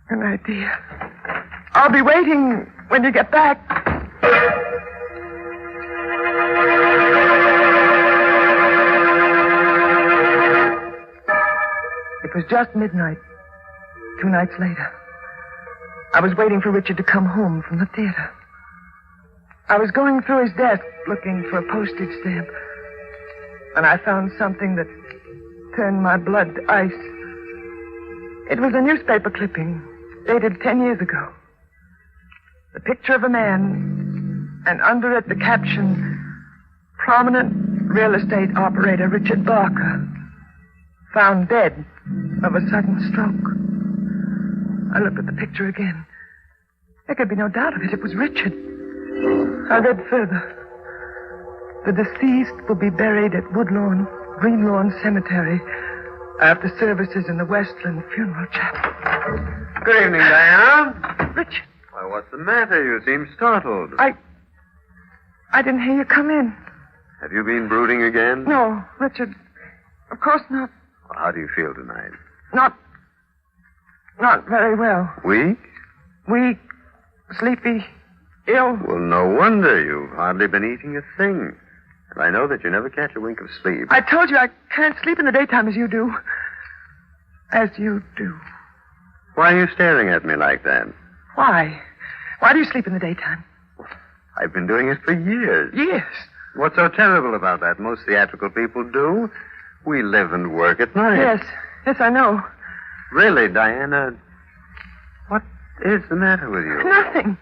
Good night, dear. I'll be waiting when you get back. It was just midnight, 2 nights later. I was waiting for Richard to come home from the theater. I was going through his desk looking for a postage stamp. And I found something that turned my blood to ice. It was a newspaper clipping dated 10 years ago. The picture of a man, and under it the caption, "Prominent real estate operator Richard Barker. Found dead of a sudden stroke. I looked at the picture again. There could be no doubt of it. It was Richard. I read further. The deceased will be buried at Woodlawn, Greenlawn Cemetery after services in the Westland Funeral Chapel. Good evening, Diana. Richard. Why, what's the matter? You seem startled. I didn't hear you come in. Have you been brooding again? No, Richard. Of course not. Well, how do you feel tonight? Not very well. Weak? Weak, sleepy, ill. Well, no wonder. You've hardly been eating a thing. And I know that you never catch a wink of sleep. I told you I can't sleep in the daytime as you do. As you do. Why are you staring at me like that? Why? Why do you sleep in the daytime? I've been doing it for years. Years? What's so terrible about that? Most theatrical people do. We live and work at night. Yes, I know. Really, Diana, what is the matter with you? Nothing.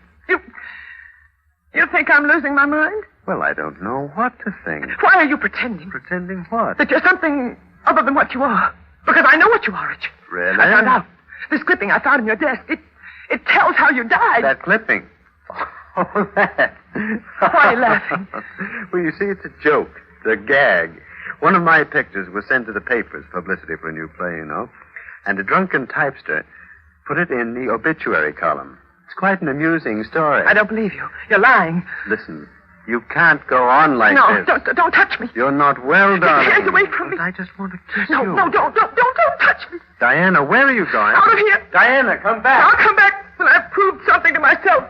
You think I'm losing my mind? Well, I don't know what to think. Why are you pretending? Pretending what? That you're something other than what you are. Because I know what you are, Richard. Really? I found out. This clipping I found in your desk, it tells how you died. That clipping? Oh, that. Why are you laughing? Well, you see, it's a joke. It's a gag. One of my pictures was sent to the papers, publicity for a new play, you know. And a drunken typester put it in the obituary column. It's quite an amusing story. I don't believe you. You're lying. Listen, you can't go on like this. No, don't touch me. You're not well, darling. Get your hands away from me. I just want to kiss you. No, don't touch me. Diana, where are you going? Out of here. Diana, come back. I'll come back when I've proved something to myself.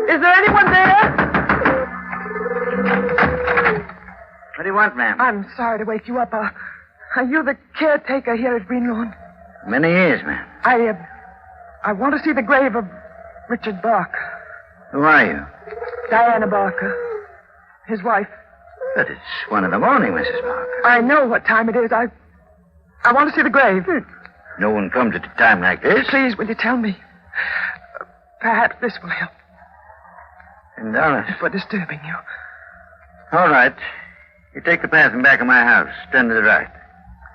Is there anyone there? What do you want, ma'am? I'm sorry to wake you up. Are you the caretaker here at Greenlawn? Many years, ma'am. I want to see the grave of Richard Barker. Who are you? Diana Barker. His wife. But it's 1 a.m, Mrs. Barker. I know what time it is. I want to see the grave. No one comes at a time like this. Please, will you tell me? Perhaps this will help. $10. For disturbing you. All right. You take the path in back of my house. Turn to the right.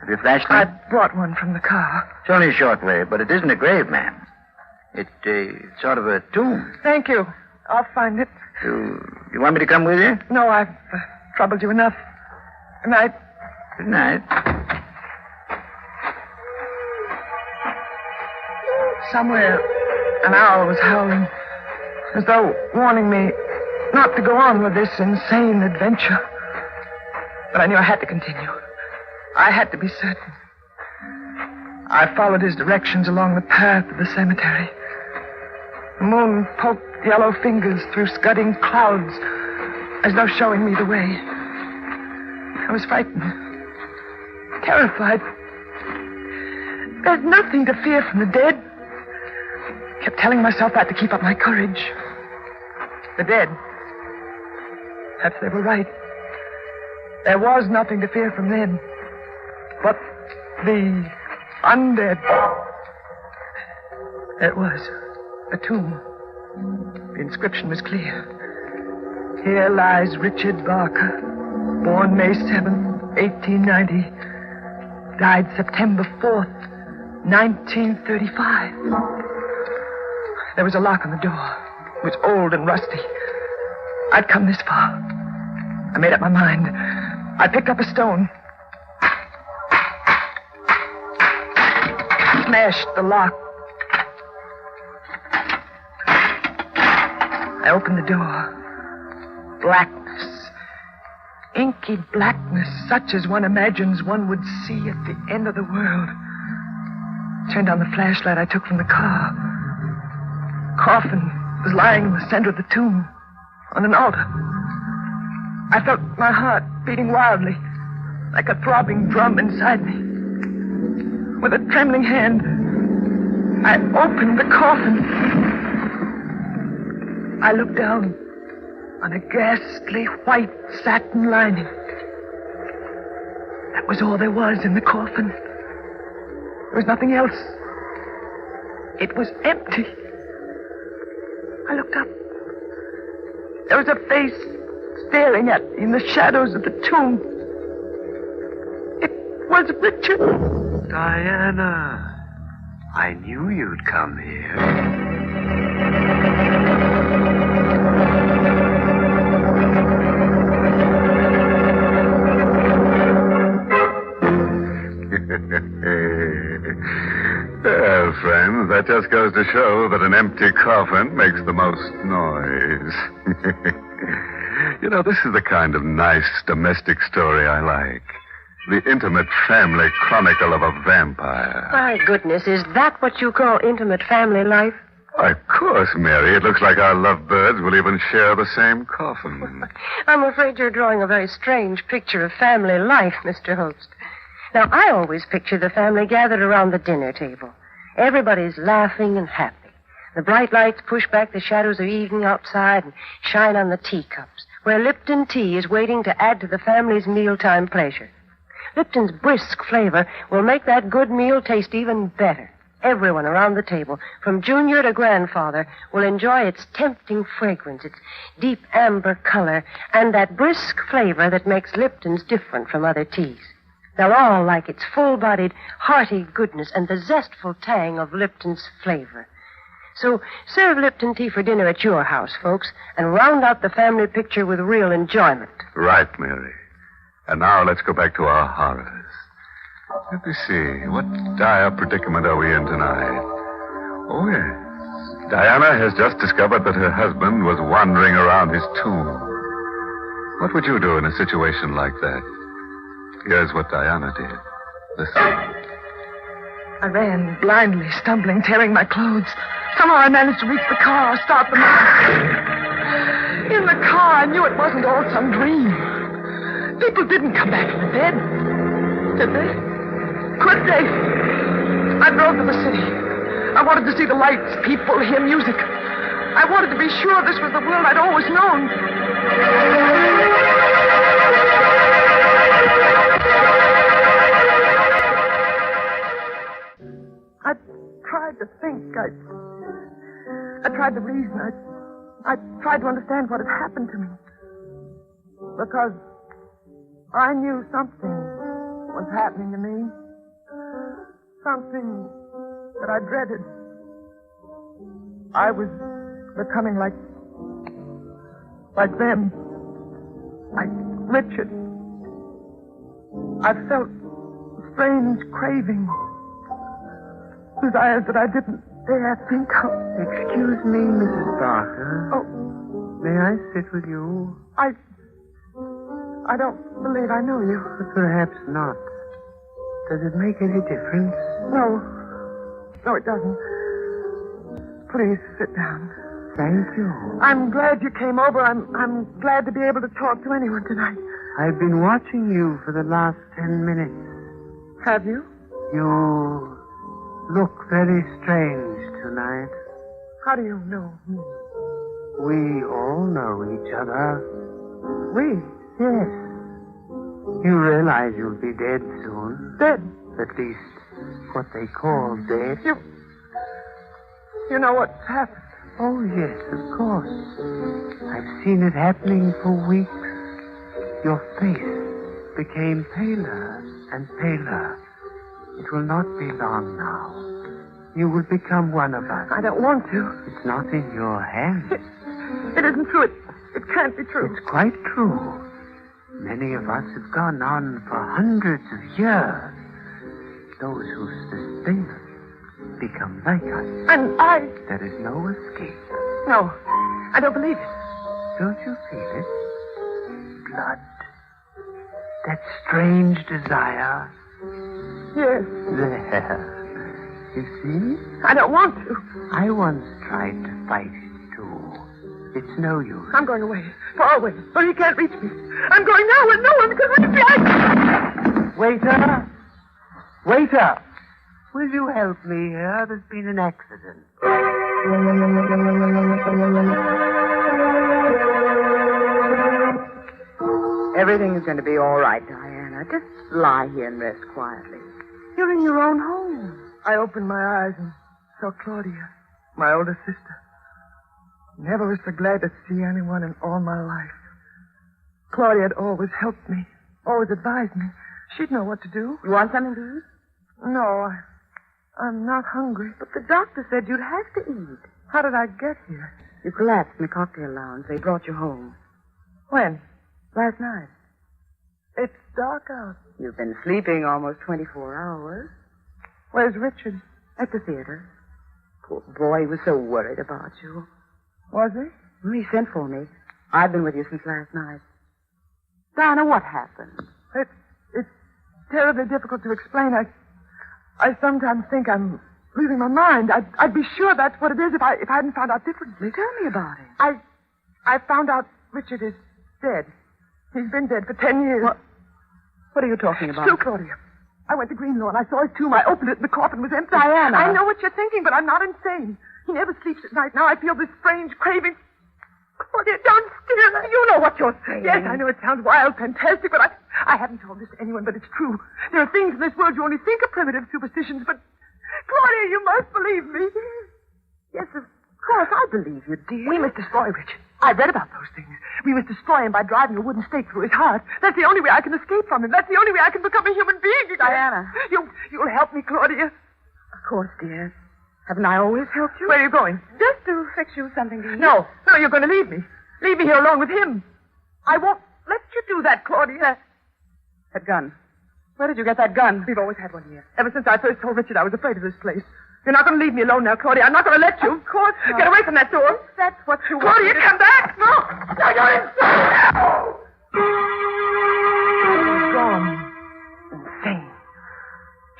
Have you a flashlight? I brought one from the car. It's only a short way, but it isn't a grave, ma'am. It's sort of a tomb. Thank you. I'll find it. You want me to come with you? No, I've troubled you enough. Good night. Good night. Somewhere, an owl was howling, as though warning me not to go on with this insane adventure. But I knew I had to continue. I had to be certain. I followed his directions along the path of the cemetery. The moon poked yellow fingers through scudding clouds, as though showing me the way. I was frightened, terrified. There's nothing to fear from the dead. Kept telling myself that to keep up my courage. The dead. Perhaps they were right. There was nothing to fear from them. But the undead. It was a tomb. The inscription was clear. Here lies Richard Barker, born May 7th, 1890. Died September 4th, 1935. There was a lock on the door. It was old and rusty. I'd come this far. I made up my mind. I picked up a stone. Smashed the lock. I opened the door. Blackness. Inky blackness, such as one imagines one would see at the end of the world. Turned on the flashlight I took from the car. Coffin was lying in the center of the tomb, on an altar. I felt my heart beating wildly, like a throbbing drum inside me. With a trembling hand, I opened the coffin. I looked down on a ghastly white satin lining. That was all there was in the coffin. There was nothing else. It was empty. I looked up. There was a face staring at me in the shadows of the tomb. It was Richard. Diana, I knew you'd come here. Well, friends, that just goes to show that an empty coffin makes the most noise. You know, this is the kind of nice domestic story I like. The intimate family chronicle of a vampire. My goodness, is that what you call intimate family life? Of course, Mary. It looks like our lovebirds will even share the same coffin. I'm afraid you're drawing a very strange picture of family life, Mr. Holst. Now, I always picture the family gathered around the dinner table. Everybody's laughing and happy. The bright lights push back the shadows of evening outside and shine on the teacups, where Lipton tea is waiting to add to the family's mealtime pleasure. Lipton's brisk flavor will make that good meal taste even better. Everyone around the table, from junior to grandfather, will enjoy its tempting fragrance, its deep amber color, and that brisk flavor that makes Lipton's different from other teas. They'll all like its full-bodied, hearty goodness and the zestful tang of Lipton's flavor. So serve Lipton tea for dinner at your house, folks, and round out the family picture with real enjoyment. Right, Mary. And now let's go back to our horrors. Let me see. What dire predicament are we in tonight? Oh, yes. Diana has just discovered that her husband was wandering around his tomb. What would you do in a situation like that? Here's what Diana did. Listen. I ran blindly, stumbling, tearing my clothes. Somehow I managed to reach the car, start the motor. In the car, I knew it wasn't all some dream. People didn't come back from the dead, did they? Could they? I drove to the city. I wanted to see the lights, people, hear music. I wanted to be sure this was the world I'd always known. I tried to think. I tried to reason. I tried to understand what had happened to me. Because I knew something was happening to me. Something that I dreaded. I was becoming like them. Like Richard. I felt strange cravings. Desires that I didn't dare think of. Excuse me, Mrs. Barker. Oh. May I sit with you? I don't believe I know you. Perhaps not. Does it make any difference? No. No, it doesn't. Please sit down. Thank you. I'm glad you came over. I'm glad to be able to talk to anyone tonight. I've been watching you for the last 10 minutes. Have you? You look very strange tonight. How do you know me? We all know each other. We? Yes. You realize you'll be dead soon. Dead? At least what they call dead. You know what's happened? Oh, yes, of course. I've seen it happening for weeks. Your face became paler and paler. It will not be long now. You will become one of us. I don't want to. It's not in your hands. It isn't true. It can't be true. It's quite true. Many of us have gone on for hundreds of years. Those who sustain us become like us. And I... There is no escape. No, I don't believe it. Don't you feel it? Blood. That strange desire. Yes. There. You see? I don't want to. I once tried to fight it, too. It's no use. I'm going away. Far away. Where he can't reach me. I'm going now where no one can reach me. Waiter! Waiter! Will you help me here? There's been an accident. Everything's going to be all right, Diana. Now, just lie here and rest quietly. You're in your own home. I opened my eyes and saw Claudia, my older sister. Never was so glad to see anyone in all my life. Claudia had always helped me, always advised me. She'd know what to do. You want something to eat? No, I'm not hungry. But the doctor said you'd have to eat. How did I get here? You collapsed in the cocktail lounge. They brought you home. When? Last night. It's dark out. You've been sleeping almost 24 hours. Where's Richard? At the theater. Poor boy, he was so worried about you. Was he? He sent for me. I've been with you since last night. Diana, what happened? It's terribly difficult to explain. I sometimes think I'm losing my mind. I'd be sure that's what it is if I hadn't found out differently. Tell me about it. I found out Richard is dead. He's been dead for 10 years. What are you talking about? Still, Claudia. I went to Greenlaw and I saw his tomb. I opened it and the coffin was empty. Diana. I know what you're thinking, but I'm not insane. He never sleeps at night. Now I feel this strange craving. Claudia, don't steal it. You know what you're saying. Yes, I know it sounds wild, fantastic, but I haven't told this to anyone, but it's true. There are things in this world you only think are primitive superstitions, but Claudia, you must believe me. Yes, of course, I believe you, dear. We must destroy Richard. I read about those things. We must destroy him by driving a wooden stake through his heart. That's the only way I can escape from him. That's the only way I can become a human being again. Diana. You'll help me, Claudia. Of course, dear. Haven't I always helped you? Where are you going? Just to fix you something to eat. No, you're going to leave me. Leave me here alone with him. I won't let you do that, Claudia. That gun. Where did you get that gun? We've always had one here. Ever since I first told Richard I was afraid of this place. You're not going to leave me alone now, Claudia. I'm not going to let you. Of course not. Get away from that door. If that's what you want. Claudia, come back! No! No, you're insane! No! She's gone. Insane.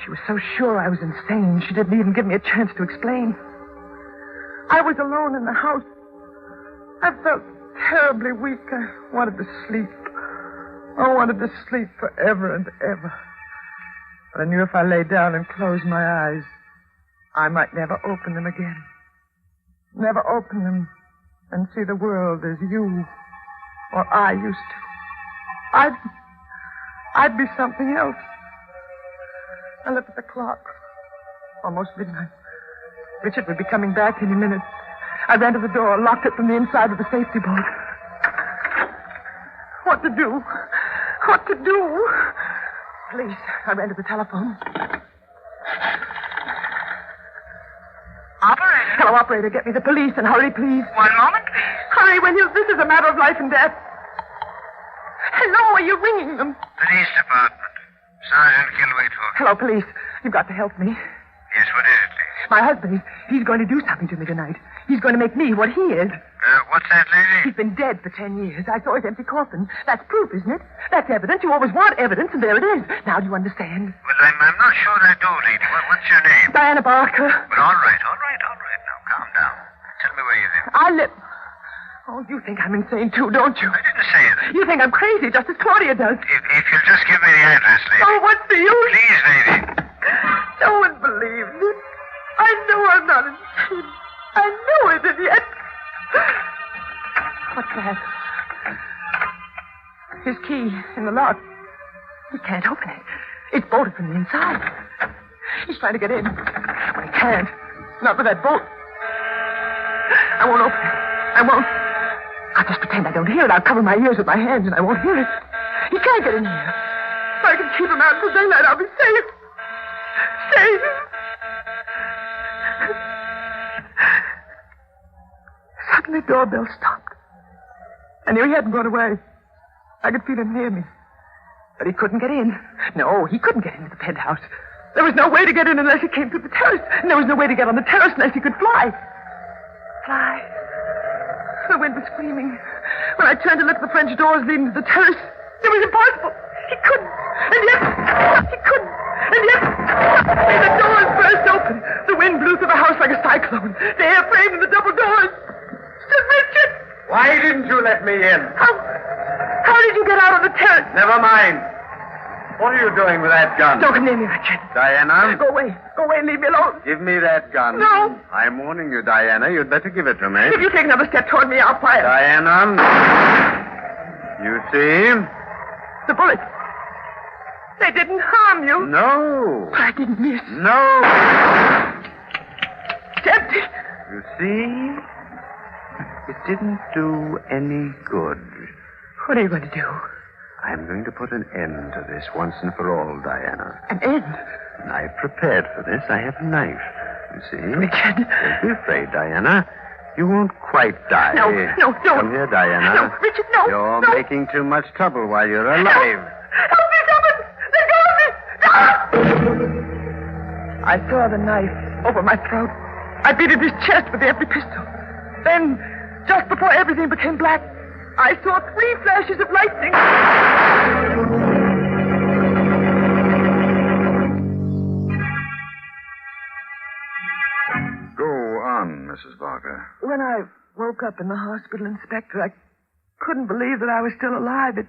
She was so sure I was insane, she didn't even give me a chance to explain. I was alone in the house. I felt terribly weak. I wanted to sleep. I wanted to sleep forever and ever. But I knew if I lay down and closed my eyes, I might never open them again. Never open them and see the world as you or I used to. I'd be something else. I looked at the clock. Almost midnight. Richard would be coming back any minute. I ran to the door, locked it from the inside with a safety bolt. What to do? What to do? Police. I ran to the telephone. Operator? Hello, operator. Get me the police and hurry, please. One moment, please. Hurry, will you? This is a matter of life and death. Hello, are you ringing them? Police department. Sergeant Gilwaythorpe. Hello, police. You've got to help me. Yes, what is it, please? My husband, he's going to do something to me tonight. He's going to make me what he is. What's that, lady? He's been dead for 10 years. I saw his empty coffin. That's proof, isn't it? That's evidence. You always want evidence, and there it is. Now, do you understand? Well, I'm not sure I do, lady. What's your name? Diana Barker. Well, all right. Now, calm down. Tell me where you live. I live... Oh, you think I'm insane, too, don't you? I didn't say that. You think I'm crazy, just as Claudia does. If you'll just give me the address, lady. Oh, what's the use? Please, lady. No one believes it. I know I'm not insane. I know it, and yet... What's that? His key in the lock. He can't open it. It's bolted from the inside. He's trying to get in. But he can't. Not with that bolt. I won't open it. I won't. I'll just pretend I don't hear it. I'll cover my ears with my hands and I won't hear it. He can't get in here. If I can keep him out until daylight, I'll be safe. Safe. Suddenly, the doorbell stopped. I knew he hadn't gone away. I could feel him near me. But he couldn't get in. No, he couldn't get into the penthouse. There was no way to get in unless he came through the terrace. And there was no way to get on the terrace unless he could fly. Fly. The wind was screaming. When I turned to look at the French doors leading to the terrace, it was impossible. He couldn't. And yet, he couldn't. And yet, suddenly the doors burst open. The wind blew through the house like a cyclone. The air framed in the double doors. Stood Richard. Why didn't you let me in? How did you get out on the terrace? Never mind. What are you doing with that gun? Don't come near me, Richard. Diana? Go away. Go away and leave me alone. Give me that gun. No. I'm warning you, Diana. You'd better give it to me. If you take another step toward me, I'll fire. Diana. You see? The bullet. They didn't harm you. No. I didn't miss. No. Tempted. You see? It didn't do any good. What are you going to do? I'm going to put an end to this once and for all, Diana. An end? I've prepared for this. I have a knife. You see? Richard. Don't be afraid, Diana. You won't quite die. No, no. Come here, Diana. No, Richard, no. You're no. making too much trouble while you're alive. Help me, someone! They got me! I saw the knife over my throat. I beat at his chest with the empty pistol. Then, just before everything became black, I saw 3 flashes of lightning. Go on, Mrs. Barker. When I woke up in the hospital, Inspector, I couldn't believe that I was still alive. It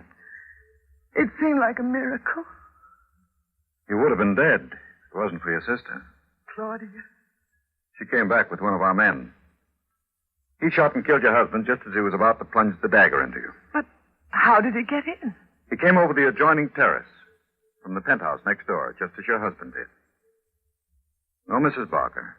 seemed like a miracle. You would have been dead if it wasn't for your sister. Claudia. She came back with one of our men. He shot and killed your husband just as he was about to plunge the dagger into you. But how did he get in? He came over the adjoining terrace from the penthouse next door, just as your husband did. No, Mrs. Barker.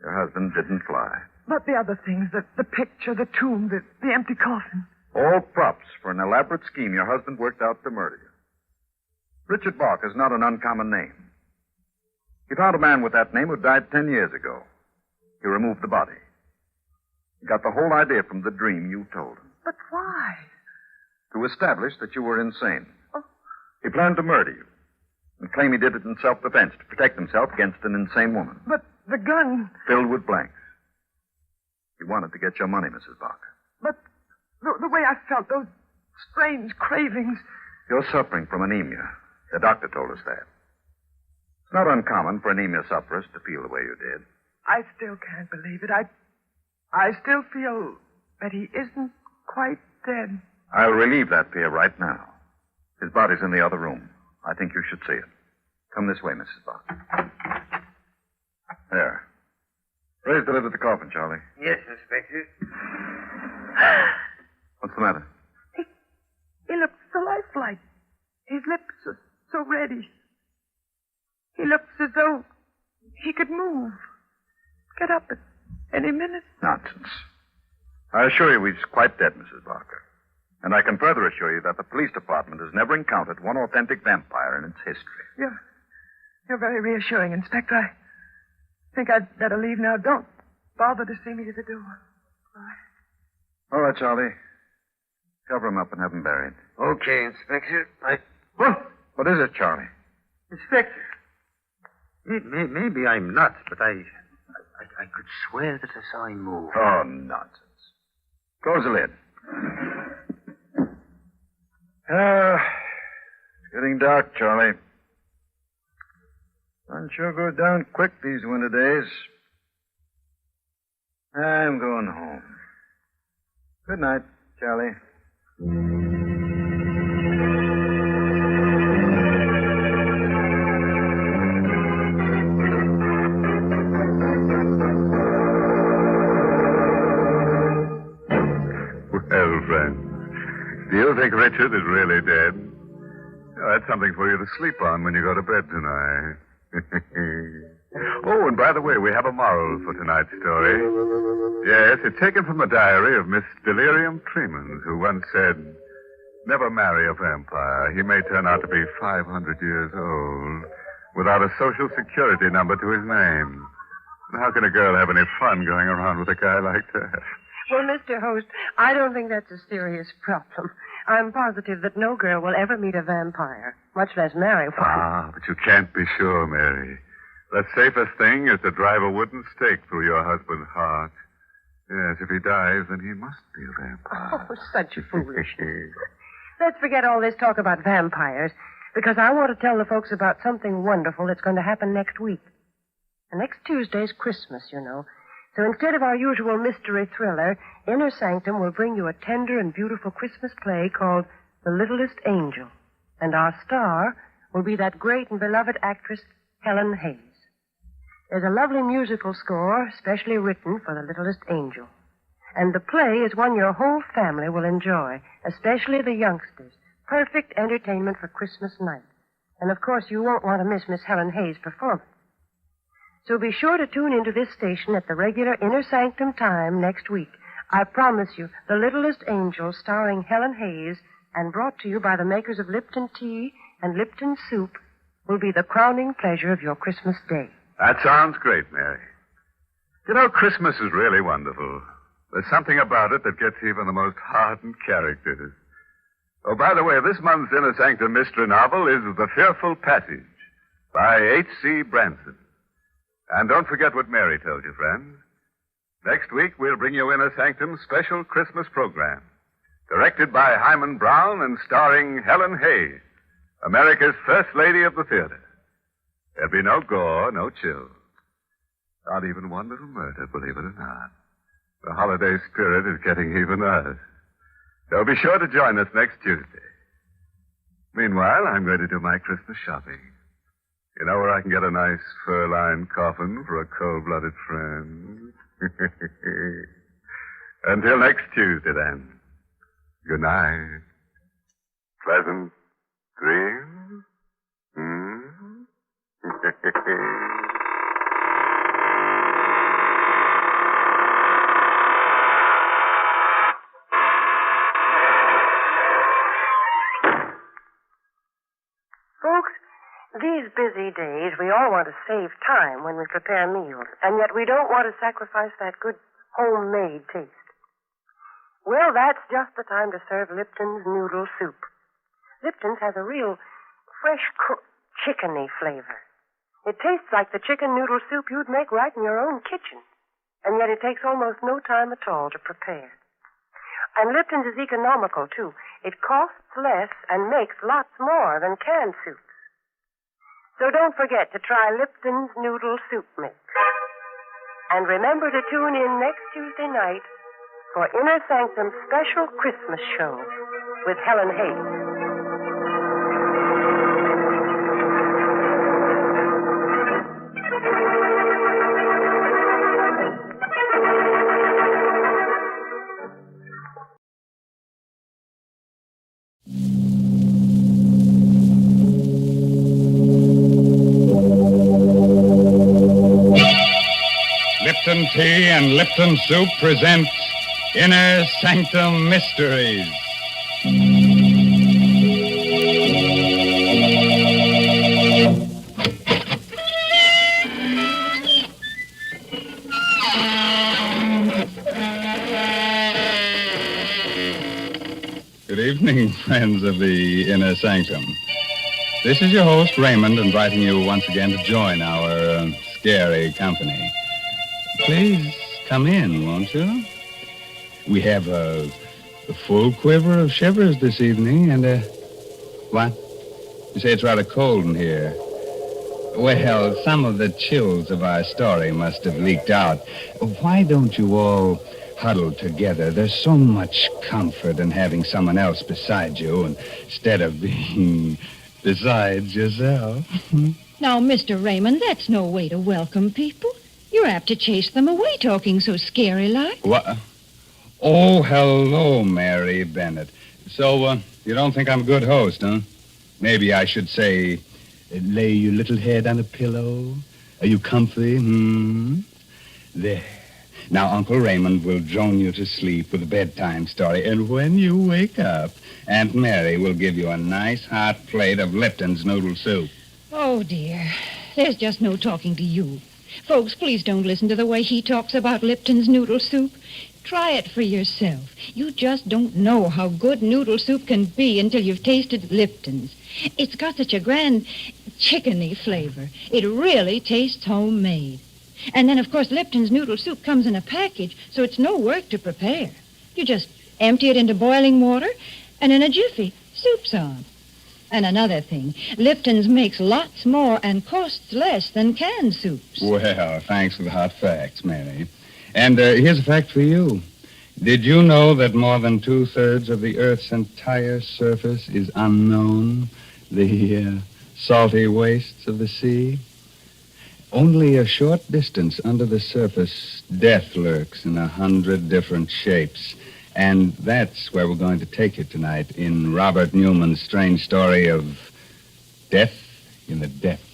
Your husband didn't fly. But the other things, the picture, the tomb, the empty coffin. All props for an elaborate scheme your husband worked out to murder you. Richard Barker's not an uncommon name. He found a man with that name who died 10 years ago. He removed the body. He got the whole idea from the dream you told him. But why? To establish that you were insane. Oh. He planned to murder you and claim he did it in self-defense to protect himself against an insane woman. But the gun... Filled with blanks. He wanted to get your money, Mrs. Barker. But the way I felt, those strange cravings... You're suffering from anemia. The doctor told us that. It's not uncommon for anemia sufferers to feel the way you did. I still can't believe it. I still feel that he isn't quite dead. I'll relieve that fear right now. His body's in the other room. I think you should see it. Come this way, Mrs. Barker. There. Raise the lid of the coffin, Charlie. Yes, Inspector. What's the matter? He looks so lifelike. His lips are so reddish. He looks as though he could move. Get up at any minute. Nonsense. I assure you he's quite dead, Mrs. Barker. And I can further assure you that the police department has never encountered one authentic vampire in its history. You're very reassuring, Inspector. I think I'd better leave now. Don't bother to see me to the door. Bye. All right, Charlie. Cover him up and have him buried. Okay, Inspector. What is it, Charlie? Inspector. Maybe I'm nuts, but I could swear that I saw him move. Oh, nonsense. Close the lid. It's getting dark, Charlie. Sun sure goes down quick these winter days. I'm going home. Good night, Charlie. Well, friends, do you think Richard is really dead? Oh, that's something for you to sleep on when you go to bed tonight. Oh, and by the way, we have a moral for tonight's story. Yes, it's taken from the diary of Miss Delirium Tremens, who once said, "Never marry a vampire. He may turn out to be 500 years old without a social security number to his name. And how can a girl have any fun going around with a guy like that?" Well, Mr. Host, I don't think that's a serious problem. I'm positive that no girl will ever meet a vampire, much less marry one. Ah, but you can't be sure, Mary. The safest thing is to drive a wooden stake through your husband's heart. Yes, if he dies, then he must be a vampire. Oh, such foolishness. Let's forget all this talk about vampires, because I want to tell the folks about something wonderful that's going to happen next week. And next Tuesday's Christmas, you know. So instead of our usual mystery thriller, Inner Sanctum will bring you a tender and beautiful Christmas play called The Littlest Angel. And our star will be that great and beloved actress, Helen Hayes. There's a lovely musical score specially written for The Littlest Angel. And the play is one your whole family will enjoy, especially the youngsters. Perfect entertainment for Christmas night. And, of course, you won't want to miss Miss Helen Hayes' performance. So be sure to tune into this station at the regular Inner Sanctum time next week. I promise you, The Littlest Angel, starring Helen Hayes, and brought to you by the makers of Lipton Tea and Lipton Soup, will be the crowning pleasure of your Christmas day. That sounds great, Mary. You know, Christmas is really wonderful. There's something about it that gets even the most hardened characters. Oh, by the way, this month's Inner Sanctum Mystery novel is The Fearful Passage by H.C. Branson. And don't forget what Mary told you, friends. Next week, we'll bring you Inner Sanctum's special Christmas program, directed by Hyman Brown and starring Helen Hayes, America's First Lady of the Theater. There'll be no gore, no chills. Not even one little murder, believe it or not. The holiday spirit is getting even us. So be sure to join us next Tuesday. Meanwhile, I'm going to do my Christmas shopping. You know where I can get a nice fur-lined coffin for a cold-blooded friend? Until next Tuesday, then. Good night. Pleasant dreams. Folks, these busy days, we all want to save time when we prepare meals, and yet we don't want to sacrifice that good homemade taste. Well, that's just the time to serve Lipton's noodle soup. Lipton's has a real fresh-cooked chickeny flavor. It tastes like the chicken noodle soup you'd make right in your own kitchen, and yet it takes almost no time at all to prepare. And Lipton's is economical, too. It costs less and makes lots more than canned soups. So don't forget to try Lipton's Noodle Soup Mix. And remember to tune in next Tuesday night for Inner Sanctum's special Christmas show with Helen Hayes. Lipton Tea and Lipton Soup presents Inner Sanctum Mysteries. Good evening, friends of the Inner Sanctum. This is your host, Raymond, inviting you once again to join our scary company. Please come in, won't you? We have a full quiver of shivers this evening, and what? You say it's rather cold in here. Well, some of the chills of our story must have leaked out. Why don't you all huddle together? There's so much comfort in having someone else beside you instead of being besides yourself. Now, Mr. Raymond, that's no way to welcome people. You're apt to chase them away talking so scary-like. What? Oh, hello, Mary Bennett. So, you don't think I'm a good host, huh? Maybe I should say, lay your little head on a pillow. Are you comfy? There. Now, Uncle Raymond will drone you to sleep with a bedtime story, and when you wake up, Aunt Mary will give you a nice hot plate of Lipton's noodle soup. Oh, dear. There's just no talking to you. Folks, please don't listen to the way he talks about Lipton's noodle soup. Try it for yourself. You just don't know how good noodle soup can be until you've tasted Lipton's. It's got such a grand chickeny flavor. It really tastes homemade. And then, of course, Lipton's noodle soup comes in a package, so it's no work to prepare. You just empty it into boiling water, and in a jiffy, soup's on. And another thing, Lipton's makes lots more and costs less than canned soups. Well, thanks for the hot facts, Mary. And here's a fact for you. Did you know that more than 2/3 of the Earth's entire surface is unknown? The salty wastes of the sea? Only a short distance under the surface, death lurks in 100 different shapes. And that's where we're going to take you tonight in Robert Newman's strange story of death in the depths.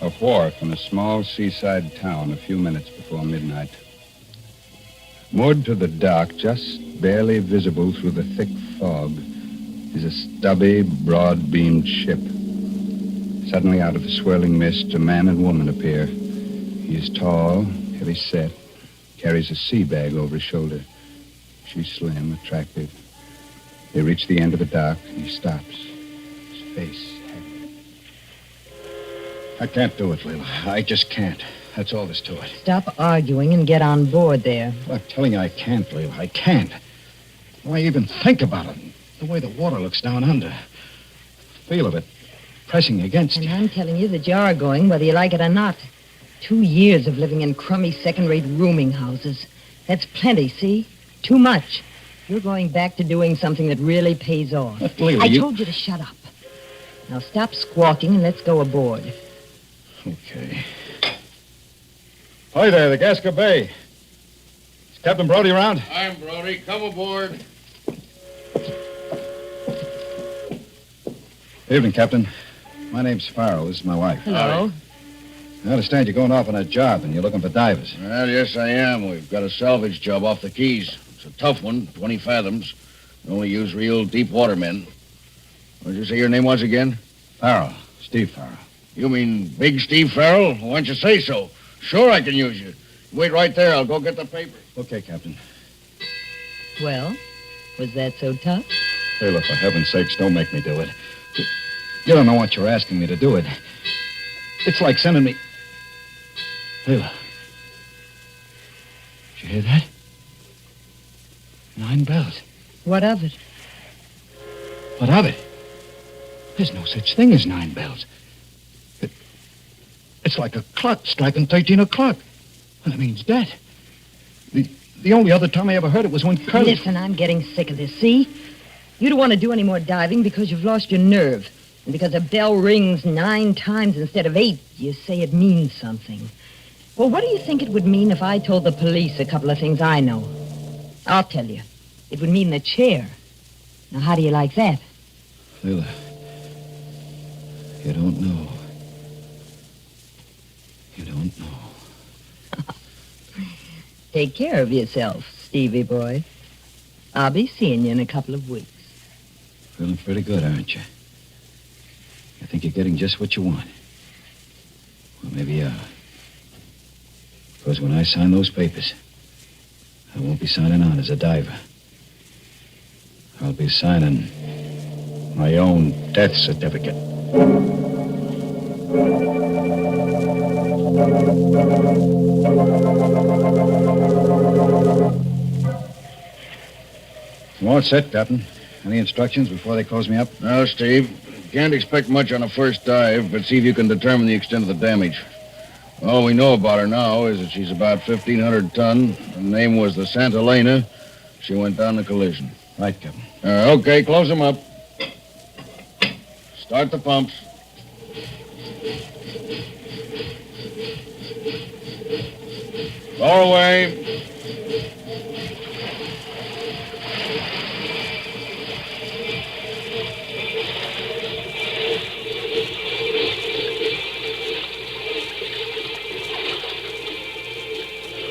A wharf in a small seaside town a few minutes before midnight. Moored to the dock, just barely visible through the thick fog, is a stubby, broad-beamed ship. Suddenly, out of the swirling mist, a man and woman appear. He is tall, heavy-set, carries a sea bag over his shoulder. She's slim, attractive. They reach the end of the dock, and he stops. His face haggard. I can't do it, Leila. I just can't. That's all there's to it. Stop arguing and get on board there. I'm telling you I can't, Leila. I can't. Why even think about it? The way the water looks down under. Feel of it pressing against you. And I'm telling you that you're going, whether you like it or not. 2 years of living in crummy second-rate rooming houses. That's plenty, see? Too much. You're going back to doing something that really pays off. But, Leila, I told you to shut up. Now stop squawking and let's go aboard. Okay. Hi there, the Gasca Bay. Is Captain Brody around? I'm Brody. Come aboard. Evening, Captain. My name's Farrell. This is my wife. Hello. I understand you're going off on a job and you're looking for divers. Well, yes, I am. We've got a salvage job off the Keys. It's a tough one, 20 fathoms. We only use real deep water men. What did you say your name was again? Farrell. Steve Farrell. You mean Big Steve Farrell? Why don't you say so? Sure, I can use you. Wait right there. I'll go get the paper. Okay, Captain. Well, was that so tough? Hey, look, for heaven's sakes, don't make me do it. You don't know what you're asking me to do it. It's like sending me... Leila. Did you hear that? 9 bells. What of it? What of it? There's no such thing as 9 bells. It's like a clock striking 13 o'clock. Well, that means death. The only other time I ever heard it was when Curly... Listen, I'm getting sick of this, see? You don't want to do any more diving because you've lost your nerve. And because a bell rings 9 times instead of 8, you say it means something. Well, what do you think it would mean if I told the police a couple of things I know? I'll tell you. It would mean the chair. Now, how do you like that? Leila, you don't know. You don't know. Take care of yourself, Stevie boy. I'll be seeing you in a couple of weeks. Feeling pretty good, aren't you? I think you're getting just what you want. Well, maybe you are. Because when I sign those papers, I won't be signing on as a diver. I'll be signing my own death certificate. I'm all set, Captain. Any instructions before they close me up? No, Steve. Can't expect much on a first dive, but see if you can determine the extent of the damage. All we know about her now is that she's about 1,500 ton. Her name was the Santa Elena. She went down the collision. Right, Captain. Okay, close them up. Start the pumps. Lower away.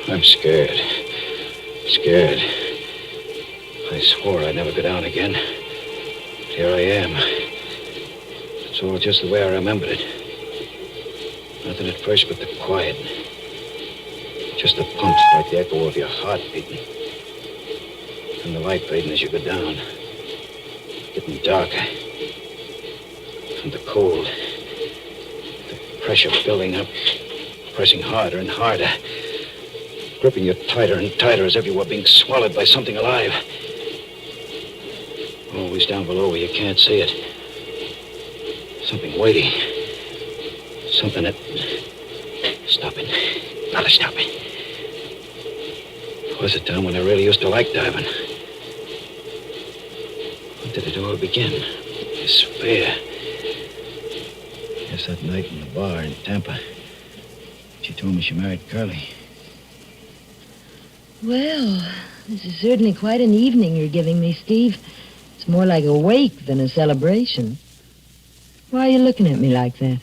I'm scared. Scared. I swore I'd never go down again. But here I am. It's all just the way I remembered it. Nothing at first but the quiet. Just the pumps like the echo of your heart beating. And the light fading as you go down. Getting darker. And the cold. The pressure building up. Pressing harder and harder. Gripping you tighter and tighter as if you were being swallowed by something alive. Always down below where you can't see it. Something waiting. Something that... Stopping. Not stopping. It was a time when I really used to like diving. When did it all begin? This fear. Yes, that night in the bar in Tampa. She told me she married Curly. Well, This is certainly quite an evening you're giving me, Steve. It's more like a wake than a celebration. Why are you looking at me like that?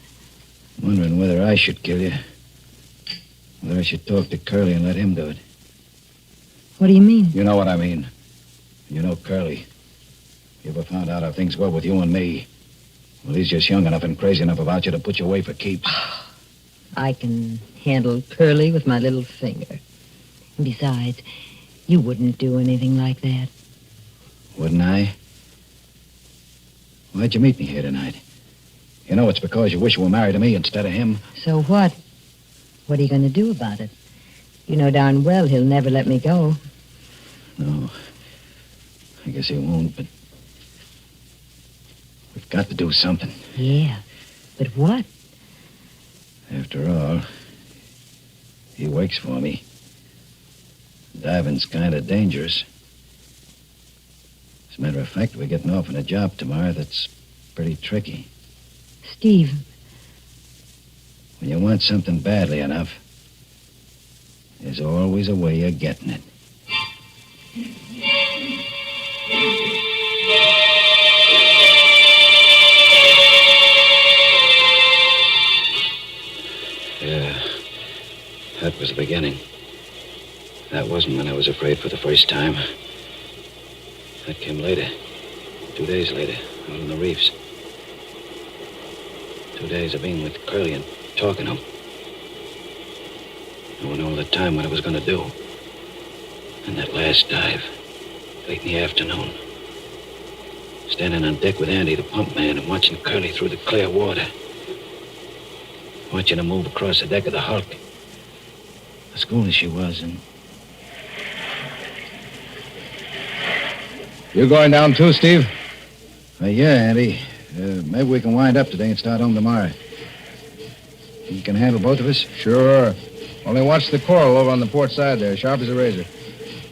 Wondering whether I should kill you. Whether I should talk to Curly and let him do it. What do you mean? You know what I mean. You know Curly. If you ever found out how things were with you and me, well, he's just young enough and crazy enough about you to put you away for keeps. I can handle Curly with my little finger. And besides, you wouldn't do anything like that. Wouldn't I? Why'd you meet me here tonight? You know it's because you wish you were married to me instead of him. So what? What are you going to do about it? You know darn well he'll never let me go. No. I guess he won't, but we've got to do something. Yeah, but what? After all, he wakes for me. Diving's kind of dangerous. As a matter of fact, we're getting off on a job tomorrow that's pretty tricky. Steve. When you want something badly enough, there's always a way of getting it. Yeah, that was the beginning. That wasn't when I was afraid for the first time. That came later. 2 days later, out on the reefs. 2 days of being with Curly and talking to him. Knowing all the time what I was going to do. And that last dive, late in the afternoon. Standing on deck with Andy, the pump man, and watching Curly through the clear water. Watching her move across the deck of the Hulk. As cool as she was, and... You going down too, Steve? Yeah, Andy. Maybe we can wind up today and start home tomorrow. You can handle both of us? Sure. Only watch the coral over on the port side there, sharp as a razor.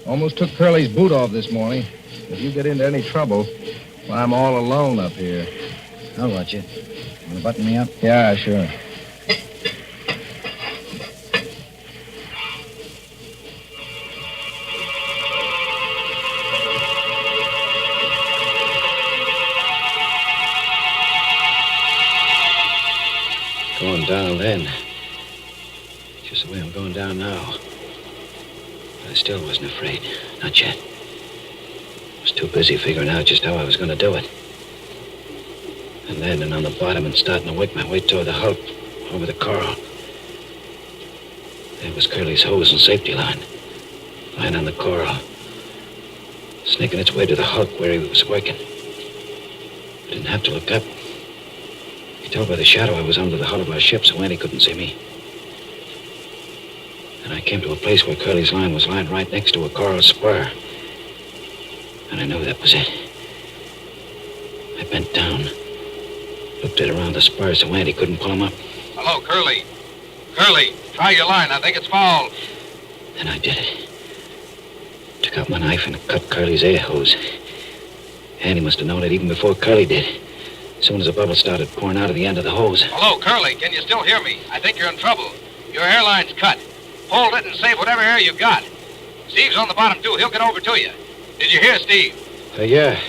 Almost took Curly's boot off this morning. If you get into any trouble, well, I'm all alone up here. I'll watch you. Want to button me up? Yeah, sure. Going down then. Just the way I'm going down now. But I still wasn't afraid. Not yet. I was too busy figuring out just how I was going to do it. And landing on the bottom and starting to work my way toward the Hulk, over the coral. There was Curly's hose and safety line, lying on the coral, snaking its way to the Hulk where he was working. I didn't have to look up. You could tell by the shadow I was under the hull of our ship, so Andy couldn't see me. And I came to a place where Curly's line was lying right next to a coral spur. And I knew that was it. I bent down, looked it around the spur so Andy couldn't pull him up. Hello, Curly. Curly, try your line. I think it's foul. And I did it. Took out my knife and cut Curly's air hose. Andy must have known it even before Curly did. As soon as the bubble started pouring out of the end of the hose. Hello, Curly. Can you still hear me? I think you're in trouble. Your airline's cut. Hold it and save whatever air you got. Steve's on the bottom, too. He'll get over to you. Did you hear, Steve? Yeah,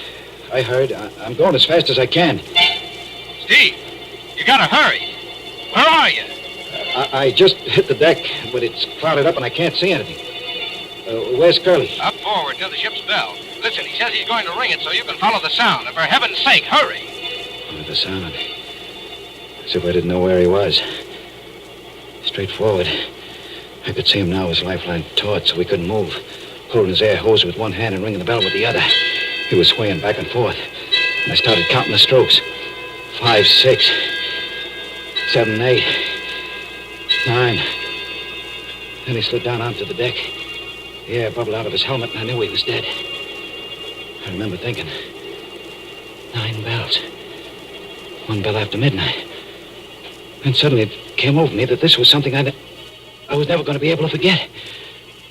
I heard. I'm going as fast as I can. Steve, you gotta hurry. Where are you? I just hit the deck, but it's clouded up and I can't see anything. Where's Curly? Up forward near the ship's bell. Listen, he says he's going to ring it so you can follow the sound. And for heaven's sake, hurry. Follow the sound? As if I didn't know where he was. Straight forward. I could see him now, his lifeline taut, so he couldn't move. Holding his air hose with one hand and ringing the bell with the other. He was swaying back and forth. And I started counting the strokes. 5, 6, 7, 8, 9. Then he slid down onto the deck. The air bubbled out of his helmet, and I knew he was dead. I remember thinking, 9 bells. 1 bell after midnight. Then suddenly it came over me that this was something I was never going to be able to forget.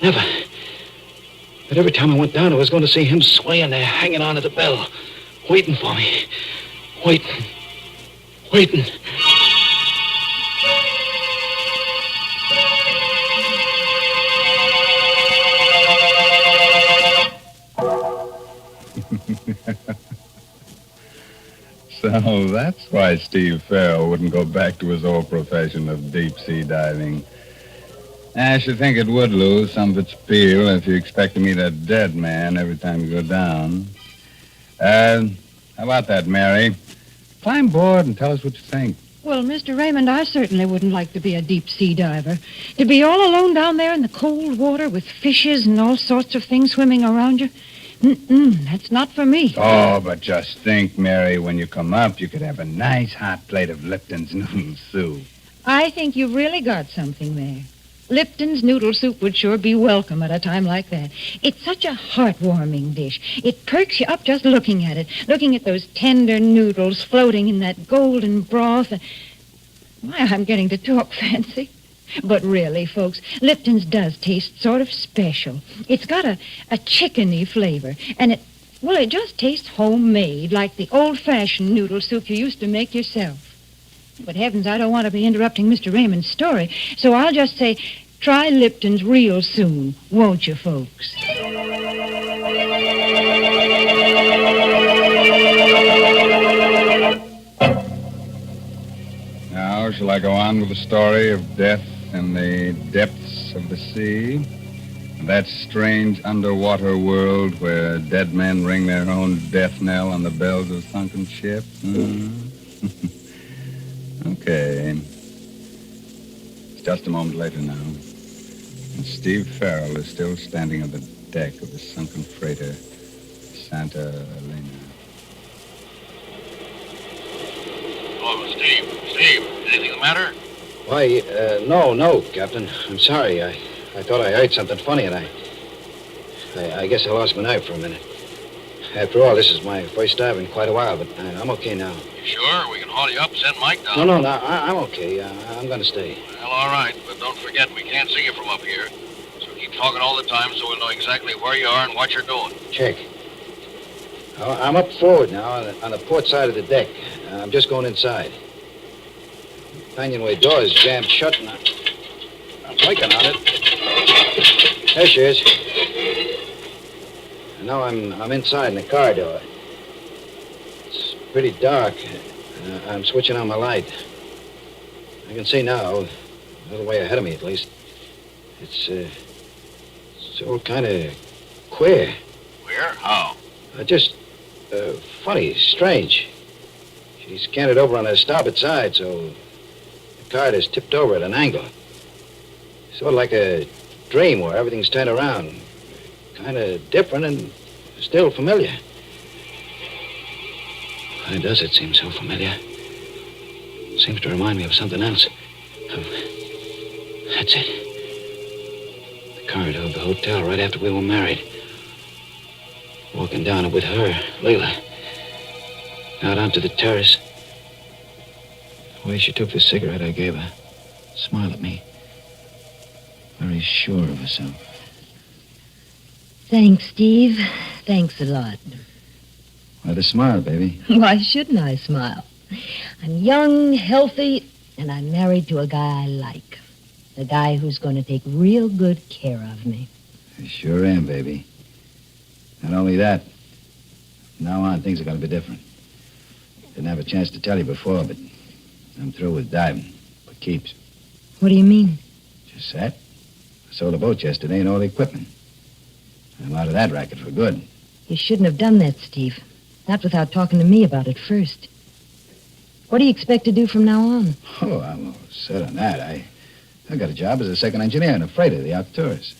Never. But every time I went down, I was going to see him swaying there, hanging on to the bell, waiting for me. Waiting. So that's why Steve Farrell wouldn't go back to his old profession of deep-sea diving. I should think it would lose some of its appeal if you expect to meet a dead man every time you go down. How about that, Mary? Climb aboard and tell us what you think. Well, Mr. Raymond, I certainly wouldn't like to be a deep-sea diver. To be all alone down there in the cold water with fishes and all sorts of things swimming around you. That's not for me. Oh, but just think, Mary, when you come up, you could have a nice hot plate of Lipton's noodle soup. I think you've really got something there. Lipton's noodle soup would sure be welcome at a time like that. It's such a heartwarming dish. It perks you up just looking at it, looking at those tender noodles floating in that golden broth. Why, I'm getting to talk fancy. But really, folks, Lipton's does taste sort of special. It's got a chickeny flavor, and it just tastes homemade, like the old-fashioned noodle soup you used to make yourself. But heavens, I don't want to be interrupting Mr. Raymond's story, so I'll just say, try Lipton's real soon, won't you, folks? Now, shall I go on with the story of death in the depths of the sea? That strange underwater world where dead men ring their own death knell on the bells of sunken ships? Okay. It's just a moment later now. And Steve Farrell is still standing on the deck of the sunken freighter, Santa Elena. Oh, Steve, anything the matter? Why, no, Captain. I'm sorry. I thought I heard something funny, and I guess I lost my nerve for a minute. After all, this is my first dive in quite a while, but I'm okay now. You sure? We can haul you up, send Mike down. No, I'm okay. I'm going to stay. Well, all right, but don't forget we can't see you from up here. So keep talking all the time so we'll know exactly where you are and what you're doing. Check. I'm up forward now on the port side of the deck. I'm just going inside. The companionway door is jammed shut, and I'm working on it. There she is. And now I'm inside in the car door. It's pretty dark. I'm switching on my light. I can see now, a little way ahead of me at least. It's all kind of queer. Queer? How? Just funny, strange. She's canted over on her starboard side, so the card is tipped over at an angle. Sort of like a dream where everything's turned around. Kind of different and still familiar. Why does it seem so familiar? It seems to remind me of something else. That's it. The corridor of the hotel right after we were married. Walking down it with her, Leila. Out onto the terrace. The way she took the cigarette I gave her. Smiled at me. Very sure of herself. Thanks, Steve. Thanks a lot. Why the smile, baby? Why shouldn't I smile? I'm young, healthy, and I'm married to a guy I like. A guy who's going to take real good care of me. I sure am, baby. Not only that, from now on, things are going to be different. Didn't have a chance to tell you before, but I'm through with diving. For keeps. What do you mean? Just that. I sold a boat yesterday and all the equipment. I'm out of that racket for good. You shouldn't have done that, Steve. Not without talking to me about it first. What do you expect to do from now on? Oh, I'm all set on that. I got a job as a second engineer in a freighter, the Outdoors.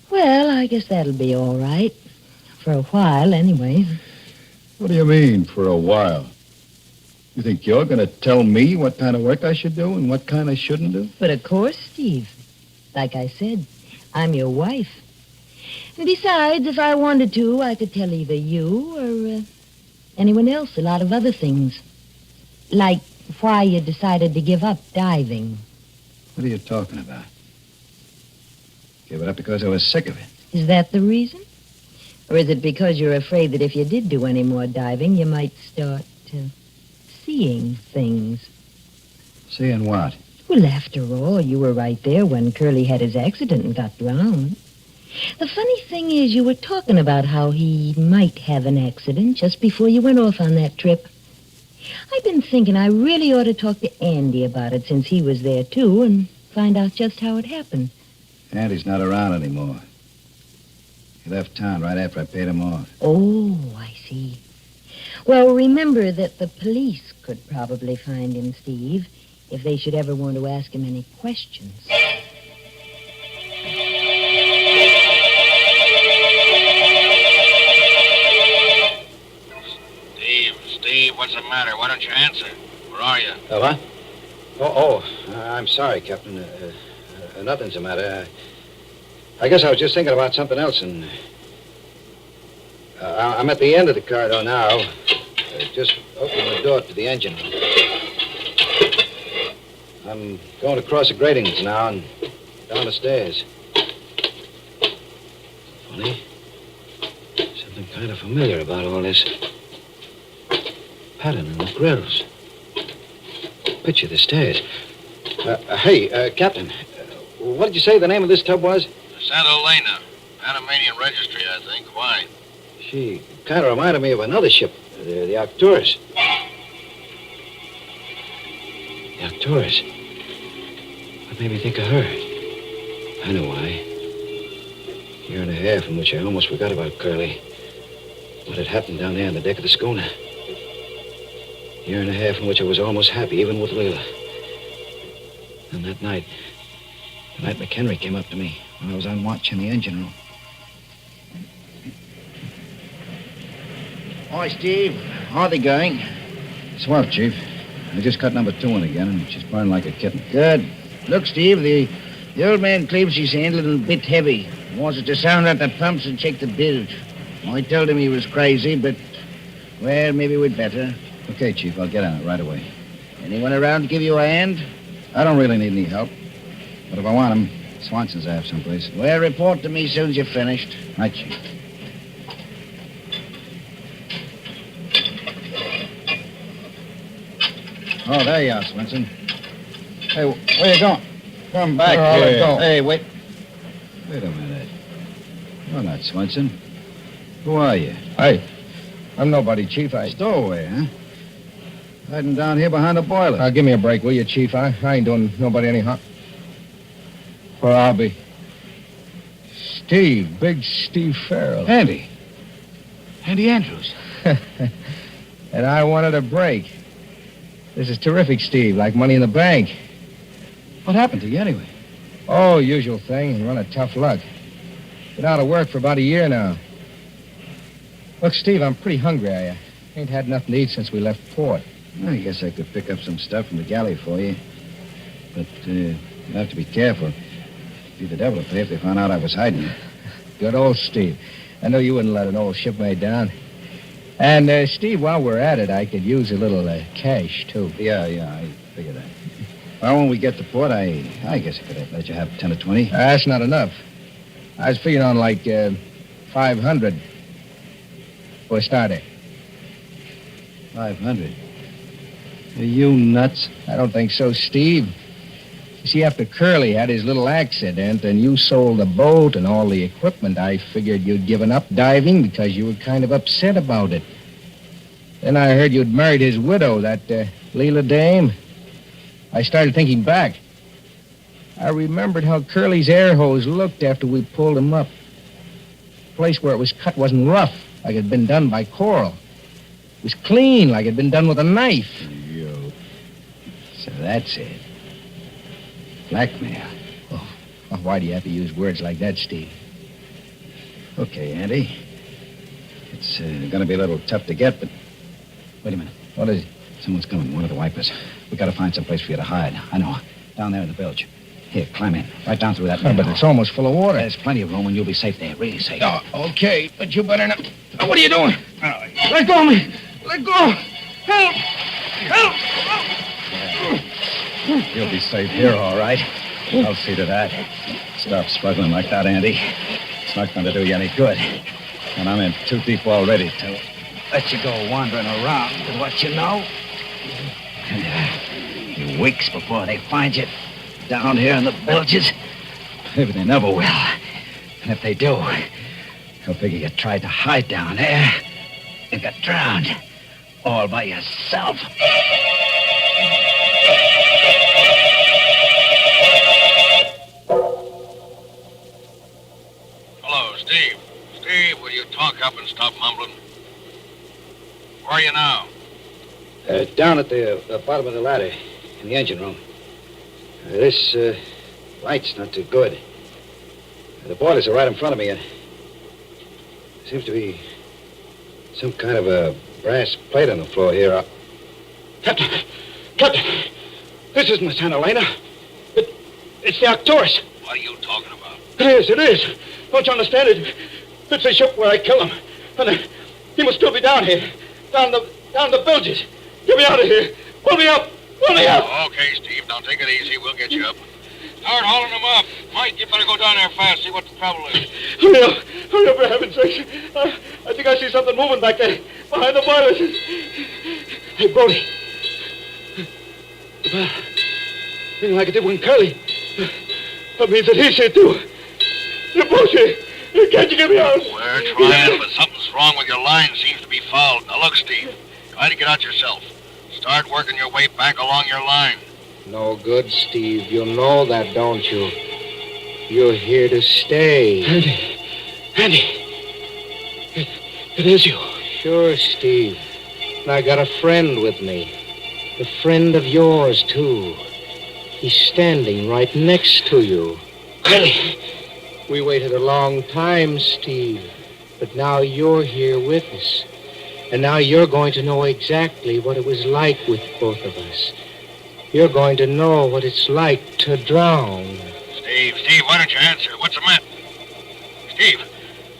Well, I guess that'll be all right. For a while, anyway. What do you mean, for a while? You think you're going to tell me what kind of work I should do and what kind I shouldn't do? But of course, Steve. Like I said, I'm your wife. And besides, if I wanted to, I could tell either you or anyone else a lot of other things. Like why you decided to give up diving. What are you talking about? Gave it up because I was sick of it. Is that the reason? Or is it because you're afraid that if you did do any more diving, you might start seeing things? Seeing what? Well, after all, you were right there when Curly had his accident and got drowned. The funny thing is, you were talking about how he might have an accident just before you went off on that trip. I've been thinking I really ought to talk to Andy about it since he was there, too, and find out just how it happened. Andy's not around anymore. He left town right after I paid him off. Oh, I see. Well, remember that the police could probably find him, Steve, if they should ever want to ask him any questions. Steve, what's the matter? Why don't you answer? Where are you? What? I'm sorry, Captain. Nothing's the matter. I guess I was just thinking about something else, and I'm at the end of the corridor now. Just opening the door to the engine room. I'm going across the gratings now and down the stairs. Funny. Something kind of familiar about all this. Pattern in the grills. Picture the stairs. Hey, Captain, what did you say the name of this tub was? Santa Elena. Panamanian Registry, I think. Why? She kind of reminded me of another ship, the Arcturus. The Arcturus. What made me think of her? I know why. A year and a half in which I almost forgot about Curly. What had happened down there on the deck of the schooner. A year and a half in which I was almost happy, even with Leila. And that night, the night McHenry came up to me when I was on watch in the engine room. Hi, Steve. How are they going? Swell, Chief. I just cut number 2 in again, and she's burning like a kitten. Good. Look, Steve, the old man claims she's a little bit heavy. Wants us to sound out the pumps and check the bilge. I told him he was crazy, but, well, maybe we'd better. Okay, Chief, I'll get on it right away. Anyone around to give you a hand? I don't really need any help. But if I want him, Swanson's I have someplace. Well, report to me as soon as you're finished. Right, Chief. Oh, there you are, Swenson. Hey, where you going? Come back here. Go. Hey, wait. Wait a minute. You're not Swenson. Who are you? I'm nobody, Chief. Stowaway, huh? Hiding down here behind the boiler. Give me a break, will you, Chief? I ain't doing nobody any harm. Well, I'll be. Steve, big Steve Farrell. Andy Andrews. And I wanted a break. This is terrific, Steve, like money in the bank. What happened to you, anyway? Oh, usual thing. Run of tough luck. Been out of work for about a year now. Look, Steve, I'm pretty hungry. I ain't had nothing to eat since we left port. I guess I could pick up some stuff from the galley for you. But you'll have to be careful. It'd be the devil to pay if they found out I was hiding. Good old Steve. I know you wouldn't let an old shipmate down. And, Steve, while we're at it, I could use a little cash, too. Yeah, I figured that. Well, when we get to port, I guess I could let you have 10 or 20. That's not enough. I was figuring on, like, 500 for a starter. 500? Are you nuts? I don't think so, Steve. You see, after Curly had his little accident and you sold the boat and all the equipment, I figured you'd given up diving because you were kind of upset about it. Then I heard you'd married his widow, that Leila dame. I started thinking back. I remembered how Curly's air hose looked after we pulled him up. The place where it was cut wasn't rough, like it had been done by Coral. It was clean, like it had been done with a knife. So that's it. Blackmail. Oh, why do you have to use words like that, Steve? Okay, Andy. It's going to be a little tough to get, but... Wait a minute. What is it? Someone's coming, one of the wipers. We got to find some place for you to hide. I know. Down there in the bilge. Here, climb in. Right down through that But it's almost full of water. There's plenty of room and you'll be safe there. Really safe. Oh, okay, but you better not... Oh, what are you doing? Let go of me! Let go! Help! Help! You'll be safe here, all right. I'll see to that. Stop struggling like that, Andy. It's not going to do you any good. And I'm in too deep already to let you go wandering around with what you know. And, weeks before they find you down here in the bilges. Maybe they never will. And if they do, they'll figure you tried to hide down there and got drowned. All by yourself. Hello, Steve. Steve, will you talk up and stop mumbling? Where are you now? Down at the bottom of the ladder in the engine room. This light's not too good. The boilers are right in front of me. Seems to be some kind of a brass plate on the floor here. Captain! This isn't the Santa Elena. It's the Arcturus. What are you talking about? It is. Don't you understand it? It's the ship where I killed him. And he must still be down here. Down the bilges. Get me out of here. Pull me up. Okay, Steve. Now take it easy. We'll get you up. Start hauling them up. Mike, you better go down there fast, see what the trouble is. Hurry up, for heaven's sake. I think I see something moving back there, behind the boilers. Hey, Brody. The bell. Ringing like it did when Curly. That means that he's here, too. You're both here. Can't you get me out? We're trying, but something's wrong with your line. Seems to be fouled. Now look, Steve. Try to get out yourself. Start working your way back along your line. No good, Steve. You know that, don't you? You're here to stay. Andy. It is you. Sure, Steve. And I got a friend with me. A friend of yours, too. He's standing right next to you. Curly. We waited a long time, Steve. But now you're here with us. And now you're going to know exactly what it was like with both of us. You're going to know what it's like to drown. Steve, why don't you answer? What's the matter? Steve,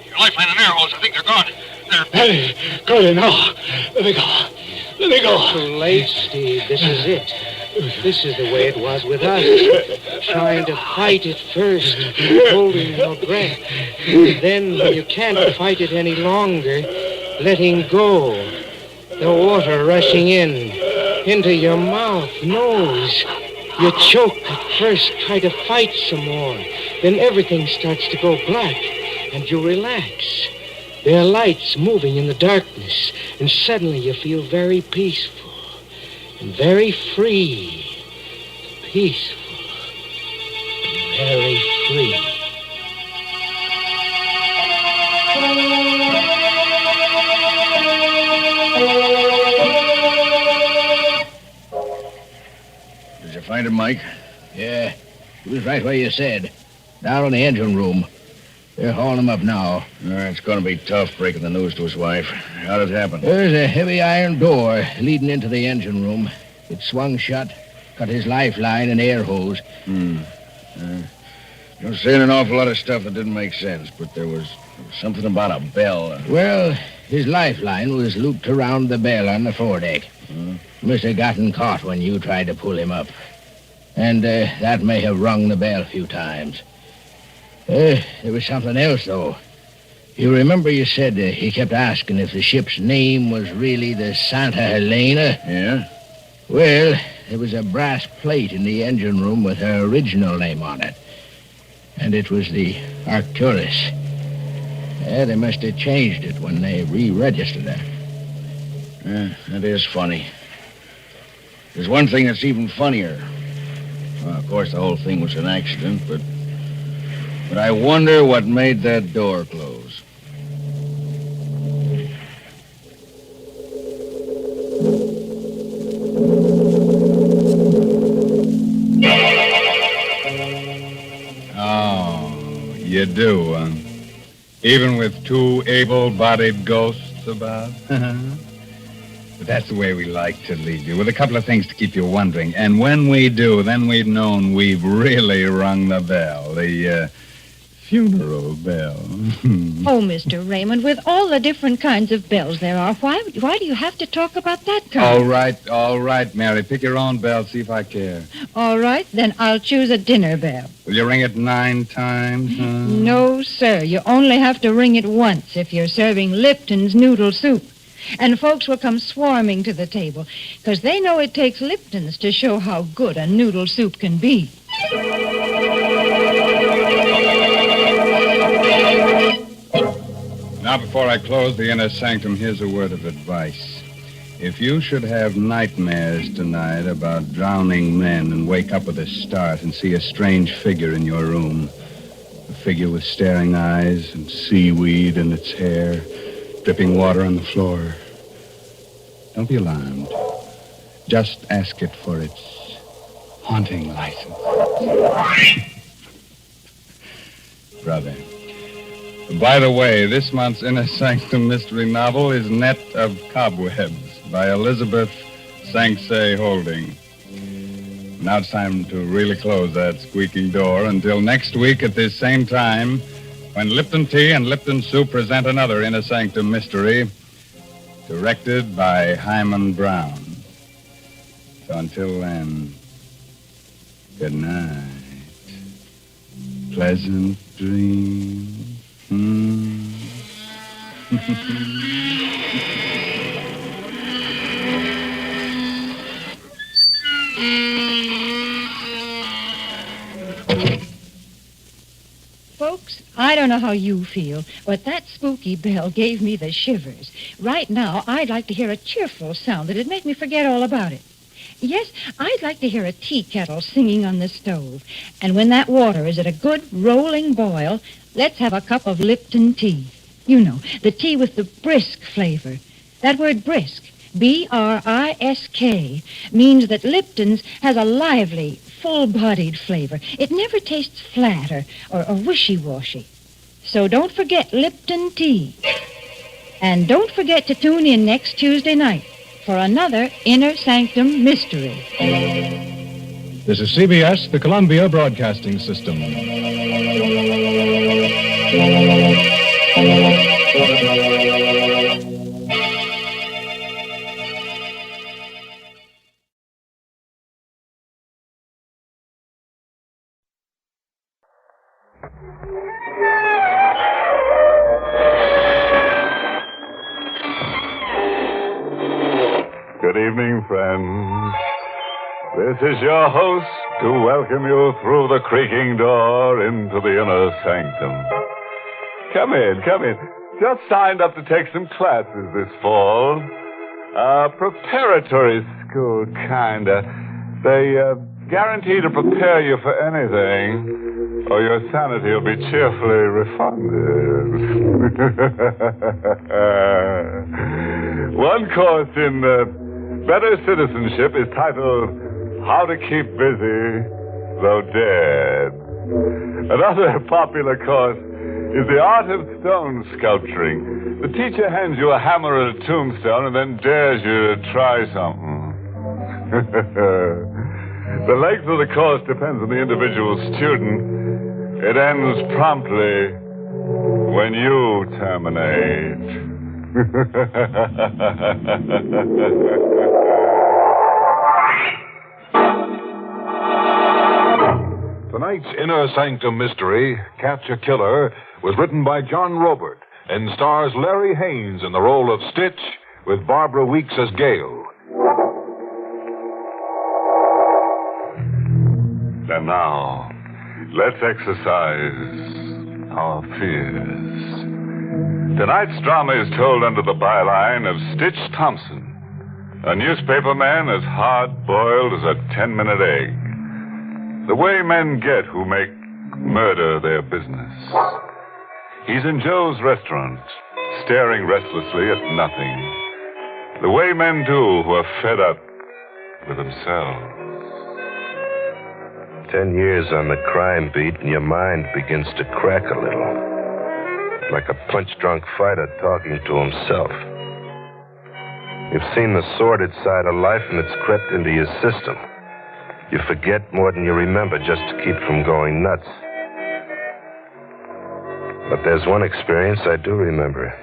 your lifeline and air hose, I think they're gone. Hey, Curly, no. Let me go. Too late, Steve. This is it. This is the way it was with us. Trying to fight it first, holding your breath. Then, when you can't fight it any longer, letting go. The water rushing into your mouth, nose. You choke at first, try to fight some more. Then everything starts to go black, and you relax. There are lights moving in the darkness, and suddenly you feel very peaceful and very free. Peaceful and very free. Did you find him, Mike? Yeah, he was right where you said. Down in the engine room. They're hauling him up now. It's going to be tough breaking the news to his wife. How did it happen? There's a heavy iron door leading into the engine room. It swung shut, cut his lifeline and air hose. You're saying an awful lot of stuff that didn't make sense, but there was something about a bell. Well, his lifeline was looped around the bell on the foredeck. Must have gotten caught when you tried to pull him up. And that may have rung the bell a few times. There was something else, though. You remember you said he kept asking if the ship's name was really the Santa Helena? Yeah? Well, there was a brass plate in the engine room with her original name on it. And it was the Arcturus. Yeah, they must have changed it when they re-registered her. Yeah, that is funny. There's one thing that's even funnier. Well, of course, the whole thing was an accident, but I wonder what made that door close. Oh, you do, huh? Even with two able-bodied ghosts about? But that's the way we like to leave you, with a couple of things to keep you wondering. And when we do, then we've known we've really rung the bell. The funeral bell. Oh, Mr. Raymond, with all the different kinds of bells there are, why do you have to talk about that kind? All right, Mary. Pick your own bell, see if I care. All right, then I'll choose a dinner bell. Will you ring it 9 times? Huh? No, sir. You only have to ring it once if you're serving Lipton's noodle soup. And folks will come swarming to the table, because they know it takes Lipton's to show how good a noodle soup can be. Now, before I close the inner sanctum, here's a word of advice. If you should have nightmares tonight about drowning men and wake up with a start and see a strange figure in your room, a figure with staring eyes and seaweed in its hair, dripping water on the floor, don't be alarmed. Just ask it for its haunting license. Brother. By the way, this month's Inner Sanctum Mystery novel is Net of Cobwebs by Elizabeth Sanksay Holding. Now it's time to really close that squeaking door until next week at this same time when Lipton Tea and Lipton Soup present another Inner Sanctum Mystery directed by Hyman Brown. So until then, good night. Pleasant dreams. Folks, I don't know how you feel, but that spooky bell gave me the shivers. Right now, I'd like to hear a cheerful sound that'd make me forget all about it. Yes, I'd like to hear a tea kettle singing on the stove. And when that water is at a good rolling boil, let's have a cup of Lipton tea. You know, the tea with the brisk flavor. That word brisk, B-R-I-S-K, means that Lipton's has a lively, full-bodied flavor. It never tastes flat or wishy-washy. So don't forget Lipton tea. And don't forget to tune in next Tuesday night for another Inner Sanctum Mystery. This is CBS, the Columbia Broadcasting System. Good evening, friends. This is your host to welcome you through the creaking door into the inner sanctum. Come in, come in. Just signed up to take some classes this fall. Preparatory school, kinda. They guarantee to prepare you for anything, or your sanity will be cheerfully refunded. One course in Better Citizenship is titled How to Keep Busy Though Dead. Another popular course is the art of stone sculpturing. The teacher hands you a hammer and a tombstone and then dares you to try something. The length of the course depends on the individual student. It ends promptly when you terminate. Tonight's Inner Sanctum Mystery, Catch a Killer, was written by John Robert and stars Larry Haynes in the role of Stitch with Barbara Weeks as Gale. And now, let's exercise our fears. Tonight's drama is told under the byline of Stitch Thompson, a newspaperman as hard-boiled as a 10-minute egg. The way men get who make murder their business. He's in Joe's restaurant, staring restlessly at nothing. The way men do who are fed up with themselves. 10 years on the crime beat, and your mind begins to crack a little. Like a punch-drunk fighter talking to himself. You've seen the sordid side of life, and it's crept into your system. You forget more than you remember just to keep from going nuts. But there's one experience I do remember.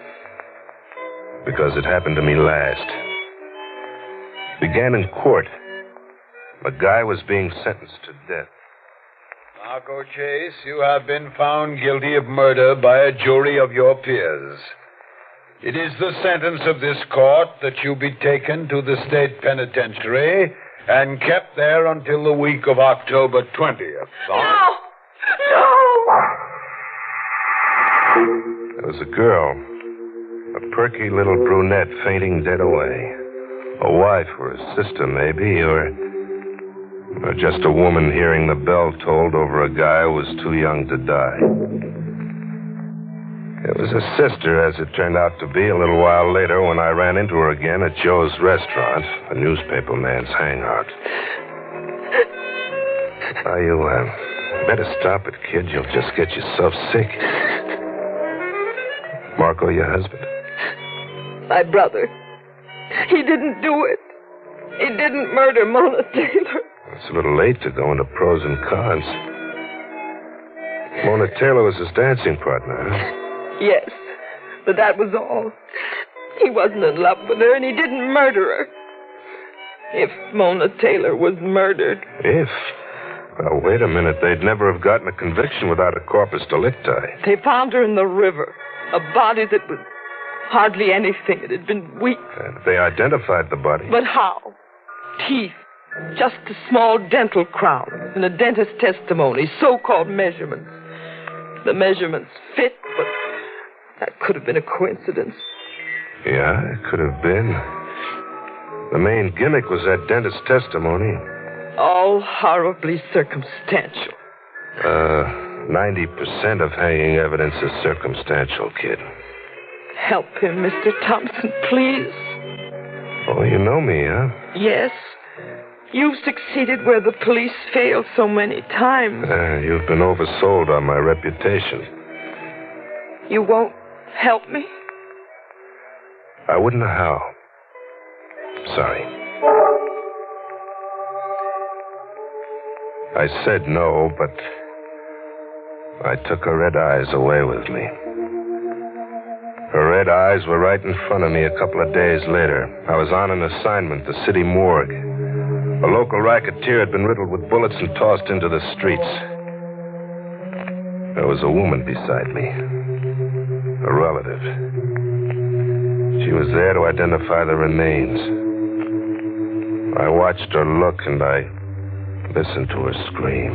Because it happened to me last. It began in court. A guy was being sentenced to death. Marco Chase, you have been found guilty of murder by a jury of your peers. It is the sentence of this court that you be taken to the state penitentiary and kept there until the week of October 20th. No! There was a girl, a perky little brunette fainting dead away. A wife or a sister, maybe, or just a woman hearing the bell tolled over a guy who was too young to die. It was a sister, as it turned out to be, a little while later when I ran into her again at Joe's restaurant, a newspaper man's hangout. Now, you better stop it, kid. You'll just get yourself sick. Marco, your husband? My brother. He didn't do it. He didn't murder Mona Taylor. It's a little late to go into pros and cons. Mona Taylor was his dancing partner, huh? Yes, but that was all. He wasn't in love with her, and he didn't murder her. If Mona Taylor was murdered... If? Well, wait a minute. They'd never have gotten a conviction without a corpus delicti. They found her in the river. A body that was hardly anything. It had been weak. And they identified the body. But how? Teeth. Just a small dental crown. And a dentist's testimony. So-called measurements. The measurements fit, but that could have been a coincidence. Yeah, it could have been. The main gimmick was that dentist's testimony. All horribly circumstantial. 90% of hanging evidence is circumstantial, kid. Help him, Mr. Thompson, please. Oh, you know me, huh? Yes. You've succeeded where the police failed so many times. You've been oversold on my reputation. You won't help me? I wouldn't know how. Sorry. I said no, but I took her red eyes away with me. Her red eyes were right in front of me a couple of days later. I was on an assignment, the city morgue. A local racketeer had been riddled with bullets and tossed into the streets. There was a woman beside me, a relative. She was there to identify the remains. I watched her look and I listened to her scream.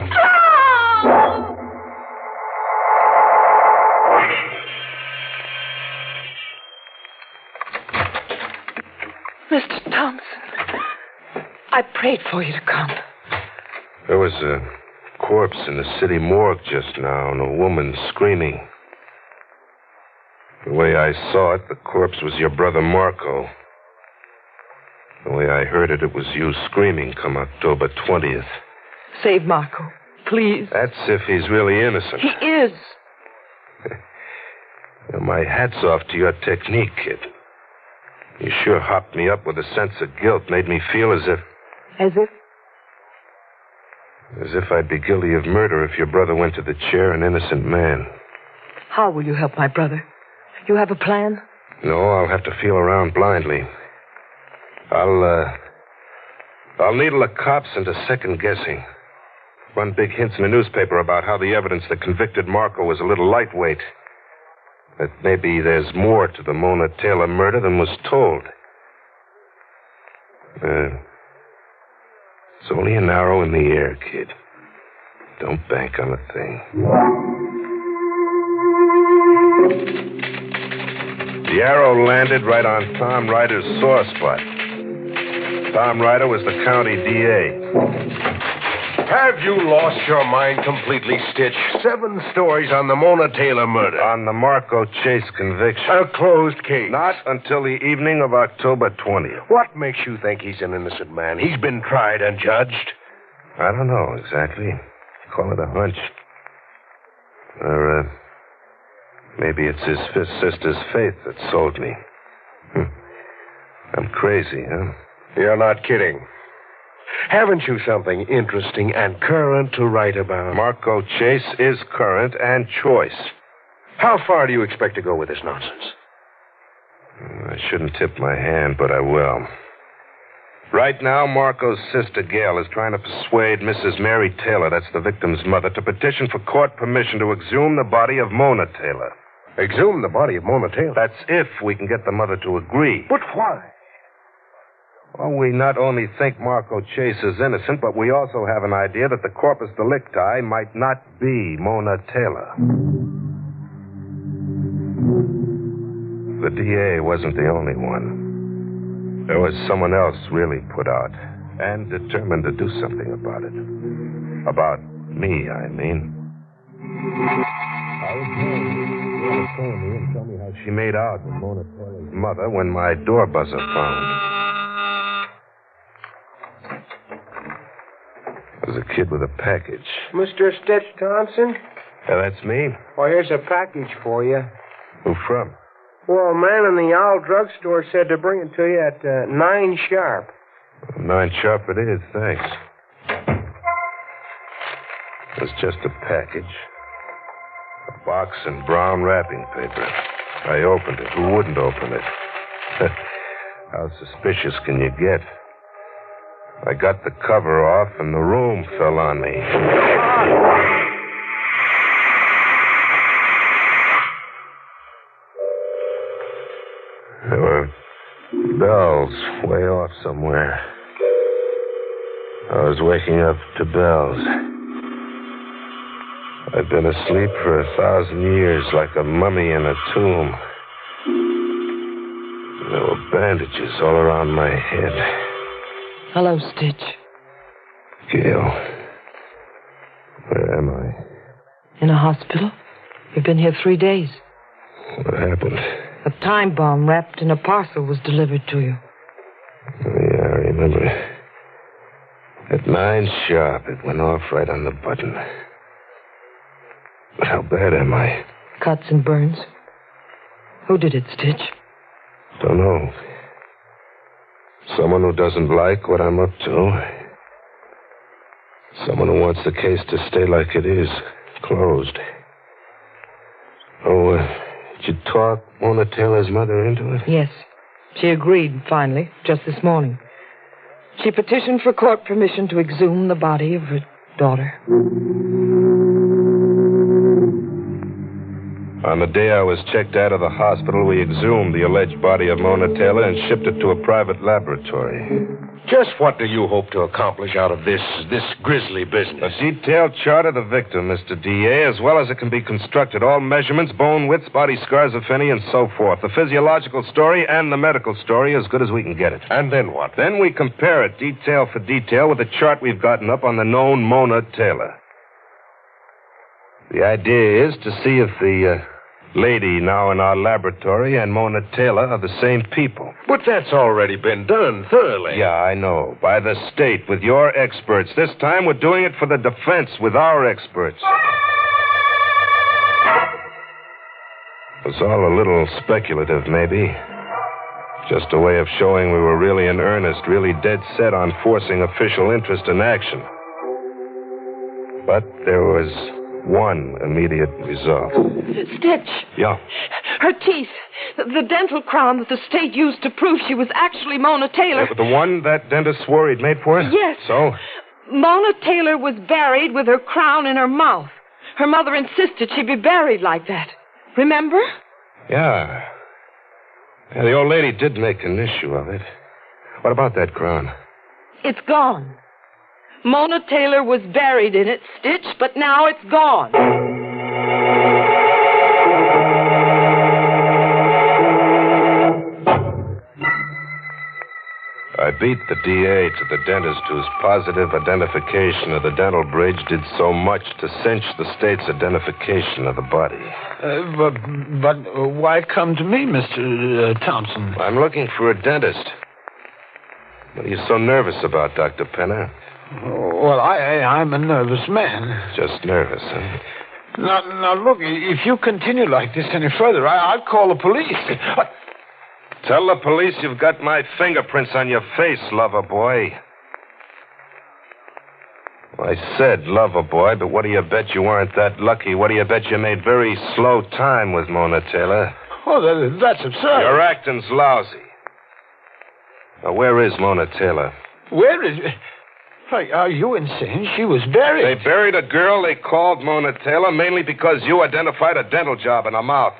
Mr. Thompson, I prayed for you to come. There was a corpse in the city morgue just now and a woman screaming. The way I saw it, the corpse was your brother Marco. The way I heard it, it was you screaming come October 20th. Save Marco, please. That's if he's really innocent. He is. Well, my hat's off to your technique, kid. You sure hopped me up with a sense of guilt, made me feel as if... As if? As if I'd be guilty of murder if your brother went to the chair an innocent man. How will you help my brother? You have a plan? No, I'll have to feel around blindly. I'll needle the cops into second guessing. Run big hints in the newspaper about how the evidence that convicted Marco was a little lightweight. That maybe there's more to the Mona Taylor murder than was told. It's only an arrow in the air, kid. Don't bank on a thing. The arrow landed right on Tom Ryder's sore spot. Tom Ryder was the county DA. Have you lost your mind completely, Stitch? 7 stories on the Mona Taylor murder. On the Marco Chase conviction. A closed case. Not until the evening of October 20th. What makes you think he's an innocent man? He's been tried and judged. I don't know exactly. Call it a hunch. Or, maybe it's his sister's faith that sold me. I'm crazy, huh? You're not kidding. Haven't you something interesting and current to write about? Marco Chase is current and choice. How far do you expect to go with this nonsense? I shouldn't tip my hand, but I will. Right now, Marco's sister, Gail, is trying to persuade Mrs. Mary Taylor, that's the victim's mother, to petition for court permission to exhume the body of Mona Taylor. Exhume the body of Mona Taylor? That's if we can get the mother to agree. But why? Well, we not only think Marco Chase is innocent, but we also have an idea that the corpus delicti might not be Mona Taylor. The DA wasn't the only one. There was someone else really put out and determined to do something about it. About me, I mean. I was told phone me and tell me how she made out with Mona Taylor's mother when my door buzzer phoned. There's a kid with a package. Mr. Stitch Thompson? Yeah, that's me. Well, here's a package for you. Who from? Well, a man in the Owl drugstore said to bring it to you at 9 sharp. 9 sharp it is, thanks. It's just a package. A box in brown wrapping paper. I opened it. Who wouldn't open it? How suspicious can you get? I got the cover off, and the room fell on me. There were bells way off somewhere. I was waking up to bells. I'd been asleep for 1,000 years like a mummy in a tomb. There were bandages all around my head. Hello, Stitch. Gail. Where am I? In a hospital. You've been here 3 days. What happened? A time bomb wrapped in a parcel was delivered to you. Yeah, I remember. At 9 sharp, it went off right on the button. But how bad am I? Cuts and burns. Who did it, Stitch? Don't know. Someone who doesn't like what I'm up to. Someone who wants the case to stay like it is, closed. Oh, did you talk Mona Taylor's mother into it? Yes. She agreed, finally, just this morning. She petitioned for court permission to exhume the body of her daughter. On the day I was checked out of the hospital, we exhumed the alleged body of Mona Taylor and shipped it to a private laboratory. Just what do you hope to accomplish out of this grisly business? A detailed chart of the victim, Mr. D.A., as well as it can be constructed. All measurements, bone widths, body scars, if any, and so forth. The physiological story and the medical story as good as we can get it. And then what? Then we compare it detail for detail with the chart we've gotten up on the known Mona Taylor. The idea is to see if the lady now in our laboratory and Mona Taylor are the same people. But that's already been done thoroughly. Yeah, I know. By the state, with your experts. This time we're doing it for the defense with our experts. It's all a little speculative, maybe. Just a way of showing we were really in earnest, really dead set on forcing official interest in action. But there was one immediate result. Stitch. Yeah. Her teeth. The dental crown that the state used to prove she was actually Mona Taylor. The one that dentist swore he'd made for her? Yes. So? Mona Taylor was buried with her crown in her mouth. Her mother insisted she be buried like that. Remember? Yeah. Yeah, the old lady did make an issue of it. What about that crown? It's gone. Mona Taylor was buried in it, Stitch, but now it's gone. I beat the DA to the dentist whose positive identification of the dental bridge did so much to cinch the state's identification of the body. But why come to me, Mr. Thompson? I'm looking for a dentist. What are you so nervous about, Dr. Penner? Well, I'm a nervous man. Just nervous, huh? Now, look, if you continue like this any further, I'll call the police. Tell the police you've got my fingerprints on your face, lover boy. I said lover boy, but what do you bet you weren't that lucky? What do you bet you made very slow time with Mona Taylor? Oh, that's absurd. Your acting's lousy. Now, where is Mona Taylor? Where is... Are you insane? She was buried. They buried a girl they called Mona Taylor mainly because you identified a dental job in her mouth.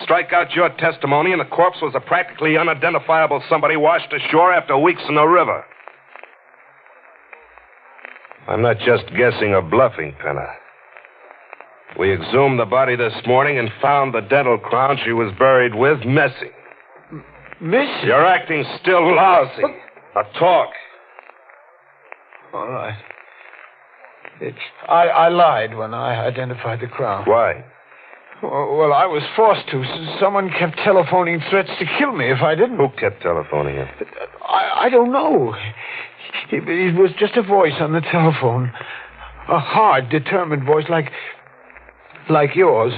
Strike out your testimony, and the corpse was a practically unidentifiable somebody washed ashore after weeks in the river. I'm not just guessing or bluffing, Penner. We exhumed the body this morning and found the dental crown she was buried with missing. Missing? You're acting still lousy. Now talk. All right. I lied when I identified the crown. Why? Well, I was forced to. Someone kept telephoning threats to kill me if I didn't. Who kept telephoning you? I don't know. It was just a voice on the telephone. A hard, determined voice like yours.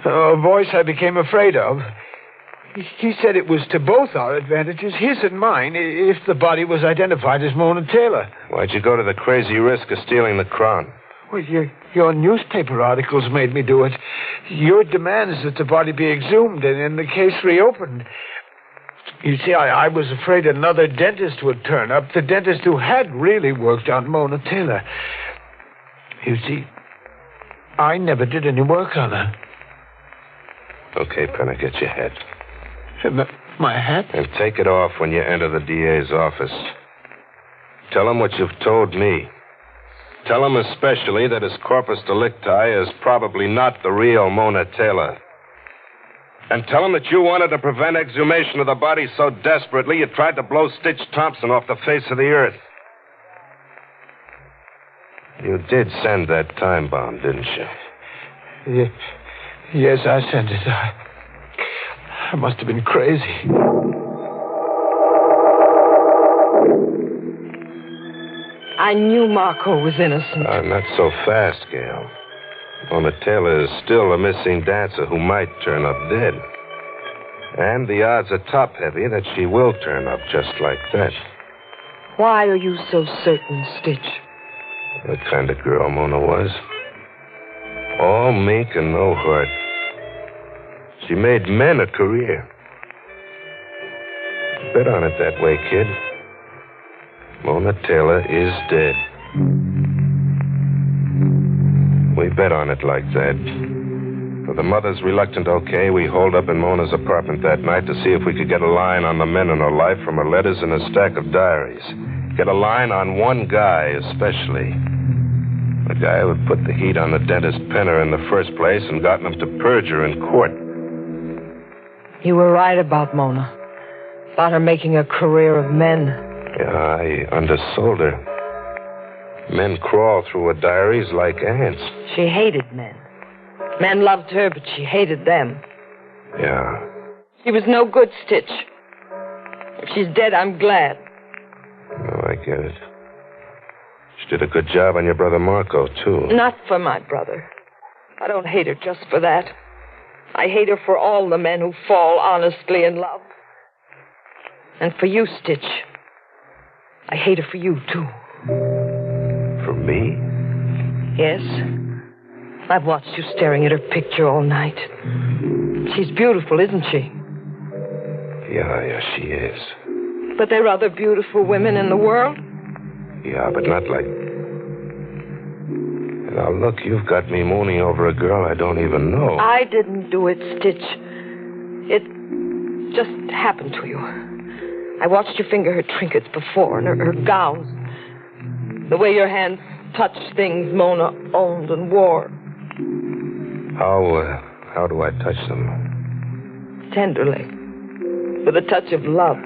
A voice I became afraid of. He said it was to both our advantages, his and mine, if the body was identified as Mona Taylor. Why'd you go to the crazy risk of stealing the crown? Well, your newspaper articles made me do it. Your demands that the body be exhumed and the case reopened. You see, I was afraid another dentist would turn up, the dentist who had really worked on Mona Taylor. You see, I never did any work on her. Okay, Penner, get your hat. My hat? And take it off when you enter the DA's office. Tell him what you've told me. Tell him especially that his corpus delicti is probably not the real Mona Taylor. And tell him that you wanted to prevent exhumation of the body so desperately you tried to blow Stitch Thompson off the face of the earth. You did send that time bomb, didn't you? Yes, I sent it. I must have been crazy. I knew Marco was innocent. Not so fast, Gail. Mona Taylor is still a missing dancer who might turn up dead. And the odds are top-heavy that she will turn up just like that. Why are you so certain, Stitch? The kind of girl Mona was. All mink and no heart. She made men a career. Bet on it that way, kid. Mona Taylor is dead. We bet on it like that. With the mother's reluctant okay, we holed up in Mona's apartment that night to see if we could get a line on the men in her life from her letters and a stack of diaries. Get a line on one guy, especially. The guy who had put the heat on the dentist Penner in the first place and gotten him to perjure in court. You were right about Mona. About her making a career of men. Yeah, I undersold her. Men crawl through her diaries like ants. She hated men. Men loved her, but she hated them. Yeah. She was no good, Stitch. If she's dead, I'm glad. Oh, I get it. She did a good job on your brother Marco, too. Not for my brother. I don't hate her just for that. I hate her for all the men who fall honestly in love. And for you, Stitch. I hate her for you, too. For me? Yes. I've watched you staring at her picture all night. She's beautiful, isn't she? Yeah, she is. But there are other beautiful women in the world. Yeah, but not like... Now, look, you've got me mooning over a girl I don't even know. I didn't do it, Stitch. It just happened to you. I watched you finger her trinkets before, and her gowns. The way your hands touched things Mona owned and wore. How do I touch them? Tenderly. With a touch of love.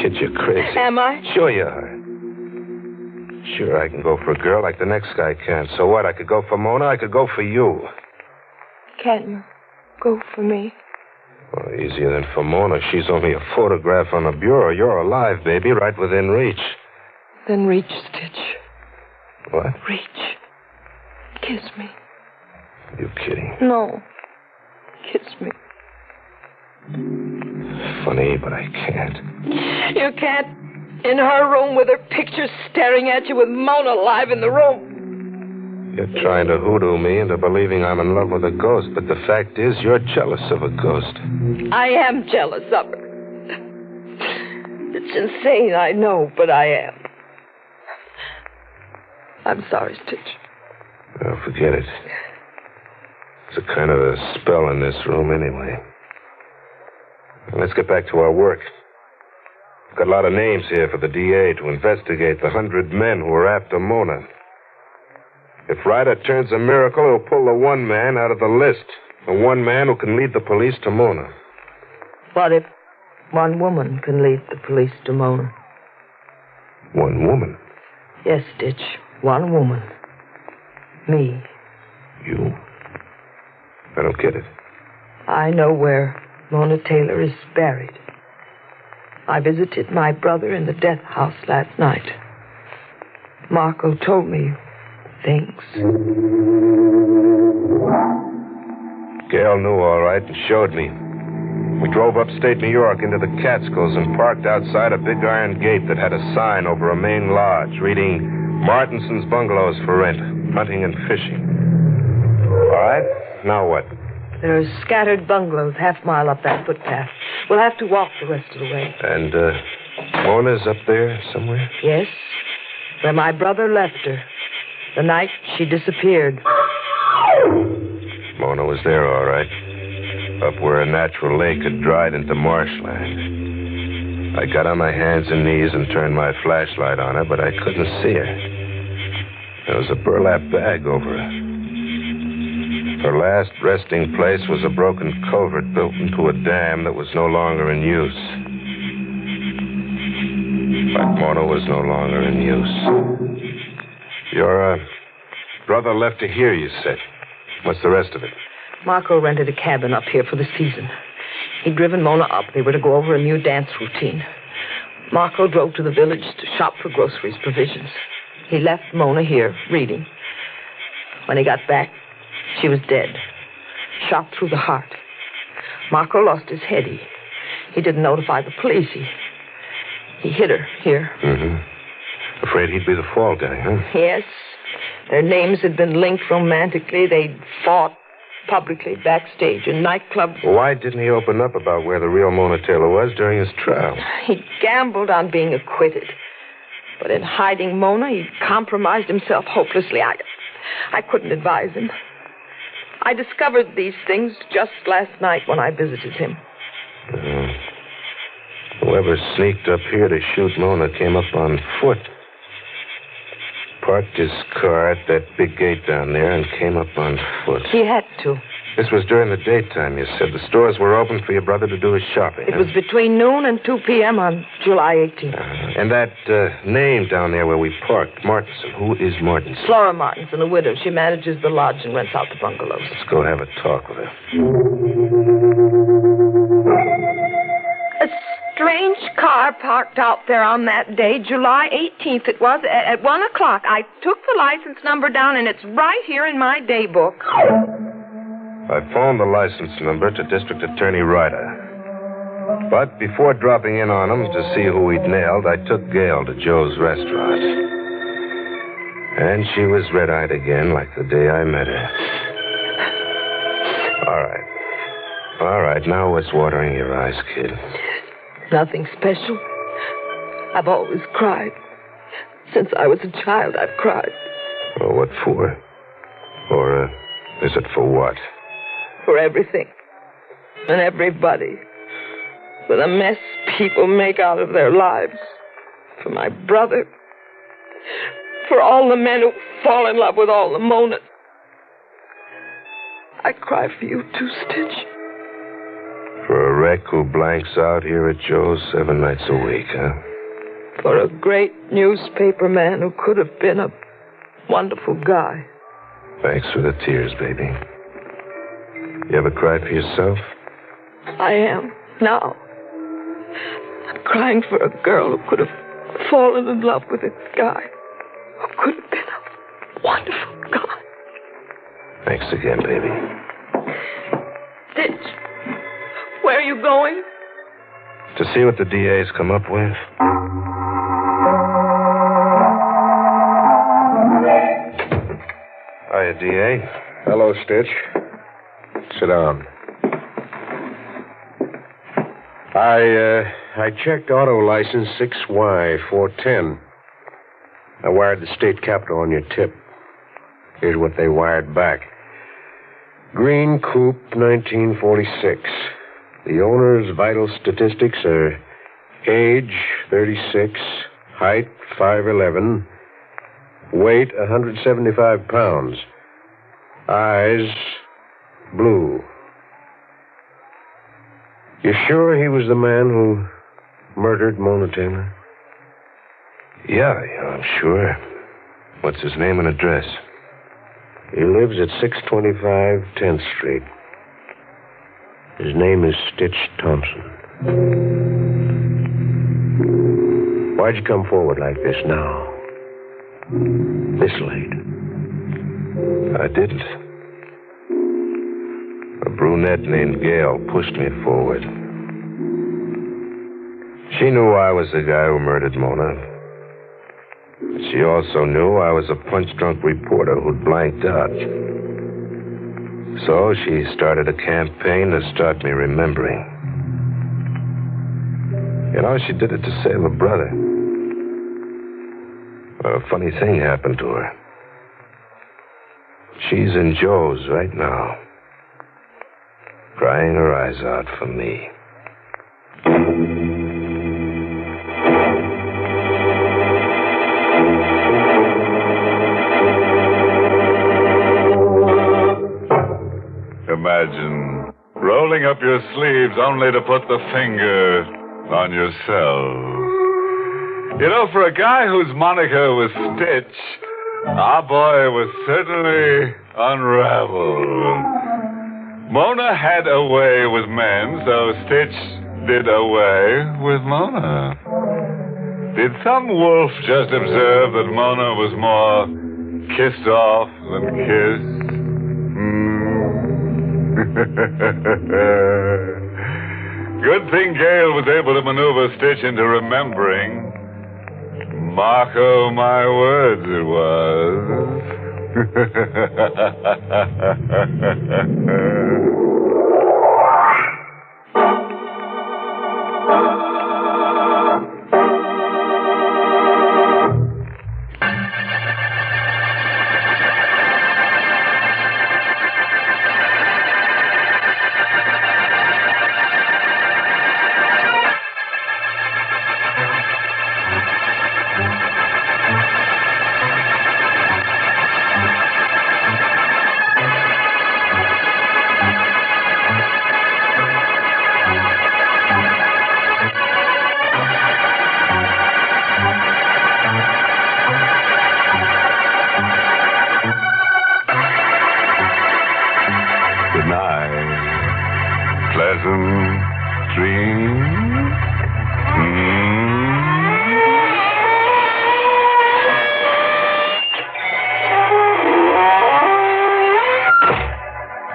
Kid, you're crazy. Am I? Sure you are. Sure, I can go for a girl like the next guy can. So what? I could go for Mona, I could go for you. Can't you go for me? Well, easier than for Mona. She's only a photograph on the bureau. You're alive, baby, right within reach. Then reach, Stitch. What? Reach. Kiss me. You kidding? No. Kiss me. Funny, but I can't. You can't. In her room with her picture staring at you with Mona alive in the room. You're trying to hoodoo me into believing I'm in love with a ghost, but the fact is you're jealous of a ghost. I am jealous of her. It's insane, I know, but I am. I'm sorry, Stitch. Oh, forget it. It's a kind of a spell in this room anyway. Now, let's get back to our work. We've got a lot of names here for the DA to investigate the 100 men who are after Mona. If Ryder turns a miracle, he'll pull the one man out of the list. The one man who can lead the police to Mona. What if One woman can lead the police to Mona. One woman? Yes, Stitch. One woman. Me. You? I don't get it. I know where Mona Taylor is buried. I visited my brother in the death house last night. Marco told me things. Gail knew all right and showed me. We drove upstate New York into the Catskills and parked outside a big iron gate that had a sign over a main lodge reading Martinson's Bungalows for rent, hunting and fishing. All right, now what? There are scattered bungalows half-mile up that footpath. We'll have to walk the rest of the way. And, Mona's up there somewhere? Yes, where my brother left her. The night she disappeared. Mona was there, all right. Up where a natural lake had dried into marshland. I got on my hands and knees and turned my flashlight on her, but I couldn't see her. There was a burlap bag over her. Her last resting place was a broken culvert built into a dam that was no longer in use. But Mona was no longer in use. Your brother left her here, you said. What's the rest of it? Marco rented a cabin up here for the season. He'd driven Mona up. They were to go over a new dance routine. Marco drove to the village to shop for groceries, provisions. He left Mona here, reading. When he got back, she was dead. Shot through the heart. Marco lost his head. He didn't notify the police. He hid her here. Mm-hmm. Afraid he'd be the fall guy, huh? Yes. Their names had been linked romantically. They'd fought publicly backstage in nightclubs. Why didn't he open up about where the real Mona Taylor was during his trial? He gambled on being acquitted. But in hiding Mona, he compromised himself hopelessly. I couldn't advise him. I discovered these things just last night when I visited him. Whoever sneaked up here to shoot Mona came up on foot. Parked his car at that big gate down there and came up on foot. He had to. This was during the daytime, you said. The stores were open for your brother to do his shopping. It was between noon and 2 p.m. on July 18th. And that name down there where we parked, Martinson. Who is Martinson? Flora Martinson, a widow. She manages the lodge and rents out the bungalows. Let's go have a talk with her. A strange car parked out there on that day, July 18th. It was at 1 o'clock. I took the license number down, and it's right here in my day book. I phoned the license number to District Attorney Ryder. But before dropping in on him to see who he'd nailed, I took Gail to Joe's restaurant. And she was red-eyed again like the day I met her. All right, now what's watering your eyes, kid? Nothing special. I've always cried. Since I was a child, I've cried. Well, what for? Or is it for what? For everything. And everybody. For the mess people make out of their lives. For my brother. For all the men who fall in love with all the Monas. I cry for you too, Stitch. For a wreck who blanks out here at Joe's 7 nights a week, huh? For a great newspaper man who could have been a wonderful guy. Thanks for the tears, baby. You ever cried for yourself? I am, now. I'm crying for a girl who could have fallen in love with a guy who could have been a wonderful guy. Thanks again, baby. Stitch, where are you going? To see what the DA's come up with. Hiya, DA. Hello, Stitch. Sit down. I checked auto license 6Y410. I wired the state capitol on your tip. Here's what they wired back. Green Coupe, 1946. The owner's vital statistics are age, 36, height, 5'11", weight, 175 pounds, eyes, blue. You sure he was the man who murdered Mona Taylor? Yeah, I'm sure. What's his name and address? He lives at 625 10th Street. His name is Stitch Thompson. Why'd you come forward like this now? This late? I didn't. A brunette named Gail pushed me forward. She knew I was the guy who murdered Mona. She also knew I was a punch-drunk reporter who'd blanked out. So she started a campaign to start me remembering. You know, she did it to save her brother. Well, a funny thing happened to her. She's in Joe's right now, crying her eyes out for me. Imagine rolling up your sleeves only to put the finger on yourself. You know, for a guy whose moniker was Stitch, our boy was certainly Unravel. Mona had a way with men, so Stitch did away with Mona. Did some wolf just observe that Mona was more kissed off than kissed? Good thing Gail was able to maneuver Stitch into remembering. Marco my words it was.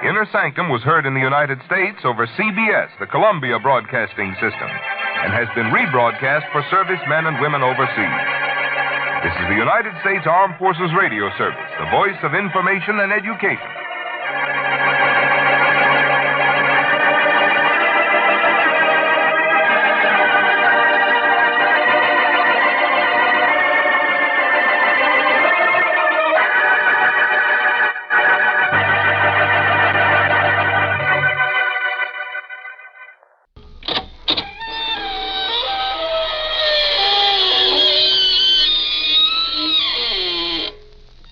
Inner Sanctum was heard in the United States over CBS, the Columbia Broadcasting System, and has been rebroadcast for servicemen and women overseas. This is the United States Armed Forces Radio Service, the voice of information and education.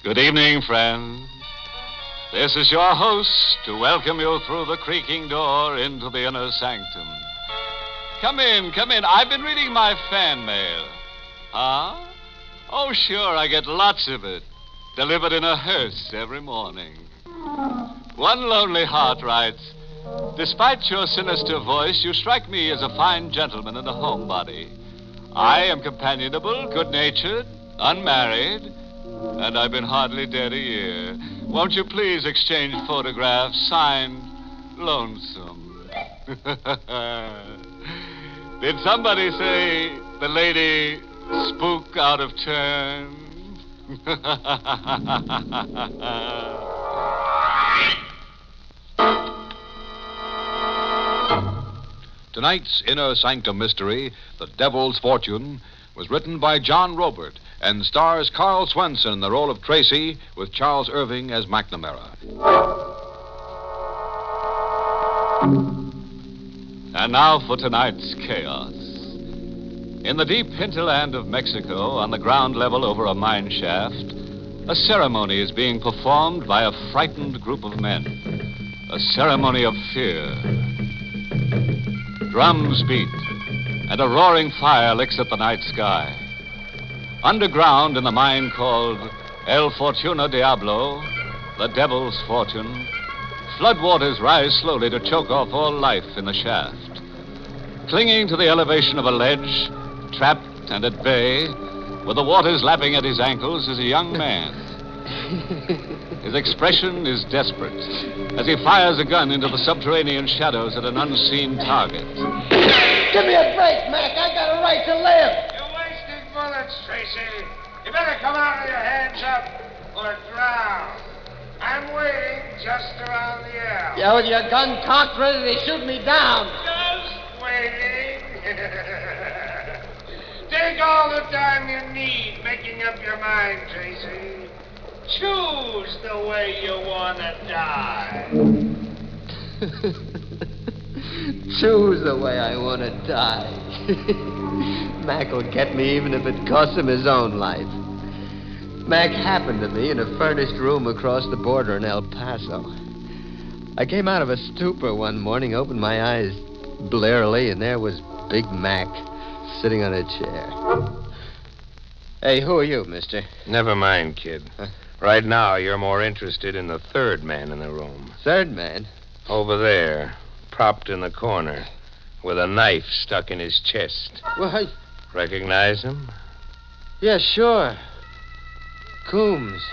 Good evening, friends. This is your host to welcome you through the creaking door into the Inner Sanctum. Come in, come in. I've been reading my fan mail. Huh? Oh, sure, I get lots of it. Delivered in a hearse every morning. One lonely heart writes, "Despite your sinister voice, you strike me as a fine gentleman and a homebody. I am companionable, good-natured, unmarried, and I've been hardly dead a year. Won't you please exchange photographs, signed Lonesome?" Did somebody say the lady spook out of turn? Tonight's Inner Sanctum Mystery, The Devil's Fortune, was written by John Robert and stars Carl Swenson in the role of Tracy with Charles Irving as McNamara. And now for tonight's chaos. In the deep hinterland of Mexico, on the ground level over a mine shaft, a ceremony is being performed by a frightened group of men. A ceremony of fear. Drums beat, and a roaring fire licks at the night sky. Underground in the mine called El Fortuna Diablo, the Devil's Fortune, floodwaters rise slowly to choke off all life in the shaft. Clinging to the elevation of a ledge, trapped and at bay, with the waters lapping at his ankles, is a young man. His expression is desperate as he fires a gun into the subterranean shadows at an unseen target. Give me a break, Mac. I got a right to live. You're wasting bullets, Tracy. You better come out with your hands up or drown. I'm waiting just around the elm. Yeah, with your gun cocked, ready to shoot me down. Just waiting. Take all the time you need making up your mind, Tracy. Choose the way you want to die. Choose the way I want to die. Mac will get me even if it costs him his own life. Mac happened to me in a furnished room across the border in El Paso. I came out of a stupor one morning, opened my eyes blearily, and there was Big Mac sitting on a chair. Hey, who are you, mister? Never mind, kid. Right now, you're more interested in the third man in the room. Third man? Over there, propped in the corner, with a knife stuck in his chest. Why? Recognize him? Yeah, sure. Coombs.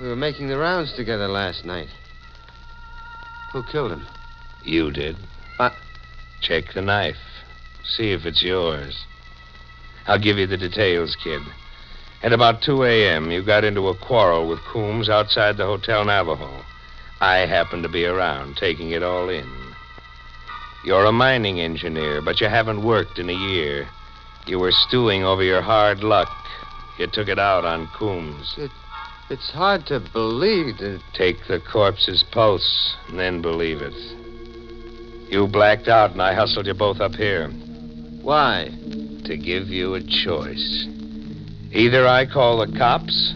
We were making the rounds together last night. Who killed him? You did. What? Check the knife. See if it's yours. I'll give you the details, kid. At about 2 a.m., you got into a quarrel with Coombs outside the Hotel Navajo. I happened to be around, taking it all in. You're a mining engineer, but you haven't worked in a year. You were stewing over your hard luck. You took it out on Coombs. It's hard to believe that... Take the corpse's pulse, and then believe it. You blacked out, and I hustled you both up here. Why? To give you a choice. Either I call the cops,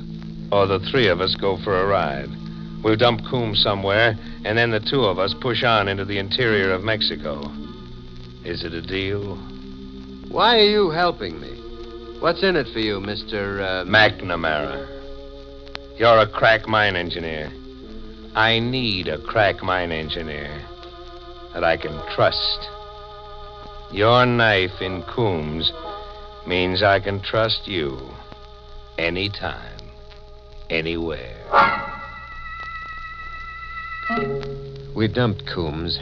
or the three of us go for a ride. We'll dump Coombs somewhere, and then the two of us push on into the interior of Mexico. Is it a deal? Why are you helping me? What's in it for you, Mr. McNamara. You're a crack mine engineer. I need a crack mine engineer that I can trust. Your knife in Coombs means I can trust you anytime, anywhere. We dumped Coombs,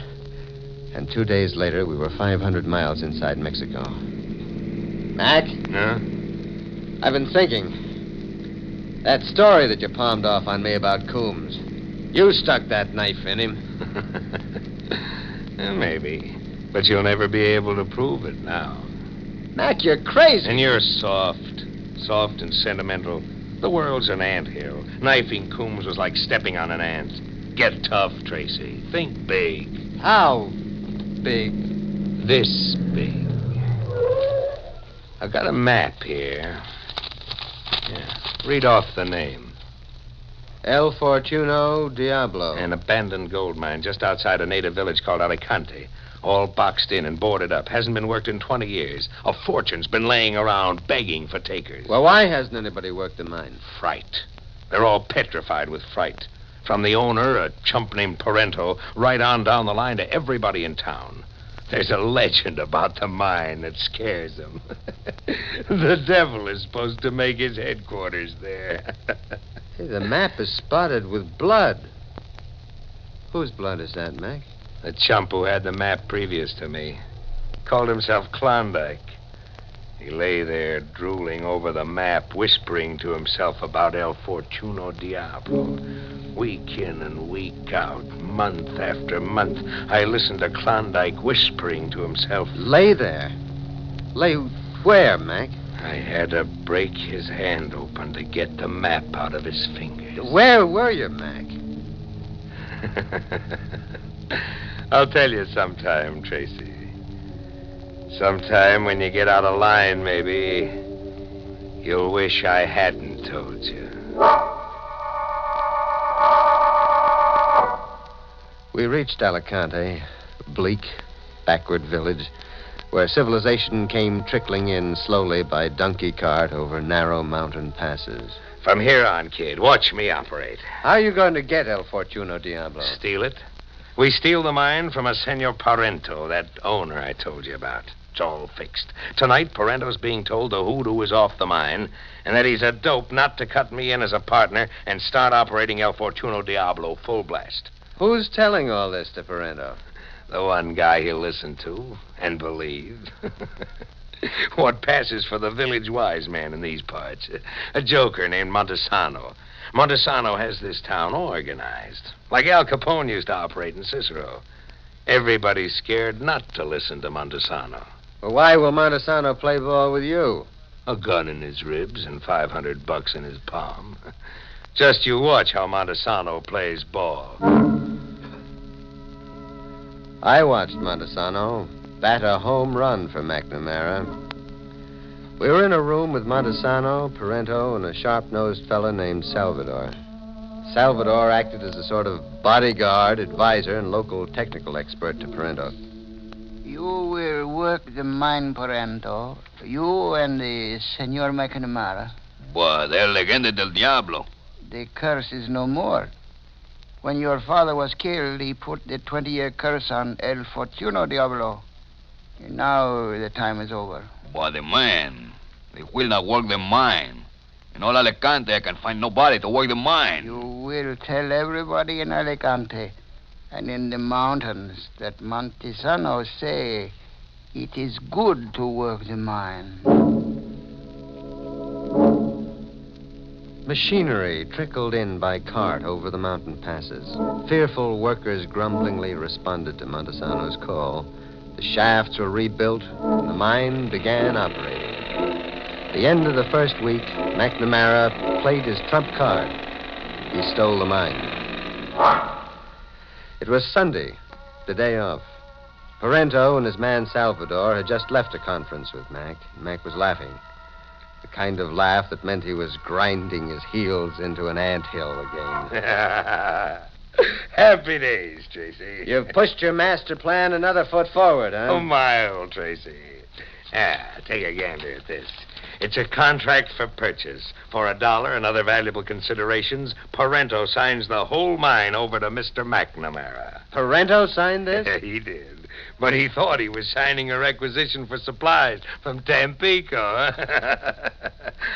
and 2 days later we were 500 miles inside Mexico. Mac? Huh? I've been thinking. That story that you palmed off on me about Coombs. You stuck that knife in him. Maybe. But you'll never be able to prove it now. Mac, you're crazy. And you're soft. Soft and sentimental. The world's an anthill. Knifing Coombs was like stepping on an ant. Get tough, Tracy. Think big. How big? This big. I've got a map here. Yeah. Read off the name. El Fortuna Diablo. An abandoned gold mine just outside a native village called Alicante. All boxed in and boarded up. Hasn't been worked in 20 years. A fortune's been laying around begging for takers. Well, why hasn't anybody worked the mine? Fright. They're all petrified with fright. From the owner, a chump named Parento, right on down the line to everybody in town. There's a legend about the mine that scares them. The devil is supposed to make his headquarters there. Hey, the map is spotted with blood. Whose blood is that, Mac? The chump who had the map previous to me. Called himself Klondike. He lay there drooling over the map, whispering to himself about El Fortuna Diablo. Week in and week out, month after month, I listened to Klondike whispering to himself. Lay there? Lay where, Mac? I had to break his hand open to get the map out of his fingers. Where were you, Mac? I'll tell you sometime, Tracy. Sometime when you get out of line, maybe, you'll wish I hadn't told you. We reached Alicante, bleak, backward village where civilization came trickling in slowly by donkey cart over narrow mountain passes. From here on, kid, watch me operate. How are you going to get El Fortuno Diablo? Steal it. We steal the mine from a Senor Parento, that owner I told you about. It's all fixed. Tonight, Parento's being told the hoodoo is off the mine and that he's a dope not to cut me in as a partner and start operating El Fortuno Diablo full blast. Who's telling all this to Parento? The one guy he'll listen to and believe. What passes for the village wise man in these parts? A joker named Montesano. Montesano has this town organized, like Al Capone used to operate in Cicero. Everybody's scared not to listen to Montesano. Well, why will Montesano play ball with you? A gun in his ribs and $500 in his palm. Just you watch how Montesano plays ball. I watched Montesano bat a home run for McNamara. We were in a room with Montesano, Parento, and a sharp-nosed fella named Salvador. Salvador acted as a sort of bodyguard, advisor, and local technical expert to Parento. You will work the mine, Parento. You and the Senor McNamara. But El Legende del Diablo. The curse is no more. When your father was killed, he put the 20-year curse on El Fortuno Diablo. And now the time is over. But the man, they will not work the mine. In all Alicante, I can find nobody to work the mine. You will tell everybody in Alicante and in the mountains that Montesano say it is good to work the mine. Machinery trickled in by cart over the mountain passes. Fearful workers grumblingly responded to Montesano's call. The shafts were rebuilt, and the mine began operating. At the end of the first week, McNamara played his trump card. He stole the mine. It was Sunday, the day off. Parento and his man Salvador had just left a conference with Mac. Mac was laughing. The kind of laugh that meant he was grinding his heels into an anthill again. Happy days, Tracy. You've pushed your master plan another foot forward, huh? Oh, my old Tracy. Take a gander at this. It's a contract for purchase. For $1 and other valuable considerations, Parento signs the whole mine over to Mr. McNamara. Parento signed this? He did. But he thought he was signing a requisition for supplies from Tampico.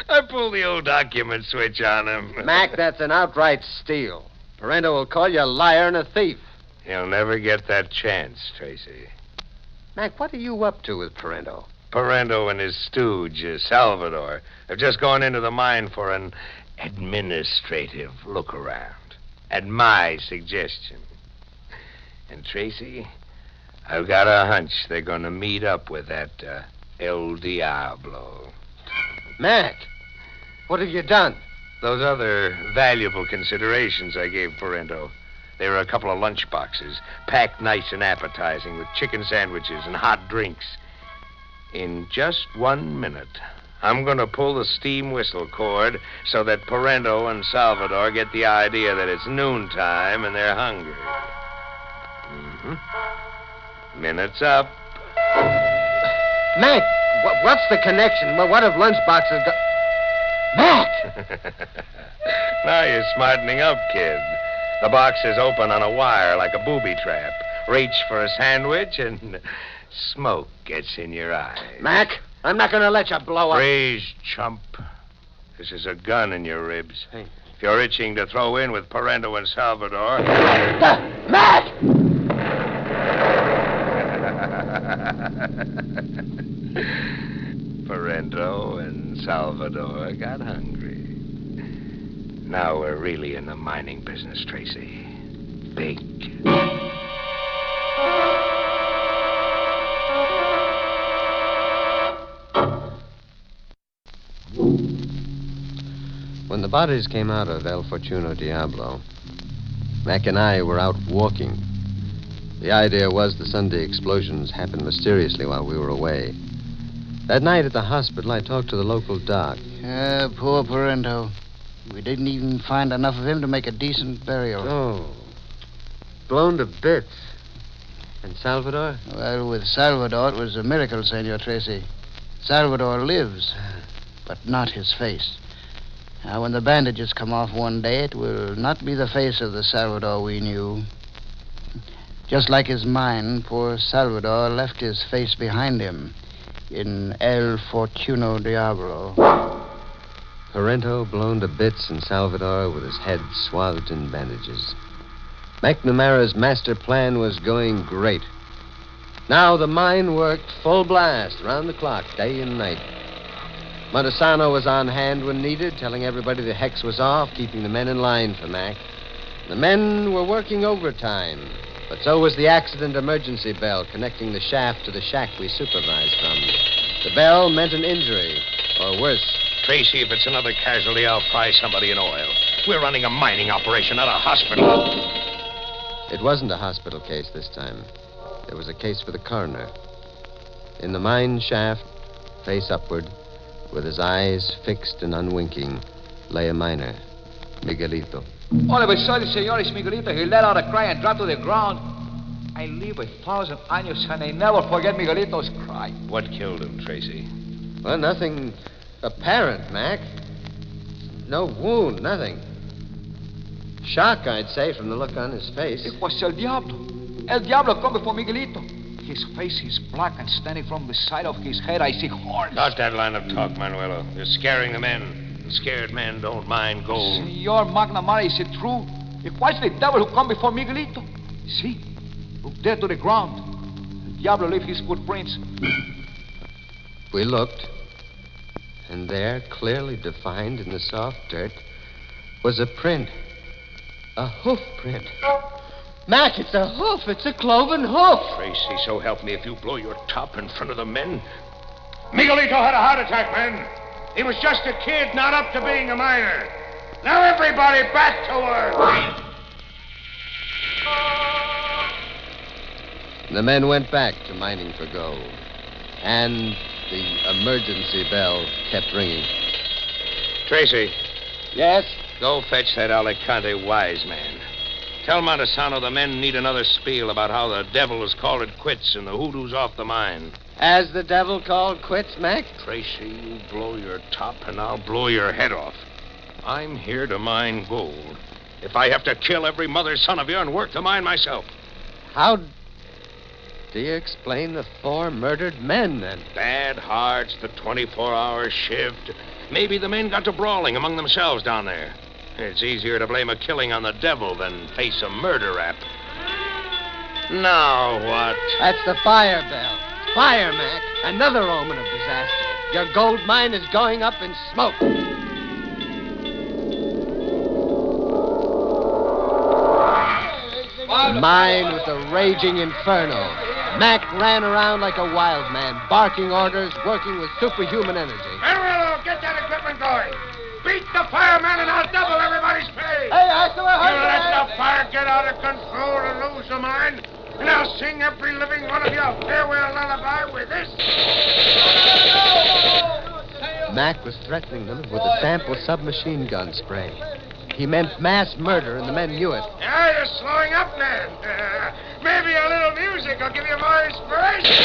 I pulled the old document switch on him. Mac, that's an outright steal. Parento will call you a liar and a thief. He'll never get that chance, Tracy. Mac, what are you up to with Parento? Parento and his stooge, Salvador, have just gone into the mine for an administrative look-around. At my suggestion. And, Tracy, I've got a hunch they're going to meet up with that El Diablo. Mac, what have you done? Those other valuable considerations I gave Parento. They were a couple of lunch boxes, packed nice and appetizing with chicken sandwiches and hot drinks. In just 1 minute, I'm going to pull the steam whistle cord so that Parento and Salvador get the idea that it's noontime and they're hungry. Minute's up. Mac, what's the connection? What have lunchboxes got... Mac! Now you're smartening up, kid. The box is open on a wire like a booby trap. Reach for a sandwich and smoke gets in your eye. Mac, I'm not going to let you blow up. Freeze, chump. This is a gun in your ribs. Hey. If you're itching to throw in with Parento and Salvador... Mac! Parento and Salvador got hungry. Now we're really in the mining business, Tracy. Big. When the bodies came out of El Fortuno Diablo, Mac and I were out walking. The idea was the Sunday explosions happened mysteriously while we were away. That night at the hospital, I talked to the local doc. Poor Parento. We didn't even find enough of him to make a decent burial. Oh. Blown to bits. And Salvador? Well, with Salvador, it was a miracle, Senor Tracy. Salvador lives, but not his face. Now, when the bandages come off one day, it will not be the face of the Salvador we knew. Just like his mind, poor Salvador left his face behind him in El Fortuno Diablo. Parento blown to bits and Salvador with his head swathed in bandages. McNamara's master plan was going great. Now the mine worked full blast, round the clock, day and night. Montesano was on hand when needed, telling everybody the hex was off, keeping the men in line for Mac. The men were working overtime, but so was the accident emergency bell connecting the shaft to the shack we supervised from. The bell meant an injury, or worse. Tracy, if it's another casualty, I'll fry somebody in oil. We're running a mining operation, not a hospital. It wasn't a hospital case this time. It was a case for the coroner. In the mine shaft, face upward, with his eyes fixed and unwinking, lay a miner, Miguelito. All of a sudden, senor, it's Miguelito. He let out a cry and dropped to the ground. I live 1,000 años and I never forget Miguelito's cry. What killed him, Tracy? Well, nothing apparent, Mac. No wound, nothing. Shock, I'd say, from the look on his face. It was El Diablo. El Diablo come before Miguelito. His face is black and standing from the side of his head, I see horns. Stop that line of talk, Manuelo. You're scaring the men. Scared men don't mind gold. Senor McNamara, is it true? It was the devil who come before Miguelito. See? Look there to the ground. El Diablo left his footprints. We looked, and there, clearly defined in the soft dirt, was a print. A hoof print. Mac, it's a hoof. It's a cloven hoof. Tracy, so help me if you blow your top in front of the men. Miguelito had a heart attack, men. He was just a kid, not up to being a miner. Now everybody back to work. The men went back to mining for gold. And the emergency bell kept ringing. Tracy. Yes? Go fetch that Alicante wise man. Tell Montesano the men need another spiel about how the devil has called it quits and the hoodoo's off the mine. As the devil called quits, Mac? Tracy, you blow your top and I'll blow your head off. I'm here to mine gold. If I have to kill every mother's son of you and work the mine myself. How do you explain the 4 murdered men, then? Bad hearts, the 24-hour shift. Maybe the men got to brawling among themselves down there. It's easier to blame a killing on the devil than face a murder rap. Now what? That's the fire bell. Fire, Mac. Another omen of disaster. Your gold mine is going up in smoke. The mine was a raging inferno. Mac ran around like a wild man, barking orders, working with superhuman energy. Manuelo, get that equipment going. Beat the fireman and I'll double everybody's pay. Hey, I saw You let the fire get out of control and lose the mine, and I'll sing every living one of you a farewell lullaby with this. Mac was threatening them with a sample submachine gun spray. He meant mass murder, and the men knew it. Yeah, you're slowing up, man. Maybe a little music will give you more inspiration.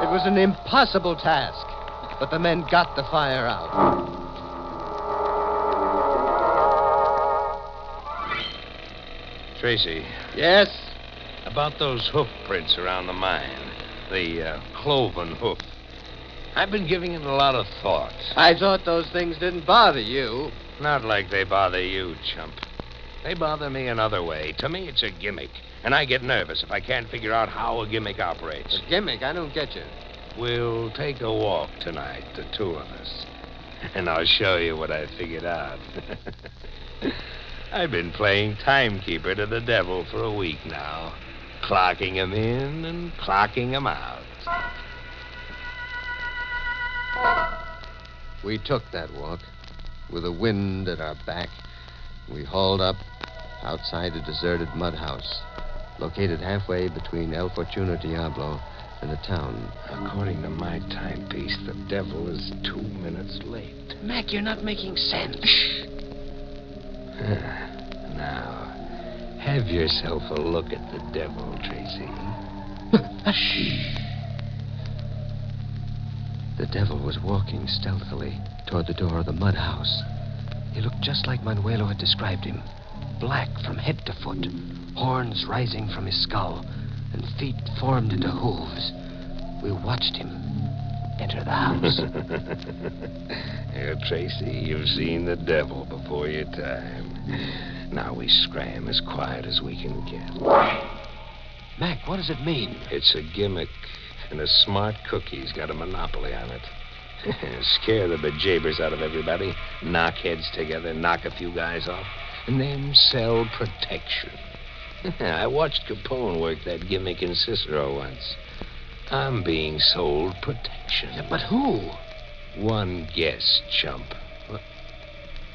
It was an impossible task, but the men got the fire out. Tracy. Yes? About those hoof prints around the mine. The cloven hoof. I've been giving it a lot of thought. I thought those things didn't bother you. Not like they bother you, chump. They bother me another way. To me, it's a gimmick. And I get nervous if I can't figure out how a gimmick operates. A gimmick? I don't get you. We'll take a walk tonight, the 2 of us. And I'll show you what I figured out. I've been playing timekeeper to the devil for a week now. Clocking him in and clocking him out. We took that walk with the wind at our back. We hauled up outside a deserted mud house, located halfway between El Fortuno Diablo and the town. According to my timepiece, the devil is 2 minutes late. Mac, you're not making sense. Now, Have yourself a look at the devil, Tracy. Shh. The devil was walking stealthily toward the door of the mud house. He looked just like Manuelo had described him. Black from head to foot, horns rising from his skull, and feet formed into hooves. We watched him enter the house. Tracy, you've seen the devil before your time. Now we scram as quiet as we can get. Mac, what does it mean? It's a gimmick, and a smart cookie's got a monopoly on it. Scare the bejabers out of everybody, knock heads together, knock a few guys off, and then sell protection. I watched Capone work that gimmick in Cicero once. I'm being sold protection. Yeah, but who? One guess, chump. What?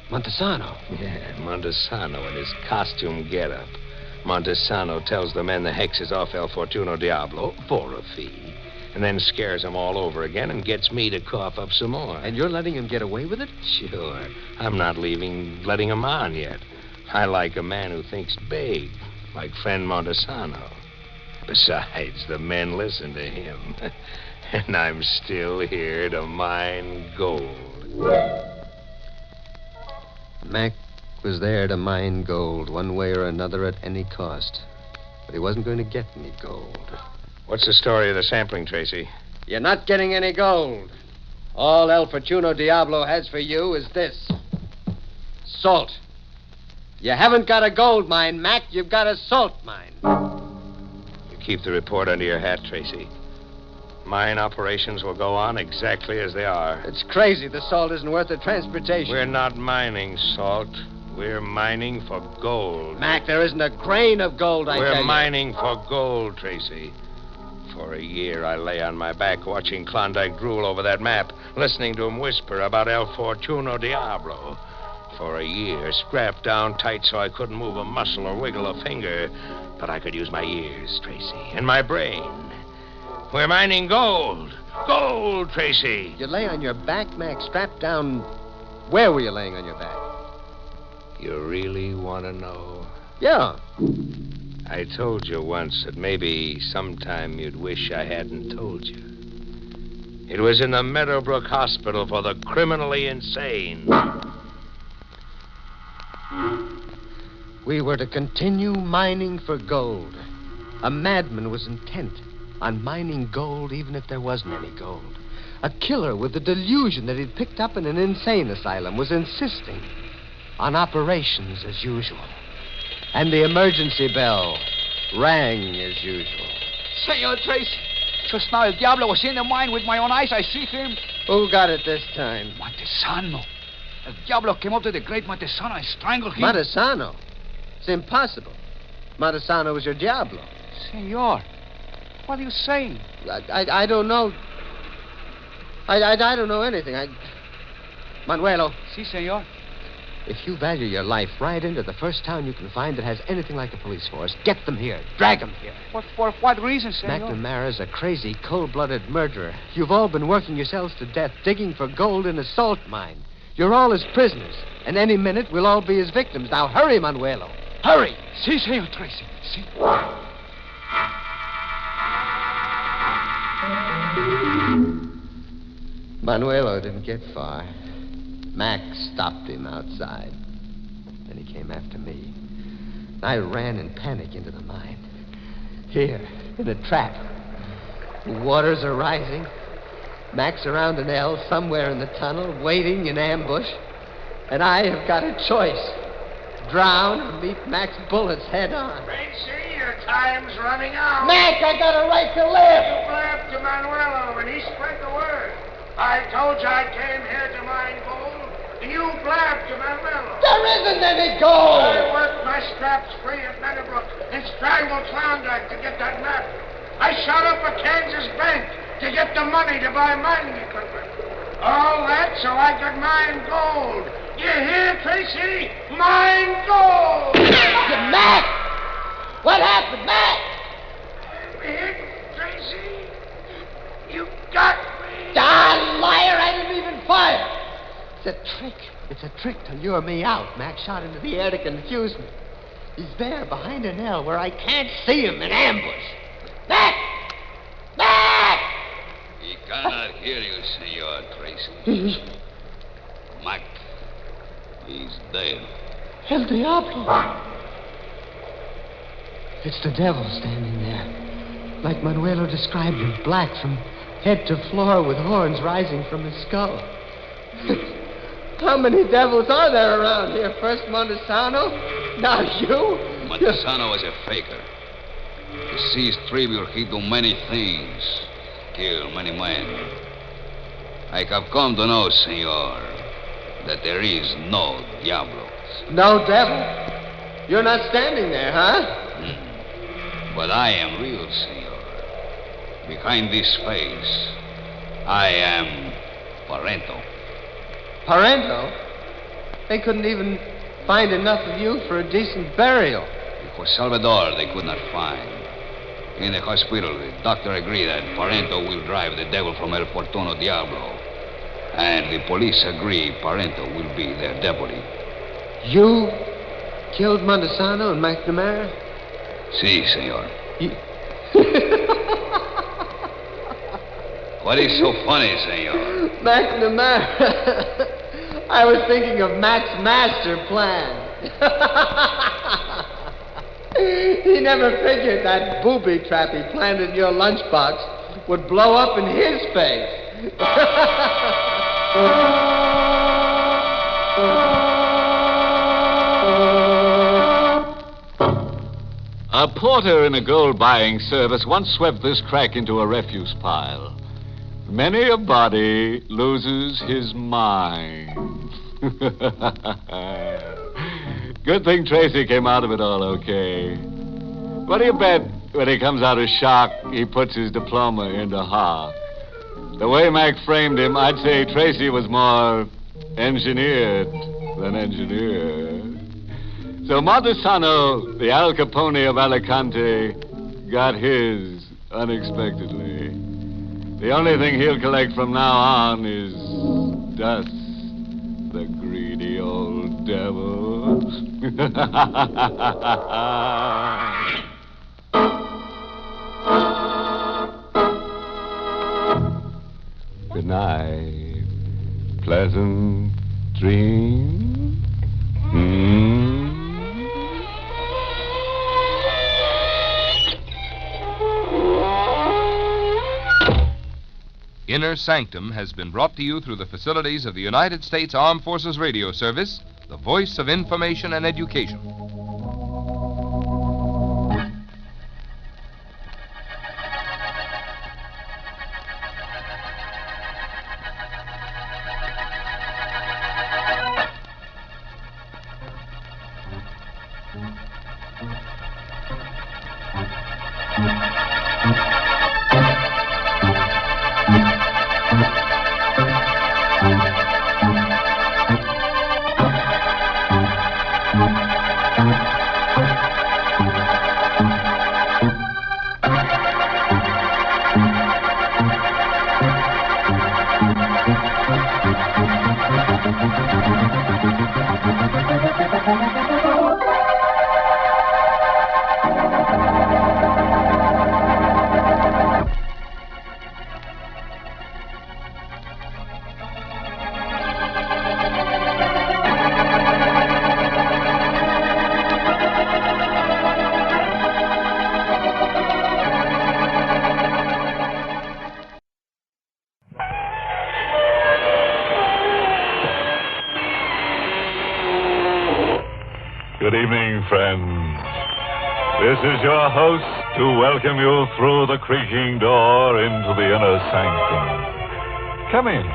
Montesano? Yeah, Montesano in his costume getup. Montesano tells the men the hex is off El Fortuno Diablo for a fee, and then scares them all over again and gets me to cough up some more. And you're letting him get away with it? Sure. I'm not letting him on yet. I like a man who thinks big, like friend Montesano. Besides, the men listen to him. And I'm still here to mine gold. Mac was there to mine gold one way or another at any cost. But he wasn't going to get any gold. What's the story of the sampling, Tracy? You're not getting any gold. All El Fortuno Diablo has for you is this. Salt. You haven't got a gold mine, Mac. You've got a salt mine. You keep the report under your hat, Tracy. Mine operations will go on exactly as they are. It's crazy the salt isn't worth the transportation. We're not mining salt. We're mining for gold. Mac, there isn't a grain of gold, I tell you. We're mining for gold, Tracy. For a year, I lay on my back watching Klondike drool over that map, listening to him whisper about El Fortuno Diablo. For a year, strapped down tight so I couldn't move a muscle or wiggle a finger. But I could use my ears, Tracy, and my brain. We're mining gold. Gold, Tracy. You lay on your back, Mac, strapped down. Where were you laying on your back? You really want to know? Yeah. I told you once that maybe sometime you'd wish I hadn't told you. It was in the Meadowbrook Hospital for the criminally insane. We were to continue mining for gold. A madman was intent on mining gold even if there wasn't any gold. A killer with the delusion that he'd picked up in an insane asylum was insisting on operations as usual. And the emergency bell rang as usual. Senor Tracy, just now El Diablo was in the mine with my own eyes. I see him. Who got it this time? Montesano. El Diablo came up to the great Montesano and strangled him. Montesano? It's impossible. Montesano was your Diablo. Senor, what are you saying? I don't know. I don't know anything. Manuelo. Si, senor. If you value your life, ride into the first town you can find that has anything like a police force. Get them here. Drag them here. For what reason, senor? McNamara's a crazy, cold-blooded murderer. You've all been working yourselves to death, digging for gold in a salt mine. You're all his prisoners, and any minute we'll all be his victims. Now hurry, Manuelo. Hurry! Si, senor Tracy. Si. Manuelo didn't get far. Mac stopped him outside. Then he came after me. I ran in panic into the mine. Here, in a trap. The waters are rising. Mac's around an L somewhere in the tunnel, waiting in ambush. And I have got a choice. Drown or meet Mac's bullets head on. Tracy, your time's running out. Mac, I got a right to live. You blabbed to Manuelo and he spread the word. I told you I came here to mine gold. You blabbed to Manuelo. There isn't any gold. I worked my straps free at Meadowbrook and strangled Klondike to get that map. I shot up a Kansas bank to get the money to buy mining equipment. All that so I could mine gold. You hear, Tracy? Mine gold. Mac! What happened, Mac? I'm hit, Tracy. You got me. Ah, liar! I didn't even fire. It's a trick. It's a trick to lure me out. Mac shot into the air to confuse me. He's there behind an L where I can't see him in ambush. Mac! Mac! He cannot hear you, Senor Tracy. Mac, he's dead. El Diablo! It's the devil standing there. Like Manuelo described him, black from head to floor with horns rising from his skull. How many devils are there around here? First Montesano, now you. Montesano is a faker. He sees tribute, he do many things. Kill many men. I have come to know, senor, that there is no Diablo. No devil? You're not standing there, huh? But I am real, senor. Behind this face, I am Parento. Parento? They couldn't even find enough of you for a decent burial. Because Salvador they could not find. In the hospital, the doctor agreed that Parento will drive the devil from El Fortuno Diablo. And the police agree Parento will be their deputy. You killed Montesano and McNamara? Si, senor. What is so funny, senor? McNamara. I was thinking of Mac's master plan. He never figured that booby trap he planted in your lunchbox would blow up in his face. A porter in a gold-buying service once swept this crack into a refuse pile. Many a body loses his mind. Good thing Tracy came out of it all okay. What do you bet when he comes out of shock, he puts his diploma into hock? The way Mac framed him, I'd say Tracy was more engineered than engineered. So Montesano, the Al Capone of Alicante, got his unexpectedly. The only thing he'll collect from now on is dust, the greedy old devil. Good night. Pleasant dreams. Inner Sanctum has been brought to you through the facilities of the United States Armed Forces Radio Service, the voice of information and education. Good evening, friends. This is your host to welcome you through the creaking door into the inner sanctum. Come in.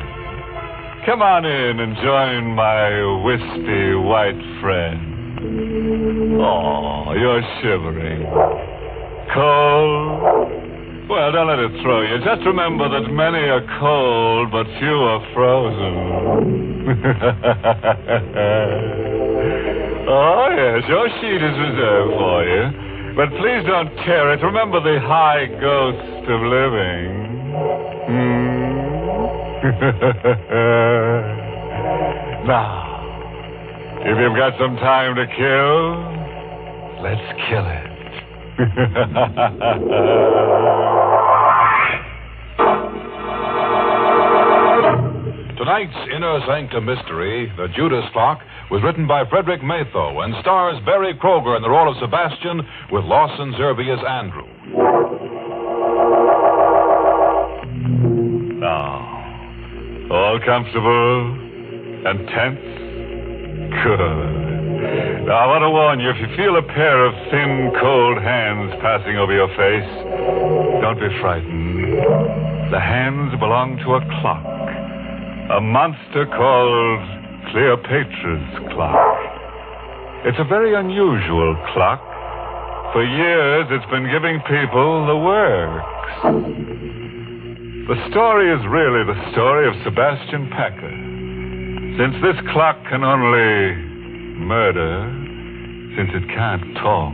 Come on in and join my wispy white friend. Oh, you're shivering. Cold? Well, don't let it throw you. Just remember that many are cold, but few are frozen. Oh, yes, your sheet is reserved for you. But please don't tear it. Remember the high ghost of living. Now, if you've got some time to kill, Let's kill it. Tonight's Inner Sanctum Mystery, The Judas Clock, was written by Frederick Matho and stars Barry Kroger in the role of Sebastian with Lawson Zerbe as Andrew. Now, all comfortable and tense? Good. Now, I want to warn you, if you feel a pair of thin, cold hands passing over your face, don't be frightened. The hands belong to a clock. A monster called Cleopatra's clock. It's a very unusual clock. For years, it's been giving people the works. The story is really the story of Sebastian Packer. Since this clock can only murder, since it can't talk,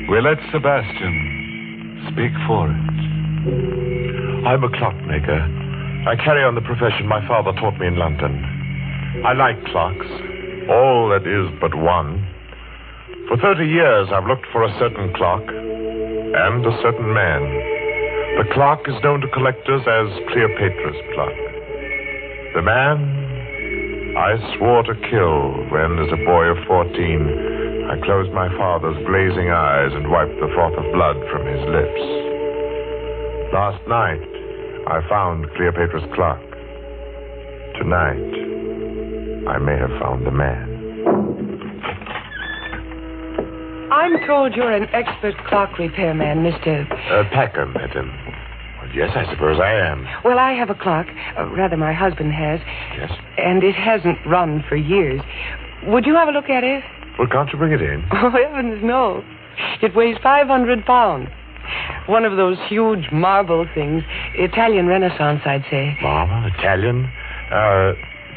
we let Sebastian speak for it. I'm a clockmaker. I carry on the profession my father taught me in London. I like clocks, all that is but one. For 30 years, I've looked for a certain clock and a certain man. The clock is known to collectors as Cleopatra's clock. The man I swore to kill when, as a boy of 14, I closed my father's glazing eyes and wiped the froth of blood from his lips. Last night, I found Cleopatra's clock. Tonight, I may have found the man. I'm told you're an expert clock repairman, Mr. Packer, madam. Well, yes, I suppose I am. Well, I have a clock. Rather, my husband has. Yes? And it hasn't run for years. Would you have a look at it? Well, can't you bring it in? Oh, heavens, no. It weighs 500 pounds. One of those huge marble things. Italian Renaissance, I'd say. Marble? Italian?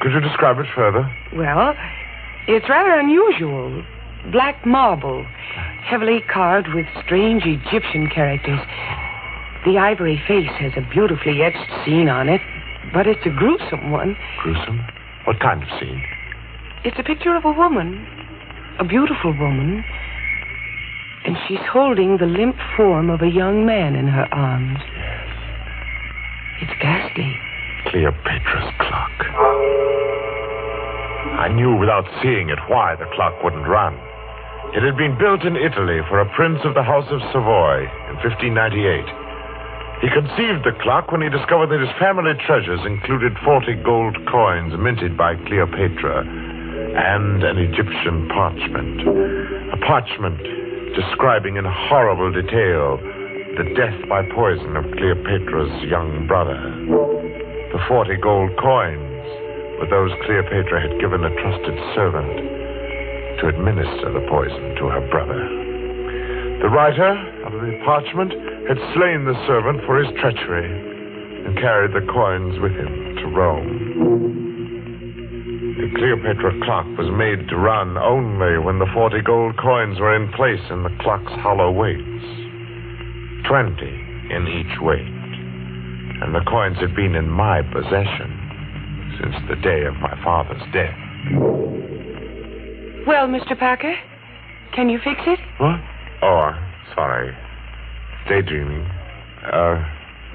Could you describe it further? Well, it's rather unusual. Black marble, heavily carved with strange Egyptian characters. The ivory face has a beautifully etched scene on it, but it's a gruesome one. Gruesome? What kind of scene? It's a picture of a woman, a beautiful woman, and she's holding the limp form of a young man in her arms. Yes. It's ghastly. Cleopatra's clock. I knew without seeing it why the clock wouldn't run. It had been built in Italy for a prince of the House of Savoy in 1598. He conceived the clock when he discovered that his family treasures included 40 gold coins minted by Cleopatra and an Egyptian parchment. A parchment describing in horrible detail the death by poison of Cleopatra's young brother. The 40 gold coins were those Cleopatra had given a trusted servant to administer the poison to her brother. The writer of the parchment had slain the servant for his treachery and carried the coins with him to Rome. The Cleopatra clock was made to run only when the 40 gold coins were in place in the clock's hollow weights. 20 in each weight. And the coins had been in my possession since the day of my father's death. Well, Mr. Packer, can you fix it? What? Oh, sorry. Daydreaming.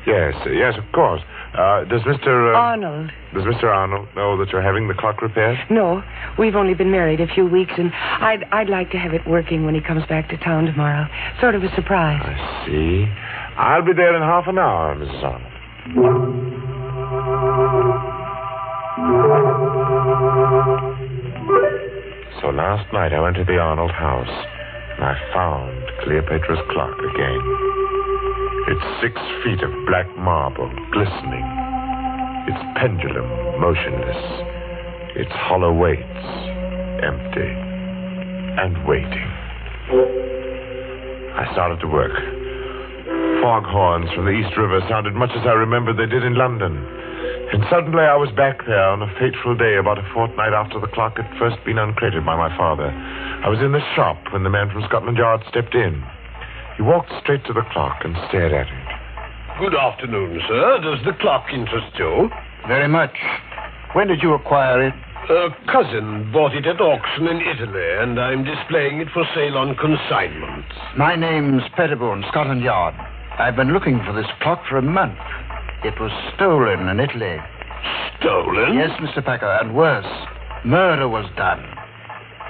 Yes, of course. Does Mr. Arnold. Does Mr. Arnold know that you're having the clock repaired? No, we've only been married a few weeks, and I'd like to have it working when he comes back to town tomorrow. Sort of a surprise. I see. I'll be there in half an hour, Mrs. Arnold. So last night I went to the Arnold house, and I found Cleopatra's clock again. It's 6 feet of black marble, glistening. Its pendulum, motionless. Its hollow weights, empty. And waiting. I started to work. Foghorns from the East River sounded much as I remembered they did in London. And suddenly I was back there on a fateful day about a fortnight after the clock had first been uncrated by my father. I was in the shop when the man from Scotland Yard stepped in. He walked straight to the clock and stared at it. Good afternoon, sir. Does the clock interest you? Very much. When did you acquire it? A cousin bought it at auction in Italy, and I'm displaying it for sale on consignment. My name's Pettibone, Scotland Yard. I've been looking for this clock for a month. It was stolen in Italy. Stolen? Yes, Mr. Packer, and worse. Murder was done.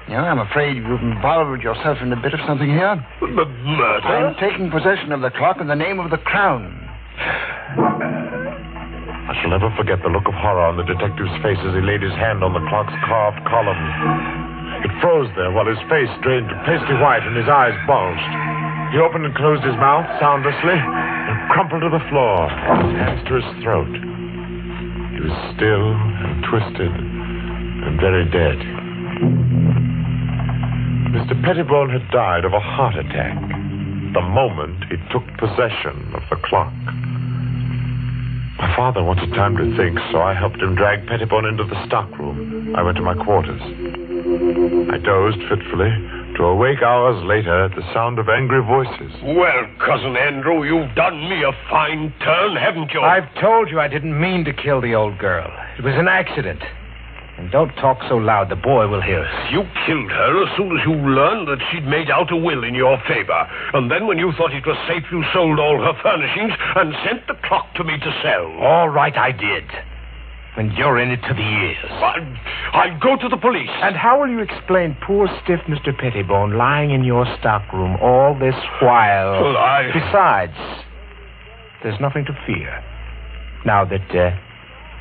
You know, I'm afraid you've involved yourself in a bit of something here. Murder? I'm taking possession of the clock in the name of the Crown. I shall never forget the look of horror on the detective's face as he laid his hand on the clock's carved column. It froze there while his face drained to pasty white and his eyes bulged. He opened and closed his mouth soundlessly and crumpled to the floor, his hands to his throat. He was still and twisted and very dead. Mr. Pettibone had died of a heart attack the moment he took possession of the clock. My father wanted time to think, so I helped him drag Pettibone into the stockroom. I went to my quarters. I dozed fitfully to awake hours later at the sound of angry voices. Well, Cousin Andrew, you've done me a fine turn, haven't you? I've told you I didn't mean to kill the old girl. It was an accident. And don't talk so loud. The boy will hear us. You killed her as soon as you learned that she'd made out a will in your favor. And then when you thought it was safe, you sold all her furnishings and sent the clock to me to sell. All right, I did. And you're in it to the ears. I'll go to the police. And how will you explain poor stiff Mr. Pettibone lying in your stockroom all this while? Well, Besides, there's nothing to fear. Now that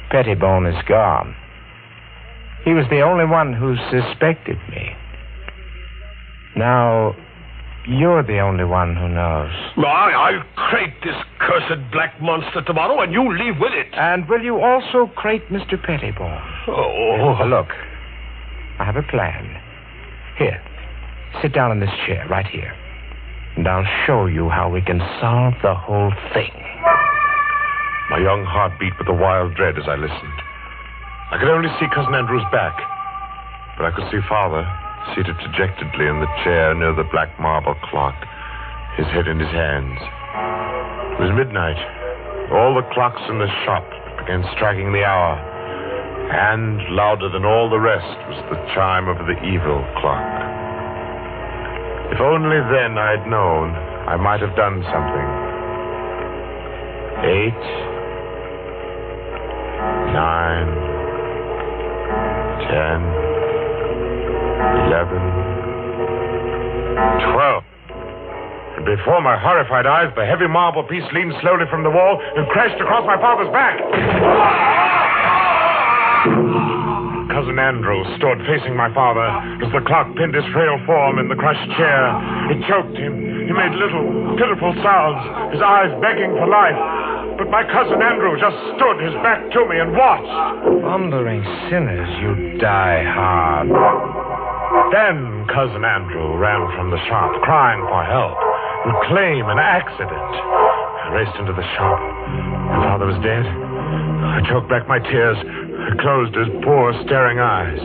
Pettibone is gone. He was the only one who suspected me. Now, you're the only one who knows. I'll crate this cursed black monster tomorrow, and you leave with it. And will you also crate Mr. Pettibone? Oh. Look, I have a plan. Here, sit down in this chair, right here. And I'll show you how we can solve the whole thing. My young heart beat with a wild dread as I listened. I could only see Cousin Andrew's back, but I could see Father seated dejectedly in the chair near the black marble clock, his head in his hands. It was midnight. All the clocks in the shop began striking the hour, and louder than all the rest was the chime of the evil clock. If only then I had known, I might have done something. 8, 9, 10, 11, 12. And before my horrified eyes, the heavy marble piece leaned slowly from the wall and crashed across my father's back. Cousin Andrew stood facing my father as the clock pinned his frail form in the crushed chair. It choked him. He made little, pitiful sounds, his eyes begging for life. But my cousin Andrew just stood his back to me and watched. Wandering sinners, you die hard. Then Cousin Andrew ran from the shop, crying for help and claim an accident. I raced into the shop. My father was dead. I choked back my tears, closed his poor, staring eyes.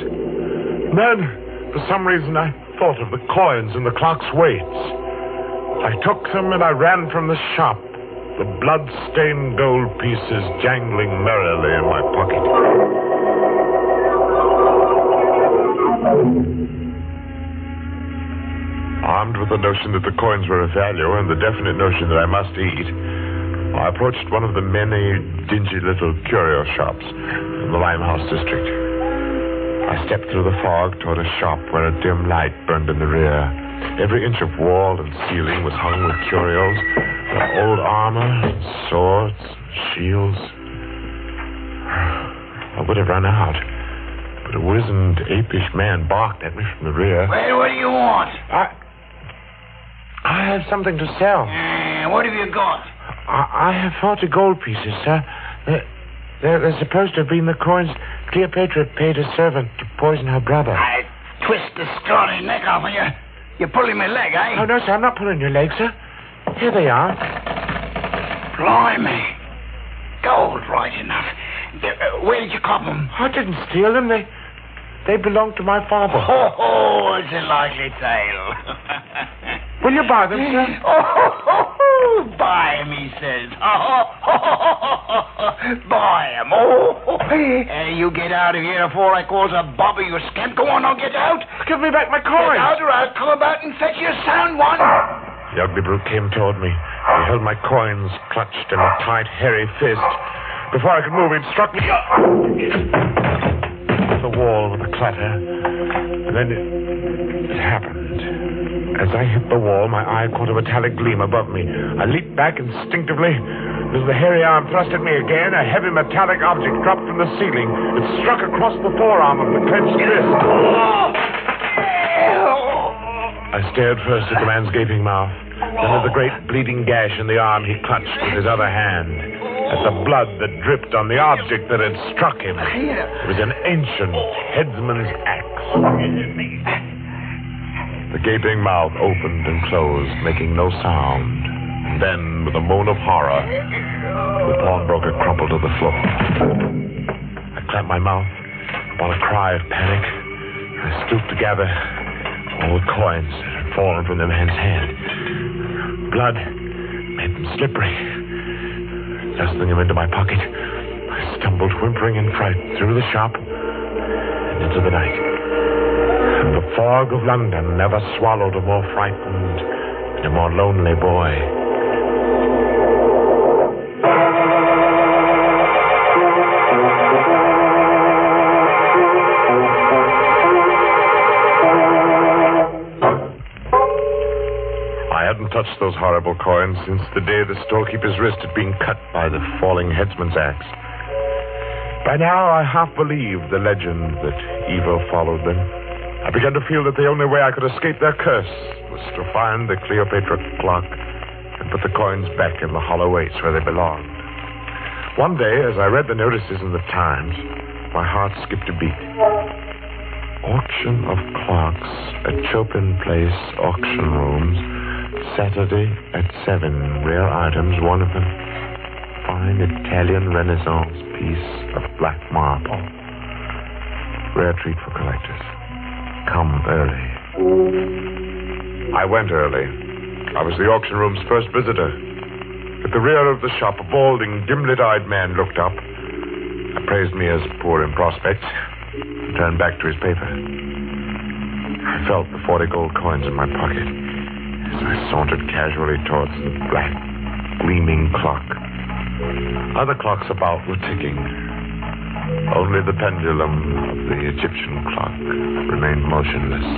Then, for some reason, I thought of the coins in the clock's weights. I took them and I ran from the shop, the blood-stained gold pieces jangling merrily in my pocket. Armed with the notion that the coins were of value and the definite notion that I must eat, I approached one of the many dingy little curio shops in the Limehouse district. I stepped through the fog toward a shop where a dim light burned in the rear. Every inch of wall and ceiling was hung with curios, old armor, swords, shields. I would have run out, but a wizened, apish man barked at me from the rear. Well, what do you want? I have something to sell. What have you got? I have 40 gold pieces, sir. They're supposed to have been the coins Cleopatra paid a servant to poison her brother. I twist the scrawny neck off of you. You're pulling my leg, eh? Oh, no, sir, I'm not pulling your leg, sir. Here they are. Blimey. Gold, right enough. Where did you cop them? I didn't steal them. They belonged to my father. Oh, it's a likely tale. Will you buy them, sir? Buy them, he says. Buy them. Oh, You get out of here before I calls a bobber, you scamp. Go on, now get out. Give me back my coins. Get out or I'll come about and fetch you a sound one. The ugly brute came toward me. He held my coins clutched in a tight, hairy fist. Before I could move, he'd struck me the wall with a clatter. And then it happened. As I hit the wall, my eye caught a metallic gleam above me. I leaped back instinctively. As the hairy arm thrust at me again, a heavy metallic object dropped from the ceiling. It struck across the forearm of the clenched fist. I stared first at the man's gaping mouth, then at the great bleeding gash in the arm he clutched with his other hand, at the blood that dripped on the object that had struck him. It was an ancient headsman's axe. The gaping mouth opened and closed, making no sound. And then, with a moan of horror, the pawnbroker crumpled to the floor. I clamped my mouth upon a cry of panic. I stooped to gather all the coins that had fallen from the man's hand. Blood made them slippery. Thrusting them into my pocket, I stumbled, whimpering in fright, through the shop and into the night. And the fog of London never swallowed a more frightened and a more lonely boy. I hadn't touched those horrible coins since the day the storekeeper's wrist had been cut by the falling headsman's axe. By now, I half believed the legend that evil followed them. I began to feel that the only way I could escape their curse was to find the Cleopatra clock and put the coins back in the hollow weights where they belonged. One day, as I read the notices in the Times, my heart skipped a beat. Auction of clocks at Chopin Place auction rooms, Saturday at 7. Rare items, one of them. Fine Italian Renaissance piece of black marble. Rare treat for collectors. Come early. I went early. I was the auction room's first visitor. At the rear of the shop, a balding, dim-lit-eyed man looked up, appraised me as poor in prospects, and turned back to his paper. I felt the 40 gold coins in my pocket as I sauntered casually towards the black, gleaming clock. Other clocks about were ticking. Only the pendulum of the Egyptian clock remained motionless.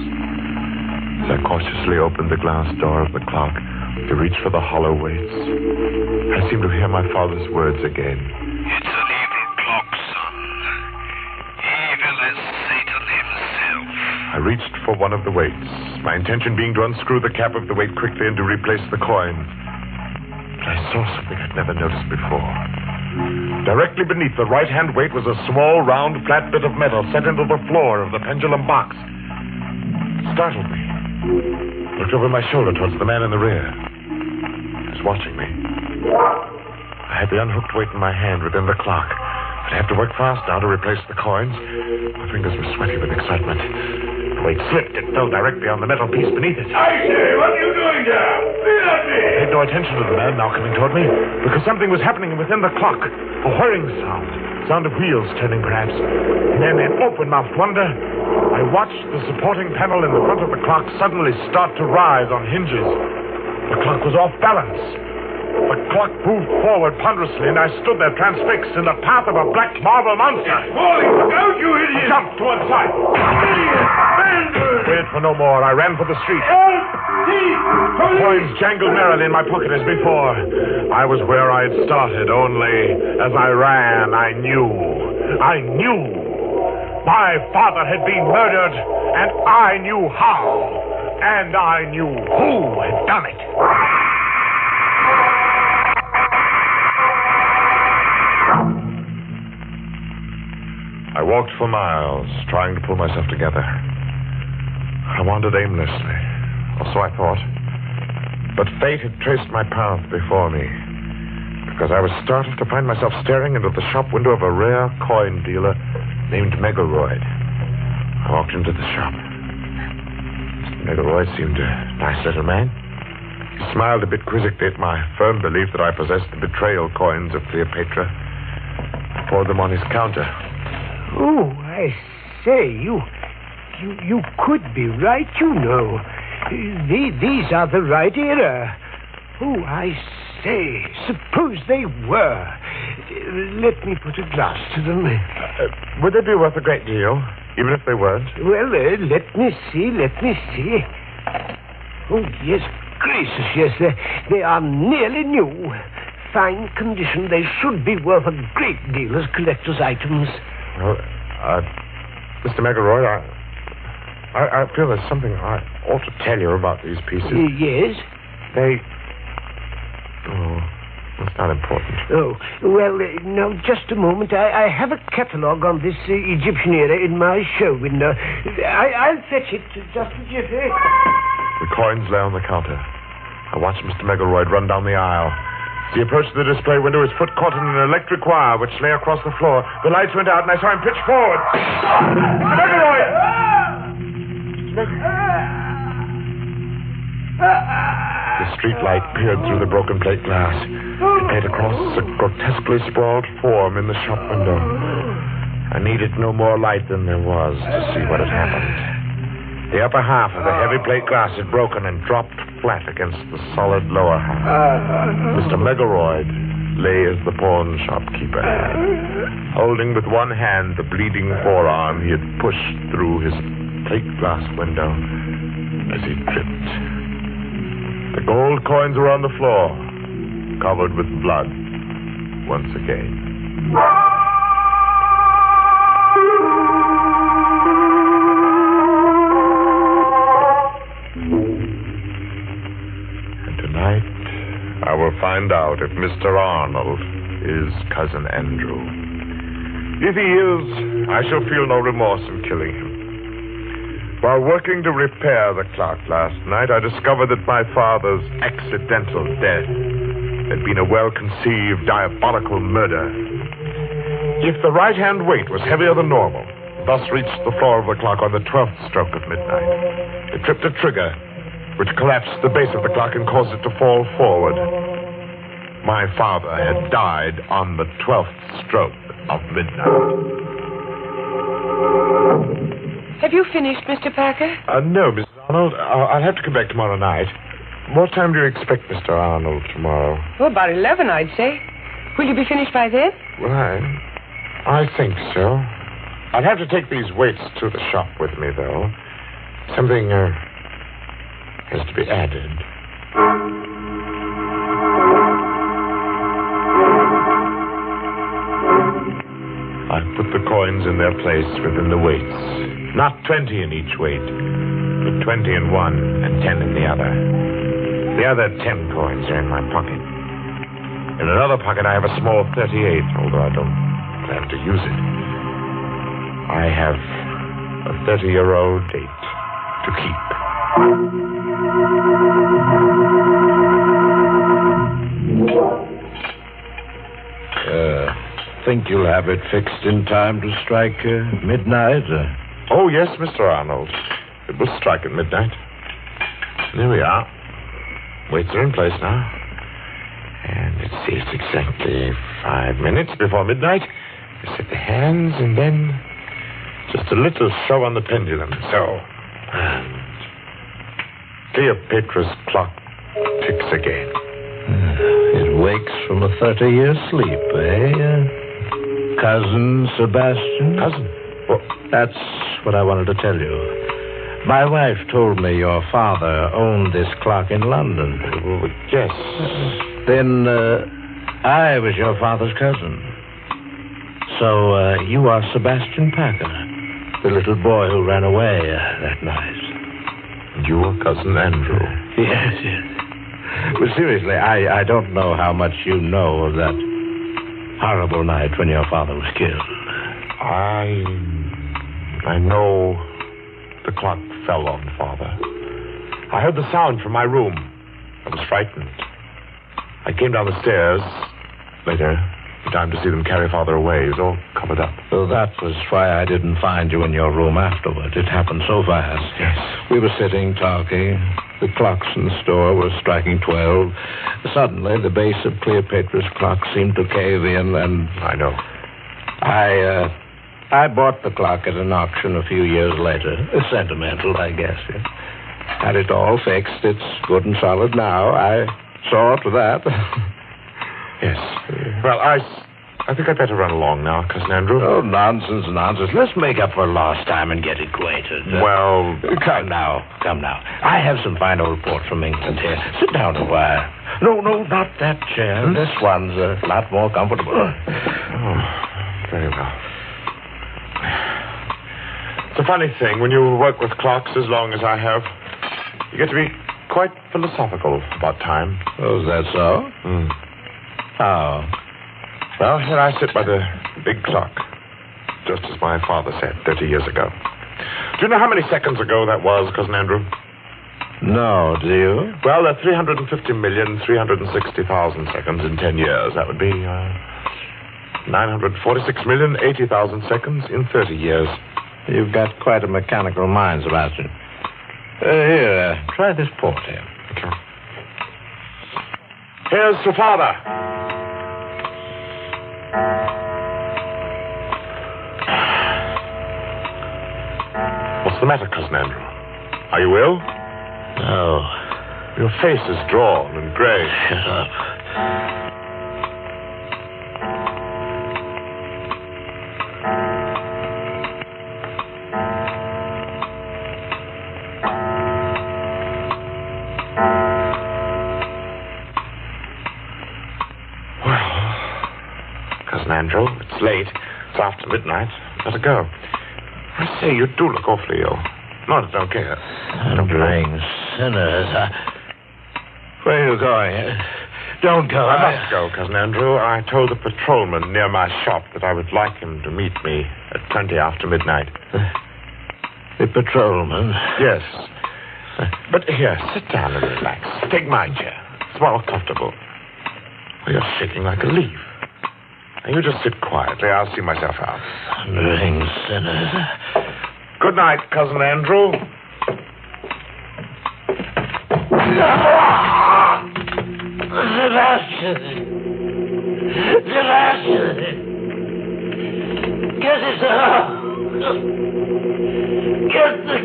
As I cautiously opened the glass door of the clock to reach for the hollow weights, I seemed to hear my father's words again. It's an evil clock, son. Evil as Satan himself. I reached for one of the weights, my intention being to unscrew the cap of the weight quickly and to replace the coin. But I saw something I'd never noticed before. Directly beneath the right-hand weight was a small, round, flat bit of metal set into the floor of the pendulum box. It startled me. I looked over my shoulder towards the man in the rear. He was watching me. I had the unhooked weight in my hand within the clock. I'd have to work fast now to replace the coins. My fingers were sweaty with excitement. The weight slipped and fell directly on the metal piece beneath it. I say, what are you doing there? Leave at me! I paid no attention to the man now coming toward me, because something was happening within the clock. A whirring sound of wheels turning perhaps. And then in open-mouthed wonder, I watched the supporting panel in the front of the clock suddenly start to rise on hinges. The clock was off balance. The clock moved forward ponderously, and I stood there transfixed in the path of a black marble monster. It's falling! Look out, you idiot! I jumped to one side. Idiot! Bastard! Waited for no more. I ran for the street. Help! Thief! The coins jangled merrily in my pocket as before. I was where I had started, only as I ran, I knew. My father had been murdered, and I knew how. And I knew who had done it. I walked for miles, trying to pull myself together. I wandered aimlessly, or so I thought. But fate had traced my path before me, because I was startled to find myself staring into the shop window of a rare coin dealer named Megaroyd. I walked into the shop. Mr. Megaroyd seemed a nice little man. He smiled a bit quizzically at my firm belief that I possessed the betrayal coins of Cleopatra. I poured them on his counter. Oh, I say, you could be right, you know. These are the right era. Oh, I say, suppose they were. Let me put a glass to them. Would they be worth a great deal, even if they weren't? Well, let me see. Oh, yes, gracious, yes, they are nearly new. Fine condition. They should be worth a great deal as collector's items. Well, Mr. McElroy, I feel there's something I ought to tell you about these pieces. Yes? It's not important. Oh, well, now, just a moment. I have a catalogue on this Egyptian era in my show window. I'll fetch it just a jiffy. The coins lay on the counter. I watched Mr. McElroy run down the aisle. As he approached the display window, his foot caught in an electric wire which lay across the floor. The lights went out, and I saw him pitch forward. Mr. McElroy! The street light peered through the broken plate glass. It made across a grotesquely sprawled form in the shop window. I needed no more light than there was to see what had happened. The upper half of the heavy plate glass had broken and dropped flat against the solid lower half. Mr. McElroy lay as the pawn shopkeeper had, holding with one hand the bleeding forearm he had pushed through his plate glass window as he tripped. The gold coins were on the floor, covered with blood once again. And tonight, I will find out if Mr. Arnold is Cousin Andrew. If he is, I shall feel no remorse in killing him. While working to repair the clock last night, I discovered that my father's accidental death had been a well-conceived, diabolical murder. If the right-hand weight was heavier than normal, thus reached the floor of the clock on the 12th stroke of midnight, it tripped a trigger, which collapsed the base of the clock and caused it to fall forward. My father had died on the 12th stroke of midnight. Have you finished, Mr. Packer? No, Mrs. Arnold. I'll have to come back tomorrow night. What time do you expect Mr. Arnold tomorrow? Oh, about 11, I'd say. Will you be finished by then? Well, I think so. I'll have to take these weights to the shop with me, though. Something has to be added. I put the coins in their place within the weights. Not 20 in each weight, but 20 in one and 10 in the other. The other 10 coins are in my pocket. In another pocket, I have a small 38, although I don't plan to use it. I have a 30-year-old date to keep. Think you'll have it fixed in time to strike midnight? Oh, yes, Mr. Arnold. It will strike at midnight. There we are. Weights are in place now. And let's see, it's exactly 5 minutes before midnight. I set the hands, and then just a little show on the pendulum. So, and Cleopatra's clock ticks again. It wakes from a 30-year sleep, eh? Cousin Sebastian? Cousin? Well, that's what I wanted to tell you. My wife told me your father owned this clock in London. Well, yes. Then I was your father's cousin. So you are Sebastian Packer, the little boy who ran away that night. You are Cousin Andrew. Yes. But seriously, I don't know how much you know of that horrible night when your father was killed. I know the clock fell on Father. I heard the sound from my room. I was frightened. I came down the stairs later, in time to see them carry Father away. He was all covered up. So that was why I didn't find you in your room afterward. It happened so fast. Yes. We were sitting, talking. The clocks in the store were striking 12. Suddenly, the base of Cleopatra's clock seemed to cave in, and... I know. I bought the clock at an auction a few years later. Sentimental, I guess. Yeah. Had it all fixed. It's good and solid now. I saw to that. Yes. Well, I think I'd better run along now, Cousin Andrew. Oh, nonsense. Let's make up for lost time and get acquainted. Well... Come now. I have some fine old port from England here. Sit down a while. No, not that chair. This one's a lot more comfortable. Oh, very well. It's a funny thing when you work with clocks as long as I have. You get to be quite philosophical about time. Oh, is that so? How? Well, here I sit by the big clock, just as my father said 30 years ago. Do you know how many seconds ago that was, Cousin Andrew? No, do you? Well, there are 350,360,000 seconds in 10 years. That would be 946,080,000 seconds in 30 years. You've got quite a mechanical mind, Sebastian. Here, try this port here. Okay. Here's your father. What's the matter, Cousin Andrew? Are you ill? No. Your face is drawn and gray. Shut up. Andrew, it's late. It's after midnight. Better go. I say, you do look awfully ill. Not that I don't care. Thundering sinners. Where are you going? Don't go. I must go, Cousin Andrew. I told the patrolman near my shop that I would like him to meet me at 20 after midnight. The patrolman? Yes. But here, sit down and relax. Take my chair. It's more comfortable. Well, you're shaking like a leaf. Now, you just sit quietly. I'll see myself out. Thundering sinners. Good night, Cousin Andrew. Sebastian! Get it up! Get the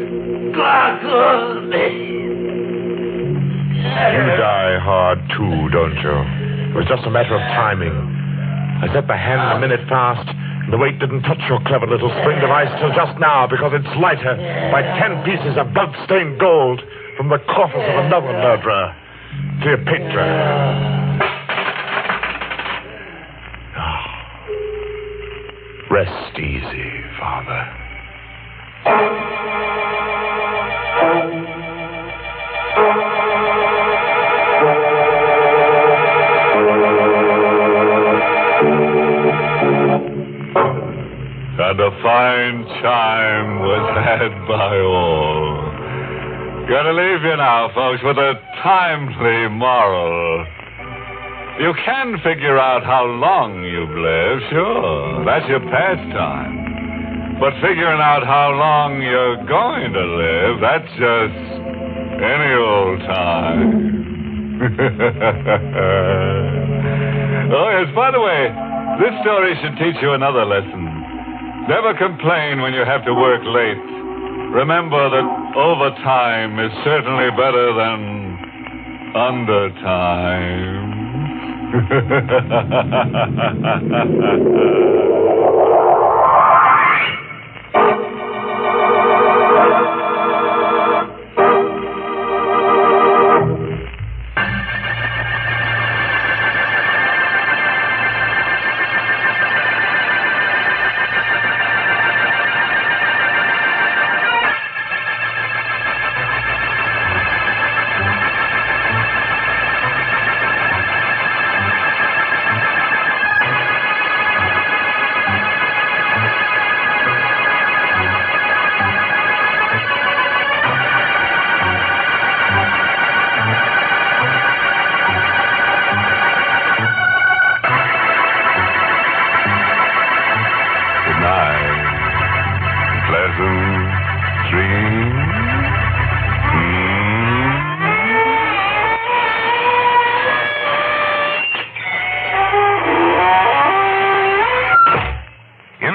clock off me! You die hard, too, don't you? It was just a matter of timing. I set the hand a minute fast, and the weight didn't touch your clever little spring device till just now, because it's lighter by 10 pieces of blood-stained gold from the coffers of another murderer, Cleopatra. Rest easy, Father. And a fine chime was had by all. Gonna leave you now, folks, with a timely moral. You can figure out how long you've lived, sure. That's your pastime. But figuring out how long you're going to live, that's just any old time. Oh, yes, by the way, this story should teach you another lesson. Never complain when you have to work late. Remember that overtime is certainly better than undertime.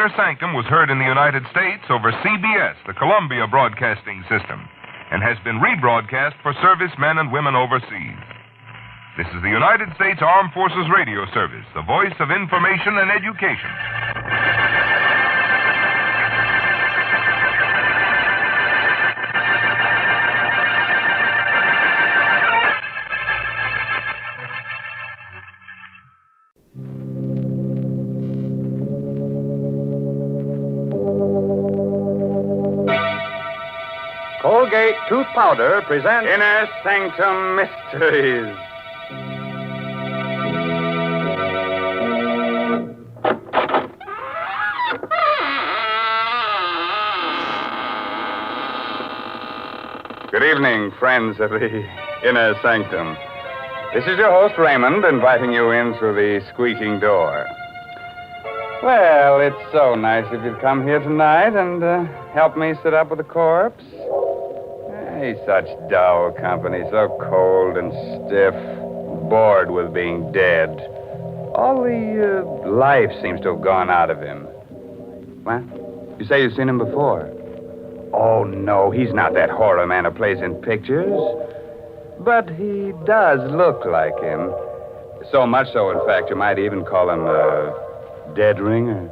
Inner Sanctum was heard in the United States over CBS, the Columbia Broadcasting System, and has been rebroadcast for servicemen and women overseas. This is the United States Armed Forces Radio Service, the voice of information and education. Colgate Tooth Powder presents Inner Sanctum Mysteries. Good evening, friends of the Inner Sanctum. This is your host, Raymond, inviting you in through the squeaking door. Well, it's so nice if you'd come here tonight and help me sit up with the corpse. Hey, such dull company, so cold and stiff, bored with being dead. All the life seems to have gone out of him. What? You say you've seen him before? Oh, no, he's not that Horla man who plays in pictures. But he does look like him. So much so, in fact, you might even call him a dead ringer.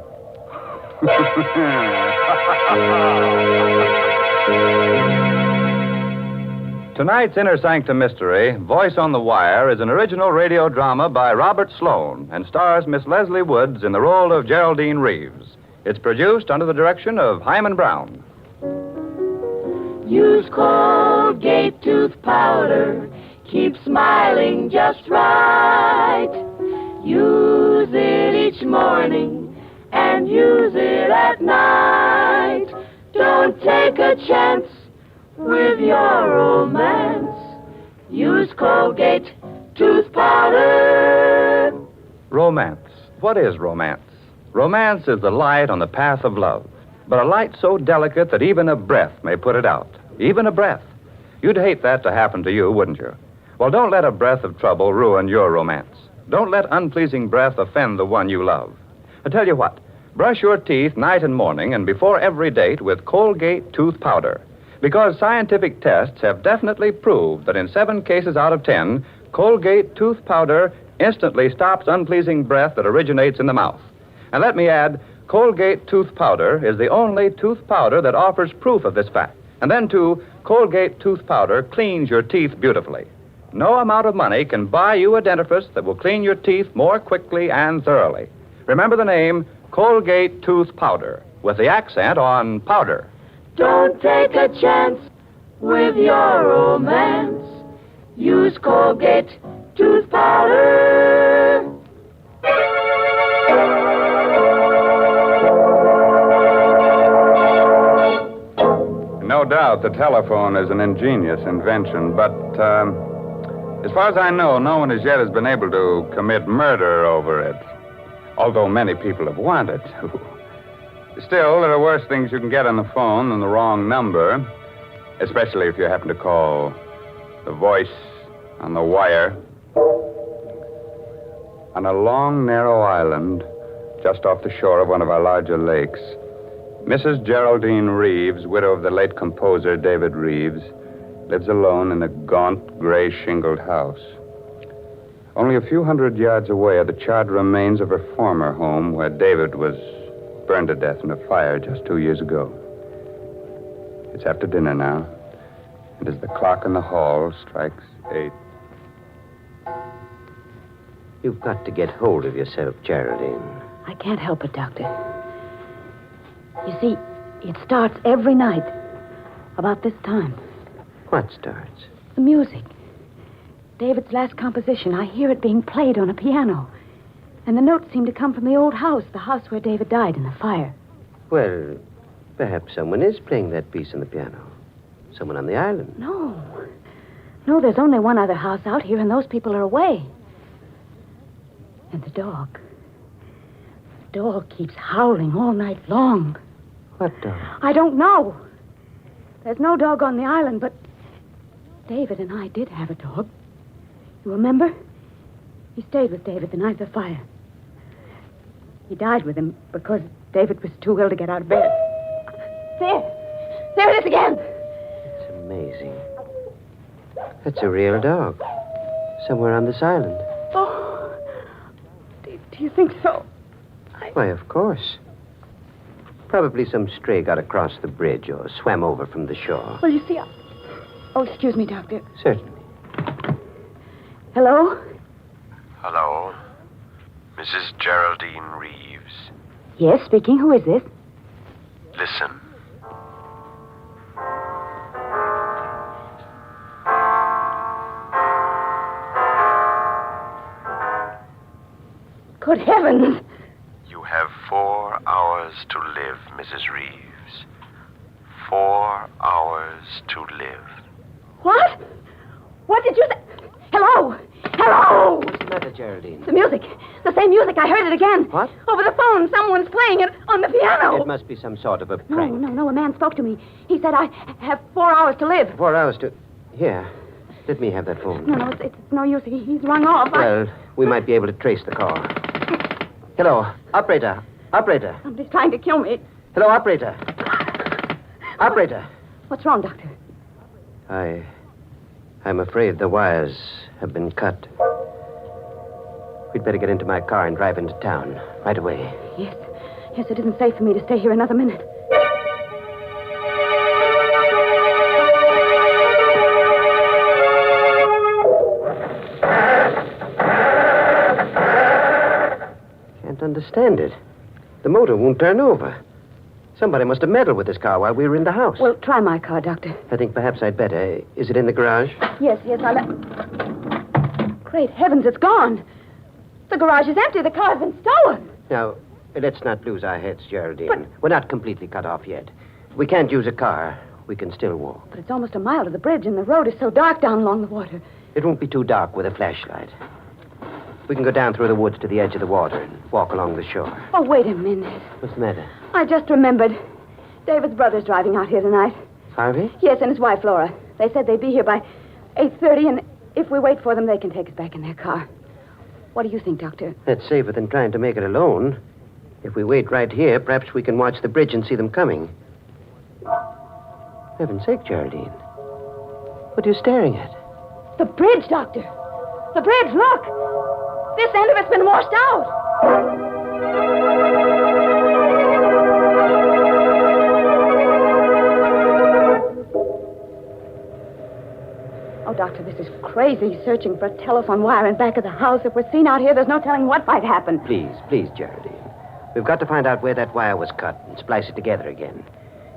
Tonight's Inner Sanctum Mystery, Voice on the Wire, is an original radio drama by Robert Sloan and stars Miss Leslie Woods in the role of Geraldine Reeves. It's produced under the direction of Hyman Brown. Use Colgate tooth powder. Keep smiling just right. Use it each morning and use it at night. Don't take a chance with your romance. Use Colgate tooth powder. Romance. What is romance? Romance is the light on the path of love, but a light so delicate that even a breath may put it out. Even a breath. You'd hate that to happen to you, wouldn't you? Well, don't let a breath of trouble ruin your romance. Don't let unpleasing breath offend the one you love. I tell you what, brush your teeth night and morning and before every date with Colgate tooth powder. Because scientific tests have definitely proved that in 7 cases out of 10, Colgate tooth powder instantly stops unpleasing breath that originates in the mouth. And let me add, Colgate tooth powder is the only tooth powder that offers proof of this fact. And then, too, Colgate tooth powder cleans your teeth beautifully. No amount of money can buy you a dentifrice that will clean your teeth more quickly and thoroughly. Remember the name Colgate tooth powder, with the accent on powder. Don't take a chance with your romance. Use Colgate tooth powder. No doubt the telephone is an ingenious invention, but as far as I know, no one as yet has been able to commit murder over it, although many people have wanted to. Still, there are worse things you can get on the phone than the wrong number, especially if you happen to call the voice on the wire. On a long, narrow island just off the shore of one of our larger lakes, Mrs. Geraldine Reeves, widow of the late composer David Reeves, lives alone in a gaunt, gray shingled house. Only a few hundred yards away are the charred remains of her former home, where David was burned to death in a fire just 2 years ago. It's after dinner now, and as the clock in the hall strikes 8. You've got to get hold of yourself, Geraldine. I can't help it, Doctor. You see, it starts every night about this time. What starts? The music. David's last composition. I hear it being played on a piano. And the notes seem to come from the old house, the house where David died in the fire. Well, perhaps someone is playing that piece on the piano. Someone on the island. No, there's only one other house out here, and those people are away. And the dog. The dog keeps howling all night long. What dog? I don't know. There's no dog on the island, but David and I did have a dog. You remember? He stayed with David the night of the fire. He died with him because David was too ill to get out of bed. There it is again. It's amazing. That's a real dog. Somewhere on this island. Oh, do you think so? Why, of course. Probably some stray got across the bridge or swam over from the shore. Well, you see, Oh, excuse me, Doctor. Certainly. Hello? Hello? Mrs. Geraldine Reeves. Yes, speaking. Who is this? Listen. Good heavens! You have 4 hours to live, Mrs. Reeves. 4 hours to live. What? What did you say? Hello? Hello? What's the matter, Geraldine? The music. The same music. I heard it again. What? Over the phone. Someone's playing it on the piano. It must be some sort of a prank. No. A man spoke to me. He said I have 4 hours to live. 4 hours to... Here. Let me have that phone. No, it's no use. He's rung off. Well, we might be able to trace the call. Hello, operator. Operator. Somebody's trying to kill me. Hello, operator. Operator. What's wrong, Doctor? I'm afraid the wires have been cut. We'd better get into my car and drive into town right away. Yes, it isn't safe for me to stay here another minute. Can't understand it. The motor won't turn over. Somebody must have meddled with this car while we were in the house. Well, try my car, Doctor. I think perhaps I'd better. Is it in the garage? Yes, Great heavens, it's gone. The garage is empty. The car's been stolen. Now, let's not lose our heads, Geraldine. But we're not completely cut off yet. We can't use a car. We can still walk. But it's almost a mile to the bridge, and the road is so dark down along the water. It won't be too dark with a flashlight. We can go down through the woods to the edge of the water and walk along the shore. Oh, wait a minute. What's the matter? I just remembered. David's brother's driving out here tonight. Harvey? Yes, and his wife, Laura. They said they'd be here by 8:30, and if we wait for them, they can take us back in their car. What do you think, Doctor? That's safer than trying to make it alone. If we wait right here, perhaps we can watch the bridge and see them coming. For heaven's sake, Geraldine. What are you staring at? The bridge, Doctor. The bridge, look. This end of it's been washed out. Oh, Doctor, this is crazy, searching for a telephone wire in back of the house. If we're seen out here, there's no telling what might happen. Please, Geraldine. We've got to find out where that wire was cut and splice it together again.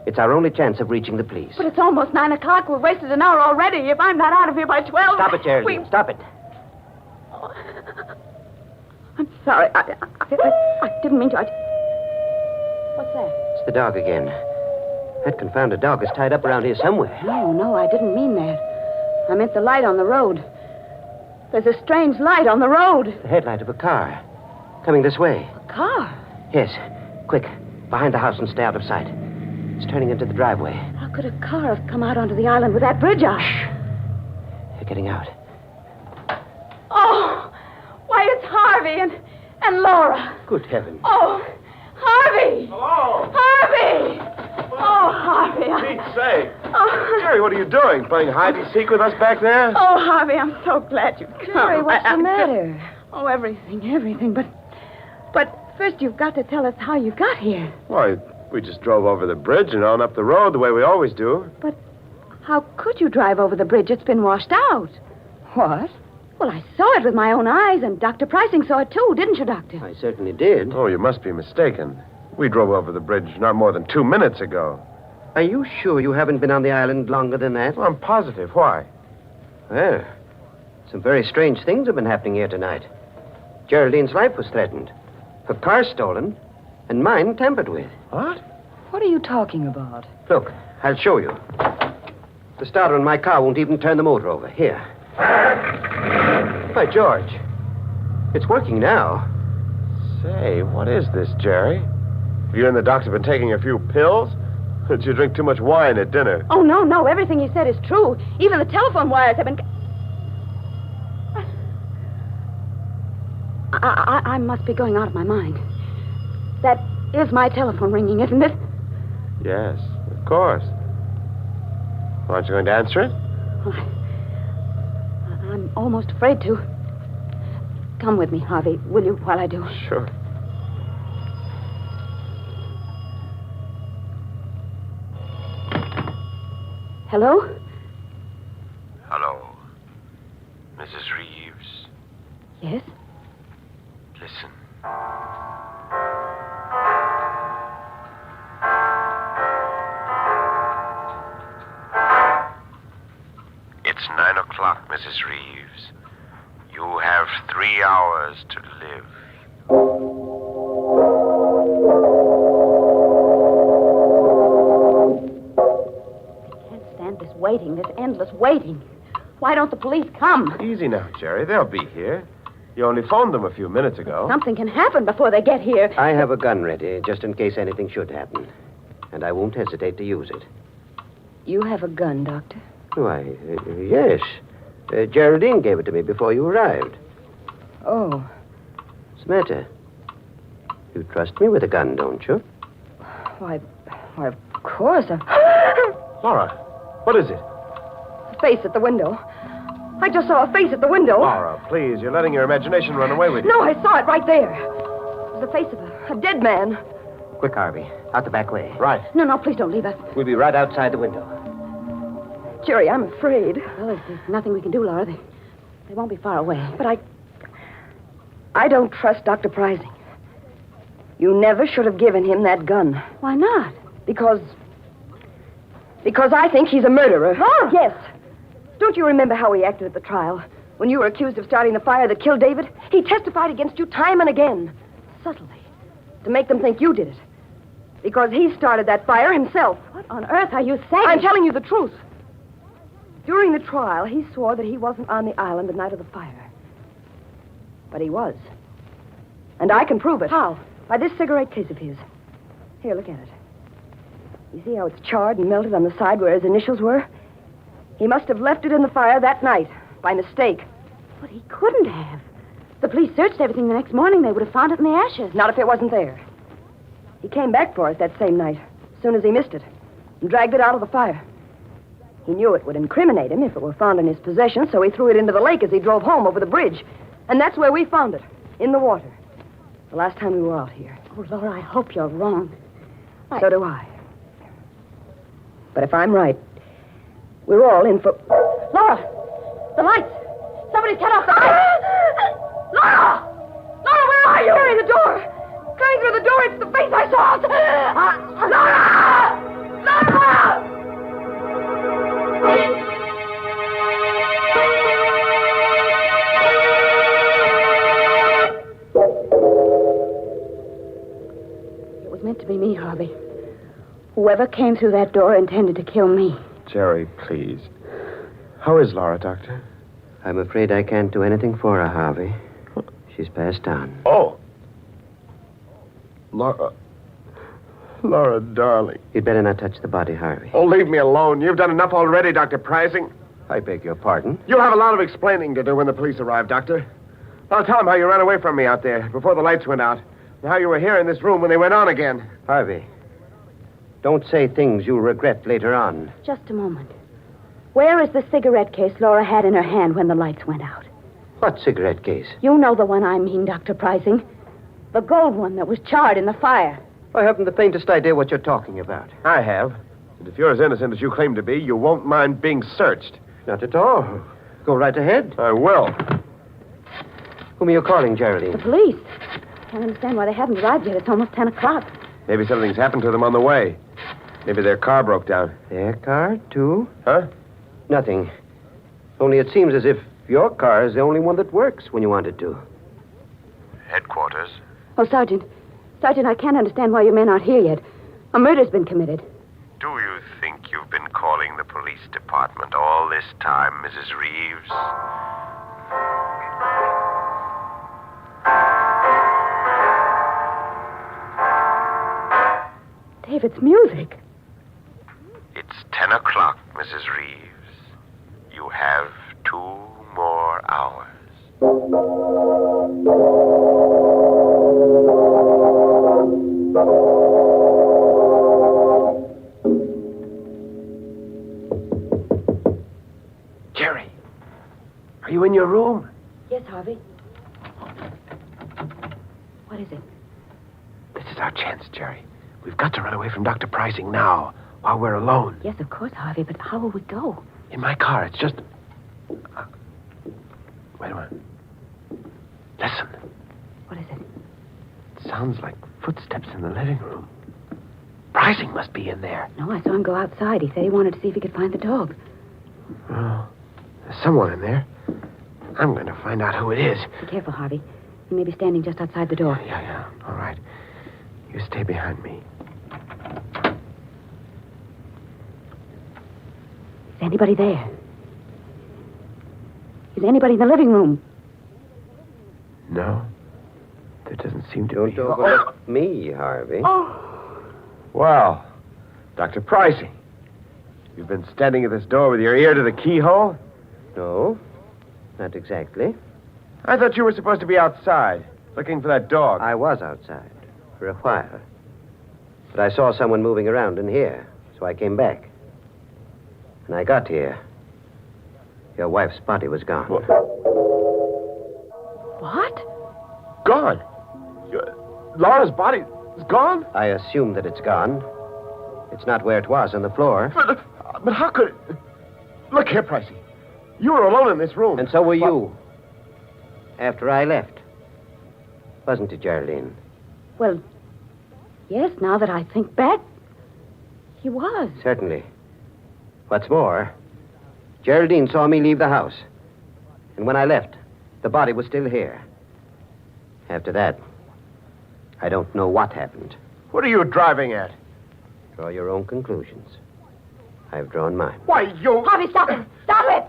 It's our only chance of reaching the police. But it's almost 9 o'clock. We've wasted an hour already. If I'm not out of here by 12... Stop it, Geraldine. Stop it. Oh. I'm sorry. I didn't mean to. What's that? It's the dog again. That confounded dog is tied up around here somewhere. No, I didn't mean that. I meant the light on the road. There's a strange light on the road. The headlight of a car. Coming this way. A car? Yes. Quick. Behind the house and stay out of sight. It's turning into the driveway. How could a car have come out onto the island with that bridge out? Shh. They're getting out. Oh! Why, it's Harvey and Laura. Good heavens. Oh, Harvey! Hello! Harvey! Oh, Harvey. Pete's sake. Oh. Jerry, what are you doing? Playing hide-and-seek with us back there? Oh, Harvey, I'm so glad you've come. Jerry, what's the matter? Oh, everything. But first you've got to tell us how you got here. Why, we just drove over the bridge and on up the road the way we always do. But how could you drive over the bridge? It's been washed out. What? Well, I saw it with my own eyes, and Dr. Pricing saw it too, didn't you, Doctor? I certainly did. Oh, you must be mistaken. We drove over the bridge not more than 2 minutes ago. Are you sure you haven't been on the island longer than that? Well, I'm positive. Why? Well, some very strange things have been happening here tonight. Geraldine's life was threatened. Her car stolen, and mine tampered with. What? What are you talking about? Look, I'll show you. The starter in my car won't even turn the motor over. Here. By George. It's working now. Say, what is this, Jerry? Have you and the doctor been taking a few pills? Did you drink too much wine at dinner? Oh, no. Everything he said is true. Even the telephone wires have been... I must be going out of my mind. That is my telephone ringing, isn't it? Yes, of course. Aren't you going to answer it? I'm almost afraid to. Come with me, Harvey, will you, while I do? Sure. Hello? Hello. Mrs. Reeves. Yes? Listen. It's 9 o'clock, Mrs. Reeves. You have 3 hours to live. I can't stand this waiting, this endless waiting. Why don't the police come? Easy now, Jerry. They'll be here. You only phoned them a few minutes ago. Something can happen before they get here. I have a gun ready, just in case anything should happen. And I won't hesitate to use it. You have a gun, Doctor? Why, yes. Geraldine gave it to me before you arrived. Oh. What's the matter? You trust me with a gun, don't you? Why, of course. Laura, what is it? A face at the window. I just saw a face at the window. Laura, please, you're letting your imagination run away with you. No, I saw it right there. It was the face of a dead man. Quick, Harvey. Out the back way. Right. No, please don't leave us. We'll be right outside the window. Jerry, I'm afraid. Well, there's nothing we can do, Laura. They won't be far away. But I don't trust Dr. Prizing. You never should have given him that gun. Why not? Because I think he's a murderer. Laura! Yes. Don't you remember how he acted at the trial? When you were accused of starting the fire that killed David? He testified against you time and again. Subtly. To make them think you did it. Because he started that fire himself. What on earth are you saying? I'm telling you the truth. During the trial, he swore that he wasn't on the island the night of the fire. But he was. And I can prove it. How? By this cigarette case of his. Here, look at it. You see how it's charred and melted on the side where his initials were? He must have left it in the fire that night, by mistake. But he couldn't have. The police searched everything the next morning. They would have found it in the ashes. Not if it wasn't there. He came back for it that same night, as soon as he missed it, and dragged it out of the fire. He knew it would incriminate him if it were found in his possession, so he threw it into the lake as he drove home over the bridge. And that's where we found it, in the water. The last time we were out here. Oh, Laura, I hope you're wrong. So do I. But if I'm right, we're all in for... Laura! The lights! Somebody's cut off the lights! Laura! Laura, where are you? Carry the door! Coming through the door, it's the face I saw! Laura! Laura! It was meant to be me, Harvey. Whoever came through that door intended to kill me. Jerry, please. How is Laura, Doctor? I'm afraid I can't do anything for her, Harvey. She's passed on. Oh. Laura, darling. You'd better not touch the body, Harvey. Oh, leave me alone. You've done enough already, Dr. Prizing. I beg your pardon? You'll have a lot of explaining to do when the police arrive, Doctor. I'll tell them how you ran away from me out there before the lights went out, and how you were here in this room when they went on again. Harvey, don't say things you'll regret later on. Just a moment. Where is the cigarette case Laura had in her hand when the lights went out? What cigarette case? You know the one I mean, Dr. Prizing. The gold one that was charred in the fire. I haven't the faintest idea what you're talking about. I have. And if you're as innocent as you claim to be, you won't mind being searched. Not at all. Go right ahead. I will. Whom are you calling, Geraldine? The police. Can't understand why they haven't arrived yet. It's almost 10 o'clock. Maybe something's happened to them on the way. Maybe their car broke down. Their car, too? Huh? Nothing. Only it seems as if your car is the only one that works when you want it to. Headquarters. Oh, Sergeant. Sergeant, I can't understand why your men aren't here yet. A murder's been committed. Do you think you've been calling the police department all this time, Mrs. Reeves? David's music. It's 10 o'clock, Mrs. Reeves. You have 2 more hours. in your room? Yes, Harvey. What is it? This is our chance, Jerry. We've got to run away from Dr. Pricing now, while we're alone. Yes, of course, Harvey, but how will we go? In my car. It's just... Wait a minute. Listen. What is it? It sounds like footsteps in the living room. Pricing must be in there. No, I saw him go outside. He said he wanted to see if he could find the dog. Oh, there's someone in there. I'm going to find out who it is. Be careful, Harvey. He may be standing just outside the door. Yeah. All right. You stay behind me. Is anybody there? Is anybody in the living room? No. There doesn't seem to be. Don't overlook me, Harvey. Well, Dr. Pricing. You've been standing at this door with your ear to the keyhole? No, not exactly. I thought you were supposed to be outside, looking for that dog. I was outside for a while. But I saw someone moving around in here, so I came back. When I got here, your wife's body was gone. What? Gone? Laura's body is gone? I assume that it's gone. It's not where it was, on the floor. But how could it... Look here, Pricey. You were alone in this room. And so were you. After I left. Wasn't it, Geraldine? Well, yes, now that I think back, he was. Certainly. What's more, Geraldine saw me leave the house. And when I left, the body was still here. After that, I don't know what happened. What are you driving at? Draw your own conclusions. I've drawn mine. Why, you... Harvey, stop it! Stop it!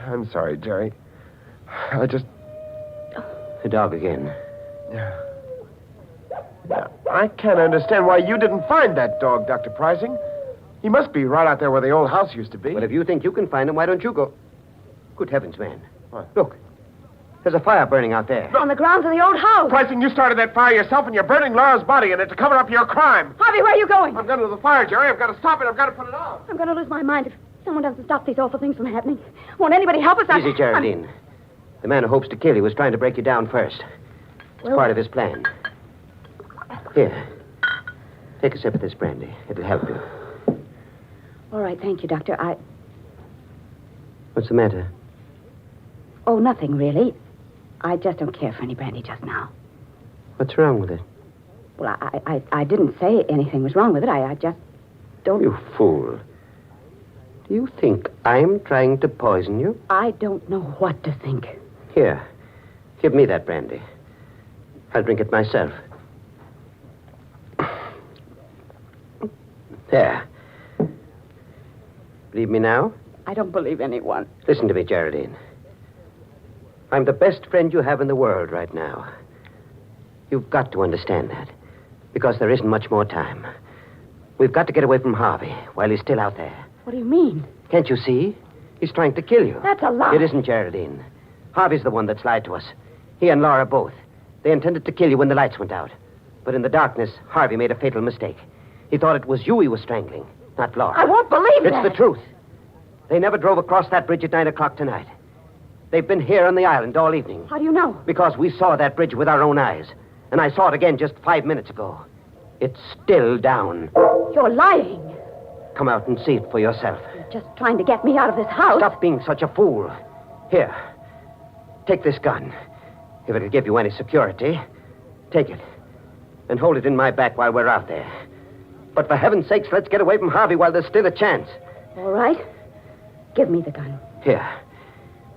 I'm sorry, Jerry. I just... The dog again. Yeah. I can't understand why you didn't find that dog, Dr. Pricing. He must be right out there where the old house used to be. Well, if you think you can find him, why don't you go? Good heavens, man. What? Look. There's a fire burning out there. On the grounds of the old house. Pricing, you started that fire yourself, and you're burning Laura's body in it to cover up your crime. Harvey, where are you going? I'm going to the fire, Jerry. I've got to stop it. I've got to put it out. I'm going to lose my mind if someone doesn't stop these awful things from happening. Won't anybody help us? Easy, Geraldine. The man who hopes to kill you was trying to break you down first. It's part of his plan. Here. Take a sip of this brandy. It'll help you. All right, thank you, Doctor. What's the matter? Oh, nothing, really. I just don't care for any brandy just now. What's wrong with it? Well, I didn't say anything was wrong with it. I just don't... You fool. Do you think I'm trying to poison you? I don't know what to think. Here. Give me that brandy. I'll drink it myself. There. Believe me now? I don't believe anyone. Listen to me, Geraldine. I'm the best friend you have in the world right now. You've got to understand that. Because there isn't much more time. We've got to get away from Harvey while he's still out there. What do you mean? Can't you see? He's trying to kill you. That's a lie. It isn't, Geraldine. Harvey's the one that's lied to us. He and Laura both. They intended to kill you when the lights went out. But in the darkness, Harvey made a fatal mistake. He thought it was you he was strangling, not Laura. I won't believe that. It's the truth. They never drove across that bridge at 9 o'clock tonight. They've been here on the island all evening. How do you know? Because we saw that bridge with our own eyes. And I saw it again just 5 minutes ago. It's still down. You're lying. Come out and see it for yourself. You're just trying to get me out of this house. Stop being such a fool. Here, take this gun. If it'll give you any security, take it. And hold it in my back while we're out there. But for heaven's sakes, let's get away from Harvey while there's still a chance. All right. Give me the gun. Here.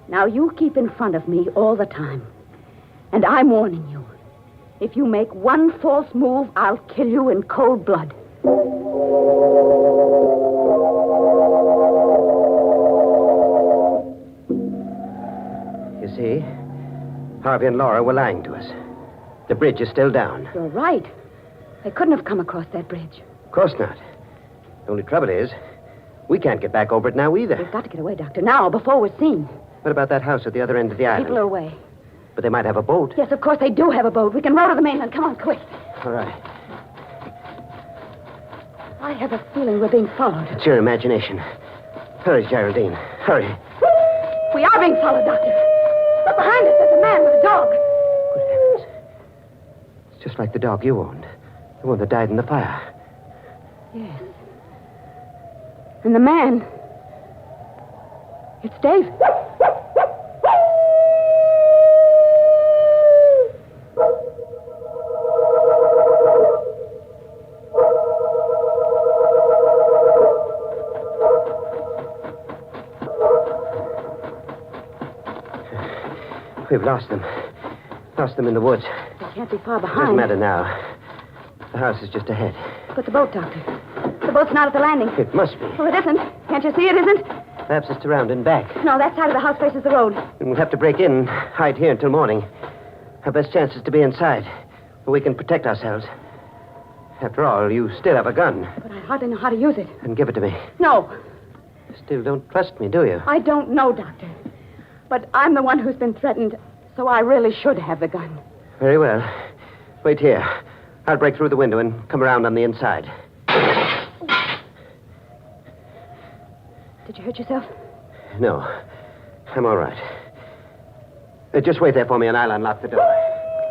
Now you keep in front of me all the time. And I'm warning you. If you make one false move, I'll kill you in cold blood. You see, Harvey and Laura were lying to us. The bridge is still down. You're right. They couldn't have come across that bridge. Of course not. The only trouble is, we can't get back over it now either. We've got to get away, Doctor, now, before we're seen. What about that house at the other end of the island? People are away. But they might have a boat. Yes, of course they do have a boat. We can row to the mainland. Come on, quick. All right. I have a feeling we're being followed. It's your imagination. Hurry, Geraldine. Hurry. We are being followed, Doctor. But behind us there's a man with a dog. It's just like the dog you owned. The one that died in the fire. Yes. And the man... It's Dave. We've lost them. Lost them in the woods. They can't be far Doesn't behind. matter now. The house is just ahead. But the boat, Doctor. The boat's not at the landing. It must be. Well, it isn't. Can't you see it isn't? Perhaps it's around and back. No, that side of the house faces the road. And we'll have to break in and hide here until morning. Our best chance is to be inside, where we can protect ourselves. After all, you still have a gun. But I hardly know how to use it. Then give it to me. No, You still don't trust me, do you? I don't know, Doctor. But I'm the one who's been threatened, so I really should have the gun. Very well. Wait here. I'll break through the window and come around on the inside. Did you hurt yourself? No. I'm all right. Just wait there for me and I'll unlock the door.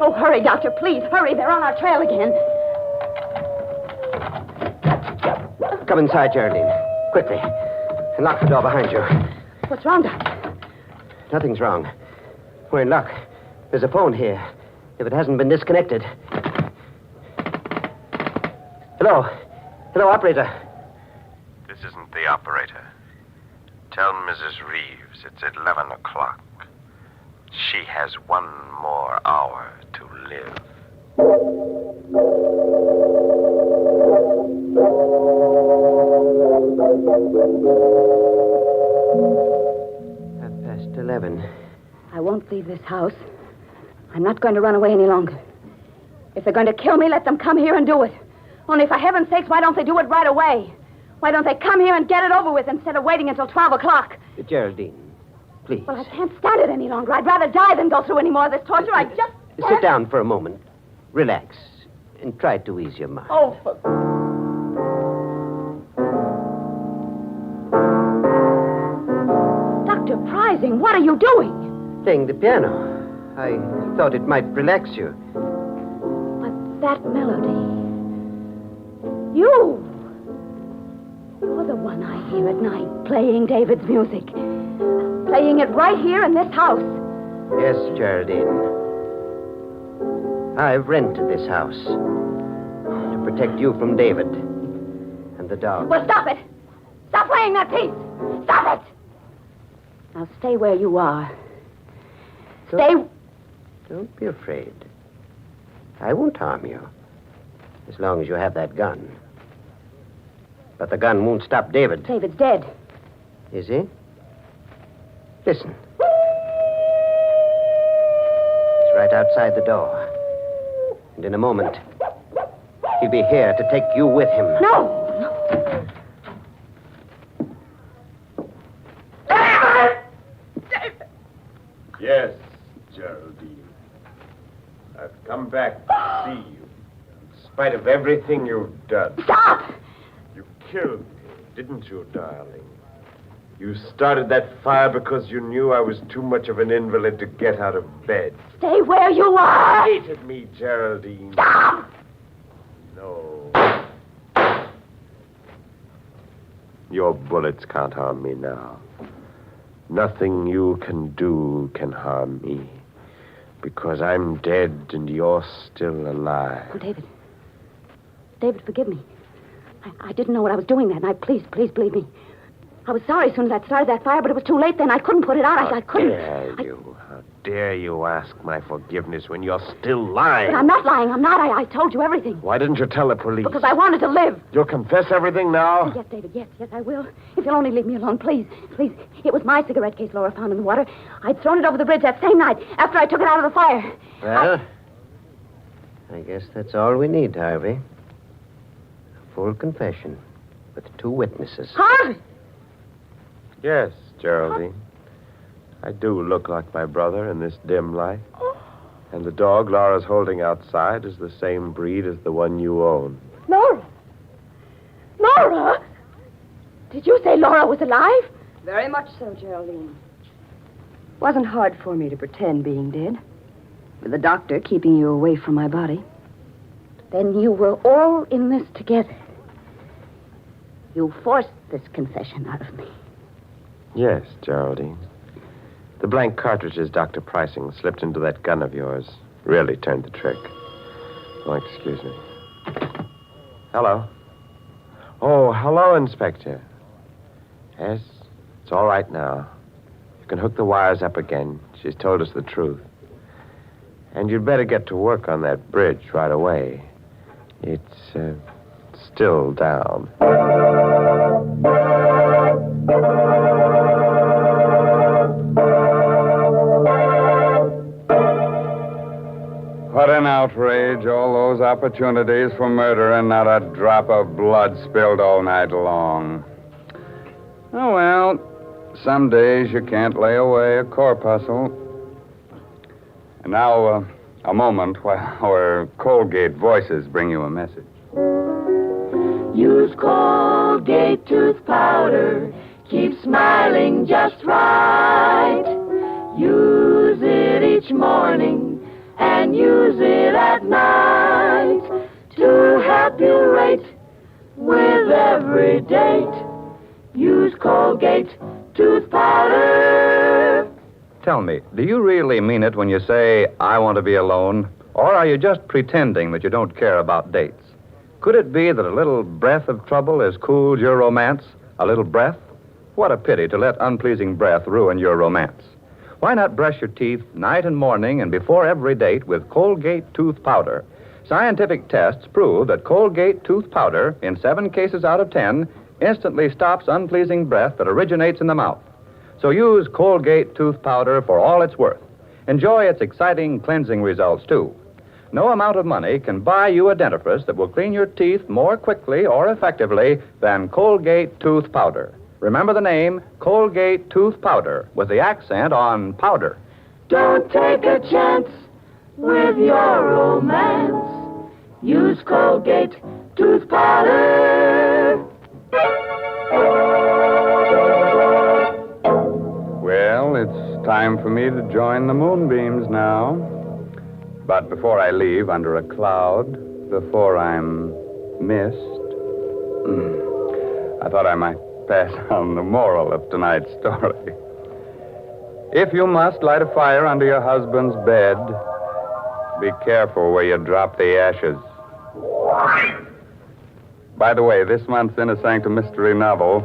Oh, hurry, Doctor, please. Hurry. They're on our trail again. Come inside, Geraldine. Quickly. And lock the door behind you. What's wrong, Doctor? Nothing's wrong. We're in luck. There's a phone here. If it hasn't been disconnected. Hello. Hello, operator. This isn't the operator. Tell Mrs. Reeves it's 11 o'clock. She has 1 more hour to live. 11. I won't leave this house. I'm not going to run away any longer. If they're going to kill me, let them come here and do it. Only for heaven's sakes, why don't they do it right away? Why don't they come here and get it over with instead of waiting until 12 o'clock? Geraldine, please. Well, I can't stand it any longer. I'd rather die than go through any more of this torture. I just can't. Sit down for a moment. Relax. And try to ease your mind. Oh, for... Dr. Prizing, what are you doing? Playing the piano. I thought it might relax you. But that melody... You're the one I hear at night, playing David's music. Playing it right here in this house. Yes, Geraldine. I've rented this house to protect you from David and the dog. Well, stop it. Stop playing that piece. Stop it. Now stay where you are. Don't be afraid. I won't harm you. As long as you have that gun. But the gun won't stop David. David's dead. Is he? Listen. He's right outside the door. And in a moment, he'll be here to take you with him. No. Yes, Geraldine. I've come back to see you. In spite of everything you've done. Stop! You killed me, didn't you, darling? You started that fire because you knew I was too much of an invalid to get out of bed. Stay where you are! You hated me, Geraldine. Stop! No. Your bullets can't harm me now. Nothing you can do can harm me. Because I'm dead and you're still alive. Oh, David. David, forgive me. I didn't know what I was doing that night. Please believe me. I was sorry as soon as I'd started that fire, but it was too late then. I couldn't put it out. I couldn't. How dare you ask my forgiveness when you're still lying? But I'm not lying. I'm not. I told you everything. Why didn't you tell the police? Because I wanted to live. You'll confess everything now? Yes, David, yes, I will. If you'll only leave me alone, please. It was my cigarette case Laura found in the water. I'd thrown it over the bridge that same night after I took it out of the fire. Well, I guess that's all we need, Harvey. A full confession with 2 witnesses. Harvey! Yes, Geraldine. I do look like my brother in this dim light. And the dog Laura's holding outside is the same breed as the one you own. Laura? Laura? Did you say Laura was alive? Very much so, Geraldine. Wasn't hard for me to pretend being dead. With the doctor keeping you away from my body. Then you were all in this together. You forced this confession out of me. Yes, Geraldine. The blank cartridges Dr. Pricing slipped into that gun of yours really turned the trick. Oh, excuse me. Hello. Oh, hello, Inspector. Yes, it's all right now. You can hook the wires up again. She's told us the truth. And you'd better get to work on that bridge right away. It's still down. What an outrage, all those opportunities for murder and not a drop of blood spilled all night long. Oh, well, some days you can't lay away a corpuscle. And now, a moment while our Colgate voices bring you a message. Use Colgate tooth powder. Keep smiling just right. Use it each morning and use it at night to help you rate with every date. Use Colgate tooth powder. Tell me, do you really mean it when you say, I want to be alone? Or are you just pretending that you don't care about dates? Could it be that a little breath of trouble has cooled your romance? A little breath? What a pity to let unpleasing breath ruin your romance. Why not brush your teeth night and morning and before every date with Colgate tooth powder? Scientific tests prove that Colgate tooth powder, in 7 cases out of 10, instantly stops unpleasing breath that originates in the mouth. So use Colgate tooth powder for all it's worth. Enjoy its exciting cleansing results, too. No amount of money can buy you a dentifrice that will clean your teeth more quickly or effectively than Colgate tooth powder. Remember the name, Colgate tooth powder, with the accent on powder. Don't take a chance with your romance. Use Colgate tooth powder. Well, it's time for me to join the moonbeams now. But before I leave under a cloud, before I'm missed, I thought I might pass on the moral of tonight's story. If you must light a fire under your husband's bed, be careful where you drop the ashes. By the way, this month's Inner Sanctum Mystery novel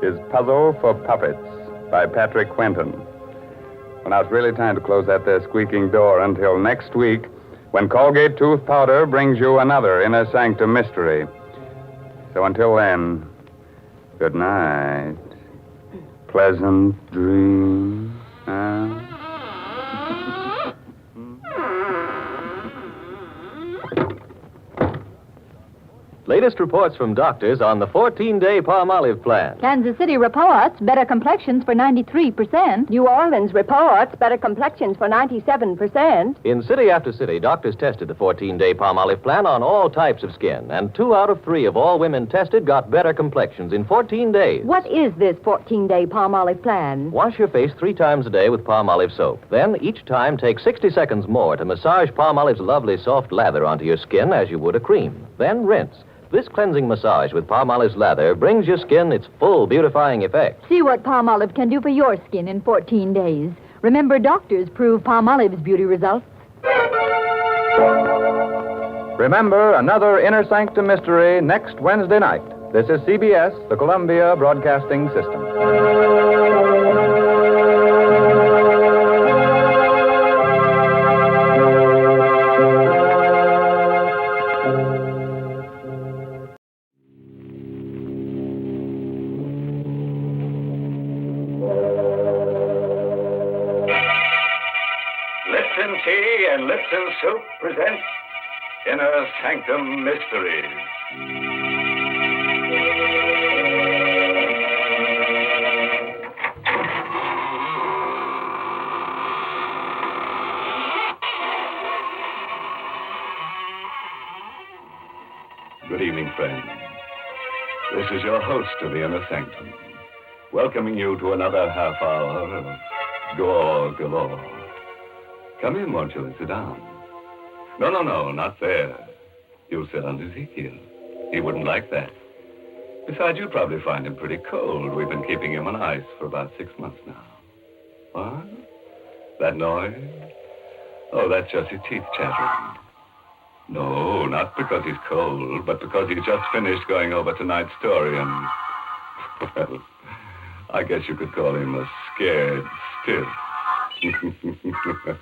is Puzzle for Puppets by Patrick Quentin. Well, now it's really time to close that there squeaking door until next week when Colgate tooth powder brings you another Inner Sanctum Mystery. So until then, good night. Pleasant dreams. Latest reports from doctors on the 14-day Palmolive plan. Kansas City reports better complexions for 93%. New Orleans reports better complexions for 97%. In city after city, doctors tested the 14-day Palmolive plan on all types of skin, and 2 out of 3 of all women tested got better complexions in 14 days. What is this 14-day Palmolive plan? Wash your face 3 times a day with Palmolive soap. Then, each time, take 60 seconds more to massage Palmolive's lovely soft lather onto your skin as you would a cream. Then rinse. This cleansing massage with Palmolive's lather brings your skin its full beautifying effect. See what Palmolive can do for your skin in 14 days. Remember, doctors prove Palmolive's beauty results. Remember, another Inner Sanctum Mystery next Wednesday night. This is CBS, the Columbia Broadcasting System. Lipton Tea and Lipton Soup presents Inner Sanctum Mysteries. Good evening, friends. This is your host of the Inner Sanctum. welcoming you to another half hour of gore galore. Come in, won't you, and sit down. No, not there. You'll sit on Ezekiel. He wouldn't like that. Besides, you'd probably find him pretty cold. We've been keeping him on ice for about 6 months now. What? That noise? Oh, that's just his teeth chattering. No, not because he's cold, but because he's just finished going over tonight's story and, well, I guess you could call him a scared stiff.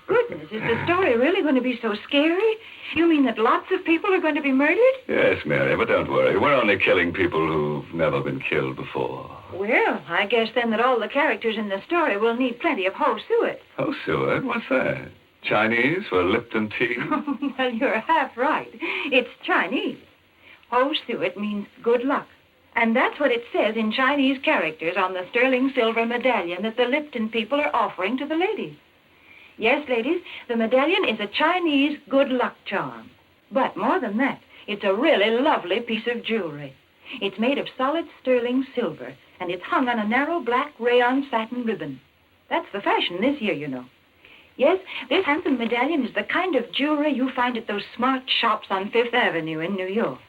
Goodness, is the story really going to be so scary? You mean that lots of people are going to be murdered? Yes, Mary, but don't worry. We're only killing people who've never been killed before. Well, I guess then that all the characters in the story will need plenty of ho suet. Oh, Seward, what's that? Chinese for Lipton tea? Well, you're half right. It's Chinese. Ho suet means good luck. And that's what it says in Chinese characters on the sterling silver medallion that the Lipton people are offering to the ladies. Yes, ladies, the medallion is a Chinese good luck charm. But more than that, it's a really lovely piece of jewelry. It's made of solid sterling silver, and it's hung on a narrow black rayon satin ribbon. That's the fashion this year, you know. Yes, this handsome medallion is the kind of jewelry you find at those smart shops on Fifth Avenue in New York.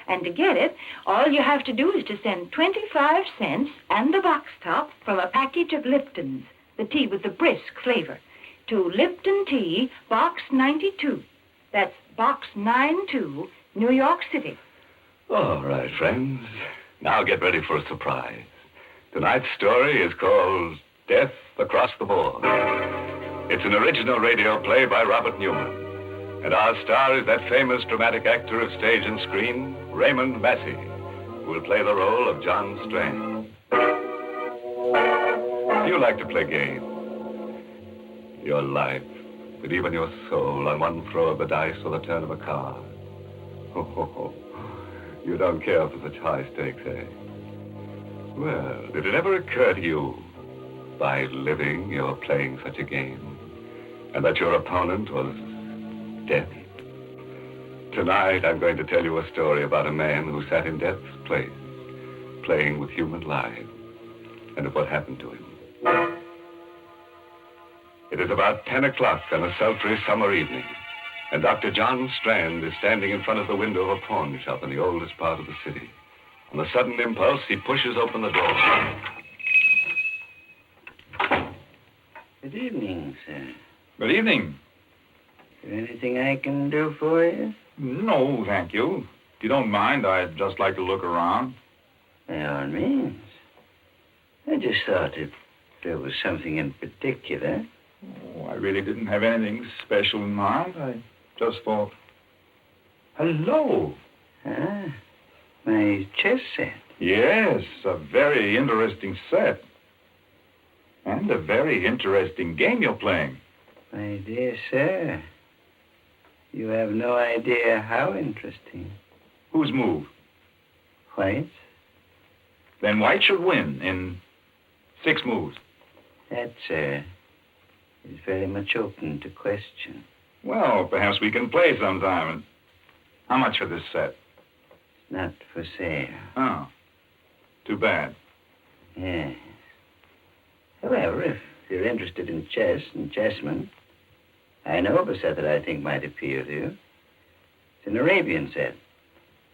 And to get it, all you have to do is to send 25 cents and the box top from a package of Lipton's, the tea with the brisk flavor, to Lipton Tea, Box 92. That's Box 92, New York City. All right, friends. Now get ready for a surprise. Tonight's story is called Death Across the Board. It's an original radio play by Robert Newman. And our star is that famous dramatic actor of stage and screen, Raymond Massey, who will play the role of John Strand. You like to play games. Your life, but even your soul on one throw of the dice or the turn of a card. Oh, you don't care for such high stakes, eh? Well, did it ever occur to you, by living, you're playing such a game, and that your opponent was death? Tonight, I'm going to tell you a story about a man who sat in death's place, playing with human lives, and of what happened to him. It is about 10 o'clock on a sultry summer evening, and Dr. John Strand is standing in front of the window of a pawn shop in the oldest part of the city. On a sudden impulse, he pushes open the door. Good evening, sir. Good evening. Is there anything I can do for you? No, thank you. If you don't mind, I'd just like to look around. By all means. I just thought if there was something in particular. Oh, I really didn't have anything special in mind. I just thought... Hello. Ah, my chess set. Yes, a very interesting set. And a very interesting game you're playing. My dear sir, you have no idea how interesting. Whose move? White's. Then White should win in 6 moves. That, sir, is very much open to question. Well, perhaps we can play sometime. How much for this set? It's not for sale. Oh, too bad. Yes. However, if you're interested in chess and chessmen, I know of a set that I think might appeal to you. It's an Arabian set,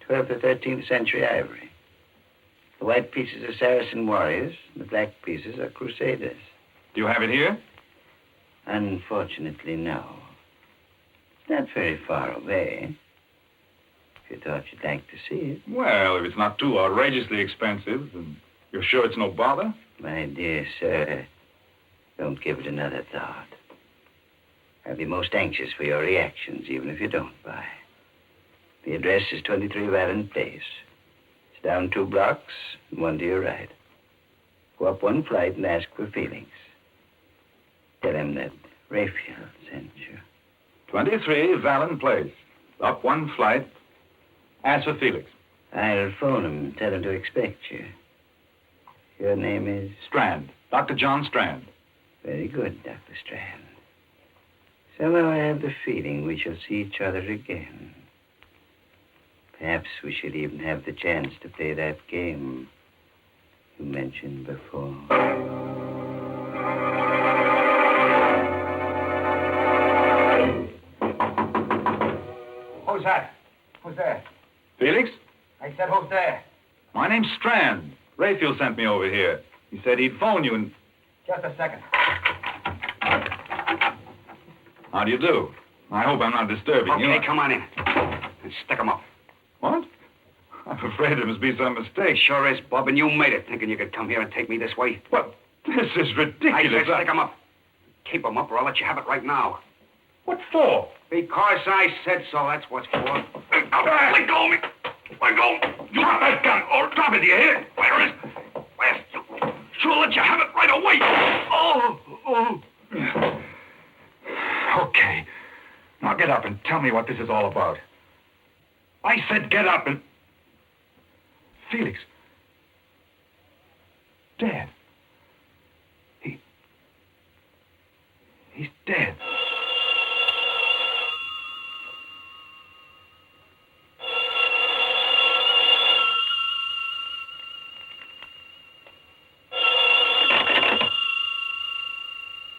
12th or 13th century ivory. The white pieces are Saracen warriors, and the black pieces are crusaders. Do you have it here? Unfortunately, no. It's not very far away. If you thought you'd like to see it. Well, if it's not too outrageously expensive, and you're sure it's no bother? My dear sir, don't give it another thought. I'll be most anxious for your reactions, even if you don't buy. The address is 23 Vallon Place. It's down 2 blocks and 1 to your right. Go up 1 flight and ask for Felix. Tell him that Raphael sent you. 23 Vallon Place. Up 1 flight. Ask for Felix. I'll phone him and tell him to expect you. Your name is? Strand. Dr. John Strand. Very good, Dr. Strand. Somehow I have the feeling we shall see each other again. Perhaps we should even have the chance to play that game you mentioned before. Who's that? Who's there? Felix? I said, who's there? My name's Strand. Rayfield sent me over here. He said he'd phone you and... Just a second. How do you do? I hope I'm not disturbing you. Okay, come on in. And stick 'em up. What? I'm afraid there must be some mistake. Sure is, Bob, and you made it, thinking you could come here and take me this way. What? This is ridiculous. I said stick 'em up. Keep 'em up, or I'll let you have it right now. What for? Because I said so, that's what for. Let go of me. Let go. Drop that gun, or drop it, do you hear? Where is it? Sure, let you have it right away. Oh. Okay. Now get up and tell me what this is all about. I said get up and... Felix. Dead. He's dead.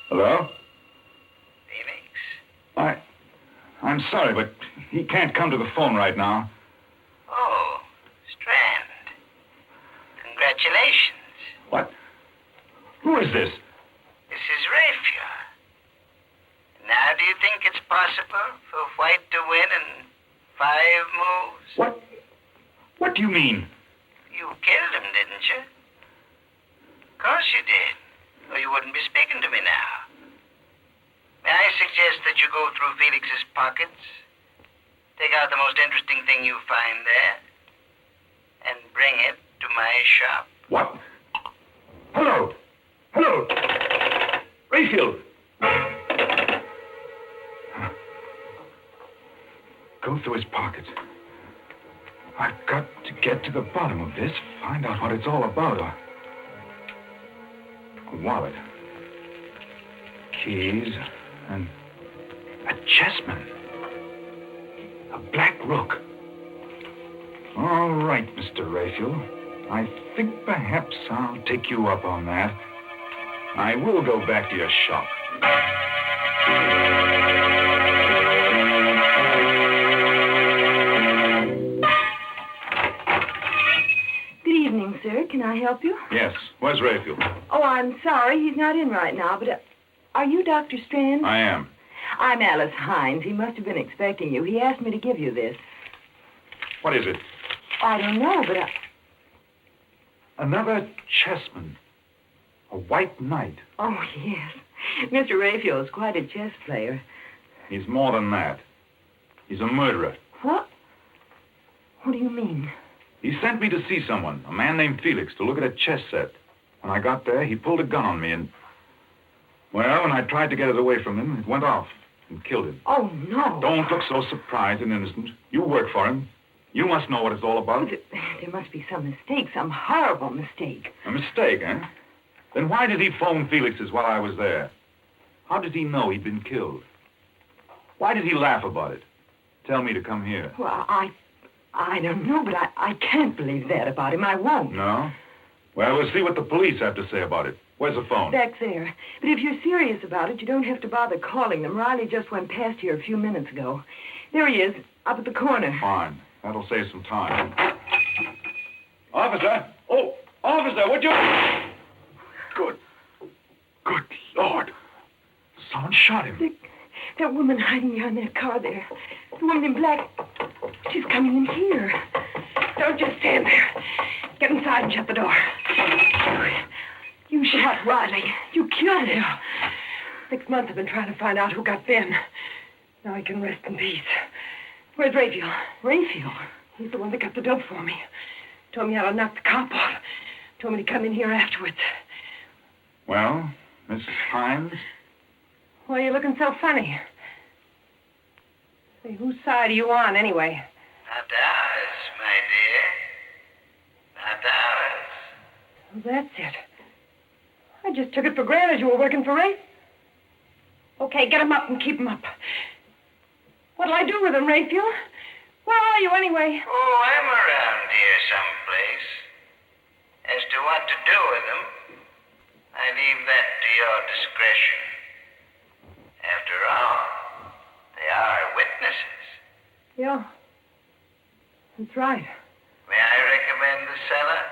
Hello? Felix? I'm sorry, but he can't come to the phone right now. Oh, Strand. Congratulations. What? Who is this? This is Rayfield. Now, do you think it's possible for White to win in 5 moves? What? What do you mean? You killed him, didn't you? Of course you did. Or you wouldn't be speaking to me now. May I suggest that you go through Felix's pockets, take out the most interesting thing you find there, and bring it to my shop? What? Hello? Rayfield! Go through his pockets. I've got to get to the bottom of this, find out what it's all about. A wallet. Keys. And a chessman. A black rook. All right, Mr. Rayfield. I think perhaps I'll take you up on that. I will go back to your shop. Good evening, sir. Can I help you? Yes. Where's Rayfield? Oh, I'm sorry. He's not in right now, but are you Dr. Strand? I am. I'm Alice Hines. He must have been expecting you. He asked me to give you this. What is it? I don't know, but Another chessman. A white knight. Oh, yes. Mr. Rayfield is quite a chess player. He's more than that. He's a murderer. What? What do you mean? He sent me to see someone, a man named Felix, to look at a chess set. When I got there, he pulled a gun on me and... Well, when I tried to get it away from him, it went off and killed him. Oh, no. Don't look so surprised and innocent. You work for him. You must know what it's all about. There must be some mistake, some horrible mistake. A mistake, eh? Then why did he phone Felix's while I was there? How did he know he'd been killed? Why did he laugh about it? Tell me to come here. Well, I don't know, but I can't believe that about him. I won't. No? Well, we'll see what the police have to say about it. Where's the phone? Back there. But if you're serious about it, you don't have to bother calling them. Riley just went past here a few minutes ago. There he is, up at the corner. Fine. That'll save some time. Officer! Oh, officer, would you... Good Lord. Someone shot him. That woman hiding behind that car there. The woman in black. She's coming in here. Don't just stand there. Get inside and shut the door. You shot Riley. You killed him. 6 months I've been trying to find out who got Ben. Now he can rest in peace. Where's Rayfield? Rayfield? He's the one that got the dope for me. Told me how to knock the cop off. Told me to come in here afterwards. Well, Mrs. Hines? Why are you looking so funny? Say, whose side are you on, anyway? Not ours, my dear. Not ours. Well, that's it. I just took it for granted you were working for Ray. Okay, get him up and keep him up. What'll I do with him, Rayfield? Where are you, anyway? Oh, I'm around here someplace. As to what to do with them, I leave that to your discretion. After all, they are witnesses. Yeah, that's right. May I recommend the cellar?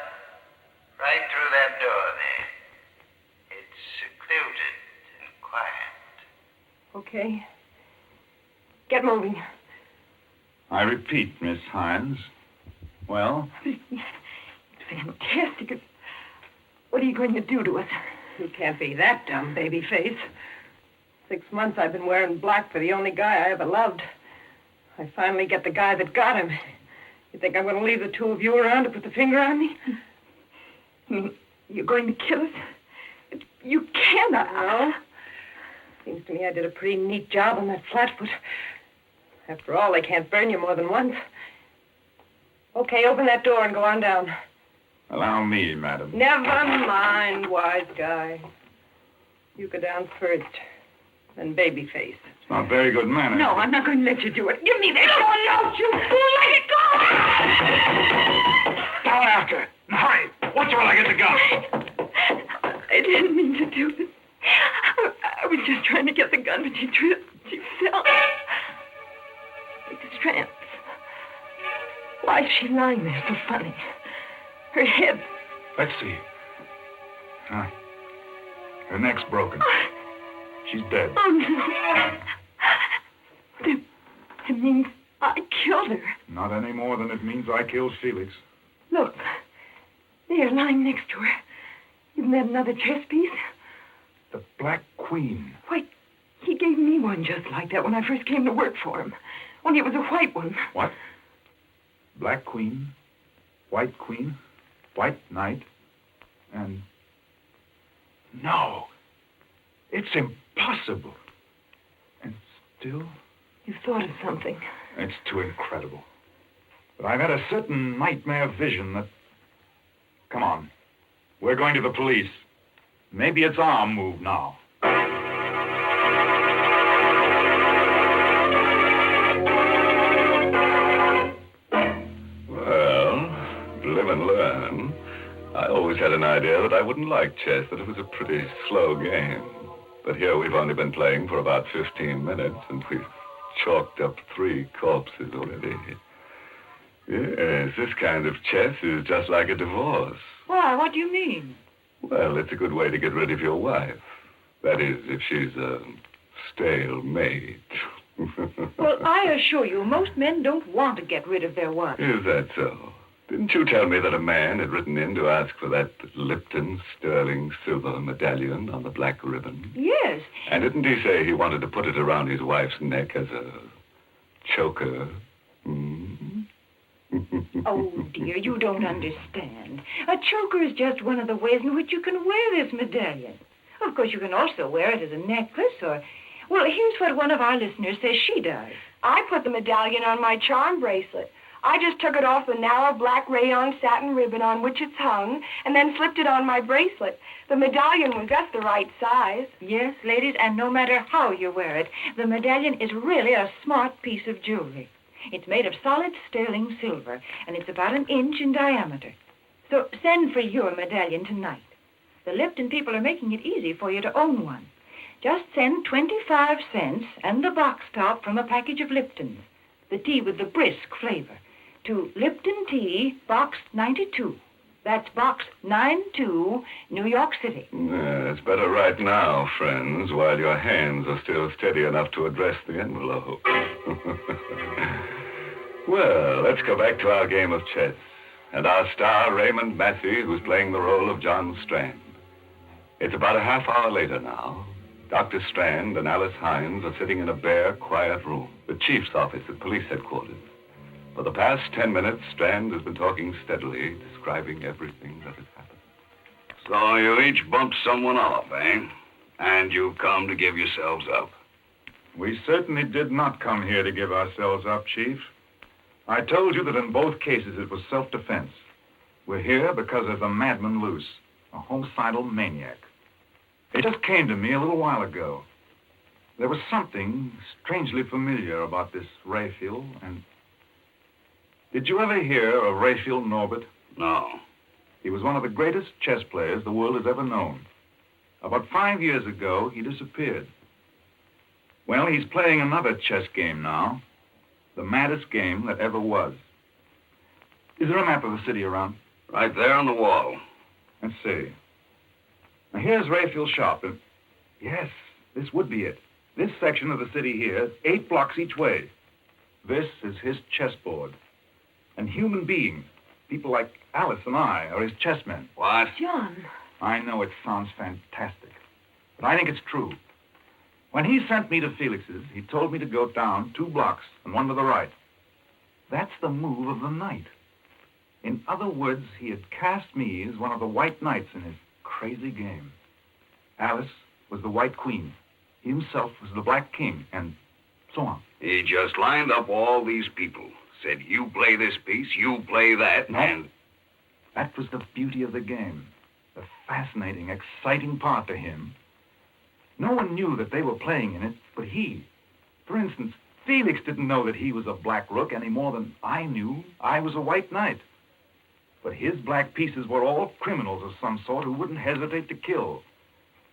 Right through that door there. It's secluded and quiet. Okay. Get moving. I repeat, Miss Hines. Well? Fantastic. What are you going to do to us? You can't be that dumb, babyface. 6 months I've been wearing black for the only guy I ever loved. I finally get the guy that got him. You think I'm going to leave the two of you around to put the finger on me? You're going to kill us? You cannot. No. Seems to me I did a pretty neat job on that flatfoot. After all, they can't burn you more than once. Okay, open that door and go on down. Allow me, madam. Never mind, wise guy. You go down first, then babyface. It's not very good manners. No, I'm not going to let you do it. Give me that gun, don't you? Let it go! Down after it. And hurry. Watch while I get the gun. I didn't mean to do this. I was just trying to get the gun, but she tripped. She fell. It's tramps. Why is she lying there so funny? Her head. Let's see. Her neck's broken. She's dead. Oh, no. That means I killed her. Not any more than it means I killed Felix. Look. There, lying next to her. Isn't that another chess piece? The Black Queen. Why, he gave me one just like that when I first came to work for him. Only it was a white one. What? Black Queen, White Queen, White Knight, and... No. It's impossible. And still... You thought of something. It's too incredible. But I've had a certain nightmare vision that... Come on. We're going to the police. Maybe it's our move now. Live and learn. I always had an idea that I wouldn't like chess, that it was a pretty slow game. But here we've only been playing for about 15 minutes, and we've chalked up 3 corpses already. Yes, this kind of chess is just like a divorce. Why? What do you mean? Well, it's a good way to get rid of your wife. That is, if she's a stale maid. Well, I assure you, most men don't want to get rid of their wives. Is that so? Didn't you tell me that a man had written in to ask for that Lipton sterling silver medallion on the black ribbon? Yes. And didn't he say he wanted to put it around his wife's neck as a choker? Oh, dear, you don't understand. A choker is just one of the ways in which you can wear this medallion. Of course, you can also wear it as a necklace or... Well, here's what one of our listeners says she does. I put the medallion on my charm bracelet. I just took it off the narrow black rayon satin ribbon on which it's hung and then slipped it on my bracelet. The medallion was just the right size. Yes, ladies, and no matter how you wear it, the medallion is really a smart piece of jewelry. It's made of solid sterling silver, and it's about 1 inch in diameter. So send for your medallion tonight. The Lipton people are making it easy for you to own one. Just send 25 cents and the box top from a package of Liptons, the tea with the brisk flavor, to Lipton Tea, Box 92. That's Box 92, New York City. It's better right now, friends, while your hands are still steady enough to address the envelope. Well, let's go back to our game of chess. And our star, Raymond Massey, who's playing the role of John Strand. It's about a half hour later now. Dr. Strand and Alice Hines are sitting in a bare, quiet room, the chief's office at police headquarters. For the past 10 minutes, Strand has been talking steadily, describing everything that has happened. So you each bumped someone off, eh? And you've come to give yourselves up. We certainly did not come here to give ourselves up, Chief. I told you that in both cases it was self-defense. We're here because there's a madman loose, a homicidal maniac. It just came to me a little while ago. There was something strangely familiar about this Raphael, and... Did you ever hear of Raphael Norbert? No. He was one of the greatest chess players the world has ever known. About 5 years ago, he disappeared. Well, he's playing another chess game now. The maddest game that ever was. Is there a map of the city around? Right there on the wall. Let's see. Now, here's Raphael's shop. And yes, this would be it. This section of the city here, 8 blocks each way. This is his chessboard. And human beings, people like Alice and I, are his chessmen. What? John. I know it sounds fantastic, but I think it's true. When he sent me to Felix's, he told me to go down 2 blocks and 1 to the right. That's the move of the night. In other words, he had cast me as one of the white knights in his crazy game. Alice was the white queen. He himself was the black king, and so on. He just lined up all these people. Said, you play this piece, you play that, No. and... That was the beauty of the game. The fascinating, exciting part to him. No one knew that they were playing in it, but he. For instance, Felix didn't know that he was a black rook any more than I knew I was a white knight. But his black pieces were all criminals of some sort who wouldn't hesitate to kill.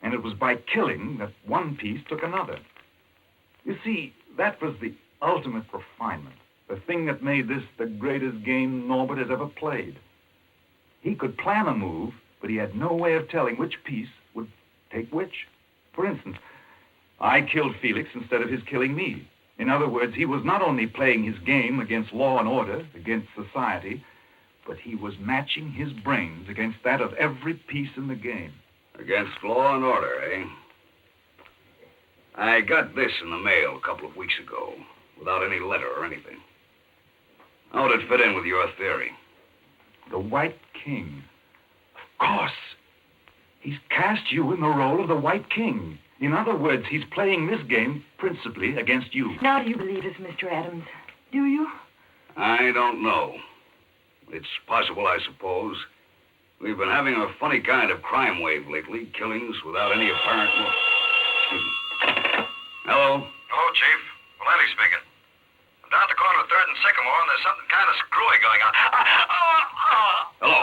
And it was by killing that one piece took another. You see, that was the ultimate refinement. The thing that made this the greatest game Norbert has ever played. He could plan a move, but he had no way of telling which piece would take which. For instance, I killed Felix instead of his killing me. In other words, he was not only playing his game against law and order, against society, but he was matching his brains against that of every piece in the game. Against law and order, eh? I got this in the mail a couple of weeks ago, without any letter or anything. How would it fit in with your theory? The White King. Of course. He's cast you in the role of the White King. In other words, he's playing this game principally against you. Now do you believe us, Mr. Adams? Do you? I don't know. It's possible, I suppose. We've been having a funny kind of crime wave lately, killings without any apparent... Excuse me. Hello? Hello, Chief. Valenti speaking. I'm down at the corner of 3rd and Sycamore, and there's something kind of screwy going on. Hello?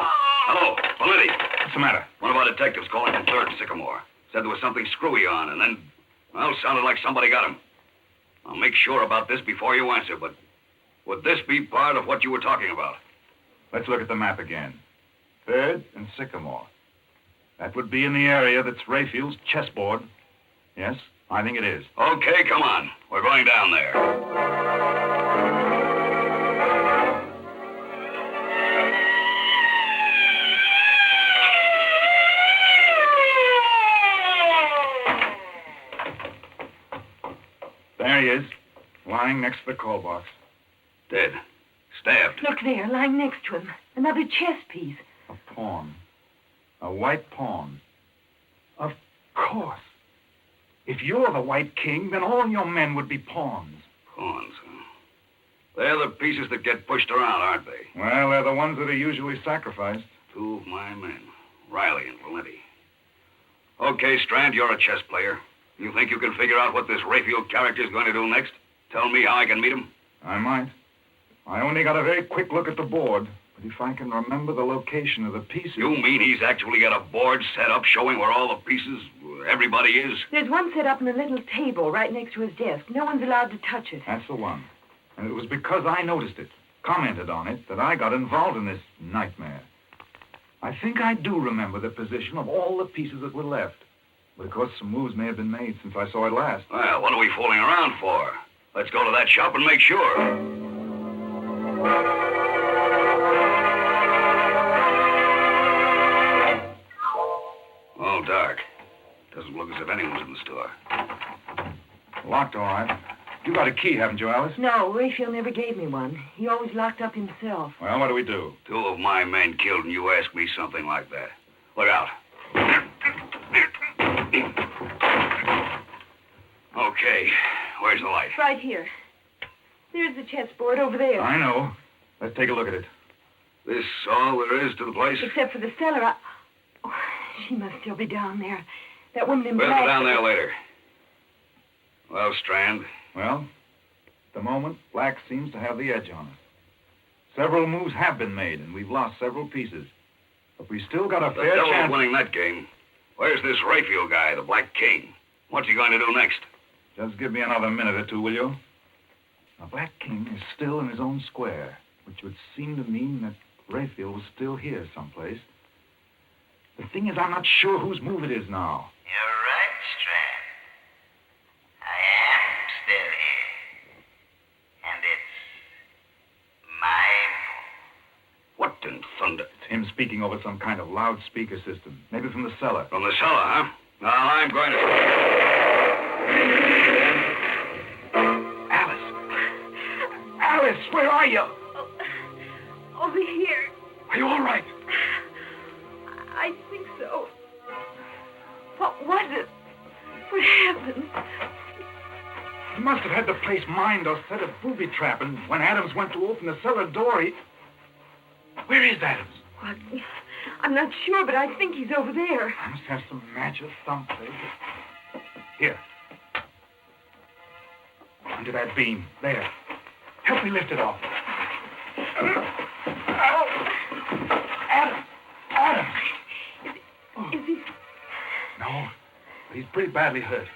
Hello? Valenti? What's the matter? One of our detectives calling from 3rd and Sycamore. Said there was something screwy on, and then, well, sounded like somebody got him. I'll make sure about this before you answer, but would this be part of what you were talking about? Let's look at the map again. 3rd and Sycamore. That would be in the area that's Raphael's chessboard. Yes, I think it is. Okay, come on. We're going down there. There he is, lying next to the call box. Dead. Stabbed. Look there, lying next to him. Another chess piece. A pawn. A white pawn. Of course. If you're the White King, then all your men would be pawns. Pawns, huh? They're the pieces that get pushed around, aren't they? Well, they're the ones that are usually sacrificed. 2 of my men, Riley and Valenti. Okay, Strand, you're a chess player. You think you can figure out what this Raphael character is going to do next? Tell me how I can meet him? I might. I only got a very quick look at the board. But if I can remember the location of the pieces... You mean he's actually got a board set up showing where all the pieces, everybody is? There's one set up in a little table right next to his desk. No one's allowed to touch it. That's the one. And it was because I noticed it, commented on it, that I got involved in this nightmare. I think I do remember the position of all the pieces that were left. But of course, some moves may have been made since I saw it last. Well, what are we fooling around for? Let's go to that shop and make sure. All dark. Doesn't look as if anyone's in the store. Locked, all right. You got a key, haven't you, Alice? No, Raphael never gave me one. He always locked up himself. Well, what do we do? 2 of my men killed and you ask me something like that. Look out. Okay, where's the light? Right here. There's the chessboard over there. I know. Let's take a look at it. This all there is to the place? Except for the cellar. Oh, she must still be down there. That woman in We'll black... go down there later. Well, Strand? Well, at the moment, black seems to have the edge on us. Several moves have been made, and we've lost several pieces. But we still got a The fair devil's chance. winning that game. Where's this Raphael guy, the Black King? What's he going to do next? Just give me another minute or two, will you? The Black King is still in his own square, which would seem to mean that Raphael was still here someplace. The thing is, I'm not sure whose move it is now. You're right, Strand. I am still here. And it's my What in thunder? It's him speaking over some kind of loudspeaker system, maybe from the cellar. From the cellar, huh? Well, I'm going to... Alice, where are you? Over here. Are you all right? I think so. What was it? What happened? He must have had the place mined or set a booby trap, and when Adams went to open the cellar door, he... Where is Adams? What? I'm not sure, but I think he's over there. I must have some magic someplace. Here. Under that beam. There. Help me lift it off. Adams! Adams! Is he... No, but he's pretty badly hurt.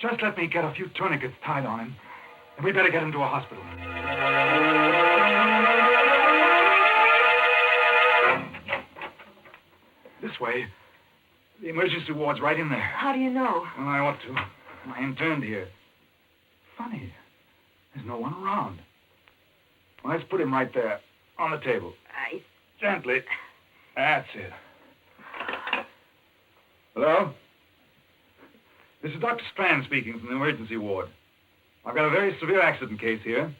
Just let me get a few tourniquets tied on him, and we better get him to a hospital. This way. The emergency ward's right in there. How do you know? Well, I ought to. I interned here. Funny. There's no one around. Well, let's put him right there, on the table. Gently. That's it. Hello? This is Dr. Strand speaking from the emergency ward. I've got a very severe accident case here.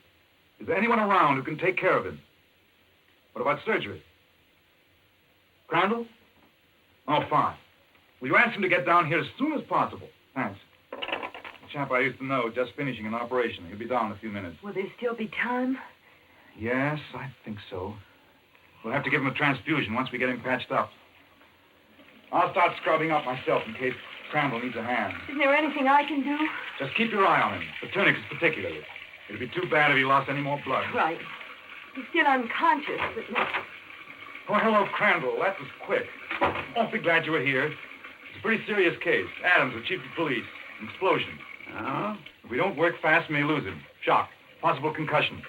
Is there anyone around who can take care of him? What about surgery? Crandall? Oh, fine. Will you ask him to get down here as soon as possible? Thanks. The chap I used to know, just finishing an operation. He'll be down in a few minutes. Will there still be time? Yes, I think so. We'll have to give him a transfusion once we get him patched up. I'll start scrubbing up myself in case Crandall needs a hand. Isn't there anything I can do? Just keep your eye on him, the tourniquets particularly. It'd be too bad if he lost any more blood. Right. He's still unconscious, but no. Oh, hello, Crandall. That was quick. Awfully glad you were here. It's a pretty serious case. Adams, the chief of police. An explosion. Oh? If we don't work fast, we may lose him. Shock. Possible concussion.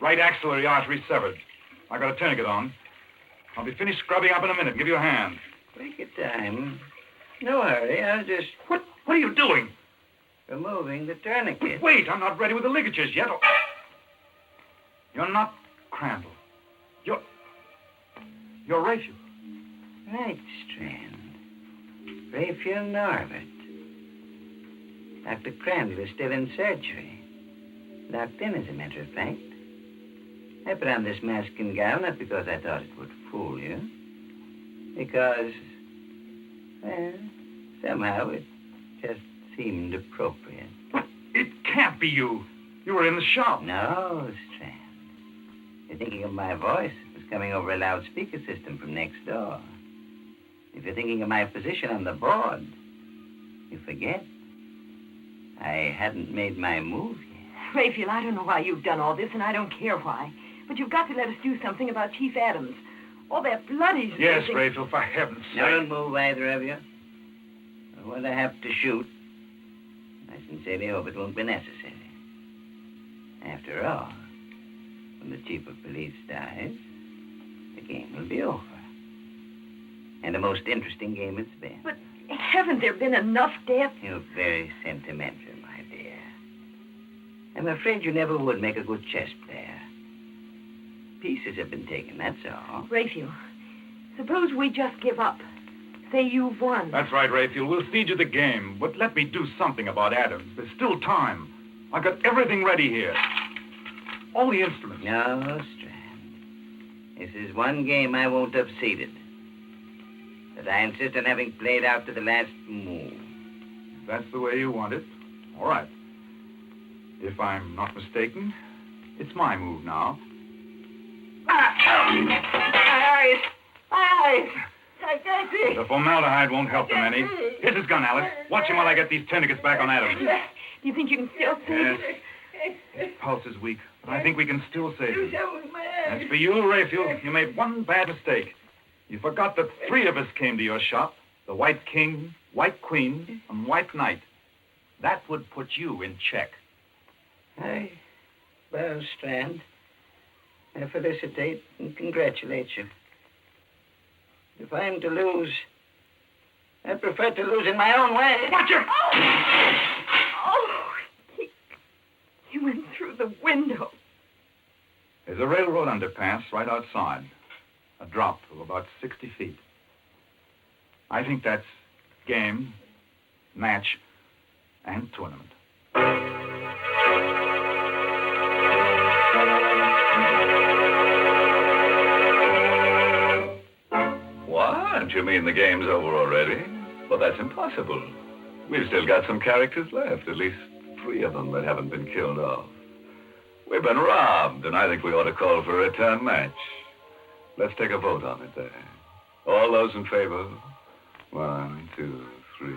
Right axillary artery severed. I got a tourniquet on. I'll be finished scrubbing up in a minute. Give you a hand. Take your time. No hurry. I'll just... What are you doing? Removing the tourniquet. Wait, I'm not ready with the ligatures yet. Oh. You're not Crandall. You're Raphael. Right, Strand. Raphael Norbert. Dr. Crandall is still in surgery. Locked in, as a matter of fact. I put on this mask and gown not because I thought it would fool you. Because, well, somehow it just seemed appropriate. It can't be you. You were in the shop. No, Strand. You're thinking of my voice. It was coming over a loudspeaker system from next door. If you're thinking of my position on the board, you forget. I hadn't made my move yet. Raphael, I don't know why you've done all this, and I don't care why. But you've got to let us do something about Chief Adams. All that blood he's Yes, losing. Raphael, for heaven's sake. Don't move, either of you. When I have to shoot, I sincerely hope it won't be necessary. After all, when the chief of police dies, the game will be over. And a most interesting game it's been. But haven't there been enough deaths? You're very sentimental, my dear. I'm afraid you never would make a good chess player. Pieces have been taken, that's all. Raphael, suppose we just give up. Say you've won. That's right, Raphael. We'll cede you the game, but let me do something about Adams. There's still time. I've got everything ready here. All the instruments. No, Strand. This is one game I won't have ceded. But I insist on having played out to the last move. If that's the way you want it, all right. If I'm not mistaken, it's my move now. My eyes. I can't see. The formaldehyde won't help them any. Here's his gun, Alice. Watch him while I get these tourniquets back on Adams. Do you think you can still see? Yes. His pulse is weak, but I think we can still save him. As for you, Raphael, you made one bad mistake. You forgot that 3 of us came to your shop. The White King, White Queen, and White Knight. That would put you in check. I bow, Strand. I felicitate and congratulate you. If I'm to lose, I prefer to lose in my own way. Watch it! Oh, he went through the window. There's a railroad underpass right outside. A drop of about 60 feet. I think that's game, match, and tournament. What? You mean the game's over already? Well, that's impossible. We've still got some characters left, at least 3 of them that haven't been killed off. We've been robbed, and I think we ought to call for a return match. Let's take a vote on it there. All those in favor? 1, 2, 3.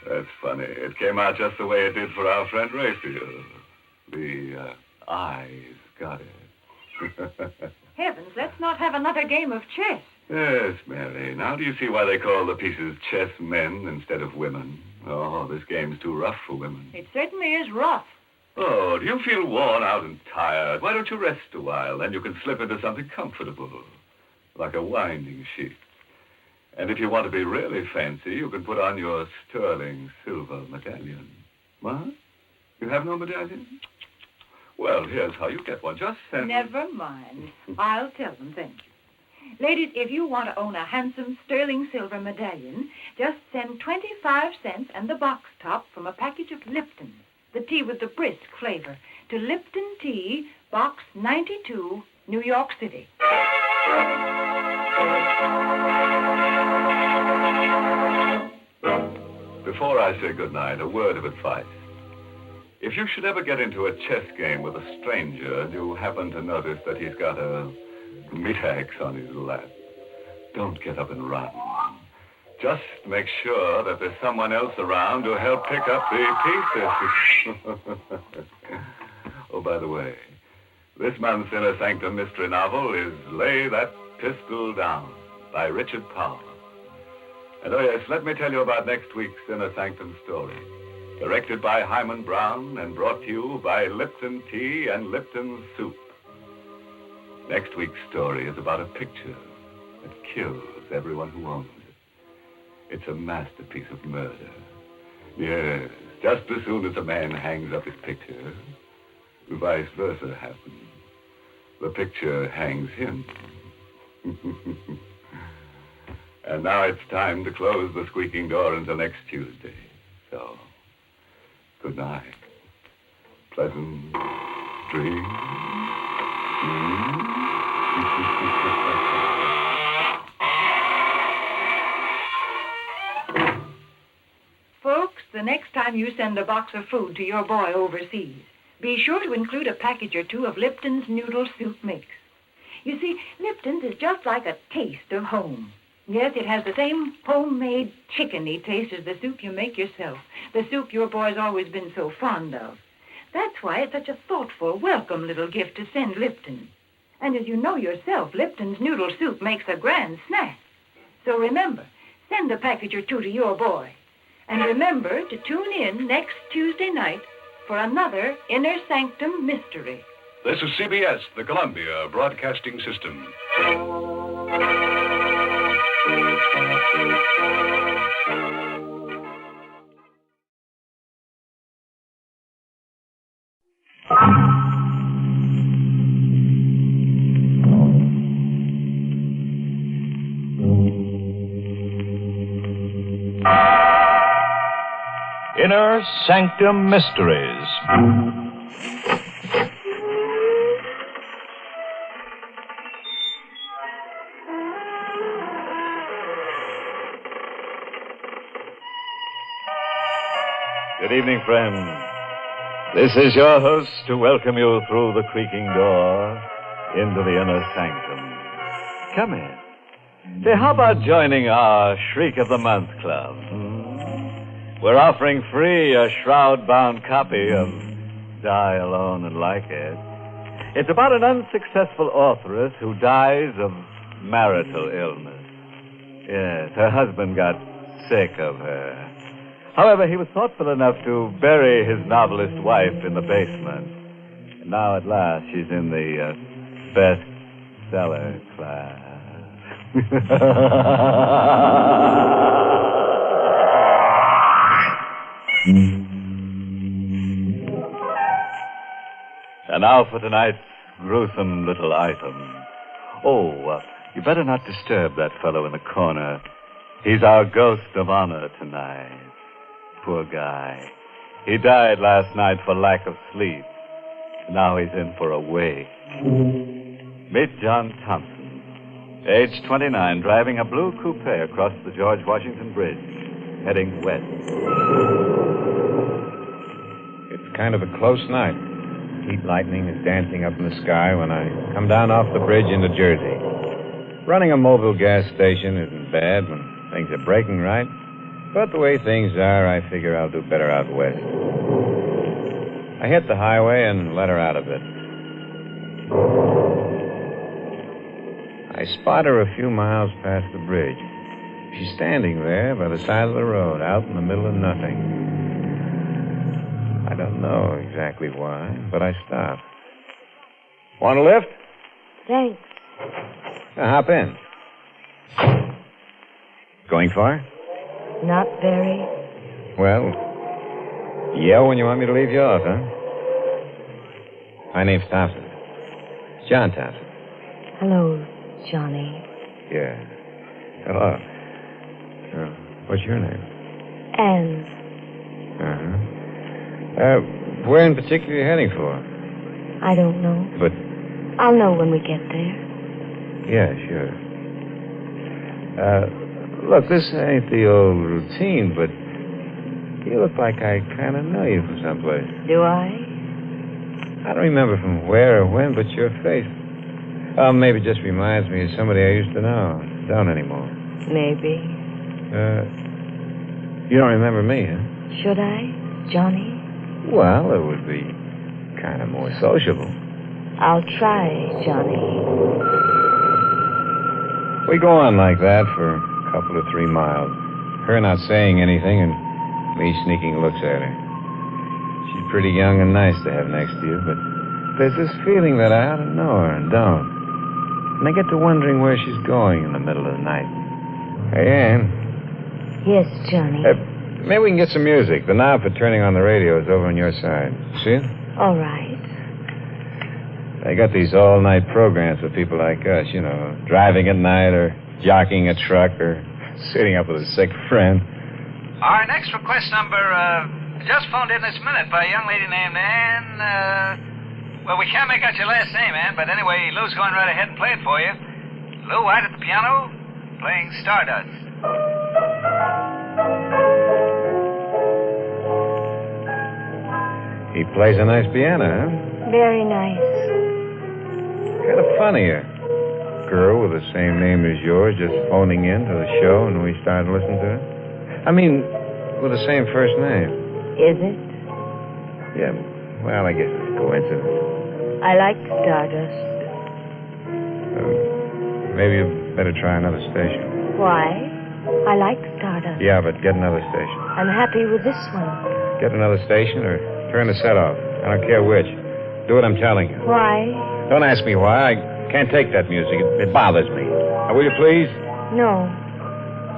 That's funny. It came out just the way it did for our friend Raphael. The eyes got it. Heavens, let's not have another game of chess. Yes, Mary. Now do you see why they call the pieces chess men instead of women? Oh, this game's too rough for women. It certainly is rough. Oh, do you feel worn out and tired? Why don't you rest a while? Then you can slip into something comfortable, like a winding sheet. And if you want to be really fancy, you can put on your sterling silver medallion. What? You have no medallion? Well, here's how you get one. Just send... Never mind. I'll tell them, thank you. Ladies, if you want to own a handsome sterling silver medallion, just send 25 cents and the box top from a package of Lipton, the tea with the brisk flavor, to Lipton Tea, Box 92, New York City. Before I say goodnight, a word of advice. If you should ever get into a chess game with a stranger and you happen to notice that he's got a meat axe on his lap, don't get up and run. Just make sure that there's someone else around to help pick up the pieces. Oh, by the way, this month's Inner Sanctum mystery novel is Lay That Pistol Down by Richard Powell. And oh yes, let me tell you about next week's Inner Sanctum story. Directed by Hyman Brown and brought to you by Lipton Tea and Lipton Soup. Next week's story is about a picture that kills everyone who owns it. It's a masterpiece of murder. Yes, just as soon as a man hangs up his picture, vice versa happens. The picture hangs him. And now it's time to close the squeaking door until next Tuesday. So, good night. Pleasant dreams. Folks, the next time you send a box of food to your boy overseas, be sure to include a package or 2 of Lipton's noodle soup mix. You see, Lipton's is just like a taste of home. Yes, it has the same homemade chickeny taste as the soup you make yourself, the soup your boy's always been so fond of. That's why it's such a thoughtful, welcome little gift to send Lipton. And as you know yourself, Lipton's noodle soup makes a grand snack. So remember, send a package or 2 to your boy. And remember to tune in next Tuesday night for another Inner Sanctum Mystery. This is CBS, the Columbia Broadcasting System. Inner Sanctum Mysteries. Good evening, friends. This is your host to welcome you through the creaking door into the inner sanctum. Come in. Say, how about joining our Shriek of the Month Club? We're offering free a shroud-bound copy of Die Alone and Like It. It's about an unsuccessful authoress who dies of marital illness. Yes, her husband got sick of her. However, he was thoughtful enough to bury his novelist wife in the basement. And now, at last, she's in the bestseller class. And now for tonight's gruesome little item. Oh, you better not disturb that fellow in the corner. He's our ghost of honor tonight. Poor guy. He died last night for lack of sleep. Now he's in for a wake. Meet John Thompson, age 29, driving a blue coupe across the George Washington Bridge, heading west. It's kind of a close night. Heat lightning is dancing up in the sky when I come down off the bridge into Jersey. Running a mobile gas station isn't bad when things are breaking right. But the way things are, I figure I'll do better out west. I hit the highway and let her out of it. I spot her a few miles past the bridge. She's standing there by the side of the road, out in the middle of nothing. I don't know exactly why, but I stop. Want a lift? Thanks. Hop in. Going far? Not very. Well, yell when you want me to leave you off, huh? My name's Thompson. John Thompson. Hello, Johnny. Yeah. Hello. What's your name? Anne. Where in particular are you heading for? I don't know. But... I'll know when we get there. Yeah, sure. Look, this ain't the old routine, but you look like I kind of know you from someplace. Do I? I don't remember from where or when, but your face. Oh, maybe it just reminds me of somebody I used to know. Don't anymore. Maybe. You don't remember me, huh? Should I, Johnny? Well, it would be kind of more sociable. I'll try, Johnny. We go on like that for a couple of 3 miles. Her not saying anything and me sneaking looks at her. She's pretty young and nice to have next to you, but there's this feeling that I ought to know her and don't. And I get to wondering where she's going in the middle of the night. Hey, Ann. Yes, Johnny. Maybe we can get some music. The knob for turning on the radio is over on your side. See it? All right. They got these all-night programs for people like us, you know, driving at night or jockeying a truck or sitting up with a sick friend. Our next request number, just phoned in this minute by a young lady named Ann, well, we can't make out your last name, Ann, but anyway, Lou's going right ahead and play it for you. Lou White at the piano, playing Stardust. He plays a nice piano, huh? Very nice. Kind of funny, a girl with the same name as yours just phoning in to the show and we started listening to it. I mean, with the same first name. Is it? Yeah, well, I guess it's a coincidence. I like Stardust. Maybe you better try another station. Why? I like Stardust. Yeah, but get another station. I'm happy with this one. Get another station or turn the set off. I don't care which. Do what I'm telling you. Why? Don't ask me why. I can't take that music. It bothers me. Now, will you please? No.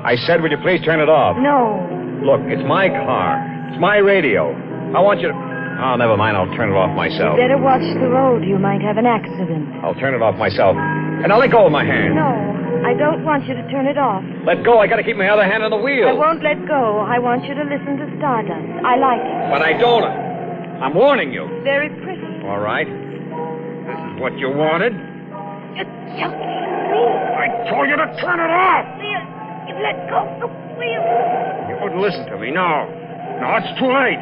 I said, will you please turn it off? No. Look, it's my car. It's my radio. I want you to... Oh, never mind. I'll turn it off myself. You better watch the road. You might have an accident. I'll turn it off myself. And now let go of my hand. No, I don't want you to turn it off. Let go. I got to keep my other hand on the wheel. I won't let go. I want you to listen to Stardust. I like it. But I don't. I'm warning you. Very pretty. All right. This is what you wanted. You junkie. Please. I told you to turn it off. You let go of the wheel. You wouldn't listen to me. No. No, it's too late.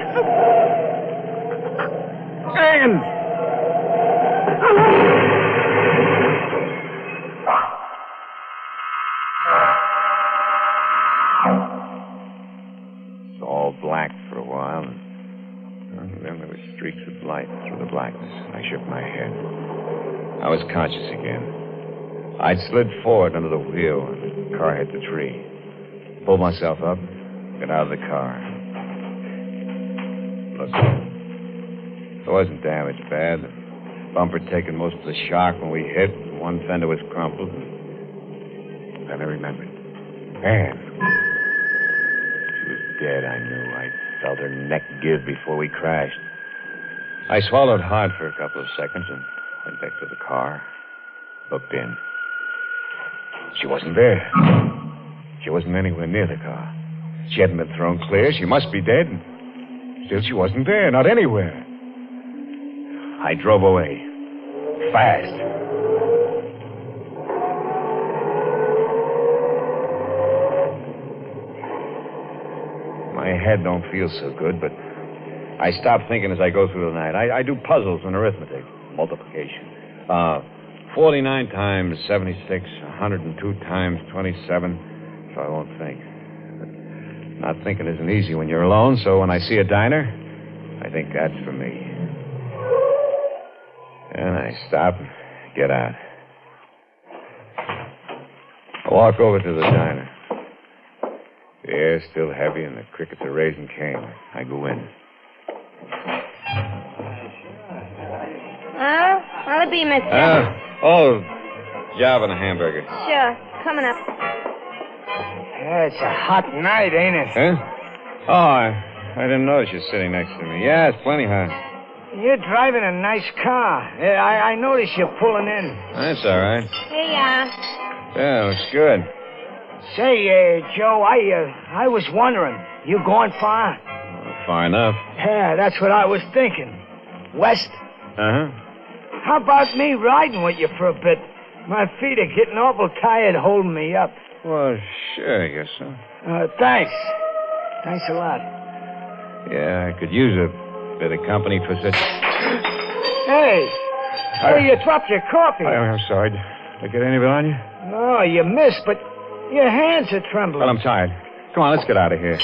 Ann! It's all black for a while, and then there were streaks of light through the blackness. I shook my head. I was conscious again. I'd slid forward under the wheel, and the car hit the tree. Pulled myself up, got out of the car. Look, it wasn't damaged bad. The bumper taken most of the shock when we hit. One fender was crumpled. Then I remembered. Man. She was dead, I knew. I felt her neck give before we crashed. I swallowed hard for a couple of seconds and went back to the car. Looked in. She wasn't there. She wasn't anywhere near the car. She hadn't been thrown clear. She must be dead. Still, she wasn't there. Not anywhere. I drove away. Fast. My head don't feel so good, but I stop thinking as I go through the night. I do puzzles and arithmetic, multiplication. 49 times 76, 102 times 27, so I won't think. But not thinking isn't easy when you're alone, so when I see a diner, I think that's for me. And I stop and get out. I walk over to the diner. The air's still heavy and the crickets are raising cane. I go in. What'll it be, mister? Job and a hamburger. Sure. Coming up. Yeah, it's a hot night, ain't it? Huh? Oh, I didn't notice you sitting next to me. Yeah, it's plenty hot. You're driving a nice car. Yeah, I noticed you pulling in. That's all right. Here you are. Yeah, looks good. Say, Joe, I was wondering, you going far? Far enough. Yeah, that's what I was thinking. West? Uh-huh. How about me riding with you for a bit? My feet are getting awful tired holding me up. Well, sure, I guess so. Thanks. Thanks a lot. Yeah, I could use a bit of company for such... Hey! Hey, you dropped your coffee. I'm sorry. Did I get any of it on you? No, you missed, but your hands are trembling. Well, I'm tired. Come on, let's get out of here.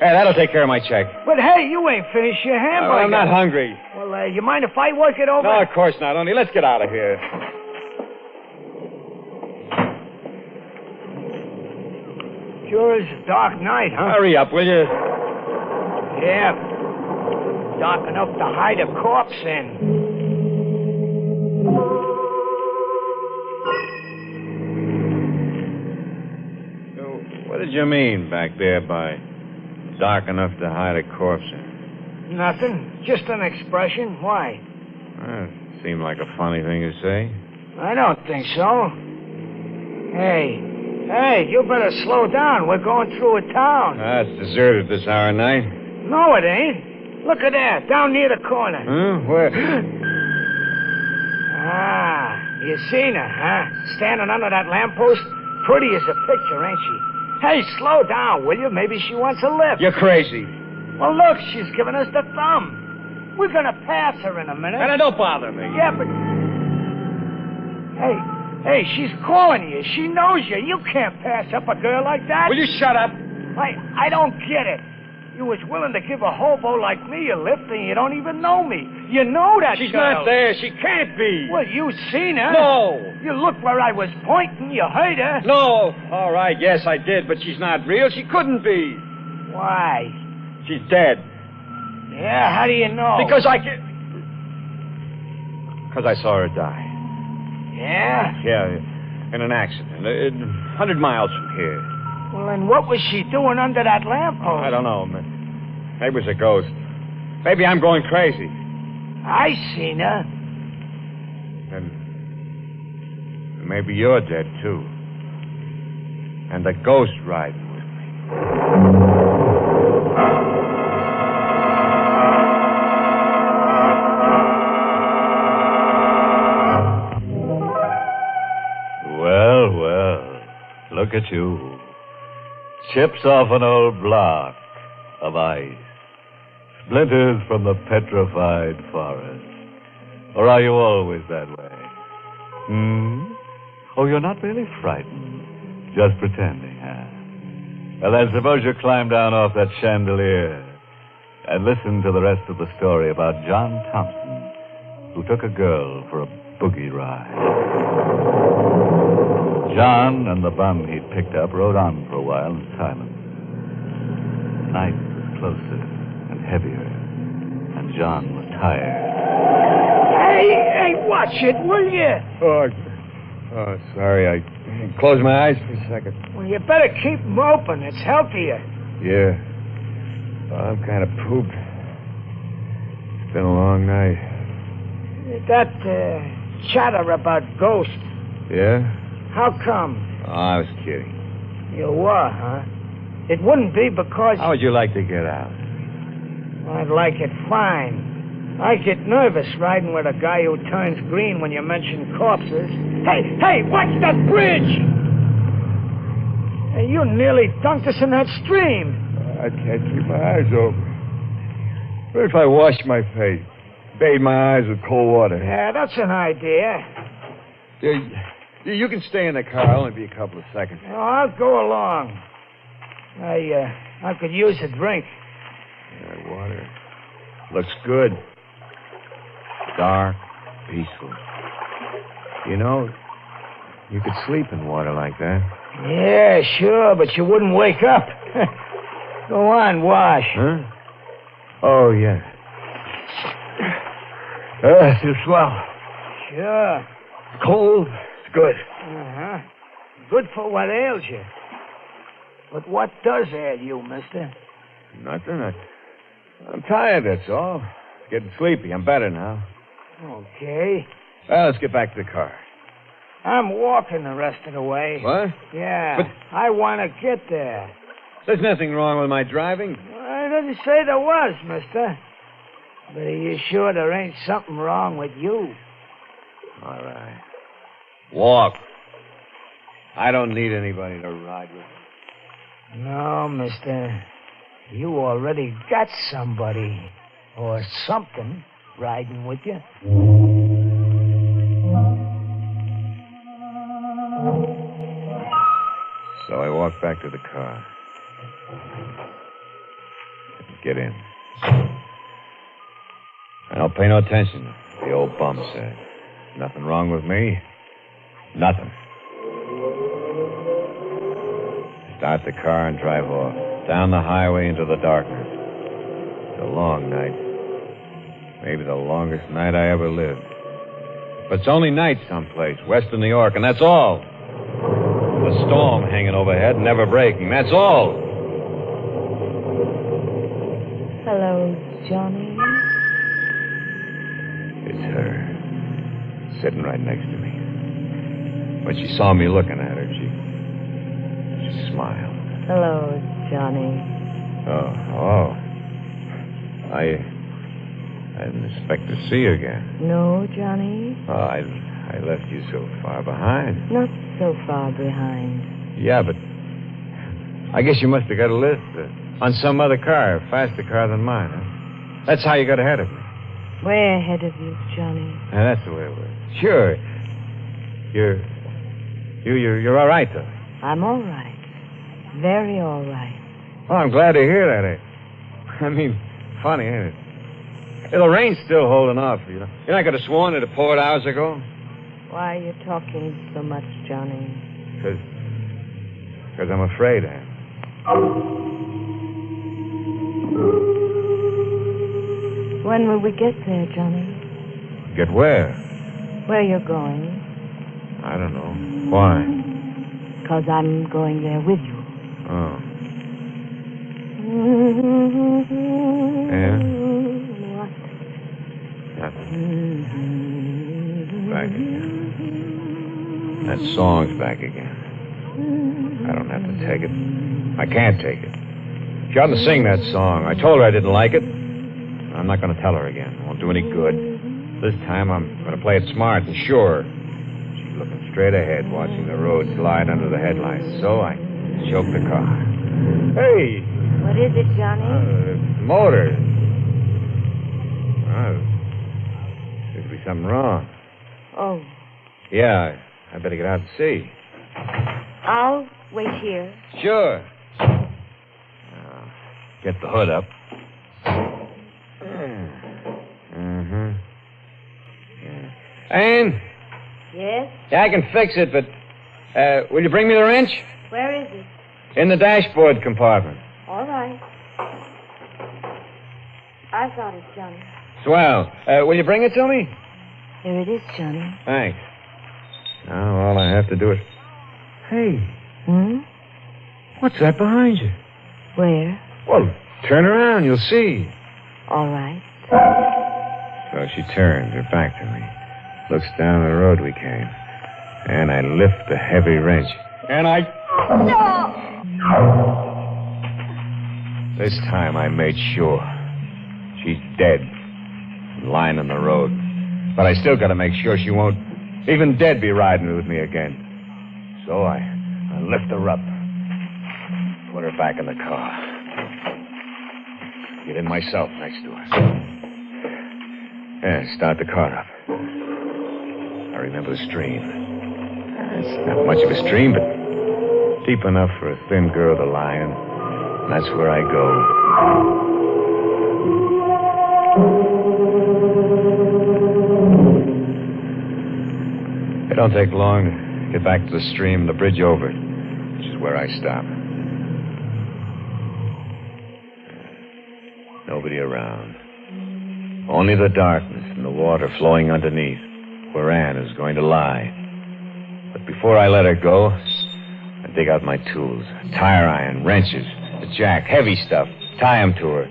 Hey, that'll take care of my check. But, hey, you ain't finished your hamburger. I'm not hungry. Well, you mind if I work it over? No, of course not. Only let's get out of here. Sure is a dark night, huh? Hurry up, will you? Yeah. Dark enough to hide a corpse in. What did you mean back there by dark enough to hide a corpse in? Nothing. Just an expression. Why? It seemed like a funny thing to say. I don't think so. Hey, you better slow down. We're going through a town. It's deserted this hour of night. No, it ain't. Look at that, down near the corner. Huh? Where? You seen her, huh? Standing under that lamppost? Pretty as a picture, ain't she? Hey, slow down, will you? Maybe she wants a lift. You're crazy. Well, look, she's giving us the thumb. We're gonna pass her in a minute. And don't bother me. Yeah, but... Hey, she's calling you. She knows you. You can't pass up a girl like that. Will you shut up? I don't get it. You was willing to give a hobo like me a lift, and you don't even know me. You know that She's girl. not there. She can't be. Well, you seen her. No. You looked where I was pointing. You heard her. No. All right, yes, I did, but she's not real. She couldn't be. Why? She's dead. Yeah, how do you know? Because I saw her die. Yeah? Yeah, in an accident. 100 miles from here. Well, then what was she doing under that lamppost? I don't know. Maybe it was a ghost. Maybe I'm going crazy. I seen her. And maybe you're dead, too. And the ghost riding with me. Well, look at you. Chips off an old block of ice. Splinters from the petrified forest. Or are you always that way? Oh, you're not really frightened. Just pretending, huh? Well, then suppose you climb down off that chandelier and listen to the rest of the story about John Thompson who took a girl for a boogie ride. John and the bum he'd picked up rode on for a while in silence. Night was closer and heavier, and John was tired. Hey, watch it, will you? Oh, sorry. I closed my eyes for a second. Well, you better keep them open. It's healthier. Yeah. Well, I'm kind of pooped. It's been a long night. That chatter about ghosts, Yeah? how come? Oh, I was kidding. You were, huh? It wouldn't be because... How would you like to get out? I'd like it fine. I get nervous riding with a guy who turns green when you mention corpses. Hey, watch that bridge! Hey, you nearly dunked us in that stream. I can't keep my eyes open. What if I wash my face? Bathe my eyes with cold water? Yeah, that's an idea. You can stay in the car. I'll only be a couple of seconds. Oh, I'll go along. I could use a drink. Yeah, water. Looks good. Dark, peaceful. You know, you could sleep in water like that. Yeah, sure, but you wouldn't wake up. Go on, wash. Huh? Oh, yeah. It's swell. Sure. Cold. It's good. Uh-huh. Good for what ails you. But what does ail you, mister? Nothing. I'm tired, that's all. Getting sleepy. I'm better now. Okay. Well, let's get back to the car. I'm walking the rest of the way. What? Yeah. But I want to get there. There's nothing wrong with my driving. I didn't say there was, mister. But are you sure there ain't something wrong with you? All right. Walk. I don't need anybody to ride with. No, mister. You already got somebody or something riding with you. So I walked back to the car. Get in. I don't pay no attention, the old bum said. Nothing wrong with me. Nothing. Start the car and drive off. Down the highway into the darkness. It's a long night. Maybe the longest night I ever lived. But it's only night someplace, west of New York, and that's all. The storm hanging overhead, never breaking. That's all. Hello, Johnny. It's her. Sitting right next to me. When she saw me looking at her, she smiled. Hello, Johnny. Oh. I didn't expect to see you again. No, Johnny? Oh, I left you so far behind. Not so far behind. Yeah, but I guess you must have got a lift on some other car, a faster car than mine, huh? That's how you got ahead of me. Way ahead of you, Johnny. Yeah, that's the way it works. Sure. You're all right, though. I'm all right. Very all right. Oh, I'm glad to hear that. I mean, funny, ain't it? The rain's still holding off, you know. You're not going to sworn it had poured hours ago? Why are you talking so much, Johnny? Because I'm afraid, Ann. When will we get there, Johnny? Get where? Where you're going. I don't know. Why? Because I'm going there with you. Oh. Yeah? What? Nothing. Back again. That song's back again. I don't have to take it. I can't take it. She oughtn't to sing that song. I told her I didn't like it. I'm not going to tell her again. It won't do any good. This time I'm going to play it smart and sure. She's looking straight ahead, watching the road slide under the headlights. So I choked the car. Hey! What is it, Johnny? Motor. Seems to be something wrong. Oh. Yeah, I better get out and see. I'll wait here. Sure. Get the hood up. Ann? Yes? Yeah, I can fix it, but will you bring me the wrench? Where is it? In the dashboard compartment. All right. I got it, Johnny. Swell. Will you bring it to me? Here it is, Johnny. Thanks. Now all I have to do is... Hey, Hmm? what's that behind you? Where? Well, turn around. You'll see. All right. So she turns her back to me, looks down the road we came, and I lift the heavy wrench. And I... No! This time I made sure. She's dead, lying on the road. But I still got to make sure she won't, even dead, be riding with me again. So I lift her up, put her back in the car. Get in myself next to her. Yeah, start the car up. I remember the stream. It's not much of a stream, but deep enough for a thin girl to lie in. And that's where I go. It don't take long to get back to the stream, the bridge over, which is where I stop. Nobody around. Only the darkness and the water flowing underneath, where Ann is going to lie. But before I let her go, I dig out my tools. Tire iron, wrenches, a jack, heavy stuff. Tie 'em to her,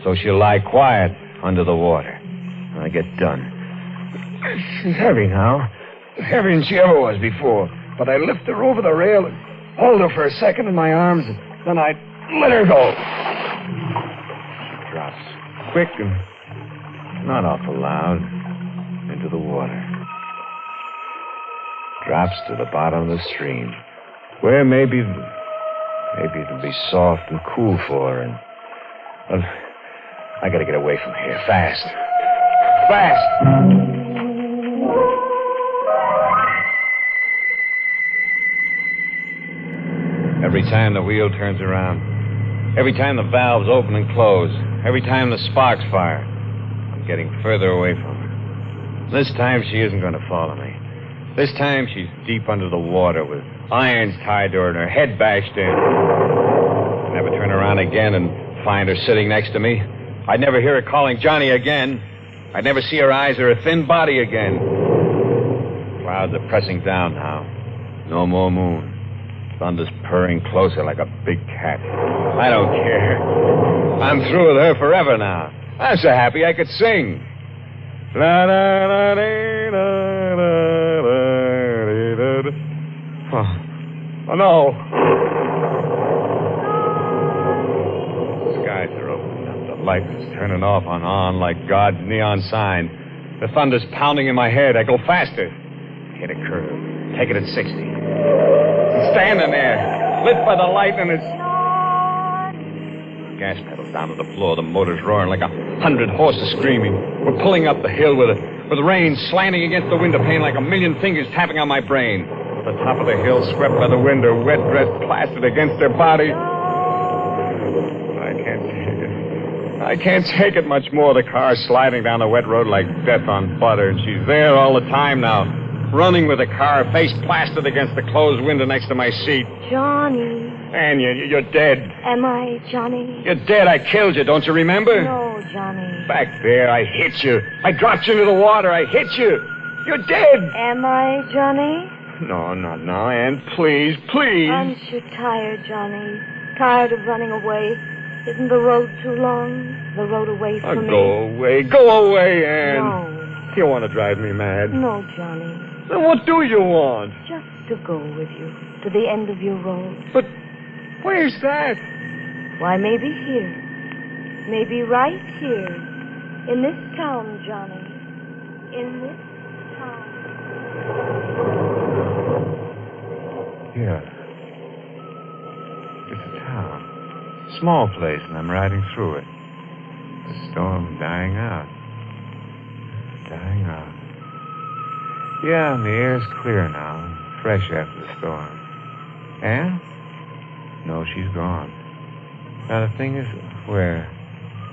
so she'll lie quiet under the water. When I get done. She's heavy now. Heavier than she ever was before. But I lift her over the rail and hold her for a second in my arms, and then I let her go. She drops quick and not awful loud into the water. Drops to the bottom of the stream, where maybe it'll be soft and cool for her. And well, I gotta get away from here fast. Fast! Every time the wheel turns around, every time the valves open and close, every time the sparks fire, I'm getting further away from her. This time she isn't going to follow me. This time she's deep under the water with irons tied to her and her head bashed in. I'd never turn around again and find her sitting next to me. I'd never hear her calling Johnny again. I'd never see her eyes or her thin body again. Clouds are pressing down now. No more moon. Thunder's purring closer like a big cat. I don't care. I'm through with her forever now. I'm so happy I could sing. La da da dee, da da da dee, da da. Oh no. The skies are opening up. The light is turning off and on like God's neon sign. The thunder's pounding in my head. I go faster. Hit a curve. Take it at 60. Standing there, lit by the light, and it's... Gas pedals down to the floor. The motor's roaring like 100 horses screaming. We're pulling up the hill with rain slanting against the window pane like a million fingers tapping on my brain. The top of the hill swept by the wind, her wet dress plastered against her body. I can't take it. I can't take it much more. The car's sliding down the wet road like death on butter, and she's there all the time now. Running with the car, face plastered against the closed window next to my seat. Johnny. Ann, you're dead. Am I, Johnny? You're dead. I killed you. Don't you remember? No, Johnny. Back there, I hit you. I dropped you into the water. I hit you. You're dead. Am I, Johnny? No, not now, Ann. Please, please. I'm sure tired, Johnny. Tired of running away. Isn't the road too long? The road away from me? Go away. Go away, Ann. No. You want to drive me mad? No, Johnny. Then what do you want? Just to go with you to the end of your road. But where's that? Why, maybe here. Maybe right here. In this town, Johnny. In this town. Yeah. It's a town. Small place, and I'm riding through it. The storm dying out. Dying out. Yeah, and the air's clear now, fresh after the storm. Ann? No, she's gone. Now, the thing is, where?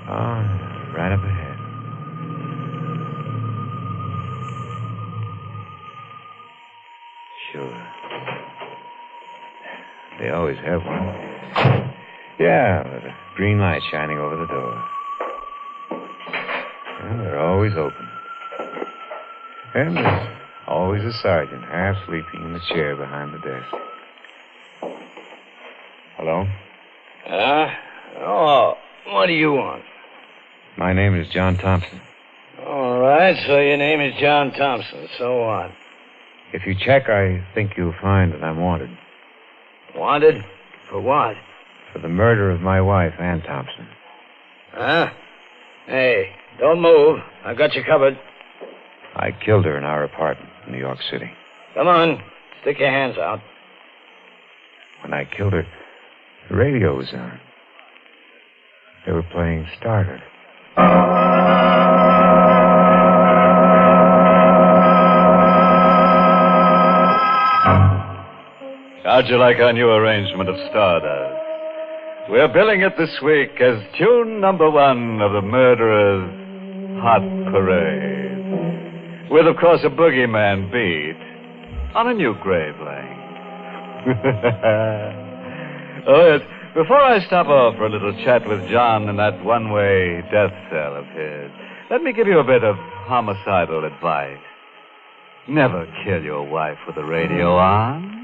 Oh, right up ahead. They always have one. Yeah, with a green light shining over the door. And they're always open. And there's always a sergeant half sleeping in the chair behind the desk. Hello? Oh, what do you want? My name is John Thompson. All right, so your name is John Thompson. So what? If you check, I think you'll find that I'm wanted. Wanted? For what? For the murder of my wife, Ann Thompson. Huh? Hey, don't move. I got you covered. I killed her in our apartment in New York City. Come on. Stick your hands out. When I killed her, the radio was on. They were playing Starter. How'd you like our new arrangement of Stardust? We're billing it this week as tune number 1 of the Murderer's Hot Parade. With, of course, a boogeyman beat on a new grave lane. Oh, yes. Before I stop off for a little chat with John in that one-way death cell of his, let me give you a bit of homicidal advice. Never kill your wife with the radio on.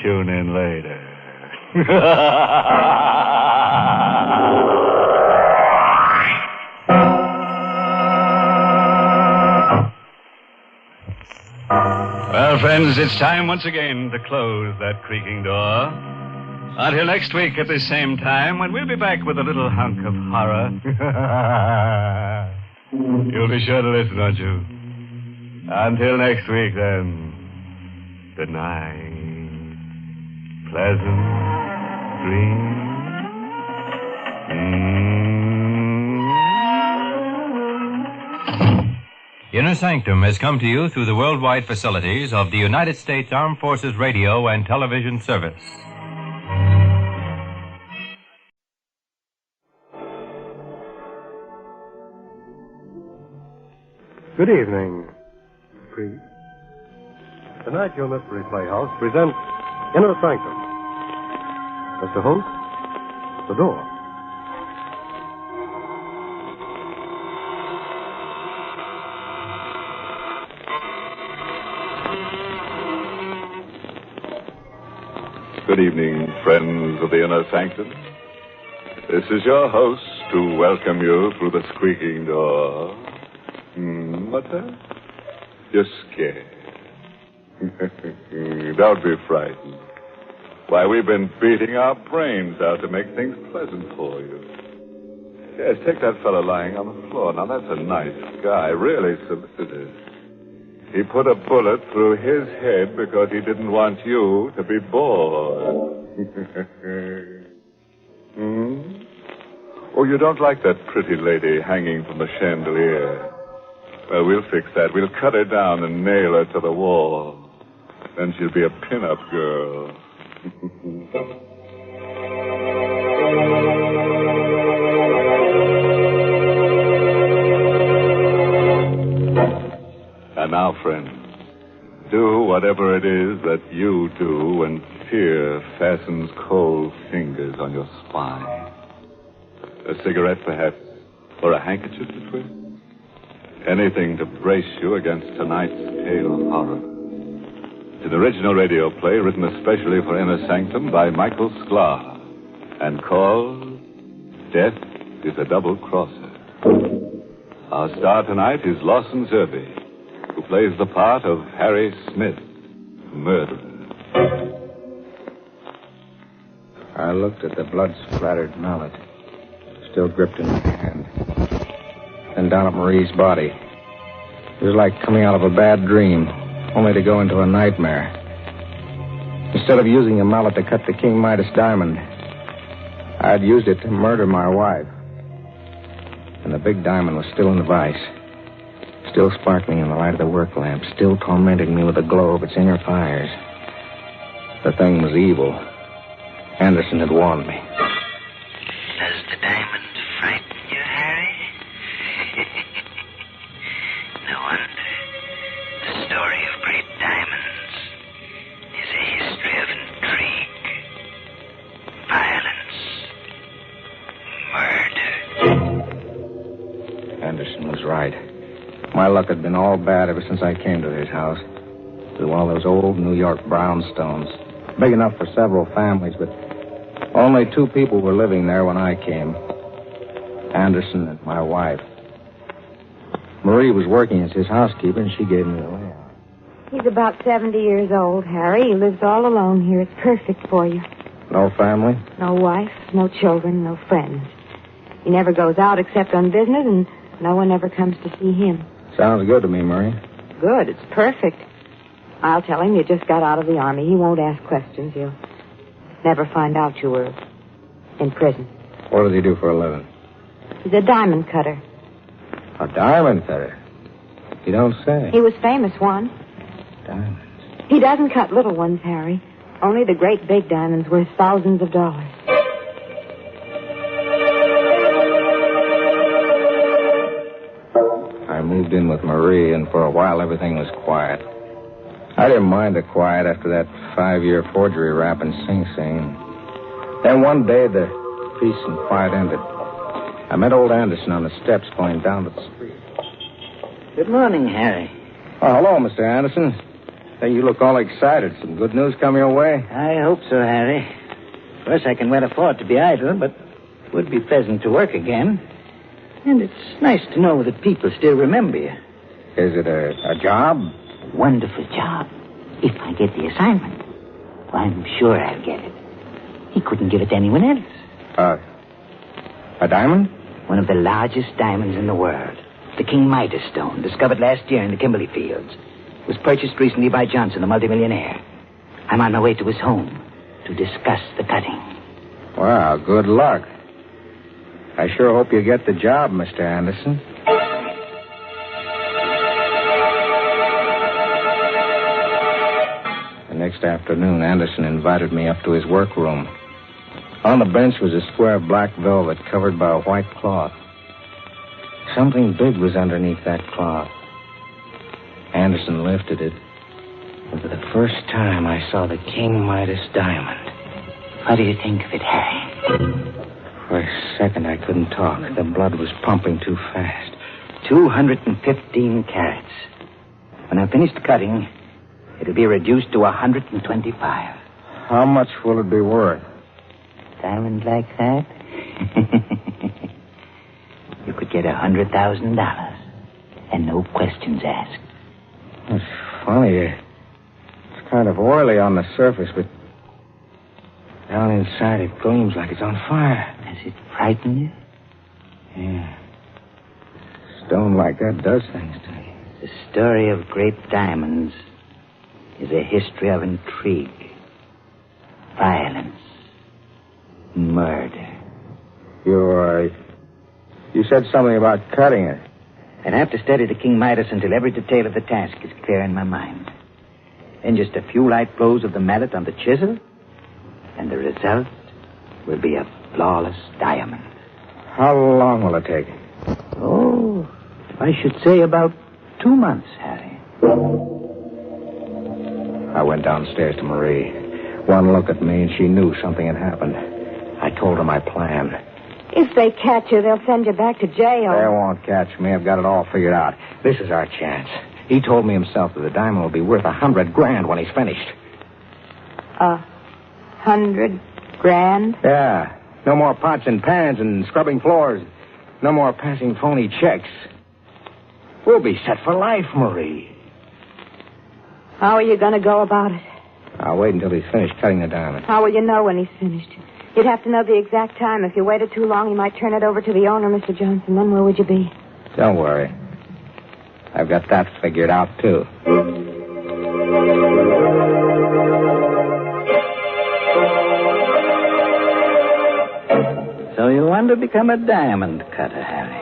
Tune in later. Well, friends, it's time once again to close that creaking door. Until next week at the same time, when we'll be back with a little hunk of horror. You'll be sure to listen, won't you? Until next week, then. Good night. Pleasant dreams. Inner Sanctum has come to you through the worldwide facilities of the United States Armed Forces Radio and Television Service. Good evening, please. Tonight, your Mystery Playhouse presents Inner Sanctum. Mr. Holt, the door. Good evening, friends of the Inner Sanctum. This is your host to welcome you through the squeaking door. What's that? You're scared. Don't be frightened. Why, we've been beating our brains out to make things pleasant for you. Yes, take that fellow lying on the floor. Now, that's a nice guy, really solicitous. He put a bullet through his head because he didn't want you to be bored. Oh, you don't like that pretty lady hanging from the chandelier? Well, we'll fix that. We'll cut her down and nail her to the wall. Then she'll be a pin-up girl. And now, friends, do whatever it is that you do when fear fastens cold fingers on your spine. A cigarette, perhaps, or a handkerchief to twist? Anything to brace you against tonight's tale of horror. It's an original radio play written especially for Inner Sanctum by Michael Sklar and called Death is a Double Crosser. Our star tonight is Lawson Zerbe, who plays the part of Harry Smith, murderer. I looked at the blood-splattered mallet, still gripped in my hand. Then down at Marie's body. It was like coming out of a bad dream, only to go into a nightmare. Instead of using a mallet to cut the King Midas diamond, I had used it to murder my wife. And the big diamond was still in the vise, still sparkling in the light of the work lamp, still tormenting me with the glow of its inner fires. The thing was evil. Anderson had warned me. Does the diamond frighten you, Harry? No wonder. The story of great diamonds is a history of intrigue My luck had been all bad ever since I came to this house. It was one of those old New York brownstones. Big enough for several families, but only 2 people were living there when I came. Anderson and my wife. Marie was working as his housekeeper, and she gave me the layout. He's about 70 years old, Harry. He lives all alone here. It's perfect for you. No family? No wife, no children, no friends. He never goes out except on business, and no one ever comes to see him. Sounds good to me, Marie. Good. It's perfect. I'll tell him you just got out of the army. He won't ask questions. He'll never find out you were in prison. What does he do for a living? He's a diamond cutter. A diamond cutter? You don't say. He was famous once. Diamonds. He doesn't cut little ones, Harry. Only the great big diamonds worth thousands of dollars. I moved in with Marie, and for a while everything was quiet. I didn't mind the quiet after that 5-year forgery rap in Sing Sing. Then one day the peace and quiet ended. I met old Anderson on the steps going down to the street. Good morning, Harry. Oh, hello, Mr. Anderson. Hey, you look all excited. Some good news come your way? I hope so, Harry. Of course, I can well afford to be idle, but it would be pleasant to work again. And it's nice to know that people still remember you. Is it a job? A wonderful job. If I get the assignment. I'm sure I'll get it. He couldn't give it to anyone else. A diamond? One of the largest diamonds in the world. The King Midas stone, discovered last year in the Kimberley fields. It was purchased recently by Johnson, the multimillionaire. I'm on my way to his home to discuss the cutting. Wow, good luck. I sure hope you get the job, Mr. Anderson. The next afternoon, Anderson invited me up to his workroom. On the bench was a square of black velvet covered by a white cloth. Something big was underneath that cloth. Anderson lifted it, and for the first time I saw the King Midas diamond. What do you think of it, Harry? For a second, I couldn't talk. The blood was pumping too fast. 215 carats. When I'm finished cutting, it'll be reduced to 125. How much will it be worth? Diamond like that? You could get $100,000. And no questions asked. It's funny. It's kind of oily on the surface, but down inside it gleams like it's on fire. Does it frighten you? Yeah. Stone like that does things to me. The story of great diamonds is a history of intrigue, violence, murder. You said something about cutting it. I'd have to study the King Midas until every detail of the task is clear in my mind. Then just a few light blows of the mallet on the chisel, and the result will be a flawless diamond. How long will it take? Oh, I should say about 2 months, Harry. I went downstairs to Marie. One look at me, and she knew something had happened. I told her my plan. If they catch you, they'll send you back to jail. They won't catch me. I've got it all figured out. This is our chance. He told me himself that the diamond will be worth $100,000 when he's finished. $100,000? Yeah. No more pots and pans and scrubbing floors. No more passing phony checks. We'll be set for life, Marie. How are you going to go about it? I'll wait until he's finished cutting the diamond. How will you know when he's finished? You'd have to know the exact time. If you waited too long, he might turn it over to the owner, Mr. Johnson. Then where would you be? Don't worry. I've got that figured out, too. So you want to become a diamond cutter, Harry?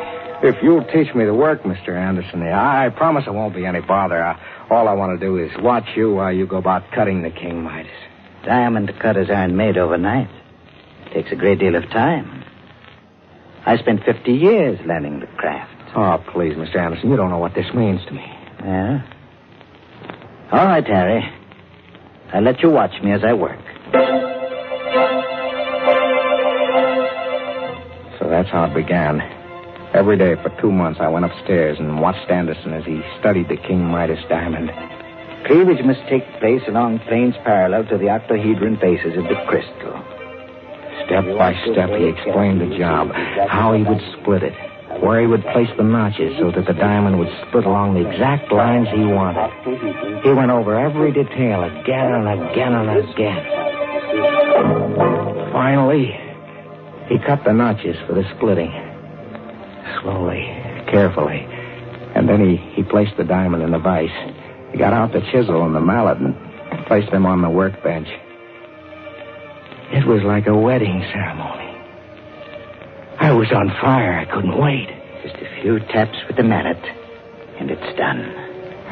If you'll teach me the work, Mr. Anderson, I promise it won't be any bother. All I want to do is watch you while you go about cutting the King Midas. Diamond cutters aren't made overnight. It takes a great deal of time. I spent 50 years learning the craft. Oh, please, Mr. Anderson, you don't know what this means to me. Yeah? All right, Harry. I'll let you watch me as I work. So that's how it began. Every day for 2 months, I went upstairs and watched Anderson as he studied the King Midas diamond. Cleavage must take place along planes parallel to the octahedron faces of the crystal. Step by step, he explained the job, how he would split it, where he would place the notches so that the diamond would split along the exact lines he wanted. He went over every detail again and again and again. Finally, he cut the notches for the splitting. Slowly, carefully. And then he placed the diamond in the vise. He got out the chisel and the mallet and placed them on the workbench. It was like a wedding ceremony. I was on fire. I couldn't wait. Just a few taps with the mallet, and it's done.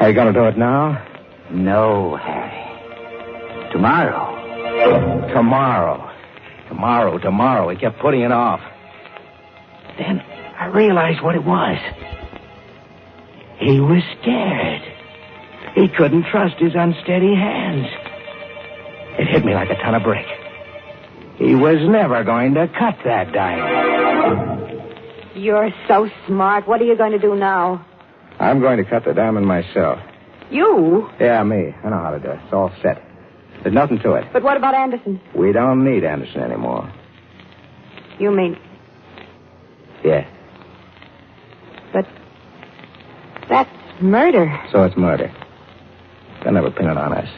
Are you going to do it now? No, Harry. Tomorrow. Tomorrow. He kept putting it off. Then I realized what it was. He was scared. He couldn't trust his unsteady hands. It hit me like a ton of brick. He was never going to cut that diamond. You're so smart. What are you going to do now? I'm going to cut the diamond myself. You? Yeah, me. I know how to do it. It's all set. There's nothing to it. But what about Anderson? We don't need Anderson anymore. You mean... Yeah. But that's murder. So it's murder. They'll never pin it on us.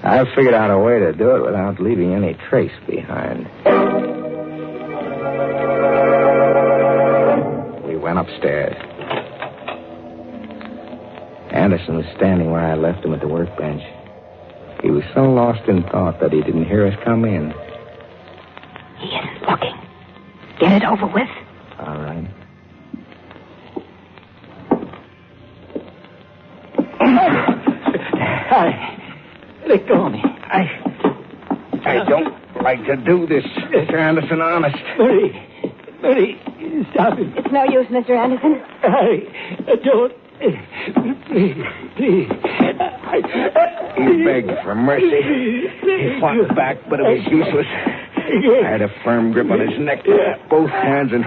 I've figured out a way to do it without leaving any trace behind. We went upstairs. Anderson was standing where I left him at the workbench. He was so lost in thought that he didn't hear us come in. He isn't looking. Get it over with. All right. Let go of me. I don't like to do this, Mr. Anderson, honest. Murray, stop it. It's no use, Mr. Anderson. I don't. Please. He begged for mercy. He fought back, but it was useless. I had a firm grip on his neck with both hands, and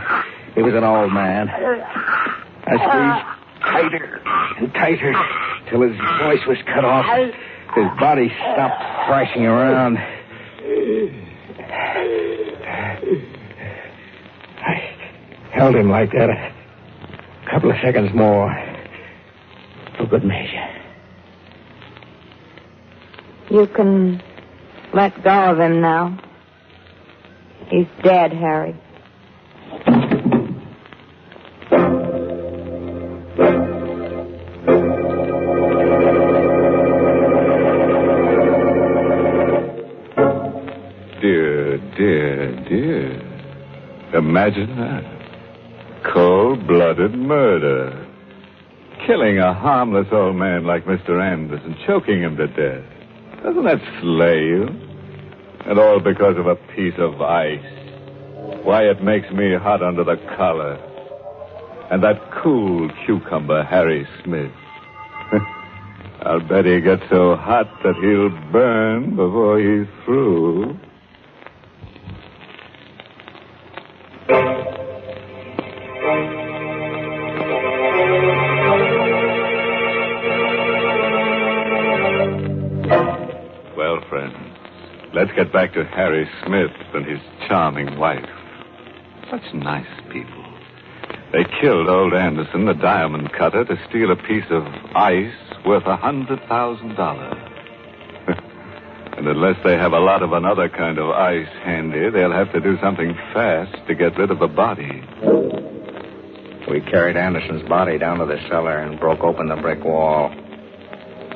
he was an old man. I squeezed tighter and tighter till his voice was cut off. His body stopped thrashing around. I held him like that a couple of seconds more for good measure. You can let go of him now. He's dead, Harry. Dear. Imagine that. Cold-blooded murder. Killing a harmless old man like Mr. Anderson, choking him to death. Doesn't that slay you? And all because of a piece of ice. Why, it makes me hot under the collar. And that cool cucumber, Harry Smith. I'll bet he gets so hot that he'll burn before he's through. Well, friends, let's get back to Harry Smith and his charming wife. Such nice people. They killed old Anderson, the diamond cutter, to steal a piece of ice worth $100,000. And unless they have a lot of another kind of ice handy, they'll have to do something fast to get rid of the body. We carried Anderson's body down to the cellar and broke open the brick wall.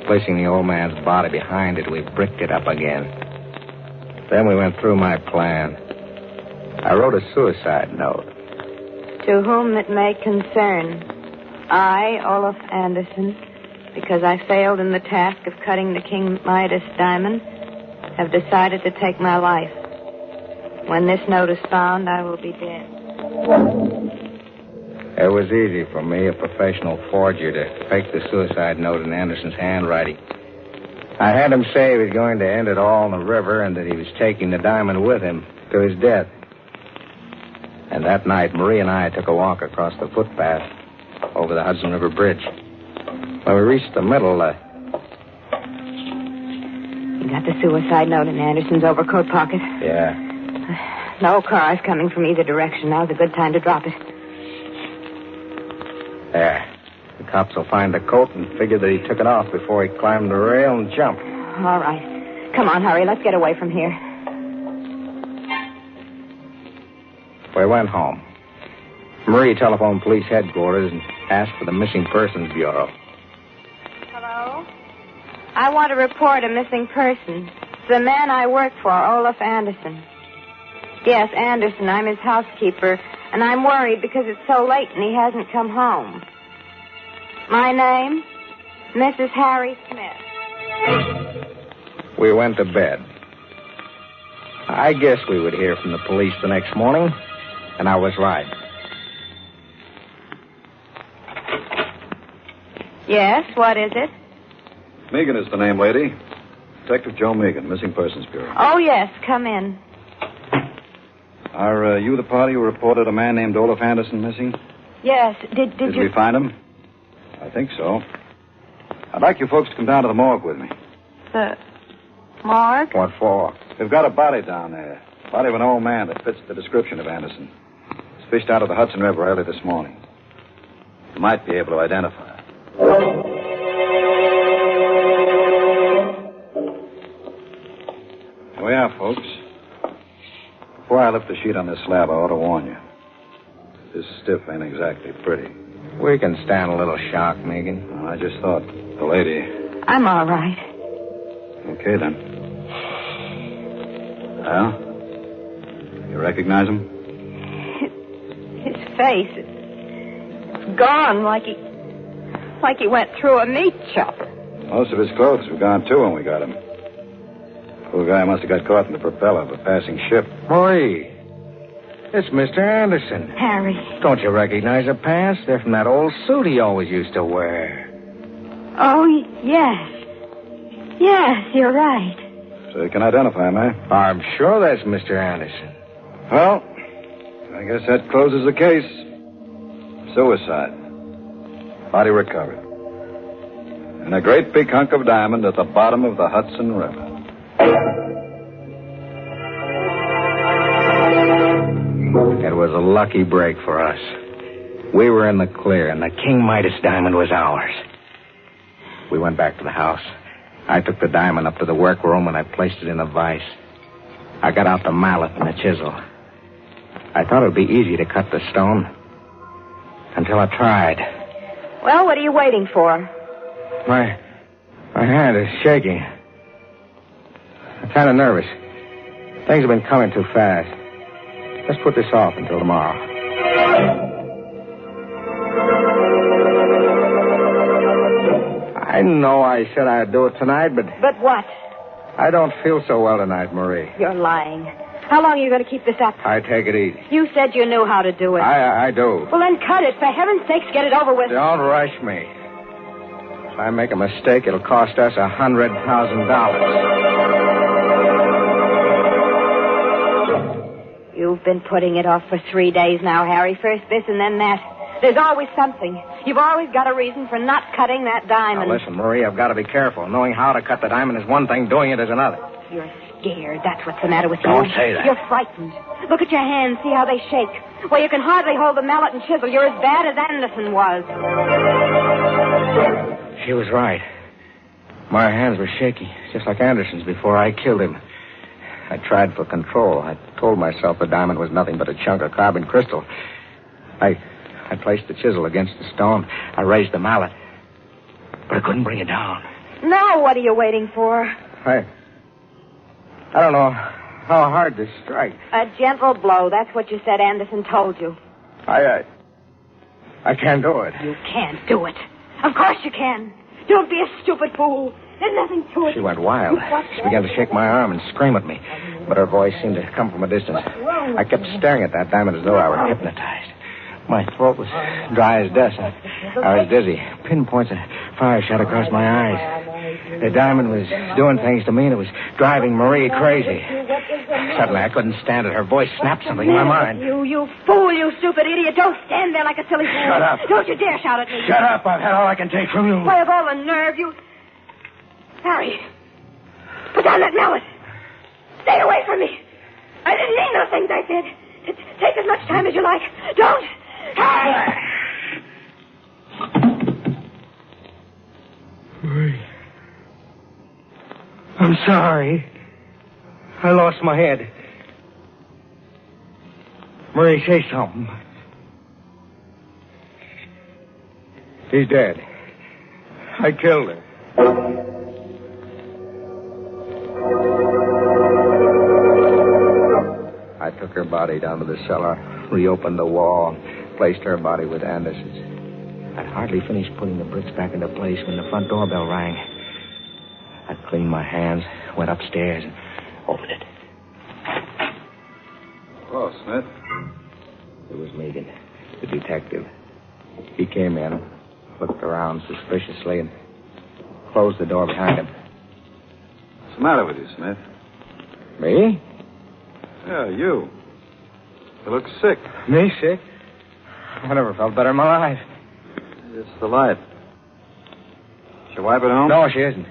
Placing the old man's body behind it, we bricked it up again. Then we went through my plan. I wrote a suicide note. To whom it may concern, I, Olaf Anderson, because I failed in the task of cutting the King Midas diamond, have decided to take my life. When this note is found, I will be dead. It was easy for me, a professional forger, to fake the suicide note in Anderson's handwriting. I had him say he was going to end it all in the river and that he was taking the diamond with him to his death. And that night, Marie and I took a walk across the footpath over the Hudson River Bridge. When we reached the middle, You got the suicide note in Anderson's overcoat pocket? Yeah. No cars coming from either direction. Now's a good time to drop it. There. The cops will find the coat and figure that he took it off before he climbed the rail and jumped. All right. Come on, hurry. Let's get away from here. We went home. Marie telephoned police headquarters and asked for the Missing Persons Bureau. Hello? I want to report a missing person. It's the man I work for, Olaf Anderson. Yes, Anderson. I'm his housekeeper, and I'm worried because it's so late and he hasn't come home. My name? Mrs. Harry Smith. We went to bed. I guess we would hear from the police the next morning, and I was right. Yes, what is it? Megan is the name, lady. Detective Joe Megan, Missing Persons Bureau. Oh, yes, come in. Are you the party who reported a man named Olaf Anderson missing? Yes, did Did you... we find him? I think so. I'd like you folks to come down to the morgue with me. The morgue? What for? They've got a body down there. Body of an old man that fits the description of Anderson. It's fished out of the Hudson River early this morning. You might be able to identify it. Here we are, folks. Before I lift the sheet on this slab, I ought to warn you. This stiff ain't exactly pretty. We can stand a little shock, Megan. Well, I just thought the lady... I'm all right. Okay, then. Well? You recognize him? His face, it's gone like he went through a meat chopper. Most of his clothes were gone, too, when we got him. Poor guy must have got caught in the propeller of a passing ship. Marie, it's Mr. Anderson. Harry. Don't you recognize the pants? They're from that old suit he always used to wear. Oh, yes. Yes, you're right. So you can identify him, eh? I'm sure that's Mr. Anderson. Well, I guess that closes the case. Suicide. Body recovered. And a great big hunk of diamond at the bottom of the Hudson River. It was a lucky break for us. We were in the clear, and the King Midas diamond was ours. We went back to the house. I took the diamond up to the workroom, and I placed it in a vise. I got out the mallet and the chisel. I thought it would be easy to cut the stone. Until I tried. Well, what are you waiting for? My hand is shaking. I'm kind of nervous. Things have been coming too fast. Let's put this off until tomorrow. I know I said I'd do it tonight, but... But what? I don't feel so well tonight, Marie. You're lying. How long are you going to keep this up? I take it easy. You said you knew how to do it. I do. Well, then cut it. For heaven's sakes, get it over with. Don't rush me. If I make a mistake, it'll cost us $100,000. You've been putting it off for 3 days now, Harry. First this and then that. There's always something. You've always got a reason for not cutting that diamond. Now, listen, Marie, I've got to be careful. Knowing how to cut the diamond is one thing. Doing it is another. You're scared. That's what's the matter with you. Don't say that. You're frightened. Look at your hands. See how they shake. Well, you can hardly hold the mallet and chisel. You're as bad as Anderson was. She was right. My hands were shaky, just like Anderson's before I killed him. I tried for control. I told myself the diamond was nothing but a chunk of carbon crystal. I placed the chisel against the stone. I raised the mallet. But I couldn't bring it down. Now what are you waiting for? I don't know how hard to strike. A gentle blow. That's what you said Anderson told you. I can't do it. You can't do it. Of course you can. Don't be a stupid fool. There's nothing to it. She went wild. She began to shake my arm and scream at me. But her voice seemed to come from a distance. I kept staring at that diamond as though I were hypnotized. My throat was dry as dust. I was dizzy. Pinpoints of fire shot across my eyes. The diamond was doing things to me, and it was driving Marie crazy. Suddenly, I couldn't stand it. Her voice snapped something in my mind. You fool, you stupid idiot. Don't stand there like a silly fool. Shut up. Don't you dare shout at me. Shut up. I've had all I can take from you. Why, of all the nerve, you... Harry, put down that mallet. Stay away from me. I didn't mean those things I said. Take as much time as you like. Don't. Marie. I'm sorry. I lost my head. Marie, say something. She's dead. I killed her. I took her body down to the cellar, reopened the wall, placed her body with Anderson's. I'd hardly finished putting the bricks back into place when the front doorbell rang. I cleaned my hands, went upstairs, and opened it. Hello, Smith. It was Megan, the detective. He came in, looked around suspiciously, and closed the door behind him. What's the matter with you, Smith? Me? Yeah, you. You look sick. Me sick? I never felt better in my life. It's the light. Is your wife at home? No, she isn't.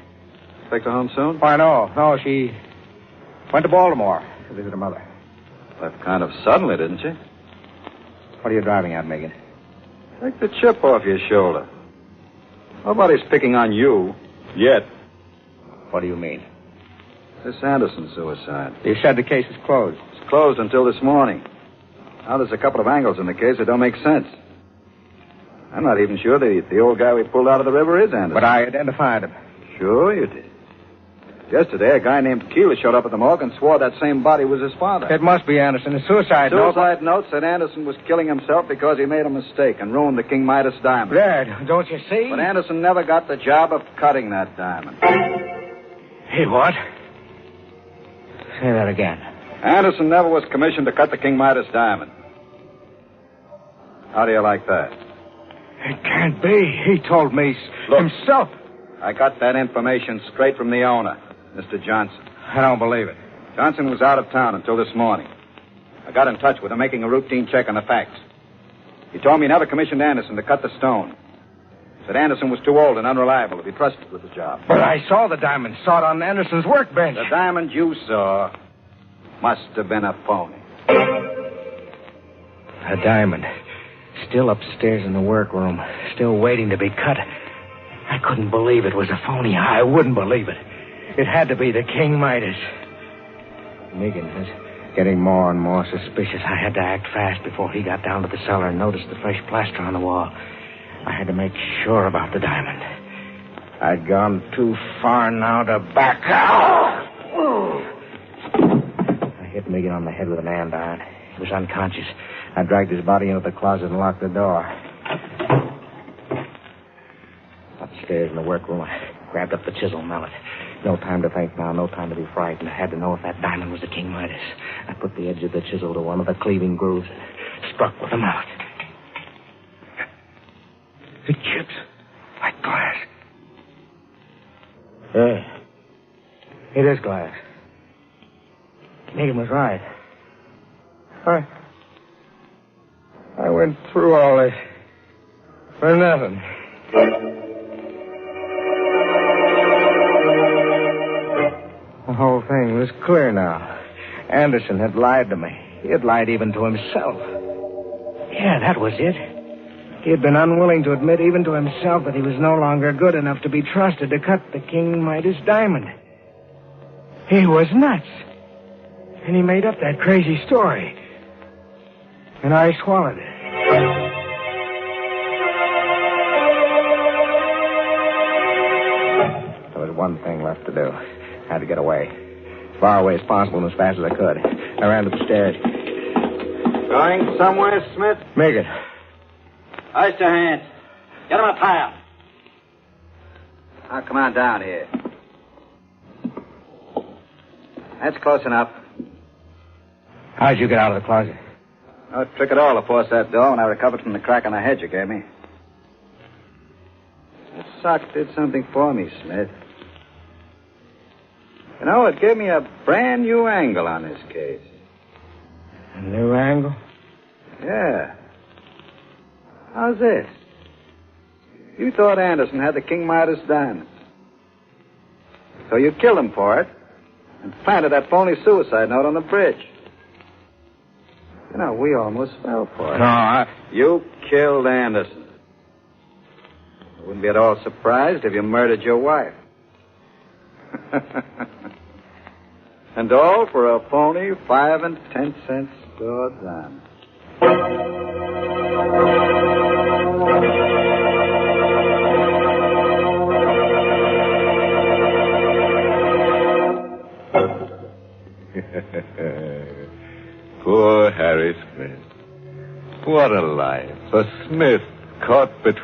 Expect her home soon? Why, no. No, she went to Baltimore to visit her mother. Left kind of suddenly, didn't she? What are you driving at, Megan? Take the chip off your shoulder. Nobody's picking on you. Yet. What do you mean? This Anderson suicide. You said the case is closed. It's closed until this morning. Now there's a couple of angles in the case that don't make sense. I'm not even sure the old guy we pulled out of the river is Anderson. But I identified him. Sure you did. Yesterday, a guy named Keeler showed up at the morgue and swore that same body was his father. It must be Anderson. The suicide note. Suicide note said Anderson was killing himself because he made a mistake and ruined the King Midas diamond. Dad, don't you see? But Anderson never got the job of cutting that diamond. He what? Say that again. Anderson never was commissioned to cut the King Midas diamond. How do you like that? It can't be. He told me himself. I got that information straight from the owner, Mr. Johnson. I don't believe it. Johnson was out of town until this morning. I got in touch with him, making a routine check on the facts. He told me he never commissioned Anderson to cut the stone. Said Anderson was too old and unreliable to be trusted with the job. But I saw the diamond, saw it on Anderson's workbench. The diamond you saw must have been a phony. A diamond. Still upstairs in the workroom, still waiting to be cut. I couldn't believe it was a phony. I wouldn't believe it. It had to be the King Midas. Megan was getting more and more suspicious. I had to act fast before he got down to the cellar and noticed the fresh plaster on the wall. I had to make sure about the diamond. I'd gone too far now to back out. I hit Megan on the head with an andiron. He was unconscious. I dragged his body into the closet and locked the door. Upstairs in the workroom, I grabbed up the chisel mallet. No time to think now, no time to be frightened. I had to know if that diamond was the King Midas. I put the edge of the chisel to one of the cleaving grooves and struck with the mallet. It chips like glass. Yeah. It is glass. Megan was right. I went through all this for nothing. The whole thing was clear now. Anderson had lied to me. He had lied even to himself. Yeah, that was it. He had been unwilling to admit even to himself that he was no longer good enough to be trusted to cut the King Midas diamond. He was nuts. And he made up that crazy story. And I swallowed it. There was one thing left to do. I had to get away. As far away as possible and as fast as I could. I ran to the stairs. Going somewhere, Smith? Megan. Hoist your hands. Get them in a pile. Now, come on down here. That's close enough. How'd you get out of the closet? No trick at all to force that door when I recovered from the crack on the head you gave me. That sock did something for me, Smith. You know, it gave me a brand new angle on this case. A new angle? Yeah. How's this? You thought Anderson had the King Midas diamond. So you killed him for it and planted that phony suicide note on the bridge. You know, we almost fell for it. No, You killed Anderson. I wouldn't be at all surprised if you murdered your wife. And all for a phony 5 and 10 cent store diamond. Poor Harry Smith. What a life. A Smith caught between